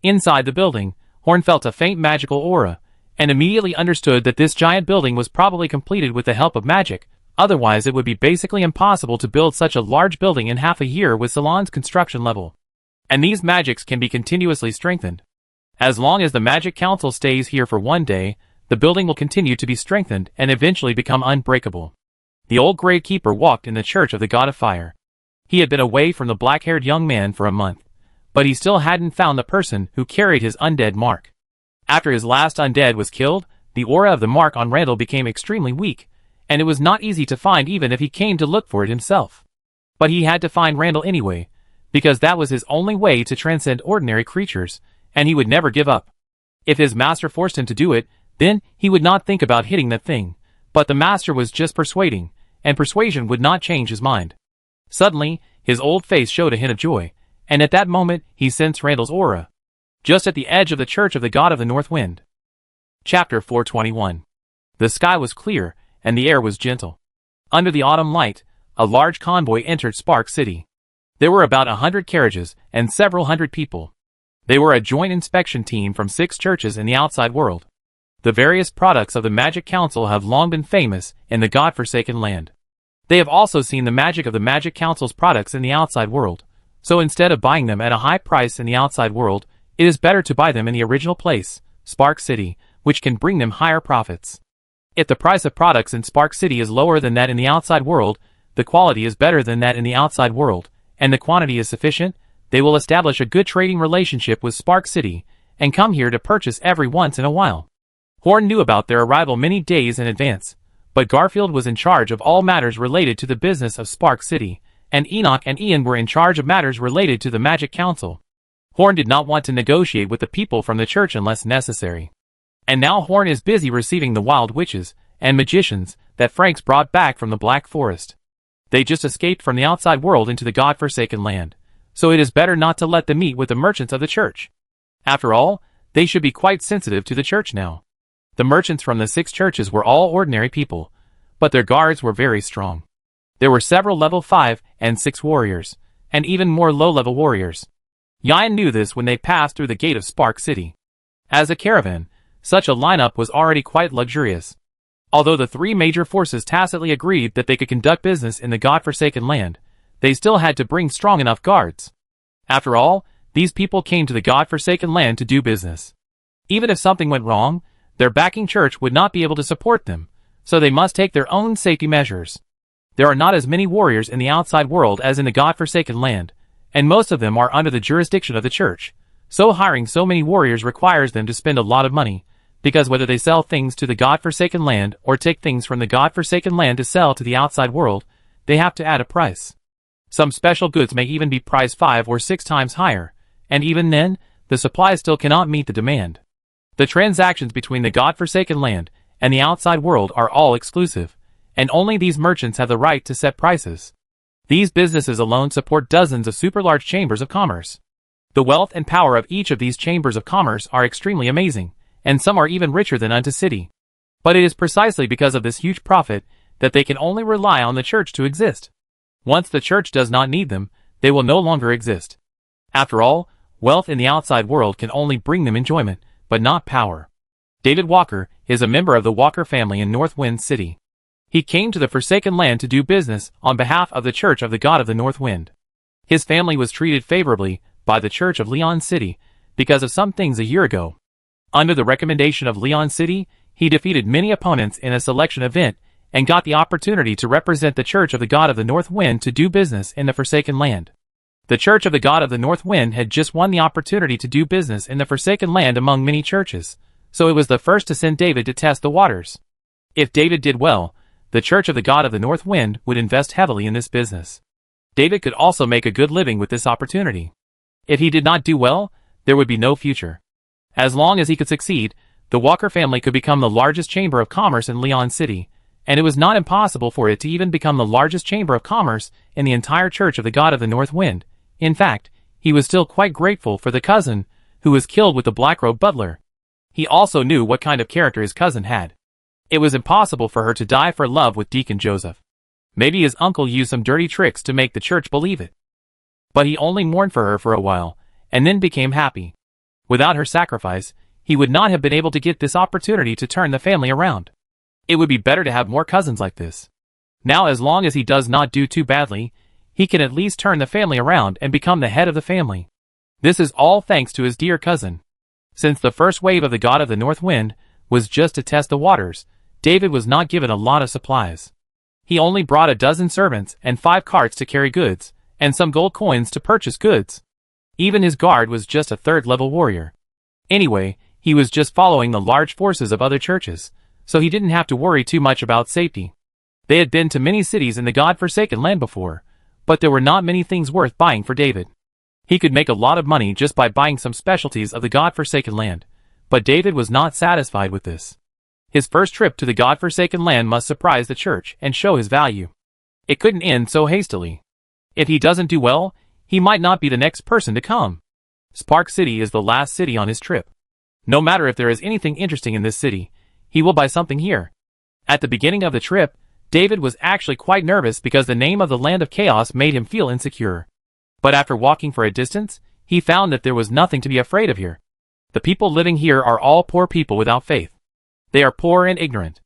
Inside the building, Horn felt a faint magical aura, and immediately understood that this giant building was probably completed with the help of magic. Otherwise it would be basically impossible to build such a large building in half a year with Salon's construction level. And these magics can be continuously strengthened. As long as the Magic Council stays here for 1 day, the building will continue to be strengthened and eventually become unbreakable. The old Grave Keeper walked in the Church of the God of Fire. He had been away from the black-haired young man for a month, but he still hadn't found the person who carried his undead mark. After his last undead was killed, the aura of the mark on Randall became extremely weak, and it was not easy to find even if he came to look for it himself. But he had to find Randall anyway, because that was his only way to transcend ordinary creatures, and he would never give up. If his master forced him to do it, then he would not think about hitting that thing. But the master was just persuading, and persuasion would not change his mind. Suddenly, his old face showed a hint of joy, and at that moment he sensed Randall's aura, just at the edge of the church of the god of the north wind. Chapter 421. The sky was clear, and the air was gentle. Under the autumn light, a large convoy entered Spark City. There were about 100 carriages and several hundred people. They were a joint inspection team from 6 churches in the outside world. The various products of the Magic Council have long been famous in the God-forsaken land. They have also seen the magic of the Magic Council's products in the outside world, so instead of buying them at a high price in the outside world, it is better to buy them in the original place, Spark City, which can bring them higher profits. If the price of products in Spark City is lower than that in the outside world, the quality is better than that in the outside world, and the quantity is sufficient, they will establish a good trading relationship with Spark City, and come here to purchase every once in a while. Horn knew about their arrival many days in advance, but Garfield was in charge of all matters related to the business of Spark City, and Enoch and Ian were in charge of matters related to the Magic Council. Horn did not want to negotiate with the people from the church unless necessary. And now Horn is busy receiving the wild witches and magicians that Franks brought back from the Black Forest. They just escaped from the outside world into the God-forsaken land, so it is better not to let them meet with the merchants of the church. After all, they should be quite sensitive to the church now. The merchants from the 6 churches were all ordinary people, but their guards were very strong. There were several level 5 and 6 warriors, and even more low-level warriors. Yan knew this when they passed through the gate of Spark City. As a caravan, such a lineup was already quite luxurious. Although the 3 major forces tacitly agreed that they could conduct business in the God-forsaken land, they still had to bring strong enough guards. After all, these people came to the God-forsaken land to do business. Even if something went wrong, their backing church would not be able to support them, so they must take their own safety measures. There are not as many warriors in the outside world as in the God-forsaken land, and most of them are under the jurisdiction of the church, so hiring so many warriors requires them to spend a lot of money, because whether they sell things to the God-forsaken land or take things from the God-forsaken land to sell to the outside world, they have to add a price. Some special goods may even be priced 5 or 6 times higher, and even then, the supply still cannot meet the demand. The transactions between the God-forsaken land and the outside world are all exclusive, and only these merchants have the right to set prices. These businesses alone support dozens of super-large chambers of commerce. The wealth and power of each of these chambers of commerce are extremely amazing, and some are even richer than Undead City. But it is precisely because of this huge profit that they can only rely on the church to exist. Once the church does not need them, they will no longer exist. After all, wealth in the outside world can only bring them enjoyment, but not power. David Walker is a member of the Walker family in North Wind City. He came to the Forsaken Land to do business on behalf of the Church of the God of the North Wind. His family was treated favorably by the Church of Leon City because of some things a year ago. Under the recommendation of Leon City, he defeated many opponents in a selection event and got the opportunity to represent the Church of the God of the North Wind to do business in the Forsaken Land. The Church of the God of the North Wind had just won the opportunity to do business in the Forsaken Land among many churches, so it was the first to send David to test the waters. If David did well, the Church of the God of the North Wind would invest heavily in this business. David could also make a good living with this opportunity. If he did not do well, there would be no future. As long as he could succeed, the Walker family could become the largest chamber of commerce in Leon City, and it was not impossible for it to even become the largest chamber of commerce in the entire Church of the God of the North Wind. In fact, he was still quite grateful for the cousin who was killed with the Blackrobe butler. He also knew what kind of character his cousin had. It was impossible for her to die for love with Deacon Joseph. Maybe his uncle used some dirty tricks to make the church believe it. But he only mourned for her for a while, and then became happy. Without her sacrifice, he would not have been able to get this opportunity to turn the family around. It would be better to have more cousins like this. Now, as long as he does not do too badly, he can at least turn the family around and become the head of the family. This is all thanks to his dear cousin. Since the first wave of the God of the North Wind was just to test the waters, David was not given a lot of supplies. He only brought a dozen servants and 5 carts to carry goods, and some gold coins to purchase goods. Even his guard was just a 3rd-level warrior. Anyway, he was just following the large forces of other churches, so he didn't have to worry too much about safety. They had been to many cities in the God-forsaken land before, but there were not many things worth buying for David. He could make a lot of money just by buying some specialties of the God-forsaken land, but David was not satisfied with this. His first trip to the God-forsaken land must surprise the church and show his value. It couldn't end so hastily. If he doesn't do well, he might not be the next person to come. Spark City is the last city on his trip. No matter if there is anything interesting in this city, he will buy something here. At the beginning of the trip, David was actually quite nervous because the name of the land of chaos made him feel insecure. But after walking for a distance, he found that there was nothing to be afraid of here. The people living here are all poor people without faith. They are poor and ignorant.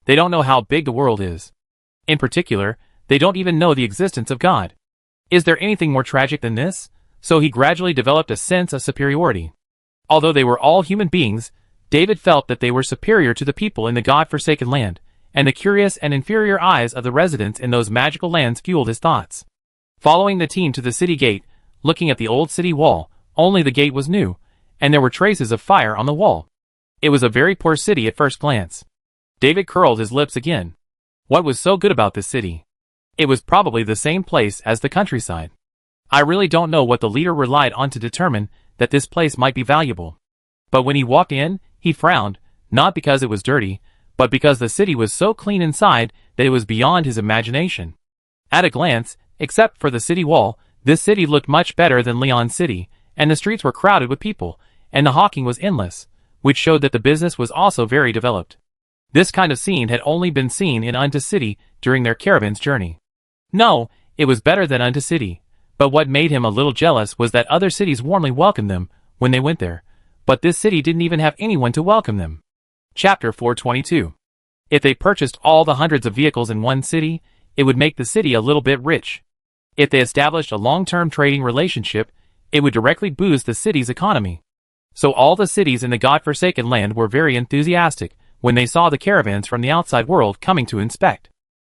They don't know how big the world is. In particular, they don't even know the existence of God. Is there anything more tragic than this? So he gradually developed a sense of superiority. Although they were all human beings, David felt that they were superior to the people in the God-forsaken land, and the curious and inferior eyes of the residents in those magical lands fueled his thoughts. Following the team to the city gate, looking at the old city wall, only the gate was new, and there were traces of fire on the wall. It was a very poor city at first glance. David curled his lips again. What was so good about this city? It was probably the same place as the countryside. I really don't know what the leader relied on to determine that this place might be valuable. But when he walked in, he frowned, not because it was dirty, but because the city was so clean inside that it was beyond his imagination. At a glance, except for the city wall, this city looked much better than Leon City, and the streets were crowded with people, and the hawking was endless, which showed that the business was also very developed. This kind of scene had only been seen in Undead City during their caravan's journey. No, it was better than Undead City, but what made him a little jealous was that other cities warmly welcomed them when they went there, but this city didn't even have anyone to welcome them. Chapter 422. If they purchased all the hundreds of vehicles in one city, it would make the city a little bit rich. If they established a long-term trading relationship, it would directly boost the city's economy. So all the cities in the God-forsaken land were very enthusiastic when they saw the caravans from the outside world coming to inspect.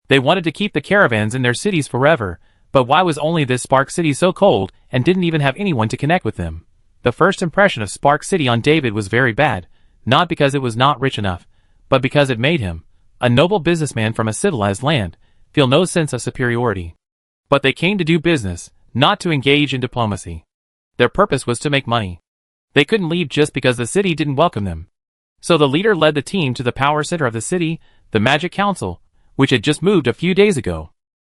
They wanted to keep the caravans in their cities forever, but why was only this Spark City so cold and didn't even have anyone to connect with them? The first impression of Spark City on David was very bad, not because it was not rich enough, but because it made him, a noble businessman from a civilized land, feel no sense of superiority. But they came to do business, not to engage in diplomacy. Their purpose was to make money. They couldn't leave just because the city didn't welcome them. So the leader led the team to the power center of the city, the Magic Council, which had just moved a few days ago.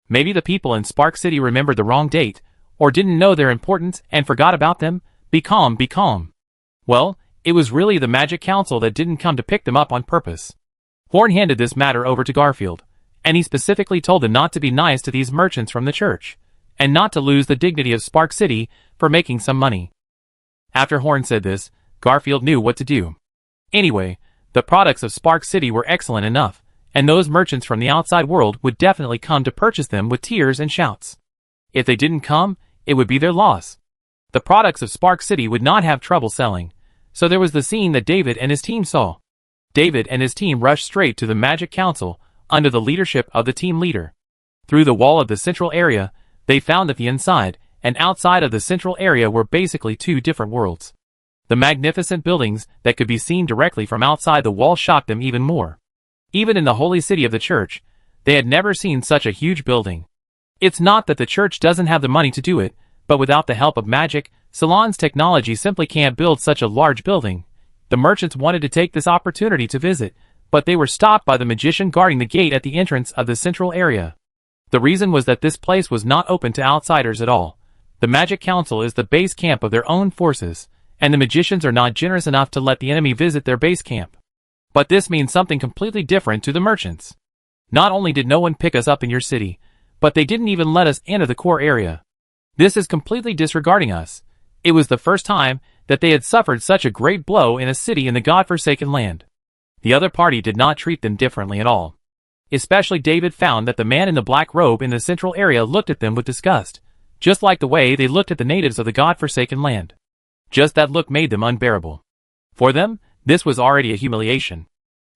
Maybe the people in Spark City remembered the wrong date, or didn't know their importance and forgot about them. Be calm, be calm. Well, it was really the Magic Council that didn't come to pick them up on purpose. Horn handed this matter over to Garfield, and he specifically told them not to be nice to these merchants from the church, and not to lose the dignity of Spark City for making some money. After Horn said this, Garfield knew what to do. Anyway, the products of Spark City were excellent enough, and those merchants from the outside world would definitely come to purchase them with tears and shouts. If they didn't come, it would be their loss. The products of Spark City would not have trouble selling, so there was the scene that David and his team saw. David and his team rushed straight to the Magic Council, under the leadership of the team leader. Through the wall of the central area, they found that the inside and outside of the central area were basically two different worlds. The magnificent buildings that could be seen directly from outside the wall shocked them even more. Even in the holy city of the church, they had never seen such a huge building. It's not that the church doesn't have the money to do it, but without the help of magic, Salon's technology simply can't build such a large building. The merchants wanted to take this opportunity to visit, but they were stopped by the magician guarding the gate at the entrance of the central area. The reason was that this place was not open to outsiders at all. The Magic Council is the base camp of their own forces, and the magicians are not generous enough to let the enemy visit their base camp. But this means something completely different to the merchants. Not only did no one pick us up in your city, but they didn't even let us enter the core area. This is completely disregarding us. It was the first time that they had suffered such a great blow in a city in the God-forsaken land. The other party did not treat them differently at all. Especially David found that the man in the black robe in the central area looked at them with disgust, just like the way they looked at the natives of the God-forsaken land. Just that look made them unbearable. For them, this was already a humiliation.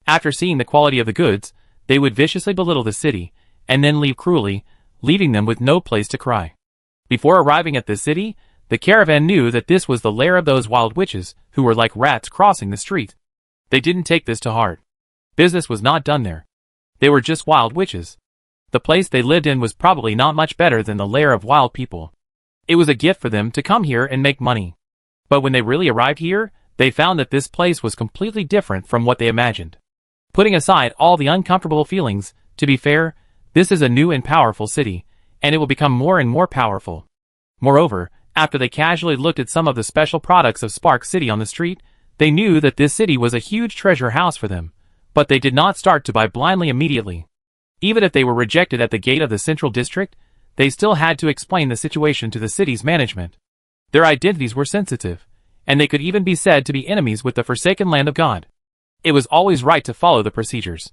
After seeing the quality of the goods, they would viciously belittle the city, and then leave cruelly, leaving them with no place to cry. Before arriving at the city, the caravan knew that this was the lair of those wild witches who were like rats crossing the street. They didn't take this to heart. Business was not done there. They were just wild witches. The place they lived in was probably not much better than the lair of wild people. It was a gift for them to come here and make money. But when they really arrived here, they found that this place was completely different from what they imagined. Putting aside all the uncomfortable feelings, to be fair, this is a new and powerful city, and it will become more and more powerful. Moreover, after they casually looked at some of the special products of Spark City on the street, they knew that this city was a huge treasure house for them, but they did not start to buy blindly immediately. Even if they were rejected at the gate of the Central District, they still had to explain the situation to the city's management. Their identities were sensitive, and they could even be said to be enemies with the forsaken land of God. It was always right to follow the procedures.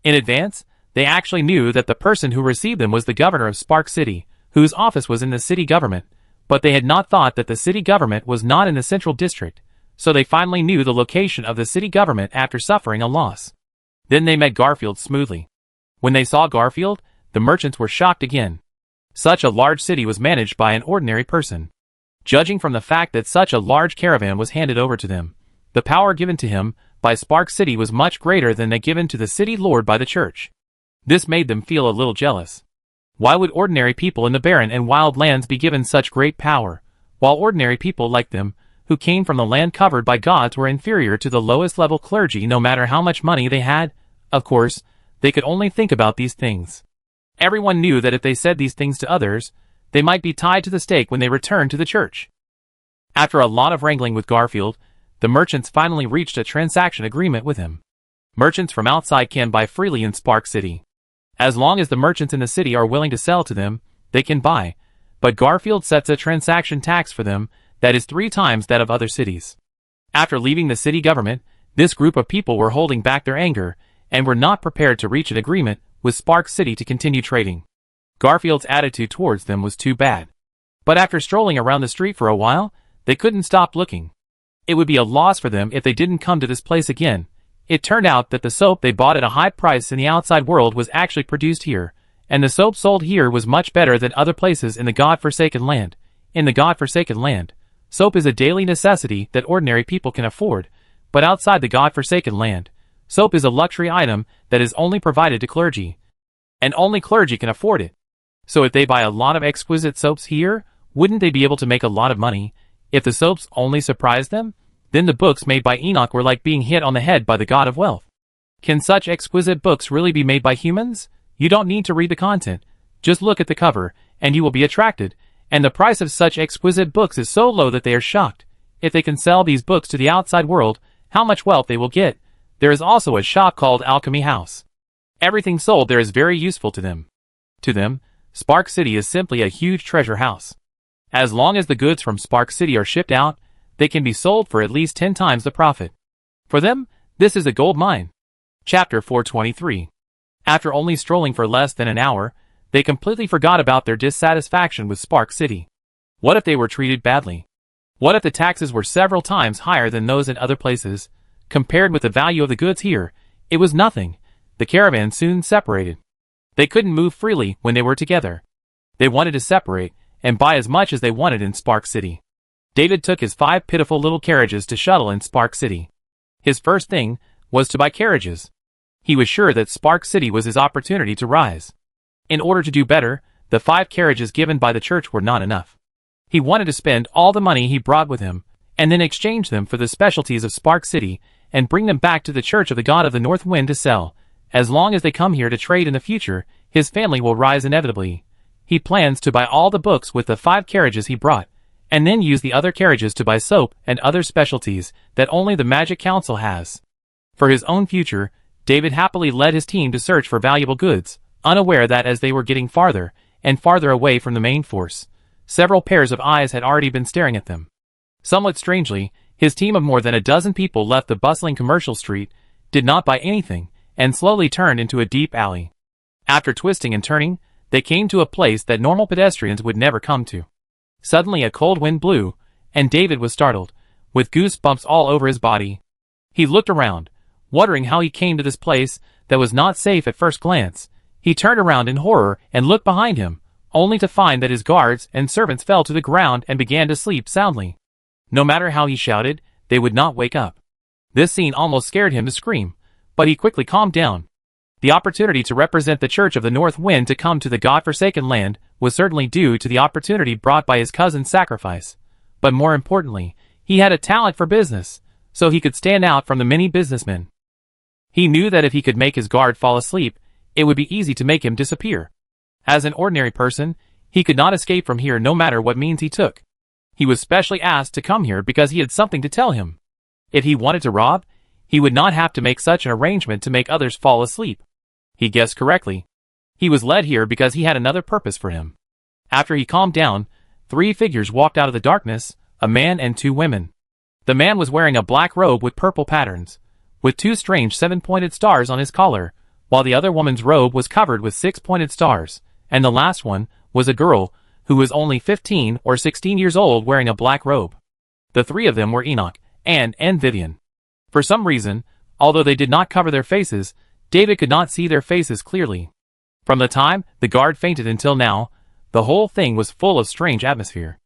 In advance, they actually knew that the person who received them was the governor of Spark City, whose office was in the city government, but they had not thought that the city government was not in the Central District, so they finally knew the location of the city government after suffering a loss. Then they met Garfield smoothly. When they saw Garfield, the merchants were shocked again. Such a large city was managed by an ordinary person. Judging from the fact that such a large caravan was handed over to them, the power given to him by Spark City was much greater than that given to the city lord by the church. This made them feel a little jealous. Why would ordinary people in the barren and wild lands be given such great power, while ordinary people like them, who came from the land covered by gods, were inferior to the lowest level clergy no matter how much money they had? Of course, they could only think about these things. Everyone knew that if they said these things to others, they might be tied to the stake when they returned to the church. After a lot of wrangling with Garfield, the merchants finally reached a transaction agreement with him. Merchants from outside can buy freely in Spark City. As long as the merchants in the city are willing to sell to them, they can buy, but Garfield sets a transaction tax for them that is 3 times that of other cities. After leaving the city government, this group of people were holding back their anger and were not prepared to reach an agreement with Spark City to continue trading. Garfield's attitude towards them was too bad. But after strolling around the street for a while, they couldn't stop looking. It would be a loss for them if they didn't come to this place again. It turned out that the soap they bought at a high price in the outside world was actually produced here, and the soap sold here was much better than other places in the God-forsaken land. In the God-forsaken land, soap is a daily necessity that ordinary people can afford, but outside the God-forsaken land, soap is a luxury item that is only provided to clergy, and only clergy can afford it. So if they buy a lot of exquisite soaps here, wouldn't they be able to make a lot of money? If the soaps only surprised them, then the books made by Enoch were like being hit on the head by the god of wealth. Can such exquisite books really be made by humans? You don't need to read the content. Just look at the cover, and you will be attracted, and the price of such exquisite books is so low that they are shocked. If they can sell these books to the outside world, how much wealth they will get. There is also a shop called Alchemy House. Everything sold there is very useful to them. To them, Spark City is simply a huge treasure house. As long as the goods from Spark City are shipped out, they can be sold for at least 10 times the profit. For them, this is a gold mine. Chapter 423. After only strolling for less than an hour, they completely forgot about their dissatisfaction with Spark City. What if they were treated badly? What if the taxes were several times higher than those in other places? Compared with the value of the goods here, it was nothing. The caravan soon separated. They couldn't move freely when they were together. They wanted to separate and buy as much as they wanted in Spark City. David took his 5 pitiful little carriages to shuttle in Spark City. His first thing was to buy carriages. He was sure that Spark City was his opportunity to rise. In order to do better, the 5 carriages given by the church were not enough. He wanted to spend all the money he brought with him, and then exchange them for the specialties of Spark City, and bring them back to the Church of the God of the North Wind to sell. As long as they come here to trade in the future, his family will rise inevitably. He plans to buy all the books with the 5 carriages he brought, and then use the other carriages to buy soap and other specialties that only the Magic Council has. For his own future, David happily led his team to search for valuable goods, unaware that as they were getting farther and farther away from the main force, several pairs of eyes had already been staring at them. Somewhat strangely, his team of more than a dozen people left the bustling commercial street, did not buy anything, and slowly turned into a deep alley. After twisting and turning, they came to a place that normal pedestrians would never come to. Suddenly a cold wind blew, and David was startled, with goosebumps all over his body. He looked around, wondering how he came to this place that was not safe at first glance. He turned around in horror and looked behind him, only to find that his guards and servants fell to the ground and began to sleep soundly. No matter how he shouted, they would not wake up. This scene almost scared him to scream, but he quickly calmed down. The opportunity to represent the Church of the North Wind to come to the God-forsaken land was certainly due to the opportunity brought by his cousin's sacrifice. But more importantly, he had a talent for business, so he could stand out from the many businessmen. He knew that if he could make his guard fall asleep, it would be easy to make him disappear. As an ordinary person, he could not escape from here no matter what means he took. He was specially asked to come here because he had something to tell him. If he wanted to rob, he would not have to make such an arrangement to make others fall asleep. He guessed correctly. He was led here because he had another purpose for him. After he calmed down, 3 figures walked out of the darkness, a man and 2 women. The man was wearing a black robe with purple patterns, with 2 strange 7-pointed stars on his collar, while the other woman's robe was covered with 6-pointed stars, and the last one was a girl who was only 15 or 16 years old wearing a black robe. The 3 of them were Enoch, Anne, and Vivian. For some reason, although they did not cover their faces, David could not see their faces clearly. From the time the guard fainted until now, the whole thing was full of strange atmosphere.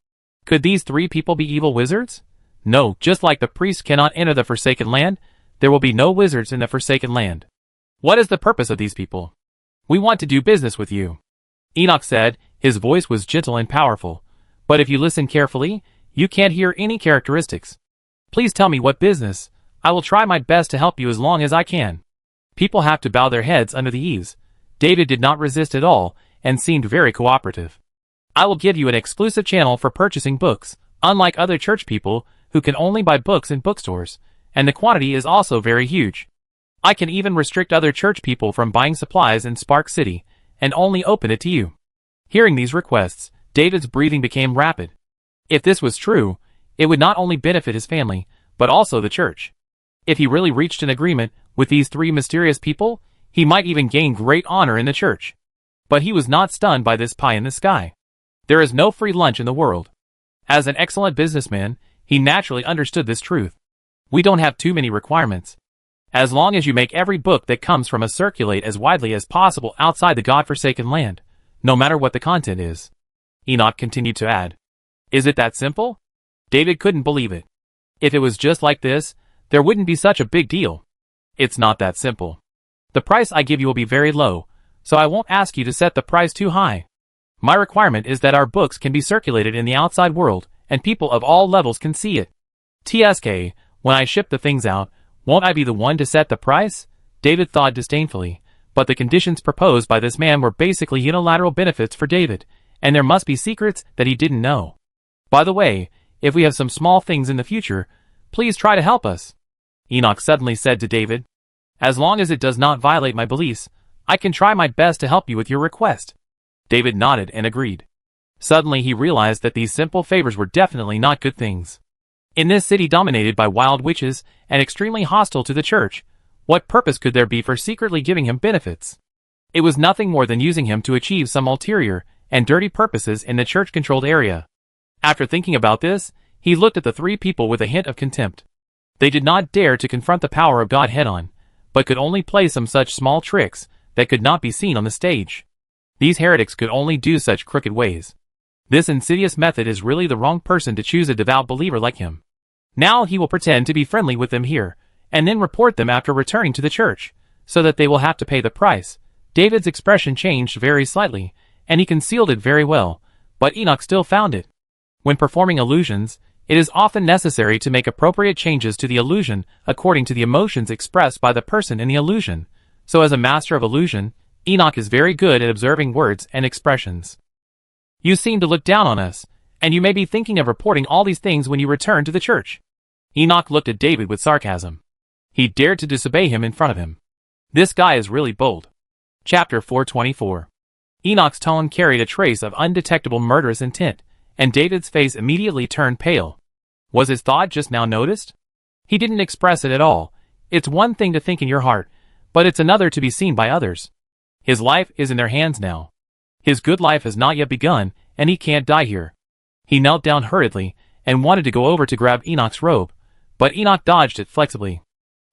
Could these 3 people be evil wizards? No, just like the priests cannot enter the Forsaken Land, there will be no wizards in the Forsaken Land. What is the purpose of these people? We want to do business with you, Enoch said. His voice was gentle and powerful, but if you listen carefully, you can't hear any characteristics. Please tell me what business. I will try my best to help you as long as I can. People have to bow their heads under the eaves. David did not resist at all, and seemed very cooperative. I will give you an exclusive channel for purchasing books, unlike other church people who can only buy books in bookstores, and the quantity is also very huge. I can even restrict other church people from buying supplies in Spark City, and only open it to you. Hearing these requests, David's breathing became rapid. If this was true, it would not only benefit his family, but also the church. If he really reached an agreement with these 3 mysterious people, he might even gain great honor in the church. But he was not stunned by this pie in the sky. There is no free lunch in the world. As an excellent businessman, he naturally understood this truth. We don't have too many requirements. As long as you make every book that comes from us circulate as widely as possible outside the God-forsaken land, no matter what the content is. Enoch continued to add. Is it that simple? David couldn't believe it. If it was just like this, there wouldn't be such a big deal. It's not that simple. The price I give you will be very low, so I won't ask you to set the price too high. My requirement is that our books can be circulated in the outside world, and people of all levels can see it. TSK, when I ship the things out, won't I be the one to set the price? David thought disdainfully, but the conditions proposed by this man were basically unilateral benefits for David, and there must be secrets that he didn't know. By the way, if we have some small things in the future, please try to help us, Enoch suddenly said to David. As long as it does not violate my beliefs, I can try my best to help you with your request. David nodded and agreed. Suddenly he realized that these simple favors were definitely not good things. In this city dominated by wild witches and extremely hostile to the church, what purpose could there be for secretly giving him benefits? It was nothing more than using him to achieve some ulterior and dirty purposes in the church-controlled area. After thinking about this, he looked at the 3 people with a hint of contempt. They did not dare to confront the power of God head-on, but could only play some such small tricks that could not be seen on the stage. These heretics could only do such crooked ways. This insidious method is really the wrong person to choose a devout believer like him. Now he will pretend to be friendly with them here, and then report them after returning to the church, so that they will have to pay the price. David's expression changed very slightly, and he concealed it very well, but Enoch still found it. When performing illusions, it is often necessary to make appropriate changes to the illusion according to the emotions expressed by the person in the illusion. So as a master of illusion, Enoch is very good at observing words and expressions. You seem to look down on us, and you may be thinking of reporting all these things when you return to the church. Enoch looked at David with sarcasm. He dared to disobey him in front of him. This guy is really bold. Chapter 424. Enoch's tone carried a trace of undetectable murderous intent, and David's face immediately turned pale. Was his thought just now noticed? He didn't express it at all. It's one thing to think in your heart, but it's another to be seen by others. His life is in their hands now. His good life has not yet begun, and he can't die here. He knelt down hurriedly, and wanted to go over to grab Enoch's robe, but Enoch dodged it flexibly.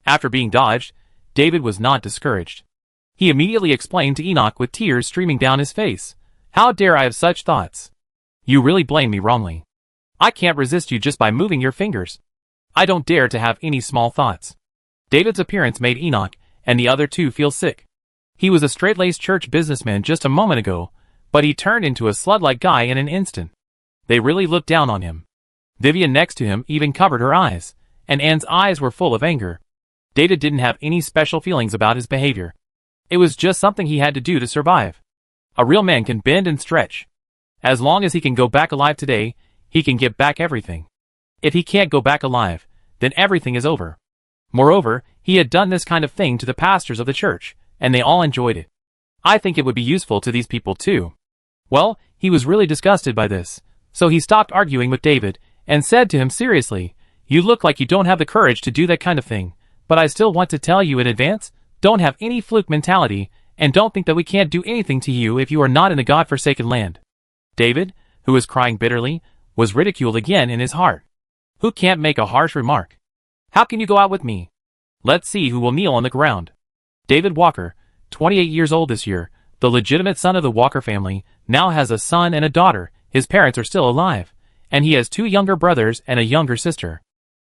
After being dodged, David was not discouraged. He immediately explained to Enoch with tears streaming down his face. How dare I have such thoughts? You really blame me wrongly. I can't resist you just by moving your fingers. I don't dare to have any small thoughts. David's appearance made Enoch and the other 2 feel sick. He was a straight-laced church businessman just a moment ago, but he turned into a slug-like guy in an instant. They really looked down on him. Vivian next to him even covered her eyes, and Anne's eyes were full of anger. David didn't have any special feelings about his behavior. It was just something he had to do to survive. A real man can bend and stretch. As long as he can go back alive today, he can get back everything. If he can't go back alive, then everything is over. Moreover, he had done this kind of thing to the pastors of the church, and they all enjoyed it. I think it would be useful to these people too. Well, he was really disgusted by this, so he stopped arguing with David, and said to him seriously, "You look like you don't have the courage to do that kind of thing, but I still want to tell you in advance, don't have any fluke mentality, and don't think that we can't do anything to you if you are not in a God-forsaken land." David, who was crying bitterly, was ridiculed again in his heart. Who can't make a harsh remark? How can you go out with me? Let's see who will kneel on the ground. David Walker, 28 years old this year, the legitimate son of the Walker family, now has a son and a daughter. His parents are still alive, and he has 2 younger brothers and a younger sister.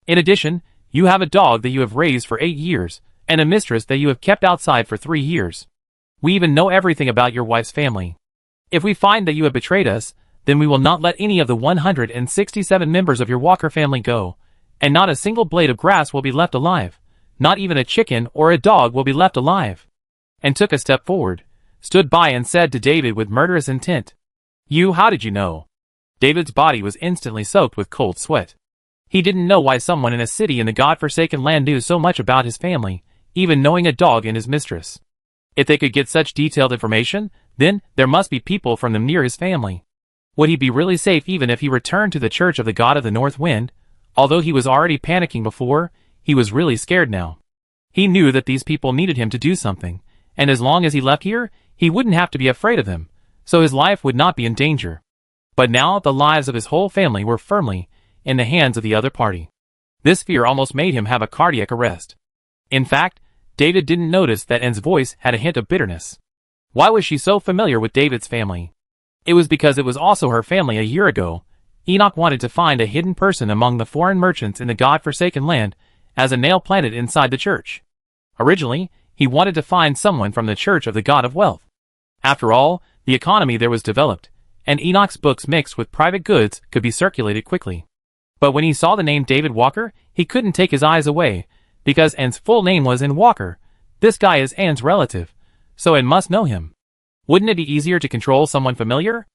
In addition, you have a dog that you have raised for 8 years, and a mistress that you have kept outside for 3 years. We even know everything about your wife's family. If we find that you have betrayed us, then we will not let any of the 167 members of your Walker family go, and not a single blade of grass will be left alive. Not even a chicken or a dog will be left alive. And took a step forward, stood by and said to David with murderous intent, how did you know?" David's body was instantly soaked with cold sweat. He didn't know why someone in a city in the God-forsaken land knew so much about his family, even knowing a dog and his mistress. If they could get such detailed information, then there must be people from them near his family. Would he be really safe even if he returned to the Church of the God of the North Wind? Although he was already panicking before, he was really scared now. He knew that these people needed him to do something, and as long as he left here, he wouldn't have to be afraid of them, so his life would not be in danger. But now the lives of his whole family were firmly in the hands of the other party. This fear almost made him have a cardiac arrest. In fact, David didn't notice that Anne's voice had a hint of bitterness. Why was she so familiar with David's family? It was because it was also her family a year ago. Enoch wanted to find a hidden person among the foreign merchants in the God-forsaken land as a nail planted inside the church. Originally, he wanted to find someone from the Church of the God of Wealth. After all, the economy there was developed, and Enoch's books mixed with private goods could be circulated quickly. But when he saw the name David Walker, he couldn't take his eyes away, because Anne's full name was Anne Walker. This guy is Anne's relative, so Anne must know him. Wouldn't it be easier to control someone familiar?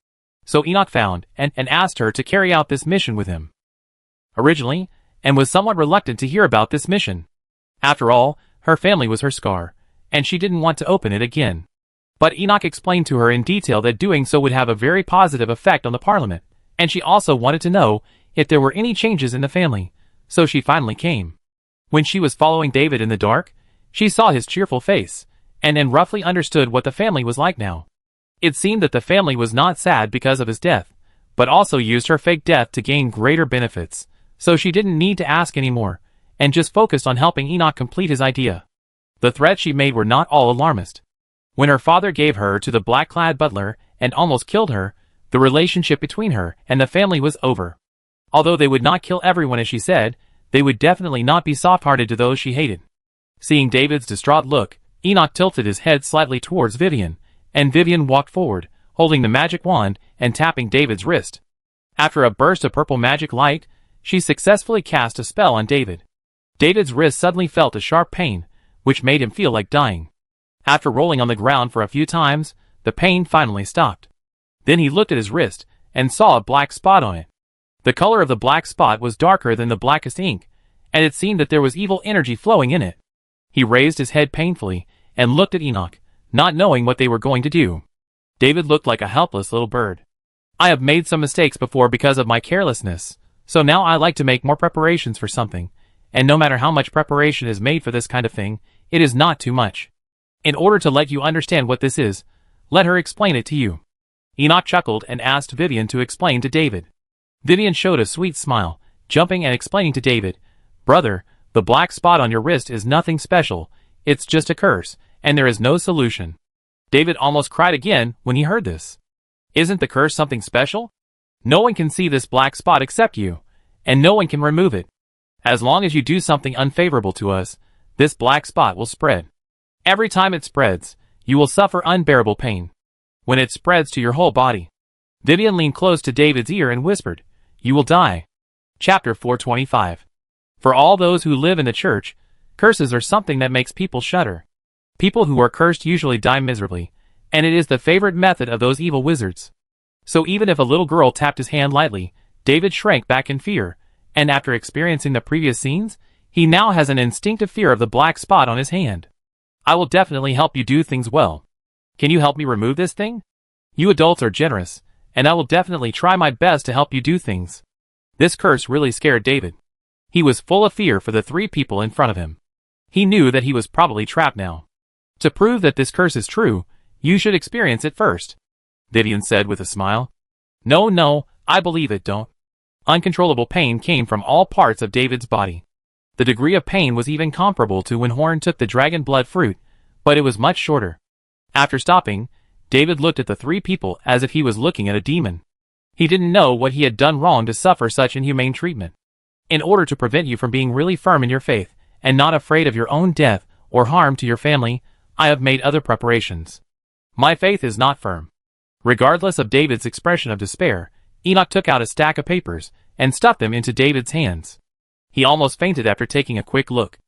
So Enoch found Anne and asked her to carry out this mission with him. Originally, Anne was somewhat reluctant to hear about this mission. After all, her family was her scar, and she didn't want to open it again. But Enoch explained to her in detail that doing so would have a very positive effect on the Parliament, and she also wanted to know if there were any changes in the family, so she finally came. When she was following David in the dark, she saw his cheerful face, and then roughly understood what the family was like now. It seemed that the family was not sad because of his death, but also used her fake death to gain greater benefits, so she didn't need to ask anymore, and just focused on helping Enoch complete his idea. The threats she made were not all alarmist. When her father gave her to the black-clad butler and almost killed her, the relationship between her and the family was over. Although they would not kill everyone as she said, they would definitely not be soft-hearted to those she hated. Seeing David's distraught look, Enoch tilted his head slightly towards Vivian, and Vivian walked forward, holding the magic wand and tapping David's wrist. After a burst of purple magic light, she successfully cast a spell on David. David's wrist suddenly felt a sharp pain, which made him feel like dying. After rolling on the ground for a few times, the pain finally stopped. Then he looked at his wrist, and saw a black spot on it. The color of the black spot was darker than the blackest ink, and it seemed that there was evil energy flowing in it. He raised his head painfully, and looked at Enoch, not knowing what they were going to do. David looked like a helpless little bird. "I have made some mistakes before because of my carelessness, so now I like to make more preparations for something, and no matter how much preparation is made for this kind of thing, it is not too much. In order to let you understand what this is, let her explain it to you." Enoch chuckled and asked Vivian to explain to David. Vivian showed a sweet smile, jumping and explaining to David, "Brother, the black spot on your wrist is nothing special, it's just a curse, and there is no solution." David almost cried again when he heard this. "Isn't the curse something special? No one can see this black spot except you, and no one can remove it. As long as you do something unfavorable to us, this black spot will spread. Every time it spreads, You will suffer unbearable pain when it spreads to your whole body. Vivian leaned close to David's ear and whispered, "You will die." Chapter 425. For all those who live in the church, curses are something that makes people shudder. People who are cursed usually die miserably, and it is the favorite method of those evil wizards. So even if a little girl tapped his hand lightly, David shrank back in fear, and after experiencing the previous scenes, he now has an instinctive fear of the black spot on his hand. "I will definitely help you do things well. Can you help me remove this thing? You adults are generous, and I will definitely try my best to help you do things." This curse really scared David. He was full of fear for the three people in front of him. He knew that he was probably trapped now. "To prove that this curse is true, you should experience it first," Vivian said with a smile. No, I believe it, don't." Uncontrollable pain came from all parts of David's body. The degree of pain was even comparable to when Horn took the dragon blood fruit, but it was much shorter. After stopping, David looked at the three people as if he was looking at a demon. He didn't know what he had done wrong to suffer such inhumane treatment. "In order to prevent you from being really firm in your faith, and not afraid of your own death or harm to your family, I have made other preparations. My faith is not firm." Regardless of David's expression of despair, Enoch took out a stack of papers and stuffed them into David's hands. He almost fainted after taking a quick look.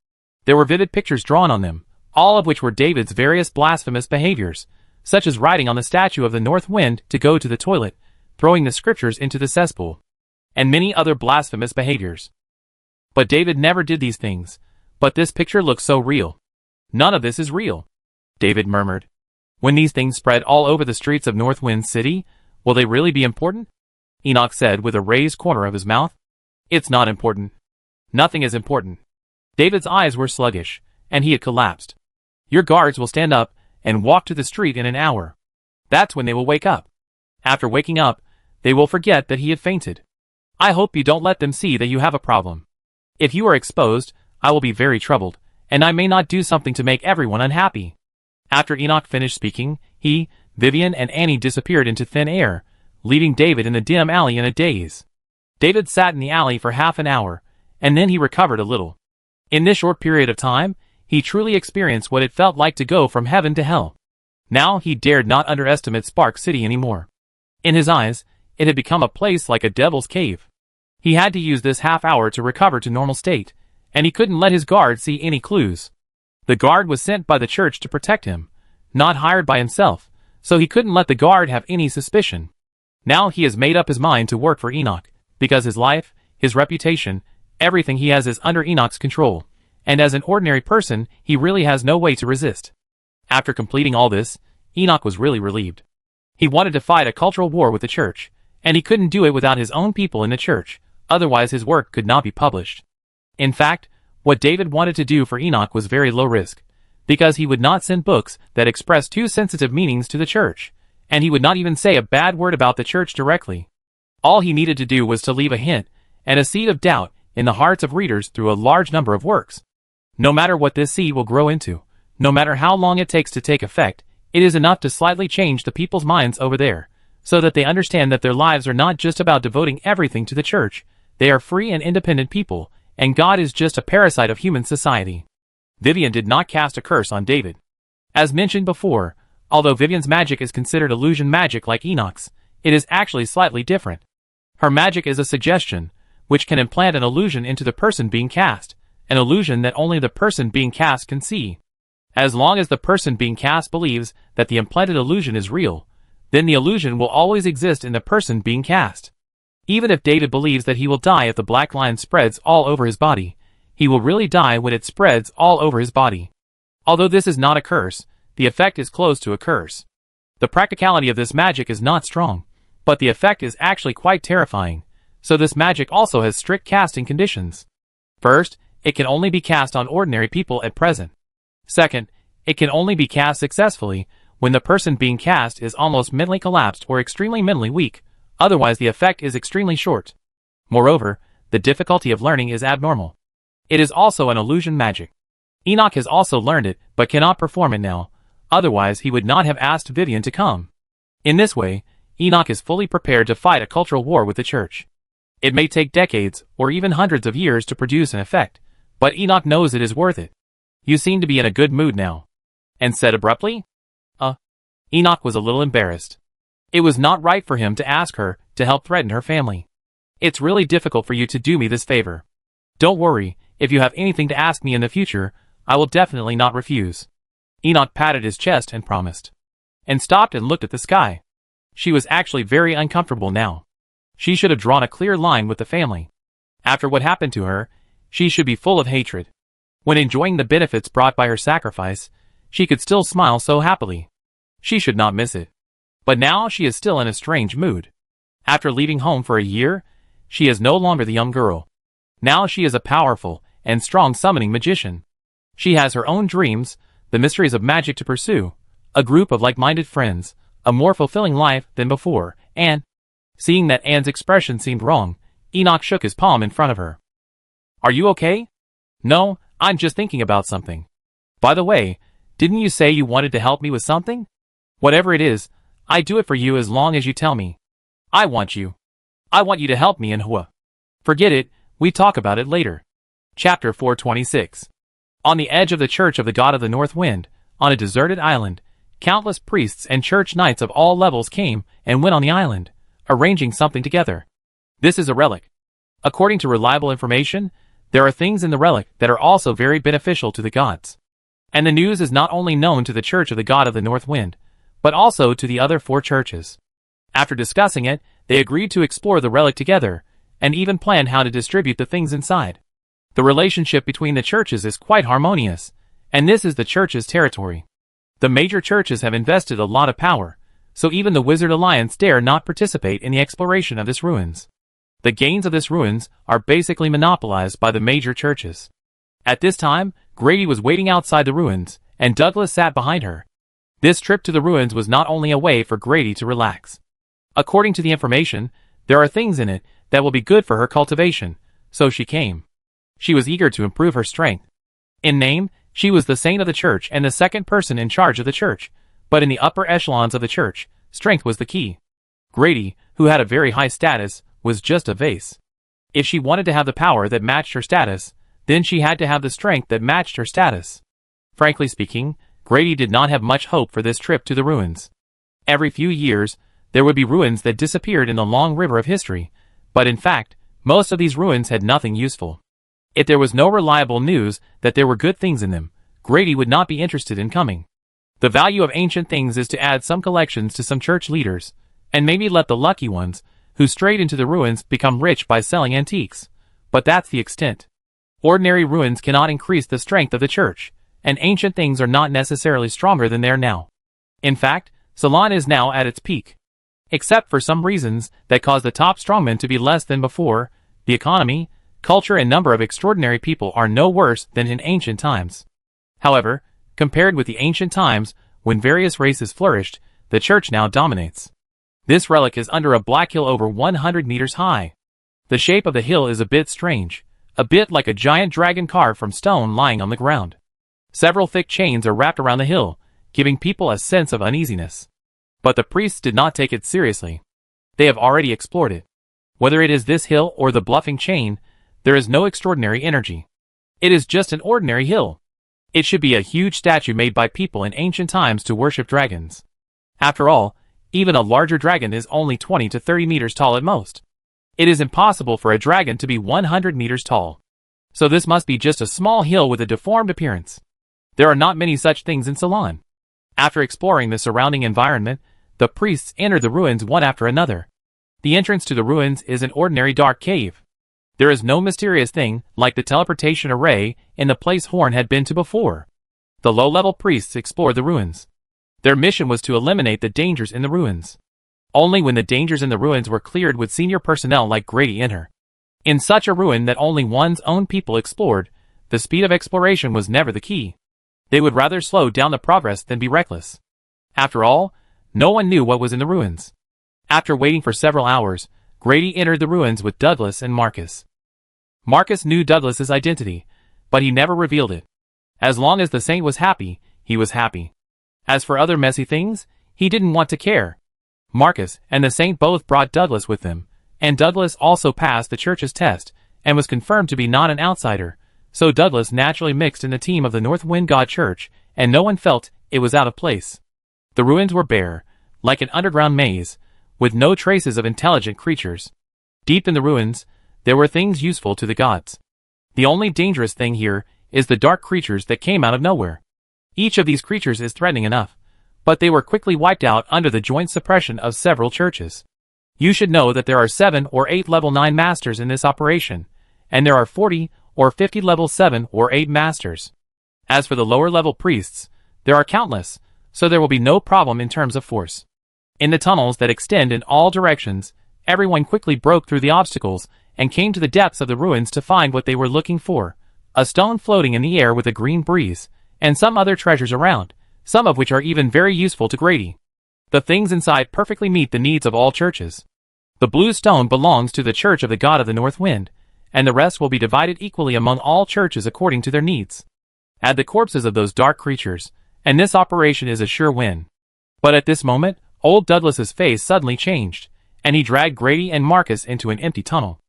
There were vivid pictures drawn on them, all of which were David's various blasphemous behaviors, such as writing on the statue of the north wind to go to the toilet, throwing the scriptures into the cesspool, and many other blasphemous behaviors. But David never did these things. But this picture looks so real. "None of this is real," David murmured. "When these things spread all over the streets of Northwind City, will they really be important?" Enoch said with a raised corner of his mouth. "It's not important. Nothing is important." David's eyes were sluggish, and he had collapsed. "Your guards will stand up and walk to the street in an hour. That's when they will wake up. After waking up, they will forget that he had fainted. I hope you don't let them see that you have a problem. If you are exposed, I will be very troubled, and I may not do something to make everyone unhappy." After Enoch finished speaking, he, Vivian, and Annie disappeared into thin air, leaving David in the dim alley in a daze. David sat in the alley for half an hour, and then he recovered a little. In this short period of time, he truly experienced what it felt like to go from heaven to hell. Now he dared not underestimate Spark City anymore. In his eyes, it had become a place like a devil's cave. He had to use this half hour to recover to normal state, and he couldn't let his guard see any clues. The guard was sent by the church to protect him, not hired by himself, so he couldn't let the guard have any suspicion. Now he has made up his mind to work for Enoch, because his life, his reputation, everything he has is under Enoch's control, and as an ordinary person, he really has no way to resist. After completing all this, Enoch was really relieved. He wanted to fight a cultural war with the church, and he couldn't do it without his own people in the church, otherwise his work could not be published. In fact, what David wanted to do for Enoch was very low risk, because he would not send books that expressed too sensitive meanings to the church, and he would not even say a bad word about the church directly. All he needed to do was to leave a hint and a seed of doubt in the hearts of readers through a large number of works. No matter what this seed will grow into, no matter how long it takes to take effect, it is enough to slightly change the people's minds over there, so that they understand that their lives are not just about devoting everything to the church. They are free and independent people, and God is just a parasite of human society. Vivian did not cast a curse on David. As mentioned before, although Vivian's magic is considered illusion magic like Enoch's, it is actually slightly different. Her magic is a suggestion, which can implant an illusion into the person being cast, an illusion that only the person being cast can see. As long as the person being cast believes that the implanted illusion is real, then the illusion will always exist in the person being cast. Even if David believes that he will die if the black line spreads all over his body, he will really die when it spreads all over his body. Although this is not a curse, the effect is close to a curse. The practicality of this magic is not strong, but the effect is actually quite terrifying, so this magic also has strict casting conditions. First, it can only be cast on ordinary people at present. Second, it can only be cast successfully when the person being cast is almost mentally collapsed or extremely mentally weak, otherwise the effect is extremely short. Moreover, the difficulty of learning is abnormal. It is also an illusion magic. Enoch has also learned it, but cannot perform it now, otherwise he would not have asked Vivian to come. In this way, Enoch is fully prepared to fight a cultural war with the church. It may take decades, or even hundreds of years to produce an effect, but Enoch knows it is worth it. "You seem to be in a good mood now," and said abruptly. Enoch was a little embarrassed. It was not right for him to ask her to help threaten her family. It's really difficult for you to do me this favor. Don't worry, if you have anything to ask me in the future, I will definitely not refuse. Enoch patted his chest and promised. And stopped and looked at the sky. She was actually very uncomfortable now. She should have drawn a clear line with the family. After what happened to her, she should be full of hatred. When enjoying the benefits brought by her sacrifice, she could still smile so happily. She should not miss it. But now she is still in a strange mood. After leaving home for a year, she is no longer the young girl. Now she is a powerful and strong summoning magician. She has her own dreams, the mysteries of magic to pursue, a group of like-minded friends, a more fulfilling life than before, and, seeing that Anne's expression seemed wrong, Enoch shook his palm in front of her. Are you okay? No, I'm just thinking about something. By the way, didn't you say you wanted to help me with something? Whatever it is, I do it for you as long as you tell me. I want you. I want you to help me in Hua. Forget it, we talk about it later. Chapter 426. On the edge of the Church of the God of the North Wind, on a deserted island, countless priests and church knights of all levels came and went on the island, arranging something together. This is a relic. According to reliable information, there are things in the relic that are also very beneficial to the gods. And the news is not only known to the Church of the God of the North Wind, but also to the other 4 churches. After discussing it, they agreed to explore the relic together, and even planned how to distribute the things inside. The relationship between the churches is quite harmonious, and this is the church's territory. The major churches have invested a lot of power, so even the Wizard Alliance dare not participate in the exploration of this ruins. The gains of this ruins are basically monopolized by the major churches. At this time, Grady was waiting outside the ruins, and Douglas sat behind her. This trip to the ruins was not only a way for Grady to relax. According to the information, there are things in it that will be good for her cultivation, so she came. She was eager to improve her strength. In name, she was the saint of the church and the second person in charge of the church, but in the upper echelons of the church, strength was the key. Grady, who had a very high status, was just a vase. If she wanted to have the power that matched her status, then she had to have the strength that matched her status. Frankly speaking, Grady did not have much hope for this trip to the ruins. Every few years, there would be ruins that disappeared in the long river of history, but in fact, most of these ruins had nothing useful. If there was no reliable news that there were good things in them, Grady would not be interested in coming. The value of ancient things is to add some collections to some church leaders, and maybe let the lucky ones, who strayed into the ruins, become rich by selling antiques. But that's the extent. Ordinary ruins cannot increase the strength of the church, and ancient things are not necessarily stronger than they are now. In fact, Ceylon is now at its peak. Except for some reasons that cause the top strongmen to be less than before, the economy, culture and number of extraordinary people are no worse than in ancient times. However, compared with the ancient times, when various races flourished, the church now dominates. This relic is under a black hill over 100 meters high. The shape of the hill is a bit strange, a bit like a giant dragon carved from stone lying on the ground. Several thick chains are wrapped around the hill, giving people a sense of uneasiness. But the priests did not take it seriously. They have already explored it. Whether it is this hill or the bluffing chain, there is no extraordinary energy. It is just an ordinary hill. It should be a huge statue made by people in ancient times to worship dragons. After all, even a larger dragon is only 20 to 30 meters tall at most. It is impossible for a dragon to be 100 meters tall. So this must be just a small hill with a deformed appearance. There are not many such things in Ceylon. After exploring the surrounding environment, the priests entered the ruins one after another. The entrance to the ruins is an ordinary dark cave. There is no mysterious thing like the teleportation array in the place Horn had been to before. The low-level priests explored the ruins. Their mission was to eliminate the dangers in the ruins. Only when the dangers in the ruins were cleared would senior personnel like Grady enter. In such a ruin that only one's own people explored, the speed of exploration was never the key. They would rather slow down the progress than be reckless. After all, no one knew what was in the ruins. After waiting for several hours, Grady entered the ruins with Douglas and Marcus. Marcus knew Douglas's identity, but he never revealed it. As long as the saint was happy, he was happy. As for other messy things, he didn't want to care. Marcus and the saint both brought Douglas with them, and Douglas also passed the church's test, and was confirmed to be not an outsider, so Douglas naturally mixed in the team of the North Wind God Church, and no one felt it was out of place. The ruins were bare, like an underground maze, with no traces of intelligent creatures. Deep in the ruins, there were things useful to the gods. The only dangerous thing here is the dark creatures that came out of nowhere. Each of these creatures is threatening enough, but they were quickly wiped out under the joint suppression of several churches. You should know that there are 7 or 8 level 9 masters in this operation, and there are 40 or 50 level 7 or 8 masters. As for the lower level priests, there are countless, so there will be no problem in terms of force. In the tunnels that extend in all directions, everyone quickly broke through the obstacles and came to the depths of the ruins to find what they were looking for: a stone floating in the air with a green breeze, and some other treasures around, some of which are even very useful to Grady. The things inside perfectly meet the needs of all churches. The blue stone belongs to the Church of the God of the North Wind, and the rest will be divided equally among all churches according to their needs. Add the corpses of those dark creatures, and this operation is a sure win. But at this moment, old Douglas's face suddenly changed, and he dragged Grady and Marcus into an empty tunnel.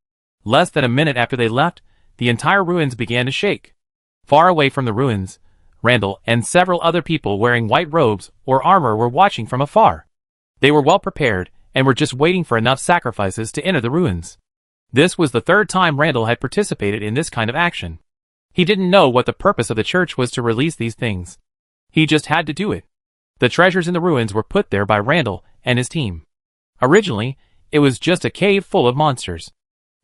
Less than a minute after they left, the entire ruins began to shake. Far away from the ruins, Randall and several other people wearing white robes or armor were watching from afar. They were well prepared and were just waiting for enough sacrifices to enter the ruins. This was the third time Randall had participated in this kind of action. He didn't know what the purpose of the church was to release these things. He just had to do it. The treasures in the ruins were put there by Randall and his team. Originally, it was just a cave full of monsters.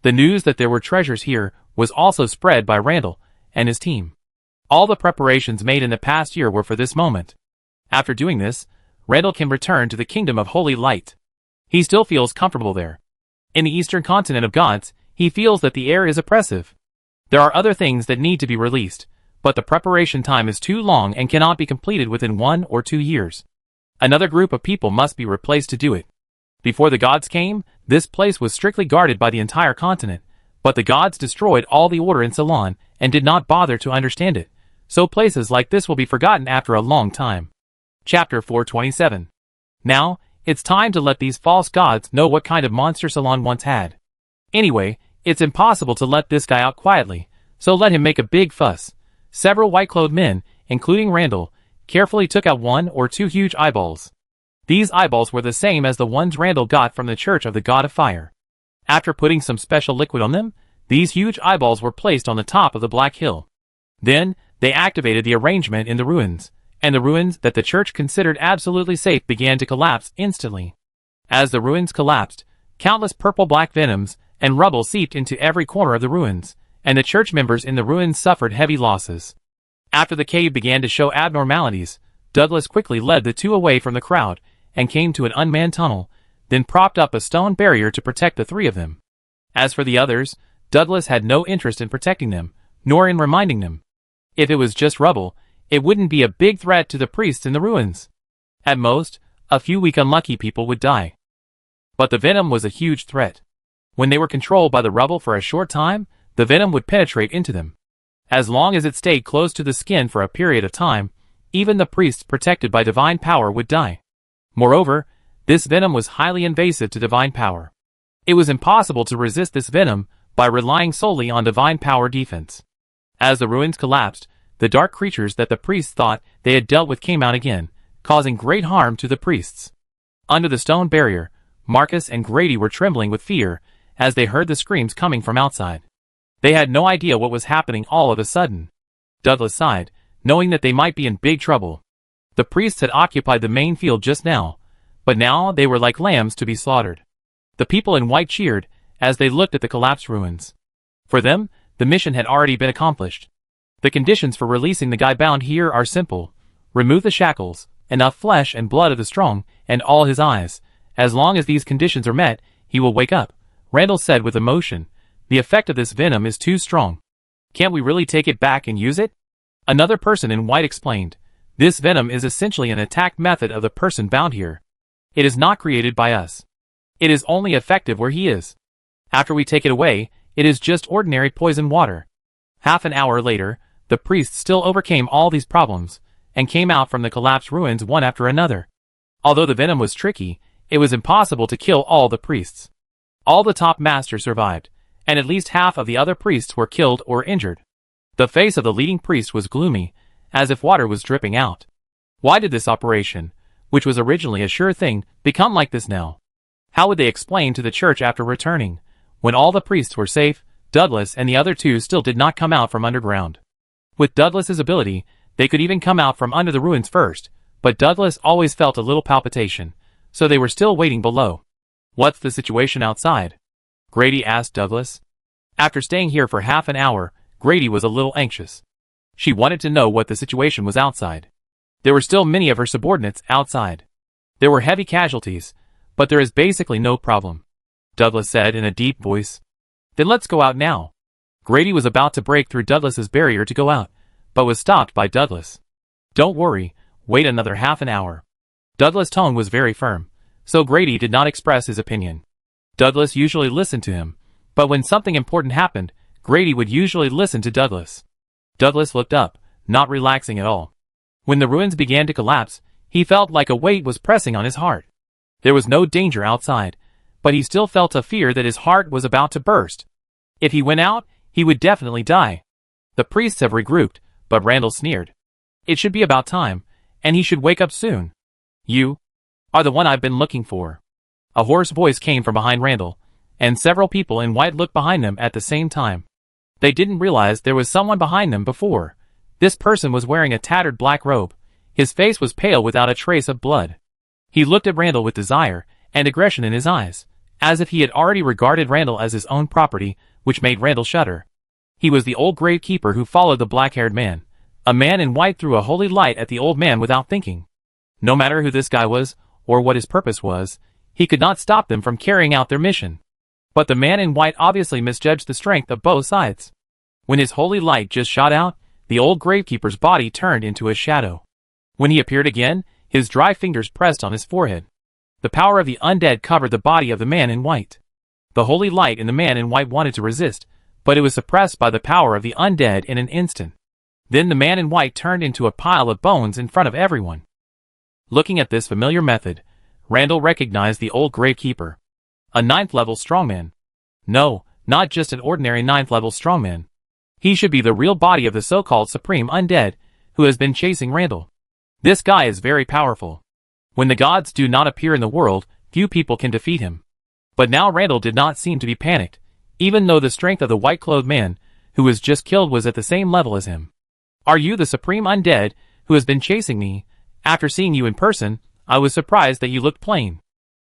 The news that there were treasures here was also spread by Randall and his team. All the preparations made in the past year were for this moment. After doing this, Randall can return to the Kingdom of Holy Light. He still feels comfortable there. In the eastern continent of gods, he feels that the air is oppressive. There are other things that need to be released, but the preparation time is too long and cannot be completed within 1 or 2 years. Another group of people must be replaced to do it. Before the gods came, this place was strictly guarded by the entire continent, but the gods destroyed all the order in Ceylon and did not bother to understand it, so places like this will be forgotten after a long time. Chapter 427. Now, it's time to let these false gods know what kind of monster Ceylon once had. Anyway, it's impossible to let this guy out quietly, so let him make a big fuss. Several white-clothed men, including Randall, carefully took out 1 or 2 huge eyeballs. These eyeballs were the same as the ones Randall got from the Church of the God of Fire. After putting some special liquid on them, these huge eyeballs were placed on the top of the Black Hill. Then, they activated the arrangement in the ruins, and the ruins that the church considered absolutely safe began to collapse instantly. As the ruins collapsed, countless purple-black venoms and rubble seeped into every corner of the ruins, and the church members in the ruins suffered heavy losses. After the cave began to show abnormalities, Douglas quickly led the 2 away from the crowd and came to an unmanned tunnel, then propped up a stone barrier to protect the 3 of them. As for the others, Douglas had no interest in protecting them, nor in reminding them. If it was just rubble, it wouldn't be a big threat to the priests in the ruins. At most, a few weak unlucky people would die. But the venom was a huge threat. When they were controlled by the rubble for a short time, the venom would penetrate into them. As long as it stayed close to the skin for a period of time, even the priests protected by divine power would die. Moreover, this venom was highly invasive to divine power. It was impossible to resist this venom by relying solely on divine power defense. As the ruins collapsed, the dark creatures that the priests thought they had dealt with came out again, causing great harm to the priests. Under the stone barrier, Marcus and Grady were trembling with fear as they heard the screams coming from outside. They had no idea what was happening all of a sudden. Douglas sighed, knowing that they might be in big trouble. The priests had occupied the main field just now, but now they were like lambs to be slaughtered. The people in white cheered as they looked at the collapsed ruins. For them, the mission had already been accomplished. The conditions for releasing the guy bound here are simple. Remove the shackles, enough flesh and blood of the strong, and all his eyes. As long as these conditions are met, he will wake up, Randall said with emotion. The effect of this venom is too strong. Can't we really take it back and use it? Another person in white explained. This venom is essentially an attack method of the person bound here. It is not created by us. It is only effective where he is. After we take it away, it is just ordinary poison water. Half an hour later, the priests still overcame all these problems, and came out from the collapsed ruins one after another. Although the venom was tricky, it was impossible to kill all the priests. All the top masters survived, and at least half of the other priests were killed or injured. The face of the leading priest was gloomy, as if water was dripping out. Why did this operation, which was originally a sure thing, become like this now? How would they explain to the church after returning? When all the priests were safe, Douglas and the other two still did not come out from underground. With Douglas's ability, they could even come out from under the ruins first, but Douglas always felt a little palpitation, so they were still waiting below. What's the situation outside? Grady asked Douglas. After staying here for half an hour, Grady was a little anxious. She wanted to know what the situation was outside. There were still many of her subordinates outside. There were heavy casualties, but there is basically no problem, Douglas said in a deep voice. Then let's go out now. Grady was about to break through Douglas's barrier to go out, but was stopped by Douglas. Don't worry, wait another half an hour. Douglas' tone was very firm, so Grady did not express his opinion. Douglas usually listened to him, but when something important happened, Grady would usually listen to Douglas. Douglas looked up, not relaxing at all. When the ruins began to collapse, he felt like a weight was pressing on his heart. There was no danger outside, but he still felt a fear that his heart was about to burst. If he went out, he would definitely die. The priests have regrouped, but Randall sneered. It should be about time, and he should wake up soon. You are the one I've been looking for. A hoarse voice came from behind Randall, and several people in white looked behind them at the same time. They didn't realize there was someone behind them before. This person was wearing a tattered black robe. His face was pale without a trace of blood. He looked at Randall with desire and aggression in his eyes, as if he had already regarded Randall as his own property, which made Randall shudder. He was the old gravekeeper who followed the black-haired man. A man in white threw a holy light at the old man without thinking. No matter who this guy was, or what his purpose was, he could not stop them from carrying out their mission. But the man in white obviously misjudged the strength of both sides. When his holy light just shot out, the old gravekeeper's body turned into a shadow. When he appeared again, his dry fingers pressed on his forehead. The power of the undead covered the body of the man in white. The holy light in the man in white wanted to resist, but it was suppressed by the power of the undead in an instant. Then the man in white turned into a pile of bones in front of everyone. Looking at this familiar method, Randall recognized the old gravekeeper. A 9th-level strongman. No, not just an ordinary 9th-level strongman. He should be the real body of the so-called Supreme Undead, who has been chasing Randall. This guy is very powerful. When the gods do not appear in the world, few people can defeat him. But now Randall did not seem to be panicked, even though the strength of the white-clothed man, who was just killed, was at the same level as him. Are you the Supreme Undead, who has been chasing me? After seeing you in person, I was surprised that you looked plain.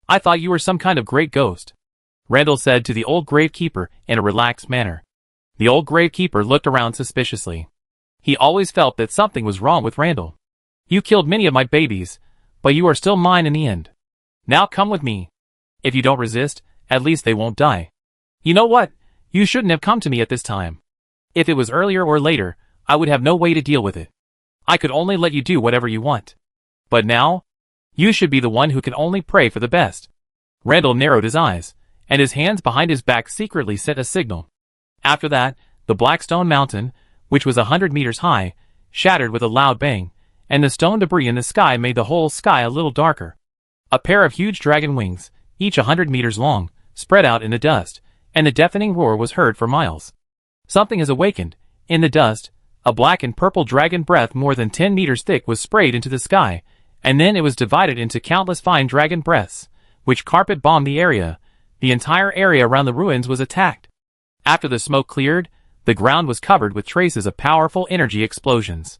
I thought you were some kind of great ghost, Randall said to the old gravekeeper in a relaxed manner. The old gravekeeper looked around suspiciously. He always felt that something was wrong with Randall. You killed many of my babies, but you are still mine in the end. Now come with me. If you don't resist, at least they won't die. You know what? You shouldn't have come to me at this time. If it was earlier or later, I would have no way to deal with it. I could only let you do whatever you want. But now, you should be the one who can only pray for the best. Randall narrowed his eyes, and his hands behind his back secretly sent a signal. After that, the black stone mountain, which was 100 meters high, shattered with a loud bang, and the stone debris in the sky made the whole sky a little darker. A pair of huge dragon wings, each 100 meters long, spread out in the dust, and the deafening roar was heard for miles. Something has awakened. In the dust, a black and purple dragon breath more than 10 meters thick was sprayed into the sky, and then it was divided into countless fine dragon breaths, which carpet-bombed the area. The entire area around the ruins was attacked. After the smoke cleared, the ground was covered with traces of powerful energy explosions.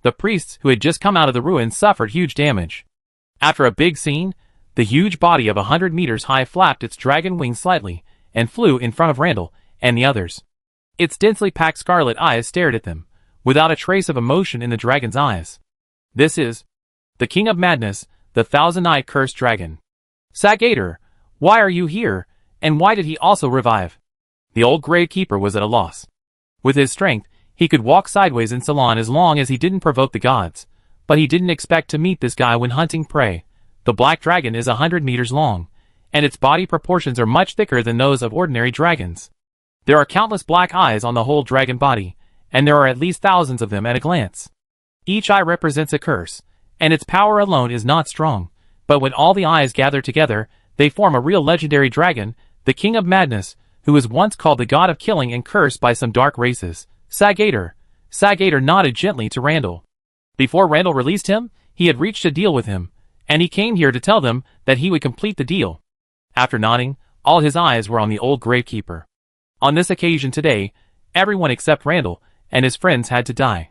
The priests who had just come out of the ruins suffered huge damage. After a big scene, the huge body of 100 meters high flapped its dragon wings slightly, and flew in front of Randall and the others. Its densely packed scarlet eyes stared at them, without a trace of emotion in the dragon's eyes. This is the King of Madness, the thousand-eyed cursed dragon. Sagator, why are you here, and why did he also revive? The old gravekeeper was at a loss. With his strength, he could walk sideways in Ceylon as long as he didn't provoke the gods, but he didn't expect to meet this guy when hunting prey. The black dragon is 100 meters long, and its body proportions are much thicker than those of ordinary dragons. There are countless black eyes on the whole dragon body, and there are at least thousands of them at a glance. Each eye represents a curse, and its power alone is not strong, but when all the eyes gather together, they form a real legendary dragon, the King of Madness, who was once called the god of killing and cursed by some dark races. Sagator. Sagator nodded gently to Randall. Before Randall released him, he had reached a deal with him, and he came here to tell them that he would complete the deal. After nodding, all his eyes were on the old gravekeeper. On this occasion today, everyone except Randall and his friends had to die.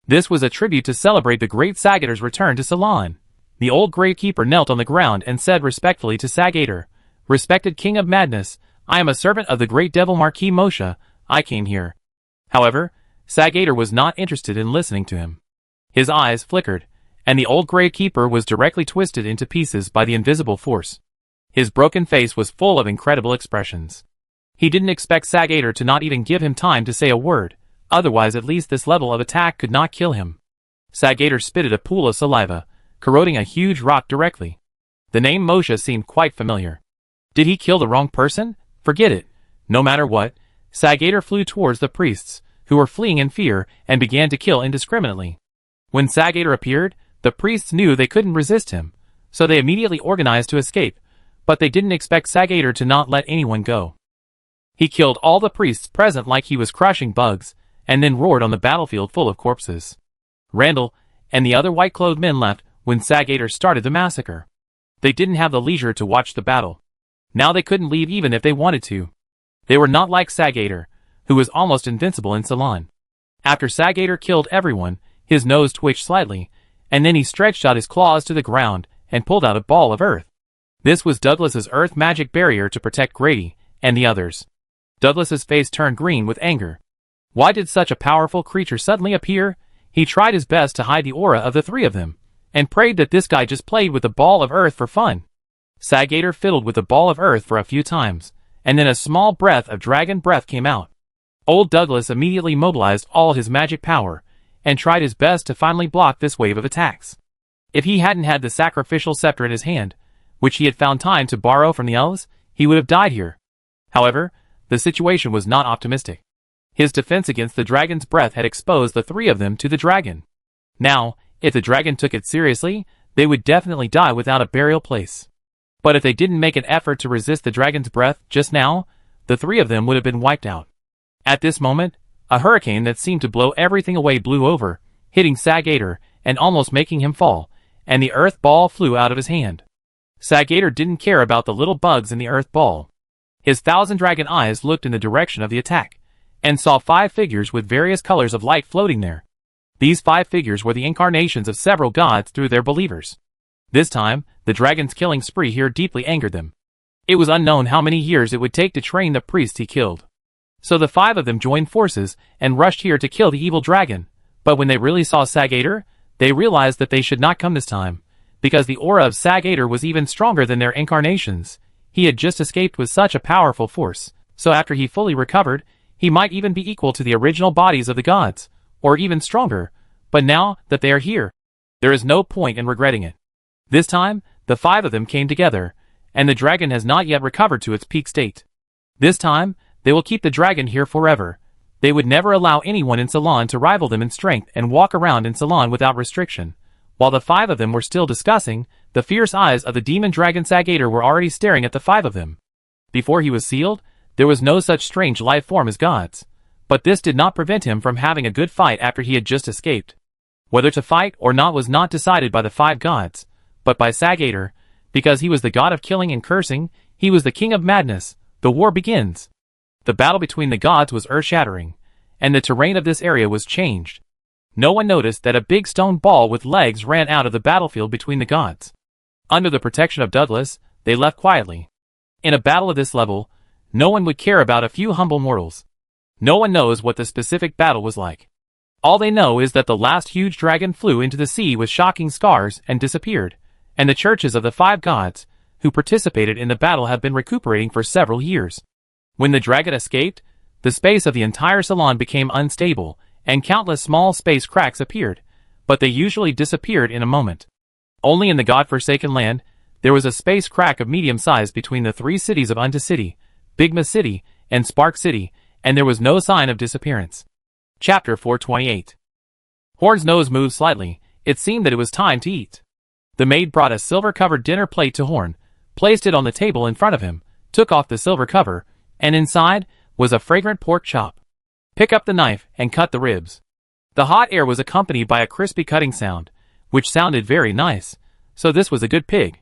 This was a tribute to celebrate the great Sagator's return to Ceylon. The old gravekeeper knelt on the ground and said respectfully to Sagator, "Respected King of Madness, I am a servant of the great devil Marquis Moshe. I came here." However, Sagator was not interested in listening to him. His eyes flickered, and the old gravekeeper was directly twisted into pieces by the invisible force. His broken face was full of incredible expressions. He didn't expect Sagator to not even give him time to say a word, otherwise at least this level of attack could not kill him. Sagator spitted a pool of saliva, corroding a huge rock directly. The name Moshe seemed quite familiar. Did he kill the wrong person? Forget it. No matter what, Sagator flew towards the priests, who were fleeing in fear, and began to kill indiscriminately. When Sagator appeared, the priests knew they couldn't resist him, so they immediately organized to escape, but they didn't expect Sagator to not let anyone go. He killed all the priests present like he was crushing bugs, and then roared on the battlefield full of corpses. Randall and the other white-clothed men left when Sagator started the massacre. They didn't have the leisure to watch the battle. Now they couldn't leave even if they wanted to. They were not like Sagator, who was almost invincible in Ceylon. After Sagator killed everyone, his nose twitched slightly, and then he stretched out his claws to the ground and pulled out a ball of earth. This was Douglas's earth magic barrier to protect Grady and the others. Douglas's face turned green with anger. Why did such a powerful creature suddenly appear? He tried his best to hide the aura of the three of them, and prayed that this guy just played with the ball of earth for fun. Sagator fiddled with the ball of earth for a few times, and then a small breath of dragon breath came out. Old Douglas immediately mobilized all his magic power, and tried his best to finally block this wave of attacks. If he hadn't had the sacrificial scepter in his hand, which he had found time to borrow from the elves, he would have died here. However, the situation was not optimistic. His defense against the dragon's breath had exposed the three of them to the dragon. Now, if the dragon took it seriously, they would definitely die without a burial place. But if they didn't make an effort to resist the dragon's breath just now, the three of them would have been wiped out. At this moment, a hurricane that seemed to blow everything away blew over, hitting Sagator and almost making him fall, and the earth ball flew out of his hand. Sagator didn't care about the little bugs in the earth ball. His thousand dragon eyes looked in the direction of the attack, and saw 5 figures with various colors of light floating there. These 5 figures were the incarnations of several gods through their believers. This time, the dragon's killing spree here deeply angered them. It was unknown how many years it would take to train the priest he killed. So the 5 of them joined forces and rushed here to kill the evil dragon, but when they really saw Sagator, they realized that they should not come this time, because the aura of Sagator was even stronger than their incarnations. He had just escaped with such a powerful force, so after he fully recovered, he might even be equal to the original bodies of the gods, or even stronger, but now that they are here, there is no point in regretting it. This time, the 5 of them came together, and the dragon has not yet recovered to its peak state. This time, they will keep the dragon here forever. They would never allow anyone in Ceylon to rival them in strength and walk around in Ceylon without restriction. While the 5 of them were still discussing, the fierce eyes of the demon dragon Sagator were already staring at the 5 of them. Before he was sealed, there was no such strange life form as gods, but this did not prevent him from having a good fight after he had just escaped. Whether to fight or not was not decided by the 5 gods, but by Sagator, because he was the god of killing and cursing. He was the king of madness. The war begins. The battle between the gods was earth-shattering, and the terrain of this area was changed. No one noticed that a big stone ball with legs ran out of the battlefield between the gods. Under the protection of Douglas, they left quietly. In a battle of this level, no one would care about a few humble mortals. No one knows what the specific battle was like. All they know is that the last huge dragon flew into the sea with shocking scars and disappeared, and the churches of the 5 gods, who participated in the battle, have been recuperating for several years. When the dragon escaped, the space of the entire salon became unstable, and countless small space cracks appeared, but they usually disappeared in a moment. Only in the god-forsaken land, there was a space crack of medium size between the 3 cities of Undead City, Bigma City, and Spark City, and there was no sign of disappearance. Chapter 428. Horn's nose moved slightly. It seemed that it was time to eat. The maid brought a silver-covered dinner plate to Horn, placed it on the table in front of him, took off the silver cover, and inside was a fragrant pork chop. Pick up the knife and cut the ribs. The hot air was accompanied by a crispy cutting sound, which sounded very nice, so this was a good pig.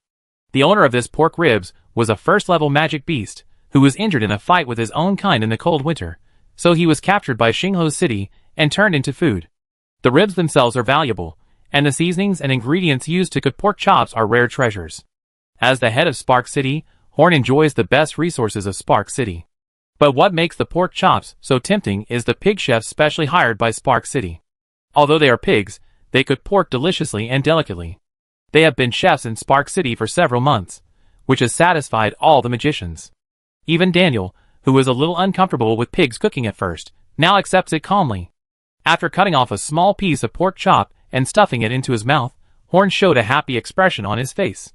The owner of this pork ribs was a first-level magic beast, who was injured in a fight with his own kind in the cold winter, so he was captured by Xinghuo City and turned into food. The ribs themselves are valuable, and the seasonings and ingredients used to cook pork chops are rare treasures. As the head of Spark City, Horn enjoys the best resources of Spark City. But what makes the pork chops so tempting is the pig chefs specially hired by Spark City. Although they are pigs, they cook pork deliciously and delicately. They have been chefs in Spark City for several months, which has satisfied all the magicians. Even Daniel, who was a little uncomfortable with pigs cooking at first, now accepts it calmly. After cutting off a small piece of pork chop and stuffing it into his mouth, Horn showed a happy expression on his face.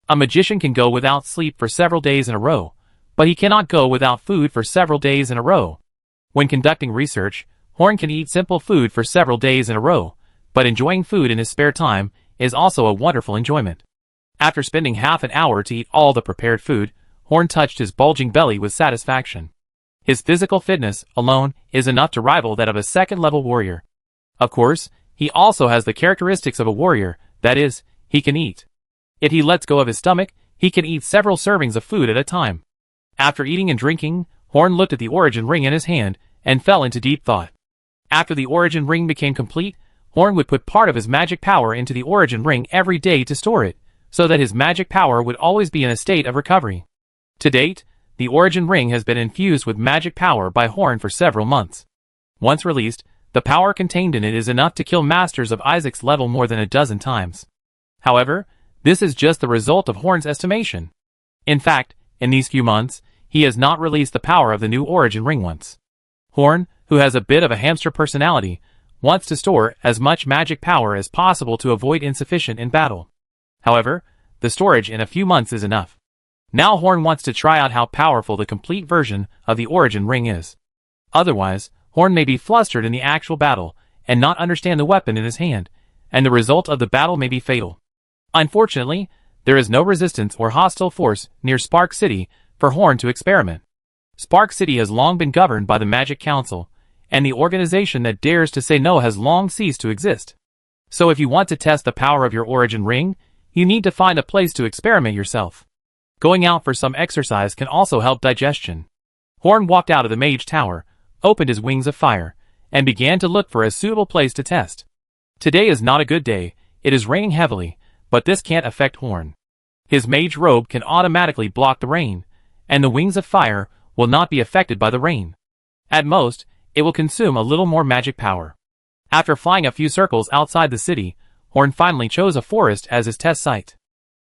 A magician can go without sleep for several days in a row, but he cannot go without food for several days in a row. When conducting research, Horn can eat simple food for several days in a row, but enjoying food in his spare time is also a wonderful enjoyment. After spending half an hour to eat all the prepared food, Horn touched his bulging belly with satisfaction. His physical fitness alone is enough to rival that of a second-level warrior. Of course, he also has the characteristics of a warrior, that is, he can eat. If he lets go of his stomach, he can eat several servings of food at a time. After eating and drinking, Horn looked at the origin ring in his hand and fell into deep thought. After the origin ring became complete, Horn would put part of his magic power into the origin ring every day to store it, so that his magic power would always be in a state of recovery. To date, the origin ring has been infused with magic power by Horn for several months. Once released, the power contained in it is enough to kill masters of Isaac's level more than a dozen times. However, this is just the result of Horn's estimation. In fact, in these few months, he has not released the power of the new origin ring once. Horn, who has a bit of a hamster personality, wants to store as much magic power as possible to avoid insufficient in battle. However, the storage in a few months is enough. Now Horn wants to try out how powerful the complete version of the origin ring is. Otherwise, Horn may be flustered in the actual battle and not understand the weapon in his hand, and the result of the battle may be fatal. Unfortunately, there is no resistance or hostile force near Spark City for Horn to experiment. Spark City has long been governed by the Magic Council, and the organization that dares to say no has long ceased to exist. So if you want to test the power of your origin ring, you need to find a place to experiment yourself. Going out for some exercise can also help digestion. Horn walked out of the Mage Tower, opened his wings of fire, and began to look for a suitable place to test. Today is not a good day, it is raining heavily, but this can't affect Horn. His mage robe can automatically block the rain, and the wings of fire will not be affected by the rain. At most, it will consume a little more magic power. After flying a few circles outside the city, Horn finally chose a forest as his test site.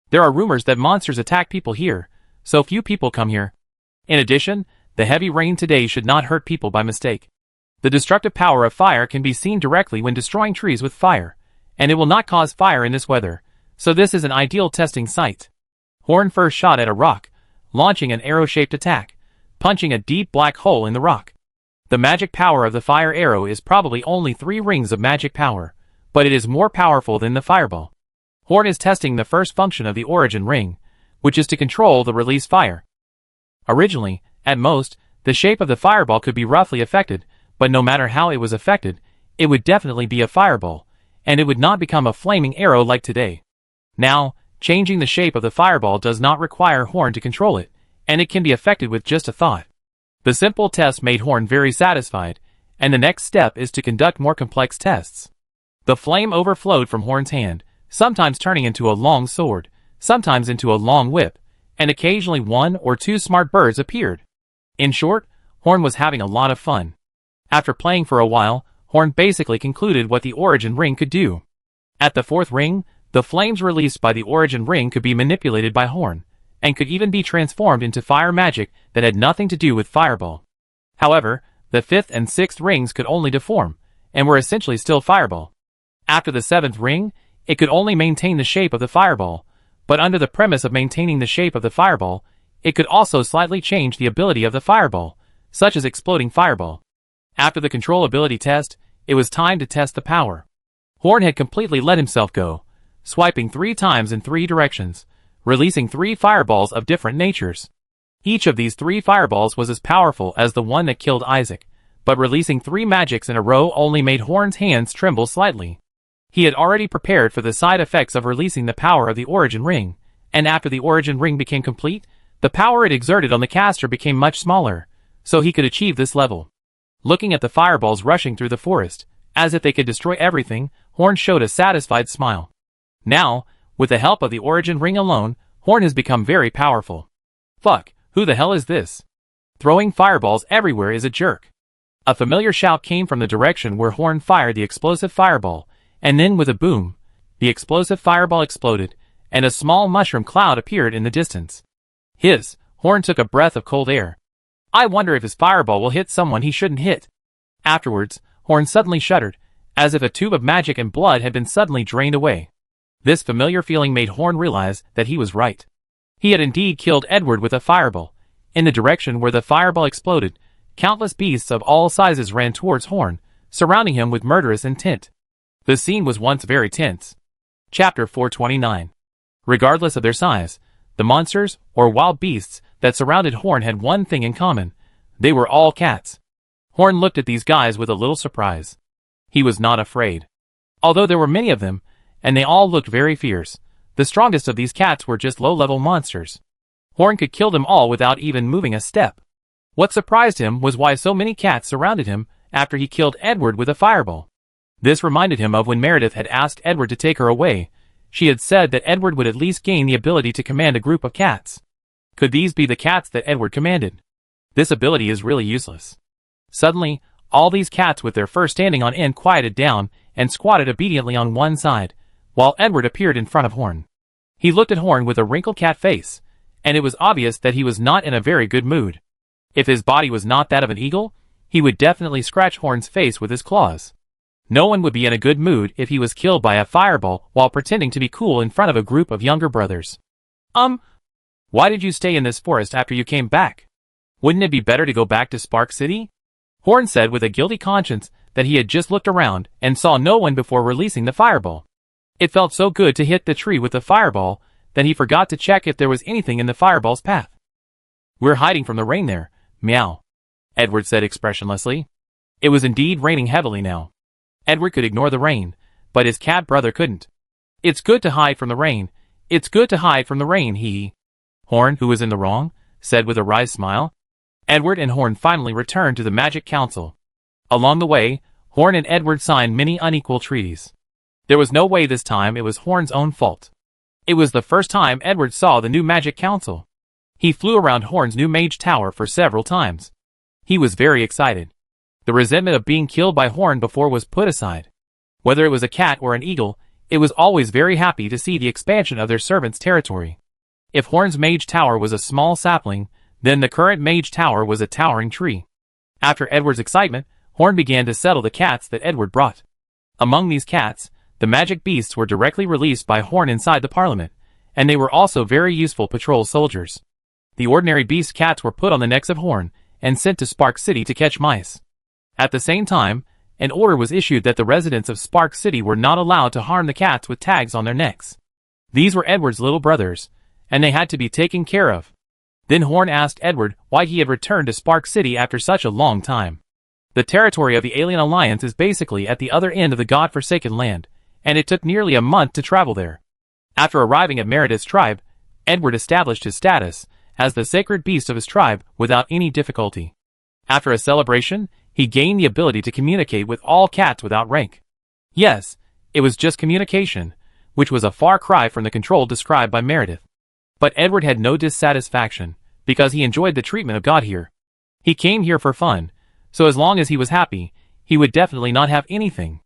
There are rumors that monsters attack people here, so few people come here. In addition, the heavy rain today should not hurt people by mistake. The destructive power of fire can be seen directly when destroying trees with fire, and it will not cause fire in this weather, so this is an ideal testing site. Horn first shot at a rock, launching an arrow-shaped attack, punching a deep black hole in the rock. The magic power of the fire arrow is probably only 3 rings of magic power, but it is more powerful than the fireball. Horn is testing the first function of the origin ring, which is to control the release fire. Originally, at most, the shape of the fireball could be roughly affected, but no matter how it was affected, it would definitely be a fireball, and it would not become a flaming arrow like today. Now, changing the shape of the fireball does not require Horn to control it, and it can be affected with just a thought. The simple test made Horn very satisfied, and the next step is to conduct more complex tests. The flame overflowed from Horn's hand, sometimes turning into a long sword, sometimes into a long whip, and occasionally 1 or 2 smart birds appeared. In short, Horn was having a lot of fun. After playing for a while, Horn basically concluded what the origin ring could do. At the 4th ring, the flames released by the origin ring could be manipulated by Horn, and could even be transformed into fire magic that had nothing to do with fireball. However, the 5th and 6th rings could only deform, and were essentially still fireball. After the 7th ring, it could only maintain the shape of the fireball, but under the premise of maintaining the shape of the fireball, it could also slightly change the ability of the fireball, such as exploding fireball. After the controllability test, it was time to test the power. Horn had completely let himself go, swiping 3 times in 3 directions, releasing 3 fireballs of different natures. Each of these 3 fireballs was as powerful as the one that killed Isaac, but releasing 3 magics in a row only made Horn's hands tremble slightly. He had already prepared for the side effects of releasing the power of the origin ring, and after the origin ring became complete, the power it exerted on the caster became much smaller, so he could achieve this level. Looking at the fireballs rushing through the forest, as if they could destroy everything, Horn showed a satisfied smile. Now, with the help of the origin ring alone, Horn has become very powerful. Fuck, who the hell is this? Throwing fireballs everywhere is a jerk. A familiar shout came from the direction where Horn fired the explosive fireball, and then with a boom, the explosive fireball exploded, and a small mushroom cloud appeared in the distance. Horn took a breath of cold air. I wonder if his fireball will hit someone he shouldn't hit. Afterwards, Horn suddenly shuddered, as if a tube of magic and blood had been suddenly drained away. This familiar feeling made Horn realize that he was right. He had indeed killed Edward with a fireball. In the direction where the fireball exploded, countless beasts of all sizes ran towards Horn, surrounding him with murderous intent. The scene was once very tense. Chapter 429. Regardless of their size, the monsters, or wild beasts, that surrounded Horn had one thing in common. They were all cats. Horn looked at these guys with a little surprise. He was not afraid. Although there were many of them, and they all looked very fierce, the strongest of these cats were just low-level monsters. Horn could kill them all without even moving a step. What surprised him was why so many cats surrounded him after he killed Edward with a fireball. This reminded him of when Meredith had asked Edward to take her away. She had said that Edward would at least gain the ability to command a group of cats. Could these be the cats that Edward commanded? This ability is really useless. Suddenly, all these cats with their fur standing on end quieted down and squatted obediently on one side, while Edward appeared in front of Horn. He looked at Horn with a wrinkled cat face, and it was obvious that he was not in a very good mood. If his body was not that of an eagle, he would definitely scratch Horn's face with his claws. No one would be in a good mood if he was killed by a fireball while pretending to be cool in front of a group of younger brothers. Why did you stay in this forest after you came back? Wouldn't it be better to go back to Spark City? Horn said with a guilty conscience that he had just looked around and saw no one before releasing the fireball. It felt so good to hit the tree with the fireball that he forgot to check if there was anything in the fireball's path. We're hiding from the rain there, meow, Edward said expressionlessly. It was indeed raining heavily now. Edward could ignore the rain, but his cat brother couldn't. It's good to hide from the rain. It's good to hide from the rain, he. Horn, who was in the wrong, said with a wry smile. Edward and Horn finally returned to the Magic Council. Along the way, Horn and Edward signed many unequal treaties. There was no way this time it was Horn's own fault. It was the first time Edward saw the new Magic Council. He flew around Horn's new mage tower for several times. He was very excited. The resentment of being killed by Horn before was put aside. Whether it was a cat or an eagle, it was always very happy to see the expansion of their servant's territory. If Horn's mage tower was a small sapling, then the current mage tower was a towering tree. After Edward's excitement, Horn began to settle the cats that Edward brought. Among these cats, the magic beasts were directly released by Horn inside the parliament, and they were also very useful patrol soldiers. The ordinary beast cats were put on the necks of Horn and sent to Spark City to catch mice. At the same time, an order was issued that the residents of Spark City were not allowed to harm the cats with tags on their necks. These were Edward's little brothers, and they had to be taken care of. Then Horn asked Edward why he had returned to Spark City after such a long time. The territory of the Alien Alliance is basically at the other end of the God-forsaken land, and it took nearly a month to travel there. After arriving at Meredith's tribe, Edward established his status as the sacred beast of his tribe without any difficulty. After a celebration, he gained the ability to communicate with all cats without rank. Yes, it was just communication, which was a far cry from the control described by Meredith. But Edward had no dissatisfaction, because he enjoyed the treatment of God here. He came here for fun, so as long as he was happy, he would definitely not have anything.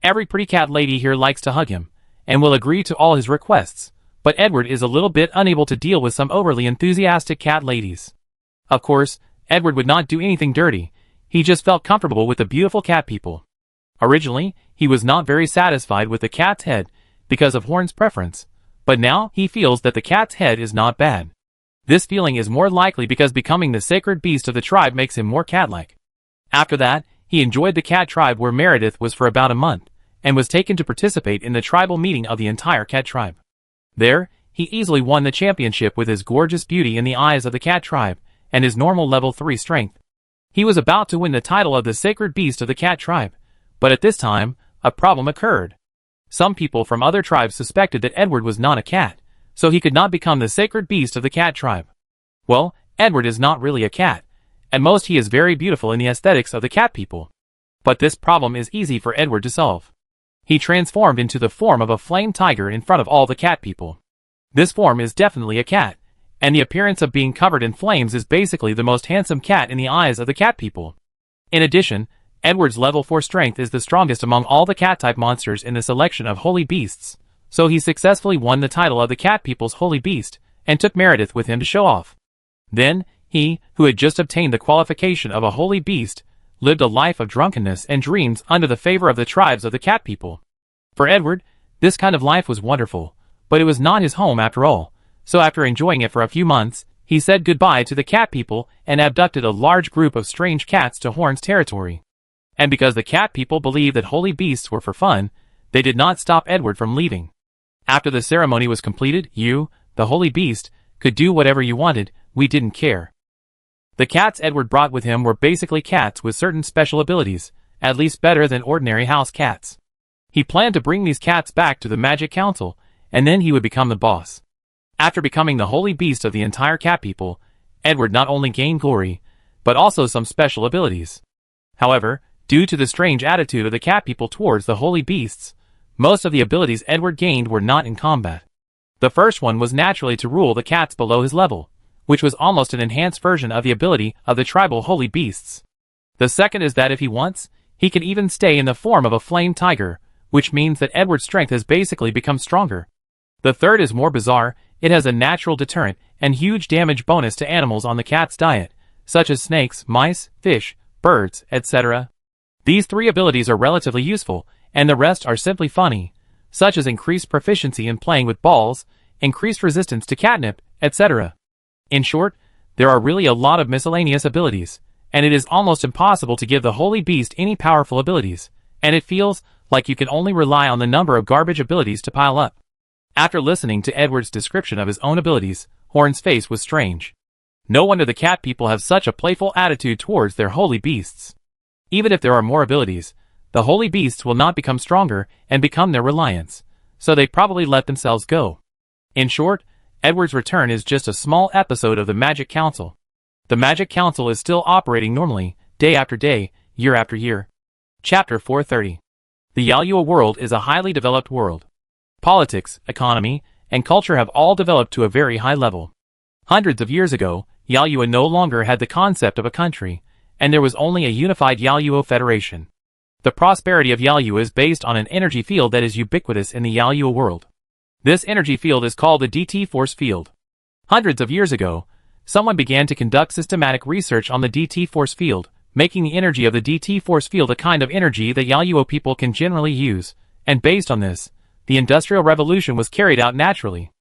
Every pretty cat lady here likes to hug him, and will agree to all his requests, but Edward is a little bit unable to deal with some overly enthusiastic cat ladies. Of course, Edward would not do anything dirty. He just felt comfortable with the beautiful cat people. Originally, he was not very satisfied with the cat's head because of Horn's preference, but now he feels that the cat's head is not bad. This feeling is more likely because becoming the sacred beast of the tribe makes him more cat-like. After that, he enjoyed the cat tribe where Meredith was for about a month, and was taken to participate in the tribal meeting of the entire cat tribe. There, he easily won the championship with his gorgeous beauty in the eyes of the cat tribe, and his normal level 3 strength. He was about to win the title of the sacred beast of the cat tribe, but at this time, a problem occurred. Some people from other tribes suspected that Edward was not a cat, so he could not become the sacred beast of the cat tribe. Well, Edward is not really a cat. At most he is very beautiful in the aesthetics of the cat people. But this problem is easy for Edward to solve. He transformed into the form of a flame tiger in front of all the cat people. This form is definitely a cat, and the appearance of being covered in flames is basically the most handsome cat in the eyes of the cat people. In addition, Edward's level 4 strength is the strongest among all the cat-type monsters in the selection of holy beasts, so he successfully won the title of the cat people's holy beast, and took Meredith with him to show off. Then, he, who had just obtained the qualification of a holy beast, lived a life of drunkenness and dreams under the favor of the tribes of the cat people. For Edward, this kind of life was wonderful, but it was not his home after all, so after enjoying it for a few months, he said goodbye to the cat people and abducted a large group of strange cats to Horn's territory. And because the cat people believed that holy beasts were for fun, they did not stop Edward from leaving. After the ceremony was completed, you, the holy beast, could do whatever you wanted, we didn't care. The cats Edward brought with him were basically cats with certain special abilities, at least better than ordinary house cats. He planned to bring these cats back to the Magic Council, and then he would become the boss. After becoming the holy beast of the entire cat people, Edward not only gained glory, but also some special abilities. However, due to the strange attitude of the cat people towards the holy beasts, most of the abilities Edward gained were not in combat. The first one was naturally to rule the cats below his level, which was almost an enhanced version of the ability of the tribal holy beasts. The second is that if he wants, he can even stay in the form of a flame tiger, which means that Edward's strength has basically become stronger. The third is more bizarre. It has a natural deterrent and huge damage bonus to animals on the cat's diet, such as snakes, mice, fish, birds, etc. These three abilities are relatively useful, and the rest are simply funny, such as increased proficiency in playing with balls, increased resistance to catnip, etc. In short, there are really a lot of miscellaneous abilities, and it is almost impossible to give the holy beast any powerful abilities, and it feels like you can only rely on the number of garbage abilities to pile up. After listening to Edward's description of his own abilities, Horn's face was strange. No wonder the cat people have such a playful attitude towards their holy beasts. Even if there are more abilities, the holy beasts will not become stronger and become their reliance, so they probably let themselves go. In short, Edward's return is just a small episode of the Magic Council. The Magic Council is still operating normally, day after day, year after year. Chapter 430. The Yaoyuo world is a highly developed world. Politics, economy, and culture have all developed to a very high level. Hundreds of years ago, Yaoyuo no longer had the concept of a country, and there was only a unified Yaoyuo Federation. The prosperity of Yaoyuo is based on an energy field that is ubiquitous in the Yaoyuo world. This energy field is called the DT force field. Hundreds of years ago, someone began to conduct systematic research on the DT force field, making the energy of the DT force field a kind of energy that Yaoyuo people can generally use, and based on this, the Industrial Revolution was carried out naturally.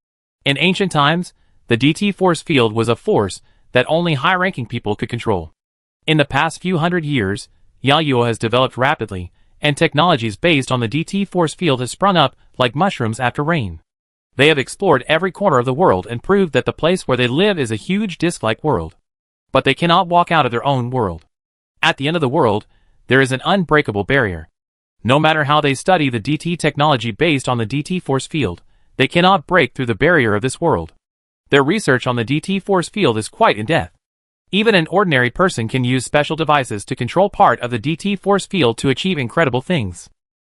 In ancient times, the DT force field was a force that only high-ranking people could control. In the past few hundred years, Yaoyuo has developed rapidly, and technologies based on the DT force field have sprung up like mushrooms after rain. They have explored every corner of the world and proved that the place where they live is a huge disk-like world. But they cannot walk out of their own world. At the end of the world, there is an unbreakable barrier. No matter how they study the DT technology based on the DT force field, they cannot break through the barrier of this world. Their research on the DT force field is quite in-depth. Even an ordinary person can use special devices to control part of the DT force field to achieve incredible things.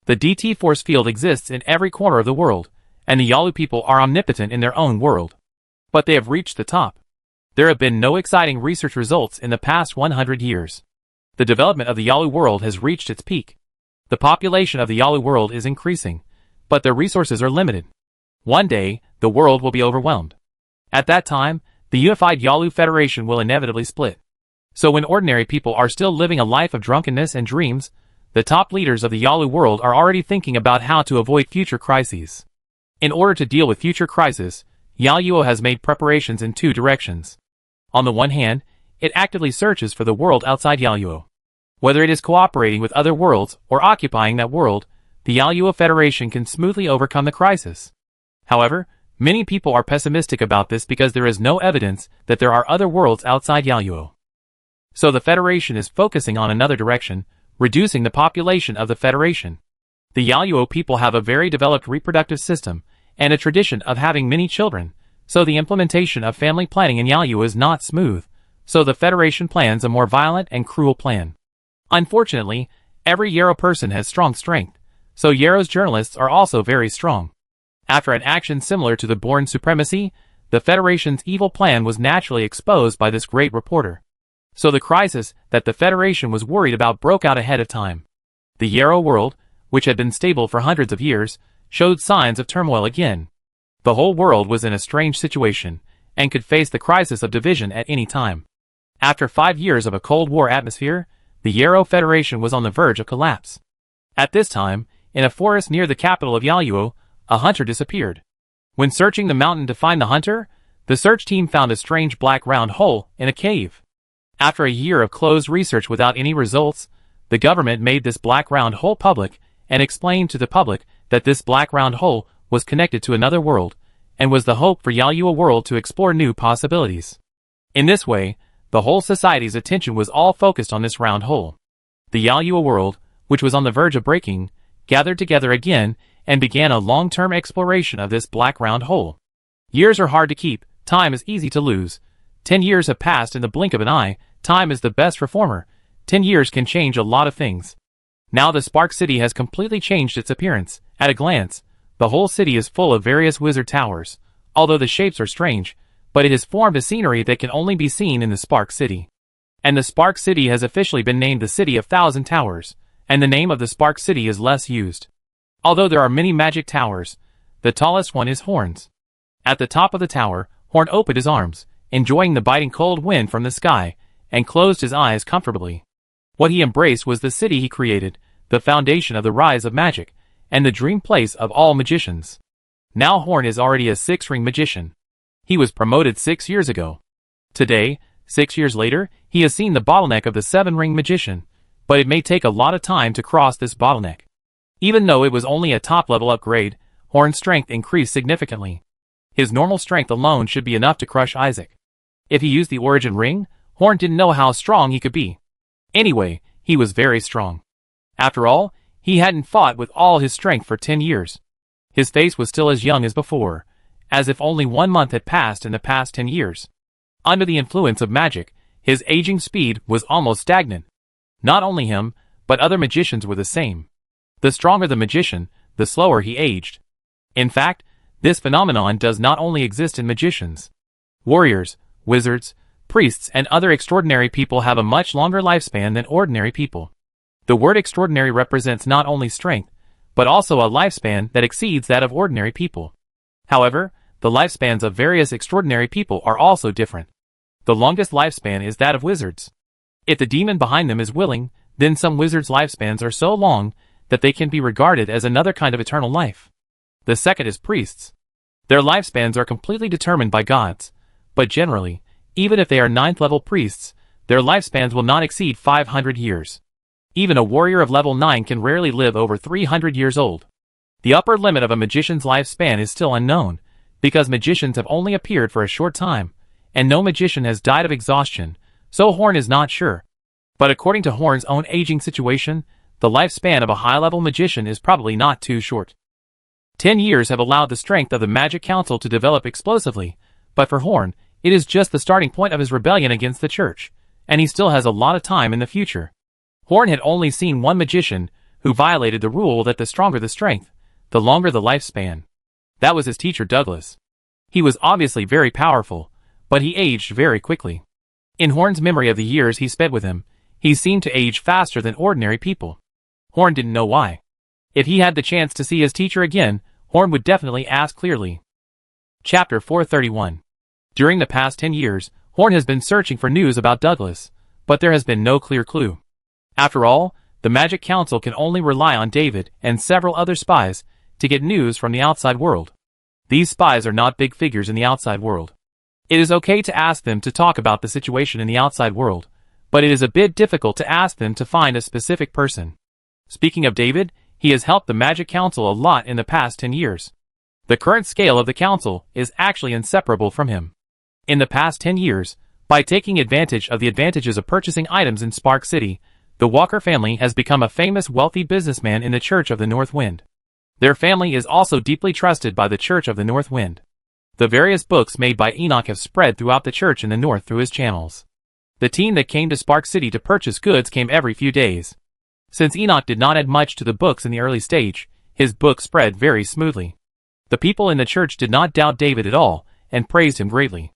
The DT force field exists in every corner of the world, and the Yalu people are omnipotent in their own world. But they have reached the top. There have been no exciting research results in the past 100 years. The development of the Yalu world has reached its peak. The population of the Yalu world is increasing, but their resources are limited. One day, the world will be overwhelmed. At that time, the unified Yalu Federation will inevitably split. So when ordinary people are still living a life of drunkenness and dreams, the top leaders of the Yalu world are already thinking about how to avoid future crises. In order to deal with future crises, Yaoyuo has made preparations in two directions. On the one hand, it actively searches for the world outside Yaoyuo. Whether it is cooperating with other worlds or occupying that world, the Yaoyuo Federation can smoothly overcome the crisis. However, many people are pessimistic about this because there is no evidence that there are other worlds outside Yaoyuo. So the Federation is focusing on another direction, reducing the population of the Federation. The Yaluo people have a very developed reproductive system and a tradition of having many children, so the implementation of family planning in Yaluo is not smooth, so the Federation plans a more violent and cruel plan. Unfortunately, every Yarrow person has strong strength, so Yarrow's journalists are also very strong. After an action similar to the Born Supremacy, the Federation's evil plan was naturally exposed by this great reporter. So the crisis that the Federation was worried about broke out ahead of time. The Yarrow world, which had been stable for hundreds of years, showed signs of turmoil again. The whole world was in a strange situation, and could face the crisis of division at any time. After 5 years of a Cold War atmosphere, the Yarrow Federation was on the verge of collapse. At this time, in a forest near the capital of Yaluo, a hunter disappeared. When searching the mountain to find the hunter, the search team found a strange black round hole in a cave. After a year of closed research without any results, the government made this black round hole public and explained to the public that this black round hole was connected to another world and was the hope for Yaluo world to explore new possibilities. In this way, the whole society's attention was all focused on this round hole. The Yaluo world, which was on the verge of breaking, gathered together again and began a long-term exploration of this black round hole. Years are hard to keep, time is easy to lose. 10 years have passed in the blink of an eye, time is the best reformer. 10 years can change a lot of things. Now the Spark City has completely changed its appearance. At a glance, the whole city is full of various wizard towers, although the shapes are strange, but it has formed a scenery that can only be seen in the Spark City. And the Spark City has officially been named the City of Thousand Towers, and the name of the Spark City is less used. Although there are many magic towers, the tallest one is Horn's. At the top of the tower, Horn opened his arms, enjoying the biting cold wind from the sky, and closed his eyes comfortably. What he embraced was the city he created, the foundation of the rise of magic, and the dream place of all magicians. Now Horn is already a 6-ring magician. He was promoted 6 years ago. Today, 6 years later, he has seen the bottleneck of the 7-ring magician, but it may take a lot of time to cross this bottleneck. Even though it was only a top-level upgrade, Horn's strength increased significantly. His normal strength alone should be enough to crush Isaac. If he used the origin ring, Horn didn't know how strong he could be. Anyway, he was very strong. After all, he hadn't fought with all his strength for 10 years. His face was still as young as before, as if only 1 month had passed in the past 10 years. Under the influence of magic, his aging speed was almost stagnant. Not only him, but other magicians were the same. The stronger the magician, the slower he aged. In fact, this phenomenon does not only exist in magicians. Warriors, wizards, priests, and other extraordinary people have a much longer lifespan than ordinary people. The word extraordinary represents not only strength, but also a lifespan that exceeds that of ordinary people. However, the lifespans of various extraordinary people are also different. The longest lifespan is that of wizards. If the demon behind them is willing, then some wizards' lifespans are so long that they can be regarded as another kind of eternal life. The second is priests. Their lifespans are completely determined by gods, but generally, even if they are 9th-level priests, their lifespans will not exceed 500 years. Even a warrior of level 9 can rarely live over 300 years old. The upper limit of a magician's lifespan is still unknown, because magicians have only appeared for a short time, and no magician has died of exhaustion, so Horn is not sure. But according to Horn's own aging situation, the lifespan of a high-level magician is probably not too short. 10 years have allowed the strength of the Magic Council to develop explosively, but for Horn, it is just the starting point of his rebellion against the Church, and he still has a lot of time in the future. Horn had only seen one magician who violated the rule that the stronger the strength, the longer the lifespan. That was his teacher Douglas. He was obviously very powerful, but he aged very quickly. In Horn's memory of the years he spent with him, he seemed to age faster than ordinary people. Horn didn't know why. If he had the chance to see his teacher again, Horn would definitely ask clearly. Chapter 431. During the past 10 years, Horn has been searching for news about Douglas, but there has been no clear clue. After all, the Magic Council can only rely on David and several other spies to get news from the outside world. These spies are not big figures in the outside world. It is okay to ask them to talk about the situation in the outside world, but it is a bit difficult to ask them to find a specific person. Speaking of David, he has helped the Magic Council a lot in the past 10 years. The current scale of the Council is actually inseparable from him. In the past 10 years, by taking advantage of the advantages of purchasing items in Spark City, the Walker family has become a famous wealthy businessman in the Church of the North Wind. Their family is also deeply trusted by the Church of the North Wind. The various books made by Enoch have spread throughout the church in the north through his channels. The team that came to Spark City to purchase goods came every few days. Since Enoch did not add much to the books in the early stage, his book spread very smoothly. The people in the church did not doubt David at all, and praised him greatly.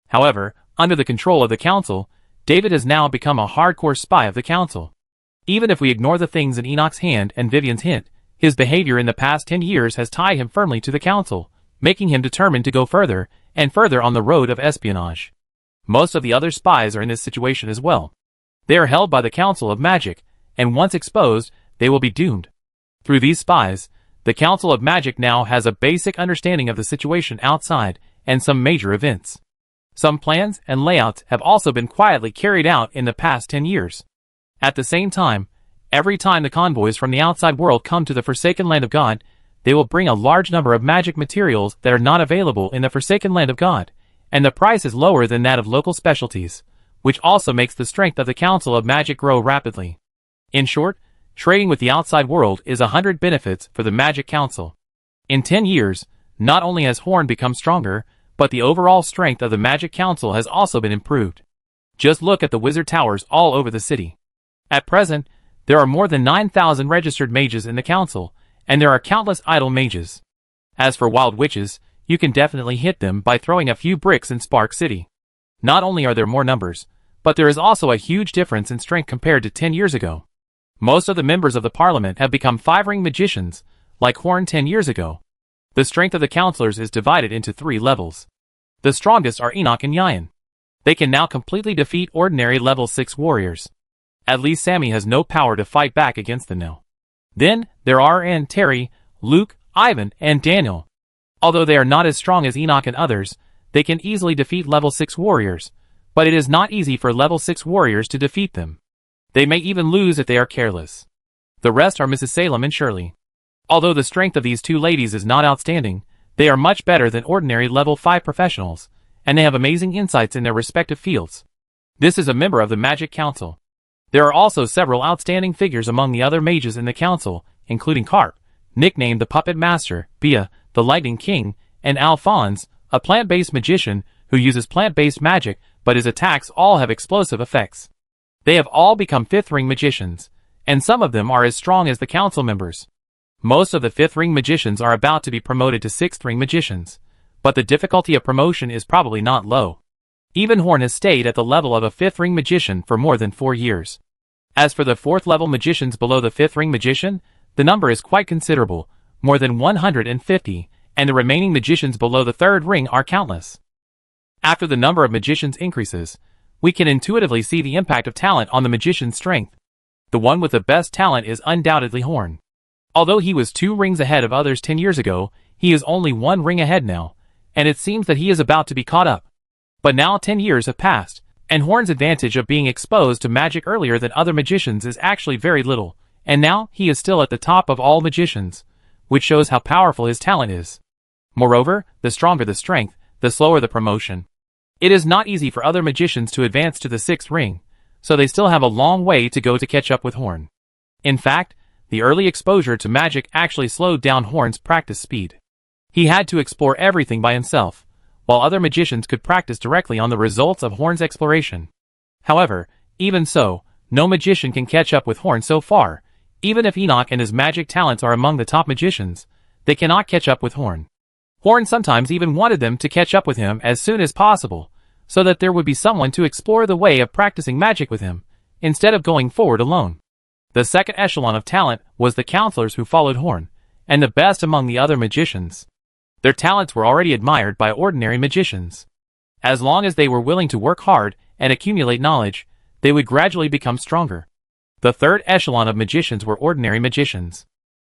However, under the control of the council, David has now become a hardcore spy of the council. Even if we ignore the things in Enoch's hand and Vivian's hint, his behavior in the past 10 years has tied him firmly to the council, making him determined to go further and further on the road of espionage. Most of the other spies are in this situation as well. They are held by the Council of Magic, and once exposed, they will be doomed. Through these spies, the Council of Magic now has a basic understanding of the situation outside and some major events. Some plans and layouts have also been quietly carried out in the past 10 years. At the same time, every time the convoys from the outside world come to the Forsaken Land of God, they will bring a large number of magic materials that are not available in the Forsaken Land of God, and the price is lower than that of local specialties, which also makes the strength of the Council of Magic grow rapidly. In short, trading with the outside world is 100 benefits for the Magic Council. In 10 years, not only has Horn become stronger, but the overall strength of the Magic Council has also been improved. Just look at the wizard towers all over the city. At present, there are more than 9,000 registered mages in the council, and there are countless idle mages. As for wild witches, you can definitely hit them by throwing a few bricks in Spark City. Not only are there more numbers, but there is also a huge difference in strength compared to 10 years ago. Most of the members of the parliament have become 5-ring magicians, like Horn 10 years ago. The strength of the counselors is divided into 3 levels. The strongest are Enoch and Yayan. They can now completely defeat ordinary level 6 warriors. At least Sammy has no power to fight back against them now. Then, there are Ann, Terry, Luke, Ivan, and Daniel. Although they are not as strong as Enoch and others, they can easily defeat level 6 warriors, but it is not easy for level 6 warriors to defeat them. They may even lose if they are careless. The rest are Mrs. Salem and Shirley. Although the strength of these 2 ladies is not outstanding, they are much better than ordinary level 5 professionals, and they have amazing insights in their respective fields. This is a member of the Magic Council. There are also several outstanding figures among the other mages in the council, including Carp, nicknamed the Puppet Master, Bia, the Lightning King, and Alphonse, a plant-based magician who uses plant-based magic, but his attacks all have explosive effects. They have all become 5th-ring magicians, and some of them are as strong as the council members. Most of the 5th-ring magicians are about to be promoted to 6th-ring magicians, but the difficulty of promotion is probably not low. Even Horn has stayed at the level of a 5th-ring magician for more than 4 years. As for the 4th-level magicians below the 5th-ring magician, the number is quite considerable, more than 150, and the remaining magicians below the 3rd ring are countless. After the number of magicians increases, we can intuitively see the impact of talent on the magician's strength. The one with the best talent is undoubtedly Horn. Although he was 2 rings ahead of others 10 years ago, he is only 1 ring ahead now, and it seems that he is about to be caught up. But now 10 years have passed, and Horn's advantage of being exposed to magic earlier than other magicians is actually very little, and now he is still at the top of all magicians, which shows how powerful his talent is. Moreover, the stronger the strength, the slower the promotion. It is not easy for other magicians to advance to the 6th ring, so they still have a long way to go to catch up with Horn. In fact, the early exposure to magic actually slowed down Horn's practice speed. He had to explore everything by himself, while other magicians could practice directly on the results of Horn's exploration. However, even so, no magician can catch up with Horn so far. Even if Enoch and his magic talents are among the top magicians, they cannot catch up with Horn. Horn sometimes even wanted them to catch up with him as soon as possible, so that there would be someone to explore the way of practicing magic with him, instead of going forward alone. The second echelon of talent was the counselors who followed Horn, and the best among the other magicians. Their talents were already admired by ordinary magicians. As long as they were willing to work hard and accumulate knowledge, they would gradually become stronger. The third echelon of magicians were ordinary magicians.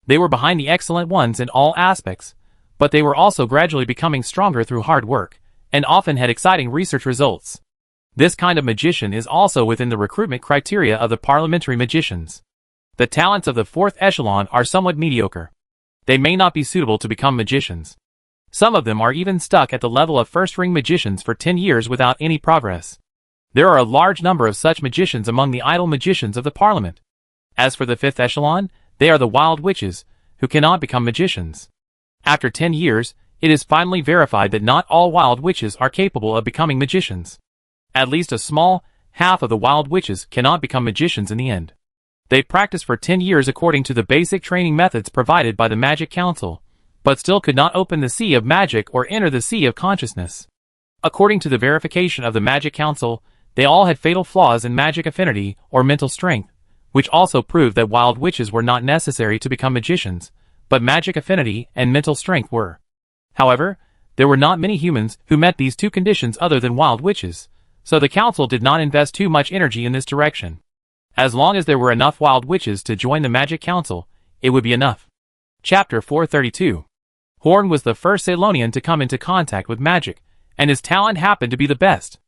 They were behind the excellent ones in all aspects, but they were also gradually becoming stronger through hard work, and often had exciting research results. This kind of magician is also within the recruitment criteria of the parliamentary magicians. The talents of the fourth echelon are somewhat mediocre. They may not be suitable to become magicians. Some of them are even stuck at the level of first-ring magicians for 10 years without any progress. There are a large number of such magicians among the idle magicians of the Parliament. As for the fifth echelon, they are the wild witches, who cannot become magicians. After 10 years, it is finally verified that not all wild witches are capable of becoming magicians. At least a small half of the wild witches cannot become magicians in the end. They practiced for 10 years according to the basic training methods provided by the Magic Council, but still could not open the sea of magic or enter the sea of consciousness. According to the verification of the Magic Council, they all had fatal flaws in magic affinity or mental strength, which also proved that wild witches were not necessary to become magicians, but magic affinity and mental strength were. However, there were not many humans who met these two conditions other than wild witches, so the council did not invest too much energy in this direction. As long as there were enough wild witches to join the Magic Council, it would be enough. Chapter 432. Horn was the first Ceylonian to come into contact with magic, and his talent happened to be the best.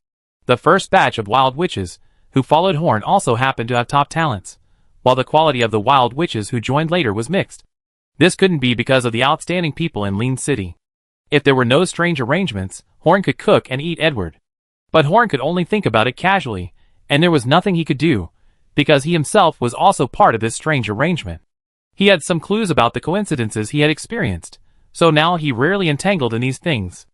The first batch of wild witches who followed Horn also happened to have top talents, while the quality of the wild witches who joined later was mixed. This couldn't be because of the outstanding people in Lean City. If there were no strange arrangements, Horn could cook and eat Edward. But Horn could only think about it casually, and there was nothing he could do, because he himself was also part of this strange arrangement. He had some clues about the coincidences he had experienced, so now he rarely entangled in these things.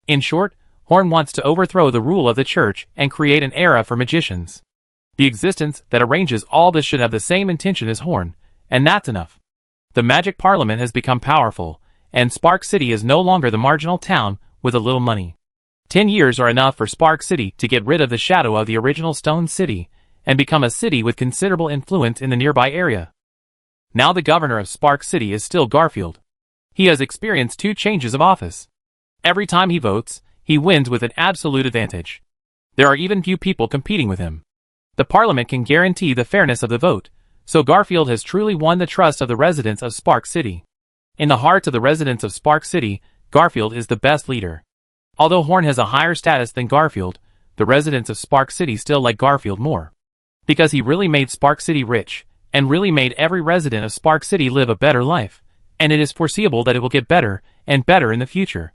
In short, Horn wants to overthrow the rule of the church and create an era for magicians. The existence that arranges all this should have the same intention as Horn, and that's enough. The Magic Parliament has become powerful, and Spark City is no longer the marginal town with a little money. 10 years are enough for Spark City to get rid of the shadow of the original Stone City, and become a city with considerable influence in the nearby area. Now the governor of Spark City is still Garfield. He has experienced 2 changes of office. Every time he votes, he wins with an absolute advantage. There are even few people competing with him. The Parliament can guarantee the fairness of the vote, so Garfield has truly won the trust of the residents of Spark City. In the hearts of the residents of Spark City, Garfield is the best leader. Although Horn has a higher status than Garfield, the residents of Spark City still like Garfield more. Because he really made Spark City rich, and really made every resident of Spark City live a better life, and it is foreseeable that it will get better and better in the future.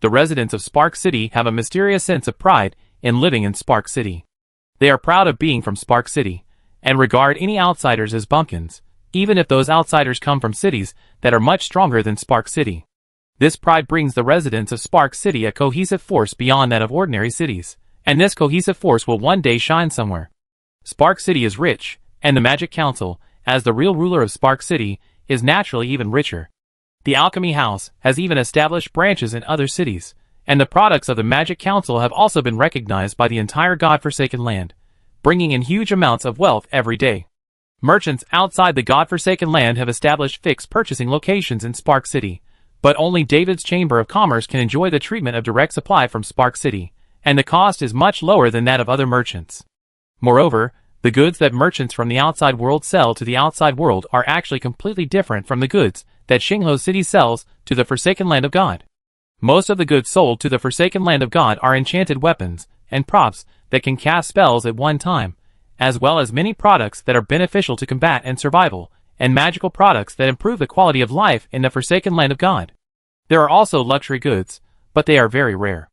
The residents of Spark City have a mysterious sense of pride in living in Spark City. They are proud of being from Spark City, and regard any outsiders as bumpkins, even if those outsiders come from cities that are much stronger than Spark City. This pride brings the residents of Spark City a cohesive force beyond that of ordinary cities, and this cohesive force will one day shine somewhere. Spark City is rich, and the Magic Council, as the real ruler of Spark City, is naturally even richer. The Alchemy House has even established branches in other cities, and the products of the Magic Council have also been recognized by the entire God-forsaken land, bringing in huge amounts of wealth every day. Merchants outside the God-forsaken land have established fixed purchasing locations in Spark City, but only David's Chamber of Commerce can enjoy the treatment of direct supply from Spark City, and the cost is much lower than that of other merchants. Moreover, the goods that merchants from the outside world sell to the outside world are actually completely different from the goods that Xingho City sells to the Forsaken Land of God. Most of the goods sold to the Forsaken Land of God are enchanted weapons and props that can cast spells at one time, as well as many products that are beneficial to combat and survival, and magical products that improve the quality of life in the Forsaken Land of God. There are also luxury goods, but they are very rare.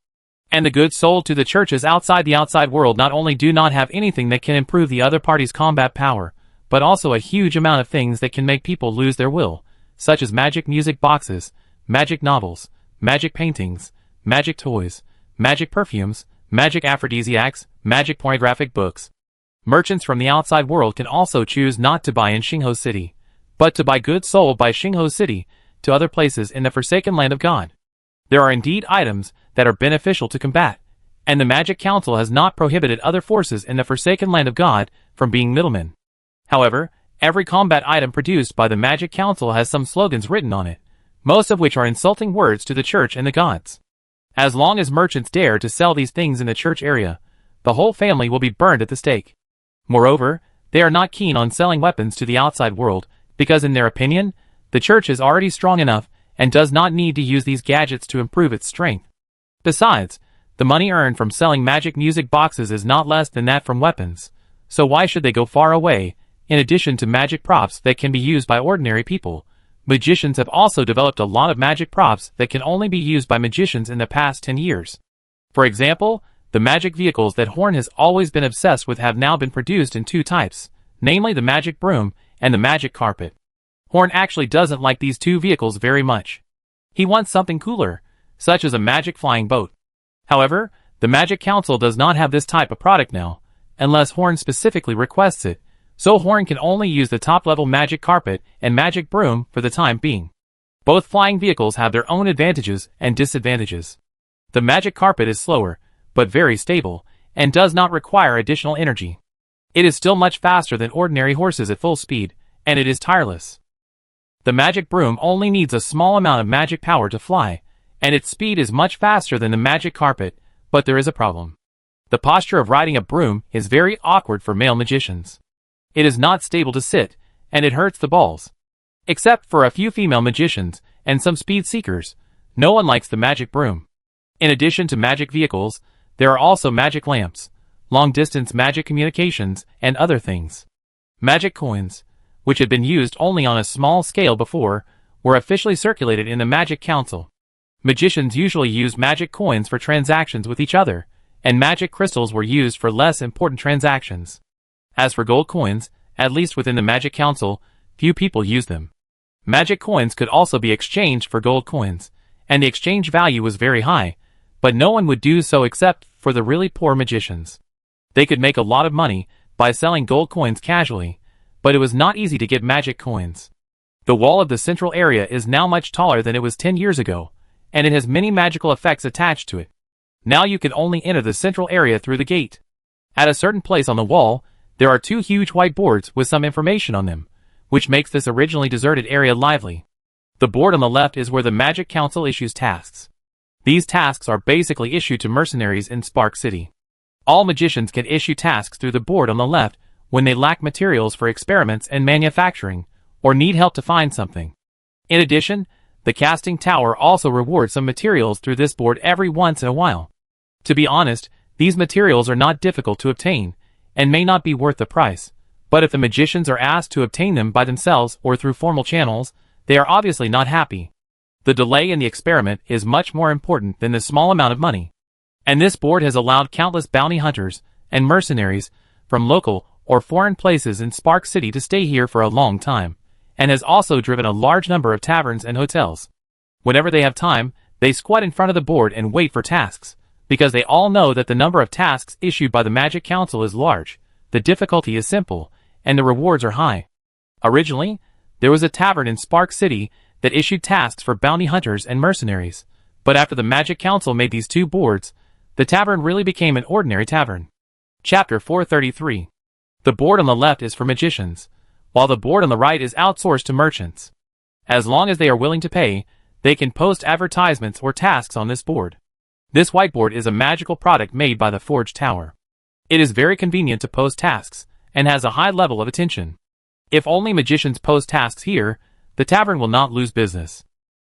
And the goods sold to the churches outside the outside world not only do not have anything that can improve the other party's combat power, but also a huge amount of things that can make people lose their will, such as magic music boxes, magic novels, magic paintings, magic toys, magic perfumes, magic aphrodisiacs, magic pornographic books. Merchants from the outside world can also choose not to buy in Xingho City, but to buy goods sold by Xingho City to other places in the Forsaken Land of God. There are indeed items that are beneficial to combat, and the Magic Council has not prohibited other forces in the Forsaken Land of God from being middlemen. However, every combat item produced by the Magic Council has some slogans written on it, most of which are insulting words to the church and the gods. As long as merchants dare to sell these things in the church area, the whole family will be burned at the stake. Moreover, they are not keen on selling weapons to the outside world, because in their opinion, the church is already strong enough and does not need to use these gadgets to improve its strength. Besides, the money earned from selling magic music boxes is not less than that from weapons, so why should they go far away? In addition to magic props that can be used by ordinary people, magicians have also developed a lot of magic props that can only be used by magicians in the past 10 years. For example, the magic vehicles that Horn has always been obsessed with have now been produced in two types, namely the magic broom and the magic carpet. Horn actually doesn't like these two vehicles very much. He wants something cooler, such as a magic flying boat. However, the Magic Council does not have this type of product now, unless Horn specifically requests it, so Horn can only use the top-level magic carpet and magic broom for the time being. Both flying vehicles have their own advantages and disadvantages. The magic carpet is slower, but very stable, and does not require additional energy. It is still much faster than ordinary horses at full speed, and it is tireless. The magic broom only needs a small amount of magic power to fly, and its speed is much faster than the magic carpet, but there is a problem. The posture of riding a broom is very awkward for male magicians. It is not stable to sit, and it hurts the balls. Except for a few female magicians and some speed seekers, no one likes the magic broom. In addition to magic vehicles, there are also magic lamps, long-distance magic communications, and other things. Magic coins, which had been used only on a small scale before, were officially circulated in the Magic Council. Magicians usually used magic coins for transactions with each other, and magic crystals were used for less important transactions. As for gold coins, at least within the Magic Council, few people used them. Magic coins could also be exchanged for gold coins, and the exchange value was very high, but no one would do so except for the really poor magicians. They could make a lot of money by selling gold coins casually, but it was not easy to get magic coins. The wall of the central area is now much taller than it was 10 years ago, and it has many magical effects attached to it. Now you can only enter the central area through the gate. At a certain place on the wall, there are two huge white boards with some information on them, which makes this originally deserted area lively. The board on the left is where the Magic Council issues tasks. These tasks are basically issued to mercenaries in Spark City. All magicians can issue tasks through the board on the left when they lack materials for experiments and manufacturing, or need help to find something. In addition, the casting tower also rewards some materials through this board every once in a while. To be honest, these materials are not difficult to obtain, and may not be worth the price, but if the magicians are asked to obtain them by themselves or through formal channels, they are obviously not happy. The delay in the experiment is much more important than the small amount of money. And this board has allowed countless bounty hunters and mercenaries from local or foreign places in Spark City to stay here for a long time, and has also driven a large number of taverns and hotels. Whenever they have time, they squat in front of the board and wait for tasks, because they all know that the number of tasks issued by the Magic Council is large, the difficulty is simple, and the rewards are high. Originally, there was a tavern in Spark City that issued tasks for bounty hunters and mercenaries, but after the Magic Council made these two boards, the tavern really became an ordinary tavern. Chapter 433. The board on the left is for magicians, while the board on the right is outsourced to merchants. As long as they are willing to pay, they can post advertisements or tasks on this board. This whiteboard is a magical product made by the Forge Tower. It is very convenient to post tasks, and has a high level of attention. If only magicians post tasks here, the tavern will not lose business.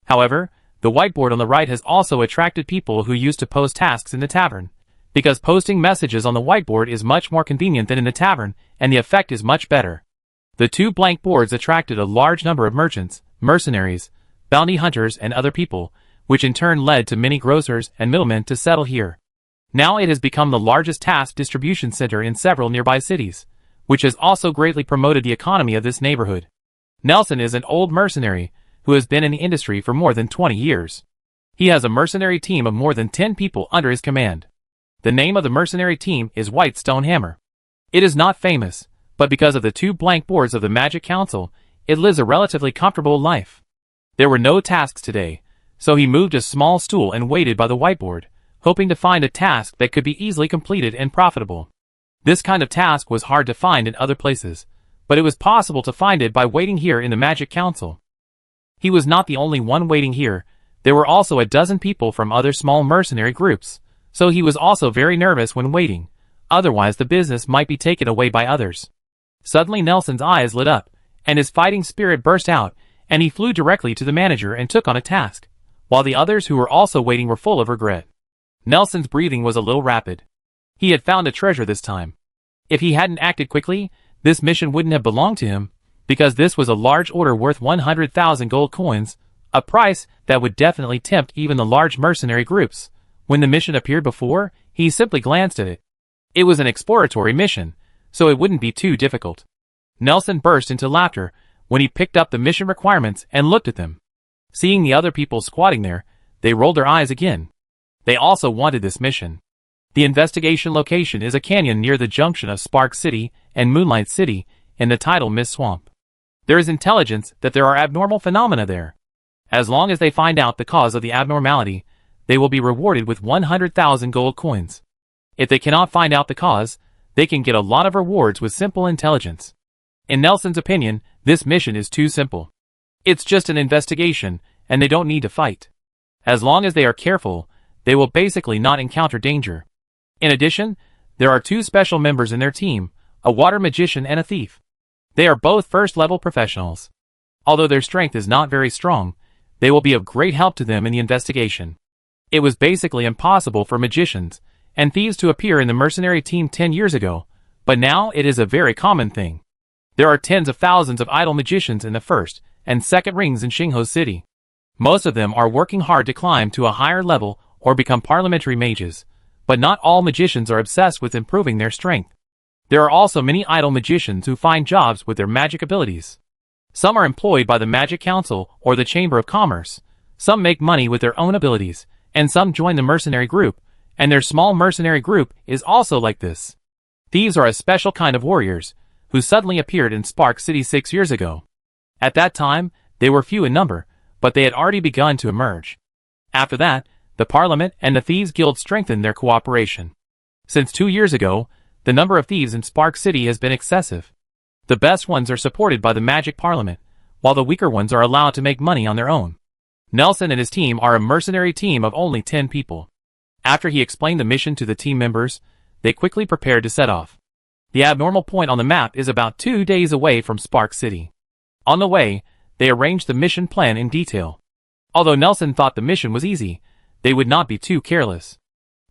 However, the whiteboard on the right has also attracted people who used to post tasks in the tavern, because posting messages on the whiteboard is much more convenient than in the tavern, and the effect is much better. The two blank boards attracted a large number of merchants, mercenaries, bounty hunters, and other people, which in turn led to many grocers and middlemen to settle here. Now it has become the largest task distribution center in several nearby cities, which has also greatly promoted the economy of this neighborhood. Nelson is an old mercenary who has been in the industry for more than 20 years. He has a mercenary team of more than 10 people under his command. The name of the mercenary team is White Stone Hammer. It is not famous, but because of the two blank boards of the Magic Council, it lives a relatively comfortable life. There were no tasks today, so he moved a small stool and waited by the whiteboard, hoping to find a task that could be easily completed and profitable. This kind of task was hard to find in other places, but it was possible to find it by waiting here in the Magic Council. He was not the only one waiting here. There were also a dozen people from other small mercenary groups, so he was also very nervous when waiting, otherwise the business might be taken away by others. Suddenly Nelson's eyes lit up, and his fighting spirit burst out, and he flew directly to the manager and took on a task, while the others who were also waiting were full of regret. Nelson's breathing was a little rapid. He had found a treasure this time. If he hadn't acted quickly, this mission wouldn't have belonged to him, because this was a large order worth 100,000 gold coins, a price that would definitely tempt even the large mercenary groups. When the mission appeared before, he simply glanced at it. It was an exploratory mission, so it wouldn't be too difficult. Nelson burst into laughter when he picked up the mission requirements and looked at them. Seeing the other people squatting there, they rolled their eyes again. They also wanted this mission. The investigation location is a canyon near the junction of Spark City and Moonlight City in the tidal mist swamp. There is intelligence that there are abnormal phenomena there. As long as they find out the cause of the abnormality, they will be rewarded with 100,000 gold coins. If they cannot find out the cause, they can get a lot of rewards with simple intelligence. In Nelson's opinion, this mission is too simple. It's just an investigation, and they don't need to fight. As long as they are careful, they will basically not encounter danger. In addition, there are 2 special members in their team, a water magician and a thief. They are both first-level professionals. Although their strength is not very strong, they will be of great help to them in the investigation. It was basically impossible for magicians and thieves to appear in the mercenary team 10 years ago, but now it is a very common thing. There are tens of thousands of idle magicians in the first and second rings in Xingho City. Most of them are working hard to climb to a higher level or become parliamentary mages, but not all magicians are obsessed with improving their strength. There are also many idle magicians who find jobs with their magic abilities. Some are employed by the Magic Council or the Chamber of Commerce, some make money with their own abilities, and some join the mercenary group, and their small mercenary group is also like this. Thieves are a special kind of warriors, who suddenly appeared in Spark City 6 years ago. At that time, they were few in number, but they had already begun to emerge. After that, the Parliament and the Thieves Guild strengthened their cooperation. Since 2 years ago, the number of thieves in Spark City has been excessive. The best ones are supported by the Magic Parliament, while the weaker ones are allowed to make money on their own. Nelson and his team are a mercenary team of only 10 people. After he explained the mission to the team members, they quickly prepared to set off. The abnormal point on the map is about 2 days away from Spark City. On the way, they arranged the mission plan in detail. Although Nelson thought the mission was easy, they would not be too careless.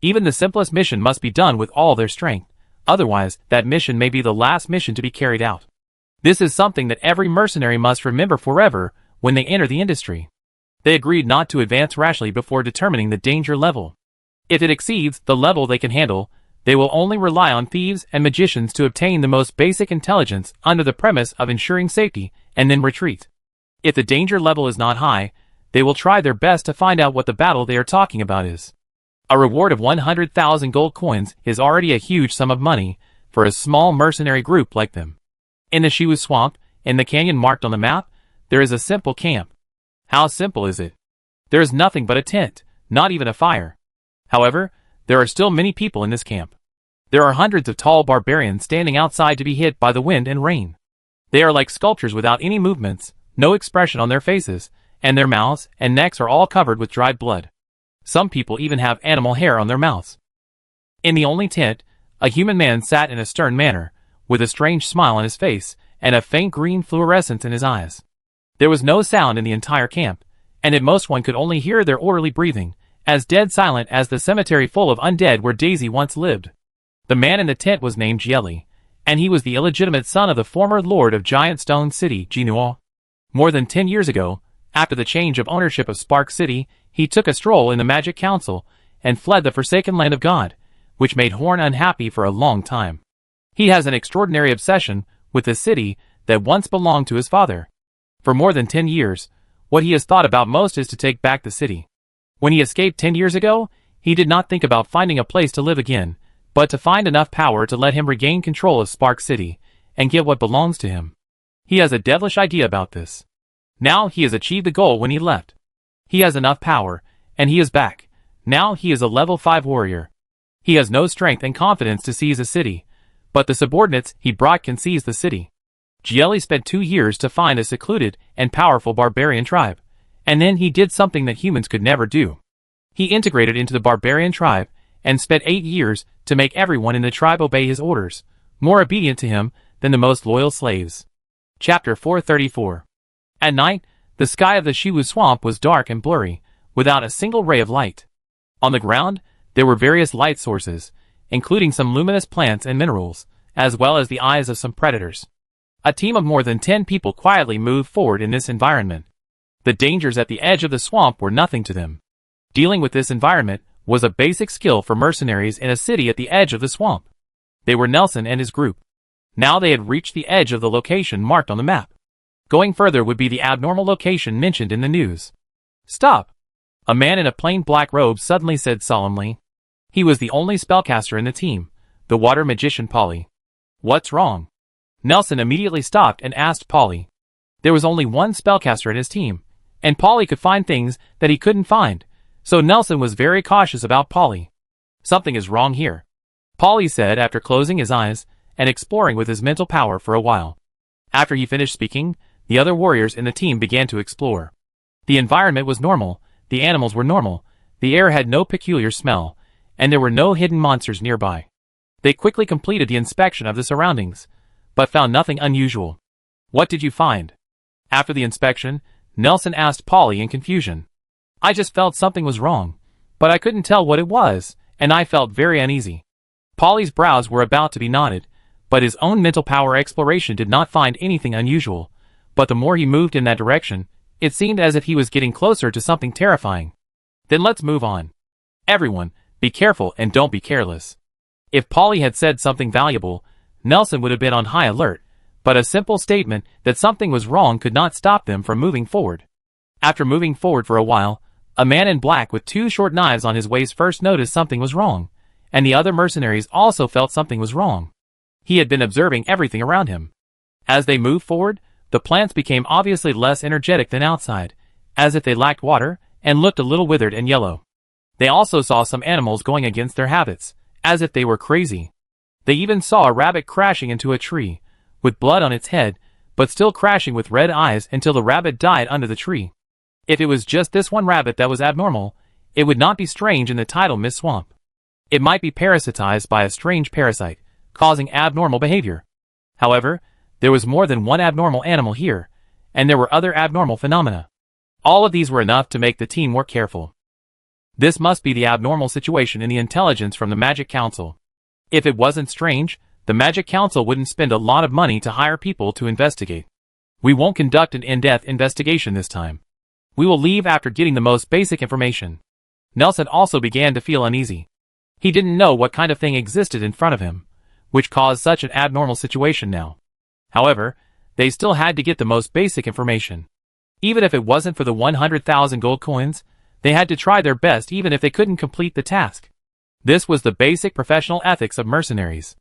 Even the simplest mission must be done with all their strength. Otherwise, that mission may be the last mission to be carried out. This is something that every mercenary must remember forever when they enter the industry. They agreed not to advance rashly before determining the danger level. If it exceeds the level they can handle, they will only rely on thieves and magicians to obtain the most basic intelligence under the premise of ensuring safety, and then retreat. If the danger level is not high, they will try their best to find out what the battle they are talking about is. A reward of 100,000 gold coins is already a huge sum of money for a small mercenary group like them. In the Shiwu Swamp, in the canyon marked on the map, there is a simple camp. How simple is it? There is nothing but a tent, not even a fire. However, there are still many people in this camp. There are hundreds of tall barbarians standing outside to be hit by the wind and rain. They are like sculptures without any movements, no expression on their faces, and their mouths and necks are all covered with dried blood. Some people even have animal hair on their mouths. In the only tent, a human man sat in a stern manner, with a strange smile on his face and a faint green fluorescence in his eyes. There was no sound in the entire camp, and at most one could only hear their orderly breathing, as dead silent as the cemetery full of undead where Daisy once lived. The man in the tent was named Jieli, and he was the illegitimate son of the former lord of Giant Stone City, Jinuo. More than 10 years ago, after the change of ownership of Spark City, he took a stroll in the Magic Council and fled the Forsaken Land of God, which made Horn unhappy for a long time. He has an extraordinary obsession with the city that once belonged to his father. For more than 10 years, what he has thought about most is to take back the city. When he escaped 10 years ago, he did not think about finding a place to live again, but to find enough power to let him regain control of Spark City and get what belongs to him. He has a devilish idea about this. Now he has achieved the goal when he left. He has enough power, and he is back. Now he is a level 5 warrior. He has no strength and confidence to seize a city, but the subordinates he brought can seize the city. Jieli spent 2 years to find a secluded and powerful barbarian tribe, and then he did something that humans could never do. He integrated into the barbarian tribe and spent 8 years to make everyone in the tribe obey his orders, more obedient to him than the most loyal slaves. Chapter 434. At night, the sky of the Shiwu Swamp was dark and blurry, without a single ray of light. On the ground, there were various light sources, including some luminous plants and minerals, as well as the eyes of some predators. A team of more than 10 people quietly moved forward in this environment. The dangers at the edge of the swamp were nothing to them. Dealing with this environment was a basic skill for mercenaries in a city at the edge of the swamp. They were Nelson and his group. Now they had reached the edge of the location marked on the map. Going further would be the abnormal location mentioned in the news. "Stop!" A man in a plain black robe suddenly said solemnly. He was the only spellcaster in the team, the water magician Polly. "What's wrong?" Nelson immediately stopped and asked Polly. There was only one spellcaster in his team, and Polly could find things that he couldn't find, so Nelson was very cautious about Polly. "Something is wrong here," Polly said after closing his eyes and exploring with his mental power for a while. After he finished speaking, the other warriors in the team began to explore. The environment was normal, the animals were normal, the air had no peculiar smell, and there were no hidden monsters nearby. They quickly completed the inspection of the surroundings, but found nothing unusual. "What did you find?" After the inspection, Nelson asked Polly in confusion. "I just felt something was wrong, but I couldn't tell what it was, and I felt very uneasy." Polly's brows were about to be knotted, but his own mental power exploration did not find anything unusual, but the more he moved in that direction, it seemed as if he was getting closer to something terrifying. "Then let's move on. Everyone, be careful and don't be careless." If Polly had said something valuable, Nelson would have been on high alert, but a simple statement that something was wrong could not stop them from moving forward. After moving forward for a while, a man in black with two short knives on his waist first noticed something was wrong, and the other mercenaries also felt something was wrong. He had been observing everything around him. As they moved forward, the plants became obviously less energetic than outside, as if they lacked water, and looked a little withered and yellow. They also saw some animals going against their habits, as if they were crazy. They even saw a rabbit crashing into a tree, with blood on its head, but still crashing with red eyes until the rabbit died under the tree. If it was just this one rabbit that was abnormal, it would not be strange in the tidal mist swamp. It might be parasitized by a strange parasite, causing abnormal behavior. However, there was more than one abnormal animal here, and there were other abnormal phenomena. All of these were enough to make the team more careful. This must be the abnormal situation in the intelligence from the Magic Council. If it wasn't strange, the Magic Council wouldn't spend a lot of money to hire people to investigate. "We won't conduct an in-depth investigation this time. We will leave after getting the most basic information." Nelson also began to feel uneasy. He didn't know what kind of thing existed in front of him, which caused such an abnormal situation now. However, they still had to get the most basic information. Even if it wasn't for the 100,000 gold coins, they had to try their best even if they couldn't complete the task. This was the basic professional ethics of mercenaries.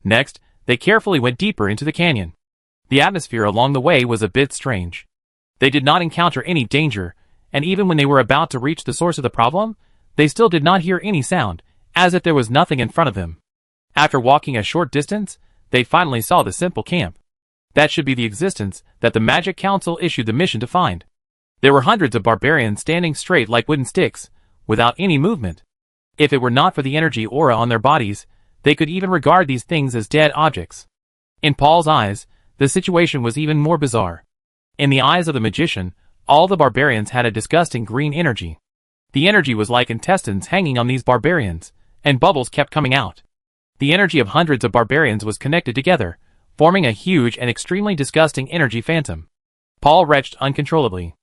Next, they carefully went deeper into the canyon. The atmosphere along the way was a bit strange. They did not encounter any danger, and even when they were about to reach the source of the problem, they still did not hear any sound, as if there was nothing in front of them. After walking a short distance, they finally saw the simple camp. That should be the existence that the Magic Council issued the mission to find. There were hundreds of barbarians standing straight like wooden sticks, without any movement. If it were not for the energy aura on their bodies, they could even regard these things as dead objects. In Paul's eyes, the situation was even more bizarre. In the eyes of the magician, all the barbarians had a disgusting green energy. The energy was like intestines hanging on these barbarians, and bubbles kept coming out. The energy of hundreds of barbarians was connected together, forming a huge and extremely disgusting energy phantom. Paul retched uncontrollably.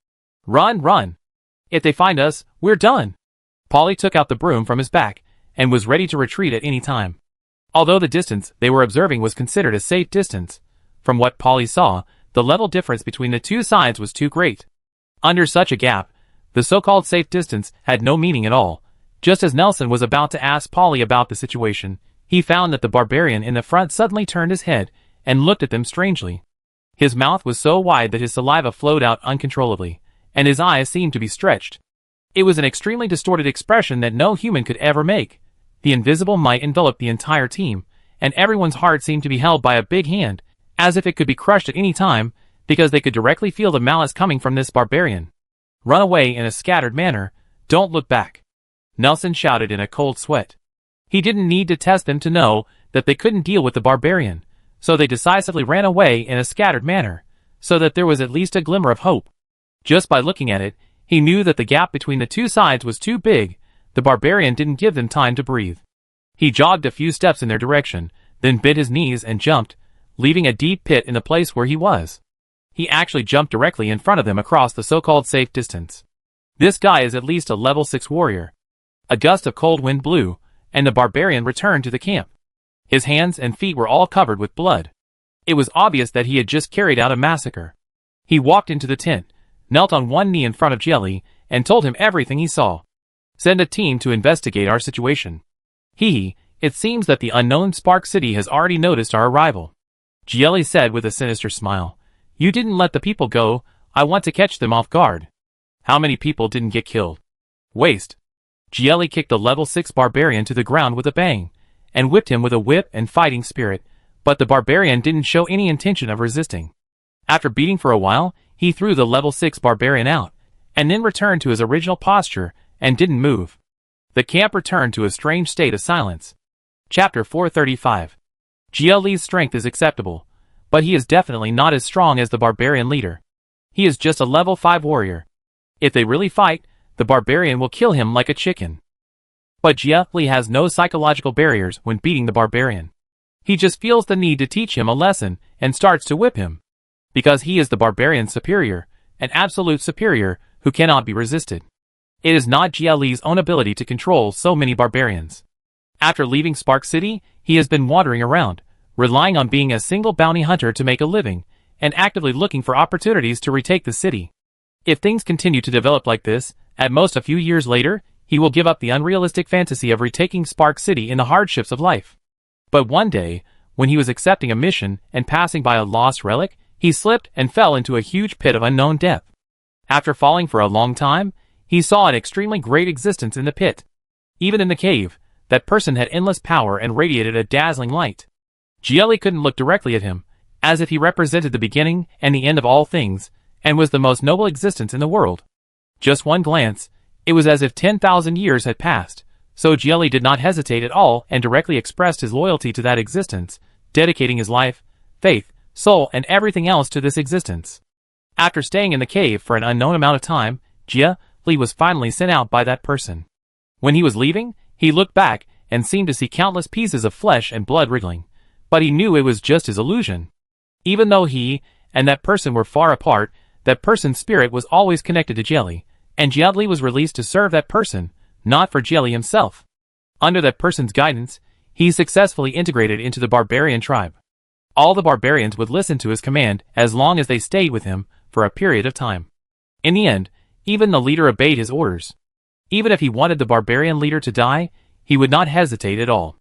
"Run, run! If they find us, we're done!" Polly took out the broom from his back, and was ready to retreat at any time. Although the distance they were observing was considered a safe distance, from what Polly saw, the level difference between the two sides was too great. Under such a gap, the so-called safe distance had no meaning at all. Just as Nelson was about to ask Polly about the situation, he found that the barbarian in the front suddenly turned his head and looked at them strangely. His mouth was so wide that his saliva flowed out uncontrollably, and his eyes seemed to be stretched. It was an extremely distorted expression that no human could ever make. The invisible might enveloped the entire team, and everyone's heart seemed to be held by a big hand, as if it could be crushed at any time, because they could directly feel the malice coming from this barbarian. "Run away in a scattered manner, don't look back," Nelson shouted in a cold sweat. He didn't need to test them to know that they couldn't deal with the barbarian, so they decisively ran away in a scattered manner, so that there was at least a glimmer of hope. Just by looking at it, he knew that the gap between the two sides was too big. The barbarian didn't give them time to breathe. He jogged a few steps in their direction, then bent his knees and jumped, leaving a deep pit in the place where he was. He actually jumped directly in front of them across the so-called safe distance. This guy is at least a level 6 warrior. A gust of cold wind blew, and the barbarian returned to the camp. His hands and feet were all covered with blood. It was obvious that he had just carried out a massacre. He walked into the tent, knelt on one knee in front of Jelly, and told him everything he saw. Send a team to investigate our situation. It seems that the unknown Spark City has already noticed our arrival. Jelly said with a sinister smile. You didn't let the people go, I want to catch them off guard. How many people didn't get killed? Waste. Jelly kicked the level 6 barbarian to the ground with a bang, and whipped him with a whip and fighting spirit, but the barbarian didn't show any intention of resisting. After beating for a while, he threw the level 6 barbarian out, and then returned to his original posture, and didn't move. The camp returned to a strange state of silence. Chapter 435. Jelly's strength is acceptable, but he is definitely not as strong as the barbarian leader. He is just a level 5 warrior. If they really fight, the barbarian will kill him like a chicken. But Jelly has no psychological barriers when beating the barbarian. He just feels the need to teach him a lesson and starts to whip him. Because he is the barbarian's superior, an absolute superior who cannot be resisted. It is not Jelly's own ability to control so many barbarians. After leaving Spark City, he has been wandering around, relying on being a single bounty hunter to make a living, and actively looking for opportunities to retake the city. If things continue to develop like this, at most a few years later, he will give up the unrealistic fantasy of retaking Spark City in the hardships of life. But one day, when he was accepting a mission and passing by a lost relic, he slipped and fell into a huge pit of unknown depth. After falling for a long time, he saw an extremely great existence in the pit. Even in the cave, that person had endless power and radiated a dazzling light. Jelly couldn't look directly at him, as if he represented the beginning and the end of all things, and was the most noble existence in the world. Just one glance, it was as if 10,000 years had passed, so Jelly did not hesitate at all and directly expressed his loyalty to that existence, dedicating his life, faith, soul and everything else to this existence. After staying in the cave for an unknown amount of time, Jelly was finally sent out by that person. When he was leaving, he looked back and seemed to see countless pieces of flesh and blood wriggling, but he knew it was just his illusion. Even though he and that person were far apart, that person's spirit was always connected to Jelly, and Jelly was released to serve that person, not for Jelly himself. Under that person's guidance, he successfully integrated into the barbarian tribe. All the barbarians would listen to his command as long as they stayed with him for a period of time. In the end, even the leader obeyed his orders. Even if he wanted the barbarian leader to die, he would not hesitate at all.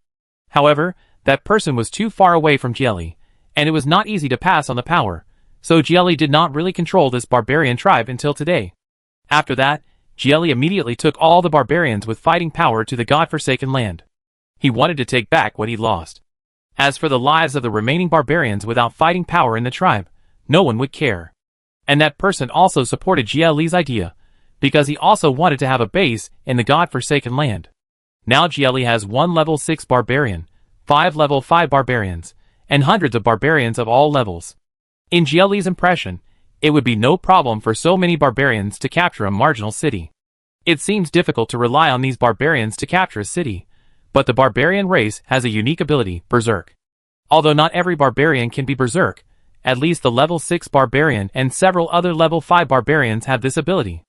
However, that person was too far away from Jelly, and it was not easy to pass on the power, so Jelly did not really control this barbarian tribe until today. After that, Jelly immediately took all the barbarians with fighting power to the godforsaken land. He wanted to take back what he lost. As for the lives of the remaining barbarians without fighting power in the tribe, no one would care. And that person also supported Jelly's idea, because he also wanted to have a base in the godforsaken land. Now Jelly has one level 6 barbarian, 5 level 5 barbarians, and hundreds of barbarians of all levels. In Jelly's impression, it would be no problem for so many barbarians to capture a marginal city. It seems difficult to rely on these barbarians to capture a city, but the barbarian race has a unique ability, Berserk. Although not every barbarian can be Berserk, at least the level 6 barbarian and several other level 5 barbarians have this ability.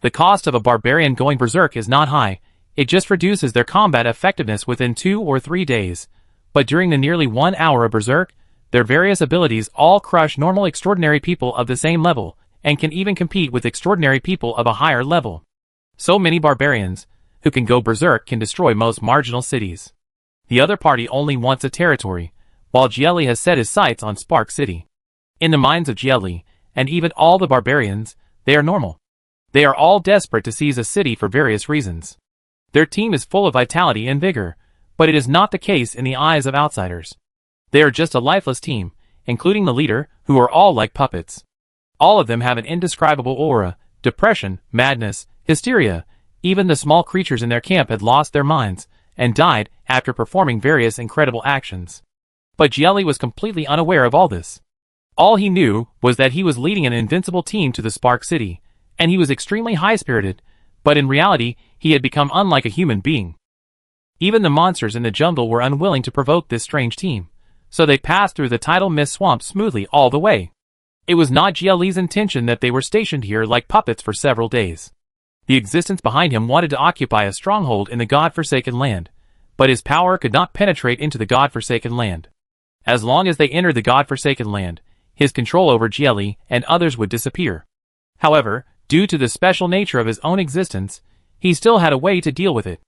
The cost of a barbarian going Berserk is not high, it just reduces their combat effectiveness within 2 or 3 days, but during the nearly 1 hour of Berserk, their various abilities all crush normal extraordinary people of the same level, and can even compete with extraordinary people of a higher level. So many barbarians, who can go Berserk, can destroy most marginal cities. The other party only wants a territory, while Jelly has set his sights on Spark City. In the minds of Jelly, and even all the barbarians, they are normal. They are all desperate to seize a city for various reasons. Their team is full of vitality and vigor, but it is not the case in the eyes of outsiders. They are just a lifeless team, including the leader, who are all like puppets. All of them have an indescribable aura, depression, madness, hysteria. Even the small creatures in their camp had lost their minds, and died after performing various incredible actions. But Jelly was completely unaware of all this. All he knew was that he was leading an invincible team to the Spark City, and he was extremely high-spirited, but in reality, he had become unlike a human being. Even the monsters in the jungle were unwilling to provoke this strange team, so they passed through the tidal mist swamp smoothly all the way. It was not Jelly's intention that they were stationed here like puppets for several days. The existence behind him wanted to occupy a stronghold in the God-forsaken land, but his power could not penetrate into the God-forsaken land. As long as they entered the God-forsaken land, his control over GLE and others would disappear. However, due to the special nature of his own existence, he still had a way to deal with it.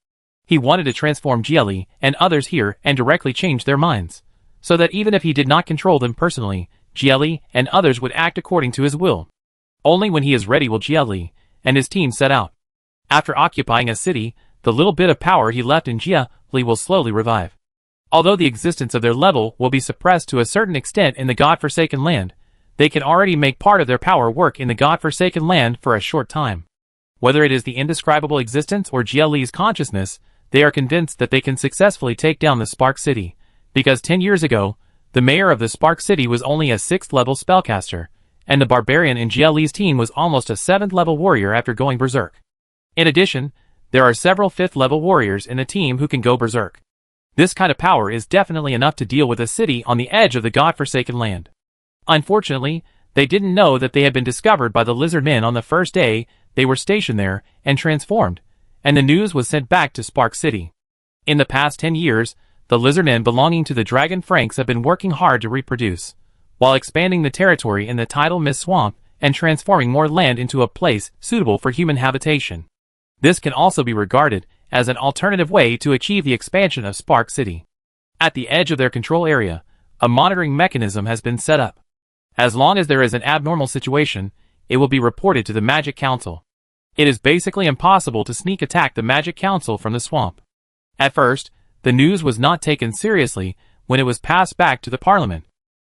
He wanted to transform GLE and others here and directly change their minds, so that even if he did not control them personally, GLE and others would act according to his will. Only when he is ready will GLE and his team set out. After occupying a city, the little bit of power he left in GLE will slowly revive. Although the existence of their level will be suppressed to a certain extent in the God-forsaken land, they can already make part of their power work in the God-forsaken land for a short time. Whether it is the indescribable existence or GLE's consciousness, they are convinced that they can successfully take down the Spark City, because 10 years ago, the mayor of the Spark City was only a 6th level spellcaster, and the barbarian in GLE's team was almost a 7th level warrior after going berserk. In addition, there are several 5th level warriors in the team who can go berserk. This kind of power is definitely enough to deal with a city on the edge of the God-forsaken land. Unfortunately, they didn't know that they had been discovered by the lizard men on the first day they were stationed there and transformed, and the news was sent back to Spark City. In the past 10 years, the lizard men belonging to the Dragon Franks have been working hard to reproduce, while expanding the territory in the tidal mist swamp and transforming more land into a place suitable for human habitation. This can also be regarded as an alternative way to achieve the expansion of Spark City. At the edge of their control area, a monitoring mechanism has been set up. As long as there is an abnormal situation, it will be reported to the Magic Council. It is basically impossible to sneak attack the Magic Council from the swamp. At first, the news was not taken seriously when it was passed back to the Parliament.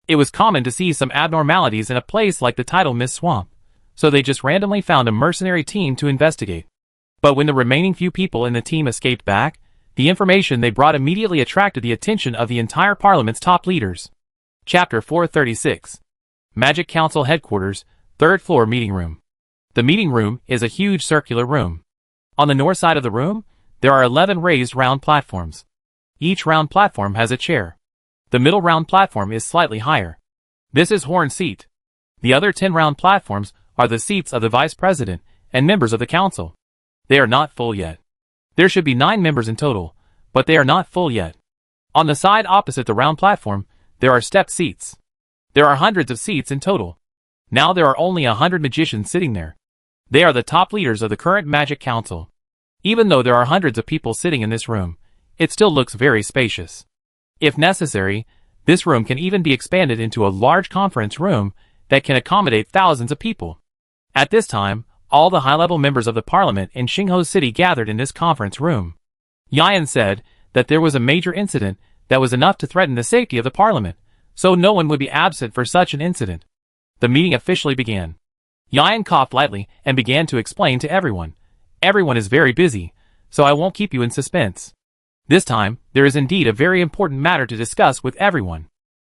It was common to see some abnormalities in a place like the tidal mist swamp, so they just randomly found a mercenary team to investigate. But when the remaining few people in the team escaped back, the information they brought immediately attracted the attention of the entire Parliament's top leaders. Chapter 436. Magic Council Headquarters, 3rd floor meeting room. The meeting room is a huge circular room. On the north side of the room, there are 11 raised round platforms. Each round platform has a chair. The middle round platform is slightly higher. This is Horn's seat. The other 10 round platforms are the seats of the Vice President and members of the Council. They are not full yet. There should be 9 members in total, but they are not full yet. On the side opposite the round platform, there are stepped seats. There are hundreds of seats in total. Now there are only 100 magicians sitting there. They are the top leaders of the current Magic Council. Even though there are hundreds of people sitting in this room, it still looks very spacious. If necessary, this room can even be expanded into a large conference room that can accommodate thousands of people. At this time, all the high-level members of the Parliament in Xingho City gathered in this conference room. Yan said that there was a major incident that was enough to threaten the safety of the Parliament, so no one would be absent for such an incident. The meeting officially began. Yan coughed lightly and began to explain to everyone. Everyone is very busy, so I won't keep you in suspense. This time, there is indeed a very important matter to discuss with everyone.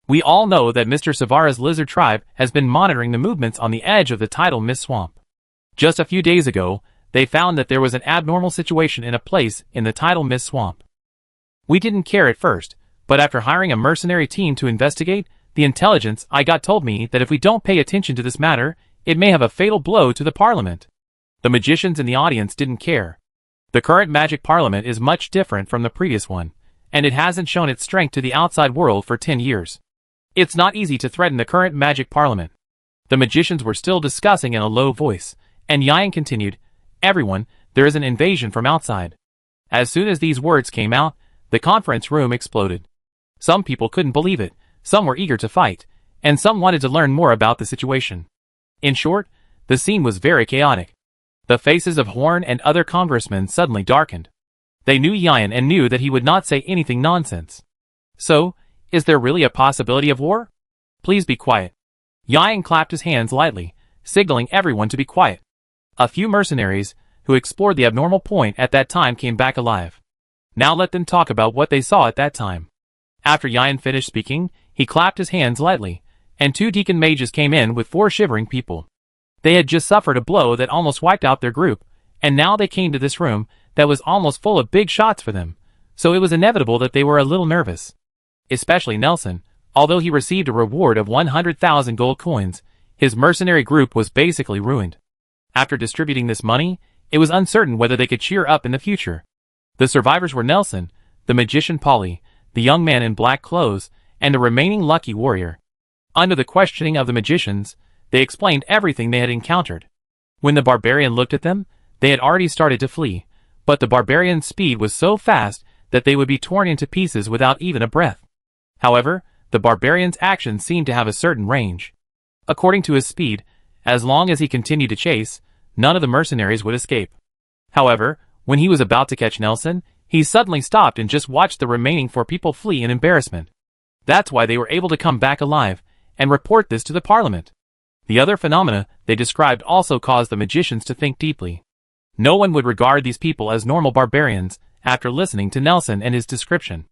We all know that Mr. Savara's lizard tribe has been monitoring the movements on the edge of the tidal mist swamp. Just a few days ago, they found that there was an abnormal situation in a place in the tidal mist swamp. We didn't care at first, but after hiring a mercenary team to investigate, the intelligence I got told me that if we don't pay attention to this matter, it may have a fatal blow to the Parliament. The magicians in the audience didn't care. The current Magic Parliament is much different from the previous one, and it hasn't shown its strength to the outside world for 10 years. It's not easy to threaten the current Magic Parliament. The magicians were still discussing in a low voice, and Yang continued, "Everyone, there is an invasion from outside." As soon as these words came out, the conference room exploded. Some people couldn't believe it, some were eager to fight, and some wanted to learn more about the situation. In short, the scene was very chaotic. The faces of Horn and other congressmen suddenly darkened. They knew Yan and knew that he would not say anything nonsense. So, is there really a possibility of war? Please be quiet. Yan clapped his hands lightly, signaling everyone to be quiet. A few mercenaries, who explored the abnormal point at that time, came back alive. Now let them talk about what they saw at that time. After Yan finished speaking, he clapped his hands lightly, and 2 deacon mages came in with 4 shivering people. They had just suffered a blow that almost wiped out their group, and now they came to this room that was almost full of big shots for them, so it was inevitable that they were a little nervous. Especially Nelson, although he received a reward of 100,000 gold coins, his mercenary group was basically ruined. After distributing this money, it was uncertain whether they could cheer up in the future. The survivors were Nelson, the magician Polly, the young man in black clothes, and the remaining lucky warrior. Under the questioning of the magicians, they explained everything they had encountered. When the barbarian looked at them, they had already started to flee, but the barbarian's speed was so fast that they would be torn into pieces without even a breath. However, the barbarian's actions seemed to have a certain range. According to his speed, as long as he continued to chase, none of the mercenaries would escape. However, when he was about to catch Nelson, he suddenly stopped and just watched the remaining 4 people flee in embarrassment. That's why they were able to come back alive and report this to the parliament. The other phenomena they described also caused the magicians to think deeply. No one would regard these people as normal barbarians after listening to Nelson and his description.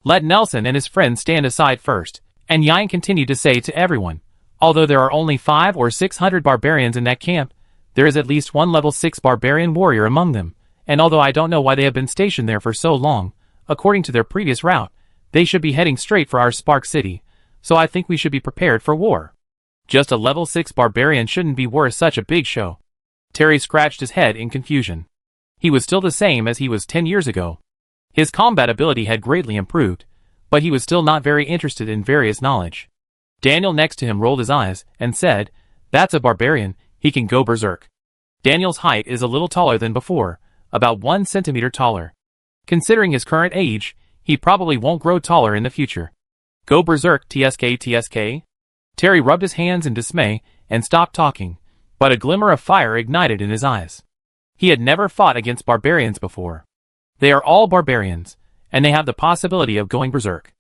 Let Nelson and his friends stand aside first, and Yang continued to say to everyone, although there are only 500 or 600 barbarians in that camp, there is at least one level 6 barbarian warrior among them, and although I don't know why they have been stationed there for so long, according to their previous route, they should be heading straight for our Spark City, so I think we should be prepared for war. Just a level 6 barbarian shouldn't be worth such a big show. Terry scratched his head in confusion. He was still the same as he was 10 years ago. His combat ability had greatly improved, but he was still not very interested in various knowledge. Daniel next to him rolled his eyes and said, "That's a barbarian, he can go berserk." Daniel's height is a little taller than before, about 1 centimeter taller. Considering his current age, he probably won't grow taller in the future. Go berserk, TSK. Terry rubbed his hands in dismay and stopped talking, but a glimmer of fire ignited in his eyes. He had never fought against barbarians before. They are all barbarians, and they have the possibility of going berserk.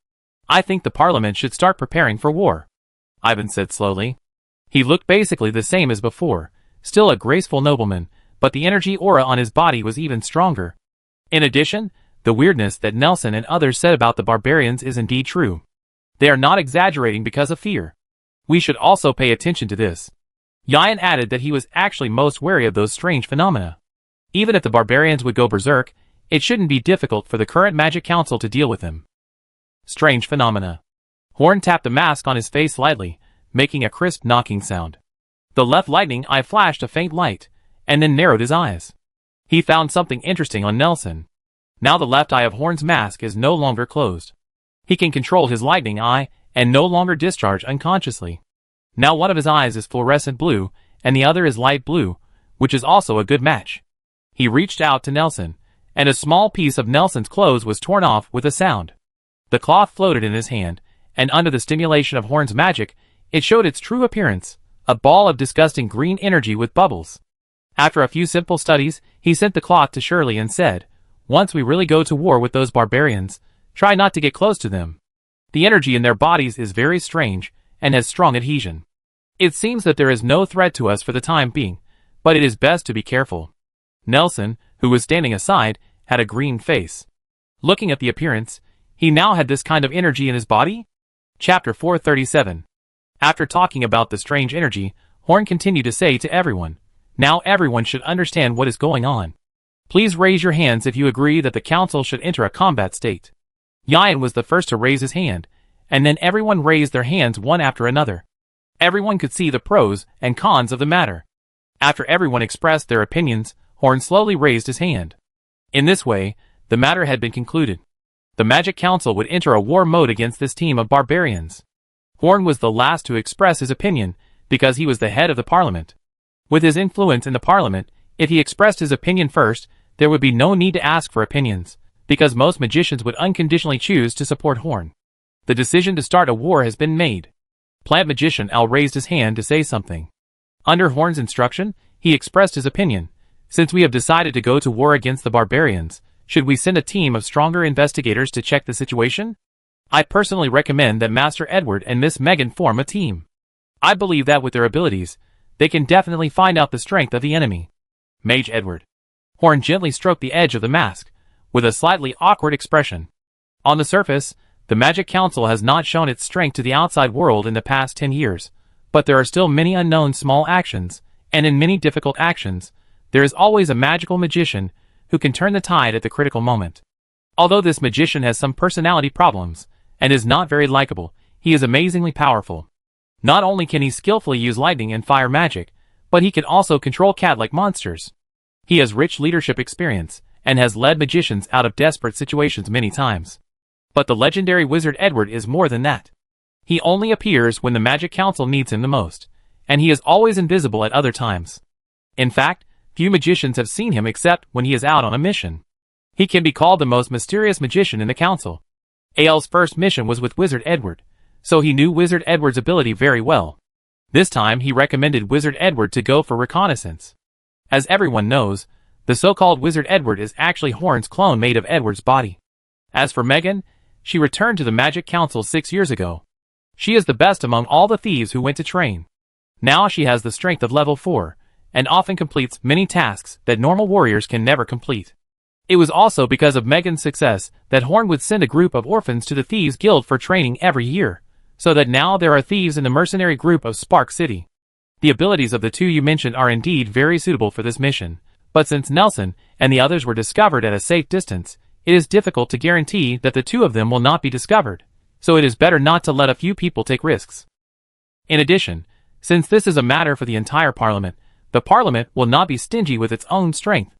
I think the parliament should start preparing for war, Ivan said slowly. He looked basically the same as before, still a graceful nobleman, but the energy aura on his body was even stronger. In addition, the weirdness that Nelson and others said about the barbarians is indeed true. They are not exaggerating because of fear. We should also pay attention to this. Yan added that he was actually most wary of those strange phenomena. Even if the barbarians would go berserk, it shouldn't be difficult for the current Magic Council to deal with them. Strange phenomena. Horn tapped the mask on his face lightly, making a crisp knocking sound. The left lightning eye flashed a faint light, and then narrowed his eyes. He found something interesting on Nelson. Now the left eye of Horn's mask is no longer closed. He can control his lightning eye and no longer discharge unconsciously. Now one of his eyes is fluorescent blue, and the other is light blue, which is also a good match. He reached out to Nelson, and a small piece of Nelson's clothes was torn off with a sound. The cloth floated in his hand, and under the stimulation of Horn's magic, it showed its true appearance, a ball of disgusting green energy with bubbles. After a few simple studies, he sent the cloth to Shirley and said, "Once we really go to war with those barbarians, try not to get close to them. The energy in their bodies is very strange, and has strong adhesion. It seems that there is no threat to us for the time being, but it is best to be careful." Nelson, who was standing aside, had a green face. Looking at the appearance, he now had this kind of energy in his body? Chapter 437. After talking about the strange energy, Horn continued to say to everyone, "Now everyone should understand what is going on. Please raise your hands if you agree that the council should enter a combat state." Yan was the first to raise his hand, and then everyone raised their hands one after another. Everyone could see the pros and cons of the matter. After everyone expressed their opinions, Horn slowly raised his hand. In this way, the matter had been concluded. The Magic Council would enter a war mode against this team of barbarians. Horn was the last to express his opinion, because he was the head of the parliament. With his influence in the parliament, if he expressed his opinion first, there would be no need to ask for opinions, because most magicians would unconditionally choose to support Horn. The decision to start a war has been made. Plant Magician Al raised his hand to say something. Under Horn's instruction, he expressed his opinion. "Since we have decided to go to war against the barbarians, should we send a team of stronger investigators to check the situation? I personally recommend that Master Edward and Miss Megan form a team. I believe that with their abilities, they can definitely find out the strength of the enemy." Mage Edward. Horn gently stroked the edge of the mask, with a slightly awkward expression. On the surface, the Magic Council has not shown its strength to the outside world in the past 10 years, but there are still many unknown small actions, and in many difficult actions, there is always a magical magician who can turn the tide at the critical moment. Although this magician has some personality problems, and is not very likable, he is amazingly powerful. Not only can he skillfully use lightning and fire magic, but he can also control cat-like monsters. He has rich leadership experience, and has led magicians out of desperate situations many times. But the legendary wizard Edward is more than that. He only appears when the Magic Council needs him the most, and he is always invisible at other times. In fact, few magicians have seen him except when he is out on a mission. He can be called the most mysterious magician in the council. Ael's first mission was with Wizard Edward, so he knew Wizard Edward's ability very well. This time he recommended Wizard Edward to go for reconnaissance. As everyone knows, the so-called Wizard Edward is actually Horn's clone made of Edward's body. As for Megan, she returned to the Magic Council 6 years ago. She is the best among all the thieves who went to train. Now she has the strength of level 4, and often completes many tasks that normal warriors can never complete. It was also because of Megan's success that Horn would send a group of orphans to the Thieves Guild for training every year, so that now there are thieves in the mercenary group of Spark City. The abilities of the two you mentioned are indeed very suitable for this mission, but since Nelson and the others were discovered at a safe distance, it is difficult to guarantee that the two of them will not be discovered, so it is better not to let a few people take risks. In addition, since this is a matter for the entire Parliament, the Parliament will not be stingy with its own strength.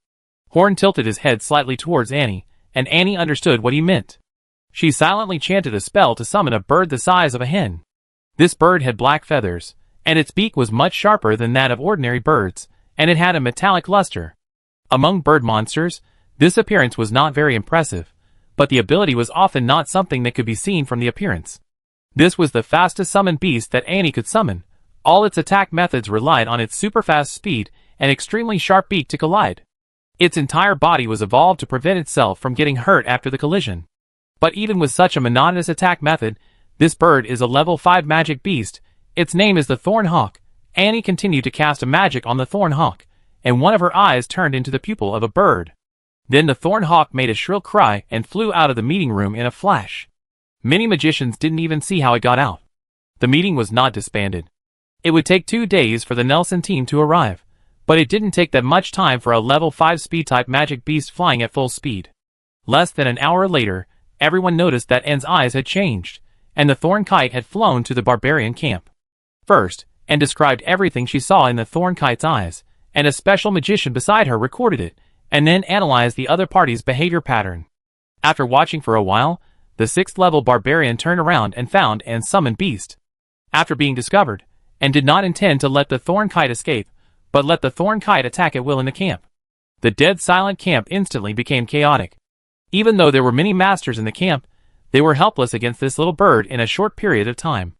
Horn tilted his head slightly towards Annie, and Annie understood what he meant. She silently chanted a spell to summon a bird the size of a hen. This bird had black feathers, and its beak was much sharper than that of ordinary birds, and it had a metallic luster. Among bird monsters, this appearance was not very impressive, but the ability was often not something that could be seen from the appearance. This was the fastest summoned beast that Annie could summon. All its attack methods relied on its super-fast speed and extremely sharp beak to collide. Its entire body was evolved to prevent itself from getting hurt after the collision. But even with such a monotonous attack method, this bird is a level 5 magic beast. Its name is the Thorn Hawk. Annie continued to cast a magic on the Thorn Hawk, and one of her eyes turned into the pupil of a bird. Then the Thorn Hawk made a shrill cry and flew out of the meeting room in a flash. Many magicians didn't even see how it got out. The meeting was not disbanded. It would take 2 days for the Nelson team to arrive, but it didn't take that much time for a level 5 speed-type magic beast flying at full speed. Less than an hour later, everyone noticed that Anne's eyes had changed, and the Thorn Kite had flown to the barbarian camp. First, Anne described everything she saw in the Thorn Kite's eyes, and a special magician beside her recorded it, and then analyzed the other party's behavior pattern. After watching for a while, the 6th level barbarian turned around and found Anne's summoned beast. After being discovered, Anne did not intend to let the Thorn Kite escape, but let the Thorn Kite attack at will in the camp. The dead silent camp instantly became chaotic. Even though there were many masters in the camp, they were helpless against this little bird in a short period of time.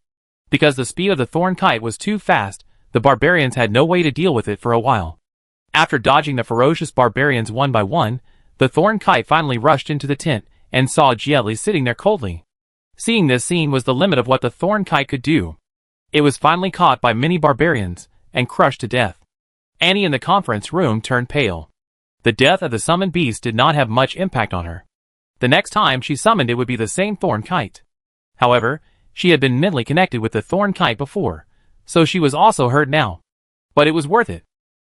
Because the speed of the Thorn Kite was too fast, the barbarians had no way to deal with it for a while. After dodging the ferocious barbarians one by one, the Thorn Kite finally rushed into the tent and saw Gielli sitting there coldly. Seeing this scene was the limit of what the Thorn Kite could do. It was finally caught by many barbarians and crushed to death. Annie in the conference room turned pale. The death of the summoned beast did not have much impact on her. The next time she summoned it would be the same Thorn Kite. However, she had been mentally connected with the Thorn Kite before, so she was also hurt now. But it was worth it.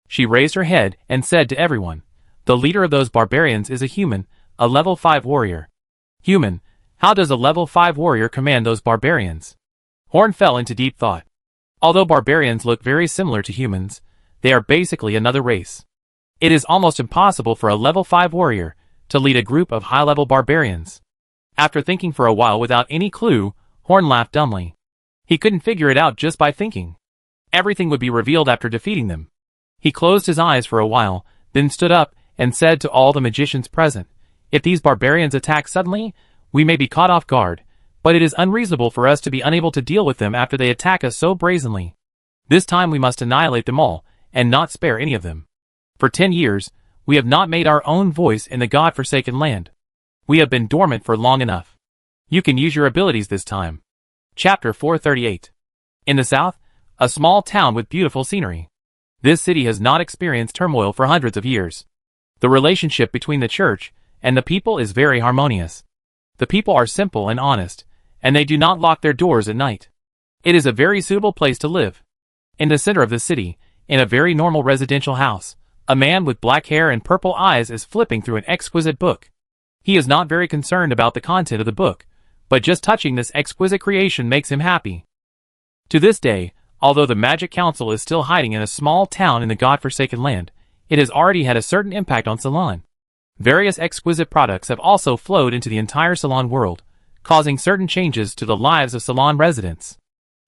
She raised her head and said to everyone, "The leader of those barbarians is a human, a level 5 warrior." Human, how does a level 5 warrior command those barbarians? Horn fell into deep thought. Although barbarians look very similar to humans, they are basically another race. It is almost impossible for a level 5 warrior to lead a group of high-level barbarians. After thinking for a while without any clue, Horn laughed dumbly. He couldn't figure it out just by thinking. Everything would be revealed after defeating them. He closed his eyes for a while, then stood up and said to all the magicians present, "If these barbarians attack suddenly, we may be caught off guard, but it is unreasonable for us to be unable to deal with them after they attack us so brazenly. This time we must annihilate them all, and not spare any of them. For 10 years, we have not made our own voice in the God-forsaken land. We have been dormant for long enough. You can use your abilities this time." Chapter 438. In the south, a small town with beautiful scenery. This city has not experienced turmoil for hundreds of years. The relationship between the church and the people is very harmonious. The people are simple and honest, and they do not lock their doors at night. It is a very suitable place to live. In the center of the city, in a very normal residential house, a man with black hair and purple eyes is flipping through an exquisite book. He is not very concerned about the content of the book, but just touching this exquisite creation makes him happy. To this day, although the Magic Council is still hiding in a small town in the God-forsaken land, it has already had a certain impact on Ceylon. Various exquisite products have also flowed into the entire Ceylon world, causing certain changes to the lives of Ceylon residents.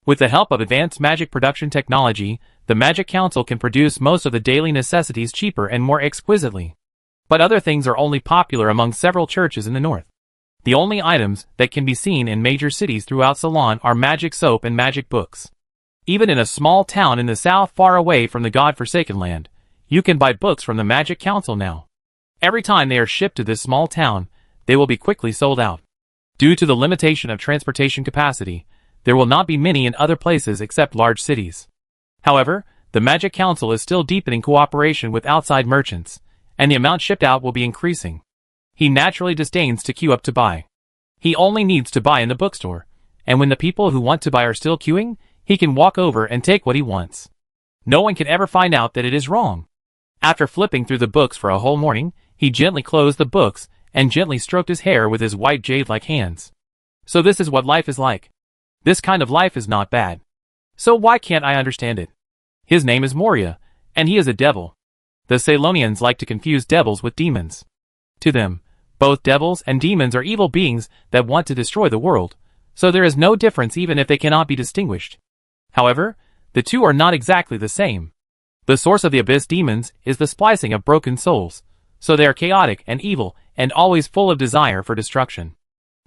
With the help of advanced magic production technology, the Magic Council can produce most of the daily necessities cheaper and more exquisitely. But other things are only popular among several churches in the north. The only items that can be seen in major cities throughout Ceylon are magic soap and magic books. Even in a small town in the south far away from the God-forsaken land, you can buy books from the Magic Council now. Every time they are shipped to this small town, they will be quickly sold out. Due to the limitation of transportation capacity, there will not be many in other places except large cities. However, the Magic Council is still deepening cooperation with outside merchants, and the amount shipped out will be increasing. He naturally disdains to queue up to buy. He only needs to buy in the bookstore, and when the people who want to buy are still queuing, he can walk over and take what he wants. No one can ever find out that it is wrong. After flipping through the books for a whole morning, he gently closed the books and gently stroked his hair with his white jade-like hands. So this is what life is like. This kind of life is not bad. So why can't I understand it? His name is Moria, and he is a devil. The Ceylonians like to confuse devils with demons. To them, both devils and demons are evil beings that want to destroy the world, so there is no difference even if they cannot be distinguished. However, the two are not exactly the same. The source of the abyss demons is the splicing of broken souls, so they are chaotic and evil and always full of desire for destruction.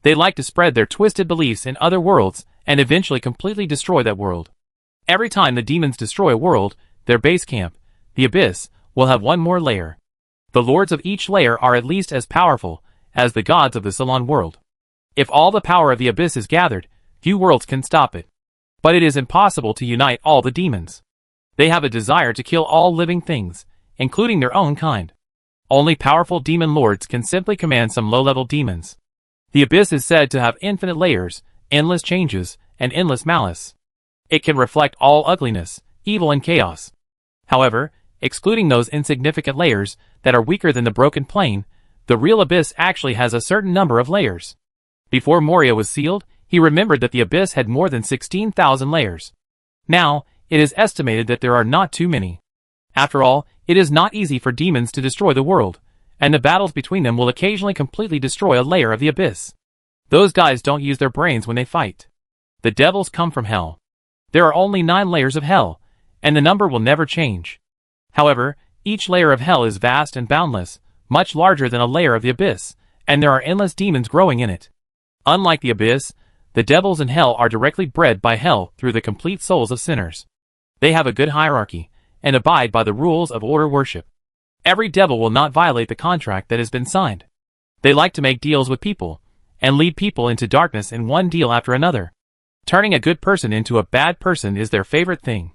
They like to spread their twisted beliefs in other worlds and eventually completely destroy that world. Every time the demons destroy a world, their base camp, the abyss, will have one more layer. The lords of each layer are at least as powerful as the gods of the Ceylon world. If all the power of the abyss is gathered, few worlds can stop it. But it is impossible to unite all the demons. They have a desire to kill all living things, including their own kind. Only powerful demon lords can simply command some low-level demons. The abyss is said to have infinite layers, endless changes, and endless malice. It can reflect all ugliness, evil and chaos. However, excluding those insignificant layers that are weaker than the broken plane, the real abyss actually has a certain number of layers. Before Moria was sealed, he remembered that the abyss had more than 16,000 layers. Now, it is estimated that there are not too many. After all, it is not easy for demons to destroy the world, and the battles between them will occasionally completely destroy a layer of the abyss. Those guys don't use their brains when they fight. The devils come from hell. There are only 9 layers of hell, and the number will never change. However, each layer of hell is vast and boundless, much larger than a layer of the abyss, and there are endless demons growing in it. Unlike the abyss, the devils in hell are directly bred by hell through the complete souls of sinners. They have a good hierarchy, and abide by the rules of order worship. Every devil will not violate the contract that has been signed. They like to make deals with people, and lead people into darkness in one deal after another. Turning a good person into a bad person is their favorite thing.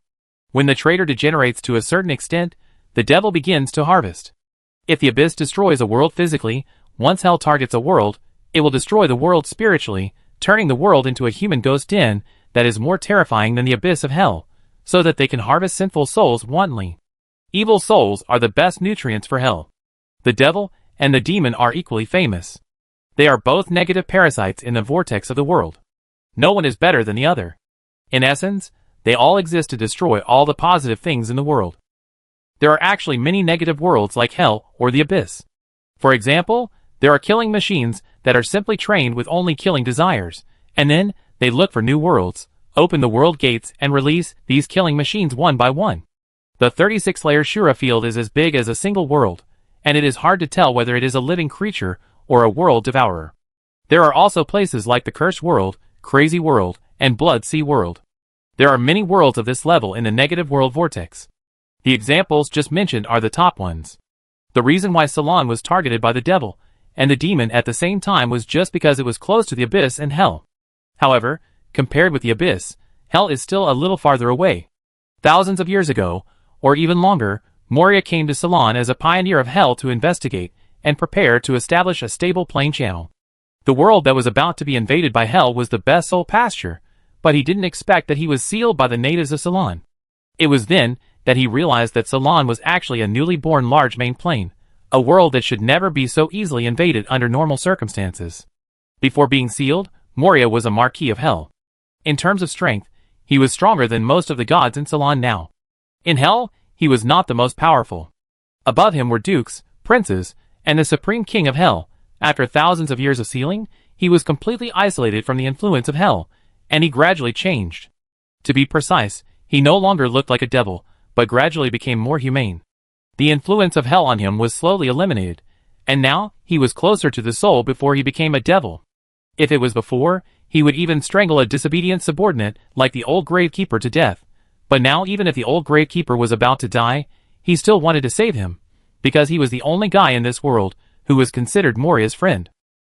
When the traitor degenerates to a certain extent, the devil begins to harvest. If the abyss destroys a world physically, once hell targets a world, it will destroy the world spiritually, turning the world into a human ghost den that is more terrifying than the abyss of hell, so that they can harvest sinful souls wantonly. Evil souls are the best nutrients for hell. The devil and the demon are equally famous. They are both negative parasites in the vortex of the world. No one is better than the other. In essence, they all exist to destroy all the positive things in the world. There are actually many negative worlds like hell or the abyss. For example, there are killing machines that are simply trained with only killing desires, and then they look for new worlds, open the world gates and release these killing machines one by one. The 36-layer Shura field is as big as a single world, and it is hard to tell whether it is a living creature or a world devourer. There are also places like the Cursed World, Crazy World, and Blood Sea World. There are many worlds of this level in the negative world vortex. The examples just mentioned are the top ones. The reason why Ceylon was targeted by the devil and the demon at the same time was just because it was close to the abyss and hell. However, compared with the abyss, hell is still a little farther away. Thousands of years ago, or even longer, Moria came to Ceylon as a pioneer of hell to investigate and prepare to establish a stable plane channel. The world that was about to be invaded by hell was the best soul pasture, but he didn't expect that he was sealed by the natives of Ceylon. It was then that he realized that Ceylon was actually a newly born large main plane, a world that should never be so easily invaded under normal circumstances. Before being sealed, Moria was a marquis of hell. In terms of strength, he was stronger than most of the gods in Ceylon now. In hell, he was not the most powerful. Above him were dukes, princes, and the supreme king of hell. After thousands of years of sealing, he was completely isolated from the influence of hell, and he gradually changed. To be precise, he no longer looked like a devil, but gradually became more humane. The influence of hell on him was slowly eliminated, and now he was closer to the soul before he became a devil. If it was before, he would even strangle a disobedient subordinate like the old gravekeeper to death. But now even if the old gravekeeper was about to die, he still wanted to save him, because he was the only guy in this world who was considered Moria's friend.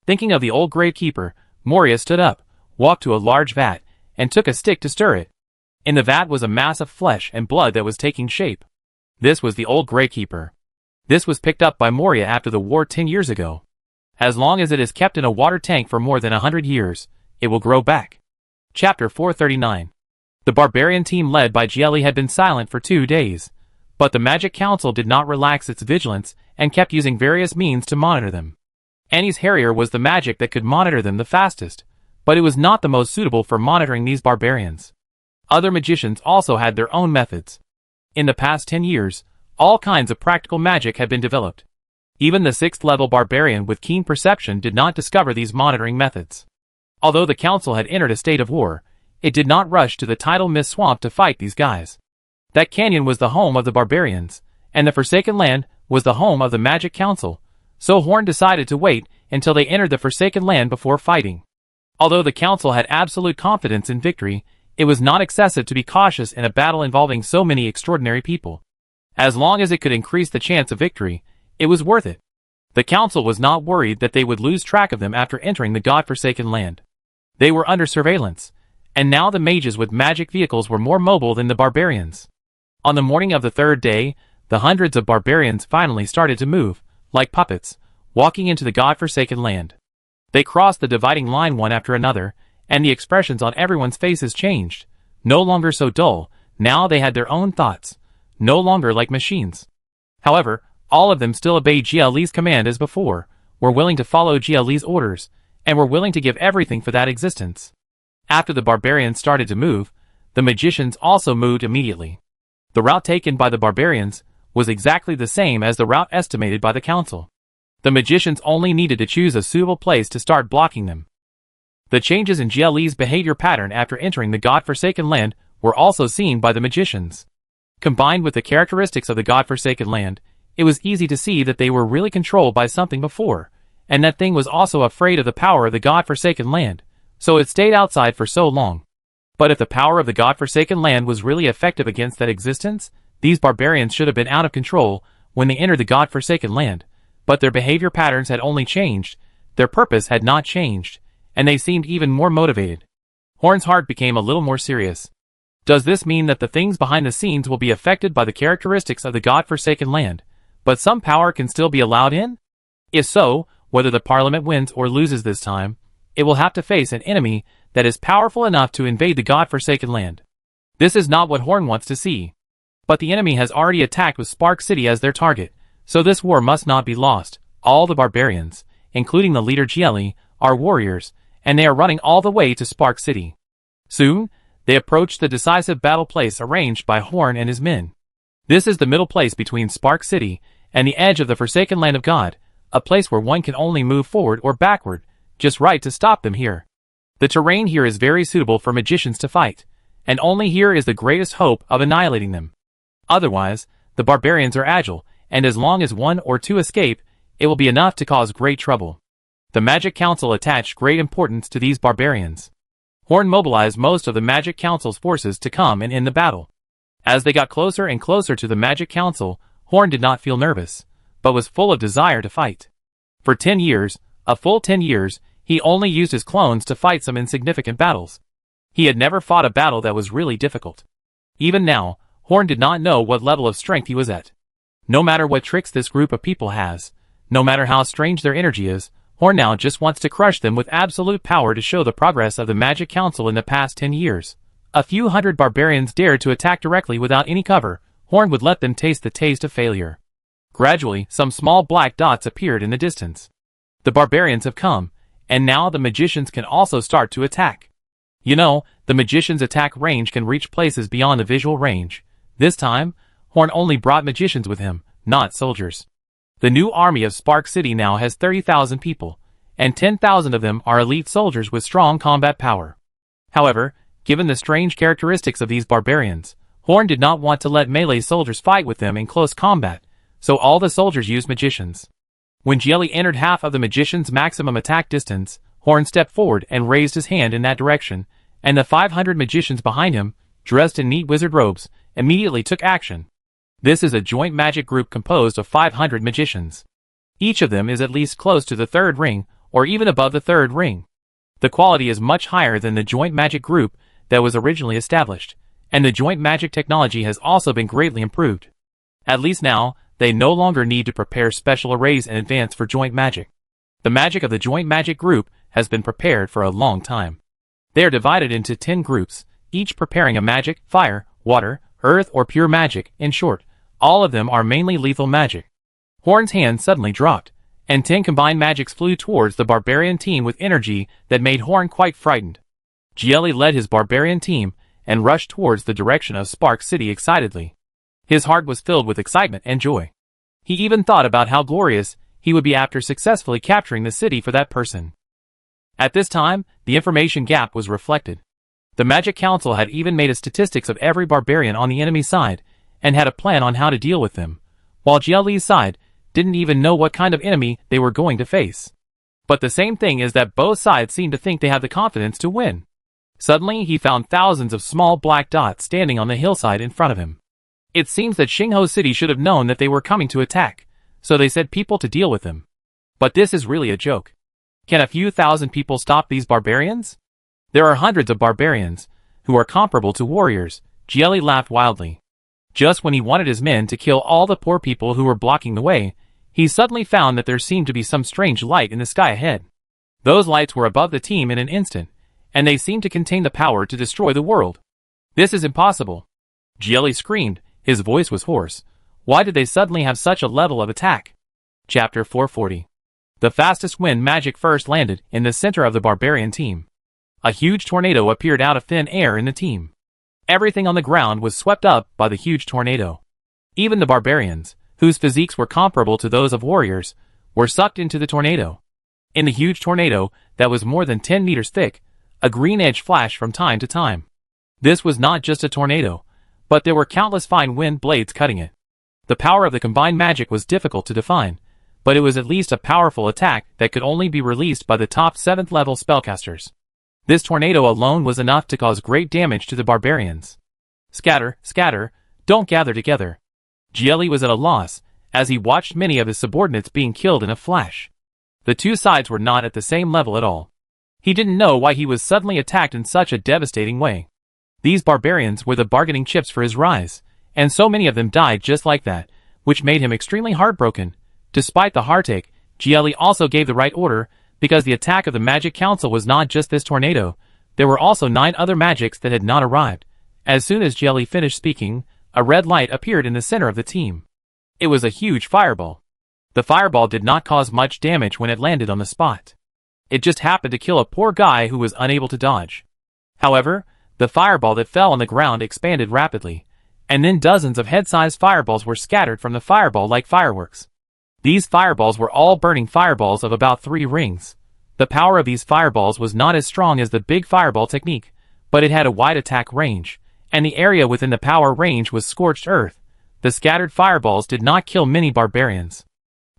Thinking of the old gravekeeper, Moria stood up, walked to a large vat, and took a stick to stir it. In the vat was a mass of flesh and blood that was taking shape. This was the old gravekeeper. This was picked up by Moria after the war 10 years ago. As long as it is kept in a water tank for more than 100 years, it will grow back. Chapter 439. The barbarian team led by Gielli had been silent for 2 days, but the Magic Council did not relax its vigilance and kept using various means to monitor them. Annie's Harrier was the magic that could monitor them the fastest, but it was not the most suitable for monitoring these barbarians. Other magicians also had their own methods. In the past 10 years, all kinds of practical magic had been developed. Even the 6th-level barbarian with keen perception did not discover these monitoring methods. Although the council had entered a state of war, it did not rush to the tidal mist swamp to fight these guys. That canyon was the home of the barbarians, and the Forsaken Land was the home of the Magic Council, so Horn decided to wait until they entered the Forsaken Land before fighting. Although the council had absolute confidence in victory, it was not excessive to be cautious in a battle involving so many extraordinary people. As long as it could increase the chance of victory, it was worth it. The council was not worried that they would lose track of them after entering the God-forsaken land. They were under surveillance, and now the mages with magic vehicles were more mobile than the barbarians. On the morning of the 3rd day, the hundreds of barbarians finally started to move, like puppets, walking into the God-forsaken land. They crossed the dividing line one after another, and the expressions on everyone's faces changed. No longer so dull, now they had their own thoughts, no longer like machines. However, all of them still obeyed Gielli's command as before, were willing to follow Gielli's orders, and were willing to give everything for that existence. After the barbarians started to move, the magicians also moved immediately. The route taken by the barbarians was exactly the same as the route estimated by the council. The magicians only needed to choose a suitable place to start blocking them. The changes in Gielli's behavior pattern after entering the God-forsaken land were also seen by the magicians. Combined with the characteristics of the God-forsaken land, it was easy to see that they were really controlled by something before, and that thing was also afraid of the power of the God-forsaken land, so it stayed outside for so long. But if the power of the God-forsaken land was really effective against that existence, these barbarians should have been out of control when they entered the God-forsaken land, but their behavior patterns had only changed, their purpose had not changed, and they seemed even more motivated. Horn's heart became a little more serious. Does this mean that the things behind the scenes will be affected by the characteristics of the God-forsaken land, but some power can still be allowed in? If so, whether the Parliament wins or loses this time, it will have to face an enemy that is powerful enough to invade the God-forsaken land. This is not what Horn wants to see. But the enemy has already attacked with Spark City as their target, so this war must not be lost. All the barbarians, including the leader Gielli, are warriors, and they are running all the way to Spark City. Soon, they approach the decisive battle place arranged by Horn and his men. This is the middle place between Spark City and the edge of the Forsaken Land of God, a place where one can only move forward or backward, just right to stop them here. The terrain here is very suitable for magicians to fight, and only here is the greatest hope of annihilating them. Otherwise, the barbarians are agile, and as long as 1 or 2 escape, it will be enough to cause great trouble. The Magic Council attached great importance to these barbarians. Horn mobilized most of the Magic Council's forces to come and end the battle. As they got closer and closer to the Magic Council, Horn did not feel nervous, but was full of desire to fight. For 10 years, a full 10 years, he only used his clones to fight some insignificant battles. He had never fought a battle that was really difficult. Even now, Horn did not know what level of strength he was at. No matter what tricks this group of people has, no matter how strange their energy is, Horn now just wants to crush them with absolute power to show the progress of the Magic Council in the past 10 years. A few hundred barbarians dared to attack directly without any cover. Horn would let them taste the taste of failure. Gradually, some small black dots appeared in the distance. The barbarians have come, and now the magicians can also start to attack. You know, the magician's attack range can reach places beyond the visual range. This time, Horn only brought magicians with him, not soldiers. The new army of Spark City now has 30,000 people, and 10,000 of them are elite soldiers with strong combat power. However, given the strange characteristics of these barbarians, Horn did not want to let melee soldiers fight with them in close combat, so all the soldiers used magicians. When Jelly entered half of the magician's maximum attack distance, Horn stepped forward and raised his hand in that direction, and the 500 magicians behind him, dressed in neat wizard robes, immediately took action. This is a joint magic group composed of 500 magicians. Each of them is at least close to the third ring, or even above the third ring. The quality is much higher than the joint magic group that was originally established, and the joint magic technology has also been greatly improved. At least now, they no longer need to prepare special arrays in advance for joint magic. The magic of the joint magic group has been prepared for a long time. They are divided into 10 groups, each preparing a magic, fire, water, earth or pure magic. In short, all of them are mainly lethal magic. Horn's hand suddenly dropped, and 10 combined magics flew towards the barbarian team with energy that made Horn quite frightened. Jelly led his barbarian team and rushed towards the direction of Spark City excitedly. His heart was filled with excitement and joy. He even thought about how glorious he would be after successfully capturing the city for that person. At this time, the information gap was reflected. The Magic Council had even made a statistics of every barbarian on the enemy side, and had a plan on how to deal with them, while Jelly's side didn't even know what kind of enemy they were going to face. But the same thing is that both sides seem to think they have the confidence to win. Suddenly he found thousands of small black dots standing on the hillside in front of him. It seems that Xingho City should have known that they were coming to attack, so they sent people to deal with them. But this is really a joke. Can a few thousand people stop these barbarians? There are hundreds of barbarians, who are comparable to warriors. Jelly laughed wildly. Just when he wanted his men to kill all the poor people who were blocking the way, he suddenly found that there seemed to be some strange light in the sky ahead. Those lights were above the team in an instant, and they seemed to contain the power to destroy the world. This is impossible. Jelly screamed, his voice was hoarse. Why did they suddenly have such a level of attack? Chapter 440. The fastest wind magic first landed in the center of the barbarian team. A huge tornado appeared out of thin air in the team. Everything on the ground was swept up by the huge tornado. Even the barbarians, whose physiques were comparable to those of warriors, were sucked into the tornado. In the huge tornado, that was more than 10 meters thick, a green edge flashed from time to time. This was not just a tornado, but there were countless fine wind blades cutting it. The power of the combined magic was difficult to define, but it was at least a powerful attack that could only be released by the top 7th level spellcasters. This tornado alone was enough to cause great damage to the barbarians. Scatter, scatter, don't gather together. Jelly was at a loss, as he watched many of his subordinates being killed in a flash. The two sides were not at the same level at all. He didn't know why he was suddenly attacked in such a devastating way. These barbarians were the bargaining chips for his rise, and so many of them died just like that, which made him extremely heartbroken. Despite the heartache, Jelly also gave the right order, because the attack of the Magic Council was not just this tornado, there were also 9 other magics that had not arrived. As soon as Jelly finished speaking, a red light appeared in the center of the team. It was a huge fireball. The fireball did not cause much damage when it landed on the spot. It just happened to kill a poor guy who was unable to dodge. However, the fireball that fell on the ground expanded rapidly, and then dozens of head-sized fireballs were scattered from the fireball like fireworks. These fireballs were all burning fireballs of about 3 rings. The power of these fireballs was not as strong as the big fireball technique, but it had a wide attack range, and the area within the power range was scorched earth. The scattered fireballs did not kill many barbarians.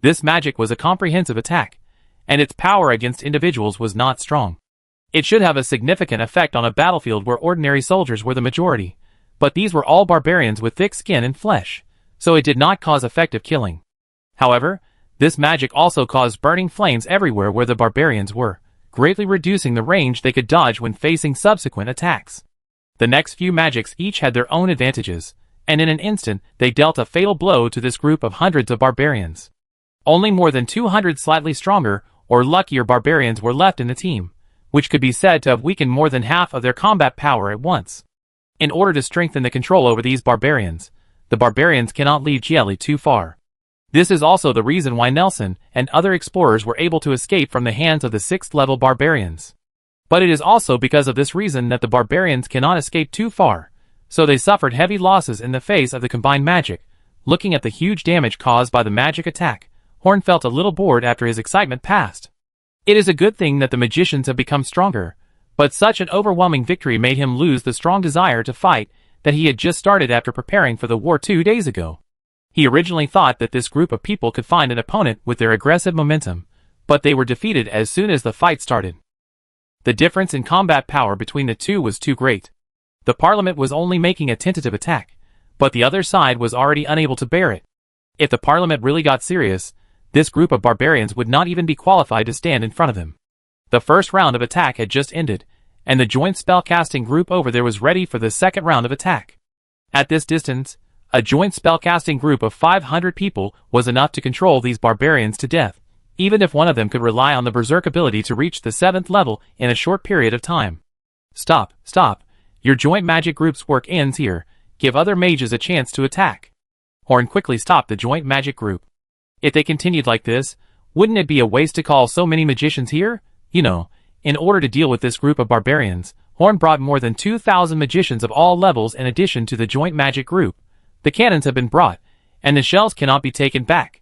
This magic was a comprehensive attack, and its power against individuals was not strong. It should have a significant effect on a battlefield where ordinary soldiers were the majority, but these were all barbarians with thick skin and flesh, so it did not cause effective killing. However, this magic also caused burning flames everywhere where the barbarians were, greatly reducing the range they could dodge when facing subsequent attacks. The next few magics each had their own advantages, and in an instant they dealt a fatal blow to this group of hundreds of barbarians. Only more than 200 slightly stronger or luckier barbarians were left in the team, which could be said to have weakened more than half of their combat power at once. In order to strengthen the control over these barbarians, the barbarians cannot leave Jelly too far. This is also the reason why Nelson and other explorers were able to escape from the hands of the 6th level barbarians. But it is also because of this reason that the barbarians cannot escape too far, so they suffered heavy losses in the face of the combined magic, Looking at the huge damage caused by the magic attack, Horn felt a little bored after his excitement passed. It is a good thing that the magicians have become stronger, but such an overwhelming victory made him lose the strong desire to fight that he had just started after preparing for the war 2 days ago. He originally thought that this group of people could find an opponent with their aggressive momentum, but they were defeated as soon as the fight started. The difference in combat power between the two was too great. The Parliament was only making a tentative attack, but the other side was already unable to bear it. If the Parliament really got serious, this group of barbarians would not even be qualified to stand in front of them. The first round of attack had just ended, and the joint spellcasting group over there was ready for the second round of attack. At this distance, a joint spellcasting group of 500 people was enough to control these barbarians to death, even if one of them could rely on the berserk ability to reach the 7th level in a short period of time. Stop, stop. Your joint magic group's work ends here. Give other mages a chance to attack. Horn quickly stopped the joint magic group. If they continued like this, wouldn't it be a waste to call so many magicians here? You know, in order to deal with this group of barbarians, Horn brought more than 2,000 magicians of all levels in addition to the joint magic group. The cannons have been brought, and the shells cannot be taken back.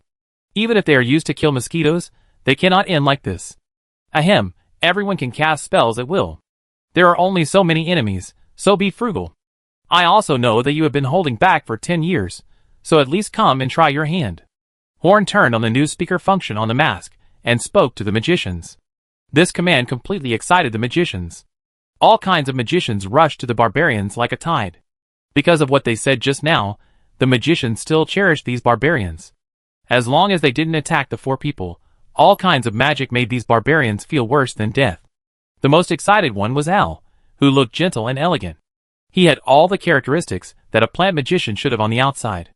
Even if they are used to kill mosquitoes, they cannot end like this. Ahem, everyone can cast spells at will. There are only so many enemies, so be frugal. I also know that you have been holding back for 10 years, so at least come and try your hand. Horn turned on the new speaker function on the mask, and spoke to the magicians. This command completely excited the magicians. All kinds of magicians rushed to the barbarians like a tide. Because of what they said just now, the magicians still cherished these barbarians. As long as they didn't attack the 4 people, all kinds of magic made these barbarians feel worse than death. The most excited one was Al, who looked gentle and elegant. He had all the characteristics that a plant magician should have on the outside.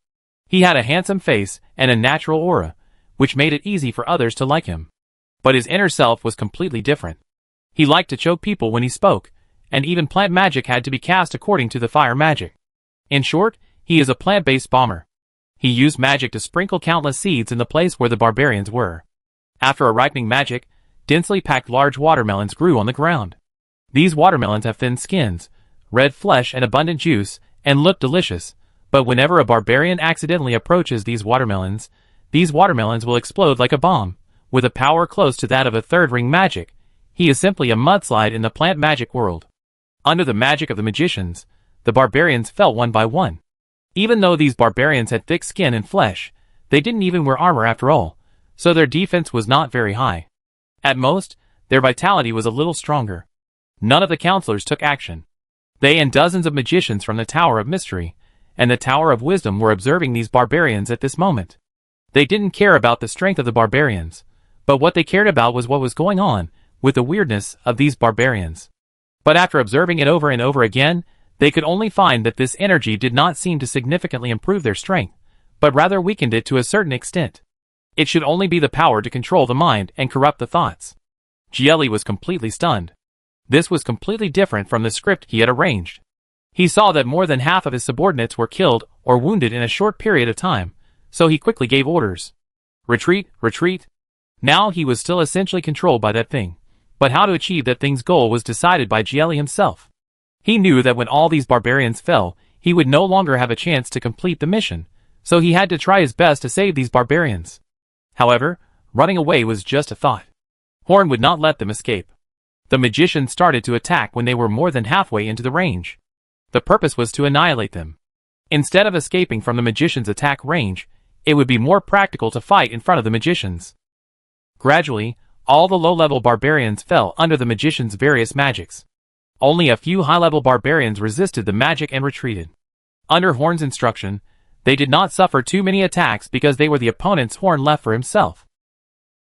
He had a handsome face and a natural aura, which made it easy for others to like him. But his inner self was completely different. He liked to choke people when he spoke, and even plant magic had to be cast according to the fire magic. In short, he is a plant-based bomber. He used magic to sprinkle countless seeds in the place where the barbarians were. After a ripening magic, densely packed large watermelons grew on the ground. These watermelons have thin skins, red flesh and abundant juice, and look delicious, but whenever a barbarian accidentally approaches these watermelons will explode like a bomb, with a power close to that of a third-ring magic. He is simply a mudslide in the plant magic world. Under the magic of the magicians, the barbarians fell one by one. Even though these barbarians had thick skin and flesh, they didn't even wear armor after all, so their defense was not very high. At most, their vitality was a little stronger. None of the counselors took action. They and dozens of magicians from the Tower of Mystery and the Tower of Wisdom were observing these barbarians at this moment. They didn't care about the strength of the barbarians, but what they cared about was what was going on with the weirdness of these barbarians. But after observing it over and over again, they could only find that this energy did not seem to significantly improve their strength, but rather weakened it to a certain extent. It should only be the power to control the mind and corrupt the thoughts. Gielli was completely stunned. This was completely different from the script he had arranged. He saw that more than half of his subordinates were killed or wounded in a short period of time, so he quickly gave orders. Retreat, retreat. Now he was still essentially controlled by that thing, but how to achieve that thing's goal was decided by Gielli himself. He knew that when all these barbarians fell, he would no longer have a chance to complete the mission, so he had to try his best to save these barbarians. However, running away was just a thought. Horn would not let them escape. The magicians started to attack when they were more than halfway into the range. The purpose was to annihilate them. Instead of escaping from the magicians' attack range, it would be more practical to fight in front of the magicians. Gradually, all the low-level barbarians fell under the magicians' various magics. Only a few high-level barbarians resisted the magic and retreated. Under Horn's instruction, they did not suffer too many attacks because they were the opponents Horn left for himself.